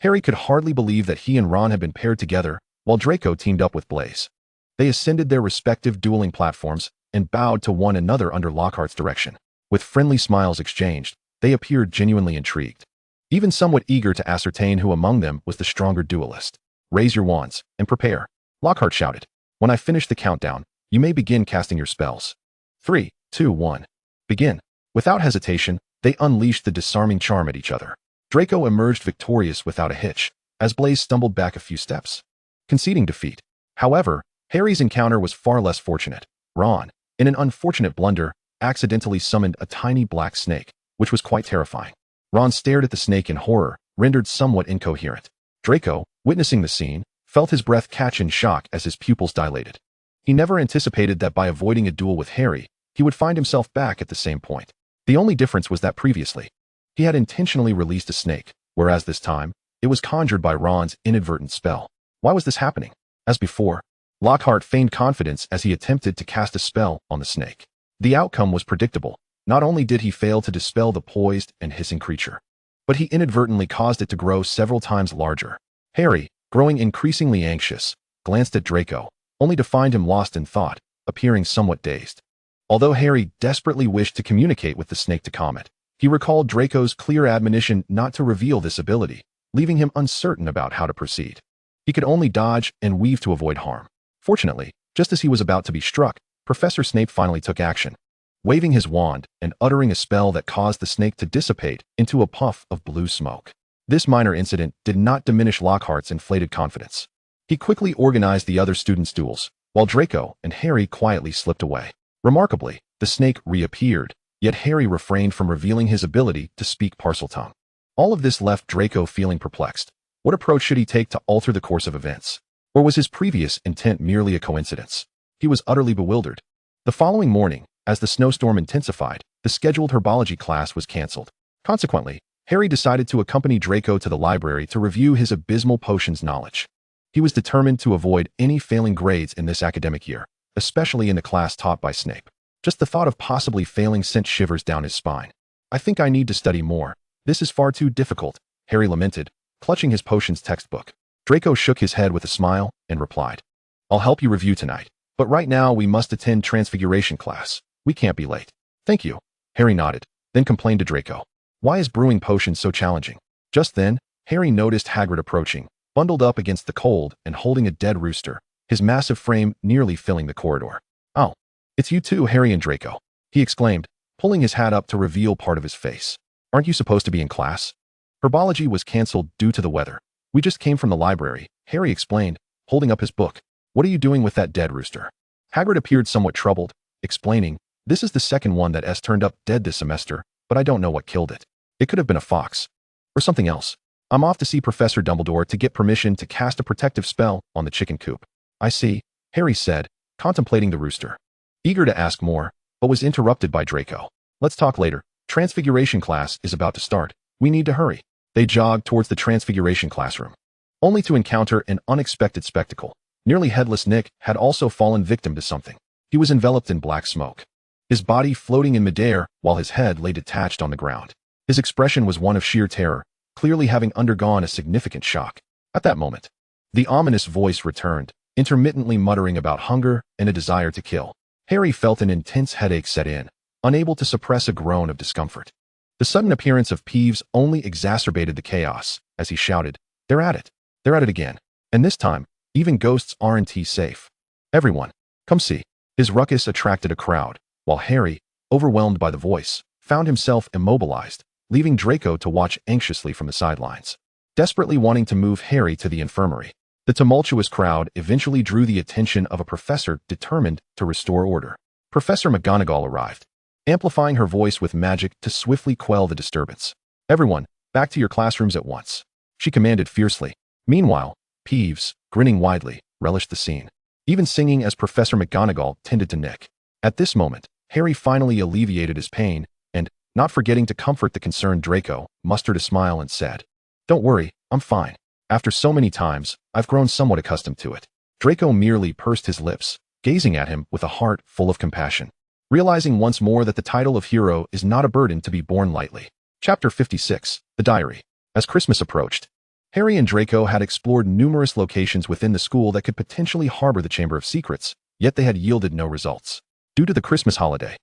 Harry could hardly believe that he and Ron had been paired together, while Draco teamed up with Blaise. They ascended their respective dueling platforms and bowed to one another under Lockhart's direction. With friendly smiles exchanged, they appeared genuinely intrigued, even somewhat eager to ascertain who among them was the stronger duelist. "Raise your wands and prepare," Lockhart shouted. "When I finish the countdown, you may begin casting your spells. 3, 2, 1. Begin." Without hesitation, they unleashed the disarming charm at each other. Draco emerged victorious without a hitch, as Blaze stumbled back a few steps, conceding defeat. However, Harry's encounter was far less fortunate. Ron, in an unfortunate blunder, accidentally summoned a tiny black snake, which was quite terrifying. Ron stared at the snake in horror, rendered somewhat incoherent. Draco, witnessing the scene, felt his breath catch in shock as his pupils dilated. He never anticipated that by avoiding a duel with Harry, he would find himself back at the same point. The only difference was that previously, he had intentionally released a snake, whereas this time, it was conjured by Ron's inadvertent spell. Why was this happening? As before, Lockhart feigned confidence as he attempted to cast a spell on the snake. The outcome was predictable. Not only did he fail to dispel the poised and hissing creature, but he inadvertently caused it to grow several times larger. Harry, growing increasingly anxious, glanced at Draco, only to find him lost in thought, appearing somewhat dazed. Although Harry desperately wished to communicate with the snake to calm it, he recalled Draco's clear admonition not to reveal this ability, leaving him uncertain about how to proceed. He could only dodge and weave to avoid harm. Fortunately, just as he was about to be struck, Professor Snape finally took action, waving his wand and uttering a spell that caused the snake to dissipate into a puff of blue smoke. This minor incident did not diminish Lockhart's inflated confidence. He quickly organized the other students' duels, while Draco and Harry quietly slipped away. Remarkably, the snake reappeared, yet Harry refrained from revealing his ability to speak Parseltongue. All of this left Draco feeling perplexed. What approach should he take to alter the course of events? Or was his previous intent merely a coincidence? He was utterly bewildered. The following morning, as the snowstorm intensified, the scheduled herbology class was cancelled. Consequently, Harry decided to accompany Draco to the library to review his abysmal potions knowledge. He was determined to avoid any failing grades in this academic year, especially in the class taught by Snape. Just the thought of possibly failing sent shivers down his spine. I think I need to study more. This is far too difficult, Harry lamented, clutching his potions textbook. Draco shook his head with a smile and replied, I'll help you review tonight, but right now we must attend Transfiguration class. We can't be late. Thank you. Harry nodded, then complained to Draco. Why is brewing potions so challenging? Just then, Harry noticed Hagrid approaching, bundled up against the cold and holding a dead rooster, his massive frame nearly filling the corridor. Oh, it's you too, Harry and Draco, he exclaimed, pulling his hat up to reveal part of his face. Aren't you supposed to be in class? Herbology was cancelled due to the weather. We just came from the library, Harry explained, holding up his book. What are you doing with that dead rooster? Hagrid appeared somewhat troubled, explaining, this is the second one that has turned up dead this semester, but I don't know what killed it. It could have been a fox. Or something else. I'm off to see Professor Dumbledore to get permission to cast a protective spell on the chicken coop. I see, Harry said, contemplating the rooster. Eager to ask more, but was interrupted by Draco. Let's talk later. Transfiguration class is about to start. We need to hurry. They jogged towards the Transfiguration classroom, only to encounter an unexpected spectacle. Nearly headless Nick had also fallen victim to something. He was enveloped in black smoke, his body floating in midair while his head lay detached on the ground. His expression was one of sheer terror, clearly having undergone a significant shock. At that moment, the ominous voice returned, intermittently muttering about hunger and a desire to kill. Harry felt an intense headache set in, unable to suppress a groan of discomfort. The sudden appearance of Peeves only exacerbated the chaos, as he shouted, They're at it. They're at it again. And this time, even ghosts aren't safe. Everyone, come see. His ruckus attracted a crowd, while Harry, overwhelmed by the voice, found himself immobilized, leaving Draco to watch anxiously from the sidelines. Desperately wanting to move Harry to the infirmary, the tumultuous crowd eventually drew the attention of a professor determined to restore order. Professor McGonagall arrived, amplifying her voice with magic to swiftly quell the disturbance. Everyone, back to your classrooms at once, she commanded fiercely. Meanwhile, Peeves, grinning widely, relished the scene, even singing as Professor McGonagall tended to Nick. At this moment, Harry finally alleviated his pain and, not forgetting to comfort the concerned Draco, mustered a smile and said, Don't worry, I'm fine. After so many times, I've grown somewhat accustomed to it. Draco merely pursed his lips, gazing at him with a heart full of compassion, realizing once more that the title of hero is not a burden to be borne lightly. Chapter 56, The Diary. As Christmas approached, Harry and Draco had explored numerous locations within the school that could potentially harbor the Chamber of Secrets, yet they had yielded no results. Due to the Christmas holiday,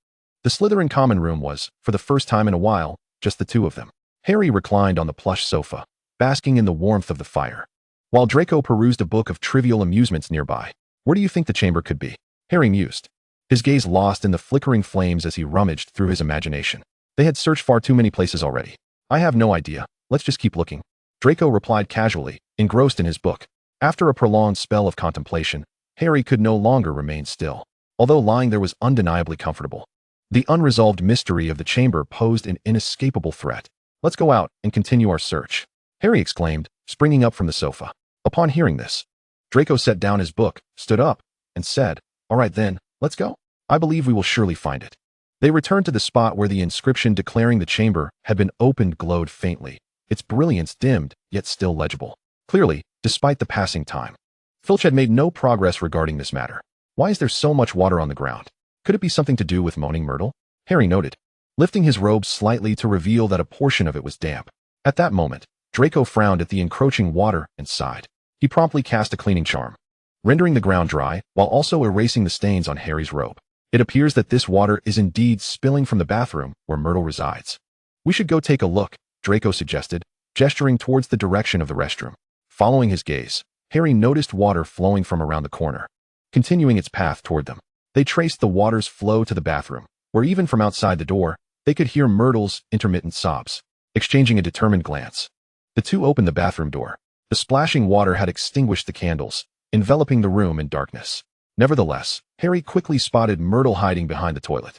the Slytherin common room was, for the first time in a while, just the two of them. Harry reclined on the plush sofa, basking in the warmth of the fire, while Draco perused a book of trivial amusements nearby. Where do you think the chamber could be? Harry mused, his gaze lost in the flickering flames as he rummaged through his imagination. They had searched far too many places already. I have no idea, Let's just keep looking. Draco replied casually, engrossed in his book. After a prolonged spell of contemplation, Harry could no longer remain still. Although lying there was undeniably comfortable, the unresolved mystery of the chamber posed an inescapable threat. Let's go out and continue our search, Harry exclaimed, springing up from the sofa. Upon hearing this, Draco set down his book, stood up, and said, "All right then, let's go. I believe we will surely find it." They returned to the spot where the inscription declaring the chamber had been opened glowed faintly, its brilliance dimmed, yet still legible. Clearly, despite the passing time, Filch had made no progress regarding this matter. Why is there so much water on the ground? Could it be something to do with Moaning Myrtle? Harry noted, lifting his robe slightly to reveal that a portion of it was damp. At that moment, Draco frowned at the encroaching water and sighed. He promptly cast a cleaning charm, rendering the ground dry while also erasing the stains on Harry's robe. It appears that this water is indeed spilling from the bathroom where Myrtle resides. We should go take a look, Draco suggested, gesturing towards the direction of the restroom. Following his gaze, Harry noticed water flowing from around the corner, continuing its path toward them. They traced the water's flow to the bathroom, where even from outside the door, they could hear Myrtle's intermittent sobs. Exchanging a determined glance, the two opened the bathroom door. The splashing water had extinguished the candles, enveloping the room in darkness. Nevertheless, Harry quickly spotted Myrtle hiding behind the toilet.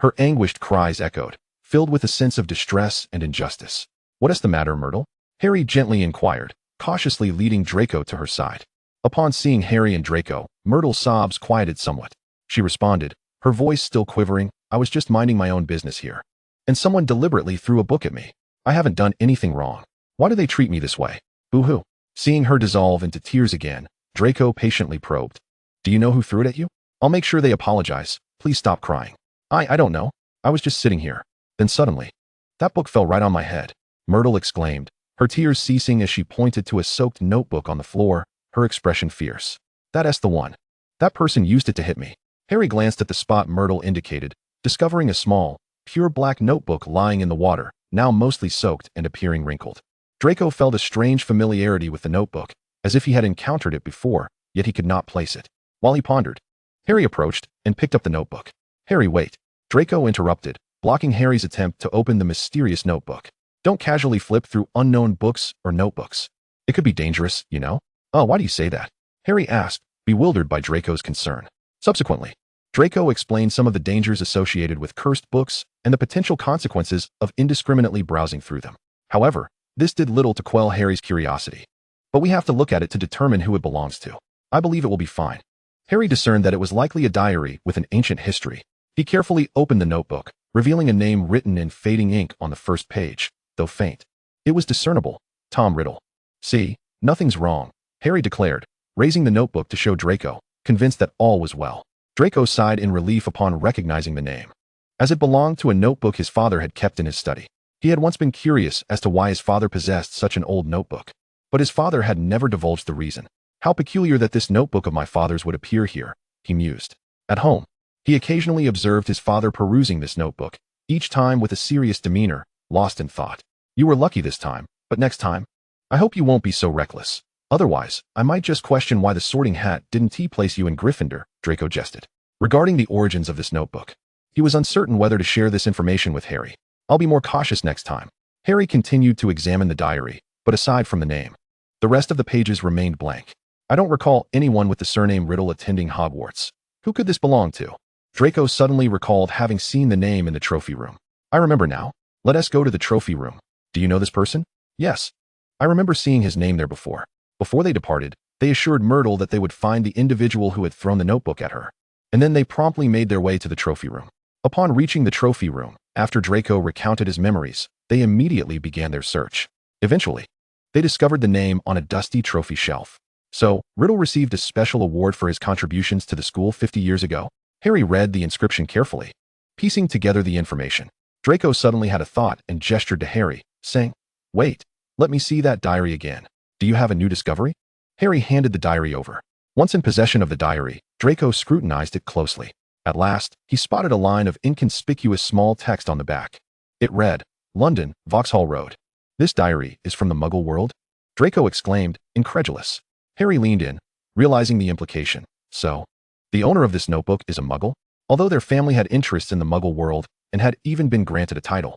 Her anguished cries echoed, filled with a sense of distress and injustice. "What is the matter, Myrtle?" Harry gently inquired, cautiously leading Draco to her side. Upon seeing Harry and Draco, Myrtle's sobs quieted somewhat. She responded, her voice still quivering, "I was just minding my own business here, and someone deliberately threw a book at me. I haven't done anything wrong. Why do they treat me this way? Boo-hoo." Seeing her dissolve into tears again, Draco patiently probed, "Do you know who threw it at you? I'll make sure they apologize. Please stop crying." I don't know. I was just sitting here." Then suddenly, "That book fell right on my head," Myrtle exclaimed, her tears ceasing as she pointed to a soaked notebook on the floor, her expression fierce. "That's the one. That person used it to hit me." Harry glanced at the spot Myrtle indicated, discovering a small, pure black notebook lying in the water, now mostly soaked and appearing wrinkled. Draco felt a strange familiarity with the notebook, as if he had encountered it before, yet he could not place it. While he pondered, Harry approached and picked up the notebook. "Harry, wait," Draco interrupted, blocking Harry's attempt to open the mysterious notebook. "Don't casually flip through unknown books or notebooks. It could be dangerous, you know." "Oh, why do you say that?" Harry asked, bewildered by Draco's concern. Subsequently, Draco explained some of the dangers associated with cursed books and the potential consequences of indiscriminately browsing through them. However, this did little to quell Harry's curiosity. "But we have to look at it to determine who it belongs to. I believe it will be fine." Harry discerned that it was likely a diary with an ancient history. He carefully opened the notebook, revealing a name written in fading ink on the first page, though faint. It was discernible: Tom Riddle. "See, nothing's wrong," Harry declared, raising the notebook to show Draco, convinced that all was well. Draco sighed in relief upon recognizing the name, as it belonged to a notebook his father had kept in his study. He had once been curious as to why his father possessed such an old notebook, but his father had never divulged the reason. "How peculiar that this notebook of my father's would appear here," he mused. At home, he occasionally observed his father perusing this notebook, each time with a serious demeanor, lost in thought. "You were lucky this time, but next time, I hope you won't be so reckless. Otherwise, I might just question why the Sorting Hat didn't place you in Gryffindor," Draco jested. Regarding the origins of this notebook, he was uncertain whether to share this information with Harry. "I'll be more cautious next time." Harry continued to examine the diary, but aside from the name, the rest of the pages remained blank. "I don't recall anyone with the surname Riddle attending Hogwarts. Who could this belong to?" Draco suddenly recalled having seen the name in the trophy room. "I remember now. Let us go to the trophy room. Do you know this person?" "Yes. I remember seeing his name there before." Before they departed, they assured Myrtle that they would find the individual who had thrown the notebook at her, and then they promptly made their way to the trophy room. Upon reaching the trophy room, after Draco recounted his memories, they immediately began their search. Eventually, they discovered the name on a dusty trophy shelf. "So, Riddle received a special award for his contributions to the school 50 years ago?" Harry read the inscription carefully, piecing together the information. Draco suddenly had a thought and gestured to Harry, saying, "Wait, let me see that diary again. Do you have a new discovery?" Harry handed the diary over. Once in possession of the diary, Draco scrutinized it closely. At last, he spotted a line of inconspicuous small text on the back. It read, "London, Vauxhall Road. This diary is from the Muggle world?" Draco exclaimed, incredulous. Harry leaned in, realizing the implication. "So, the owner of this notebook is a Muggle?" Although their family had interests in the Muggle world and had even been granted a title,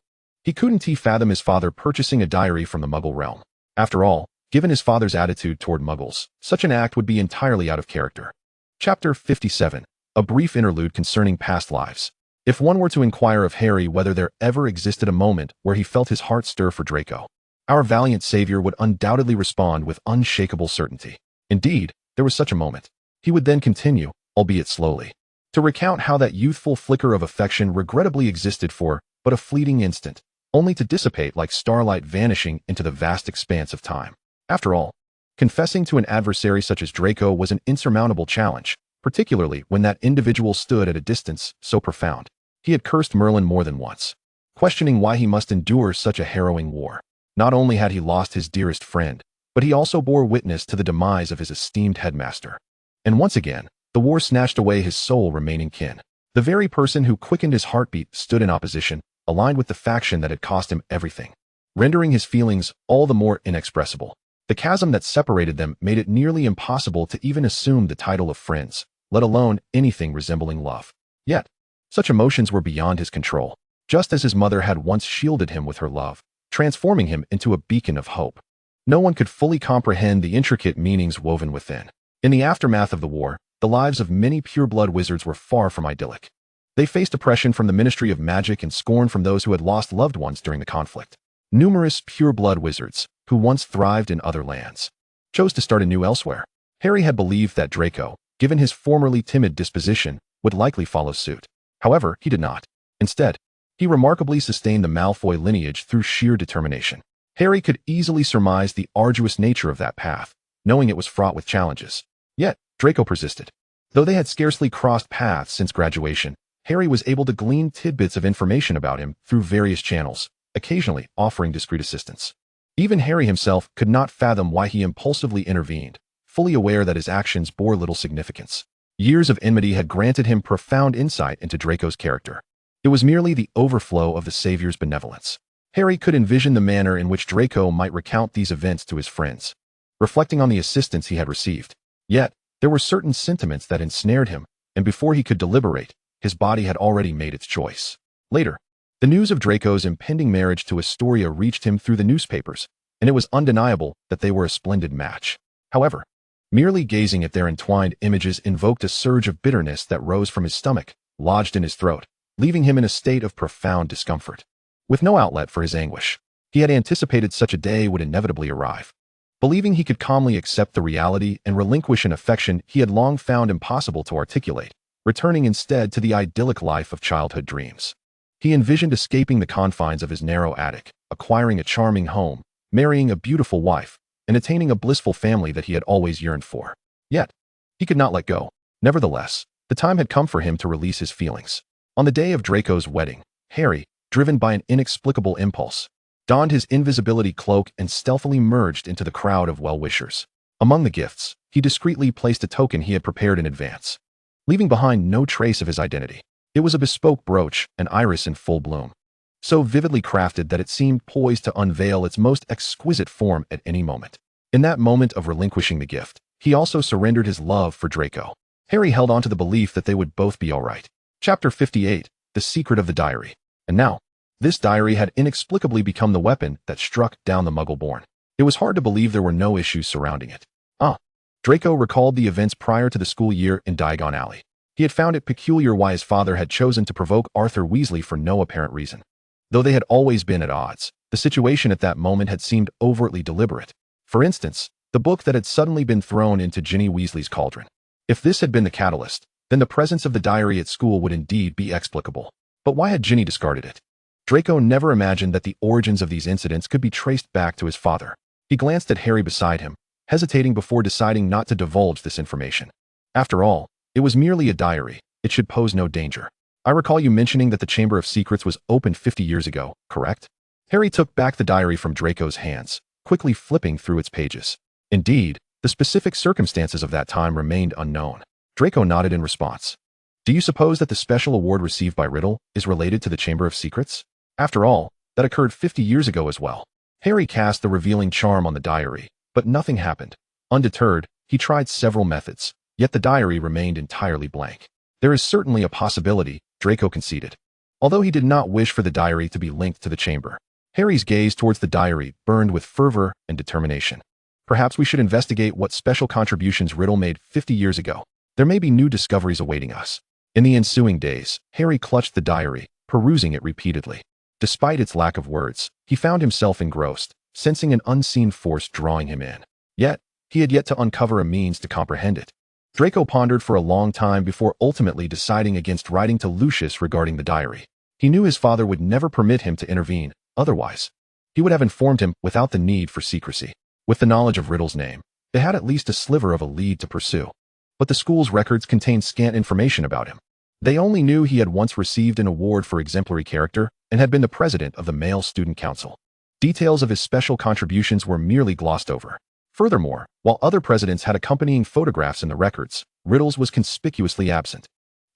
He couldn't fathom his father purchasing a diary from the Muggle realm. After all, given his father's attitude toward Muggles, such an act would be entirely out of character. Chapter 57. A brief interlude concerning past lives. If one were to inquire of Harry whether there ever existed a moment where he felt his heart stir for Draco, our valiant savior would undoubtedly respond with unshakable certainty. Indeed, there was such a moment. He would then continue, albeit slowly, to recount how that youthful flicker of affection regrettably existed for but a fleeting instant, only to dissipate like starlight vanishing into the vast expanse of time. After all, confessing to an adversary such as Draco was an insurmountable challenge, particularly when that individual stood at a distance so profound. He had cursed Merlin more than once, questioning why he must endure such a harrowing war. Not only had he lost his dearest friend, but he also bore witness to the demise of his esteemed headmaster. And once again, the war snatched away his sole remaining kin. The very person who quickened his heartbeat stood in opposition, aligned with the faction that had cost him everything, rendering his feelings all the more inexpressible. The chasm that separated them made it nearly impossible to even assume the title of friends, let alone anything resembling love. Yet, such emotions were beyond his control, just as his mother had once shielded him with her love, transforming him into a beacon of hope. No one could fully comprehend the intricate meanings woven within. In the aftermath of the war, the lives of many pure-blood wizards were far from idyllic. They faced oppression from the Ministry of Magic and scorn from those who had lost loved ones during the conflict. Numerous pure-blood wizards, who once thrived in other lands, chose to start anew elsewhere. Harry had believed that Draco, given his formerly timid disposition, would likely follow suit. However, he did not. Instead, he remarkably sustained the Malfoy lineage through sheer determination. Harry could easily surmise the arduous nature of that path, knowing it was fraught with challenges. Yet, Draco persisted. Though they had scarcely crossed paths since graduation, Harry was able to glean tidbits of information about him through various channels, occasionally offering discreet assistance. Even Harry himself could not fathom why he impulsively intervened, fully aware that his actions bore little significance. Years of enmity had granted him profound insight into Draco's character. It was merely the overflow of the Savior's benevolence. Harry could envision the manner in which Draco might recount these events to his friends, reflecting on the assistance he had received. Yet, there were certain sentiments that ensnared him, and before he could deliberate, his body had already made its choice. Later, the news of Draco's impending marriage to Astoria reached him through the newspapers, and it was undeniable that they were a splendid match. However, merely gazing at their entwined images invoked a surge of bitterness that rose from his stomach, lodged in his throat, leaving him in a state of profound discomfort. With no outlet for his anguish, he had anticipated such a day would inevitably arrive. Believing he could calmly accept the reality and relinquish an affection he had long found impossible to articulate, returning instead to the idyllic life of childhood dreams. He envisioned escaping the confines of his narrow attic, acquiring a charming home, marrying a beautiful wife, and attaining a blissful family that he had always yearned for. Yet, he could not let go. Nevertheless, the time had come for him to release his feelings. On the day of Draco's wedding, Harry, driven by an inexplicable impulse, donned his invisibility cloak and stealthily merged into the crowd of well-wishers. Among the gifts, he discreetly placed a token he had prepared in advance, leaving behind no trace of his identity. It was a bespoke brooch, an iris in full bloom, so vividly crafted that it seemed poised to unveil its most exquisite form at any moment. In that moment of relinquishing the gift, he also surrendered his love for Draco. Harry held on to the belief that they would both be all right. Chapter 58. The Secret of the Diary. And now, this diary had inexplicably become the weapon that struck down the Muggle-born. It was hard to believe there were no issues surrounding it. Draco recalled the events prior to the school year in Diagon Alley. He had found it peculiar why his father had chosen to provoke Arthur Weasley for no apparent reason. Though they had always been at odds, the situation at that moment had seemed overtly deliberate. For instance, the book that had suddenly been thrown into Ginny Weasley's cauldron. If this had been the catalyst, then the presence of the diary at school would indeed be explicable. But why had Ginny discarded it? Draco never imagined that the origins of these incidents could be traced back to his father. He glanced at Harry beside him, hesitating before deciding not to divulge this information. After all, it was merely a diary. It should pose no danger. I recall you mentioning that the Chamber of Secrets was opened 50 years ago, correct? Harry took back the diary from Draco's hands, quickly flipping through its pages. Indeed, the specific circumstances of that time remained unknown. Draco nodded in response. Do you suppose that the special award received by Riddle is related to the Chamber of Secrets? After all, that occurred 50 years ago as well. Harry cast the revealing charm on the diary, but nothing happened. Undeterred, he tried several methods, yet the diary remained entirely blank. There is certainly a possibility, Draco conceded. Although he did not wish for the diary to be linked to the chamber, Harry's gaze towards the diary burned with fervor and determination. Perhaps we should investigate what special contributions Riddle made 50 years ago. There may be new discoveries awaiting us. In the ensuing days, Harry clutched the diary, perusing it repeatedly. Despite its lack of words, he found himself engrossed, sensing an unseen force drawing him in. Yet, he had yet to uncover a means to comprehend it. Draco pondered for a long time before ultimately deciding against writing to Lucius regarding the diary. He knew his father would never permit him to intervene, otherwise, he would have informed him without the need for secrecy. With the knowledge of Riddle's name, they had at least a sliver of a lead to pursue. But the school's records contained scant information about him. They only knew he had once received an award for exemplary character and had been the president of the male student council. Details of his special contributions were merely glossed over. Furthermore, while other presidents had accompanying photographs in the records, Riddle's was conspicuously absent.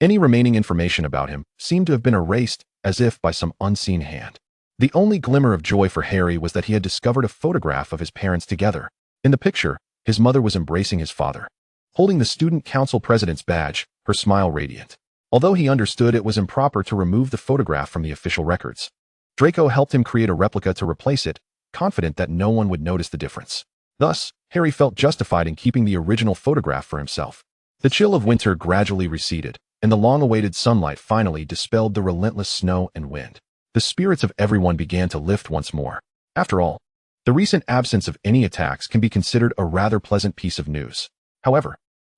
Any remaining information about him seemed to have been erased as if by some unseen hand. The only glimmer of joy for Harry was that he had discovered a photograph of his parents together. In the picture, his mother was embracing his father, holding the student council president's badge, her smile radiant. Although he understood it was improper to remove the photograph from the official records, Draco helped him create a replica to replace it, confident that no one would notice the difference. Thus, Harry felt justified in keeping the original photograph for himself. The chill of winter gradually receded, and the long-awaited sunlight finally dispelled the relentless snow and wind. The spirits of everyone began to lift once more. After all, the recent absence of any attacks can be considered a rather pleasant piece of news. However,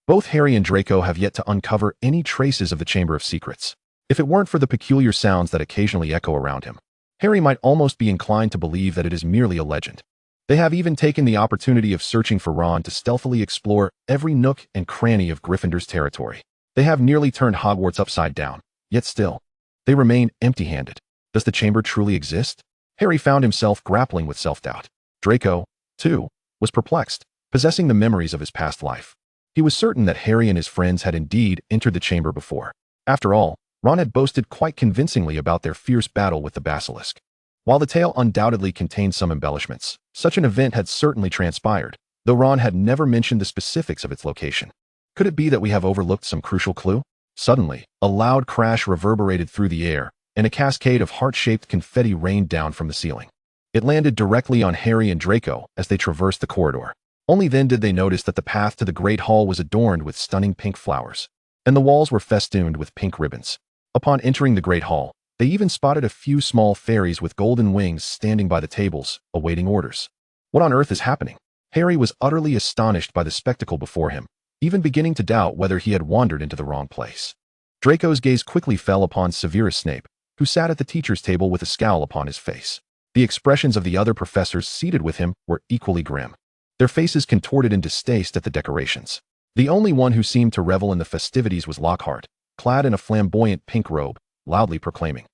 both Harry and Draco have yet to uncover any traces of the Chamber of Secrets. If it weren't for the peculiar sounds that occasionally echo around him, Harry might almost be inclined to believe that it is merely a legend. They have even taken the opportunity of searching for Ron to stealthily explore every nook and cranny of Gryffindor's territory. They have nearly turned Hogwarts upside down, yet still, they remain empty-handed. Does the chamber truly exist? Harry found himself grappling with self-doubt. Draco, too, was perplexed, possessing the memories of his past life. He was certain that Harry and his friends had indeed entered the chamber before. After all, Ron had boasted quite convincingly about their fierce battle with the basilisk. While the tale undoubtedly contained some embellishments, such an event had certainly transpired, though Ron had never mentioned the specifics of its location. Could it be that we have overlooked some crucial clue? Suddenly, a loud crash reverberated through the air, and a cascade of heart-shaped confetti rained down from the ceiling. It landed directly on Harry and Draco as they traversed the corridor. Only then did they notice that the path to the Great Hall was adorned with stunning pink flowers, and the walls were festooned with pink ribbons. Upon entering the Great Hall, they even spotted a few small fairies with golden wings standing by the tables, awaiting orders. What on earth is happening? Harry was utterly astonished by the spectacle before him, even beginning to doubt whether he had wandered into the wrong place. Draco's gaze quickly fell upon Severus Snape, who sat at the teacher's table with a scowl upon his face. The expressions of the other professors seated with him were equally grim, their faces contorted in distaste at the decorations. The only one who seemed to revel in the festivities was Lockhart, clad in a flamboyant pink robe, loudly proclaiming,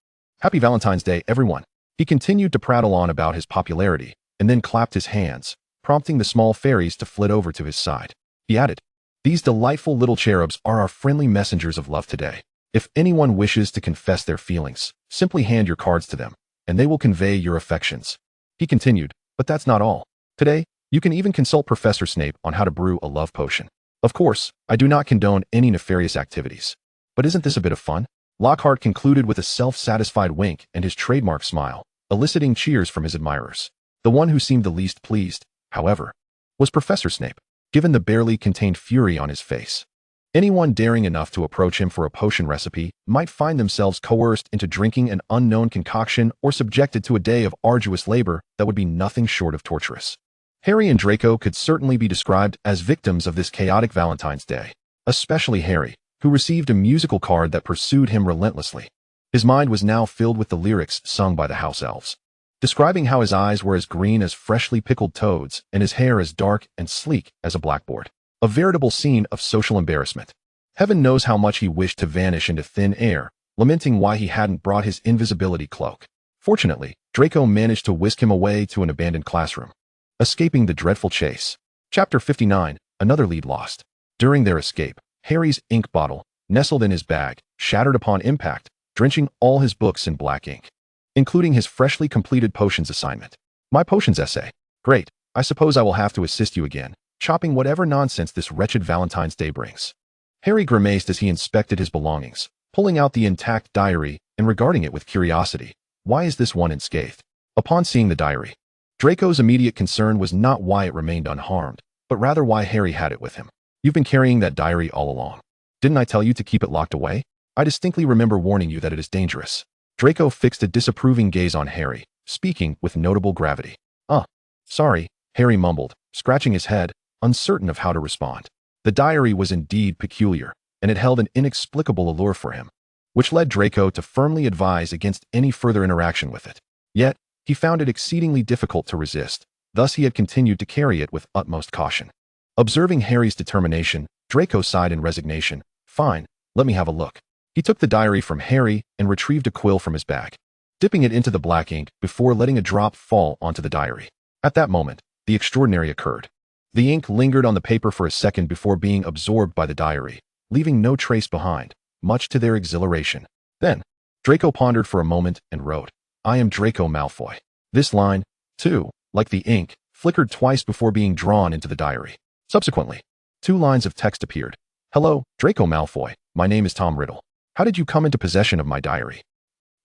"Happy Valentine's Day, everyone." He continued to prattle on about his popularity, and then clapped his hands, prompting the small fairies to flit over to his side. He added, "These delightful little cherubs are our friendly messengers of love today. If anyone wishes to confess their feelings, simply hand your cards to them, and they will convey your affections." He continued, "But that's not all. Today, you can even consult Professor Snape on how to brew a love potion. Of course, I do not condone any nefarious activities. But isn't this a bit of fun?" Lockhart concluded with a self-satisfied wink and his trademark smile, eliciting cheers from his admirers. The one who seemed the least pleased, however, was Professor Snape, given the barely contained fury on his face. Anyone daring enough to approach him for a potion recipe might find themselves coerced into drinking an unknown concoction or subjected to a day of arduous labor that would be nothing short of torturous. Harry and Draco could certainly be described as victims of this chaotic Valentine's Day, especially Harry, who received a musical card that pursued him relentlessly. His mind was now filled with the lyrics sung by the house elves, describing how his eyes were as green as freshly pickled toads and his hair as dark and sleek as a blackboard. A veritable scene of social embarrassment. Heaven knows how much he wished to vanish into thin air, lamenting why he hadn't brought his invisibility cloak. Fortunately, Draco managed to whisk him away to an abandoned classroom, escaping the dreadful chase. Chapter 59, Another Lead Lost. During their escape, Harry's ink bottle, nestled in his bag, shattered upon impact, drenching all his books in black ink, including his freshly completed potions assignment. "My potions essay. Great, I suppose I will have to assist you again, chopping whatever nonsense this wretched Valentine's Day brings." Harry grimaced as he inspected his belongings, pulling out the intact diary and regarding it with curiosity. Why is this one unscathed? Upon seeing the diary, Draco's immediate concern was not why it remained unharmed, but rather why Harry had it with him. You've been carrying that diary all along. Didn't I tell you to keep it locked away? I distinctly remember warning you that it is dangerous. Draco fixed a disapproving gaze on Harry, speaking with notable gravity. Sorry, Harry mumbled, scratching his head, uncertain of how to respond. The diary was indeed peculiar, and it held an inexplicable allure for him, which led Draco to firmly advise against any further interaction with it. Yet, he found it exceedingly difficult to resist, thus he had continued to carry it with utmost caution. Observing Harry's determination, Draco sighed in resignation. Fine, let me have a look. He took the diary from Harry and retrieved a quill from his bag, dipping it into the black ink before letting a drop fall onto the diary. At that moment, the extraordinary occurred. The ink lingered on the paper for a second before being absorbed by the diary, leaving no trace behind, much to their exhilaration. Then, Draco pondered for a moment and wrote, I am Draco Malfoy. This line, too, like the ink, flickered twice before being drawn into the diary. Subsequently, 2 lines of text appeared. Hello, Draco Malfoy. My name is Tom Riddle. How did you come into possession of my diary?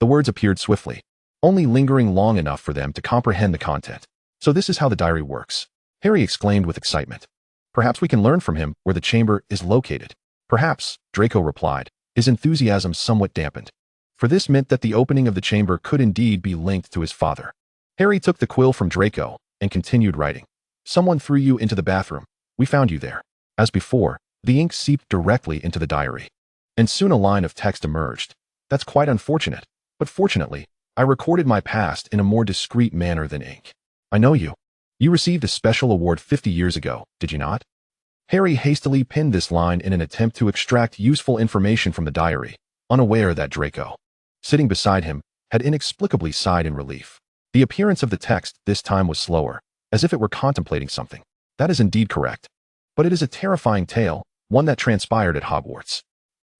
The words appeared swiftly, only lingering long enough for them to comprehend the content. So this is how the diary works. Harry exclaimed with excitement. Perhaps we can learn from him where the chamber is located. Perhaps, Draco replied, his enthusiasm somewhat dampened. For this meant that the opening of the chamber could indeed be linked to his father. Harry took the quill from Draco and continued writing. Someone threw you into the bathroom. We found you there. As before, the ink seeped directly into the diary. And soon a line of text emerged. That's quite unfortunate, but fortunately, I recorded my past in a more discreet manner than ink. I know you. You received a special award 50 years ago, did you not? Harry hastily pinned this line in an attempt to extract useful information from the diary, unaware that Draco, sitting beside him, had inexplicably sighed in relief. The appearance of the text this time was slower, as if it were contemplating something. That is indeed correct. But it is a terrifying tale, one that transpired at Hogwarts.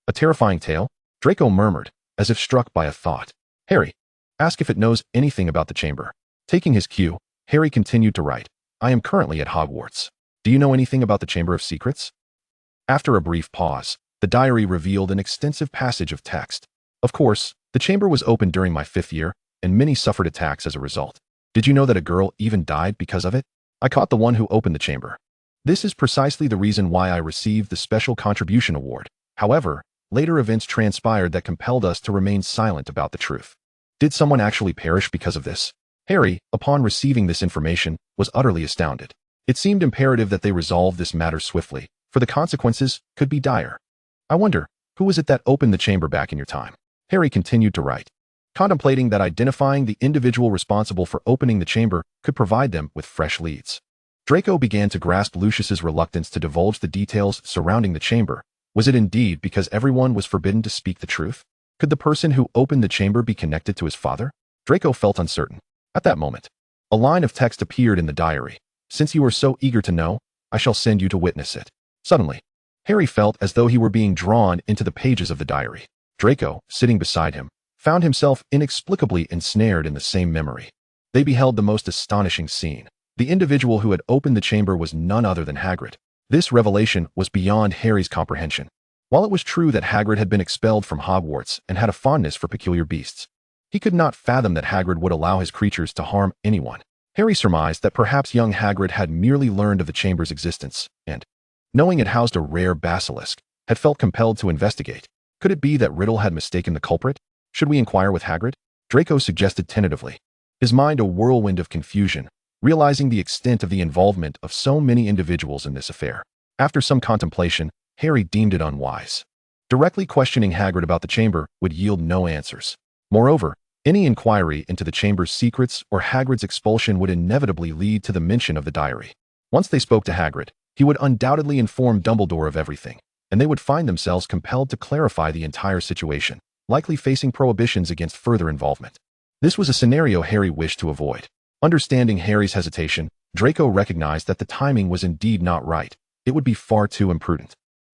A terrifying tale? Draco murmured, as if struck by a thought. Harry, ask if it knows anything about the chamber. Taking his cue, Harry continued to write. I am currently at Hogwarts. Do you know anything about the Chamber of Secrets? After a brief pause, the diary revealed an extensive passage of text. Of course, the chamber was opened during my 5th year, and many suffered attacks as a result. Did you know that a girl even died because of it? I caught the one who opened the chamber. This is precisely the reason why I received the Special Contribution Award. However, later events transpired that compelled us to remain silent about the truth. Did someone actually perish because of this? Harry, upon receiving this information, was utterly astounded. It seemed imperative that they resolve this matter swiftly, for the consequences could be dire. I wonder, who was it that opened the chamber back in your time? Harry continued to write, contemplating that identifying the individual responsible for opening the chamber could provide them with fresh leads. Draco began to grasp Lucius's reluctance to divulge the details surrounding the chamber. Was it indeed because everyone was forbidden to speak the truth? Could the person who opened the chamber be connected to his father? Draco felt uncertain. At that moment, a line of text appeared in the diary. Since you are so eager to know, I shall send you to witness it. Suddenly, Harry felt as though he were being drawn into the pages of the diary. Draco, sitting beside him, found himself inexplicably ensnared in the same memory. They beheld the most astonishing scene. The individual who had opened the chamber was none other than Hagrid. This revelation was beyond Harry's comprehension. While it was true that Hagrid had been expelled from Hogwarts and had a fondness for peculiar beasts, he could not fathom that Hagrid would allow his creatures to harm anyone. Harry surmised that perhaps young Hagrid had merely learned of the chamber's existence and, knowing it housed a rare basilisk, had felt compelled to investigate. Could it be that Riddle had mistaken the culprit? Should we inquire with Hagrid? Draco suggested tentatively, his mind a whirlwind of confusion, realizing the extent of the involvement of so many individuals in this affair. After some contemplation, Harry deemed it unwise. Directly questioning Hagrid about the chamber would yield no answers. Moreover, any inquiry into the chamber's secrets or Hagrid's expulsion would inevitably lead to the mention of the diary. Once they spoke to Hagrid, he would undoubtedly inform Dumbledore of everything, and they would find themselves compelled to clarify the entire situation, likely facing prohibitions against further involvement. This was a scenario Harry wished to avoid. Understanding Harry's hesitation, Draco recognized that the timing was indeed not right. It would be far too imprudent.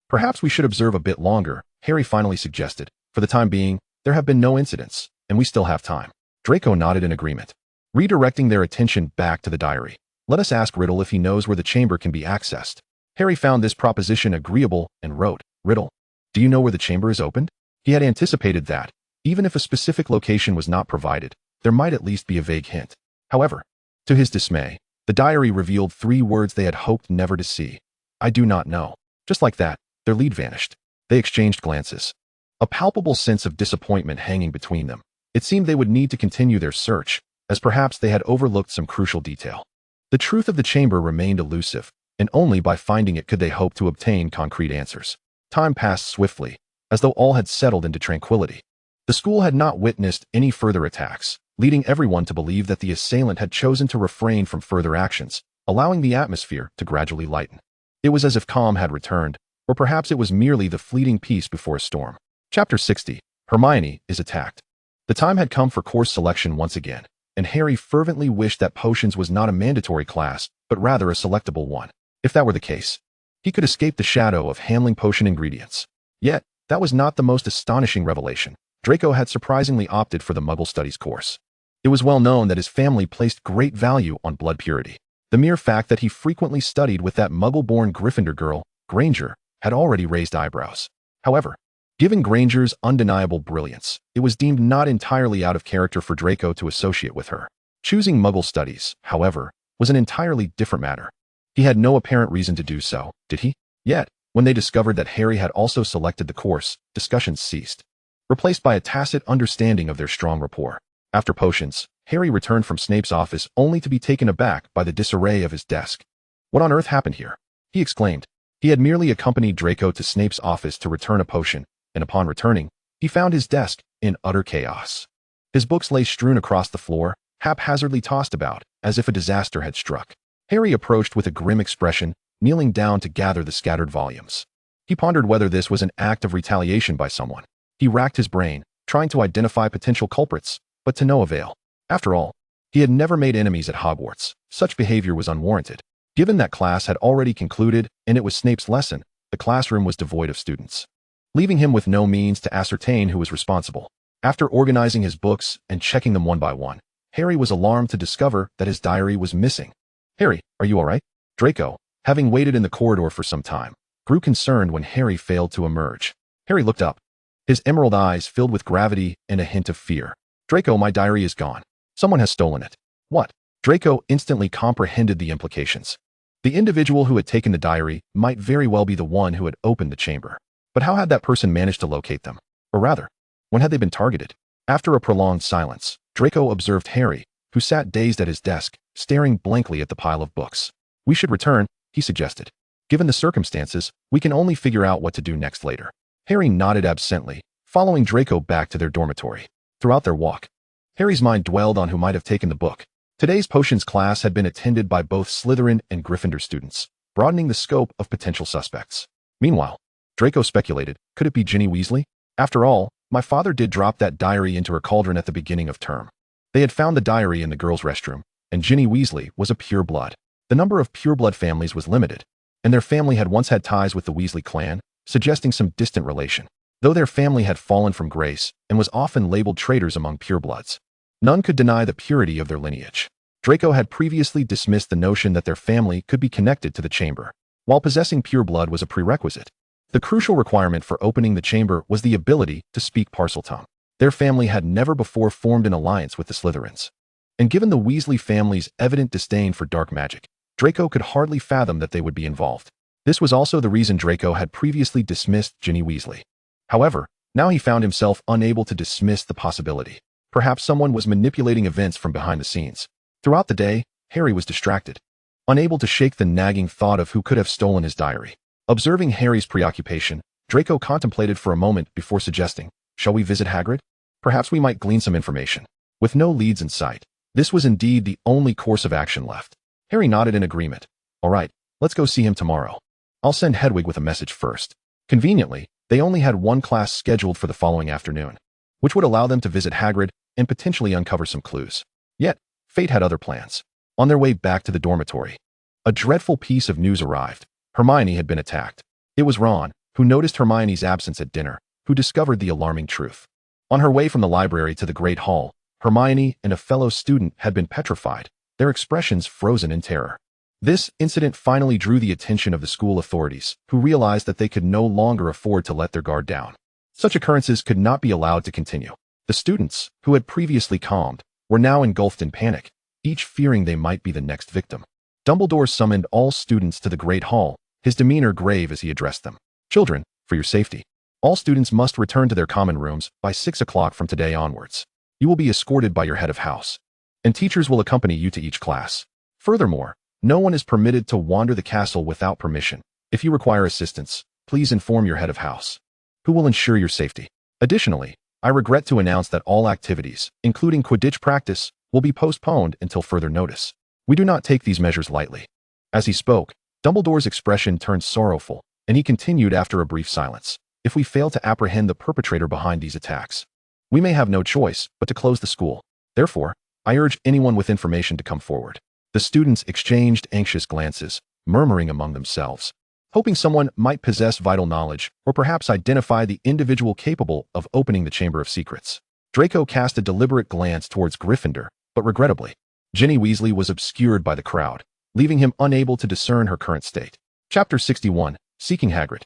Perhaps we should observe a bit longer, Harry finally suggested. For the time being, there have been no incidents, and we still have time. Draco nodded in agreement. Redirecting their attention back to the diary. Let us ask Riddle if he knows where the chamber can be accessed. Harry found this proposition agreeable and wrote, Riddle, do you know where the chamber is opened? He had anticipated that, Even if a specific location was not provided, there might at least be a vague hint. However, to his dismay, the diary revealed 3 words they had hoped never to see. I do not know. Just like that, their lead vanished. They exchanged glances. A palpable sense of disappointment hanging between them. It seemed they would need to continue their search, as perhaps they had overlooked some crucial detail. The truth of the chamber remained elusive, and only by finding it could they hope to obtain concrete answers. Time passed swiftly, as though all had settled into tranquility. The school had not witnessed any further attacks, leading everyone to believe that the assailant had chosen to refrain from further actions, allowing the atmosphere to gradually lighten. It was as if calm had returned, or perhaps it was merely the fleeting peace before a storm. Chapter 60. Hermione is attacked. The time had come for course selection once again, and Harry fervently wished that potions was not a mandatory class, but rather a selectable one. If that were the case, he could escape the shadow of handling potion ingredients. Yet, that was not the most astonishing revelation. Draco had surprisingly opted for the Muggle Studies course. It was well known that his family placed great value on blood purity. The mere fact that he frequently studied with that Muggle-born Gryffindor girl, Granger, had already raised eyebrows. However, given Granger's undeniable brilliance, it was deemed not entirely out of character for Draco to associate with her. Choosing Muggle Studies, however, was an entirely different matter. He had no apparent reason to do so, did he? Yet, when they discovered that Harry had also selected the course, discussions ceased, replaced by a tacit understanding of their strong rapport. After potions, Harry returned from Snape's office only to be taken aback by the disarray of his desk. What on earth happened here? He exclaimed. He had merely accompanied Draco to Snape's office to return a potion, and upon returning, he found his desk in utter chaos. His books lay strewn across the floor, haphazardly tossed about, as if a disaster had struck. Harry approached with a grim expression, kneeling down to gather the scattered volumes. He pondered whether this was an act of retaliation by someone. He racked his brain, trying to identify potential culprits, but to no avail. After all, he had never made enemies at Hogwarts. Such behavior was unwarranted. Given that class had already concluded, and it was Snape's lesson, the classroom was devoid of students, leaving him with no means to ascertain who was responsible. After organizing his books and checking them one by one, Harry was alarmed to discover that his diary was missing. Harry, are you all right? Draco, having waited in the corridor for some time, grew concerned when Harry failed to emerge. Harry looked up, his emerald eyes filled with gravity and a hint of fear. Draco, my diary is gone. Someone has stolen it. What? Draco instantly comprehended the implications. The individual who had taken the diary might very well be the one who had opened the chamber. But how had that person managed to locate them? Or rather, when had they been targeted? After a prolonged silence, Draco observed Harry, who sat dazed at his desk, staring blankly at the pile of books. We should return, he suggested. Given the circumstances, we can only figure out what to do next later. Harry nodded absently, following Draco back to their dormitory. Throughout their walk, Harry's mind dwelled on who might have taken the book. Today's potions class had been attended by both Slytherin and Gryffindor students, broadening the scope of potential suspects. Meanwhile, Draco speculated, could it be Ginny Weasley? After all, my father did drop that diary into her cauldron at the beginning of term. They had found the diary in the girls' restroom, and Ginny Weasley was a pureblood. The number of pureblood families was limited, and their family had once had ties with the Weasley clan, suggesting some distant relation. Though their family had fallen from grace and was often labeled traitors among purebloods, none could deny the purity of their lineage. Draco had previously dismissed the notion that their family could be connected to the chamber. While possessing pure blood was a prerequisite, the crucial requirement for opening the chamber was the ability to speak Parseltongue. Their family had never before formed an alliance with the Slytherins. And given the Weasley family's evident disdain for dark magic, Draco could hardly fathom that they would be involved. This was also the reason Draco had previously dismissed Ginny Weasley. However, now he found himself unable to dismiss the possibility. Perhaps someone was manipulating events from behind the scenes. Throughout the day, Harry was distracted, unable to shake the nagging thought of who could have stolen his diary. Observing Harry's preoccupation, Draco contemplated for a moment before suggesting, "Shall we visit Hagrid? Perhaps we might glean some information." With no leads in sight, this was indeed the only course of action left. Harry nodded in agreement. "All right, let's go see him tomorrow. I'll send Hedwig with a message first." Conveniently, they only had one class scheduled for the following afternoon, which would allow them to visit Hagrid and potentially uncover some clues. Yet, fate had other plans. On their way back to the dormitory, a dreadful piece of news arrived. Hermione had been attacked. It was Ron, who noticed Hermione's absence at dinner, who discovered the alarming truth. On her way from the library to the Great Hall, Hermione and a fellow student had been petrified, their expressions frozen in terror. This incident finally drew the attention of the school authorities, who realized that they could no longer afford to let their guard down. Such occurrences could not be allowed to continue. The students, who had previously calmed, were now engulfed in panic, each fearing they might be the next victim. Dumbledore summoned all students to the Great Hall, his demeanor grave as he addressed them. Children, for your safety, all students must return to their common rooms by 6 o'clock from today onwards. You will be escorted by your head of house, and teachers will accompany you to each class. Furthermore, no one is permitted to wander the castle without permission. If you require assistance, please inform your head of house, who will ensure your safety. Additionally, I regret to announce that all activities, including Quidditch practice, will be postponed until further notice. We do not take these measures lightly. As he spoke, Dumbledore's expression turned sorrowful, and he continued after a brief silence. If we fail to apprehend the perpetrator behind these attacks, we may have no choice but to close the school. Therefore, I urge anyone with information to come forward. The students exchanged anxious glances, murmuring among themselves, hoping someone might possess vital knowledge or perhaps identify the individual capable of opening the Chamber of Secrets. Draco cast a deliberate glance towards Gryffindor, but regrettably, Ginny Weasley was obscured by the crowd, leaving him unable to discern her current state. Chapter 61, Seeking Hagrid.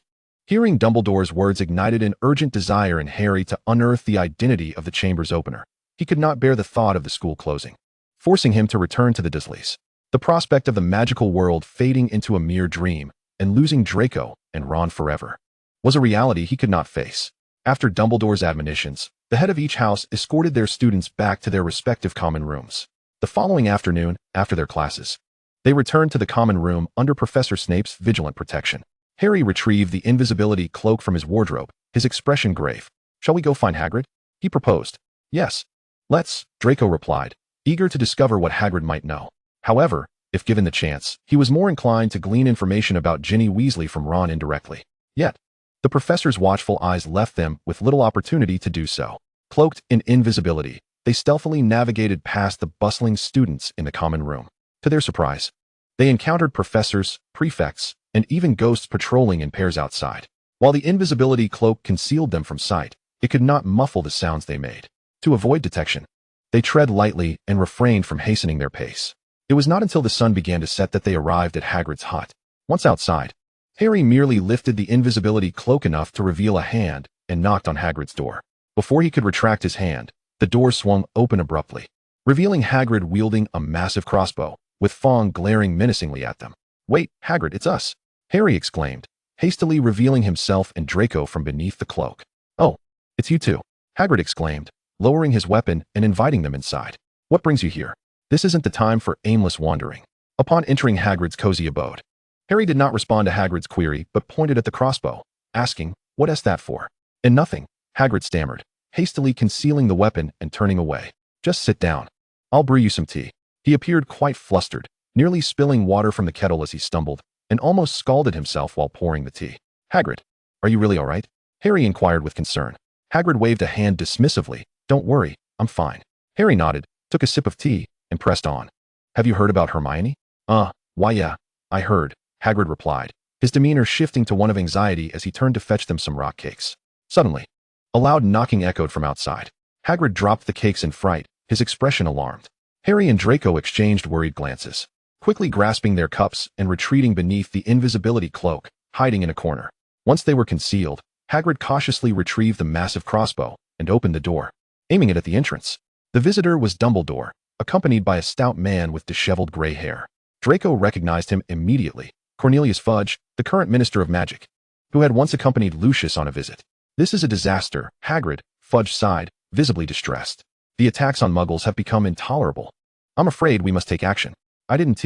Hearing Dumbledore's words ignited an urgent desire in Harry to unearth the identity of the chamber's opener. He could not bear the thought of the school closing, forcing him to return to the Dursleys. The prospect of the magical world fading into a mere dream and losing Draco and Ron forever was a reality he could not face. After Dumbledore's admonitions, the head of each house escorted their students back to their respective common rooms. The following afternoon, after their classes, they returned to the common room under Professor Snape's vigilant protection. Harry retrieved the invisibility cloak from his wardrobe, his expression grave. "Shall we go find Hagrid?" he proposed. "Yes. Let's," Draco replied, eager to discover what Hagrid might know. However, if given the chance, he was more inclined to glean information about Ginny Weasley from Ron indirectly. Yet, the professor's watchful eyes left them with little opportunity to do so. Cloaked in invisibility, they stealthily navigated past the bustling students in the common room. To their surprise, they encountered professors, prefects, and even ghosts patrolling in pairs outside. While the invisibility cloak concealed them from sight, it could not muffle the sounds they made. To avoid detection, they tread lightly and refrained from hastening their pace. It was not until the sun began to set that they arrived at Hagrid's hut. Once outside, Harry merely lifted the invisibility cloak enough to reveal a hand and knocked on Hagrid's door. Before he could retract his hand, the door swung open abruptly, revealing Hagrid wielding a massive crossbow, with Fong glaring menacingly at them. "Wait, Hagrid, it's us!" Harry exclaimed, hastily revealing himself and Draco from beneath the cloak. "Oh, it's you two," Hagrid exclaimed, lowering his weapon and inviting them inside. "What brings you here? This isn't the time for aimless wandering." Upon entering Hagrid's cozy abode, Harry did not respond to Hagrid's query but pointed at the crossbow, asking, "What is that for?" "And nothing," Hagrid stammered, hastily concealing the weapon and turning away. "Just sit down. I'll brew you some tea." He appeared quite flustered, nearly spilling water from the kettle as he stumbled, and almost scalded himself while pouring the tea. "Hagrid, are you really all right?" Harry inquired with concern. Hagrid waved a hand dismissively. "Don't worry, I'm fine." Harry nodded, took a sip of tea, and pressed on. "Have you heard about Hermione?" Why yeah, I heard," Hagrid replied, his demeanor shifting to one of anxiety as he turned to fetch them some rock cakes. Suddenly, a loud knocking echoed from outside. Hagrid dropped the cakes in fright, his expression alarmed. Harry and Draco exchanged worried glances, quickly grasping their cups and retreating beneath the invisibility cloak, hiding in a corner. Once they were concealed, Hagrid cautiously retrieved the massive crossbow and opened the door, aiming it at the entrance. The visitor was Dumbledore, accompanied by a stout man with disheveled gray hair. Draco recognized him immediately, Cornelius Fudge, the current Minister of Magic, who had once accompanied Lucius on a visit. "This is a disaster," Hagrid, Fudge sighed, visibly distressed. "The attacks on Muggles have become intolerable. I'm afraid we must take action." "I didn't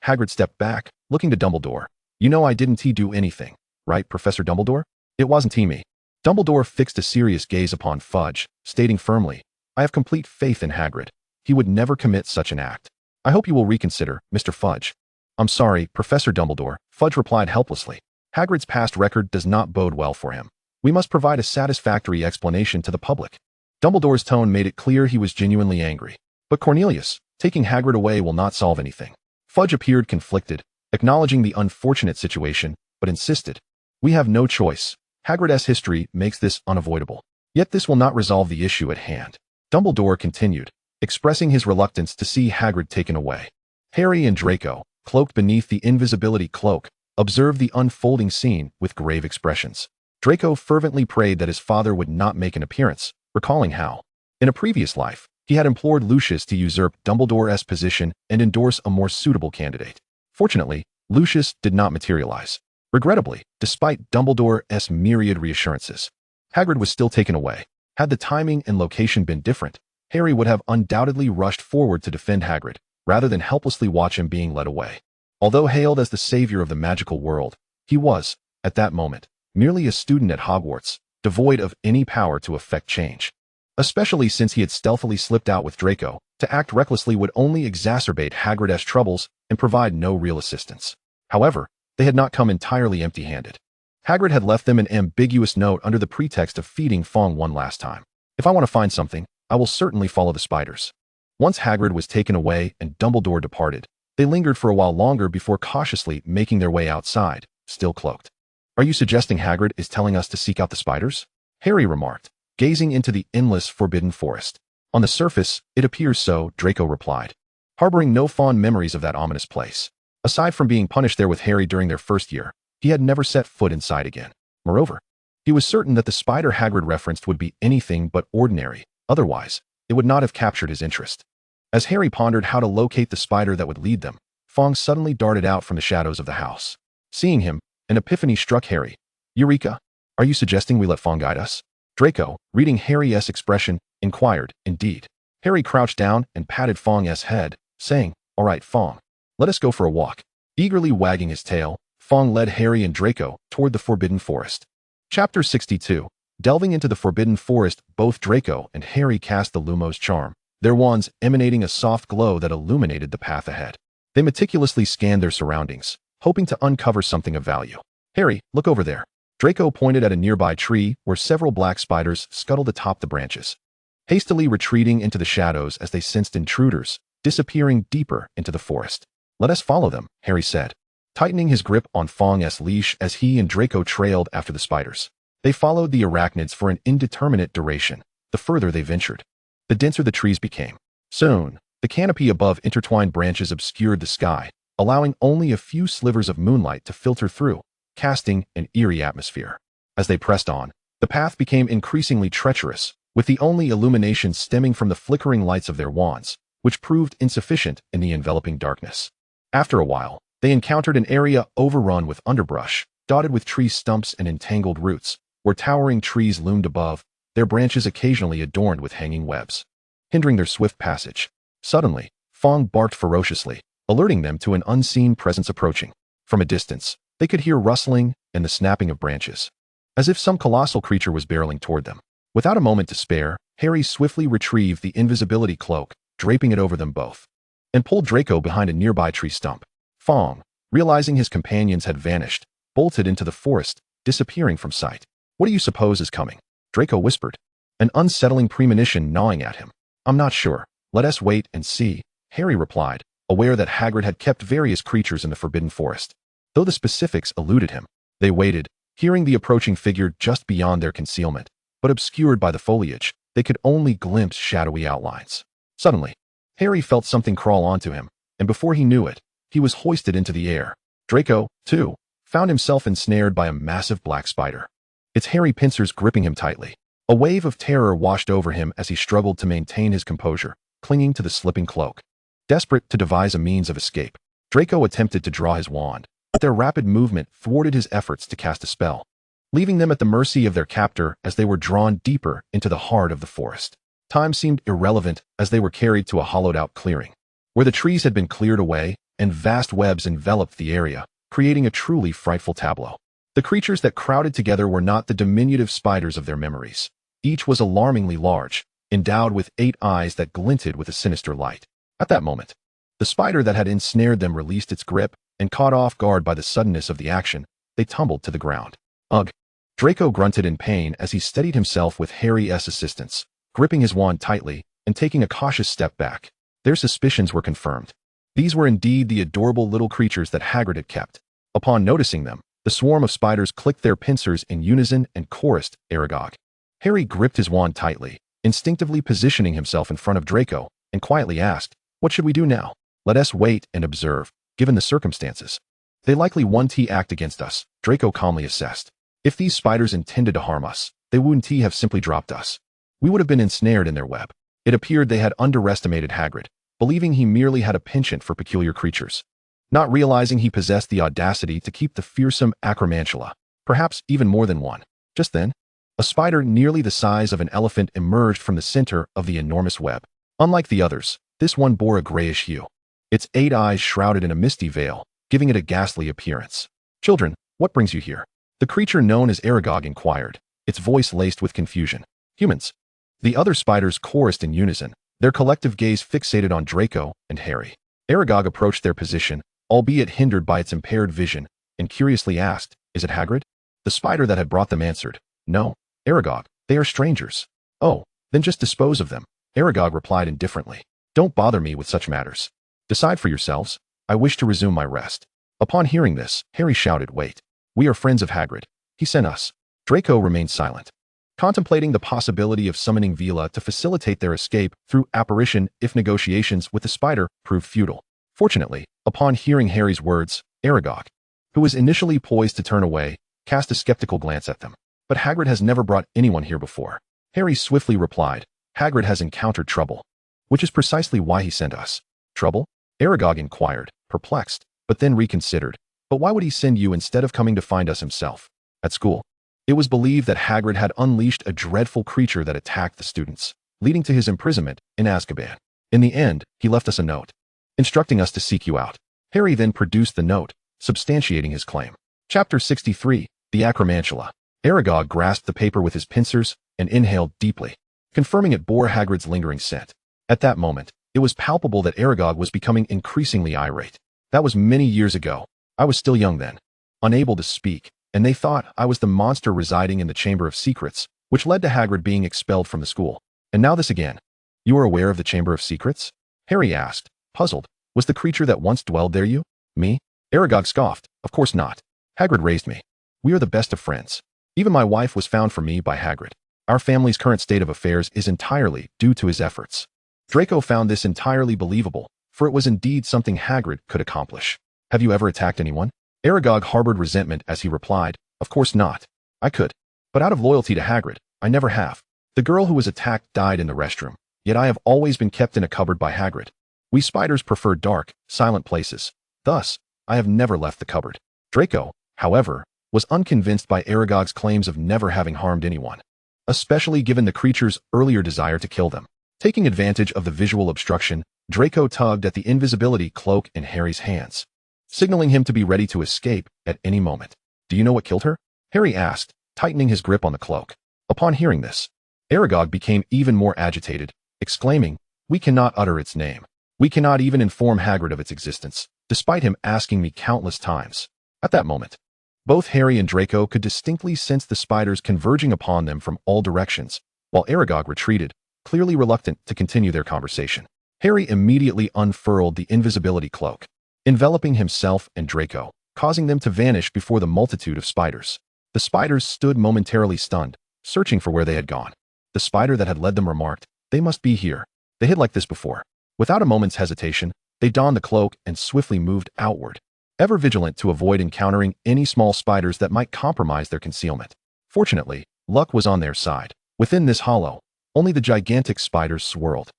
Hagrid stepped back, looking to Dumbledore. "You know I didn't do anything, right, Professor Dumbledore?" "It wasn't me." Dumbledore fixed a serious gaze upon Fudge, stating firmly, "I have complete faith in Hagrid. He would never commit such an act. I hope you will reconsider, Mr. Fudge." "I'm sorry, Professor Dumbledore," Fudge replied helplessly. "Hagrid's past record does not bode well for him. We must provide a satisfactory explanation to the public." Dumbledore's tone made it clear he was genuinely angry. "But Cornelius, taking Hagrid away will not solve anything." Fudge appeared conflicted, acknowledging the unfortunate situation, but insisted, "We have no choice. Hagrid's history makes this unavoidable. Yet this will not resolve the issue at hand." Dumbledore continued, expressing his reluctance to see Hagrid taken away. Harry and Draco, cloaked beneath the invisibility cloak, observed the unfolding scene with grave expressions. Draco fervently prayed that his father would not make an appearance, recalling how, In a previous life, he had implored Lucius to usurp Dumbledore's position and endorse a more suitable candidate. Fortunately, Lucius did not materialize. Regrettably, despite Dumbledore's myriad reassurances, Hagrid was still taken away. Had the timing and location been different, Harry would have undoubtedly rushed forward to defend Hagrid, rather than helplessly watch him being led away. Although hailed as the savior of the magical world, he was, at that moment, merely a student at Hogwarts, devoid of any power to effect change. Especially since he had stealthily slipped out with Draco, to act recklessly would only exacerbate Hagrid's troubles and provide no real assistance. However, they had not come entirely empty-handed. Hagrid had left them an ambiguous note under the pretext of feeding Fong one last time. If I want to find something, I will certainly follow the spiders. Once Hagrid was taken away and Dumbledore departed, they lingered for a while longer before cautiously making their way outside, still cloaked. Are you suggesting Hagrid is telling us to seek out the spiders? Harry remarked, gazing into the endless forbidden forest. On the surface, it appears so, Draco replied, harboring no fond memories of that ominous place. Aside from being punished there with Harry during their first year, he had never set foot inside again. Moreover, he was certain that the spider Hagrid referenced would be anything but ordinary. Otherwise, it would not have captured his interest. As Harry pondered how to locate the spider that would lead them, Fong suddenly darted out from the shadows of the house. Seeing him, an epiphany struck Harry. Eureka! Are you suggesting we let Fong guide us? Draco, reading Harry's expression, inquired. Indeed. Harry crouched down and patted Fong's head, saying, All right, Fong. Let us go for a walk. Eagerly wagging his tail, Fong led Harry and Draco toward the Forbidden Forest. Chapter 62. Delving into the Forbidden Forest, both Draco and Harry cast the Lumos charm, their wands emanating a soft glow that illuminated the path ahead. They meticulously scanned their surroundings, hoping to uncover something of value. Harry, look over there. Draco pointed at a nearby tree where several black spiders scuttled atop the branches, hastily retreating into the shadows as they sensed intruders, disappearing deeper into the forest. Let us follow them, Harry said, tightening his grip on Fong's leash as he and Draco trailed after the spiders. They followed the arachnids for an indeterminate duration, the further they ventured, the denser the trees became. Soon, the canopy above intertwined branches obscured the sky, allowing only a few slivers of moonlight to filter through, casting an eerie atmosphere. As they pressed on, the path became increasingly treacherous, with the only illumination stemming from the flickering lights of their wands, which proved insufficient in the enveloping darkness. After a while, they encountered an area overrun with underbrush, dotted with tree stumps and entangled roots, where towering trees loomed above, their branches occasionally adorned with hanging webs, hindering their swift passage. Suddenly, Fong barked ferociously, alerting them to an unseen presence approaching. From a distance, they could hear rustling and the snapping of branches, as if some colossal creature was barreling toward them. Without a moment to spare, Harry swiftly retrieved the invisibility cloak, draping it over them both, and pulled Draco behind a nearby tree stump. Fong, realizing his companions had vanished, bolted into the forest, disappearing from sight. What do you suppose is coming? Draco whispered, an unsettling premonition gnawing at him. I'm not sure. Let us wait and see, Harry replied, aware that Hagrid had kept various creatures in the Forbidden Forest. Though the specifics eluded him, they waited, hearing the approaching figure just beyond their concealment, but obscured by the foliage, they could only glimpse shadowy outlines. Suddenly, Harry felt something crawl onto him, and before he knew it, he was hoisted into the air. Draco, too, found himself ensnared by a massive black spider, its hairy pincers gripping him tightly. A wave of terror washed over him as he struggled to maintain his composure, clinging to the slipping cloak. Desperate to devise a means of escape, Draco attempted to draw his wand, but their rapid movement thwarted his efforts to cast a spell, leaving them at the mercy of their captor as they were drawn deeper into the heart of the forest. Time seemed irrelevant as they were carried to a hollowed-out clearing, where the trees had been cleared away and vast webs enveloped the area, creating a truly frightful tableau. The creatures that crowded together were not the diminutive spiders of their memories. Each was alarmingly large, endowed with 8 eyes that glinted with a sinister light. At that moment, the spider that had ensnared them released its grip, and caught off guard by the suddenness of the action, they tumbled to the ground. Ugh! Draco grunted in pain as he steadied himself with Harry's assistance, gripping his wand tightly and taking a cautious step back. Their suspicions were confirmed. These were indeed the adorable little creatures that Hagrid had kept. Upon noticing them, the swarm of spiders clicked their pincers in unison and chorused, Aragog. Harry gripped his wand tightly, instinctively positioning himself in front of Draco, and quietly asked, What should we do now? Let us wait and observe, given the circumstances. They likely won't act against us, Draco calmly assessed. If these spiders intended to harm us, they wouldn't have simply dropped us. we would have been ensnared in their web. It appeared they had underestimated Hagrid, believing he merely had a penchant for peculiar creatures, not realizing he possessed the audacity to keep the fearsome acromantula, perhaps even more than one. Just then, a spider nearly the size of an elephant emerged from the center of the enormous web. Unlike the others, this one bore a grayish hue, its 8 eyes shrouded in a misty veil, giving it a ghastly appearance. "Children, what brings you here?" the creature known as Aragog inquired, its voice laced with confusion. "Humans." The other spiders chorused in unison, their collective gaze fixated on Draco and Harry. Aragog approached their position, albeit hindered by its impaired vision, and curiously asked, "Is it Hagrid?" The spider that had brought them answered, "No, Aragog, they are strangers." "Oh, then just dispose of them," Aragog replied indifferently. "Don't bother me with such matters. Decide for yourselves. I wish to resume my rest." Upon hearing this, Harry shouted, "Wait. We are friends of Hagrid. He sent us." Draco remained silent, contemplating the possibility of summoning Vila to facilitate their escape through apparition if negotiations with the spider proved futile. Fortunately, upon hearing Harry's words, Aragog, who was initially poised to turn away, cast a skeptical glance at them. "But Hagrid has never brought anyone here before." Harry swiftly replied, "Hagrid has encountered trouble, which is precisely why he sent us." "Trouble?" Aragog inquired, perplexed, but then reconsidered. "But why would he send you instead of coming to find us himself?" At school, it was believed that Hagrid had unleashed a dreadful creature that attacked the students, leading to his imprisonment in Azkaban. In the end, he left us a note, instructing us to seek you out. Harry then produced the note, substantiating his claim. Chapter 63, The Acromantula. Aragog grasped the paper with his pincers and inhaled deeply, confirming it bore Hagrid's lingering scent. At that moment, it was palpable that Aragog was becoming increasingly irate. That was many years ago. I was still young then, unable to speak, and they thought I was the monster residing in the Chamber of Secrets, which led to Hagrid being expelled from the school. And now this again. "You are aware of the Chamber of Secrets?" Harry asked, puzzled. "Was the creature that once dwelled there you?" "Me?" Aragog scoffed. "Of course not. Hagrid raised me. We are the best of friends. Even my wife was found for me by Hagrid. Our family's current state of affairs is entirely due to his efforts." Draco found this entirely believable, for it was indeed something Hagrid could accomplish. "Have you ever attacked anyone?" Aragog harbored resentment as he replied, "Of course not. I could. But out of loyalty to Hagrid, I never have. The girl who was attacked died in the restroom, yet I have always been kept in a cupboard by Hagrid. We spiders prefer dark, silent places. Thus, I have never left the cupboard." Draco, however, was unconvinced by Aragog's claims of never having harmed anyone, especially given the creature's earlier desire to kill them. Taking advantage of the visual obstruction, Draco tugged at the invisibility cloak in Harry's hands, signaling him to be ready to escape at any moment. "Do you know what killed her?" Harry asked, tightening his grip on the cloak. Upon hearing this, Aragog became even more agitated, exclaiming, "We cannot utter its name. We cannot even inform Hagrid of its existence, despite him asking me countless times." At that moment, both Harry and Draco could distinctly sense the spiders converging upon them from all directions, while Aragog retreated, clearly reluctant to continue their conversation. Harry immediately unfurled the invisibility cloak, enveloping himself and Draco, causing them to vanish before the multitude of spiders. The spiders stood momentarily stunned, searching for where they had gone. The spider that had led them remarked, "They must be here. They hid like this before." Without a moment's hesitation, they donned the cloak and swiftly moved outward, ever vigilant to avoid encountering any small spiders that might compromise their concealment. Fortunately, luck was on their side. Within this hollow, only the gigantic spiders swirled,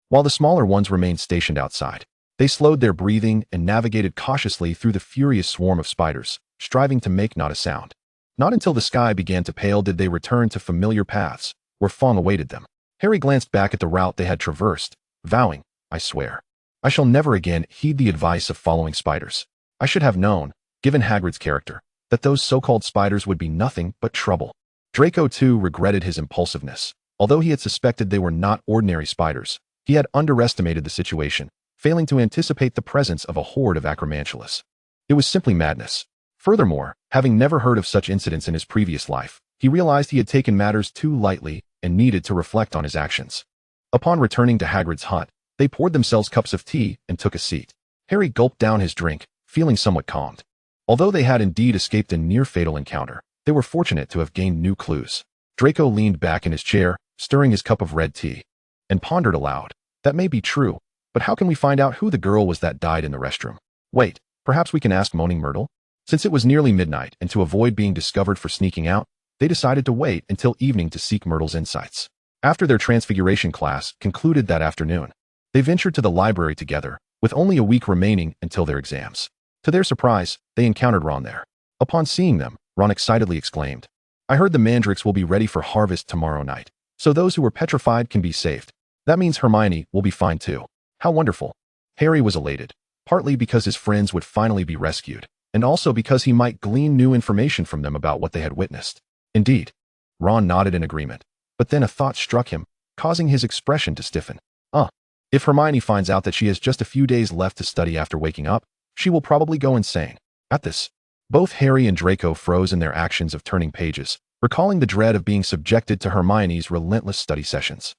while the smaller ones remained stationed outside. They slowed their breathing and navigated cautiously through the furious swarm of spiders, striving to make not a sound. Not until the sky began to pale did they return to familiar paths, where Fong awaited them. Harry glanced back at the route they had traversed, vowing, "I swear, I shall never again heed the advice of following spiders. I should have known, given Hagrid's character, that those so-called spiders would be nothing but trouble." Draco, too, regretted his impulsiveness. Although he had suspected they were not ordinary spiders, he had underestimated the situation, failing to anticipate the presence of a horde of acromantulas. It was simply madness. Furthermore, having never heard of such incidents in his previous life, he realized he had taken matters too lightly and needed to reflect on his actions. Upon returning to Hagrid's hut, they poured themselves cups of tea and took a seat. Harry gulped down his drink, feeling somewhat calmed. Although they had indeed escaped a near-fatal encounter, they were fortunate to have gained new clues. Draco leaned back in his chair, stirring his cup of red tea, and pondered aloud. "That may be true, but how can we find out who the girl was that died in the restroom? Wait, perhaps we can ask Moaning Myrtle?" Since it was nearly midnight and to avoid being discovered for sneaking out, they decided to wait until evening to seek Myrtle's insights. After their transfiguration class concluded that afternoon, they ventured to the library together, with only a week remaining until their exams. To their surprise, they encountered Ron there. Upon seeing them, Ron excitedly exclaimed, "I heard the mandrakes will be ready for harvest tomorrow night, so those who were petrified can be saved. That means Hermione will be fine too. How wonderful." Harry was elated, partly because his friends would finally be rescued, and also because he might glean new information from them about what they had witnessed. Indeed, Ron nodded in agreement, but then a thought struck him, causing his expression to stiffen. If Hermione finds out that she has just a few days left to study after waking up, she will probably go insane. At this, both Harry and Draco froze in their actions of turning pages, recalling the dread of being subjected to Hermione's relentless study sessions.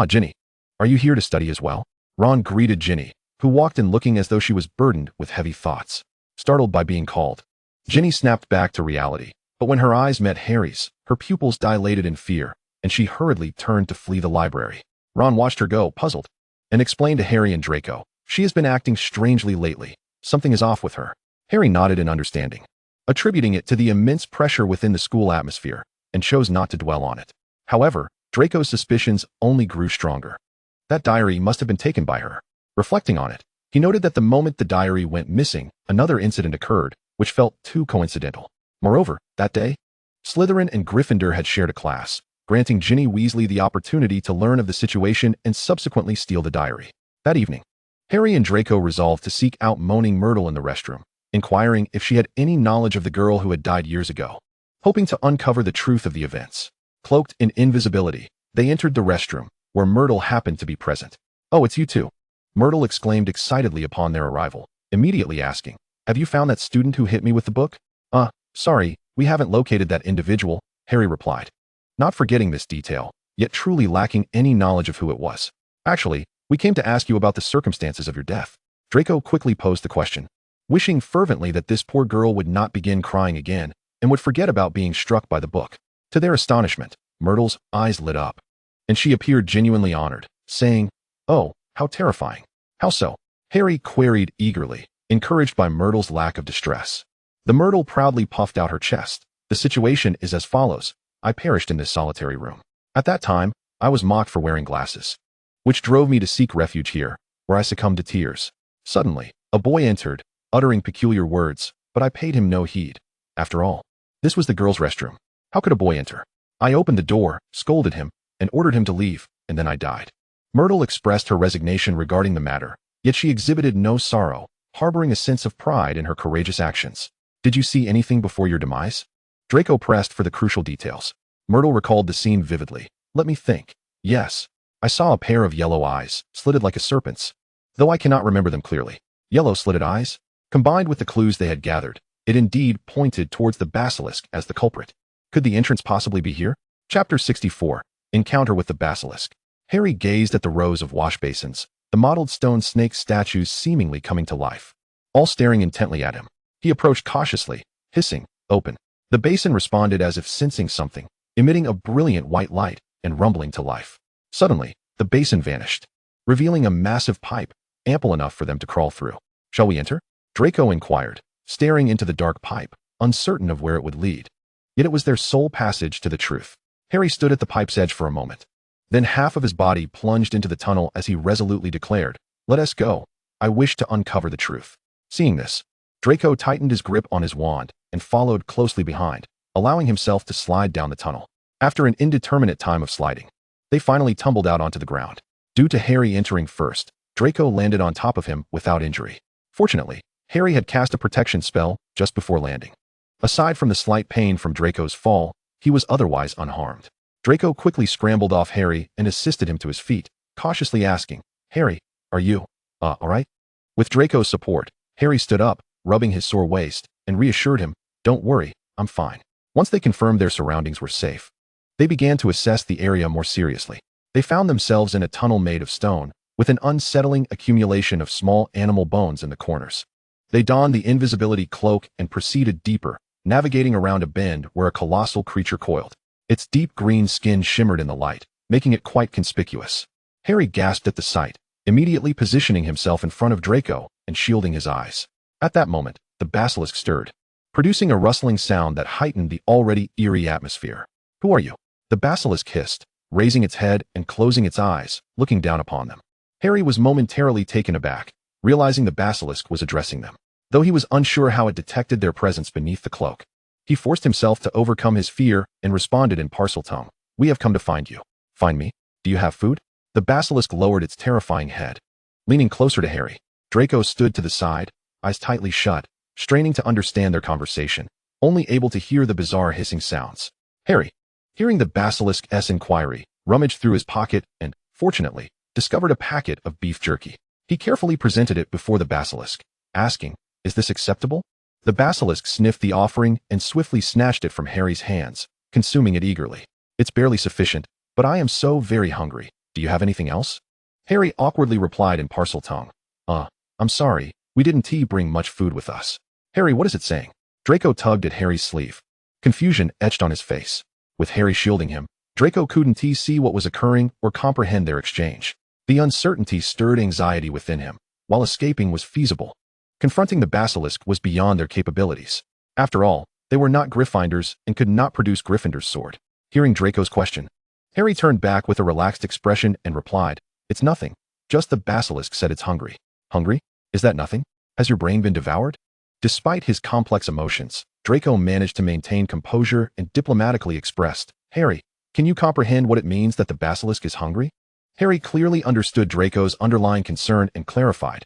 Ginny, are you here to study as well?" Ron greeted Ginny, who walked in looking as though she was burdened with heavy thoughts. Startled by being called, Ginny snapped back to reality, but when her eyes met Harry's, her pupils dilated in fear, and she hurriedly turned to flee the library. Ron watched her go, puzzled, and explained to Harry and Draco, "She has been acting strangely lately. Something is off with her." Harry nodded in understanding, attributing it to the immense pressure within the school atmosphere, and chose not to dwell on it. However, Draco's suspicions only grew stronger. That diary must have been taken by her. Reflecting on it, he noted that the moment the diary went missing, another incident occurred, which felt too coincidental. Moreover, that day, Slytherin and Gryffindor had shared a class, granting Ginny Weasley the opportunity to learn of the situation and subsequently steal the diary. That evening, Harry and Draco resolved to seek out moaning Myrtle in the restroom, inquiring if she had any knowledge of the girl who had died years ago. Hoping to uncover the truth of the events, cloaked in invisibility, they entered the restroom, where Myrtle happened to be present. "Oh, it's you two," Myrtle exclaimed excitedly upon their arrival, immediately asking, "Have you found that student who hit me with the book?" Sorry, we haven't located that individual," Harry replied, not forgetting this detail, yet truly lacking any knowledge of who it was. "Actually, we came to ask you about the circumstances of your death." Draco quickly posed the question, wishing fervently that this poor girl would not begin crying again and would forget about being struck by the book. To their astonishment, Myrtle's eyes lit up, and she appeared genuinely honored, saying, "Oh, how terrifying." "How so?" Harry queried eagerly, encouraged by Myrtle's lack of distress. The Myrtle proudly puffed out her chest. "The situation is as follows. I perished in this solitary room. At that time, I was mocked for wearing glasses, which drove me to seek refuge here, where I succumbed to tears. Suddenly, a boy entered, uttering peculiar words, but I paid him no heed. After all, this was the girls' restroom. How could a boy enter? I opened the door, scolded him, and ordered him to leave, and then I died." Myrtle expressed her resignation regarding the matter, yet she exhibited no sorrow, harboring a sense of pride in her courageous actions. "Did you see anything before your demise?" Draco pressed for the crucial details. Myrtle recalled the scene vividly. "Let me think. Yes, I saw a pair of yellow eyes, slitted like a serpent's, though I cannot remember them clearly." Yellow slitted eyes? Combined with the clues they had gathered, it indeed pointed towards the basilisk as the culprit. Could the entrance possibly be here? Chapter 64, Encounter with the Basilisk. Harry gazed at the rows of wash basins, the mottled stone snake statues seemingly coming to life, all staring intently at him. He approached cautiously, hissing, "Open." The basin responded as if sensing something, emitting a brilliant white light and rumbling to life. Suddenly, the basin vanished, revealing a massive pipe, ample enough for them to crawl through. "Shall we enter?" Draco inquired, staring into the dark pipe, uncertain of where it would lead. Yet it was their sole passage to the truth. Harry stood at the pipe's edge for a moment. Then half of his body plunged into the tunnel as he resolutely declared, "Let us go. I wish to uncover the truth." Seeing this, Draco tightened his grip on his wand and followed closely behind, allowing himself to slide down the tunnel. After an indeterminate time of sliding, they finally tumbled out onto the ground. Due to Harry entering first, Draco landed on top of him without injury. Fortunately, Harry had cast a protection spell just before landing. Aside from the slight pain from Draco's fall, he was otherwise unharmed. Draco quickly scrambled off Harry and assisted him to his feet, cautiously asking, "Harry, are you, all right?" With Draco's support, Harry stood up, rubbing his sore waist, and reassured him, "Don't worry, I'm fine." Once they confirmed their surroundings were safe, they began to assess the area more seriously. They found themselves in a tunnel made of stone, with an unsettling accumulation of small animal bones in the corners. They donned the invisibility cloak and proceeded deeper, navigating around a bend where a colossal creature coiled. Its deep green skin shimmered in the light, making it quite conspicuous. Harry gasped at the sight, immediately positioning himself in front of Draco and shielding his eyes. At that moment, the basilisk stirred, producing a rustling sound that heightened the already eerie atmosphere. "Who are you?" the basilisk hissed, raising its head and closing its eyes, looking down upon them. Harry was momentarily taken aback, realizing the basilisk was addressing them. Though he was unsure how it detected their presence beneath the cloak, he forced himself to overcome his fear and responded in Parseltongue. "We have come to find you." "Find me? Do you have food?" The basilisk lowered its terrifying head. Leaning closer to Harry, Draco stood to the side, eyes tightly shut, straining to understand their conversation, only able to hear the bizarre hissing sounds. Harry, hearing the basilisk's inquiry, rummaged through his pocket and, fortunately, discovered a packet of beef jerky. He carefully presented it before the basilisk, asking, "Is this acceptable?" The basilisk sniffed the offering and swiftly snatched it from Harry's hands, consuming it eagerly. "It's barely sufficient, but I am so very hungry. Do you have anything else?" Harry awkwardly replied in Parseltongue. I'm sorry, we didn't bring much food with us." "Harry, what is it saying?" Draco tugged at Harry's sleeve. Confusion etched on his face. With Harry shielding him, Draco couldn't see what was occurring or comprehend their exchange. The uncertainty stirred anxiety within him, while escaping was feasible. Confronting the basilisk was beyond their capabilities. After all, they were not Gryffindors and could not produce Gryffindor's sword. Hearing Draco's question, Harry turned back with a relaxed expression and replied, "It's nothing. Just the basilisk said it's hungry." "Hungry? Is that nothing? Has your brain been devoured?" Despite his complex emotions, Draco managed to maintain composure and diplomatically expressed, "Harry, can you comprehend what it means that the basilisk is hungry?" Harry clearly understood Draco's underlying concern and clarified,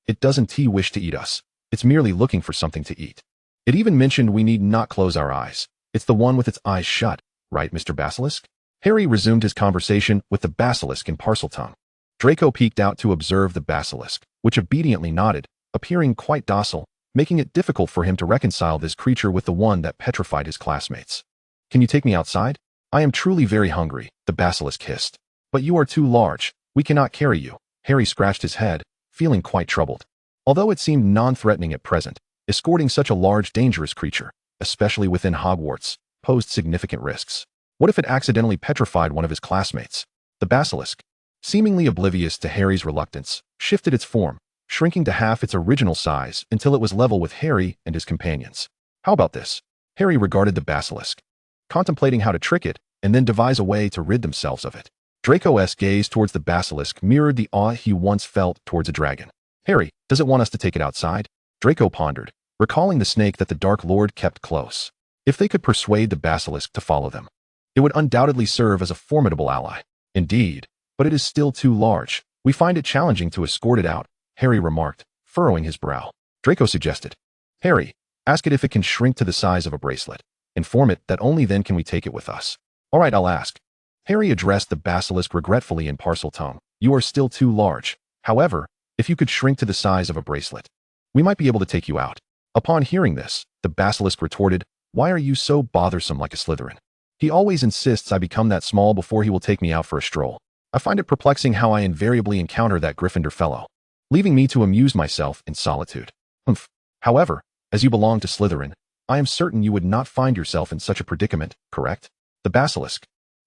It doesn't wish to eat us. It's merely looking for something to eat. It even mentioned we need not close our eyes. It's the one with its eyes shut, right, Mr. Basilisk?" Harry resumed his conversation with the basilisk in Parseltongue. Draco peeked out to observe the basilisk, which obediently nodded, appearing quite docile, making it difficult for him to reconcile this creature with the one that petrified his classmates. "Can you take me outside? I am truly very hungry," the basilisk hissed. "But you are too large. We cannot carry you." Harry scratched his head, feeling quite troubled. Although it seemed non-threatening at present, escorting such a large, dangerous creature, especially within Hogwarts, posed significant risks. What if it accidentally petrified one of his classmates? The basilisk, seemingly oblivious to Harry's reluctance, shifted its form, shrinking to half its original size until it was level with Harry and his companions. "How about this?" Harry regarded the basilisk, contemplating how to trick it and then devise a way to rid themselves of it. Draco's gaze towards the basilisk mirrored the awe he once felt towards a dragon. "Harry, does it want us to take it outside?" Draco pondered, recalling the snake that the Dark Lord kept close. If they could persuade the basilisk to follow them, it would undoubtedly serve as a formidable ally. "Indeed, but it is still too large. We find it challenging to escort it out," Harry remarked, furrowing his brow. Draco suggested, "Harry, ask it if it can shrink to the size of a bracelet. Inform it that only then can we take it with us." "All right, I'll ask." Harry addressed the basilisk regretfully in Parseltongue. "You are still too large. However, if you could shrink to the size of a bracelet, we might be able to take you out." Upon hearing this, the basilisk retorted, "Why are you so bothersome like a Slytherin? He always insists I become that small before he will take me out for a stroll. I find it perplexing how I invariably encounter that Gryffindor fellow, leaving me to amuse myself in solitude. Humph. However, as you belong to Slytherin, I am certain you would not find yourself in such a predicament, correct?" The basilisk,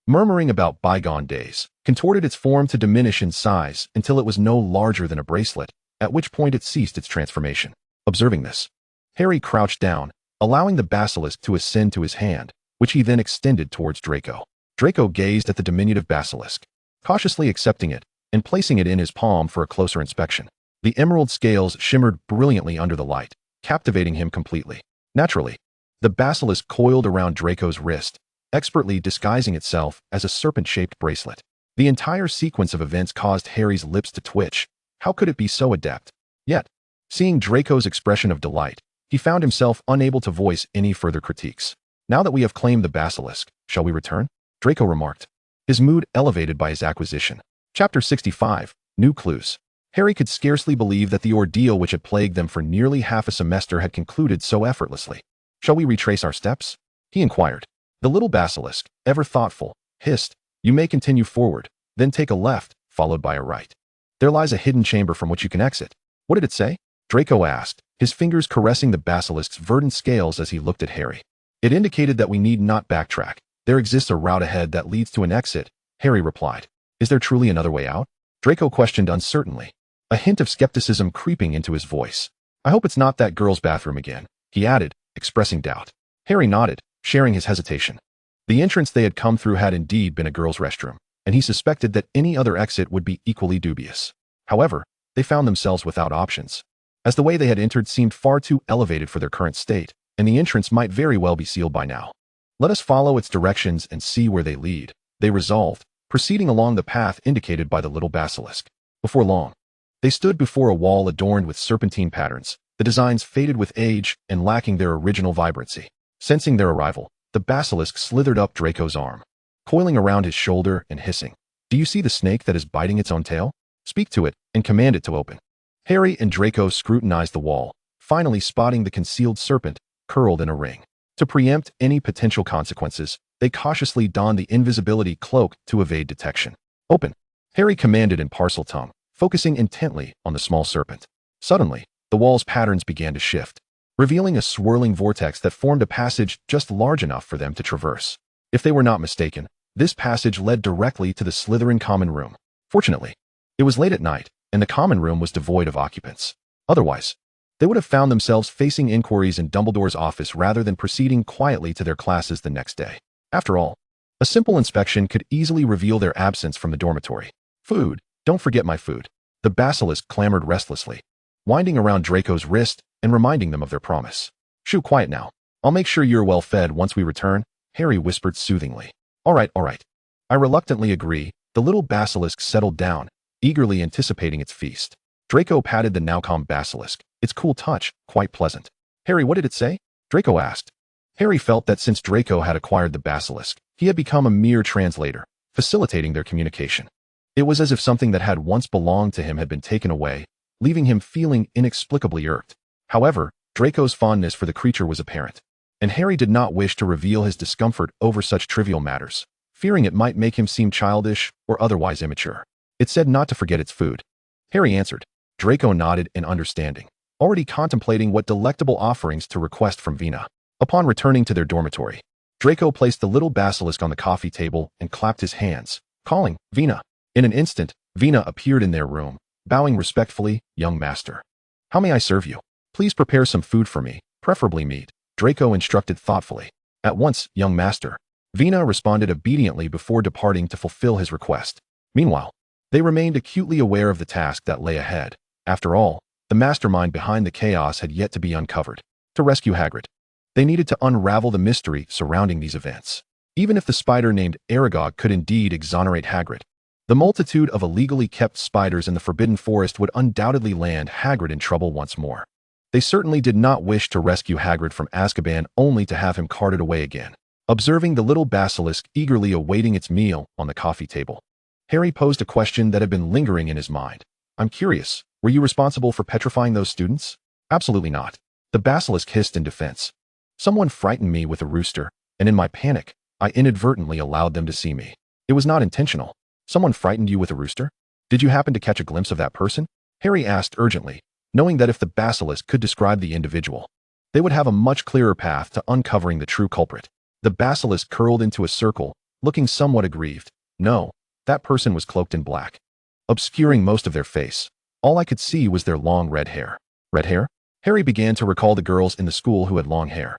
murmuring about bygone days, contorted its form to diminish in size until it was no larger than a bracelet, at which point it ceased its transformation. Observing this, Harry crouched down, allowing the basilisk to ascend to his hand, which he then extended towards Draco. Draco gazed at the diminutive basilisk, cautiously accepting it and placing it in his palm for a closer inspection. The emerald scales shimmered brilliantly under the light, captivating him completely. Naturally, the basilisk coiled around Draco's wrist, expertly disguising itself as a serpent-shaped bracelet. The entire sequence of events caused Harry's lips to twitch. How could it be so adept? Yet, seeing Draco's expression of delight, he found himself unable to voice any further critiques. "Now that we have claimed the basilisk, shall we return?" Draco remarked, his mood elevated by his acquisition. Chapter 65, New Clues. Harry could scarcely believe that the ordeal which had plagued them for nearly half a semester had concluded so effortlessly. "Shall we retrace our steps?" he inquired. The little basilisk, ever thoughtful, hissed, "You may continue forward, then take a left, followed by a right. There lies a hidden chamber from which you can exit." "What did it say?" Draco asked, his fingers caressing the basilisk's verdant scales as he looked at Harry. "It indicated that we need not backtrack. There exists a route ahead that leads to an exit," Harry replied. "Is there truly another way out?" Draco questioned uncertainly, a hint of skepticism creeping into his voice. "I hope it's not that girl's bathroom again," he added, expressing doubt. Harry nodded, sharing his hesitation. The entrance they had come through had indeed been a girl's restroom, and he suspected that any other exit would be equally dubious. However, they found themselves without options, as the way they had entered seemed far too elevated for their current state, and the entrance might very well be sealed by now. Let us follow its directions and see where they lead, they resolved, proceeding along the path indicated by the little basilisk. Before long, they stood before a wall adorned with serpentine patterns, the designs faded with age and lacking their original vibrancy. Sensing their arrival, the basilisk slithered up Draco's arm, coiling around his shoulder and hissing. Do you see the snake that is biting its own tail? Speak to it and command it to open. Harry and Draco scrutinized the wall, finally spotting the concealed serpent curled in a ring. To preempt any potential consequences, they cautiously donned the invisibility cloak to evade detection. Open, Harry commanded in parcel tongue, focusing intently on the small serpent. Suddenly, the wall's patterns began to shift, revealing a swirling vortex that formed a passage just large enough for them to traverse. If they were not mistaken, this passage led directly to the Slytherin common room. Fortunately, it was late at night, and the common room was devoid of occupants. Otherwise, they would have found themselves facing inquiries in Dumbledore's office rather than proceeding quietly to their classes the next day. After all, a simple inspection could easily reveal their absence from the dormitory. Food, don't forget my food. The basilisk clamored restlessly, winding around Draco's wrist and reminding them of their promise. Shoo, quiet now. I'll make sure you're well fed once we return, Harry whispered soothingly. All right. I reluctantly agree. The little basilisk settled down, eagerly anticipating its feast. Draco patted the now calm basilisk, its cool touch quite pleasant. Harry, what did it say? Draco asked. Harry felt that since Draco had acquired the basilisk, he had become a mere translator, facilitating their communication. It was as if something that had once belonged to him had been taken away, leaving him feeling inexplicably irked. However, Draco's fondness for the creature was apparent, and Harry did not wish to reveal his discomfort over such trivial matters, fearing it might make him seem childish or otherwise immature. It said not to forget its food. Harry answered. Draco nodded in understanding, already contemplating what delectable offerings to request from Vina. Upon returning to their dormitory, Draco placed the little basilisk on the coffee table and clapped his hands, calling, Vina. In an instant, Vina appeared in their room, bowing respectfully, young master. How may I serve you? Please prepare some food for me, preferably meat, Draco instructed thoughtfully. At once, young master. Vina responded obediently before departing to fulfill his request. Meanwhile, they remained acutely aware of the task that lay ahead. After all, the mastermind behind the chaos had yet to be uncovered. To rescue Hagrid, they needed to unravel the mystery surrounding these events. Even if the spider named Aragog could indeed exonerate Hagrid, the multitude of illegally kept spiders in the Forbidden Forest would undoubtedly land Hagrid in trouble once more. They certainly did not wish to rescue Hagrid from Azkaban only to have him carted away again. Observing the little basilisk eagerly awaiting its meal on the coffee table, Harry posed a question that had been lingering in his mind. I'm curious, were you responsible for petrifying those students? Absolutely not. The basilisk hissed in defense. Someone frightened me with a rooster, and in my panic, I inadvertently allowed them to see me. It was not intentional. Someone frightened you with a rooster? Did you happen to catch a glimpse of that person? Harry asked urgently, knowing that if the basilisk could describe the individual, they would have a much clearer path to uncovering the true culprit. The basilisk curled into a circle, looking somewhat aggrieved. No, that person was cloaked in black, obscuring most of their face. All I could see was their long red hair. Red hair? Harry began to recall the girls in the school who had long hair.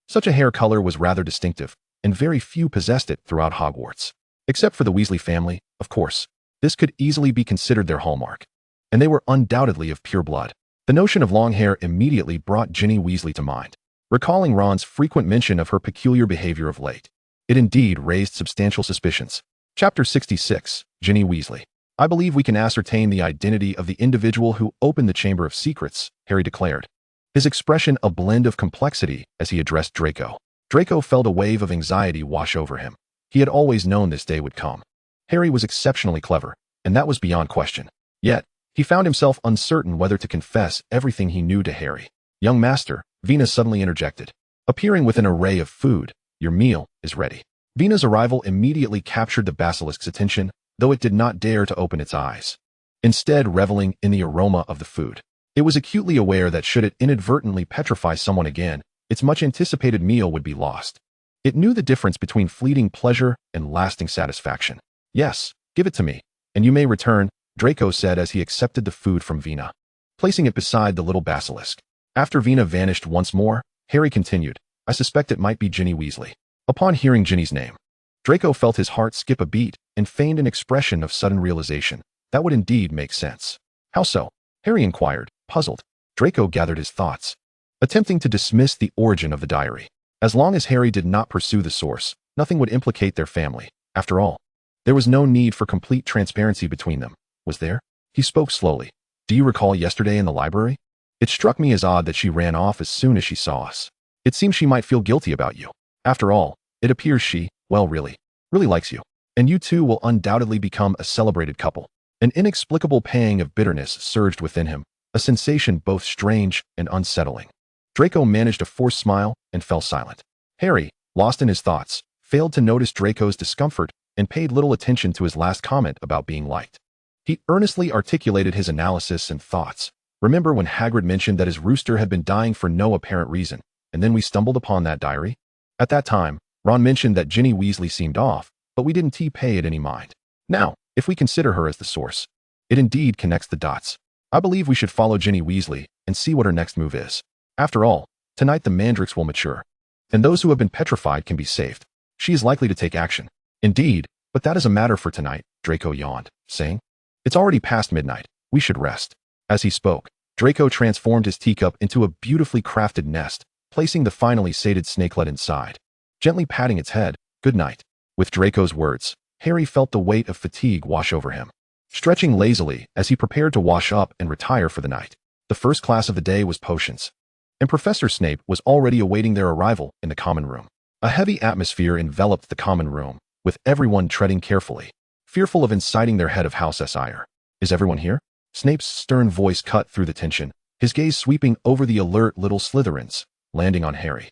Such a hair color was rather distinctive, and very few possessed it throughout Hogwarts. Except for the Weasley family, of course. This could easily be considered their hallmark. And they were undoubtedly of pure blood. The notion of long hair immediately brought Ginny Weasley to mind. Recalling Ron's frequent mention of her peculiar behavior of late, it indeed raised substantial suspicions. Chapter 66, Ginny Weasley. I believe we can ascertain the identity of the individual who opened the Chamber of Secrets, Harry declared, his expression a blend of complexity as he addressed Draco. Draco felt a wave of anxiety wash over him. He had always known this day would come. Harry was exceptionally clever, and that was beyond question. Yet, he found himself uncertain whether to confess everything he knew to Harry. Young master, Vina suddenly interjected, appearing with an array of food. Your meal is ready. Vina's arrival immediately captured the basilisk's attention, though it did not dare to open its eyes, instead reveling in the aroma of the food. It was acutely aware that should it inadvertently petrify someone again, its much-anticipated meal would be lost. It knew the difference between fleeting pleasure and lasting satisfaction. Yes, give it to me, and you may return, Draco said as he accepted the food from Vina, placing it beside the little basilisk. After Vina vanished once more, Harry continued, I suspect it might be Ginny Weasley. Upon hearing Ginny's name, Draco felt his heart skip a beat and feigned an expression of sudden realization. That would indeed make sense. How so? Harry inquired, puzzled. Draco gathered his thoughts, attempting to dismiss the origin of the diary. As long as Harry did not pursue the source, nothing would implicate their family. After all, there was no need for complete transparency between them, was there? He spoke slowly. Do you recall yesterday in the library? It struck me as odd that she ran off as soon as she saw us. It seems she might feel guilty about you. After all, it appears she, well, really likes you. And you two will undoubtedly become a celebrated couple. An inexplicable pang of bitterness surged within him, a sensation both strange and unsettling. Draco managed a forced smile and fell silent. Harry, lost in his thoughts, failed to notice Draco's discomfort and paid little attention to his last comment about being liked. He earnestly articulated his analysis and thoughts. Remember when Hagrid mentioned that his rooster had been dying for no apparent reason, and then we stumbled upon that diary? At that time, Ron mentioned that Ginny Weasley seemed off, but we didn't pay it any mind. Now, if we consider her as the source, it indeed connects the dots. I believe we should follow Ginny Weasley and see what her next move is. After all, tonight the mandrakes will mature, and those who have been petrified can be saved. She is likely to take action. Indeed, but that is a matter for tonight, Draco yawned, saying. It's already past midnight. We should rest. As he spoke, Draco transformed his teacup into a beautifully crafted nest, placing the finally sated snakelet inside. Gently patting its head, good night. With Draco's words, Harry felt the weight of fatigue wash over him, stretching lazily as he prepared to wash up and retire for the night. The first class of the day was potions, and Professor Snape was already awaiting their arrival in the common room. A heavy atmosphere enveloped the common room, with everyone treading carefully, fearful of inciting their head of House Sire. Is everyone here? Snape's stern voice cut through the tension, his gaze sweeping over the alert little Slytherins, landing on Harry,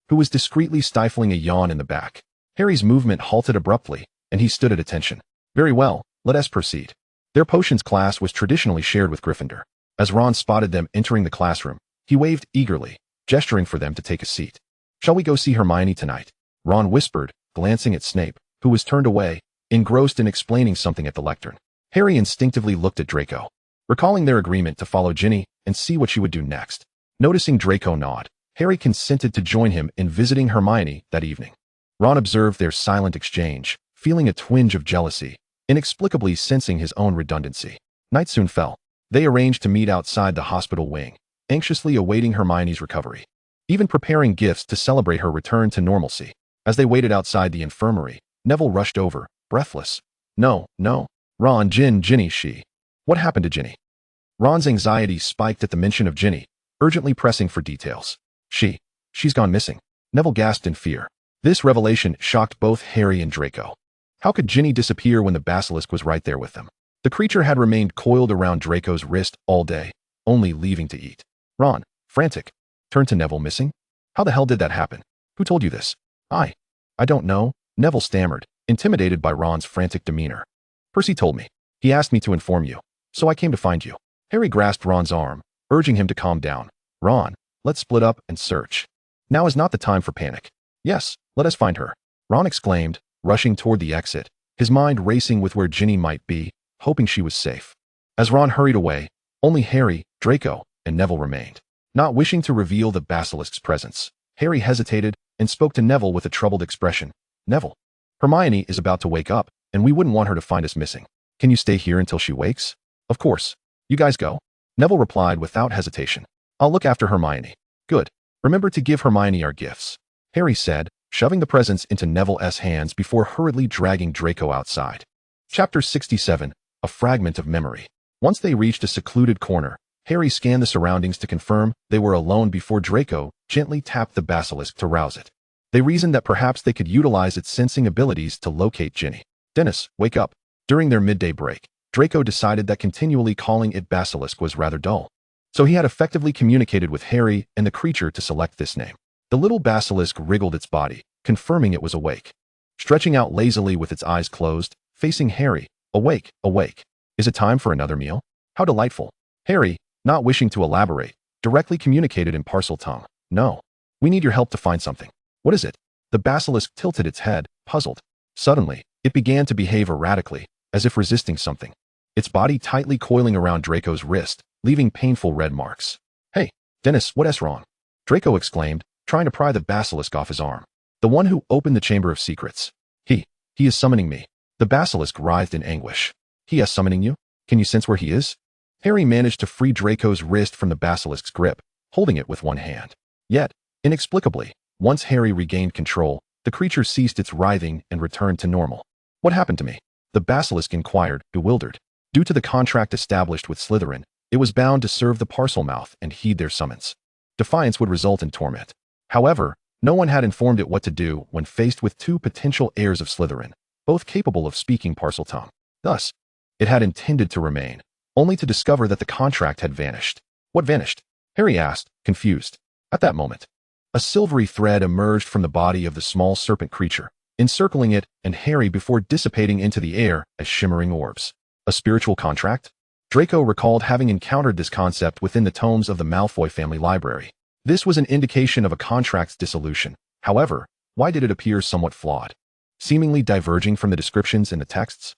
who was discreetly stifling a yawn in the back. Harry's movement halted abruptly, and he stood at attention. Very well, let us proceed. Their potions class was traditionally shared with Gryffindor. As Ron spotted them entering the classroom, he waved eagerly, gesturing for them to take a seat. Shall we go see Hermione tonight? Ron whispered, glancing at Snape, who was turned away, engrossed in explaining something at the lectern. Harry instinctively looked at Draco, recalling their agreement to follow Ginny and see what she would do next. Noticing Draco nod, Harry consented to join him in visiting Hermione that evening. Ron observed their silent exchange, feeling a twinge of jealousy, inexplicably sensing his own redundancy. Night soon fell. They arranged to meet outside the hospital wing, anxiously awaiting Hermione's recovery, even preparing gifts to celebrate her return to normalcy. As they waited outside the infirmary, Neville rushed over, breathless. No. Ron, Ginny, she. What happened to Ginny? Ron's anxiety spiked at the mention of Ginny, urgently pressing for details. She's gone missing. Neville gasped in fear. This revelation shocked both Harry and Draco. How could Ginny disappear when the basilisk was right there with them? The creature had remained coiled around Draco's wrist all day, only leaving to eat. Ron, frantic, turned to Neville. Missing? How the hell did that happen? Who told you this? I don't know, Neville stammered, intimidated by Ron's frantic demeanor. Percy told me. He asked me to inform you, so I came to find you. Harry grasped Ron's arm, urging him to calm down. Ron, let's split up and search. Now is not the time for panic. Yes, let us find her, Ron exclaimed, rushing toward the exit, his mind racing with where Ginny might be, hoping she was safe. As Ron hurried away, only Harry, Draco, and Neville remained. Not wishing to reveal the basilisk's presence, Harry hesitated and spoke to Neville with a troubled expression. Neville, Hermione is about to wake up, and we wouldn't want her to find us missing. Can you stay here until she wakes? Of course. You guys go. Neville replied without hesitation. I'll look after Hermione. Good. Remember to give Hermione our gifts, Harry said, shoving the presents into Neville's hands before hurriedly dragging Draco outside. Chapter 67, A Fragment of Memory. Once they reached a secluded corner, Harry scanned the surroundings to confirm they were alone before Draco gently tapped the basilisk to rouse it. They reasoned that perhaps they could utilize its sensing abilities to locate Ginny. Dennis, wake up. During their midday break, Draco decided that continually calling it basilisk was rather dull. So he had effectively communicated with Harry and the creature to select this name. The little basilisk wriggled its body, confirming it was awake. Stretching out lazily with its eyes closed, facing Harry. Awake. Is it time for another meal? How delightful. Harry, not wishing to elaborate, directly communicated in parcel tongue. No. We need your help to find something. What is it? The basilisk tilted its head, puzzled. Suddenly, it began to behave erratically, as if resisting something, its body tightly coiling around Draco's wrist, leaving painful red marks. Hey, Dennis, what's wrong? Draco exclaimed, trying to pry the basilisk off his arm. The one who opened the Chamber of Secrets. He is summoning me. The basilisk writhed in anguish. He is summoning you? Can you sense where he is? Harry managed to free Draco's wrist from the basilisk's grip, holding it with one hand. Yet, inexplicably, once Harry regained control, the creature ceased its writhing and returned to normal. What happened to me? The basilisk inquired, bewildered. Due to the contract established with Slytherin, it was bound to serve the Parselmouth and heed their summons. Defiance would result in torment. However, no one had informed it what to do when faced with two potential heirs of Slytherin, both capable of speaking Parseltongue. Thus, it had intended to remain, only to discover that the contract had vanished. What vanished? Harry asked, confused. At that moment, a silvery thread emerged from the body of the small serpent creature, encircling it and Harry before dissipating into the air as shimmering orbs. A spiritual contract? Draco recalled having encountered this concept within the tomes of the Malfoy family library. This was an indication of a contract's dissolution. However, why did it appear somewhat flawed? Seemingly diverging from the descriptions in the texts?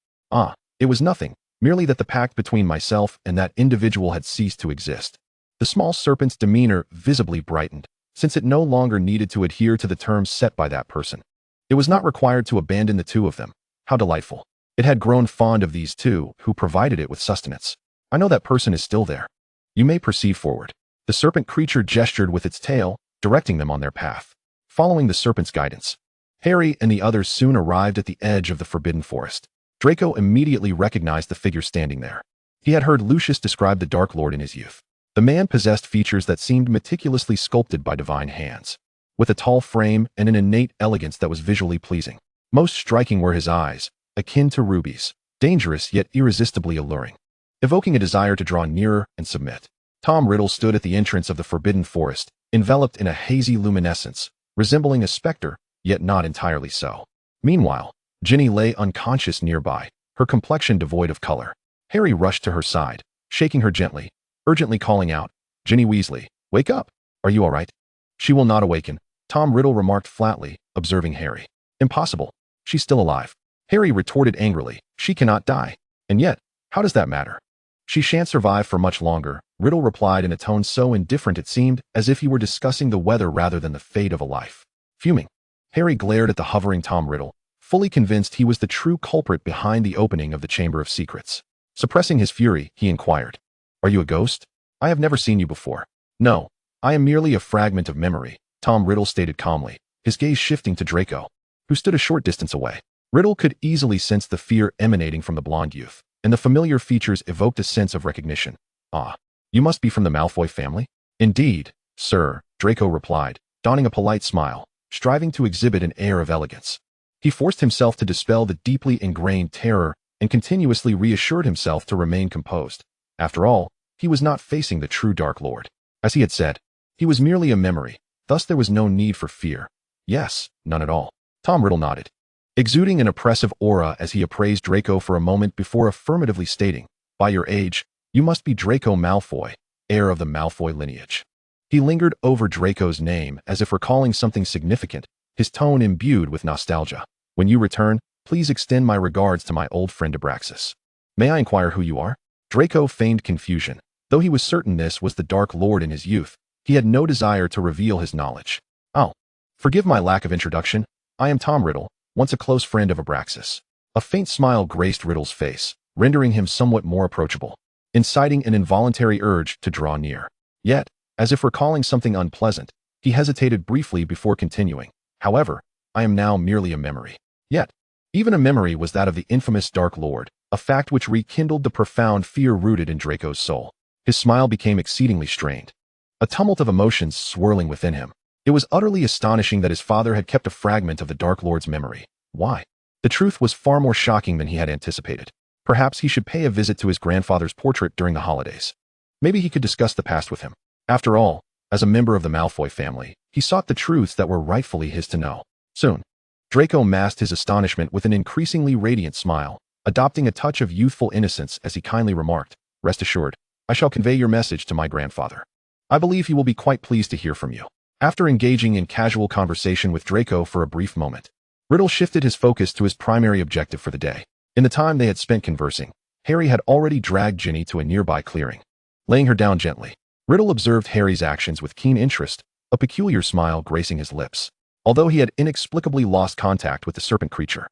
It was nothing, merely that the pact between myself and that individual had ceased to exist. The small serpent's demeanor visibly brightened, since it no longer needed to adhere to the terms set by that person. It was not required to abandon the two of them. How delightful. It had grown fond of these two, who provided it with sustenance. I know that person is still there. You may proceed forward. The serpent creature gestured with its tail, directing them on their path. Following the serpent's guidance, Harry and the others soon arrived at the edge of the forbidden forest. Draco immediately recognized the figure standing there. He had heard Lucius describe the Dark Lord in his youth. The man possessed features that seemed meticulously sculpted by divine hands, with a tall frame and an innate elegance that was visually pleasing. Most striking were his eyes, akin to rubies, dangerous yet irresistibly alluring, evoking a desire to draw nearer and submit. Tom Riddle stood at the entrance of the forbidden forest, enveloped in a hazy luminescence, resembling a specter, yet not entirely so. Meanwhile, Ginny lay unconscious nearby, her complexion devoid of color. Harry rushed to her side, shaking her gently, urgently calling out, "Ginny Weasley, wake up! Are you all right?" "She will not awaken," Tom Riddle remarked flatly, observing Harry. "Impossible. She's still alive." Harry retorted angrily, "She cannot die. And yet, how does that matter?" "She shan't survive for much longer," Riddle replied in a tone so indifferent it seemed as if he were discussing the weather rather than the fate of a life. Fuming, Harry glared at the hovering Tom Riddle, fully convinced he was the true culprit behind the opening of the Chamber of Secrets. Suppressing his fury, he inquired, "Are you a ghost? I have never seen you before." "No, I am merely a fragment of memory," Tom Riddle stated calmly, his gaze shifting to Draco, who stood a short distance away. Riddle could easily sense the fear emanating from the blonde youth, and the familiar features evoked a sense of recognition. "Ah, you must be from the Malfoy family?" "Indeed, sir," Draco replied, donning a polite smile, striving to exhibit an air of elegance. He forced himself to dispel the deeply ingrained terror and continuously reassured himself to remain composed. After all, he was not facing the true Dark Lord. As he had said, he was merely a memory, thus there was no need for fear. "Yes, none at all." Tom Riddle nodded, exuding an oppressive aura as he appraised Draco for a moment before affirmatively stating, "By your age, you must be Draco Malfoy, heir of the Malfoy lineage." He lingered over Draco's name as if recalling something significant, his tone imbued with nostalgia. "When you return, please extend my regards to my old friend Abraxas." "May I inquire who you are?" Draco feigned confusion. Though he was certain this was the Dark Lord in his youth, he had no desire to reveal his knowledge. "Oh, forgive my lack of introduction. I am Tom Riddle, once a close friend of Abraxas." A faint smile graced Riddle's face, rendering him somewhat more approachable, inciting an involuntary urge to draw near. Yet, as if recalling something unpleasant, he hesitated briefly before continuing. "However, I am now merely a memory." Yet, even a memory was that of the infamous Dark Lord, a fact which rekindled the profound fear rooted in Draco's soul. His smile became exceedingly strained, a tumult of emotions swirling within him. It was utterly astonishing that his father had kept a fragment of the Dark Lord's memory. Why? The truth was far more shocking than he had anticipated. Perhaps he should pay a visit to his grandfather's portrait during the holidays. Maybe he could discuss the past with him. After all, as a member of the Malfoy family, he sought the truths that were rightfully his to know. Soon, Draco masked his astonishment with an increasingly radiant smile, adopting a touch of youthful innocence as he kindly remarked, "Rest assured, I shall convey your message to my grandfather. I believe he will be quite pleased to hear from you." After engaging in casual conversation with Draco for a brief moment, Riddle shifted his focus to his primary objective for the day. In the time they had spent conversing, Harry had already dragged Ginny to a nearby clearing. Laying her down gently, Riddle observed Harry's actions with keen interest, a peculiar smile gracing his lips. although he had inexplicably lost contact with the serpent creature.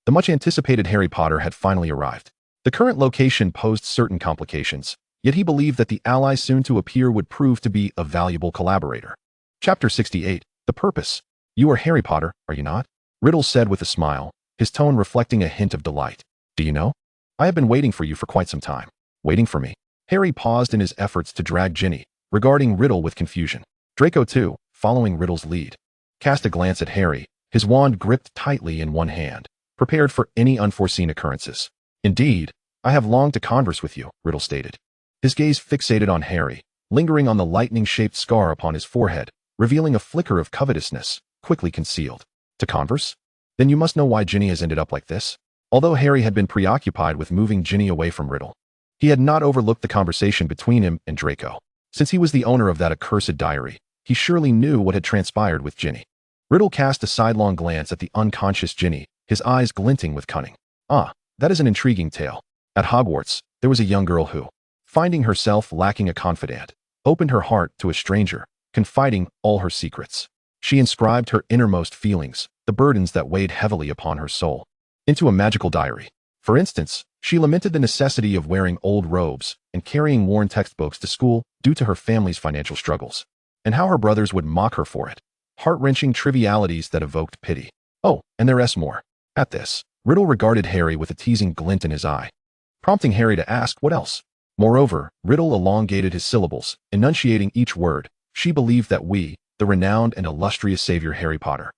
The much-anticipated Harry Potter had finally arrived. The current location posed certain complications, yet he believed that the ally soon to appear would prove to be a valuable collaborator. Chapter 68. The Purpose. You are Harry Potter, are you not? Riddle said with a smile, his tone reflecting a hint of delight. Do you know? I have been waiting for you for quite some time. Waiting for me? Harry paused in his efforts to drag Ginny, regarding Riddle with confusion. Draco, too, following Riddle's lead, cast a glance at Harry, his wand gripped tightly in one hand, prepared for any unforeseen occurrences. Indeed, I have longed to converse with you, Riddle stated. His gaze fixated on Harry, lingering on the lightning-shaped scar upon his forehead, revealing a flicker of covetousness, quickly concealed. To converse? Then you must know why Ginny has ended up like this. Although Harry had been preoccupied with moving Ginny away from Riddle, he had not overlooked the conversation between him and Draco. Since he was the owner of that accursed diary, he surely knew what had transpired with Ginny. Riddle cast a sidelong glance at the unconscious Ginny, his eyes glinting with cunning. Ah, that is an intriguing tale. At Hogwarts, there was a young girl who, finding herself lacking a confidant, opened her heart to a stranger, confiding all her secrets. She inscribed her innermost feelings, the burdens that weighed heavily upon her soul, into a magical diary. For instance, she lamented the necessity of wearing old robes and carrying worn textbooks to school due to her family's financial struggles, and how her brothers would mock her for it. Heart-wrenching trivialities that evoked pity. Oh, and there's more. At this, Riddle regarded Harry with a teasing glint in his eye, prompting Harry to ask what else. Moreover, Riddle elongated his syllables, enunciating each word. She believed that we, the renowned and illustrious savior Harry Potter,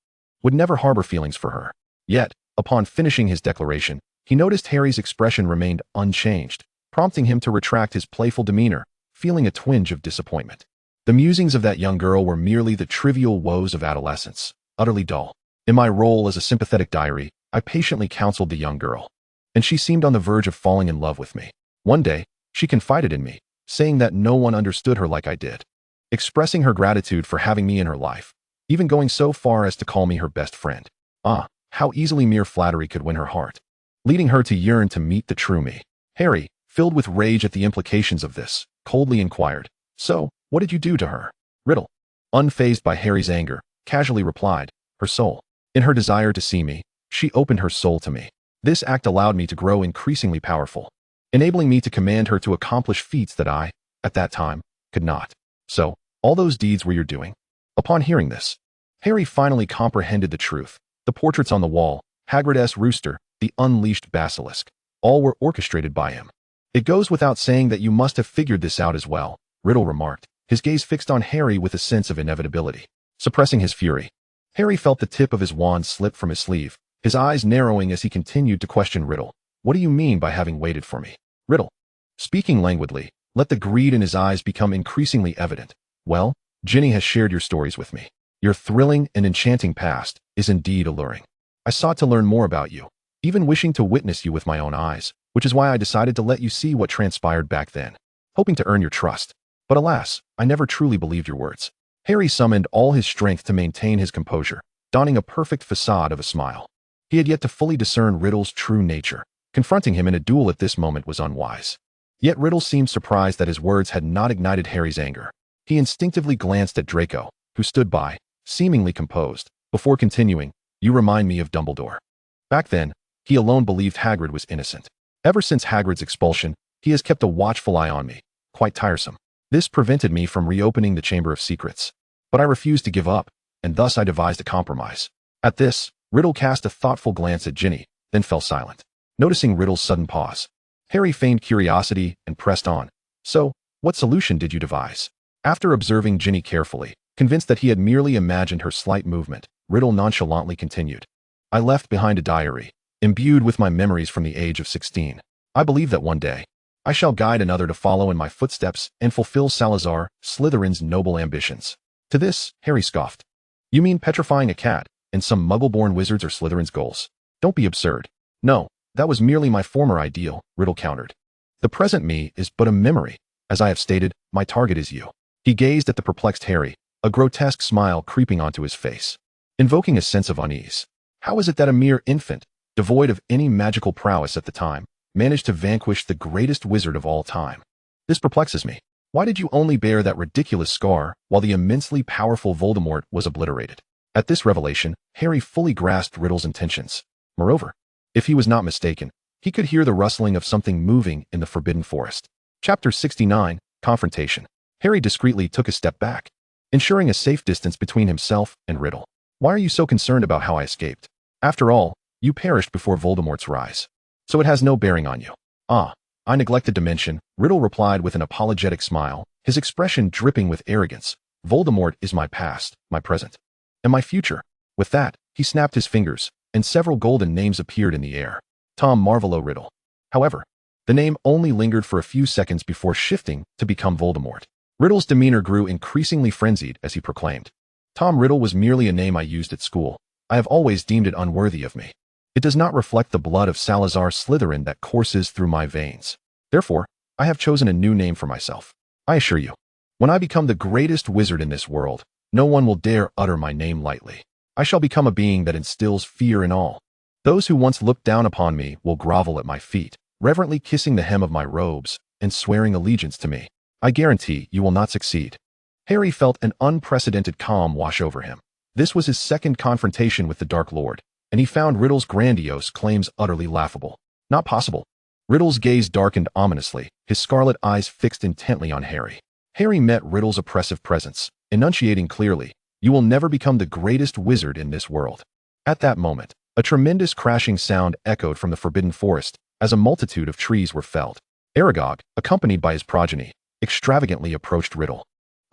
would never harbor feelings for her. Yet, upon finishing his declaration, he noticed Harry's expression remained unchanged, prompting him to retract his playful demeanor, feeling a twinge of disappointment. The musings of that young girl were merely the trivial woes of adolescence, utterly dull. In my role as a sympathetic diary, I patiently counseled the young girl, and she seemed on the verge of falling in love with me. One day, she confided in me, saying that no one understood her like I did, expressing her gratitude for having me in her life, even going so far as to call me her best friend. Ah, how easily mere flattery could win her heart, leading her to yearn to meet the true me. Harry, filled with rage at the implications of this, coldly inquired, "So, what did you do to her?" Riddle, unfazed by Harry's anger, casually replied, "Her soul. In her desire to see me, she opened her soul to me. This act allowed me to grow increasingly powerful, enabling me to command her to accomplish feats that I, at that time, could not. So, all those deeds were your doing?" Upon hearing this, Harry finally comprehended the truth. The portraits on the wall, Hagrid's rooster, the unleashed basilisk, all were orchestrated by him. "It goes without saying that you must have figured this out as well," Riddle remarked, his gaze fixed on Harry with a sense of inevitability. Suppressing his fury, Harry felt the tip of his wand slip from his sleeve, his eyes narrowing as he continued to question Riddle. "What do you mean by having waited for me?" Riddle, speaking languidly, let the greed in his eyes become increasingly evident. "Well, Ginny has shared your stories with me. Your thrilling and enchanting past is indeed alluring. I sought to learn more about you, even wishing to witness you with my own eyes, which is why I decided to let you see what transpired back then, hoping to earn your trust. But alas, I never truly believed your words." Harry summoned all his strength to maintain his composure, donning a perfect facade of a smile. He had yet to fully discern Riddle's true nature. Confronting him in a duel at this moment was unwise. Yet Riddle seemed surprised that his words had not ignited Harry's anger. He instinctively glanced at Draco, who stood by, seemingly composed, before continuing, "You remind me of Dumbledore. Back then, he alone believed Hagrid was innocent. Ever since Hagrid's expulsion, he has kept a watchful eye on me. Quite tiresome. This prevented me from reopening the Chamber of Secrets. But I refused to give up, and thus I devised a compromise." At this, Riddle cast a thoughtful glance at Ginny, then fell silent. Noticing Riddle's sudden pause, Harry feigned curiosity and pressed on. "So, what solution did you devise?" After observing Ginny carefully, convinced that he had merely imagined her slight movement, Riddle nonchalantly continued. "I left behind a diary, imbued with my memories from the age of 16. I believe that one day, I shall guide another to follow in my footsteps and fulfill Salazar Slytherin's noble ambitions." To this, Harry scoffed. "You mean petrifying a cat, and some muggle-born wizards are Slytherin's goals? Don't be absurd." "No, that was merely my former ideal," Riddle countered. "The present me is but a memory. As I have stated, my target is you." He gazed at the perplexed Harry, a grotesque smile creeping onto his face, invoking a sense of unease. How is it that a mere infant, devoid of any magical prowess at the time, managed to vanquish the greatest wizard of all time? This perplexes me. Why did you only bear that ridiculous scar while the immensely powerful Voldemort was obliterated? At this revelation, Harry fully grasped Riddle's intentions. Moreover, if he was not mistaken, he could hear the rustling of something moving in the Forbidden Forest. Chapter 69, Confrontation. Harry discreetly took a step back, ensuring a safe distance between himself and Riddle. Why are you so concerned about how I escaped? After all, you perished before Voldemort's rise, so it has no bearing on you. Ah, I neglected to mention, Riddle replied with an apologetic smile, his expression dripping with arrogance. Voldemort is my past, my present, and my future. With that, he snapped his fingers, and several golden names appeared in the air. Tom Marvolo Riddle. However, the name only lingered for a few seconds before shifting to become Voldemort. Riddle's demeanor grew increasingly frenzied as he proclaimed, Tom Riddle was merely a name I used at school. I have always deemed it unworthy of me. It does not reflect the blood of Salazar Slytherin that courses through my veins. Therefore, I have chosen a new name for myself. I assure you, when I become the greatest wizard in this world, no one will dare utter my name lightly. I shall become a being that instills fear in all. Those who once looked down upon me will grovel at my feet, reverently kissing the hem of my robes and swearing allegiance to me. I guarantee you will not succeed. Harry felt an unprecedented calm wash over him. This was his second confrontation with the Dark Lord, and he found Riddle's grandiose claims utterly laughable. Not possible. Riddle's gaze darkened ominously, his scarlet eyes fixed intently on Harry. Harry met Riddle's oppressive presence, enunciating clearly, you will never become the greatest wizard in this world. At that moment, a tremendous crashing sound echoed from the Forbidden Forest as a multitude of trees were felled. Aragog, accompanied by his progeny, extravagantly approached Riddle.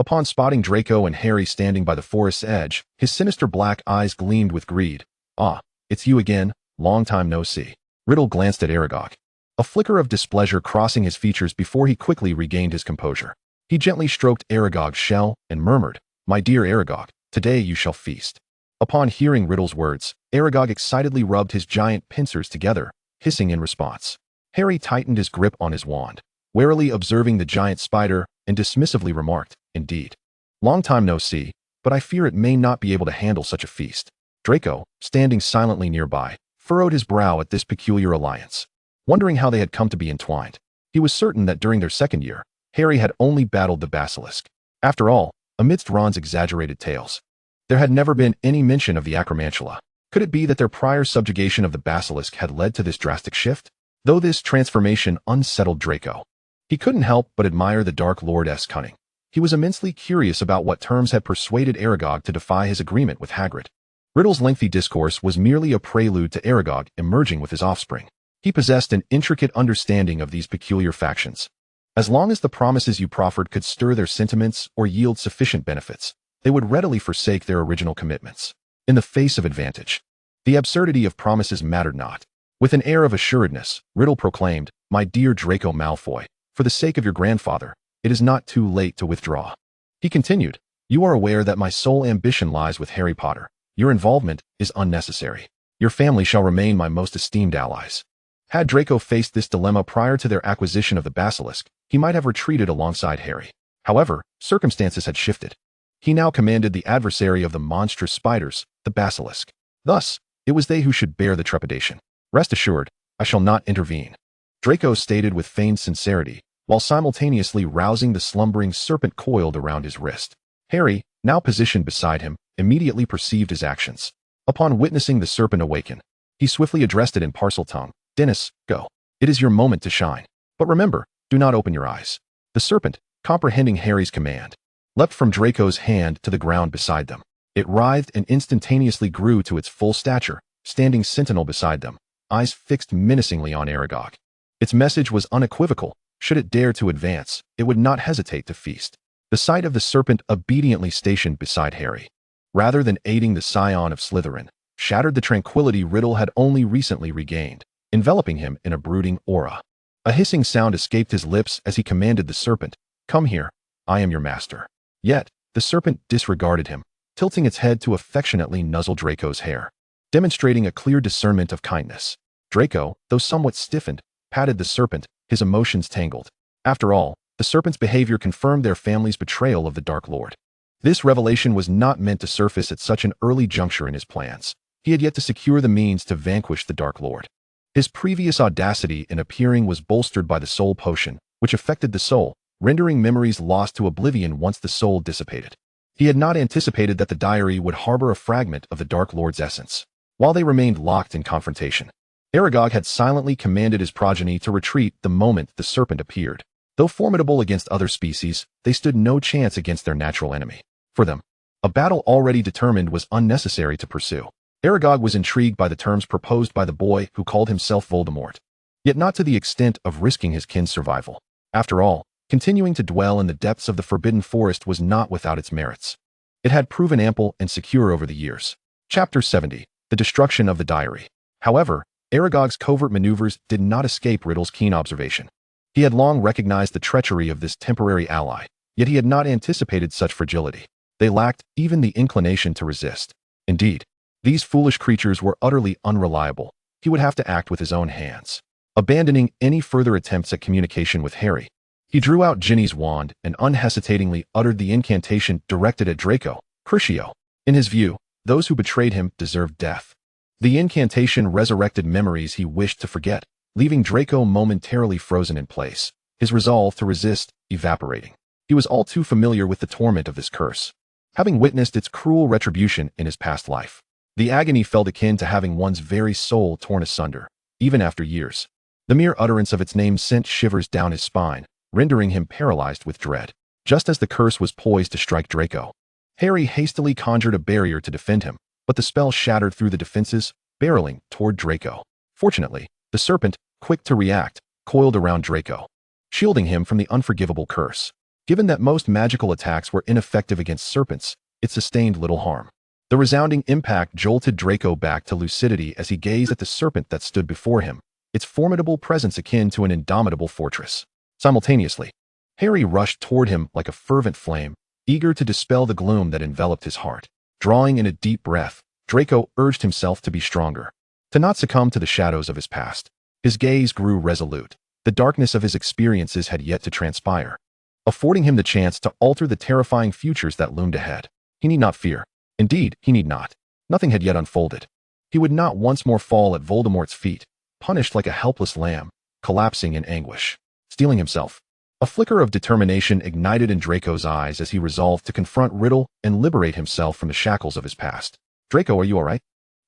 Upon spotting Draco and Harry standing by the forest's edge, his sinister black eyes gleamed with greed. Ah, it's you again, long time no see. Riddle glanced at Aragog, a flicker of displeasure crossing his features before he quickly regained his composure. He gently stroked Aragog's shell and murmured, My dear Aragog, today you shall feast. Upon hearing Riddle's words, Aragog excitedly rubbed his giant pincers together, hissing in response. Harry tightened his grip on his wand, warily observing the giant spider, and dismissively remarked, Indeed. Long time no see, but I fear it may not be able to handle such a feast. Draco, standing silently nearby, furrowed his brow at this peculiar alliance, wondering how they had come to be entwined. He was certain that during their second year, Harry had only battled the basilisk. After all, amidst Ron's exaggerated tales, there had never been any mention of the acromantula. Could it be that their prior subjugation of the basilisk had led to this drastic shift? Though this transformation unsettled Draco, he couldn't help but admire the Dark Lord's cunning. He was immensely curious about what terms had persuaded Aragog to defy his agreement with Hagrid. Riddle's lengthy discourse was merely a prelude to Aragog emerging with his offspring. He possessed an intricate understanding of these peculiar factions. As long as the promises you proffered could stir their sentiments or yield sufficient benefits, they would readily forsake their original commitments. In the face of advantage, the absurdity of promises mattered not. With an air of assuredness, Riddle proclaimed, My dear Draco Malfoy, for the sake of your grandfather, it is not too late to withdraw. He continued, You are aware that my sole ambition lies with Harry Potter. Your involvement is unnecessary. Your family shall remain my most esteemed allies. Had Draco faced this dilemma prior to their acquisition of the basilisk, he might have retreated alongside Harry. However, circumstances had shifted. He now commanded the adversary of the monstrous spiders, the basilisk. Thus, it was they who should bear the trepidation. Rest assured, I shall not intervene, Draco stated with feigned sincerity, while simultaneously rousing the slumbering serpent coiled around his wrist. Harry, now positioned beside him, immediately perceived his actions. Upon witnessing the serpent awaken, he swiftly addressed it in Parseltongue, Dennis, go. It is your moment to shine. But remember, do not open your eyes. The serpent, comprehending Harry's command, leapt from Draco's hand to the ground beside them. It writhed and instantaneously grew to its full stature, standing sentinel beside them, eyes fixed menacingly on Aragog. Its message was unequivocal. Should it dare to advance, it would not hesitate to feast. The sight of the serpent obediently stationed beside Harry, rather than aiding the scion of Slytherin, shattered the tranquility Riddle had only recently regained, enveloping him in a brooding aura. A hissing sound escaped his lips as he commanded the serpent, Come here, I am your master. Yet, the serpent disregarded him, tilting its head to affectionately nuzzle Draco's hair, demonstrating a clear discernment of kindness. Draco, though somewhat stiffened, patted the serpent, his emotions tangled. After all, the serpent's behavior confirmed their family's betrayal of the Dark Lord. This revelation was not meant to surface at such an early juncture in his plans. He had yet to secure the means to vanquish the Dark Lord. His previous audacity in appearing was bolstered by the soul potion, which affected the soul, rendering memories lost to oblivion once the soul dissipated. He had not anticipated that the diary would harbor a fragment of the Dark Lord's essence. While they remained locked in confrontation, Aragog had silently commanded his progeny to retreat the moment the serpent appeared. Though formidable against other species, they stood no chance against their natural enemy. For them, a battle already determined was unnecessary to pursue. Aragog was intrigued by the terms proposed by the boy who called himself Voldemort, yet not to the extent of risking his kin's survival. After all, continuing to dwell in the depths of the Forbidden Forest was not without its merits. It had proven ample and secure over the years. Chapter 70. The Destruction of the Diary. However, Aragog's covert maneuvers did not escape Riddle's keen observation. He had long recognized the treachery of this temporary ally, yet he had not anticipated such fragility. They lacked even the inclination to resist. Indeed, these foolish creatures were utterly unreliable. He would have to act with his own hands. Abandoning any further attempts at communication with Harry, he drew out Ginny's wand and unhesitatingly uttered the incantation directed at Draco, Crucio. In his view, those who betrayed him deserved death. The incantation resurrected memories he wished to forget, leaving Draco momentarily frozen in place, his resolve to resist evaporating. He was all too familiar with the torment of this curse, having witnessed its cruel retribution in his past life. The agony felt akin to having one's very soul torn asunder, even after years. The mere utterance of its name sent shivers down his spine, rendering him paralyzed with dread. Just as the curse was poised to strike Draco, Harry hastily conjured a barrier to defend him, but the spell shattered through the defenses, barreling toward Draco. Fortunately, the serpent, quick to react, coiled around Draco, shielding him from the unforgivable curse. Given that most magical attacks were ineffective against serpents, it sustained little harm. The resounding impact jolted Draco back to lucidity as he gazed at the serpent that stood before him, its formidable presence akin to an indomitable fortress. Simultaneously, Harry rushed toward him like a fervent flame, eager to dispel the gloom that enveloped his heart. Drawing in a deep breath, Draco urged himself to be stronger, to not succumb to the shadows of his past. His gaze grew resolute. The darkness of his experiences had yet to transpire, affording him the chance to alter the terrifying futures that loomed ahead. He need not fear. Indeed, he need not. Nothing had yet unfolded. He would not once more fall at Voldemort's feet, punished like a helpless lamb, collapsing in anguish. Steeling himself. A flicker of determination ignited in Draco's eyes as he resolved to confront Riddle and liberate himself from the shackles of his past. Draco, are you all right?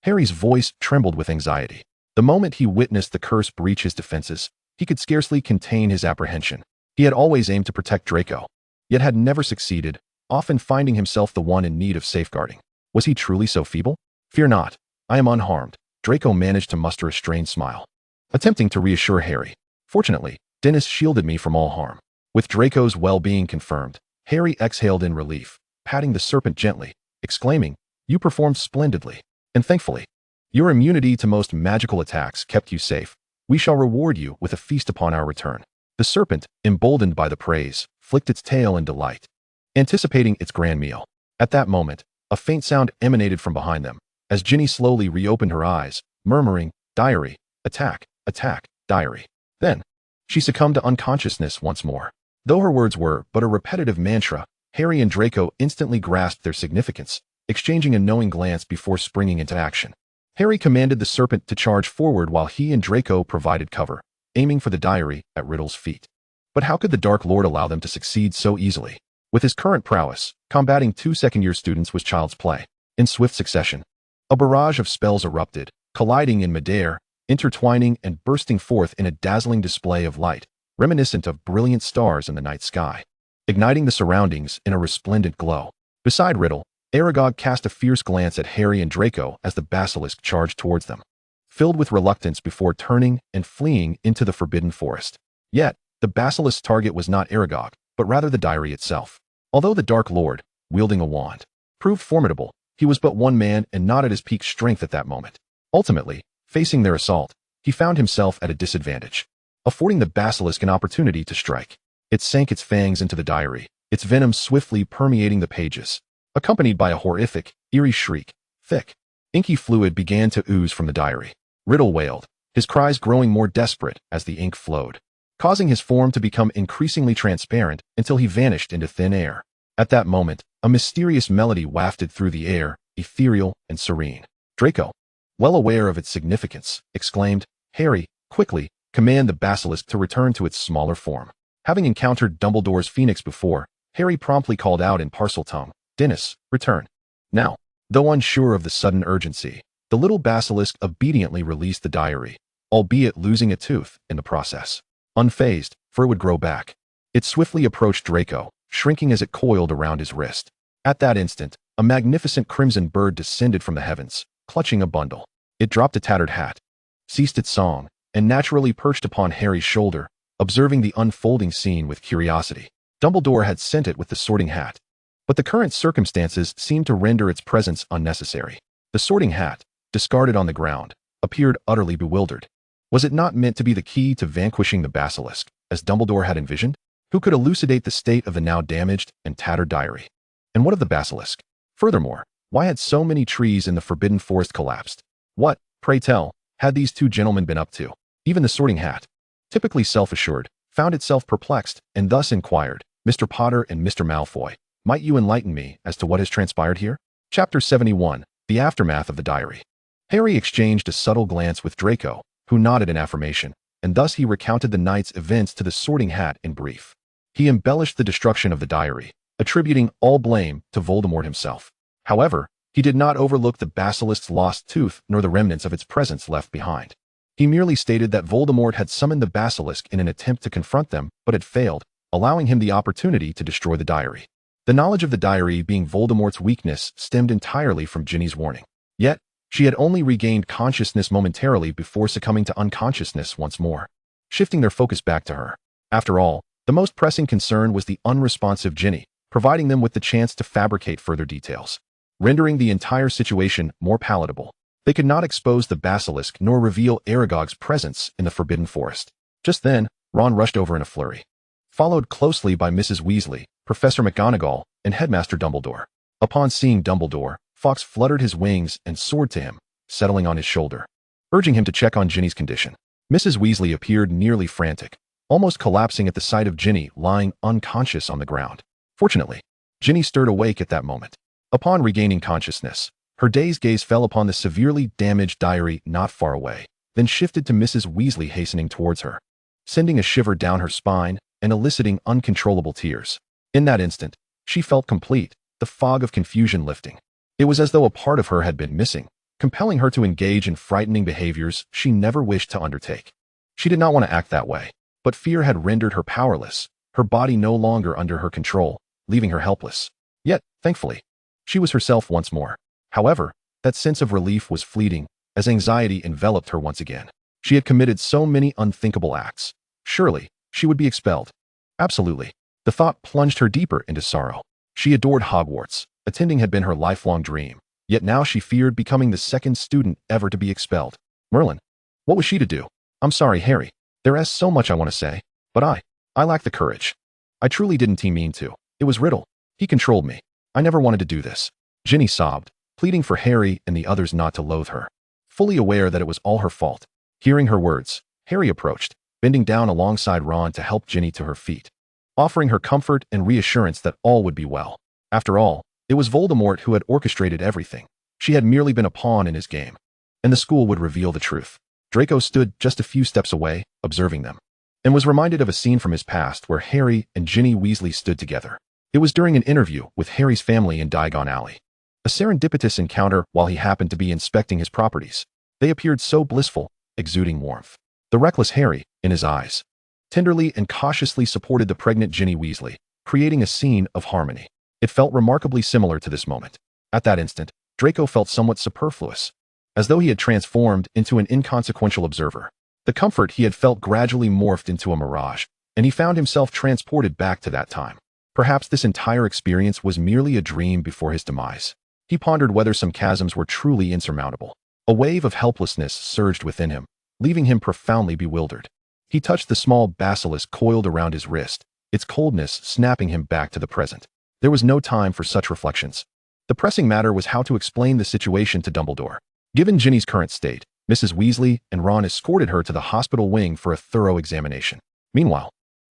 Harry's voice trembled with anxiety. The moment he witnessed the curse breach his defenses, he could scarcely contain his apprehension. He had always aimed to protect Draco, yet had never succeeded, often finding himself the one in need of safeguarding. Was he truly so feeble? Fear not, I am unharmed. Draco managed to muster a strained smile, attempting to reassure Harry. Fortunately, Dennis shielded me from all harm. With Draco's well-being confirmed, Harry exhaled in relief, patting the serpent gently, exclaiming, "You performed splendidly. And thankfully, your immunity to most magical attacks kept you safe. We shall reward you with a feast upon our return." The serpent, emboldened by the praise, flicked its tail in delight, anticipating its grand meal. At that moment, a faint sound emanated from behind them, as Ginny slowly reopened her eyes, murmuring, "Diary, attack, attack, diary." Then, she succumbed to unconsciousness once more. Though her words were but a repetitive mantra, Harry and Draco instantly grasped their significance, exchanging a knowing glance before springing into action. Harry commanded the serpent to charge forward while he and Draco provided cover, aiming for the diary at Riddle's feet. But how could the Dark Lord allow them to succeed so easily? With his current prowess, combating two second-year students was child's play. In swift succession, a barrage of spells erupted, colliding in midair, intertwining and bursting forth in a dazzling display of light, reminiscent of brilliant stars in the night sky, igniting the surroundings in a resplendent glow. Beside Riddle, Aragog cast a fierce glance at Harry and Draco as the basilisk charged towards them, filled with reluctance before turning and fleeing into the Forbidden Forest. Yet, the basilisk's target was not Aragog, but rather the diary itself. Although the Dark Lord, wielding a wand, proved formidable, he was but one man and not at his peak strength at that moment. Ultimately, facing their assault, he found himself at a disadvantage, affording the basilisk an opportunity to strike. It sank its fangs into the diary, its venom swiftly permeating the pages, accompanied by a horrific, eerie shriek. Thick, inky fluid began to ooze from the diary. Riddle wailed, his cries growing more desperate as the ink flowed, causing his form to become increasingly transparent until he vanished into thin air. At that moment, a mysterious melody wafted through the air, ethereal and serene. Draco, well aware of its significance, exclaimed, "Harry, quickly, command the basilisk to return to its smaller form." Having encountered Dumbledore's phoenix before, Harry promptly called out in Parseltongue, Dennis, return. Now, though unsure of the sudden urgency, the little basilisk obediently released the diary, albeit losing a tooth in the process. Unfazed, for it would grow back. It swiftly approached Draco, shrinking as it coiled around his wrist. At that instant, a magnificent crimson bird descended from the heavens, clutching a bundle. It dropped a tattered hat, ceased its song, and naturally perched upon Harry's shoulder, observing the unfolding scene with curiosity. Dumbledore had sent it with the sorting hat, but the current circumstances seemed to render its presence unnecessary. The sorting hat, discarded on the ground, appeared utterly bewildered. Was it not meant to be the key to vanquishing the basilisk, as Dumbledore had envisioned? Who could elucidate the state of the now damaged and tattered diary? And what of the basilisk? Furthermore, why had so many trees in the Forbidden Forest collapsed? What, pray tell, had these two gentlemen been up to? Even the sorting hat, typically self-assured, found itself perplexed and thus inquired, "Mr. Potter and Mr. Malfoy, might you enlighten me as to what has transpired here?" Chapter 71, The Aftermath of the Diary. Harry exchanged a subtle glance with Draco, who nodded in affirmation, and thus he recounted the night's events to the sorting hat in brief. He embellished the destruction of the diary, attributing all blame to Voldemort himself. However, he did not overlook the basilisk's lost tooth nor the remnants of its presence left behind. He merely stated that Voldemort had summoned the basilisk in an attempt to confront them, but had failed, allowing him the opportunity to destroy the diary. The knowledge of the diary being Voldemort's weakness stemmed entirely from Ginny's warning. Yet, she had only regained consciousness momentarily before succumbing to unconsciousness once more, shifting their focus back to her. After all, the most pressing concern was the unresponsive Ginny, providing them with the chance to fabricate further details, rendering the entire situation more palatable. They could not expose the basilisk nor reveal Aragog's presence in the Forbidden Forest. Just then, Ron rushed over in a flurry, followed closely by Mrs. Weasley, Professor McGonagall, and Headmaster Dumbledore. Upon seeing Dumbledore, Fawkes fluttered his wings and soared to him, settling on his shoulder, urging him to check on Ginny's condition. Mrs. Weasley appeared nearly frantic, almost collapsing at the sight of Ginny lying unconscious on the ground. Fortunately, Ginny stirred awake at that moment. Upon regaining consciousness, her dazed gaze fell upon the severely damaged diary not far away, then shifted to Mrs. Weasley hastening towards her, sending a shiver down her spine and eliciting uncontrollable tears. In that instant, she felt complete, the fog of confusion lifting. It was as though a part of her had been missing, compelling her to engage in frightening behaviors she never wished to undertake. She did not want to act that way, but fear had rendered her powerless, her body no longer under her control, leaving her helpless. Yet, thankfully, she was herself once more. However, that sense of relief was fleeting, as anxiety enveloped her once again. She had committed so many unthinkable acts. Surely, she would be expelled. Absolutely. The thought plunged her deeper into sorrow. She adored Hogwarts. Attending had been her lifelong dream. Yet now she feared becoming the second student ever to be expelled. Merlin. What was she to do? I'm sorry, Harry. There is so much I want to say, but I lack the courage. I truly didn't mean to. It was Riddle. He controlled me. I never wanted to do this. Ginny sobbed, pleading for Harry and the others not to loathe her, fully aware that it was all her fault. Hearing her words, Harry approached, bending down alongside Ron to help Ginny to her feet, offering her comfort and reassurance that all would be well. After all, it was Voldemort who had orchestrated everything. She had merely been a pawn in his game, and the school would reveal the truth. Draco stood just a few steps away, observing them, and was reminded of a scene from his past where Harry and Ginny Weasley stood together. It was during an interview with Harry's family in Diagon Alley, a serendipitous encounter while he happened to be inspecting his properties. They appeared so blissful, exuding warmth. The reckless Harry, in his eyes, tenderly and cautiously supported the pregnant Ginny Weasley, creating a scene of harmony. It felt remarkably similar to this moment. At that instant, Draco felt somewhat superfluous, as though he had transformed into an inconsequential observer. The comfort he had felt gradually morphed into a mirage, and he found himself transported back to that time. Perhaps this entire experience was merely a dream before his demise. He pondered whether some chasms were truly insurmountable. A wave of helplessness surged within him, leaving him profoundly bewildered. He touched the small basilisk coiled around his wrist, its coldness snapping him back to the present. There was no time for such reflections. The pressing matter was how to explain the situation to Dumbledore. Given Ginny's current state, Mrs. Weasley and Ron escorted her to the hospital wing for a thorough examination. Meanwhile,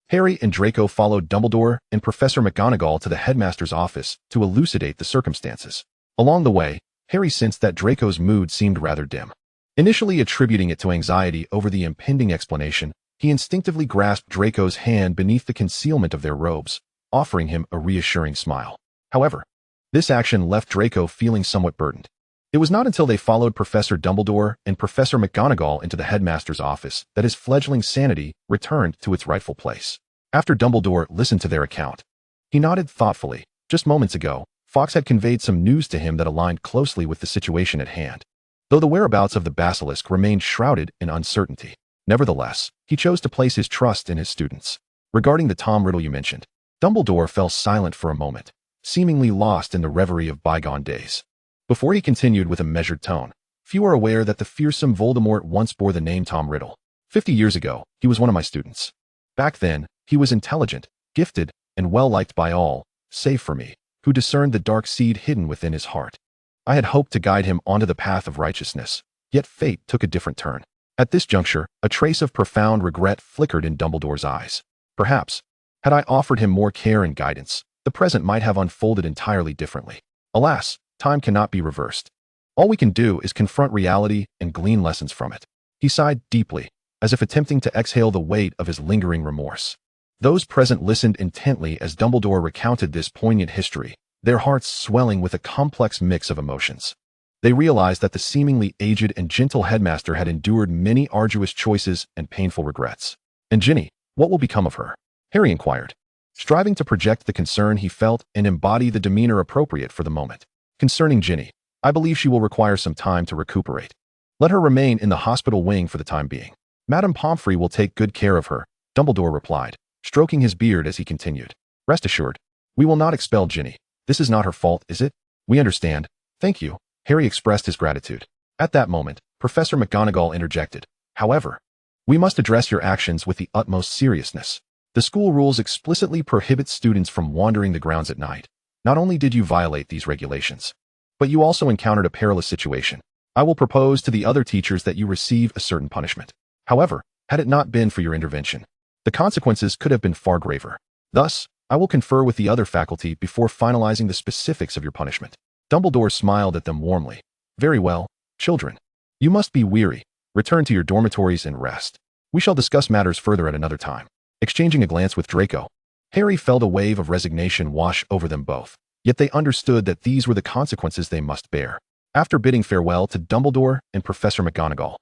Harry and Draco followed Dumbledore and Professor McGonagall to the headmaster's office to elucidate the circumstances. Along the way, Harry sensed that Draco's mood seemed rather dim. Initially attributing it to anxiety over the impending explanation, he instinctively grasped Draco's hand beneath the concealment of their robes, offering him a reassuring smile. However, This action left Draco feeling somewhat burdened. It was not until they followed Professor Dumbledore and Professor McGonagall into the headmaster's office that his fledgling sanity returned to its rightful place. After Dumbledore listened to their account, he nodded thoughtfully. Just moments ago, Fawkes had conveyed some news to him that aligned closely with the situation at hand. Though the whereabouts of the basilisk remained shrouded in uncertainty, nevertheless, he chose to place his trust in his students. Regarding the Tom Riddle you mentioned, Dumbledore fell silent for a moment, seemingly lost in the reverie of bygone days. Before he continued with a measured tone, few are aware that the fearsome Voldemort once bore the name Tom Riddle. 50 years ago, he was one of my students. Back then, he was intelligent, gifted, and well-liked by all, save for me, who discerned the dark seed hidden within his heart. I had hoped to guide him onto the path of righteousness, yet fate took a different turn. At this juncture, a trace of profound regret flickered in Dumbledore's eyes. Perhaps, had I offered him more care and guidance, the present might have unfolded entirely differently. Alas, time cannot be reversed. All we can do is confront reality and glean lessons from it. He sighed deeply, as if attempting to exhale the weight of his lingering remorse. Those present listened intently as Dumbledore recounted this poignant history, their hearts swelling with a complex mix of emotions. They realized that the seemingly aged and gentle headmaster had endured many arduous choices and painful regrets. And Ginny, what will become of her? Harry inquired, striving to project the concern he felt and embody the demeanor appropriate for the moment. Concerning Ginny, I believe she will require some time to recuperate. Let her remain in the hospital wing for the time being. Madame Pomfrey will take good care of her, Dumbledore replied, stroking his beard as he continued. Rest assured, we will not expel Ginny. This is not her fault, is it? We understand. Thank you. Harry expressed his gratitude. At that moment, Professor McGonagall interjected. However, we must address your actions with the utmost seriousness. The school rules explicitly prohibit students from wandering the grounds at night. Not only did you violate these regulations, but you also encountered a perilous situation. I will propose to the other teachers that you receive a certain punishment. However, had it not been for your intervention, the consequences could have been far graver. Thus, I will confer with the other faculty before finalizing the specifics of your punishment. Dumbledore smiled at them warmly. Very well, children. You must be weary. Return to your dormitories and rest. We shall discuss matters further at another time. Exchanging a glance with Draco, Harry felt a wave of resignation wash over them both, yet they understood that these were the consequences they must bear. After bidding farewell to Dumbledore and Professor McGonagall,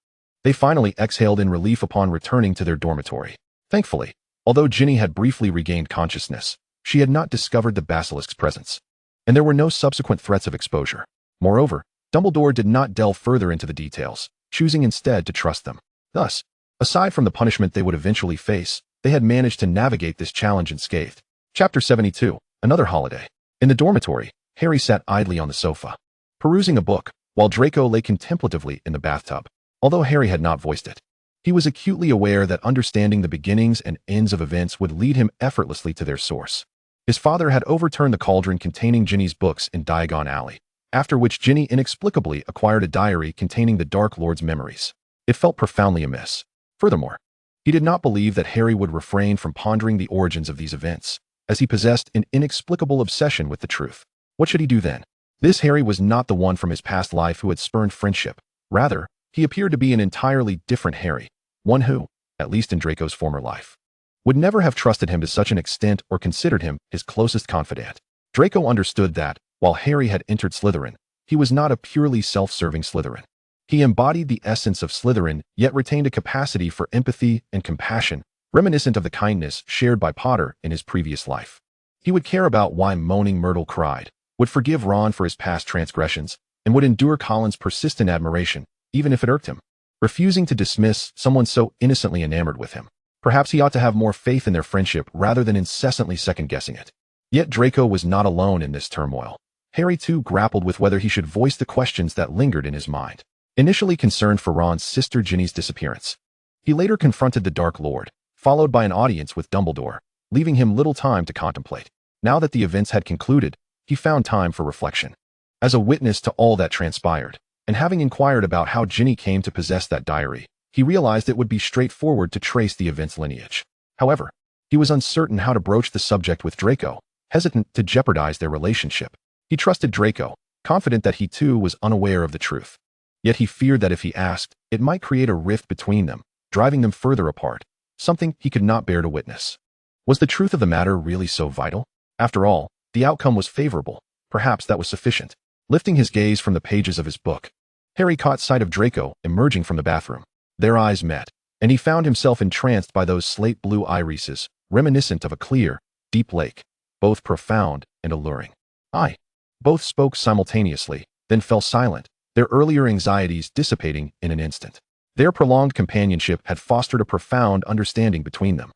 they finally exhaled in relief upon returning to their dormitory. Thankfully, although Ginny had briefly regained consciousness, she had not discovered the basilisk's presence, and there were no subsequent threats of exposure. Moreover, Dumbledore did not delve further into the details, choosing instead to trust them. Thus, aside from the punishment they would eventually face, they had managed to navigate this challenge unscathed. Chapter 72, Another Holiday. In the dormitory, Harry sat idly on the sofa, perusing a book, while Draco lay contemplatively in the bathtub. Although Harry had not voiced it, he was acutely aware that understanding the beginnings and ends of events would lead him effortlessly to their source. His father had overturned the cauldron containing Ginny's books in Diagon Alley, after which Ginny inexplicably acquired a diary containing the Dark Lord's memories. It felt profoundly amiss. Furthermore, he did not believe that Harry would refrain from pondering the origins of these events, as he possessed an inexplicable obsession with the truth. What should he do then? This Harry was not the one from his past life who had spurned friendship. Rather, he appeared to be an entirely different Harry, one who, at least in Draco's former life, would never have trusted him to such an extent or considered him his closest confidant. Draco understood that, while Harry had entered Slytherin, he was not a purely self-serving Slytherin. He embodied the essence of Slytherin, yet retained a capacity for empathy and compassion, reminiscent of the kindness shared by Potter in his previous life. He would care about why moaning Myrtle cried, would forgive Ron for his past transgressions, and would endure Colin's persistent admiration, even if it irked him. Refusing to dismiss someone so innocently enamored with him, perhaps he ought to have more faith in their friendship rather than incessantly second-guessing it. Yet Draco was not alone in this turmoil. Harry too grappled with whether he should voice the questions that lingered in his mind. Initially concerned for Ron's sister Ginny's disappearance, he later confronted the Dark Lord, followed by an audience with Dumbledore, leaving him little time to contemplate. Now that the events had concluded, he found time for reflection. As a witness to all that transpired, and having inquired about how Ginny came to possess that diary, he realized it would be straightforward to trace the event's lineage. However, he was uncertain how to broach the subject with Draco, hesitant to jeopardize their relationship. He trusted Draco, confident that he too was unaware of the truth. Yet he feared that if he asked, it might create a rift between them, driving them further apart, something he could not bear to witness. Was the truth of the matter really so vital? After all, the outcome was favorable. Perhaps that was sufficient. Lifting his gaze from the pages of his book, Harry caught sight of Draco emerging from the bathroom. Their eyes met, and he found himself entranced by those slate-blue irises, reminiscent of a clear, deep lake, both profound and alluring. "I." Both spoke simultaneously, then fell silent, their earlier anxieties dissipating in an instant. Their prolonged companionship had fostered a profound understanding between them,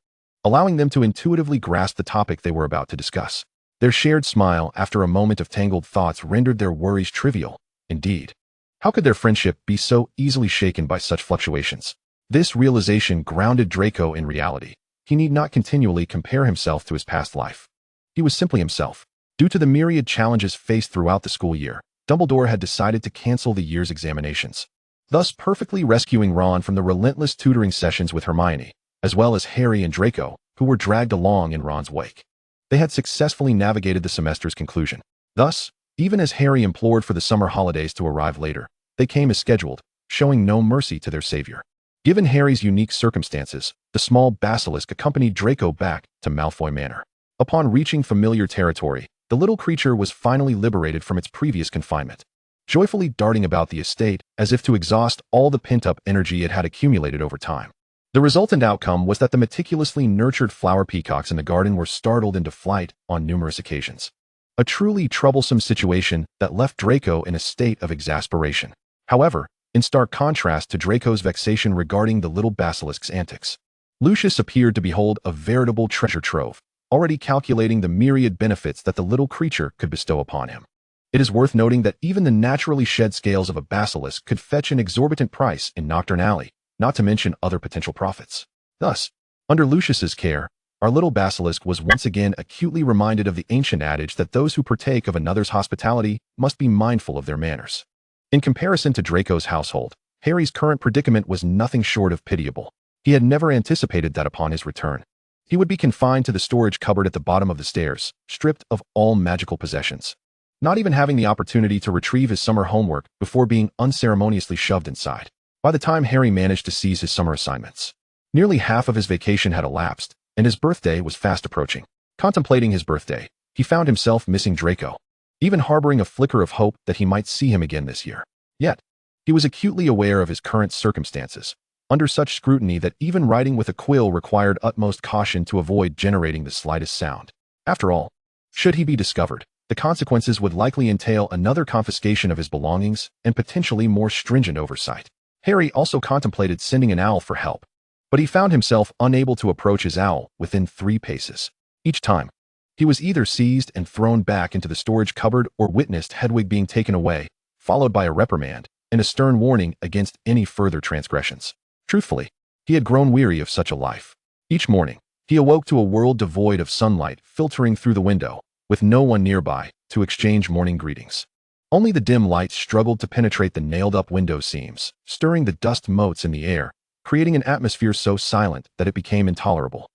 allowing them to intuitively grasp the topic they were about to discuss. Their shared smile, after a moment of tangled thoughts, rendered their worries trivial. Indeed, how could their friendship be so easily shaken by such fluctuations? This realization grounded Draco in reality. He need not continually compare himself to his past life. He was simply himself. Due to the myriad challenges faced throughout the school year, Dumbledore had decided to cancel the year's examinations, thus perfectly rescuing Ron from the relentless tutoring sessions with Hermione, as well as Harry and Draco, who were dragged along in Ron's wake. They had successfully navigated the semester's conclusion. Thus, even as Harry implored for the summer holidays to arrive later, they came as scheduled, showing no mercy to their savior. Given Harry's unique circumstances, the small basilisk accompanied Draco back to Malfoy Manor. Upon reaching familiar territory, the little creature was finally liberated from its previous confinement, joyfully darting about the estate as if to exhaust all the pent-up energy it had accumulated over time. The resultant outcome was that the meticulously nurtured flower peacocks in the garden were startled into flight on numerous occasions. A truly troublesome situation that left Draco in a state of exasperation. However, in stark contrast to Draco's vexation regarding the little basilisk's antics, Lucius appeared to behold a veritable treasure trove, already calculating the myriad benefits that the little creature could bestow upon him. It is worth noting that even the naturally shed scales of a basilisk could fetch an exorbitant price in Knockturn Alley, not to mention other potential profits. Thus, under Lucius's care, our little basilisk was once again acutely reminded of the ancient adage that those who partake of another's hospitality must be mindful of their manners. In comparison to Draco's household, Harry's current predicament was nothing short of pitiable. He had never anticipated that upon his return, he would be confined to the storage cupboard at the bottom of the stairs, stripped of all magical possessions, not even having the opportunity to retrieve his summer homework before being unceremoniously shoved inside. By the time Harry managed to seize his summer assignments, nearly half of his vacation had elapsed, and his birthday was fast approaching. Contemplating his birthday, he found himself missing Draco, even harboring a flicker of hope that he might see him again this year. Yet, he was acutely aware of his current circumstances, under such scrutiny that even writing with a quill required utmost caution to avoid generating the slightest sound. After all, should he be discovered, the consequences would likely entail another confiscation of his belongings and potentially more stringent oversight. Harry also contemplated sending an owl for help, but he found himself unable to approach his owl within 3 paces. Each time, he was either seized and thrown back into the storage cupboard or witnessed Hedwig being taken away, followed by a reprimand and a stern warning against any further transgressions. Truthfully, he had grown weary of such a life. Each morning, he awoke to a world devoid of sunlight filtering through the window, with no one nearby to exchange morning greetings. Only the dim light struggled to penetrate the nailed-up window seams, stirring the dust motes in the air, creating an atmosphere so silent that it became intolerable.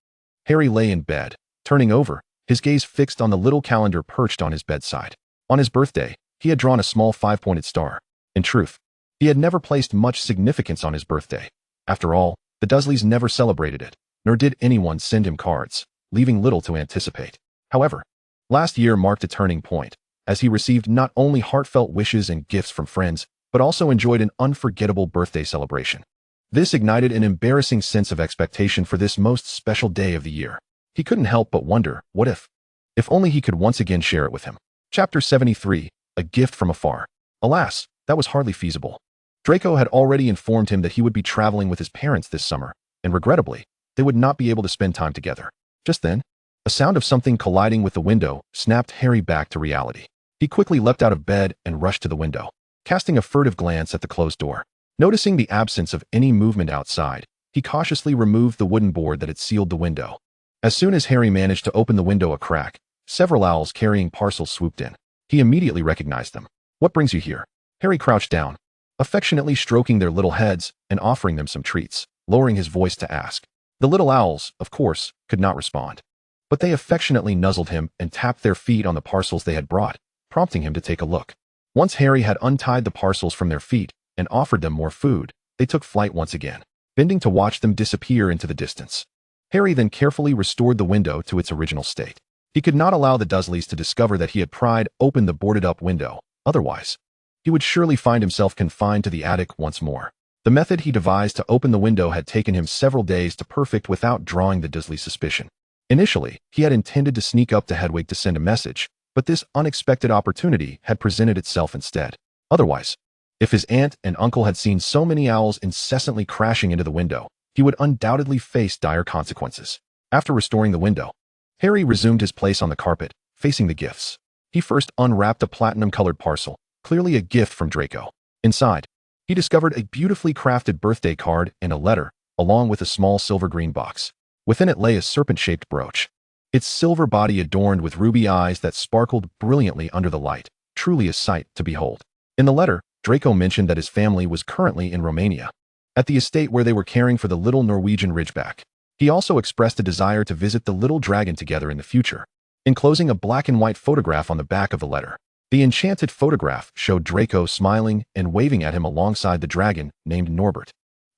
Harry lay in bed, turning over, his gaze fixed on the little calendar perched on his bedside. On his birthday, he had drawn a small 5-pointed star. In truth, he had never placed much significance on his birthday. After all, the Dursleys never celebrated it, nor did anyone send him cards, leaving little to anticipate. However, last year marked a turning point, as he received not only heartfelt wishes and gifts from friends, but also enjoyed an unforgettable birthday celebration. This ignited an embarrassing sense of expectation for this most special day of the year. He couldn't help but wonder, what if? If only he could once again share it with him. Chapter 73, A Gift from Afar. Alas, that was hardly feasible. Draco had already informed him that he would be traveling with his parents this summer, and regrettably, they would not be able to spend time together. Just then, a sound of something colliding with the window snapped Harry back to reality. He quickly leapt out of bed and rushed to the window, casting a furtive glance at the closed door. Noticing the absence of any movement outside, he cautiously removed the wooden board that had sealed the window. As soon as Harry managed to open the window a crack, several owls carrying parcels swooped in. He immediately recognized them. "What brings you here?" Harry crouched down, affectionately stroking their little heads and offering them some treats, lowering his voice to ask. The little owls, of course, could not respond, but they affectionately nuzzled him and tapped their feet on the parcels they had brought, prompting him to take a look. Once Harry had untied the parcels from their feet and offered them more food, they took flight once again, bending to watch them disappear into the distance. Harry then carefully restored the window to its original state. He could not allow the Dursleys to discover that he had pried open the boarded-up window. Otherwise, he would surely find himself confined to the attic once more. The method he devised to open the window had taken him several days to perfect without drawing the Dursleys' suspicion. Initially, he had intended to sneak up to Hedwig to send a message, but this unexpected opportunity had presented itself instead. Otherwise, if his aunt and uncle had seen so many owls incessantly crashing into the window, he would undoubtedly face dire consequences. After restoring the window, Harry resumed his place on the carpet, facing the gifts. He first unwrapped a platinum-colored parcel, clearly a gift from Draco. Inside, he discovered a beautifully crafted birthday card and a letter, along with a small silver-green box. Within it lay a serpent-shaped brooch, its silver body adorned with ruby eyes that sparkled brilliantly under the light, truly a sight to behold. In the letter, Draco mentioned that his family was currently in Romania, at the estate where they were caring for the little Norwegian Ridgeback. He also expressed a desire to visit the little dragon together in the future, enclosing a black-and-white photograph on the back of the letter. The enchanted photograph showed Draco smiling and waving at him alongside the dragon named Norbert.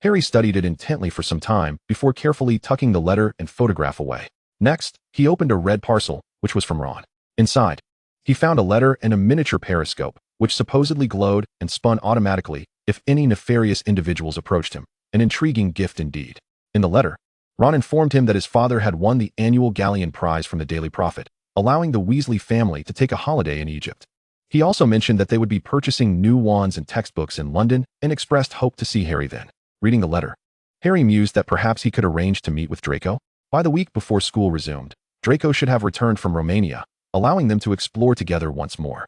Harry studied it intently for some time before carefully tucking the letter and photograph away. Next, he opened a red parcel, which was from Ron. Inside, he found a letter and a miniature periscope, which supposedly glowed and spun automatically if any nefarious individuals approached him. An intriguing gift indeed. In the letter, Ron informed him that his father had won the annual galleon prize from the Daily Prophet, allowing the Weasley family to take a holiday in Egypt. He also mentioned that they would be purchasing new wands and textbooks in London and expressed hope to see Harry then. Reading the letter, Harry mused that perhaps he could arrange to meet with Draco. By the week before school resumed, Draco should have returned from Romania, allowing them to explore together once more.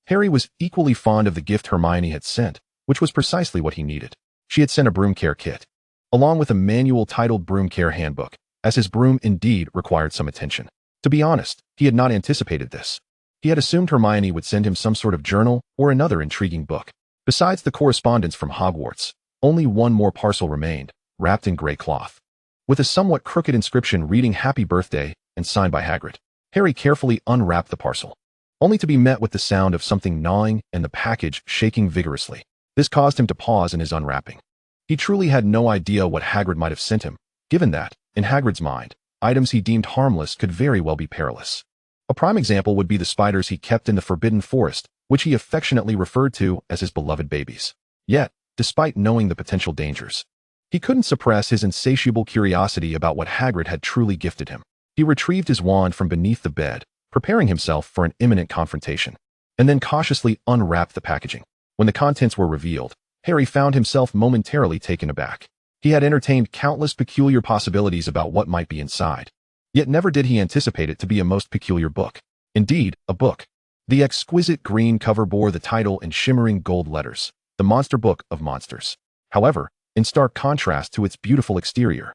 Harry was equally fond of the gift Hermione had sent, which was precisely what he needed. She had sent a broom care kit, along with a manual titled Broom Care Handbook, as his broom indeed required some attention. To be honest, he had not anticipated this. He had assumed Hermione would send him some sort of journal or another intriguing book. Besides the correspondence from Hogwarts, only one more parcel remained, wrapped in gray cloth, with a somewhat crooked inscription reading Happy Birthday and signed by Hagrid. Harry carefully unwrapped the parcel, only to be met with the sound of something gnawing and the package shaking vigorously. This caused him to pause in his unwrapping. He truly had no idea what Hagrid might have sent him, given that, in Hagrid's mind, items he deemed harmless could very well be perilous. A prime example would be the spiders he kept in the Forbidden Forest, which he affectionately referred to as his beloved babies. Yet, despite knowing the potential dangers, he couldn't suppress his insatiable curiosity about what Hagrid had truly gifted him. He retrieved his wand from beneath the bed, preparing himself for an imminent confrontation, and then cautiously unwrapped the packaging. When the contents were revealed, Harry found himself momentarily taken aback. He had entertained countless peculiar possibilities about what might be inside, yet never did he anticipate it to be a most peculiar book. Indeed, a book. The exquisite green cover bore the title in shimmering gold letters, The Monster Book of Monsters. However, in stark contrast to its beautiful exterior,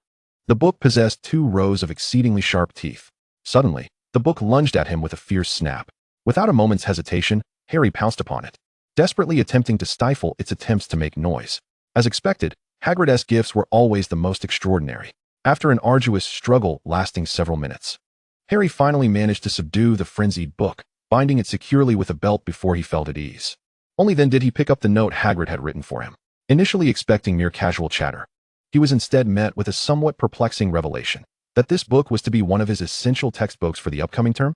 the book possessed 2 rows of exceedingly sharp teeth. Suddenly, the book lunged at him with a fierce snap. Without a moment's hesitation, Harry pounced upon it, desperately attempting to stifle its attempts to make noise. As expected, Hagrid's gifts were always the most extraordinary. After an arduous struggle lasting several minutes, Harry finally managed to subdue the frenzied book, binding it securely with a belt before he felt at ease. Only then did he pick up the note Hagrid had written for him. Initially expecting mere casual chatter, he was instead met with a somewhat perplexing revelation that this book was to be one of his essential textbooks for the upcoming term.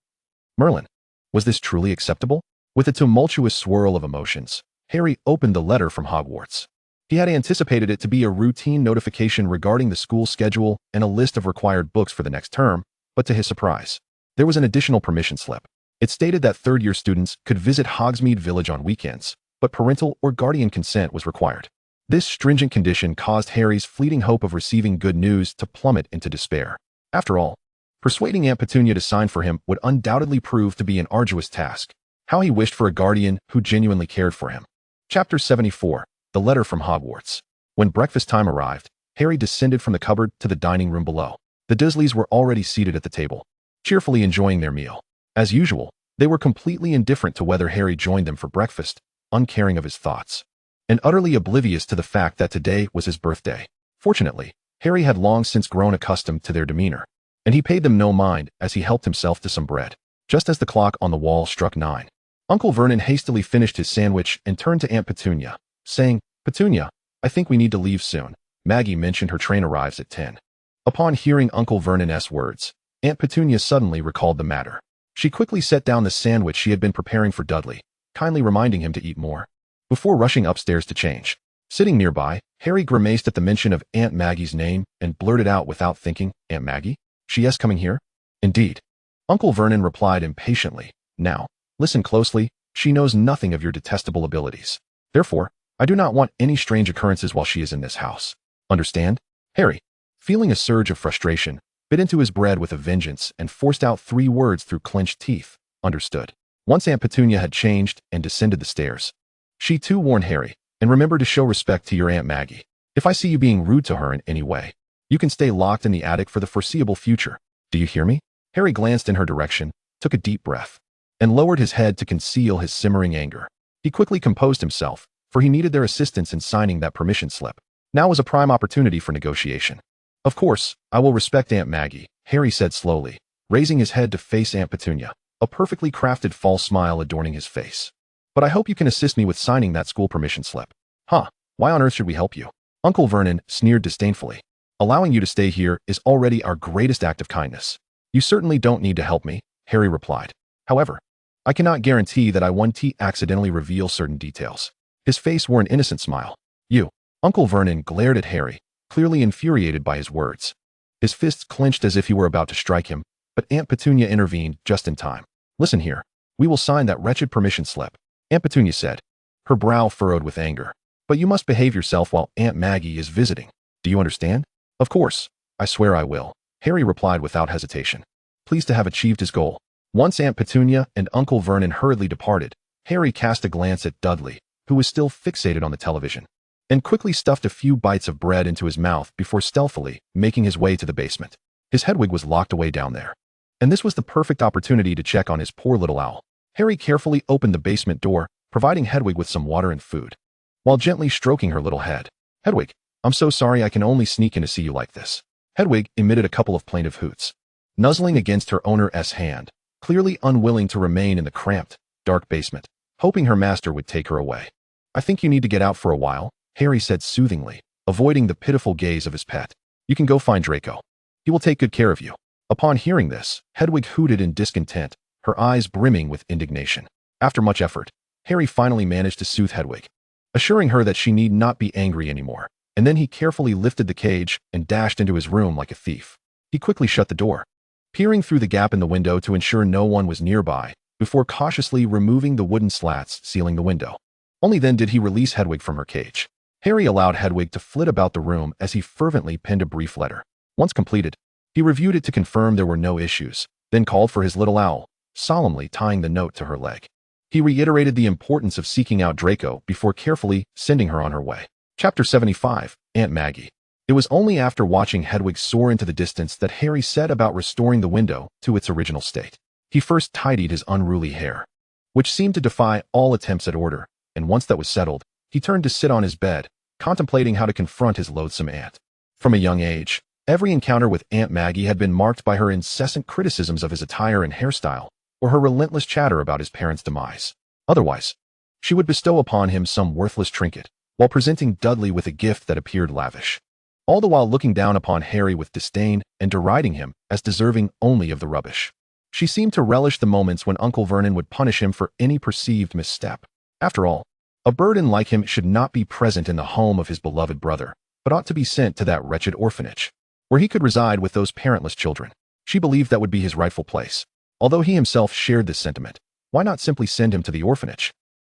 Merlin, was this truly acceptable? With a tumultuous swirl of emotions, Harry opened the letter from Hogwarts. He had anticipated it to be a routine notification regarding the school schedule and a list of required books for the next term, but to his surprise, there was an additional permission slip. It stated that third-year students could visit Hogsmeade Village on weekends, but parental or guardian consent was required. This stringent condition caused Harry's fleeting hope of receiving good news to plummet into despair. After all, persuading Aunt Petunia to sign for him would undoubtedly prove to be an arduous task. How he wished for a guardian who genuinely cared for him. Chapter 74. The Letter from Hogwarts. When breakfast time arrived, Harry descended from the cupboard to the dining room below. The Dursleys were already seated at the table, cheerfully enjoying their meal. As usual, they were completely indifferent to whether Harry joined them for breakfast, uncaring of his thoughts, and utterly oblivious to the fact that today was his birthday. Fortunately, Harry had long since grown accustomed to their demeanor, and he paid them no mind as he helped himself to some bread. Just as the clock on the wall struck 9, Uncle Vernon hastily finished his sandwich and turned to Aunt Petunia, saying, "Petunia, I think we need to leave soon. Maggie mentioned her train arrives at 10. Upon hearing Uncle Vernon's words, Aunt Petunia suddenly recalled the matter. She quickly set down the sandwich she had been preparing for Dudley, kindly reminding him to eat more, before rushing upstairs to change. Sitting nearby, Harry grimaced at the mention of Aunt Maggie's name and blurted out without thinking, "Aunt Maggie? She is coming here?" "Indeed." Uncle Vernon replied impatiently. "Now, listen closely. She knows nothing of your detestable abilities. Therefore, I do not want any strange occurrences while she is in this house. Understand?" Harry, feeling a surge of frustration, bit into his bread with a vengeance and forced out 3 words through clenched teeth. "Understood." Once Aunt Petunia had changed and descended the stairs, she too warned Harry, "And remember to show respect to your Aunt Maggie. If I see you being rude to her in any way, you can stay locked in the attic for the foreseeable future. Do you hear me?" Harry glanced in her direction, took a deep breath, and lowered his head to conceal his simmering anger. He quickly composed himself, for he needed their assistance in signing that permission slip. Now was a prime opportunity for negotiation. "Of course, I will respect Aunt Maggie," Harry said slowly, raising his head to face Aunt Petunia, a perfectly crafted false smile adorning his face. "But I hope you can assist me with signing that school permission slip." "Huh, why on earth should we help you?" Uncle Vernon sneered disdainfully. "Allowing you to stay here is already our greatest act of kindness." "You certainly don't need to help me," Harry replied. "However, I cannot guarantee that I won't accidentally reveal certain details." His face wore an innocent smile. "You." Uncle Vernon glared at Harry, clearly infuriated by his words. His fists clenched as if he were about to strike him, but Aunt Petunia intervened just in time. "Listen here. We will sign that wretched permission slip," Aunt Petunia said, her brow furrowed with anger. "But you must behave yourself while Aunt Maggie is visiting. Do you understand?" "Of course. I swear I will," Harry replied without hesitation, pleased to have achieved his goal. Once Aunt Petunia and Uncle Vernon hurriedly departed, Harry cast a glance at Dudley, who was still fixated on the television, and quickly stuffed a few bites of bread into his mouth before stealthily making his way to the basement. His Hedwig was locked away down there, and this was the perfect opportunity to check on his poor little owl. Harry carefully opened the basement door, providing Hedwig with some water and food, while gently stroking her little head. "Hedwig, I'm so sorry I can only sneak in to see you like this." Hedwig emitted a couple of plaintive hoots, nuzzling against her owner's hand, clearly unwilling to remain in the cramped, dark basement, hoping her master would take her away. "I think you need to get out for a while," Harry said soothingly, avoiding the pitiful gaze of his pet. "You can go find Draco. He will take good care of you." Upon hearing this, Hedwig hooted in discontent, her eyes brimming with indignation. After much effort, Harry finally managed to soothe Hedwig, assuring her that she need not be angry anymore, and then he carefully lifted the cage and dashed into his room like a thief. He quickly shut the door, peering through the gap in the window to ensure no one was nearby, before cautiously removing the wooden slats sealing the window. Only then did he release Hedwig from her cage. Harry allowed Hedwig to flit about the room as he fervently penned a brief letter. Once completed, he reviewed it to confirm there were no issues, then called for his little owl, solemnly tying the note to her leg. He reiterated the importance of seeking out Draco before carefully sending her on her way. Chapter 75, Aunt Maggie. It was only after watching Hedwig soar into the distance that Harry set about restoring the window to its original state. He first tidied his unruly hair, which seemed to defy all attempts at order, and once that was settled, he turned to sit on his bed, contemplating how to confront his loathsome aunt. From a young age, every encounter with Aunt Maggie had been marked by her incessant criticisms of his attire and hairstyle, or her relentless chatter about his parents' demise. Otherwise, she would bestow upon him some worthless trinket, while presenting Dudley with a gift that appeared lavish, all the while looking down upon Harry with disdain and deriding him as deserving only of the rubbish. She seemed to relish the moments when Uncle Vernon would punish him for any perceived misstep. After all, a burden like him should not be present in the home of his beloved brother, but ought to be sent to that wretched orphanage, where he could reside with those parentless children. She believed that would be his rightful place. Although he himself shared this sentiment, why not simply send him to the orphanage?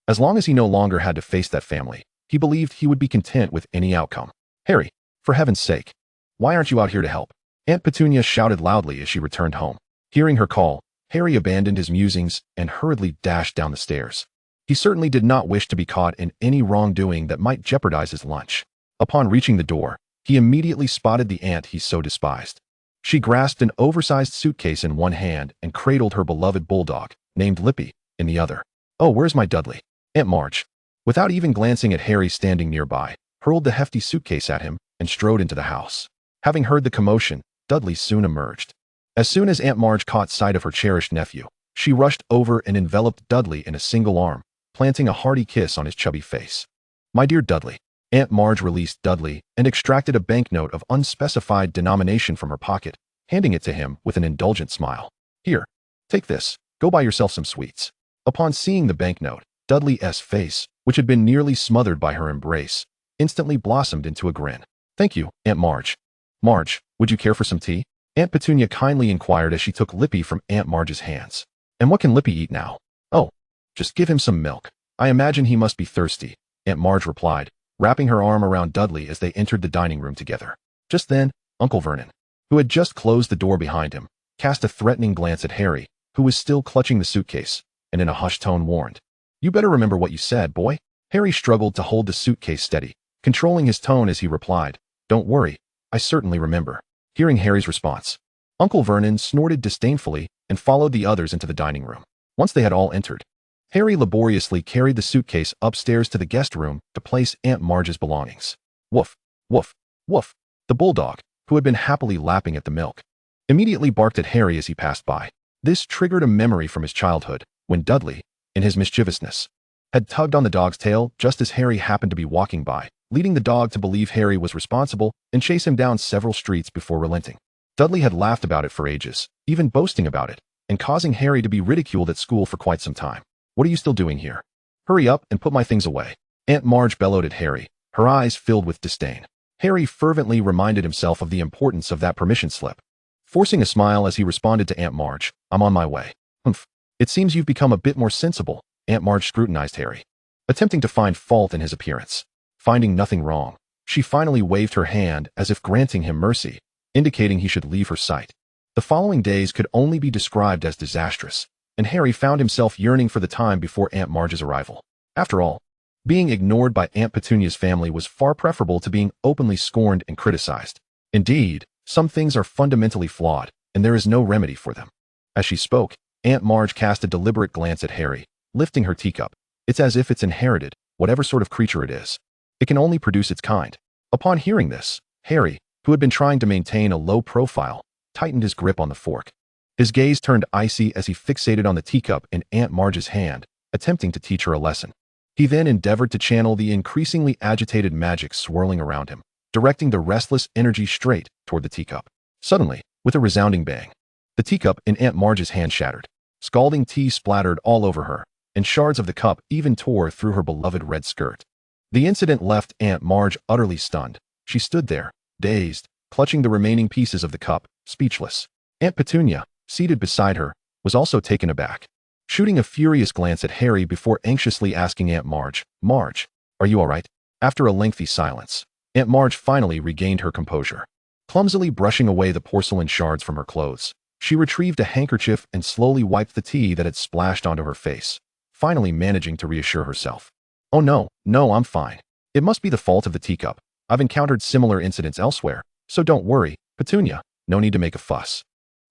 As long as he no longer had to face that family, he believed he would be content with any outcome. "Harry, for heaven's sake, why aren't you out here to help?" Aunt Petunia shouted loudly as she returned home. Hearing her call, Harry abandoned his musings and hurriedly dashed down the stairs. He certainly did not wish to be caught in any wrongdoing that might jeopardize his lunch. Upon reaching the door, he immediately spotted the aunt he so despised. She grasped an oversized suitcase in one hand and cradled her beloved bulldog, named Lippy, in the other. "Oh, where's my Dudley?" Aunt March, without even glancing at Harry standing nearby, hurled the hefty suitcase at him and strode into the house. Having heard the commotion, Dudley soon emerged. As soon as Aunt March caught sight of her cherished nephew, she rushed over and enveloped Dudley in a single arm, planting a hearty kiss on his chubby face. "My dear Dudley." Aunt Marge released Dudley and extracted a banknote of unspecified denomination from her pocket, handing it to him with an indulgent smile. "Here, take this. Go buy yourself some sweets." Upon seeing the banknote, Dudley's face, which had been nearly smothered by her embrace, instantly blossomed into a grin. "Thank you, Aunt Marge." "Marge, would you care for some tea?" Aunt Petunia kindly inquired as she took Lippy from Aunt Marge's hands. "And what can Lippy eat now?" "Oh, just give him some milk. I imagine he must be thirsty," Aunt Marge replied, wrapping her arm around Dudley as they entered the dining room together. Just then, Uncle Vernon, who had just closed the door behind him, cast a threatening glance at Harry, who was still clutching the suitcase, and in a hushed tone warned, "You better remember what you said, boy." Harry struggled to hold the suitcase steady, controlling his tone as he replied, "Don't worry, I certainly remember." Hearing Harry's response, Uncle Vernon snorted disdainfully and followed the others into the dining room. Once they had all entered, Harry laboriously carried the suitcase upstairs to the guest room to place Aunt Marge's belongings. Woof, woof, woof. The bulldog, who had been happily lapping at the milk, immediately barked at Harry as he passed by. This triggered a memory from his childhood, when Dudley, in his mischievousness, had tugged on the dog's tail just as Harry happened to be walking by, leading the dog to believe Harry was responsible and chase him down several streets before relenting. Dudley had laughed about it for ages, even boasting about it, and causing Harry to be ridiculed at school for quite some time. "What are you still doing here? Hurry up and put my things away." Aunt Marge bellowed at Harry, her eyes filled with disdain. Harry fervently reminded himself of the importance of that permission slip, forcing a smile as he responded to Aunt Marge, "I'm on my way." "Humph. It seems you've become a bit more sensible," Aunt Marge scrutinized Harry, attempting to find fault in his appearance. Finding nothing wrong, she finally waved her hand as if granting him mercy, indicating he should leave her sight. The following days could only be described as disastrous, and Harry found himself yearning for the time before Aunt Marge's arrival. After all, being ignored by Aunt Petunia's family was far preferable to being openly scorned and criticized. Indeed, some things are fundamentally flawed, and there is no remedy for them. As she spoke, Aunt Marge cast a deliberate glance at Harry, lifting her teacup. "It's as if it's inherited, whatever sort of creature it is. It can only produce its kind." Upon hearing this, Harry, who had been trying to maintain a low profile, tightened his grip on the fork. His gaze turned icy as he fixated on the teacup in Aunt Marge's hand, attempting to teach her a lesson. He then endeavored to channel the increasingly agitated magic swirling around him, directing the restless energy straight toward the teacup. Suddenly, with a resounding bang, the teacup in Aunt Marge's hand shattered. Scalding tea splattered all over her, and shards of the cup even tore through her beloved red skirt. The incident left Aunt Marge utterly stunned. She stood there, dazed, clutching the remaining pieces of the cup, speechless. Aunt Petunia, seated beside her, was also taken aback, shooting a furious glance at Harry before anxiously asking Aunt Marge, "Marge, are you all right?" After a lengthy silence, Aunt Marge finally regained her composure. Clumsily brushing away the porcelain shards from her clothes, she retrieved a handkerchief and slowly wiped the tea that had splashed onto her face, finally managing to reassure herself. "Oh no, I'm fine. It must be the fault of the teacup. I've encountered similar incidents elsewhere, so don't worry, Petunia, no need to make a fuss."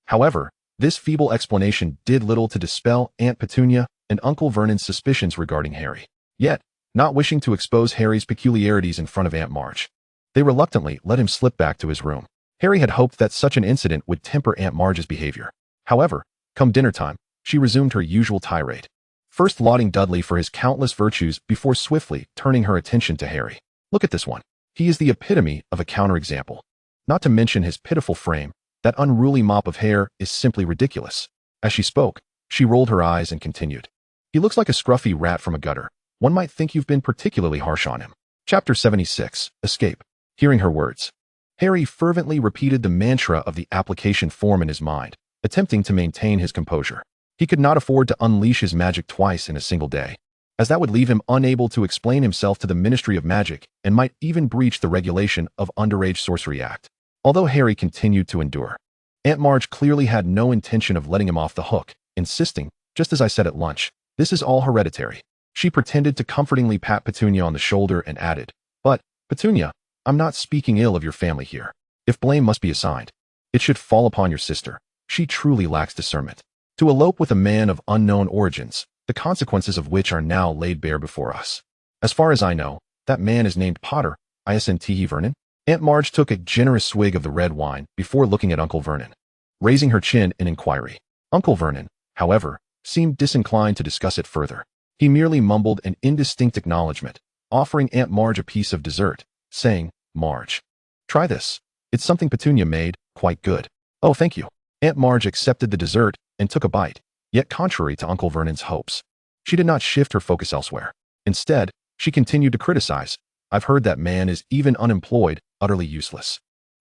However, this feeble explanation did little to dispel Aunt Petunia and Uncle Vernon's suspicions regarding Harry. Yet, not wishing to expose Harry's peculiarities in front of Aunt Marge, they reluctantly let him slip back to his room. Harry had hoped that such an incident would temper Aunt Marge's behavior. However, come dinner time, she resumed her usual tirade, first lauding Dudley for his countless virtues before swiftly turning her attention to Harry. "Look at this one. He is the epitome of a counterexample. Not to mention his pitiful frame, that unruly mop of hair is simply ridiculous." As she spoke, she rolled her eyes and continued, "He looks like a scruffy rat from a gutter. One might think you've been particularly harsh on him." Chapter 76, Escape. Hearing her words, Harry fervently repeated the mantra of the application form in his mind, attempting to maintain his composure. He could not afford to unleash his magic twice in a single day, as that would leave him unable to explain himself to the Ministry of Magic and might even breach the regulation of Underage Sorcery Act. Although Harry continued to endure, Aunt Marge clearly had no intention of letting him off the hook, insisting, "Just as I said at lunch, this is all hereditary." She pretended to comfortingly pat Petunia on the shoulder and added, "But, Petunia, I'm not speaking ill of your family here. If blame must be assigned, it should fall upon your sister. She truly lacks discernment. To elope with a man of unknown origins, the consequences of which are now laid bare before us. As far as I know, that man is named Potter, isn't he, Vernon?" Aunt Marge took a generous swig of the red wine before looking at Uncle Vernon, raising her chin in inquiry. Uncle Vernon, however, seemed disinclined to discuss it further. He merely mumbled an indistinct acknowledgement, offering Aunt Marge a piece of dessert, saying, "Marge, try this. It's something Petunia made, quite good." "Oh, thank you." Aunt Marge accepted the dessert and took a bite, Yet contrary to Uncle Vernon's hopes, she did not shift her focus elsewhere. Instead, she continued to criticize. I've heard that man is even unemployed, utterly useless.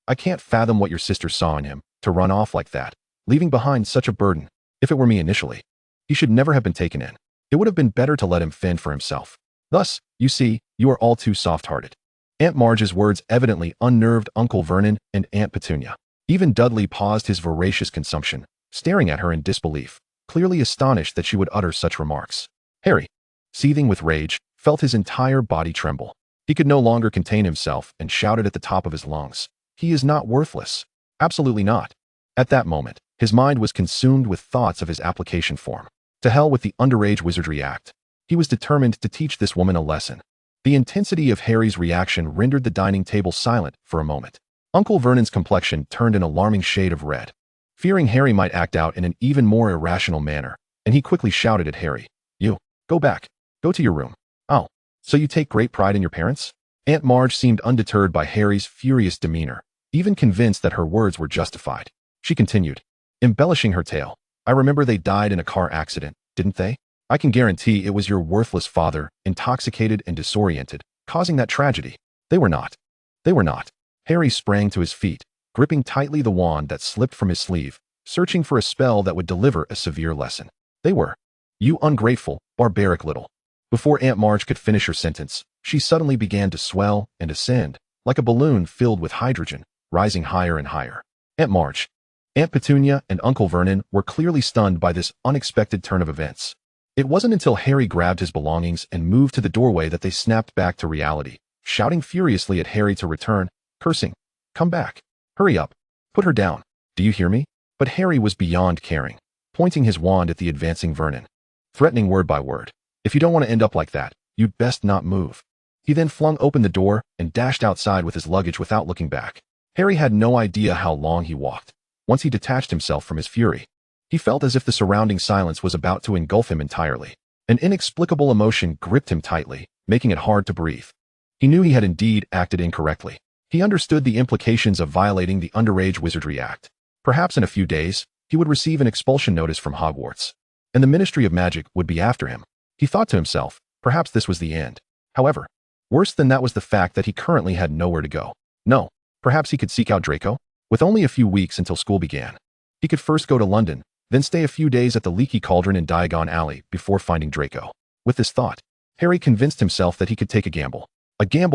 I can't fathom what your sister saw in him, to run off like that, leaving behind such a burden. If it were me initially, he should never have been taken in. It would have been better to let him fend for himself. Thus, you see, you are all too soft-hearted. Aunt Marge's words evidently unnerved Uncle Vernon and Aunt Petunia. Even Dudley paused his voracious consumption, staring at her in disbelief, clearly astonished that she would utter such remarks. Harry, seething with rage, felt his entire body tremble. He could no longer contain himself and shouted at the top of his lungs. He is not worthless. Absolutely not. At that moment, his mind was consumed with thoughts of his application form. To hell with the Underage Wizardry Act. He was determined to teach this woman a lesson. The intensity of Harry's reaction rendered the dining table silent for a moment. Uncle Vernon's complexion turned an alarming shade of red, fearing Harry might act out in an even more irrational manner, and he quickly shouted at Harry, "You, go back. Go to your room." "Oh, so you take great pride in your parents?" Aunt Marge seemed undeterred by Harry's furious demeanor, even convinced that her words were justified. She continued, embellishing her tale. "I remember they died in a car accident, didn't they? I can guarantee it was your worthless father, intoxicated and disoriented, causing that tragedy. They were not. They were not." Harry sprang to his feet, gripping tightly the wand that slipped from his sleeve, searching for a spell that would deliver a severe lesson. "They were. You ungrateful, barbaric little." Before Aunt Marge could finish her sentence, she suddenly began to swell and ascend, like a balloon filled with hydrogen, rising higher and higher. Aunt Marge, Aunt Petunia, and Uncle Vernon were clearly stunned by this unexpected turn of events. It wasn't until Harry grabbed his belongings and moved to the doorway that they snapped back to reality, shouting furiously at Harry to return, cursing, "Come back. Hurry up. Put her down. Do you hear me?" But Harry was beyond caring, pointing his wand at the advancing Vernon, threatening word by word, "If you don't want to end up like that, you'd best not move." He then flung open the door and dashed outside with his luggage without looking back. Harry had no idea how long he walked. Once he detached himself from his fury, he felt as if the surrounding silence was about to engulf him entirely. An inexplicable emotion gripped him tightly, making it hard to breathe. He knew he had indeed acted incorrectly. He understood the implications of violating the Underage Wizardry Act. Perhaps in a few days, he would receive an expulsion notice from Hogwarts, and the Ministry of Magic would be after him. He thought to himself, perhaps this was the end. However, worse than that was the fact that he currently had nowhere to go. No, perhaps he could seek out Draco? With only a few weeks until school began, he could first go to London, then stay a few days at the Leaky Cauldron in Diagon Alley before finding Draco. With this thought, Harry convinced himself that he could take a gamble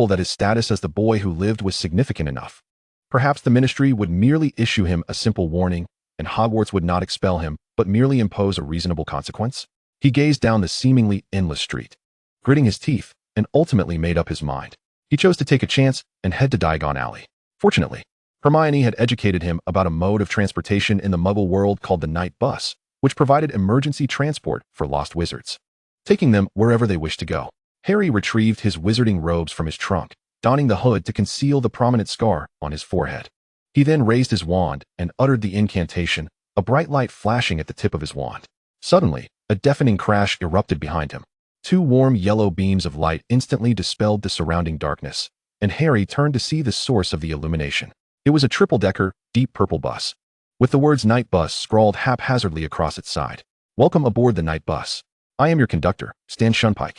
that his status as the boy who lived was significant enough. Perhaps the Ministry would merely issue him a simple warning, and Hogwarts would not expel him, but merely impose a reasonable consequence. He gazed down the seemingly endless street, gritting his teeth, and ultimately made up his mind. He chose to take a chance and head to Diagon Alley. Fortunately, Hermione had educated him about a mode of transportation in the Muggle world called the Night Bus, which provided emergency transport for lost wizards, taking them wherever they wished to go. Harry retrieved his wizarding robes from his trunk, donning the hood to conceal the prominent scar on his forehead. He then raised his wand and uttered the incantation, a bright light flashing at the tip of his wand. Suddenly, a deafening crash erupted behind him. Two warm yellow beams of light instantly dispelled the surrounding darkness, and Harry turned to see the source of the illumination. It was a triple-decker, deep purple bus, with the words Night Bus scrawled haphazardly across its side. "Welcome aboard the Night Bus. I am your conductor, Stan Shunpike."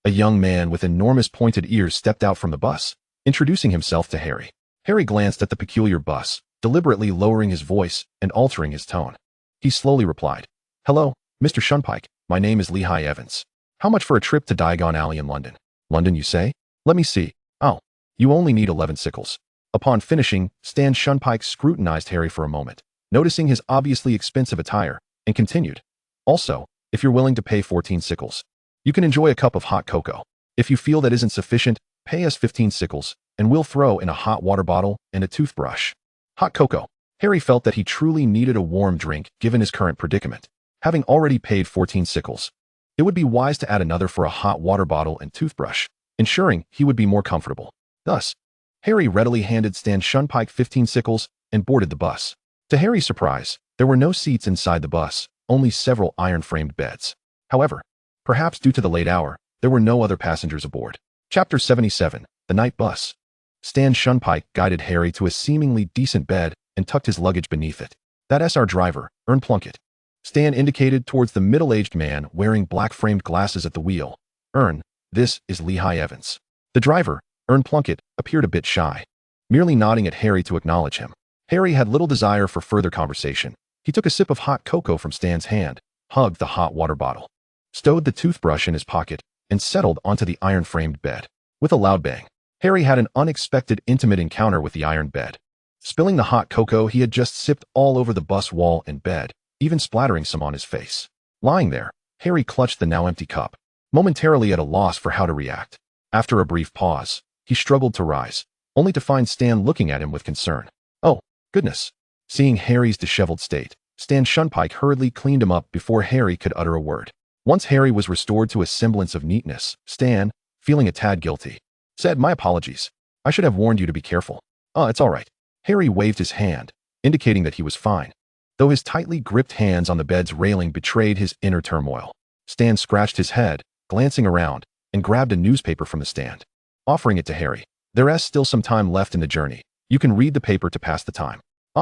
A young man with enormous pointed ears stepped out from the bus, introducing himself to Harry. Harry glanced at the peculiar bus, deliberately lowering his voice and altering his tone. He slowly replied, "Hello, Mr. Shunpike. My name is Lehigh Evans. How much for a trip to Diagon Alley in London?" "London, you say? Let me see. Oh, you only need 11 sickles." Upon finishing, Stan Shunpike scrutinized Harry for a moment, noticing his obviously expensive attire, and continued, "Also, if you're willing to pay 14 sickles, you can enjoy a cup of hot cocoa. If you feel that isn't sufficient, pay us 15 sickles, and we'll throw in a hot water bottle and a toothbrush." Hot cocoa. Harry felt that he truly needed a warm drink given his current predicament. Having already paid 14 sickles, it would be wise to add another for a hot water bottle and toothbrush, ensuring he would be more comfortable. Thus, Harry readily handed Stan Shunpike 15 sickles and boarded the bus. To Harry's surprise, there were no seats inside the bus, only several iron-framed beds. However, perhaps due to the late hour, there were no other passengers aboard. Chapter 77, The Night Bus. Stan Shunpike guided Harry to a seemingly decent bed and tucked his luggage beneath it. "That's our driver, Ern Plunkett. Stan indicated towards the middle-aged man wearing black-framed glasses at the wheel. This is Lehigh Evans. The driver, Plunkett, appeared a bit shy, merely nodding at Harry to acknowledge him. Harry had little desire for further conversation. He took a sip of hot cocoa from Stan's hand, hugged the hot water bottle, stowed the toothbrush in his pocket, and settled onto the iron-framed bed. With a loud bang, Harry had an unexpected intimate encounter with the iron bed. Spilling the hot cocoa he had just sipped all over the bus wall and bed, even splattering some on his face. Lying there, Harry clutched the now empty cup, momentarily at a loss for how to react. After a brief pause, he struggled to rise, only to find Stan looking at him with concern. Oh, goodness. Seeing Harry's disheveled state, Stan Shunpike hurriedly cleaned him up before Harry could utter a word. Once Harry was restored to a semblance of neatness, Stan, feeling a tad guilty, said, "My apologies. I should have warned you to be careful." It's all right." Harry waved his hand, indicating that he was fine, though his tightly gripped hands on the bed's railing betrayed his inner turmoil. Stan scratched his head, glancing around, and grabbed a newspaper from the stand, offering it to Harry. "There's still some time left in the journey. You can read the paper to pass the time."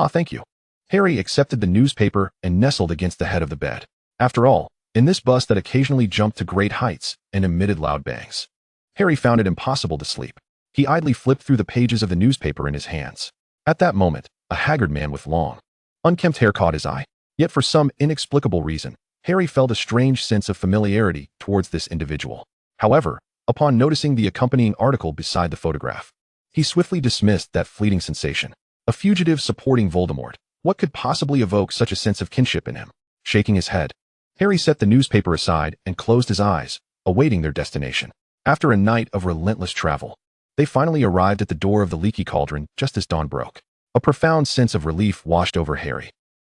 Thank you." Harry accepted the newspaper and nestled against the head of the bed. After all, in this bus that occasionally jumped to great heights and emitted loud bangs, Harry found it impossible to sleep. He idly flipped through the pages of the newspaper in his hands. At that moment, a haggard man with long, unkempt hair caught his eye. Yet for some inexplicable reason, Harry felt a strange sense of familiarity towards this individual. However, upon noticing the accompanying article beside the photograph, he swiftly dismissed that fleeting sensation. A fugitive supporting Voldemort. What could possibly evoke such a sense of kinship in him? Shaking his head, Harry set the newspaper aside and closed his eyes, awaiting their destination. After a night of relentless travel, they finally arrived at the door of the leaky cauldron just as dawn broke. A profound sense of relief washed over Harry.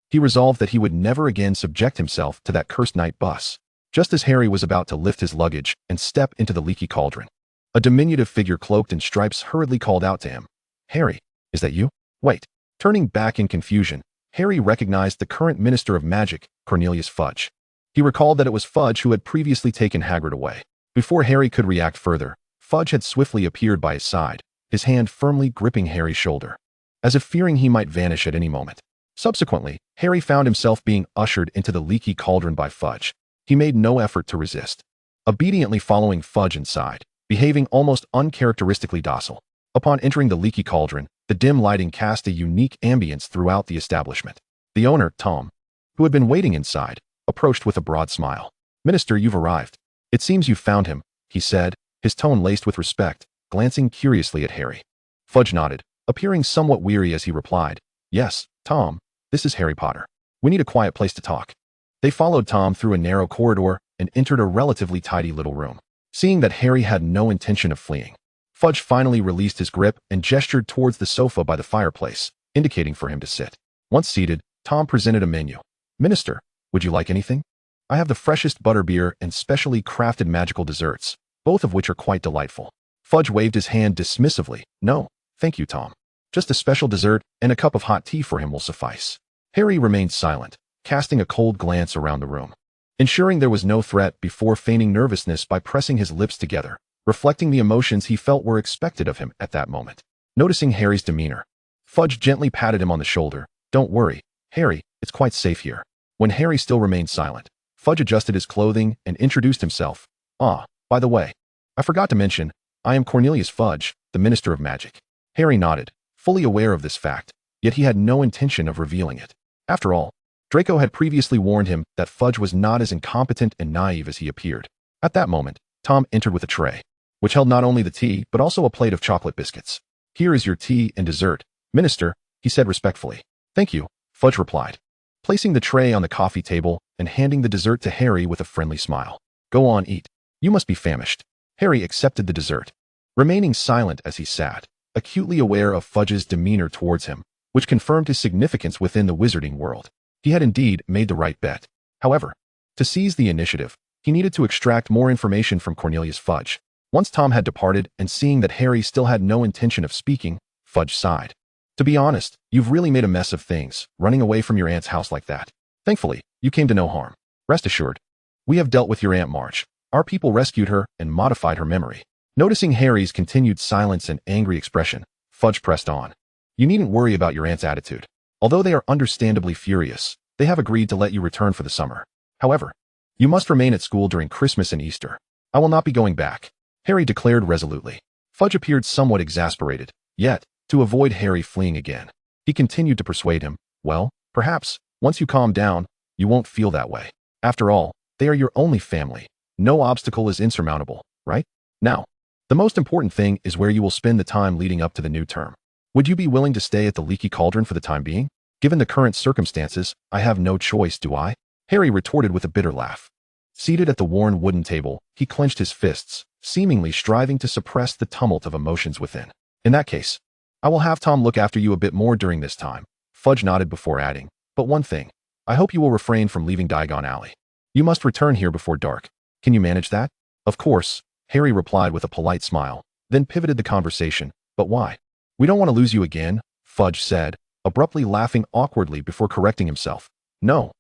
He resolved that he would never again subject himself to that cursed night bus. Just as Harry was about to lift his luggage and step into the leaky cauldron, a diminutive figure cloaked in stripes hurriedly called out to him. "Harry, is that you?" "Wait." Turning back in confusion, Harry recognized the current Minister of Magic, Cornelius Fudge. He recalled that it was Fudge who had previously taken Hagrid away. Before Harry could react further, Fudge had swiftly appeared by his side, his hand firmly gripping Harry's shoulder, as if fearing he might vanish at any moment. Subsequently, Harry found himself being ushered into the leaky cauldron by Fudge. He made no effort to resist, obediently following Fudge inside, behaving almost uncharacteristically docile. Upon entering the leaky cauldron, the dim lighting cast a unique ambience throughout the establishment. The owner, Tom, who had been waiting inside, approached with a broad smile. "Minister, you've arrived. It seems you've found him," he said, his tone laced with respect, glancing curiously at Harry. Fudge nodded, appearing somewhat weary as he replied, "Yes, Tom, this is Harry Potter. We need a quiet place to talk." They followed Tom through a narrow corridor and entered a relatively tidy little room. Seeing that Harry had no intention of fleeing, Fudge finally released his grip and gestured towards the sofa by the fireplace, indicating for him to sit. Once seated, Tom presented a menu. "Minister, would you like anything? I have the freshest butterbeer and specially crafted magical desserts, both of which are quite delightful." Fudge waved his hand dismissively. "No, thank you, Tom. Just a special dessert and a cup of hot tea for him will suffice." Harry remained silent, casting a cold glance around the room, ensuring there was no threat before feigning nervousness by pressing his lips together, reflecting the emotions he felt were expected of him at that moment. Noticing Harry's demeanor, Fudge gently patted him on the shoulder. "Don't worry, Harry, it's quite safe here." When Harry still remained silent, Fudge adjusted his clothing and introduced himself. By the way, I forgot to mention, I am Cornelius Fudge, the Minister of Magic." Harry nodded, fully aware of this fact, yet he had no intention of revealing it. After all, Draco had previously warned him that Fudge was not as incompetent and naive as he appeared. At that moment, Tom entered with a tray, which held not only the tea but also a plate of chocolate biscuits. "Here is your tea and dessert, Minister," he said respectfully. "Thank you," Fudge replied, placing the tray on the coffee table and handing the dessert to Harry with a friendly smile. "Go on, eat. You must be famished." Harry accepted the dessert, remaining silent as he sat, acutely aware of Fudge's demeanor towards him, which confirmed his significance within the wizarding world. He had indeed made the right bet. However, to seize the initiative, he needed to extract more information from Cornelius Fudge. Once Tom had departed and seeing that Harry still had no intention of speaking, Fudge sighed. "To be honest, you've really made a mess of things, running away from your aunt's house like that. Thankfully, you came to no harm. Rest assured, we have dealt with your Aunt March. Our people rescued her and modified her memory." Noticing Harry's continued silence and angry expression, Fudge pressed on. "You needn't worry about your aunt's attitude. Although they are understandably furious, They have agreed to let you return for the summer. However, you must remain at school during Christmas and Easter. I will not be going back, Harry declared resolutely. Fudge appeared somewhat exasperated, yet, to avoid Harry fleeing again, he continued to persuade him, well, perhaps, once you calm down, you won't feel that way. After all, they are your only family. No obstacle is insurmountable, right? Now, the most important thing is where you will spend the time leading up to the new term. Would you be willing to stay at the Leaky Cauldron for the time being? Given the current circumstances, I have no choice, do I? Harry retorted with a bitter laugh. Seated at the worn wooden table, he clenched his fists, seemingly striving to suppress the tumult of emotions within. In that case, I will have Tom look after you a bit more during this time. Fudge nodded before adding, but one thing, I hope you will refrain from leaving Diagon Alley. You must return here before dark. Can you manage that? Of course, Harry replied with a polite smile, then pivoted the conversation. But why? We don't want to lose you again, Fudge said, abruptly laughing awkwardly before correcting himself. No,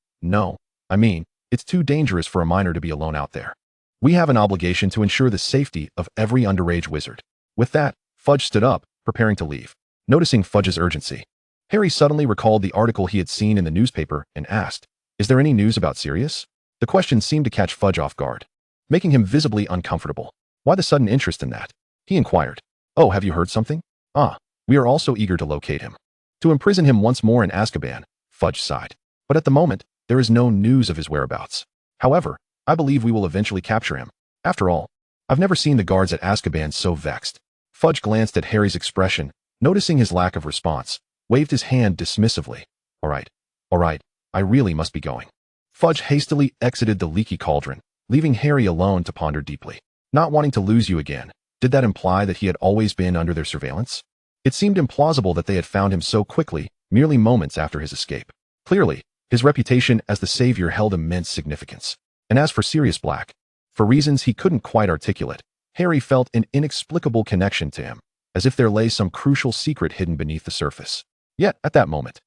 I mean, it's too dangerous for a minor to be alone out there. We have an obligation to ensure the safety of every underage wizard. With that, Fudge stood up, preparing to leave. Noticing Fudge's urgency, Harry suddenly recalled the article he had seen in the newspaper and asked, is there any news about Sirius? The question seemed to catch Fudge off guard, making him visibly uncomfortable. Why the sudden interest in that? He inquired. Oh, have you heard something? Ah, we are also eager to locate him. To imprison him once more in Azkaban, Fudge sighed. But at the moment, there is no news of his whereabouts. However, I believe we will eventually capture him. After all, I've never seen the guards at Azkaban so vexed. Fudge glanced at Harry's expression, noticing his lack of response, waved his hand dismissively. All right, I really must be going. Fudge hastily exited the Leaky Cauldron, leaving Harry alone to ponder deeply. Not wanting to lose you again, did that imply that he had always been under their surveillance? It seemed implausible that they had found him so quickly, merely moments after his escape. Clearly, his reputation as the savior held immense significance. And as for Sirius Black, for reasons he couldn't quite articulate, Harry felt an inexplicable connection to him, as if there lay some crucial secret hidden beneath the surface. Yet, at that moment,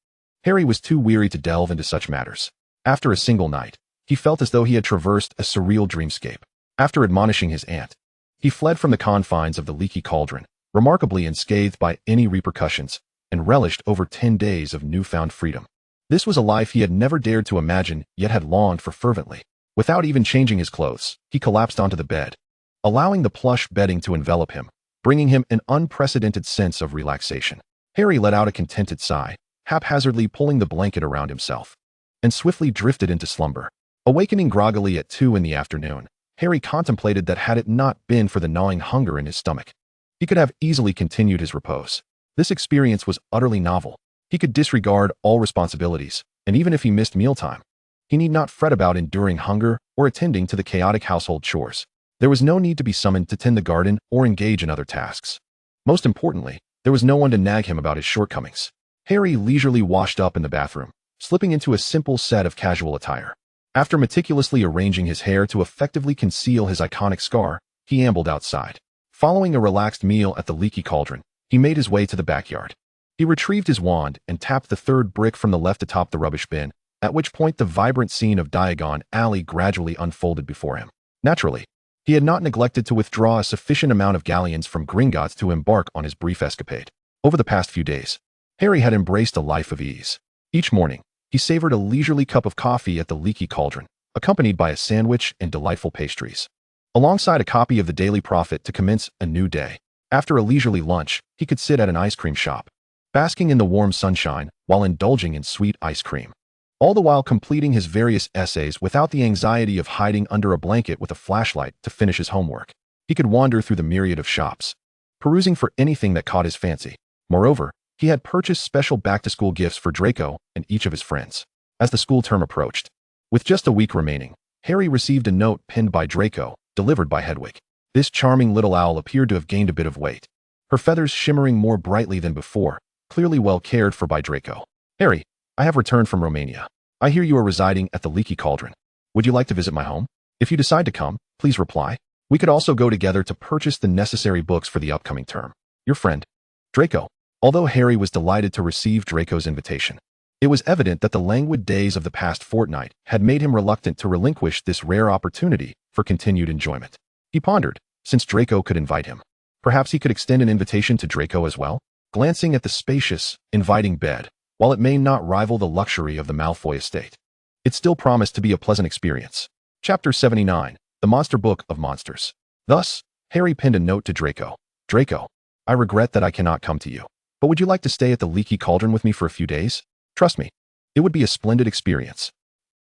Harry was too weary to delve into such matters. After a single night, he felt as though he had traversed a surreal dreamscape. After admonishing his aunt, he fled from the confines of the Leaky Cauldron, remarkably unscathed by any repercussions, and relished over 10 days of newfound freedom. This was a life he had never dared to imagine, yet had longed for fervently. Without even changing his clothes, he collapsed onto the bed, allowing the plush bedding to envelop him, bringing him an unprecedented sense of relaxation. Harry let out a contented sigh, haphazardly pulling the blanket around himself, and swiftly drifted into slumber. Awakening groggily at 2 in the afternoon, Harry contemplated that had it not been for the gnawing hunger in his stomach, he could have easily continued his repose. This experience was utterly novel. He could disregard all responsibilities, and even if he missed mealtime, he need not fret about enduring hunger or attending to the chaotic household chores. There was no need to be summoned to tend the garden or engage in other tasks. Most importantly, there was no one to nag him about his shortcomings. Harry leisurely washed up in the bathroom, slipping into a simple set of casual attire. After meticulously arranging his hair to effectively conceal his iconic scar, he ambled outside. Following a relaxed meal at the Leaky Cauldron, he made his way to the backyard. He retrieved his wand and tapped the third brick from the left atop the rubbish bin, at which point the vibrant scene of Diagon Alley gradually unfolded before him. Naturally, he had not neglected to withdraw a sufficient amount of galleons from Gringotts to embark on his brief escapade. Over the past few days, Harry had embraced a life of ease. Each morning, he savored a leisurely cup of coffee at the Leaky Cauldron, accompanied by a sandwich and delightful pastries, alongside a copy of the Daily Prophet to commence a new day. After a leisurely lunch, he could sit at an ice cream shop, basking in the warm sunshine while indulging in sweet ice cream, all the while completing his various essays without the anxiety of hiding under a blanket with a flashlight to finish his homework. He could wander through the myriad of shops, perusing for anything that caught his fancy. Moreover, he had purchased special back-to-school gifts for Draco and each of his friends. As the school term approached, with just a week remaining, Harry received a note penned by Draco, delivered by Hedwig. This charming little owl appeared to have gained a bit of weight, her feathers shimmering more brightly than before, clearly well cared for by Draco. Harry, I have returned from Romania. I hear you are residing at the Leaky Cauldron. Would you like to visit my home? If you decide to come, please reply. We could also go together to purchase the necessary books for the upcoming term. Your friend, Draco. Although Harry was delighted to receive Draco's invitation, it was evident that the languid days of the past fortnight had made him reluctant to relinquish this rare opportunity for continued enjoyment. He pondered, since Draco could invite him, perhaps he could extend an invitation to Draco as well? Glancing at the spacious, inviting bed, while it may not rival the luxury of the Malfoy estate, it still promised to be a pleasant experience. Chapter 79, The Monster Book of Monsters. Thus, Harry penned a note to Draco. Draco, I regret that I cannot come to you, but would you like to stay at the Leaky Cauldron with me for a few days? Trust me, it would be a splendid experience.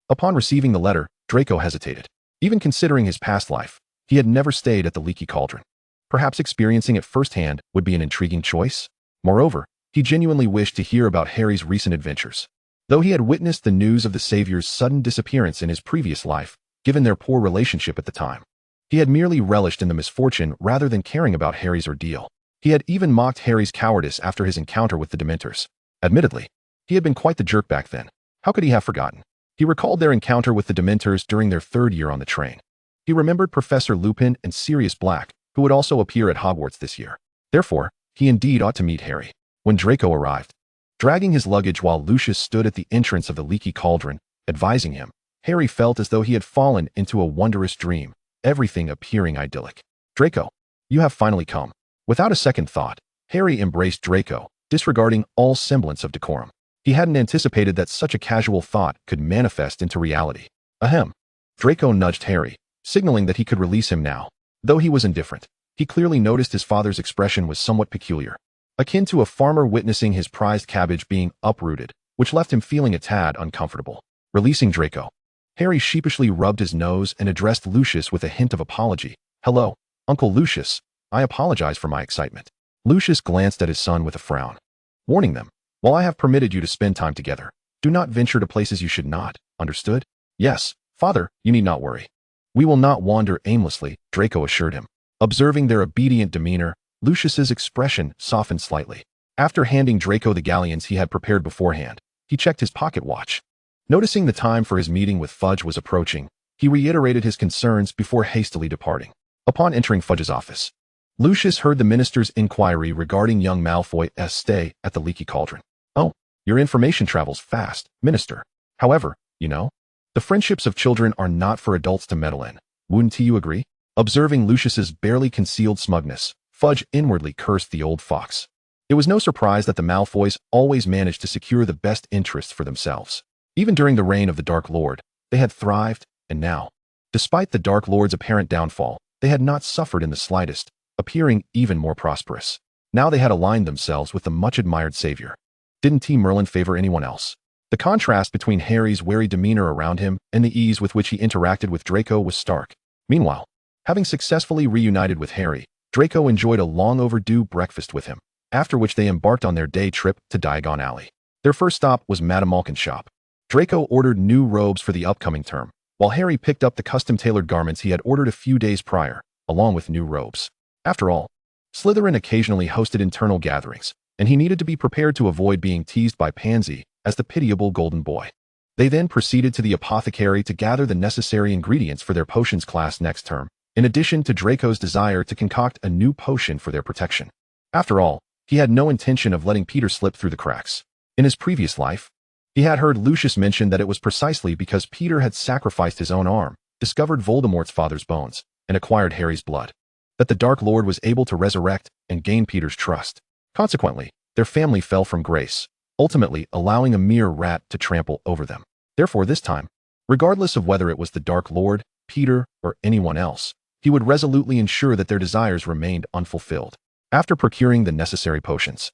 Upon receiving the letter, Draco hesitated. Even considering his past life, he had never stayed at the Leaky Cauldron. Perhaps experiencing it firsthand would be an intriguing choice. Moreover, he genuinely wished to hear about Harry's recent adventures. Though he had witnessed the news of the Savior's sudden disappearance in his previous life, given their poor relationship at the time, he had merely relished in the misfortune rather than caring about Harry's ordeal. He had even mocked Harry's cowardice after his encounter with the Dementors. Admittedly, he had been quite the jerk back then. How could he have forgotten? He recalled their encounter with the Dementors during their third year on the train. He remembered Professor Lupin and Sirius Black, who would also appear at Hogwarts this year. Therefore, he indeed ought to meet Harry. When Draco arrived, dragging his luggage while Lucius stood at the entrance of the Leaky Cauldron, advising him, Harry felt as though he had fallen into a wondrous dream, everything appearing idyllic. Draco, you have finally come. Without a second thought, Harry embraced Draco, disregarding all semblance of decorum. He hadn't anticipated that such a casual thought could manifest into reality. Ahem. Draco nudged Harry, signaling that he could release him now. Though he was indifferent, he clearly noticed his father's expression was somewhat peculiar, akin to a farmer witnessing his prized cabbage being uprooted, which left him feeling a tad uncomfortable. Releasing Draco, Harry sheepishly rubbed his nose and addressed Lucius with a hint of apology. Hello, Uncle Lucius. I apologize for my excitement. Lucius glanced at his son with a frown, warning them, while I have permitted you to spend time together, do not venture to places you should not, understood? Yes, father, you need not worry. We will not wander aimlessly, Draco assured him. Observing their obedient demeanor, Lucius's expression softened slightly. After handing Draco the galleons he had prepared beforehand, he checked his pocket watch. Noticing the time for his meeting with Fudge was approaching, he reiterated his concerns before hastily departing. Upon entering Fudge's office, Lucius heard the minister's inquiry regarding young Malfoy's stay at the Leaky Cauldron. Oh, your information travels fast, Minister. However, you know, the friendships of children are not for adults to meddle in. Wouldn't you agree? Observing Lucius's barely concealed smugness, Fudge inwardly cursed the old fox. It was no surprise that the Malfoys always managed to secure the best interests for themselves. Even during the reign of the Dark Lord, they had thrived, and now, despite the Dark Lord's apparent downfall, they had not suffered in the slightest, appearing even more prosperous. Now they had aligned themselves with the much-admired savior. Didn't Team Merlin favor anyone else? The contrast between Harry's wary demeanor around him and the ease with which he interacted with Draco was stark. Meanwhile, having successfully reunited with Harry, Draco enjoyed a long-overdue breakfast with him, after which they embarked on their day trip to Diagon Alley. Their first stop was Madame Malkin's shop. Draco ordered new robes for the upcoming term, while Harry picked up the custom-tailored garments he had ordered a few days prior, along with new robes. After all, Slytherin occasionally hosted internal gatherings, and he needed to be prepared to avoid being teased by Pansy as the pitiable golden boy. They then proceeded to the apothecary to gather the necessary ingredients for their potions class next term, in addition to Draco's desire to concoct a new potion for their protection. After all, he had no intention of letting Peter slip through the cracks. In his previous life, he had heard Lucius mention that it was precisely because Peter had sacrificed his own arm, discovered Voldemort's father's bones, and acquired Harry's blood, that the Dark Lord was able to resurrect and gain Peter's trust. Consequently, their family fell from grace, ultimately allowing a mere rat to trample over them. Therefore this time, regardless of whether it was the Dark Lord, Peter, or anyone else, he would resolutely ensure that their desires remained unfulfilled. After procuring the necessary potions,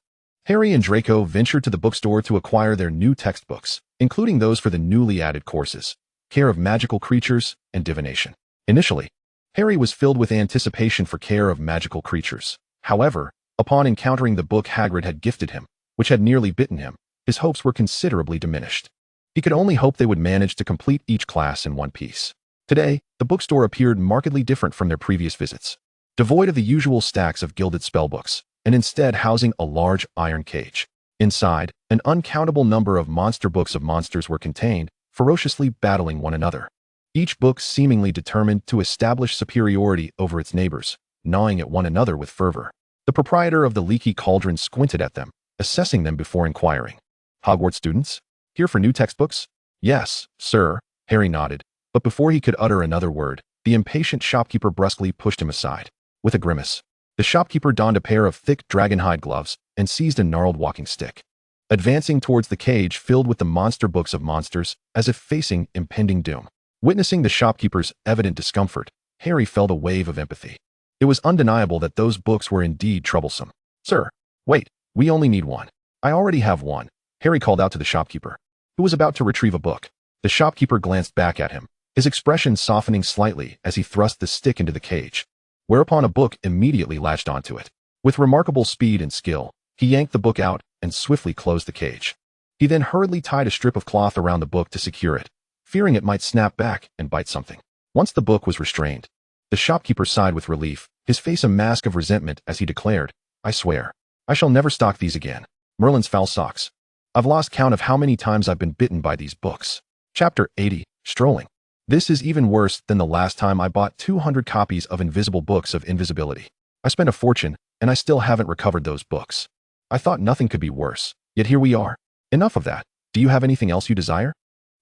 Harry and Draco ventured to the bookstore to acquire their new textbooks, including those for the newly added courses, Care of Magical Creatures and Divination. Initially, Harry was filled with anticipation for Care of Magical Creatures. However, upon encountering the book Hagrid had gifted him, which had nearly bitten him, his hopes were considerably diminished. He could only hope they would manage to complete each class in one piece. Today, the bookstore appeared markedly different from their previous visits. Devoid of the usual stacks of gilded spellbooks, and instead housing a large iron cage. Inside, an uncountable number of monster books of monsters were contained, ferociously battling one another. Each book seemingly determined to establish superiority over its neighbors, gnawing at one another with fervor. The proprietor of the Leaky Cauldron squinted at them, assessing them before inquiring. Hogwarts students? Here for new textbooks? Yes, sir, Harry nodded, but before he could utter another word, the impatient shopkeeper brusquely pushed him aside. With a grimace, the shopkeeper donned a pair of thick dragonhide gloves and seized a gnarled walking stick. advancing towards the cage filled with the monster books of monsters, as if facing impending doom. Witnessing the shopkeeper's evident discomfort, Harry felt a wave of empathy. It was undeniable that those books were indeed troublesome. "Sir, wait, we only need one." "I already have one," Harry called out to the shopkeeper, who was about to retrieve a book. The shopkeeper glanced back at him, his expression softening slightly as he thrust the stick into the cage, whereupon a book immediately latched onto it. With remarkable speed and skill, he yanked the book out and swiftly closed the cage. He then hurriedly tied a strip of cloth around the book to secure it, fearing it might snap back and bite something. Once the book was restrained, the shopkeeper sighed with relief, his face a mask of resentment as he declared, "I swear, I shall never stock these again. Merlin's foul socks. I've lost count of how many times I've been bitten by these books." Chapter 80, Strolling. This is even worse than the last time I bought 200 copies of Invisible Books of Invisibility. I spent a fortune, and I still haven't recovered those books. I thought nothing could be worse, yet here we are. Enough of that. Do you have anything else you desire?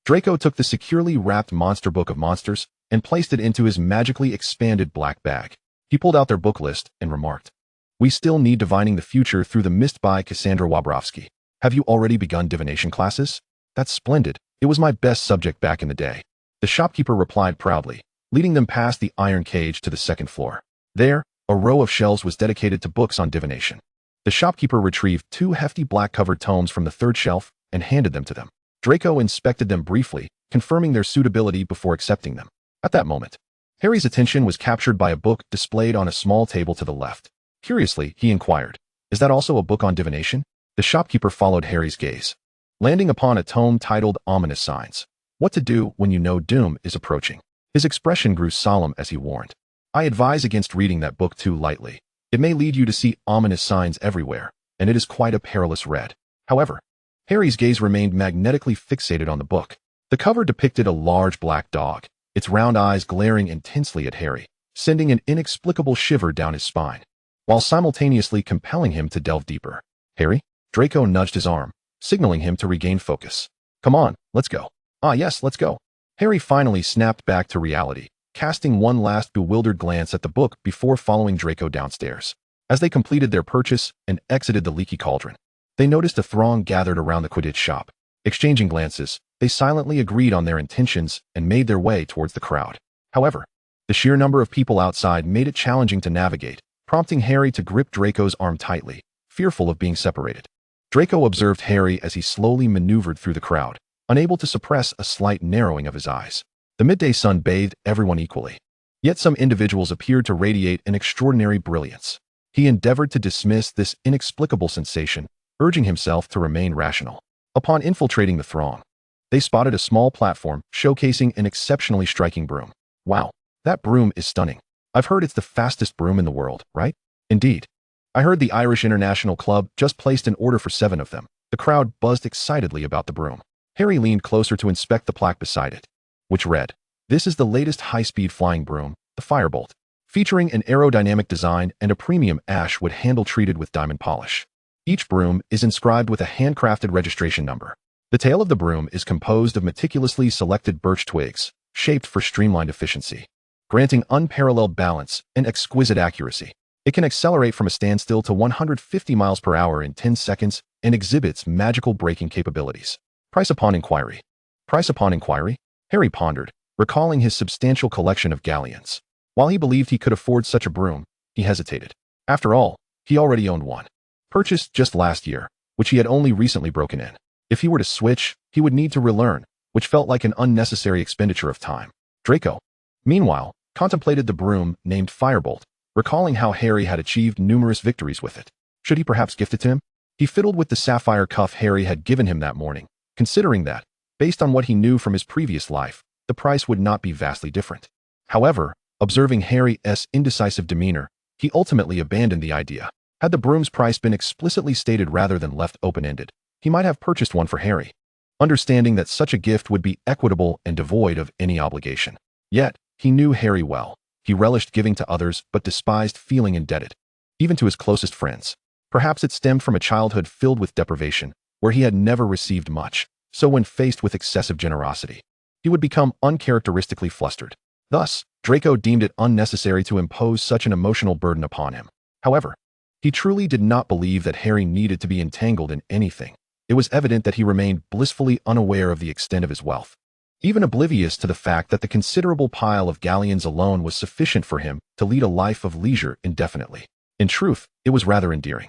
Draco took the securely wrapped monster book of monsters and placed it into his magically expanded black bag. He pulled out their book list and remarked, "We still need divining the future through the mist by Cassandra Wabrovsky. Have you already begun divination classes?" "That's splendid. It was my best subject back in the day." The shopkeeper replied proudly, leading them past the iron cage to the second floor. There, a row of shelves was dedicated to books on divination. The shopkeeper retrieved 2 hefty black-covered tomes from the third shelf and handed them to them. Draco inspected them briefly, confirming their suitability before accepting them. At that moment, Harry's attention was captured by a book displayed on a small table to the left. Curiously, he inquired, "Is that also a book on divination?" The shopkeeper followed Harry's gaze, landing upon a tome titled Ominous Signs. What to do when you know doom is approaching. His expression grew solemn as he warned, "I advise against reading that book too lightly. It may lead you to see ominous signs everywhere, and it is quite a perilous read." However, Harry's gaze remained magnetically fixated on the book. The cover depicted a large black dog, its round eyes glaring intensely at Harry, sending an inexplicable shiver down his spine, while simultaneously compelling him to delve deeper. "Harry?" Draco nudged his arm, signaling him to regain focus. "Come on, let's go." "Ah yes, let's go." Harry finally snapped back to reality, casting one last bewildered glance at the book before following Draco downstairs. As they completed their purchase and exited the leaky cauldron, they noticed a throng gathered around the Quidditch shop. Exchanging glances, they silently agreed on their intentions and made their way towards the crowd. However, the sheer number of people outside made it challenging to navigate, prompting Harry to grip Draco's arm tightly, fearful of being separated. Draco observed Harry as he slowly maneuvered through the crowd, unable to suppress a slight narrowing of his eyes. The midday sun bathed everyone equally, yet some individuals appeared to radiate an extraordinary brilliance. He endeavored to dismiss this inexplicable sensation, urging himself to remain rational. Upon infiltrating the throng, they spotted a small platform showcasing an exceptionally striking broom. "Wow, that broom is stunning. I've heard it's the fastest broom in the world, right?" "Indeed. I heard the Irish International Club just placed an order for 7 of them." The crowd buzzed excitedly about the broom. Harry leaned closer to inspect the plaque beside it, which read, "This is the latest high-speed flying broom, the Firebolt, featuring an aerodynamic design and a premium ash wood handle treated with diamond polish. Each broom is inscribed with a handcrafted registration number. The tail of the broom is composed of meticulously selected birch twigs, shaped for streamlined efficiency, granting unparalleled balance and exquisite accuracy. It can accelerate from a standstill to 150 miles per hour in 10 seconds and exhibits magical braking capabilities. Price upon inquiry." "Price upon inquiry?" Harry pondered, recalling his substantial collection of galleons. While he believed he could afford such a broom, he hesitated. After all, he already owned one, purchased just last year, which he had only recently broken in. If he were to switch, he would need to relearn, which felt like an unnecessary expenditure of time. Draco, meanwhile, contemplated the broom named Firebolt, recalling how Harry had achieved numerous victories with it. Should he perhaps gift it to him? He fiddled with the sapphire cuff Harry had given him that morning, considering that, based on what he knew from his previous life, the price would not be vastly different. However, observing Harry's indecisive demeanor, he ultimately abandoned the idea. Had the broom's price been explicitly stated rather than left open-ended, he might have purchased one for Harry, understanding that such a gift would be equitable and devoid of any obligation. Yet, he knew Harry well. He relished giving to others but despised feeling indebted, even to his closest friends. Perhaps it stemmed from a childhood filled with deprivation, where he had never received much, so when faced with excessive generosity, he would become uncharacteristically flustered. Thus, Draco deemed it unnecessary to impose such an emotional burden upon him. However, he truly did not believe that Harry needed to be entangled in anything. it was evident that he remained blissfully unaware of the extent of his wealth, even oblivious to the fact that the considerable pile of galleons alone was sufficient for him to lead a life of leisure indefinitely. In truth, it was rather endearing.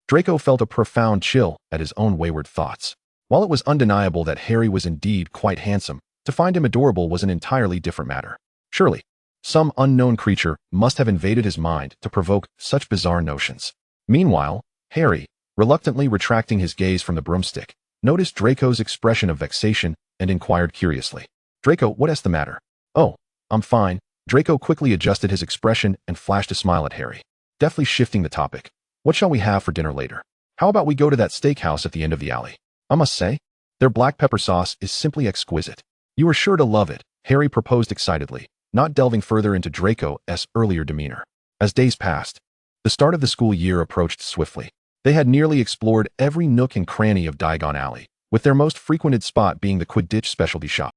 Draco felt a profound chill at his own wayward thoughts. While it was undeniable that Harry was indeed quite handsome, to find him adorable was an entirely different matter. Surely, some unknown creature must have invaded his mind to provoke such bizarre notions. Meanwhile, Harry, reluctantly retracting his gaze from the broomstick, noticed Draco's expression of vexation and inquired curiously, "Draco, what is the matter?" "Oh, I'm fine." Draco quickly adjusted his expression and flashed a smile at Harry, deftly shifting the topic. "What shall we have for dinner later? How about we go to that steakhouse at the end of the alley? I must say, their black pepper sauce is simply exquisite. You are sure to love it," Harry proposed excitedly, not delving further into Draco's earlier demeanor. As days passed, the start of the school year approached swiftly. They had nearly explored every nook and cranny of Diagon Alley, with their most frequented spot being the Quidditch specialty shop.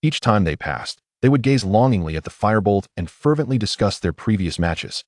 Each time they passed, they would gaze longingly at the firebolt and fervently discuss their previous matches,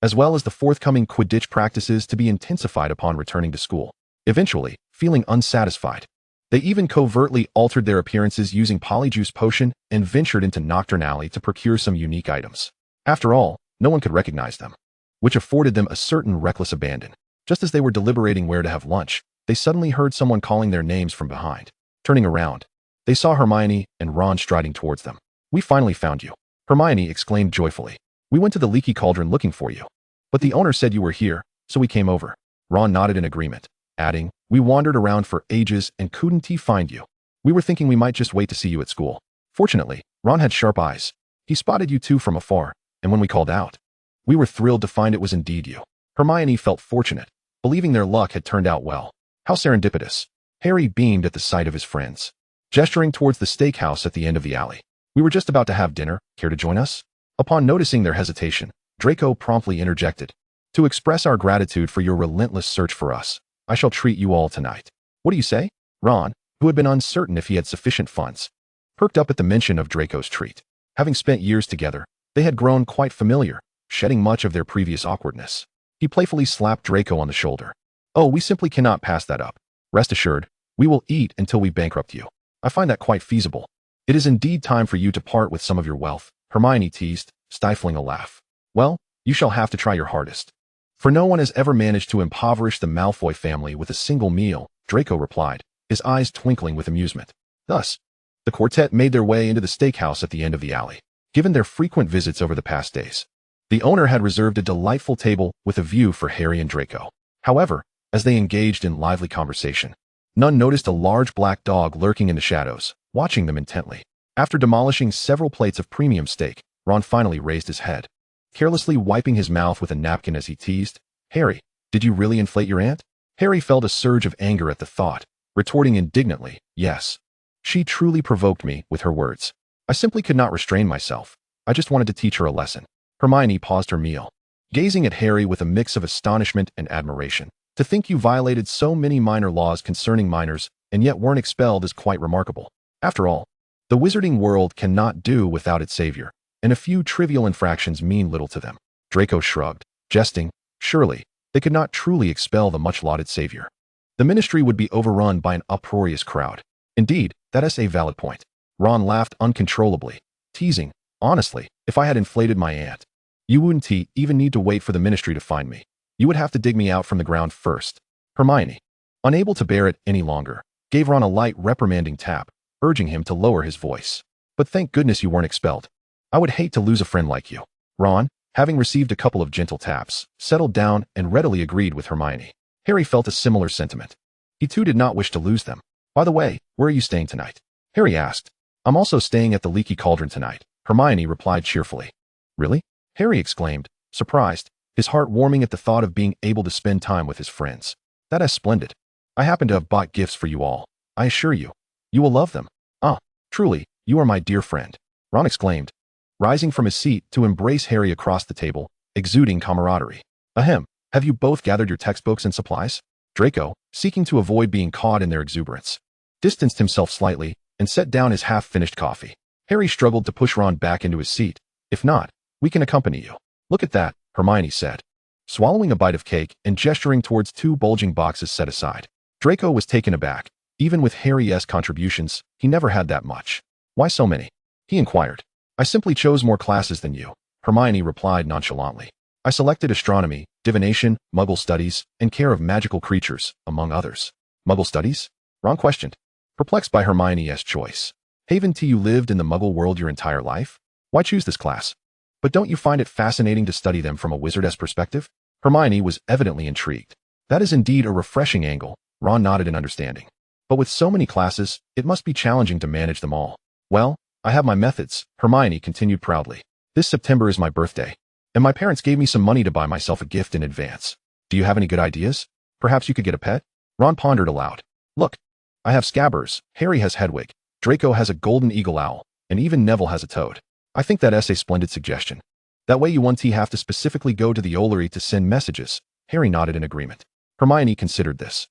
as well as the forthcoming Quidditch practices to be intensified upon returning to school. Eventually, feeling unsatisfied, they even covertly altered their appearances using Polyjuice Potion and ventured into Nocturne Alley to procure some unique items. After all, no one could recognize them, which afforded them a certain reckless abandon. Just as they were deliberating where to have lunch, they suddenly heard someone calling their names from behind. Turning around, they saw Hermione and Ron striding towards them. "We finally found you," Hermione exclaimed joyfully. "We went to the Leaky Cauldron looking for you, but the owner said you were here, so we came over." Ron nodded in agreement, adding, "We wandered around for ages and couldn't find you. We were thinking we might just wait to see you at school." Fortunately, Ron had sharp eyes. He spotted you two from afar, and when we called out, we were thrilled to find it was indeed you. Hermione felt fortunate, believing their luck had turned out well. How serendipitous. Harry beamed at the sight of his friends, gesturing towards the steakhouse at the end of the alley. "We were just about to have dinner. Care to join us?" Upon noticing their hesitation, Draco promptly interjected, "To express our gratitude for your relentless search for us, I shall treat you all tonight." "What do you say?" Ron, who had been uncertain if he had sufficient funds, perked up at the mention of Draco's treat. Having spent years together, they had grown quite familiar, shedding much of their previous awkwardness. He playfully slapped Draco on the shoulder. "Oh, we simply cannot pass that up. Rest assured, we will eat until we bankrupt you. I find that quite feasible. It is indeed time for you to part with some of your wealth," Hermione teased, stifling a laugh. "Well, you shall have to try your hardest. For no one has ever managed to impoverish the Malfoy family with a single meal," Draco replied, his eyes twinkling with amusement. Thus, the quartet made their way into the steakhouse at the end of the alley. Given their frequent visits over the past days, the owner had reserved a delightful table with a view for Harry and Draco. However, as they engaged in lively conversation, none noticed a large black dog lurking in the shadows, watching them intently. After demolishing several plates of premium steak, Ron finally raised his head, carelessly wiping his mouth with a napkin as he teased, "Harry, did you really inflate your aunt?" Harry felt a surge of anger at the thought, retorting indignantly, "Yes. She truly provoked me with her words. I simply could not restrain myself. I just wanted to teach her a lesson." Hermione paused her meal, gazing at Harry with a mix of astonishment and admiration. "To think you violated so many minor laws concerning minors and yet weren't expelled is quite remarkable. After all, the wizarding world cannot do without its savior, and a few trivial infractions mean little to them." Draco shrugged, jesting, "Surely, they could not truly expel the much-lauded savior. The ministry would be overrun by an uproarious crowd." "Indeed, that is a valid point." Ron laughed uncontrollably, teasing, "Honestly, if I had inflated my aunt, you wouldn't even need to wait for the ministry to find me. You would have to dig me out from the ground first." Hermione, unable to bear it any longer, gave Ron a light reprimanding tap, urging him to lower his voice. "But thank goodness you weren't expelled. I would hate to lose a friend like you." Ron, having received a couple of gentle taps, settled down and readily agreed with Hermione. Harry felt a similar sentiment. He too did not wish to lose them. "By the way, where are you staying tonight?" Harry asked. "I'm also staying at the Leaky Cauldron tonight," Hermione replied cheerfully. "Really?" Harry exclaimed, surprised, his heart warming at the thought of being able to spend time with his friends. "That is splendid. I happen to have bought gifts for you all. I assure you, you will love them." "Ah, truly, you are my dear friend," Ron exclaimed, rising from his seat to embrace Harry across the table, exuding camaraderie. "Ahem, have you both gathered your textbooks and supplies?" Draco, seeking to avoid being caught in their exuberance, distanced himself slightly and set down his half-finished coffee. Harry struggled to push Ron back into his seat. "If not, we can accompany you." "Look at that," Hermione said, swallowing a bite of cake and gesturing towards two bulging boxes set aside. Draco was taken aback. Even with Harry's contributions, he never had that much. Why so many? He inquired. I simply chose more classes than you, Hermione replied nonchalantly. I selected astronomy, divination, Muggle studies, and care of magical creatures, among others. Muggle studies? Ron questioned, perplexed by Hermione's choice. Haven't you lived in the Muggle world your entire life? Why choose this class? But don't you find it fascinating to study them from a wizardess perspective? Hermione was evidently intrigued. That is indeed a refreshing angle, Ron nodded in understanding. But with so many classes, it must be challenging to manage them all. Well, I have my methods, Hermione continued proudly. This September is my birthday, and my parents gave me some money to buy myself a gift in advance. Do you have any good ideas? Perhaps you could get a pet? Ron pondered aloud. Look, I have Scabbers, Harry has Hedwig, Draco has a golden eagle owl, and even Neville has a toad. I think that's a splendid suggestion. That way you won't have to specifically go to the Ollery to send messages. Harry nodded in agreement. Hermione considered this.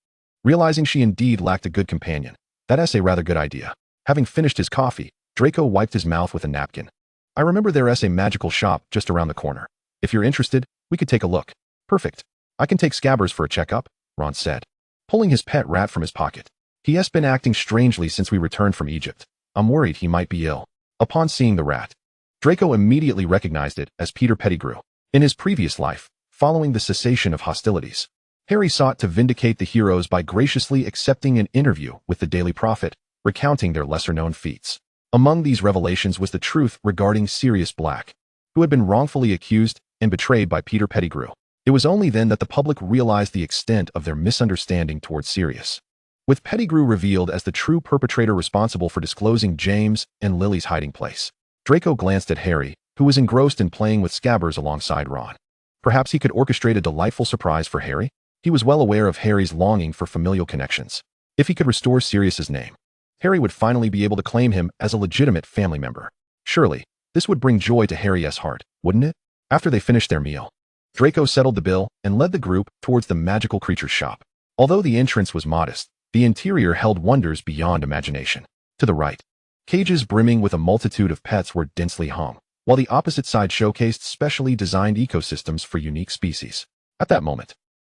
Realizing she indeed lacked a good companion, that's a rather good idea. Having finished his coffee, Draco wiped his mouth with a napkin. I remember there's a magical shop just around the corner. If you're interested, we could take a look. Perfect. I can take Scabbers for a checkup, Ron said, pulling his pet rat from his pocket. He has been acting strangely since we returned from Egypt. I'm worried he might be ill. Upon seeing the rat, Draco immediately recognized it as Peter Pettigrew. In his previous life, following the cessation of hostilities, Harry sought to vindicate the heroes by graciously accepting an interview with the Daily Prophet, recounting their lesser-known feats. Among these revelations was the truth regarding Sirius Black, who had been wrongfully accused and betrayed by Peter Pettigrew. It was only then that the public realized the extent of their misunderstanding towards Sirius. With Pettigrew revealed as the true perpetrator responsible for disclosing James and Lily's hiding place, Draco glanced at Harry, who was engrossed in playing with Scabbers alongside Ron. Perhaps he could orchestrate a delightful surprise for Harry? He was well aware of Harry's longing for familial connections. If he could restore Sirius's name, Harry would finally be able to claim him as a legitimate family member. Surely, this would bring joy to Harry's heart, wouldn't it? After they finished their meal, Draco settled the bill and led the group towards the magical creatures shop. Although the entrance was modest, the interior held wonders beyond imagination. To the right, cages brimming with a multitude of pets were densely hung, while the opposite side showcased specially designed ecosystems for unique species. At that moment,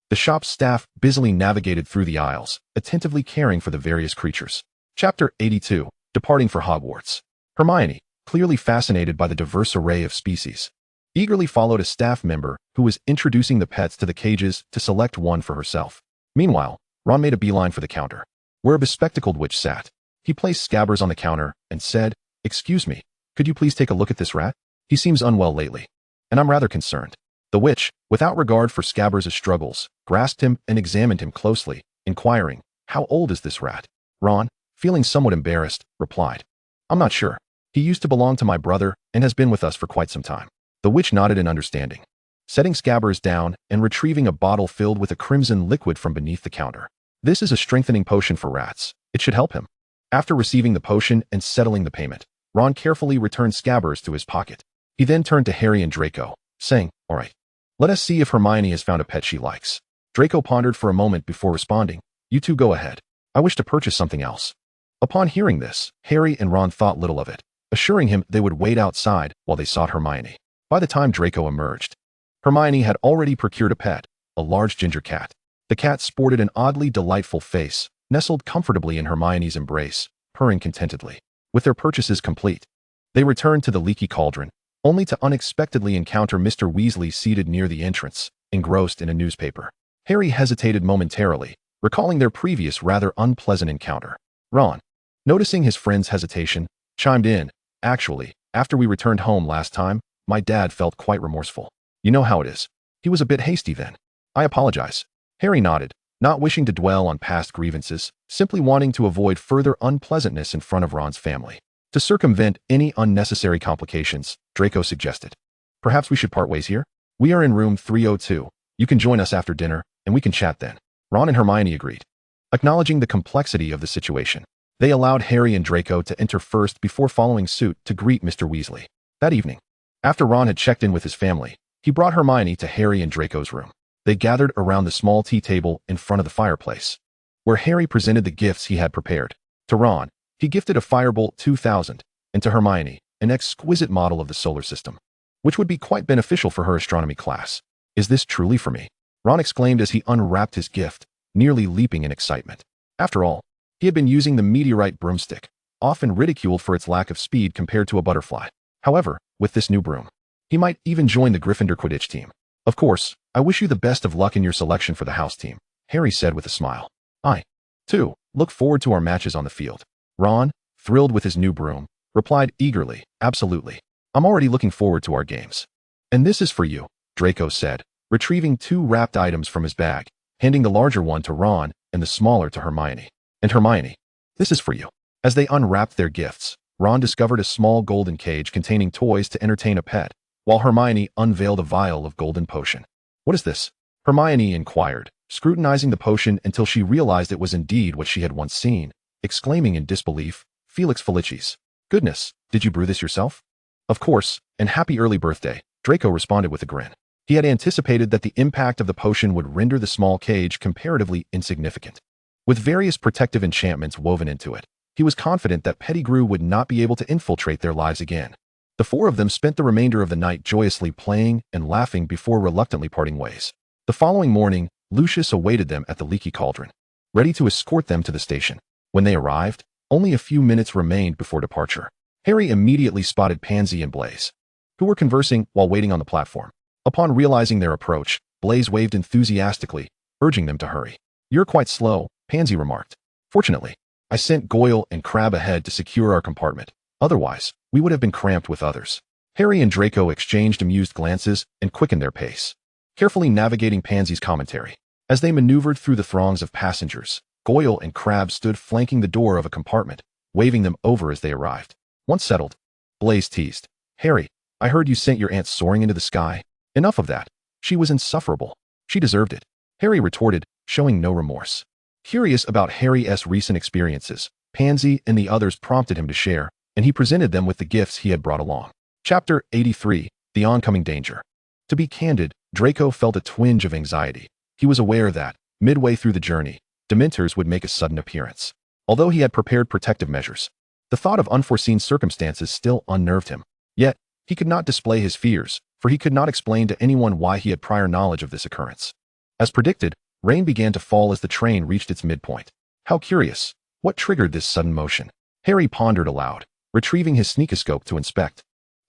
the shop's staff busily navigated through the aisles, attentively caring for the various creatures. Chapter 82, Departing for Hogwarts. Hermione, clearly fascinated by the diverse array of species, eagerly followed a staff member who was introducing the pets to the cages to select one for herself. Meanwhile, Ron made a beeline for the counter, where a bespectacled witch sat. He placed Scabbers on the counter and said, "Excuse me, could you please take a look at this rat? He seems unwell lately, and I'm rather concerned." The witch, without regard for Scabbers' struggles, grasped him and examined him closely, inquiring, "How old is this rat?" Ron, feeling somewhat embarrassed, replied, "I'm not sure. He used to belong to my brother and has been with us for quite some time." The witch nodded in understanding, setting Scabbers down and retrieving a bottle filled with a crimson liquid from beneath the counter. "This is a strengthening potion for rats. It should help him." After receiving the potion and settling the payment, Ron carefully returned Scabbers to his pocket. He then turned to Harry and Draco, saying, "All right, let us see if Hermione has found a pet she likes." Draco pondered for a moment before responding, "You two go ahead. I wish to purchase something else." Upon hearing this, Harry and Ron thought little of it, assuring him they would wait outside while they sought Hermione. By the time Draco emerged, Hermione had already procured a pet, a large ginger cat. The cat sported an oddly delightful face, nestled comfortably in Hermione's embrace, purring contentedly. With their purchases complete, they returned to the leaky cauldron, only to unexpectedly encounter Mr. Weasley seated near the entrance, engrossed in a newspaper. Harry hesitated momentarily, recalling their previous rather unpleasant encounter. Ron, noticing his friend's hesitation, chimed in, "Actually, after we returned home last time, my dad felt quite remorseful. You know how it is. He was a bit hasty then. I apologize." Harry nodded, not wishing to dwell on past grievances, simply wanting to avoid further unpleasantness in front of Ron's family. To circumvent any unnecessary complications, Draco suggested, "Perhaps we should part ways here? We are in room 302. You can join us after dinner, and we can chat then." Ron and Hermione agreed. Acknowledging the complexity of the situation, they allowed Harry and Draco to enter first before following suit to greet Mr. Weasley. That evening, after Ron had checked in with his family, he brought Hermione to Harry and Draco's room. They gathered around the small tea table in front of the fireplace, where Harry presented the gifts he had prepared. To Ron, he gifted a Firebolt 2000, and to Hermione, an exquisite model of the solar system, which would be quite beneficial for her astronomy class. "Is this truly for me?" Ron exclaimed as he unwrapped his gift, nearly leaping in excitement. After all, he had been using the meteorite broomstick, often ridiculed for its lack of speed compared to a butterfly. However, with this new broom, he might even join the Gryffindor Quidditch team. Of course, I wish you the best of luck in your selection for the house team, Harry said with a smile. I, too, look forward to our matches on the field. Ron, thrilled with his new broom, replied eagerly, absolutely. I'm already looking forward to our games. And this is for you, Draco said, retrieving 2 wrapped items from his bag, handing the larger one to Ron and the smaller to Hermione. And Hermione, this is for you. As they unwrapped their gifts, Ron discovered a small golden cage containing toys to entertain a pet, while Hermione unveiled a vial of golden potion. What is this? Hermione inquired, scrutinizing the potion until she realized it was indeed what she had once seen, exclaiming in disbelief, Felix Felicis. Goodness, did you brew this yourself? Of course, and happy early birthday, Draco responded with a grin. He had anticipated that the impact of the potion would render the small cage comparatively insignificant. With various protective enchantments woven into it, he was confident that Pettigrew would not be able to infiltrate their lives again. The 4 of them spent the remainder of the night joyously playing and laughing before reluctantly parting ways. The following morning, Lucius awaited them at the Leaky Cauldron, ready to escort them to the station. When they arrived, only a few minutes remained before departure. Harry immediately spotted Pansy and Blaise, who were conversing while waiting on the platform. Upon realizing their approach, Blaise waved enthusiastically, urging them to hurry. You're quite slow, Pansy remarked. Fortunately, I sent Goyle and Crabbe ahead to secure our compartment. Otherwise, we would have been cramped with others. Harry and Draco exchanged amused glances and quickened their pace, carefully navigating Pansy's commentary. As they maneuvered through the throngs of passengers, Goyle and Crabbe stood flanking the door of a compartment, waving them over as they arrived. Once settled, Blaise teased. Harry, I heard you sent your aunt soaring into the sky. Enough of that. She was insufferable. She deserved it. Harry retorted, showing no remorse. Curious about Harry's recent experiences, Pansy and the others prompted him to share, and he presented them with the gifts he had brought along. Chapter 83, The Oncoming Danger. To be candid, Draco felt a twinge of anxiety. He was aware that, midway through the journey, Dementors would make a sudden appearance. Although he had prepared protective measures, the thought of unforeseen circumstances still unnerved him. Yet, he could not display his fears, for he could not explain to anyone why he had prior knowledge of this occurrence. As predicted, rain began to fall as the train reached its midpoint. How curious. What triggered this sudden motion? Harry pondered aloud, retrieving his sneakoscope to inspect,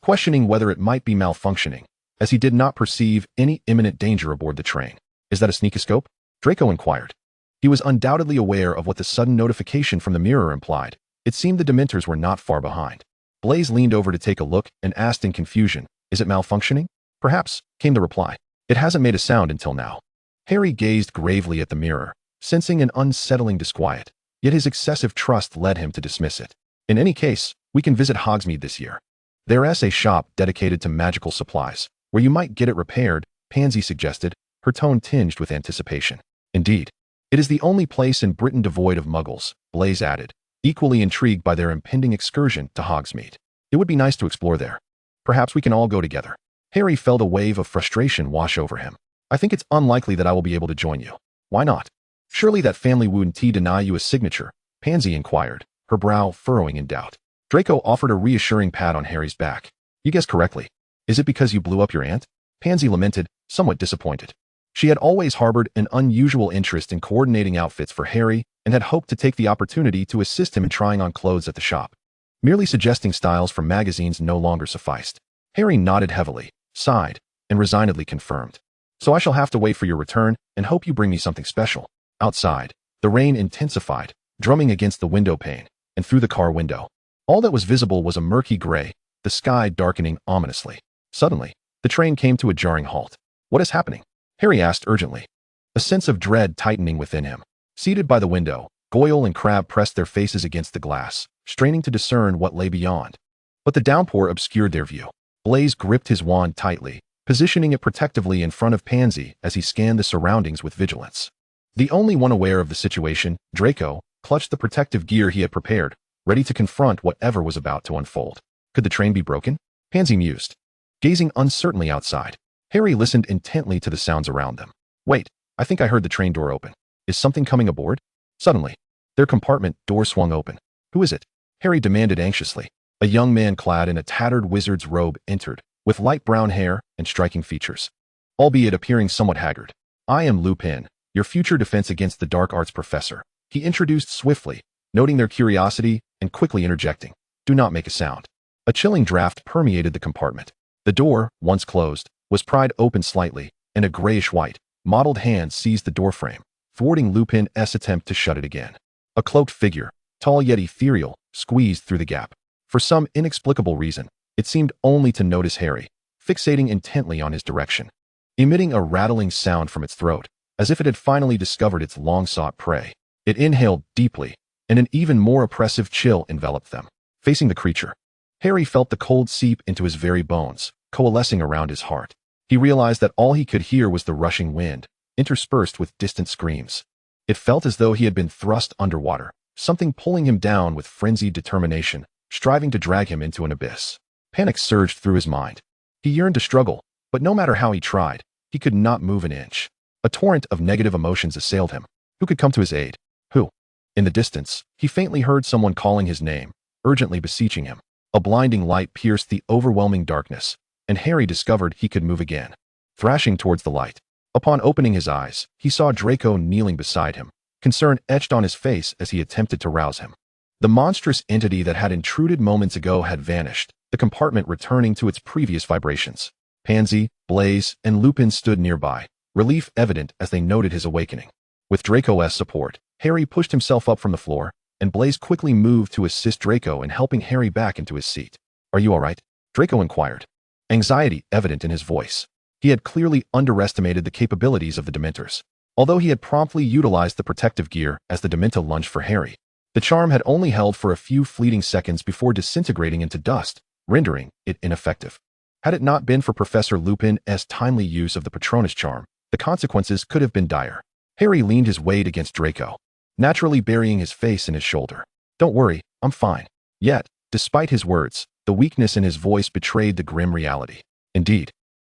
questioning whether it might be malfunctioning, as he did not perceive any imminent danger aboard the train. Is that a sneakoscope? Draco inquired. He was undoubtedly aware of what the sudden notification from the mirror implied. It seemed the Dementors were not far behind. Blaise leaned over to take a look and asked in confusion, Is it malfunctioning? Perhaps, came the reply. It hasn't made a sound until now. Harry gazed gravely at the mirror, sensing an unsettling disquiet, yet his excessive trust led him to dismiss it. In any case, we can visit Hogsmeade this year. There's a shop dedicated to magical supplies, where you might get it repaired, Pansy suggested, her tone tinged with anticipation. Indeed, it is the only place in Britain devoid of muggles, Blaise added, equally intrigued by their impending excursion to Hogsmeade. It would be nice to explore there. Perhaps we can all go together. Harry felt a wave of frustration wash over him. I think it's unlikely that I will be able to join you. Why not? Surely that family wouldn't deny you a signature, Pansy inquired, her brow furrowing in doubt. Draco offered a reassuring pat on Harry's back. You guessed correctly. Is it because you blew up your aunt? Pansy lamented, somewhat disappointed. She had always harbored an unusual interest in coordinating outfits for Harry and had hoped to take the opportunity to assist him in trying on clothes at the shop. Merely suggesting styles from magazines no longer sufficed. Harry nodded heavily, sighed, and resignedly confirmed. So I shall have to wait for your return and hope you bring me something special. Outside, the rain intensified, drumming against the window pane and through the car window. All that was visible was a murky gray, the sky darkening ominously. Suddenly, the train came to a jarring halt. What is happening? Harry asked urgently, a sense of dread tightening within him. Seated by the window, Goyle and Crabbe pressed their faces against the glass, straining to discern what lay beyond. But the downpour obscured their view. Blaise gripped his wand tightly, positioning it protectively in front of Pansy as he scanned the surroundings with vigilance. The only one aware of the situation, Draco, clutched the protective gear he had prepared, ready to confront whatever was about to unfold. Could the train be broken? Pansy mused, gazing uncertainly outside. Harry listened intently to the sounds around them. Wait, I think I heard the train door open. Is something coming aboard? Suddenly, their compartment door swung open. Who is it? Harry demanded anxiously. A young man clad in a tattered wizard's robe entered, with light brown hair and striking features, albeit appearing somewhat haggard. I am Lupin, your future defense against the dark arts professor, He introduced swiftly, noting their curiosity and quickly interjecting, "Do not make a sound." A chilling draft permeated the compartment. The door, once closed, was pried open slightly, and a grayish-white, mottled hand seized the doorframe, thwarting Lupin's attempt to shut it again. A cloaked figure, tall yet ethereal, squeezed through the gap. For some inexplicable reason, it seemed only to notice Harry, fixating intently on his direction. Emitting a rattling sound from its throat, as if it had finally discovered its long-sought prey. It inhaled deeply, and an even more oppressive chill enveloped them. Facing the creature, Harry felt the cold seep into his very bones, coalescing around his heart. He realized that all he could hear was the rushing wind, interspersed with distant screams. It felt as though he had been thrust underwater, something pulling him down with frenzied determination, striving to drag him into an abyss. Panic surged through his mind. He yearned to struggle, but no matter how he tried, he could not move an inch. A torrent of negative emotions assailed him. Who could come to his aid? Who? In the distance, he faintly heard someone calling his name, urgently beseeching him. A blinding light pierced the overwhelming darkness, and Harry discovered he could move again. Thrashing towards the light. Upon opening his eyes, he saw Draco kneeling beside him, concern etched on his face as he attempted to rouse him. The monstrous entity that had intruded moments ago had vanished, the compartment returning to its previous vibrations. Pansy, Blaise, and Lupin stood nearby, relief evident as they noted his awakening. With Draco's support, Harry pushed himself up from the floor, and Blaise quickly moved to assist Draco in helping Harry back into his seat. "Are you all right?" Draco inquired, anxiety evident in his voice. He had clearly underestimated the capabilities of the Dementors. Although he had promptly utilized the protective gear as the Dementa lunged for Harry, the charm had only held for a few fleeting seconds before disintegrating into dust, rendering it ineffective. Had it not been for Professor Lupin's timely use of the Patronus charm, the consequences could have been dire. Harry leaned his weight against Draco, naturally burying his face in his shoulder. "Don't worry, I'm fine." Yet, despite his words, the weakness in his voice betrayed the grim reality. Indeed,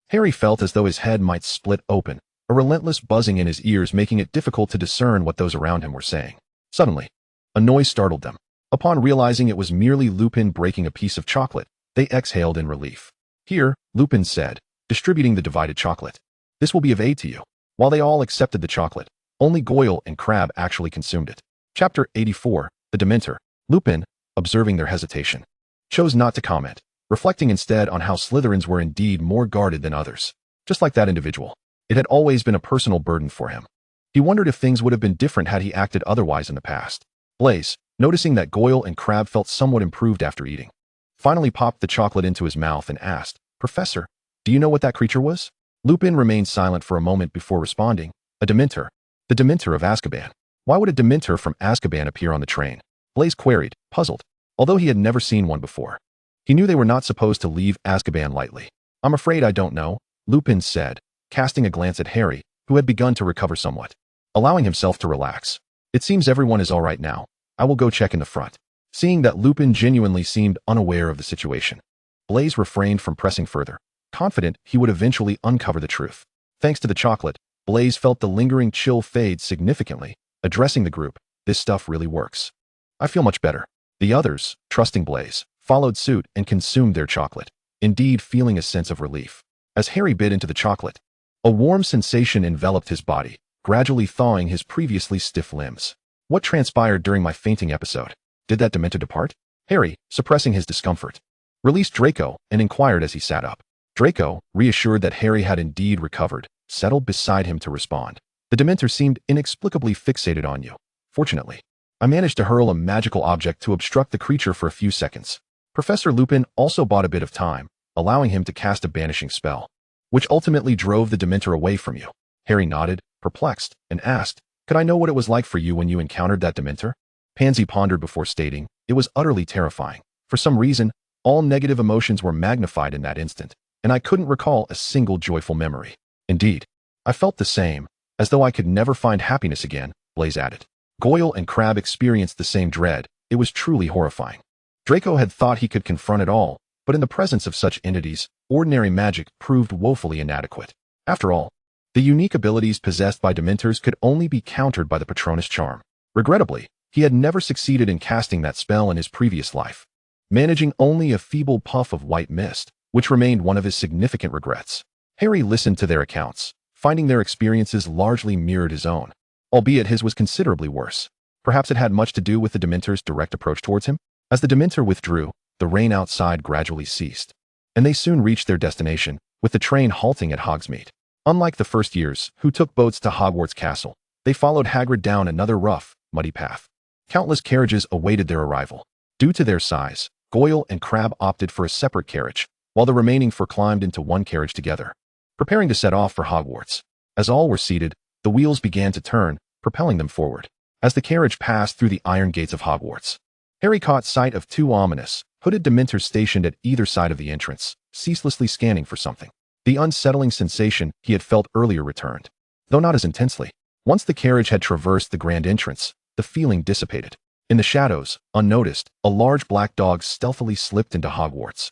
Harry felt as though his head might split open, a relentless buzzing in his ears making it difficult to discern what those around him were saying. Suddenly, a noise startled them. Upon realizing it was merely Lupin breaking a piece of chocolate, they exhaled in relief. "Here," Lupin said, distributing the divided chocolate. "This will be of aid to you." While they all accepted the chocolate, only Goyle and Crabbe actually consumed it. Chapter 84, The Dementor. Lupin, observing their hesitation, chose not to comment, reflecting instead on how Slytherins were indeed more guarded than others. Just like that individual, it had always been a personal burden for him. He wondered if things would have been different had he acted otherwise in the past. Blaise, noticing that Goyle and Crabbe felt somewhat improved after eating, finally popped the chocolate into his mouth and asked, "Professor, do you know what that creature was?" Lupin remained silent for a moment before responding, "A Dementor. The Dementor of Azkaban." "Why would a Dementor from Azkaban appear on the train?" Blaise queried, puzzled, although he had never seen one before. He knew they were not supposed to leave Azkaban lightly. "I'm afraid I don't know," Lupin said, casting a glance at Harry, who had begun to recover somewhat. Allowing himself to relax. "It seems everyone is all right now. I will go check in the front." Seeing that Lupin genuinely seemed unaware of the situation, Blaise refrained from pressing further, confident he would eventually uncover the truth. Thanks to the chocolate, Blaise felt the lingering chill fade significantly, addressing the group. "This stuff really works. I feel much better." The others, trusting Blaise, followed suit and consumed their chocolate, indeed feeling a sense of relief. As Harry bit into the chocolate, a warm sensation enveloped his body, gradually thawing his previously stiff limbs. "What transpired during my fainting episode? Did that Dementor depart?" Harry, suppressing his discomfort, released Draco and inquired as he sat up. Draco, reassured that Harry had indeed recovered, settled beside him to respond. "The Dementor seemed inexplicably fixated on you. Fortunately, I managed to hurl a magical object to obstruct the creature for a few seconds. Professor Lupin also bought a bit of time, allowing him to cast a banishing spell, which ultimately drove the Dementor away from you." Harry nodded, perplexed, and asked, "Could I know what it was like for you when you encountered that Dementor?" Pansy pondered before stating, "It was utterly terrifying. For some reason, all negative emotions were magnified in that instant, and I couldn't recall a single joyful memory." "Indeed, I felt the same, as though I could never find happiness again," Blaise added. Goyle and Crabbe experienced the same dread. It was truly horrifying. Draco had thought he could confront it all, but in the presence of such entities, ordinary magic proved woefully inadequate. After all, the unique abilities possessed by Dementors could only be countered by the Patronus charm. Regrettably, he had never succeeded in casting that spell in his previous life, managing only a feeble puff of white mist, which remained one of his significant regrets. Harry listened to their accounts, finding their experiences largely mirrored his own, albeit his was considerably worse. Perhaps it had much to do with the Dementor's direct approach towards him? As the Dementor withdrew, the rain outside gradually ceased, and they soon reached their destination, with the train halting at Hogsmeade. Unlike the first years, who took boats to Hogwarts Castle, they followed Hagrid down another rough, muddy path. Countless carriages awaited their arrival. Due to their size, Goyle and Crabbe opted for a separate carriage, while the remaining four climbed into one carriage together, preparing to set off for Hogwarts. As all were seated, the wheels began to turn, propelling them forward. As the carriage passed through the iron gates of Hogwarts, Harry caught sight of two ominous, hooded Dementors stationed at either side of the entrance, ceaselessly scanning for something. The unsettling sensation he had felt earlier returned, though not as intensely. Once the carriage had traversed the grand entrance, the feeling dissipated. In the shadows, unnoticed, a large black dog stealthily slipped into Hogwarts.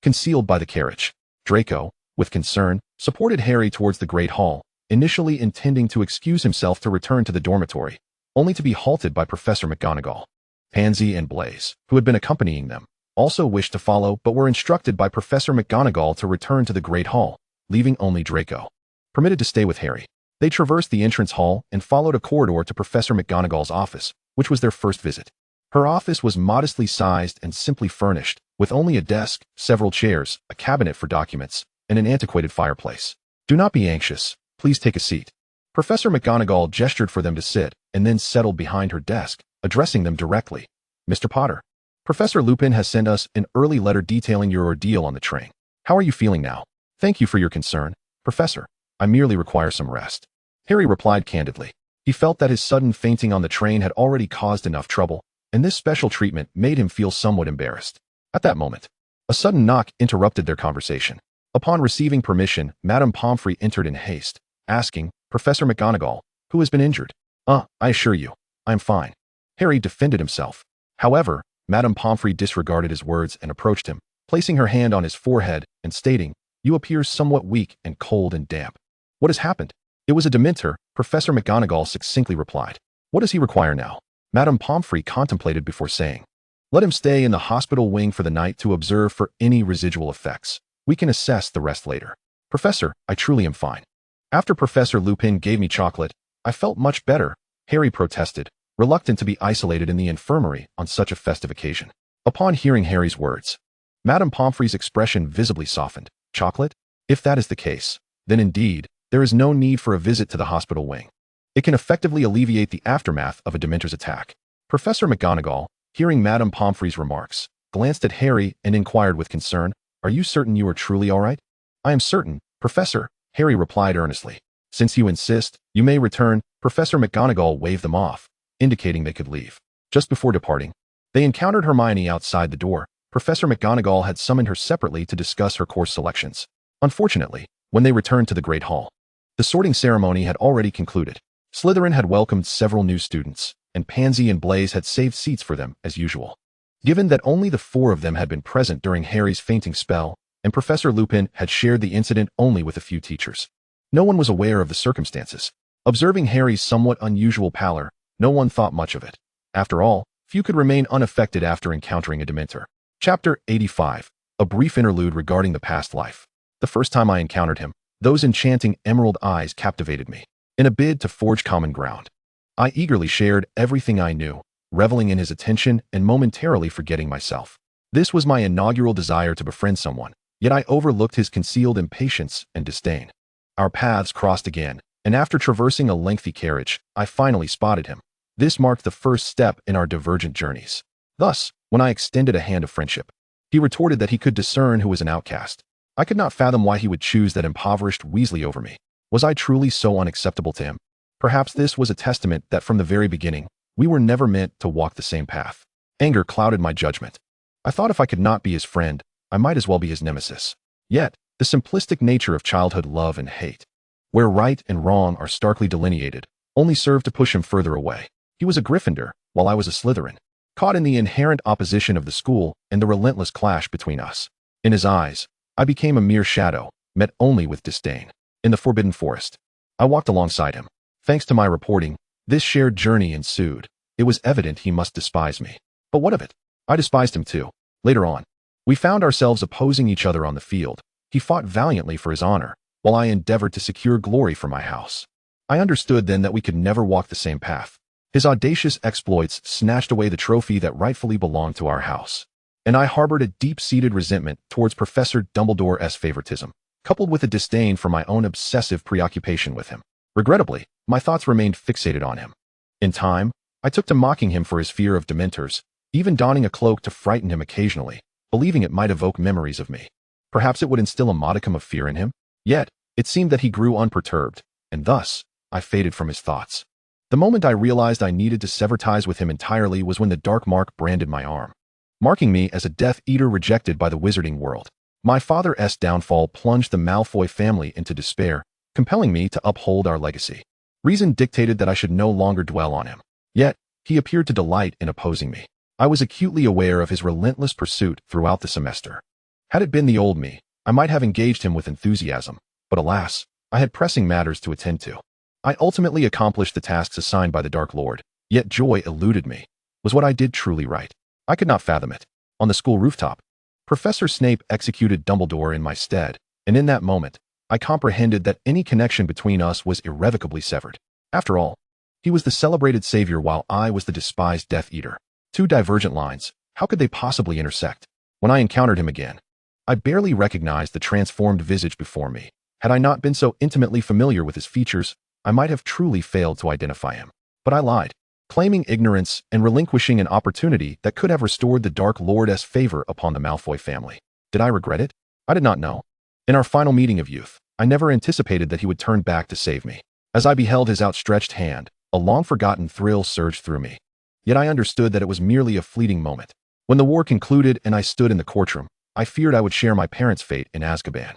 Concealed by the carriage, Draco, with concern, supported Harry towards the Great Hall, initially intending to excuse himself to return to the dormitory, only to be halted by Professor McGonagall. Pansy and Blaise, who had been accompanying them, also wished to follow but were instructed by Professor McGonagall to return to the Great Hall, leaving only Draco permitted to stay with Harry. They traversed the entrance hall and followed a corridor to Professor McGonagall's office, which was their first visit. Her office was modestly sized and simply furnished, with only a desk, several chairs, a cabinet for documents, and an antiquated fireplace. "Do not be anxious. Please take a seat." Professor McGonagall gestured for them to sit, and then settled behind her desk, addressing them directly. "Mr. Potter, Professor Lupin has sent us an early letter detailing your ordeal on the train. How are you feeling now?" "Thank you for your concern, Professor. I merely require some rest," Harry replied candidly. He felt that his sudden fainting on the train had already caused enough trouble, and this special treatment made him feel somewhat embarrassed. At that moment, a sudden knock interrupted their conversation. Upon receiving permission, Madame Pomfrey entered in haste, asking, "Professor McGonagall, who has been injured?" I assure you, I am fine." Harry defended himself. However, Madame Pomfrey disregarded his words and approached him, placing her hand on his forehead and stating, "You appear somewhat weak and cold and damp. What has happened?" "It was a Dementor," Professor McGonagall succinctly replied. "What does he require now?" Madame Pomfrey contemplated before saying, "Let him stay in the hospital wing for the night to observe for any residual effects. We can assess the rest later." "Professor, I truly am fine. After Professor Lupin gave me chocolate, I felt much better," Harry protested, reluctant to be isolated in the infirmary on such a festive occasion. Upon hearing Harry's words, Madame Pomfrey's expression visibly softened. "Chocolate? If that is the case, then indeed, there is no need for a visit to the hospital wing. It can effectively alleviate the aftermath of a Dementor's attack." Professor McGonagall, hearing Madame Pomfrey's remarks, glanced at Harry and inquired with concern, "Are you certain you are truly all right?" "I am certain, Professor," Harry replied earnestly. "Since you insist, you may return." Professor McGonagall waved them off, indicating they could leave. Just before departing, they encountered Hermione outside the door. Professor McGonagall had summoned her separately to discuss her course selections. Unfortunately, when they returned to the Great Hall, the sorting ceremony had already concluded. Slytherin had welcomed several new students, and Pansy and Blaise had saved seats for them as usual. Given that only the four of them had been present during Harry's fainting spell, and Professor Lupin had shared the incident only with a few teachers, no one was aware of the circumstances. Observing Harry's somewhat unusual pallor, no one thought much of it. After all, few could remain unaffected after encountering a Dementor. Chapter 85. A brief interlude regarding the past life. The first time I encountered him, those enchanting emerald eyes captivated me. In a bid to forge common ground, I eagerly shared everything I knew, reveling in his attention and momentarily forgetting myself. This was my inaugural desire to befriend someone, yet I overlooked his concealed impatience and disdain. Our paths crossed again, and after traversing a lengthy carriage, I finally spotted him. This marked the first step in our divergent journeys. Thus, when I extended a hand of friendship, he retorted that he could discern who was an outcast. I could not fathom why he would choose that impoverished Weasley over me. Was I truly so unacceptable to him? Perhaps this was a testament that from the very beginning, we were never meant to walk the same path. Anger clouded my judgment. I thought if I could not be his friend, I might as well be his nemesis. Yet, the simplistic nature of childhood love and hate, where right and wrong are starkly delineated, only served to push him further away. He was a Gryffindor, while I was a Slytherin, caught in the inherent opposition of the school and the relentless clash between us. In his eyes, I became a mere shadow, met only with disdain. In the Forbidden Forest, I walked alongside him. Thanks to my reporting, this shared journey ensued. It was evident he must despise me. But what of it? I despised him too. Later on, we found ourselves opposing each other on the field. He fought valiantly for his honor, while I endeavored to secure glory for my house. I understood then that we could never walk the same path. His audacious exploits snatched away the trophy that rightfully belonged to our house. And I harbored a deep-seated resentment towards Professor Dumbledore's favoritism, coupled with a disdain for my own obsessive preoccupation with him. Regrettably, my thoughts remained fixated on him. In time, I took to mocking him for his fear of Dementors, even donning a cloak to frighten him occasionally, believing it might evoke memories of me. Perhaps it would instill a modicum of fear in him. Yet, it seemed that he grew unperturbed, and thus, I faded from his thoughts. The moment I realized I needed to sever ties with him entirely was when the dark mark branded my arm, marking me as a Death Eater rejected by the wizarding world. My father's downfall plunged the Malfoy family into despair, compelling me to uphold our legacy. Reason dictated that I should no longer dwell on him. Yet, he appeared to delight in opposing me. I was acutely aware of his relentless pursuit throughout the semester. Had it been the old me, I might have engaged him with enthusiasm, but alas, I had pressing matters to attend to. I ultimately accomplished the tasks assigned by the Dark Lord, yet joy eluded me. Was what I did truly right? I could not fathom it. On the school rooftop, Professor Snape executed Dumbledore in my stead, and in that moment, I comprehended that any connection between us was irrevocably severed. After all, he was the celebrated savior while I was the despised Death Eater. Two divergent lines, how could they possibly intersect? When I encountered him again, I barely recognized the transformed visage before me. Had I not been so intimately familiar with his features, I might have truly failed to identify him. But I lied, claiming ignorance and relinquishing an opportunity that could have restored the Dark Lord's favor upon the Malfoy family. Did I regret it? I did not know. In our final meeting of youth, I never anticipated that he would turn back to save me. As I beheld his outstretched hand, a long-forgotten thrill surged through me. Yet I understood that it was merely a fleeting moment. When the war concluded and I stood in the courtroom, I feared I would share my parents' fate in Azkaban.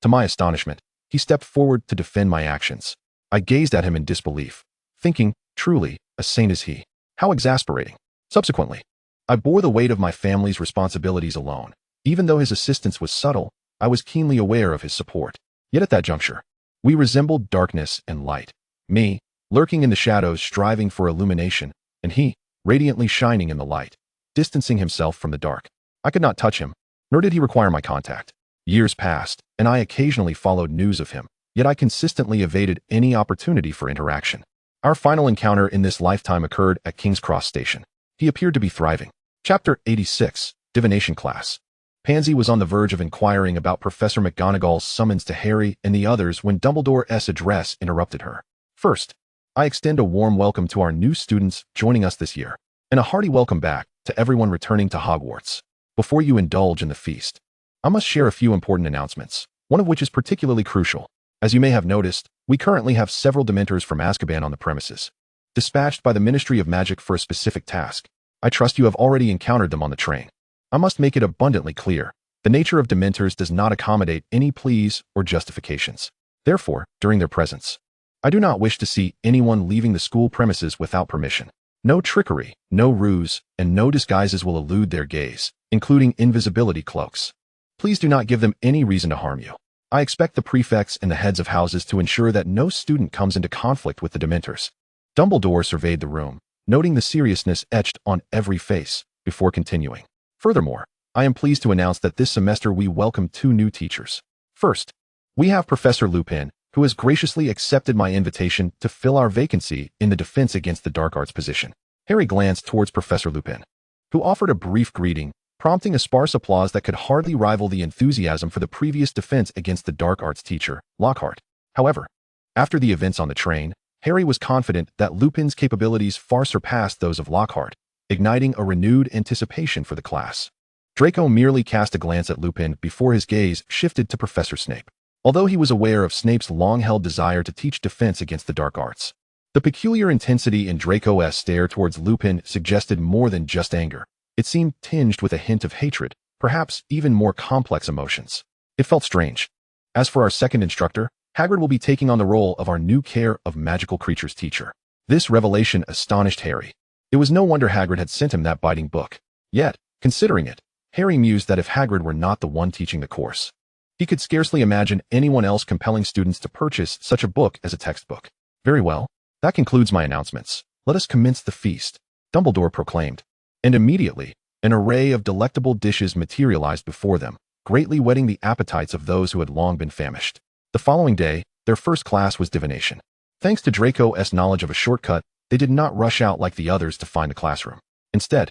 To my astonishment, he stepped forward to defend my actions. I gazed at him in disbelief, thinking, truly, a saint is he. How exasperating. Subsequently, I bore the weight of my family's responsibilities alone. Even though his assistance was subtle, I was keenly aware of his support. Yet at that juncture, we resembled darkness and light. Me, lurking in the shadows striving for illumination, and he, radiantly shining in the light, distancing himself from the dark. I could not touch him, nor did he require my contact. Years passed, and I occasionally followed news of him, yet I consistently evaded any opportunity for interaction. Our final encounter in this lifetime occurred at King's Cross Station. He appeared to be thriving. Chapter 86, Divination Class. Pansy was on the verge of inquiring about Professor McGonagall's summons to Harry and the others when Dumbledore's address interrupted her. First, I extend a warm welcome to our new students joining us this year, and a hearty welcome back to everyone returning to Hogwarts. Before you indulge in the feast, I must share a few important announcements, one of which is particularly crucial. As you may have noticed, we currently have several Dementors from Azkaban on the premises, dispatched by the Ministry of Magic for a specific task. I trust you have already encountered them on the train. I must make it abundantly clear, the nature of Dementors does not accommodate any pleas or justifications. Therefore, during their presence, I do not wish to see anyone leaving the school premises without permission. No trickery, no ruse, and no disguises will elude their gaze, including invisibility cloaks. Please do not give them any reason to harm you. I expect the prefects and the heads of houses to ensure that no student comes into conflict with the Dementors. Dumbledore surveyed the room, noting the seriousness etched on every face, before continuing. Furthermore, I am pleased to announce that this semester we welcome two new teachers. First, we have Professor Lupin, who has graciously accepted my invitation to fill our vacancy in the Defense Against the Dark Arts position. Harry glanced towards Professor Lupin, who offered a brief greeting, prompting a sparse applause that could hardly rival the enthusiasm for the previous Defense Against the Dark Arts teacher, Lockhart. However, after the events on the train, Harry was confident that Lupin's capabilities far surpassed those of Lockhart, igniting a renewed anticipation for the class. Draco merely cast a glance at Lupin before his gaze shifted to Professor Snape. Although he was aware of Snape's long-held desire to teach defense against the dark arts, the peculiar intensity in Draco's stare towards Lupin suggested more than just anger. It seemed tinged with a hint of hatred, perhaps even more complex emotions. It felt strange. As for our second instructor, Hagrid will be taking on the role of our new Care of Magical Creatures teacher. This revelation astonished Harry. It was no wonder Hagrid had sent him that biting book. Yet, considering it, Harry mused that if Hagrid were not the one teaching the course, he could scarcely imagine anyone else compelling students to purchase such a book as a textbook. Very well, that concludes my announcements. Let us commence the feast, Dumbledore proclaimed. And immediately, an array of delectable dishes materialized before them, greatly whetting the appetites of those who had long been famished. The following day, their first class was divination. Thanks to Draco's knowledge of a shortcut, they did not rush out like the others to find the classroom. Instead,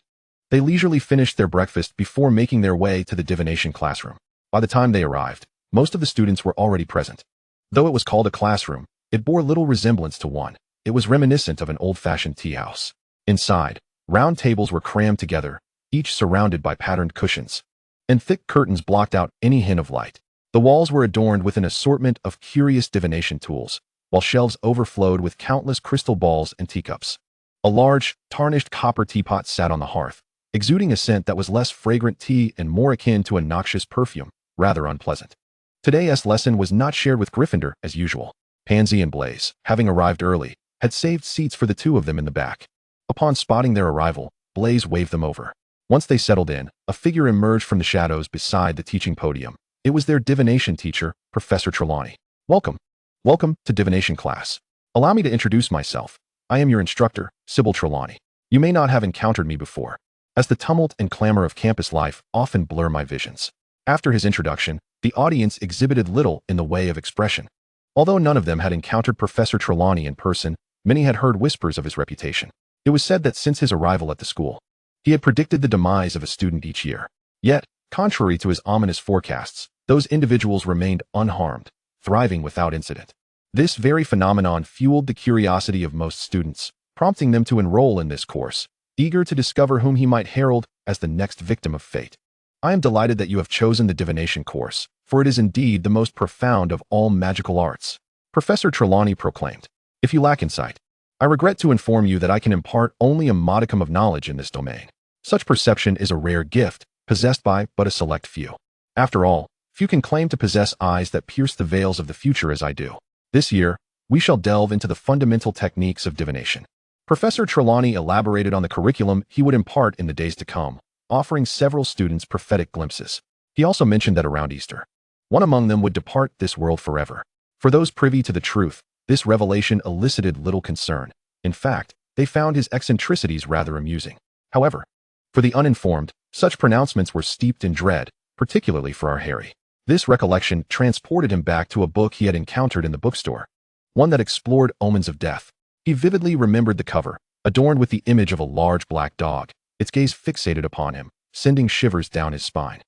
they leisurely finished their breakfast before making their way to the divination classroom. By the time they arrived, most of the students were already present. Though it was called a classroom, it bore little resemblance to one. It was reminiscent of an old-fashioned tea house. Inside, round tables were crammed together, each surrounded by patterned cushions, and thick curtains blocked out any hint of light. The walls were adorned with an assortment of curious divination tools, while shelves overflowed with countless crystal balls and teacups. A large, tarnished copper teapot sat on the hearth, exuding a scent that was less fragrant tea and more akin to a noxious perfume, rather unpleasant. Today's lesson was not shared with Gryffindor as usual. Pansy and Blaze, having arrived early, had saved seats for the two of them in the back. Upon spotting their arrival, Blaze waved them over. Once they settled in, a figure emerged from the shadows beside the teaching podium. It was their divination teacher, Professor Trelawney. Welcome. Welcome to divination class. Allow me to introduce myself. I am your instructor, Sybil Trelawney. You may not have encountered me before, as the tumult and clamor of campus life often blur my visions. After his introduction, the audience exhibited little in the way of expression. Although none of them had encountered Professor Trelawney in person, many had heard whispers of his reputation. It was said that since his arrival at the school, he had predicted the demise of a student each year. Yet, contrary to his ominous forecasts, those individuals remained unharmed, thriving without incident. This very phenomenon fueled the curiosity of most students, prompting them to enroll in this course, eager to discover whom he might herald as the next victim of fate. I am delighted that you have chosen the divination course, for it is indeed the most profound of all magical arts, Professor Trelawney proclaimed. If you lack insight, I regret to inform you that I can impart only a modicum of knowledge in this domain. Such perception is a rare gift, possessed by but a select few. After all, few can claim to possess eyes that pierce the veils of the future as I do. This year, we shall delve into the fundamental techniques of divination. Professor Trelawney elaborated on the curriculum he would impart in the days to come, offering several students prophetic glimpses. He also mentioned that around Easter, one among them would depart this world forever. For those privy to the truth, this revelation elicited little concern. In fact, they found his eccentricities rather amusing. However, for the uninformed, such pronouncements were steeped in dread, particularly for our Harry. This recollection transported him back to a book he had encountered in the bookstore, one that explored omens of death. He vividly remembered the cover, adorned with the image of a large black dog, its gaze fixated upon him, sending shivers down his spine.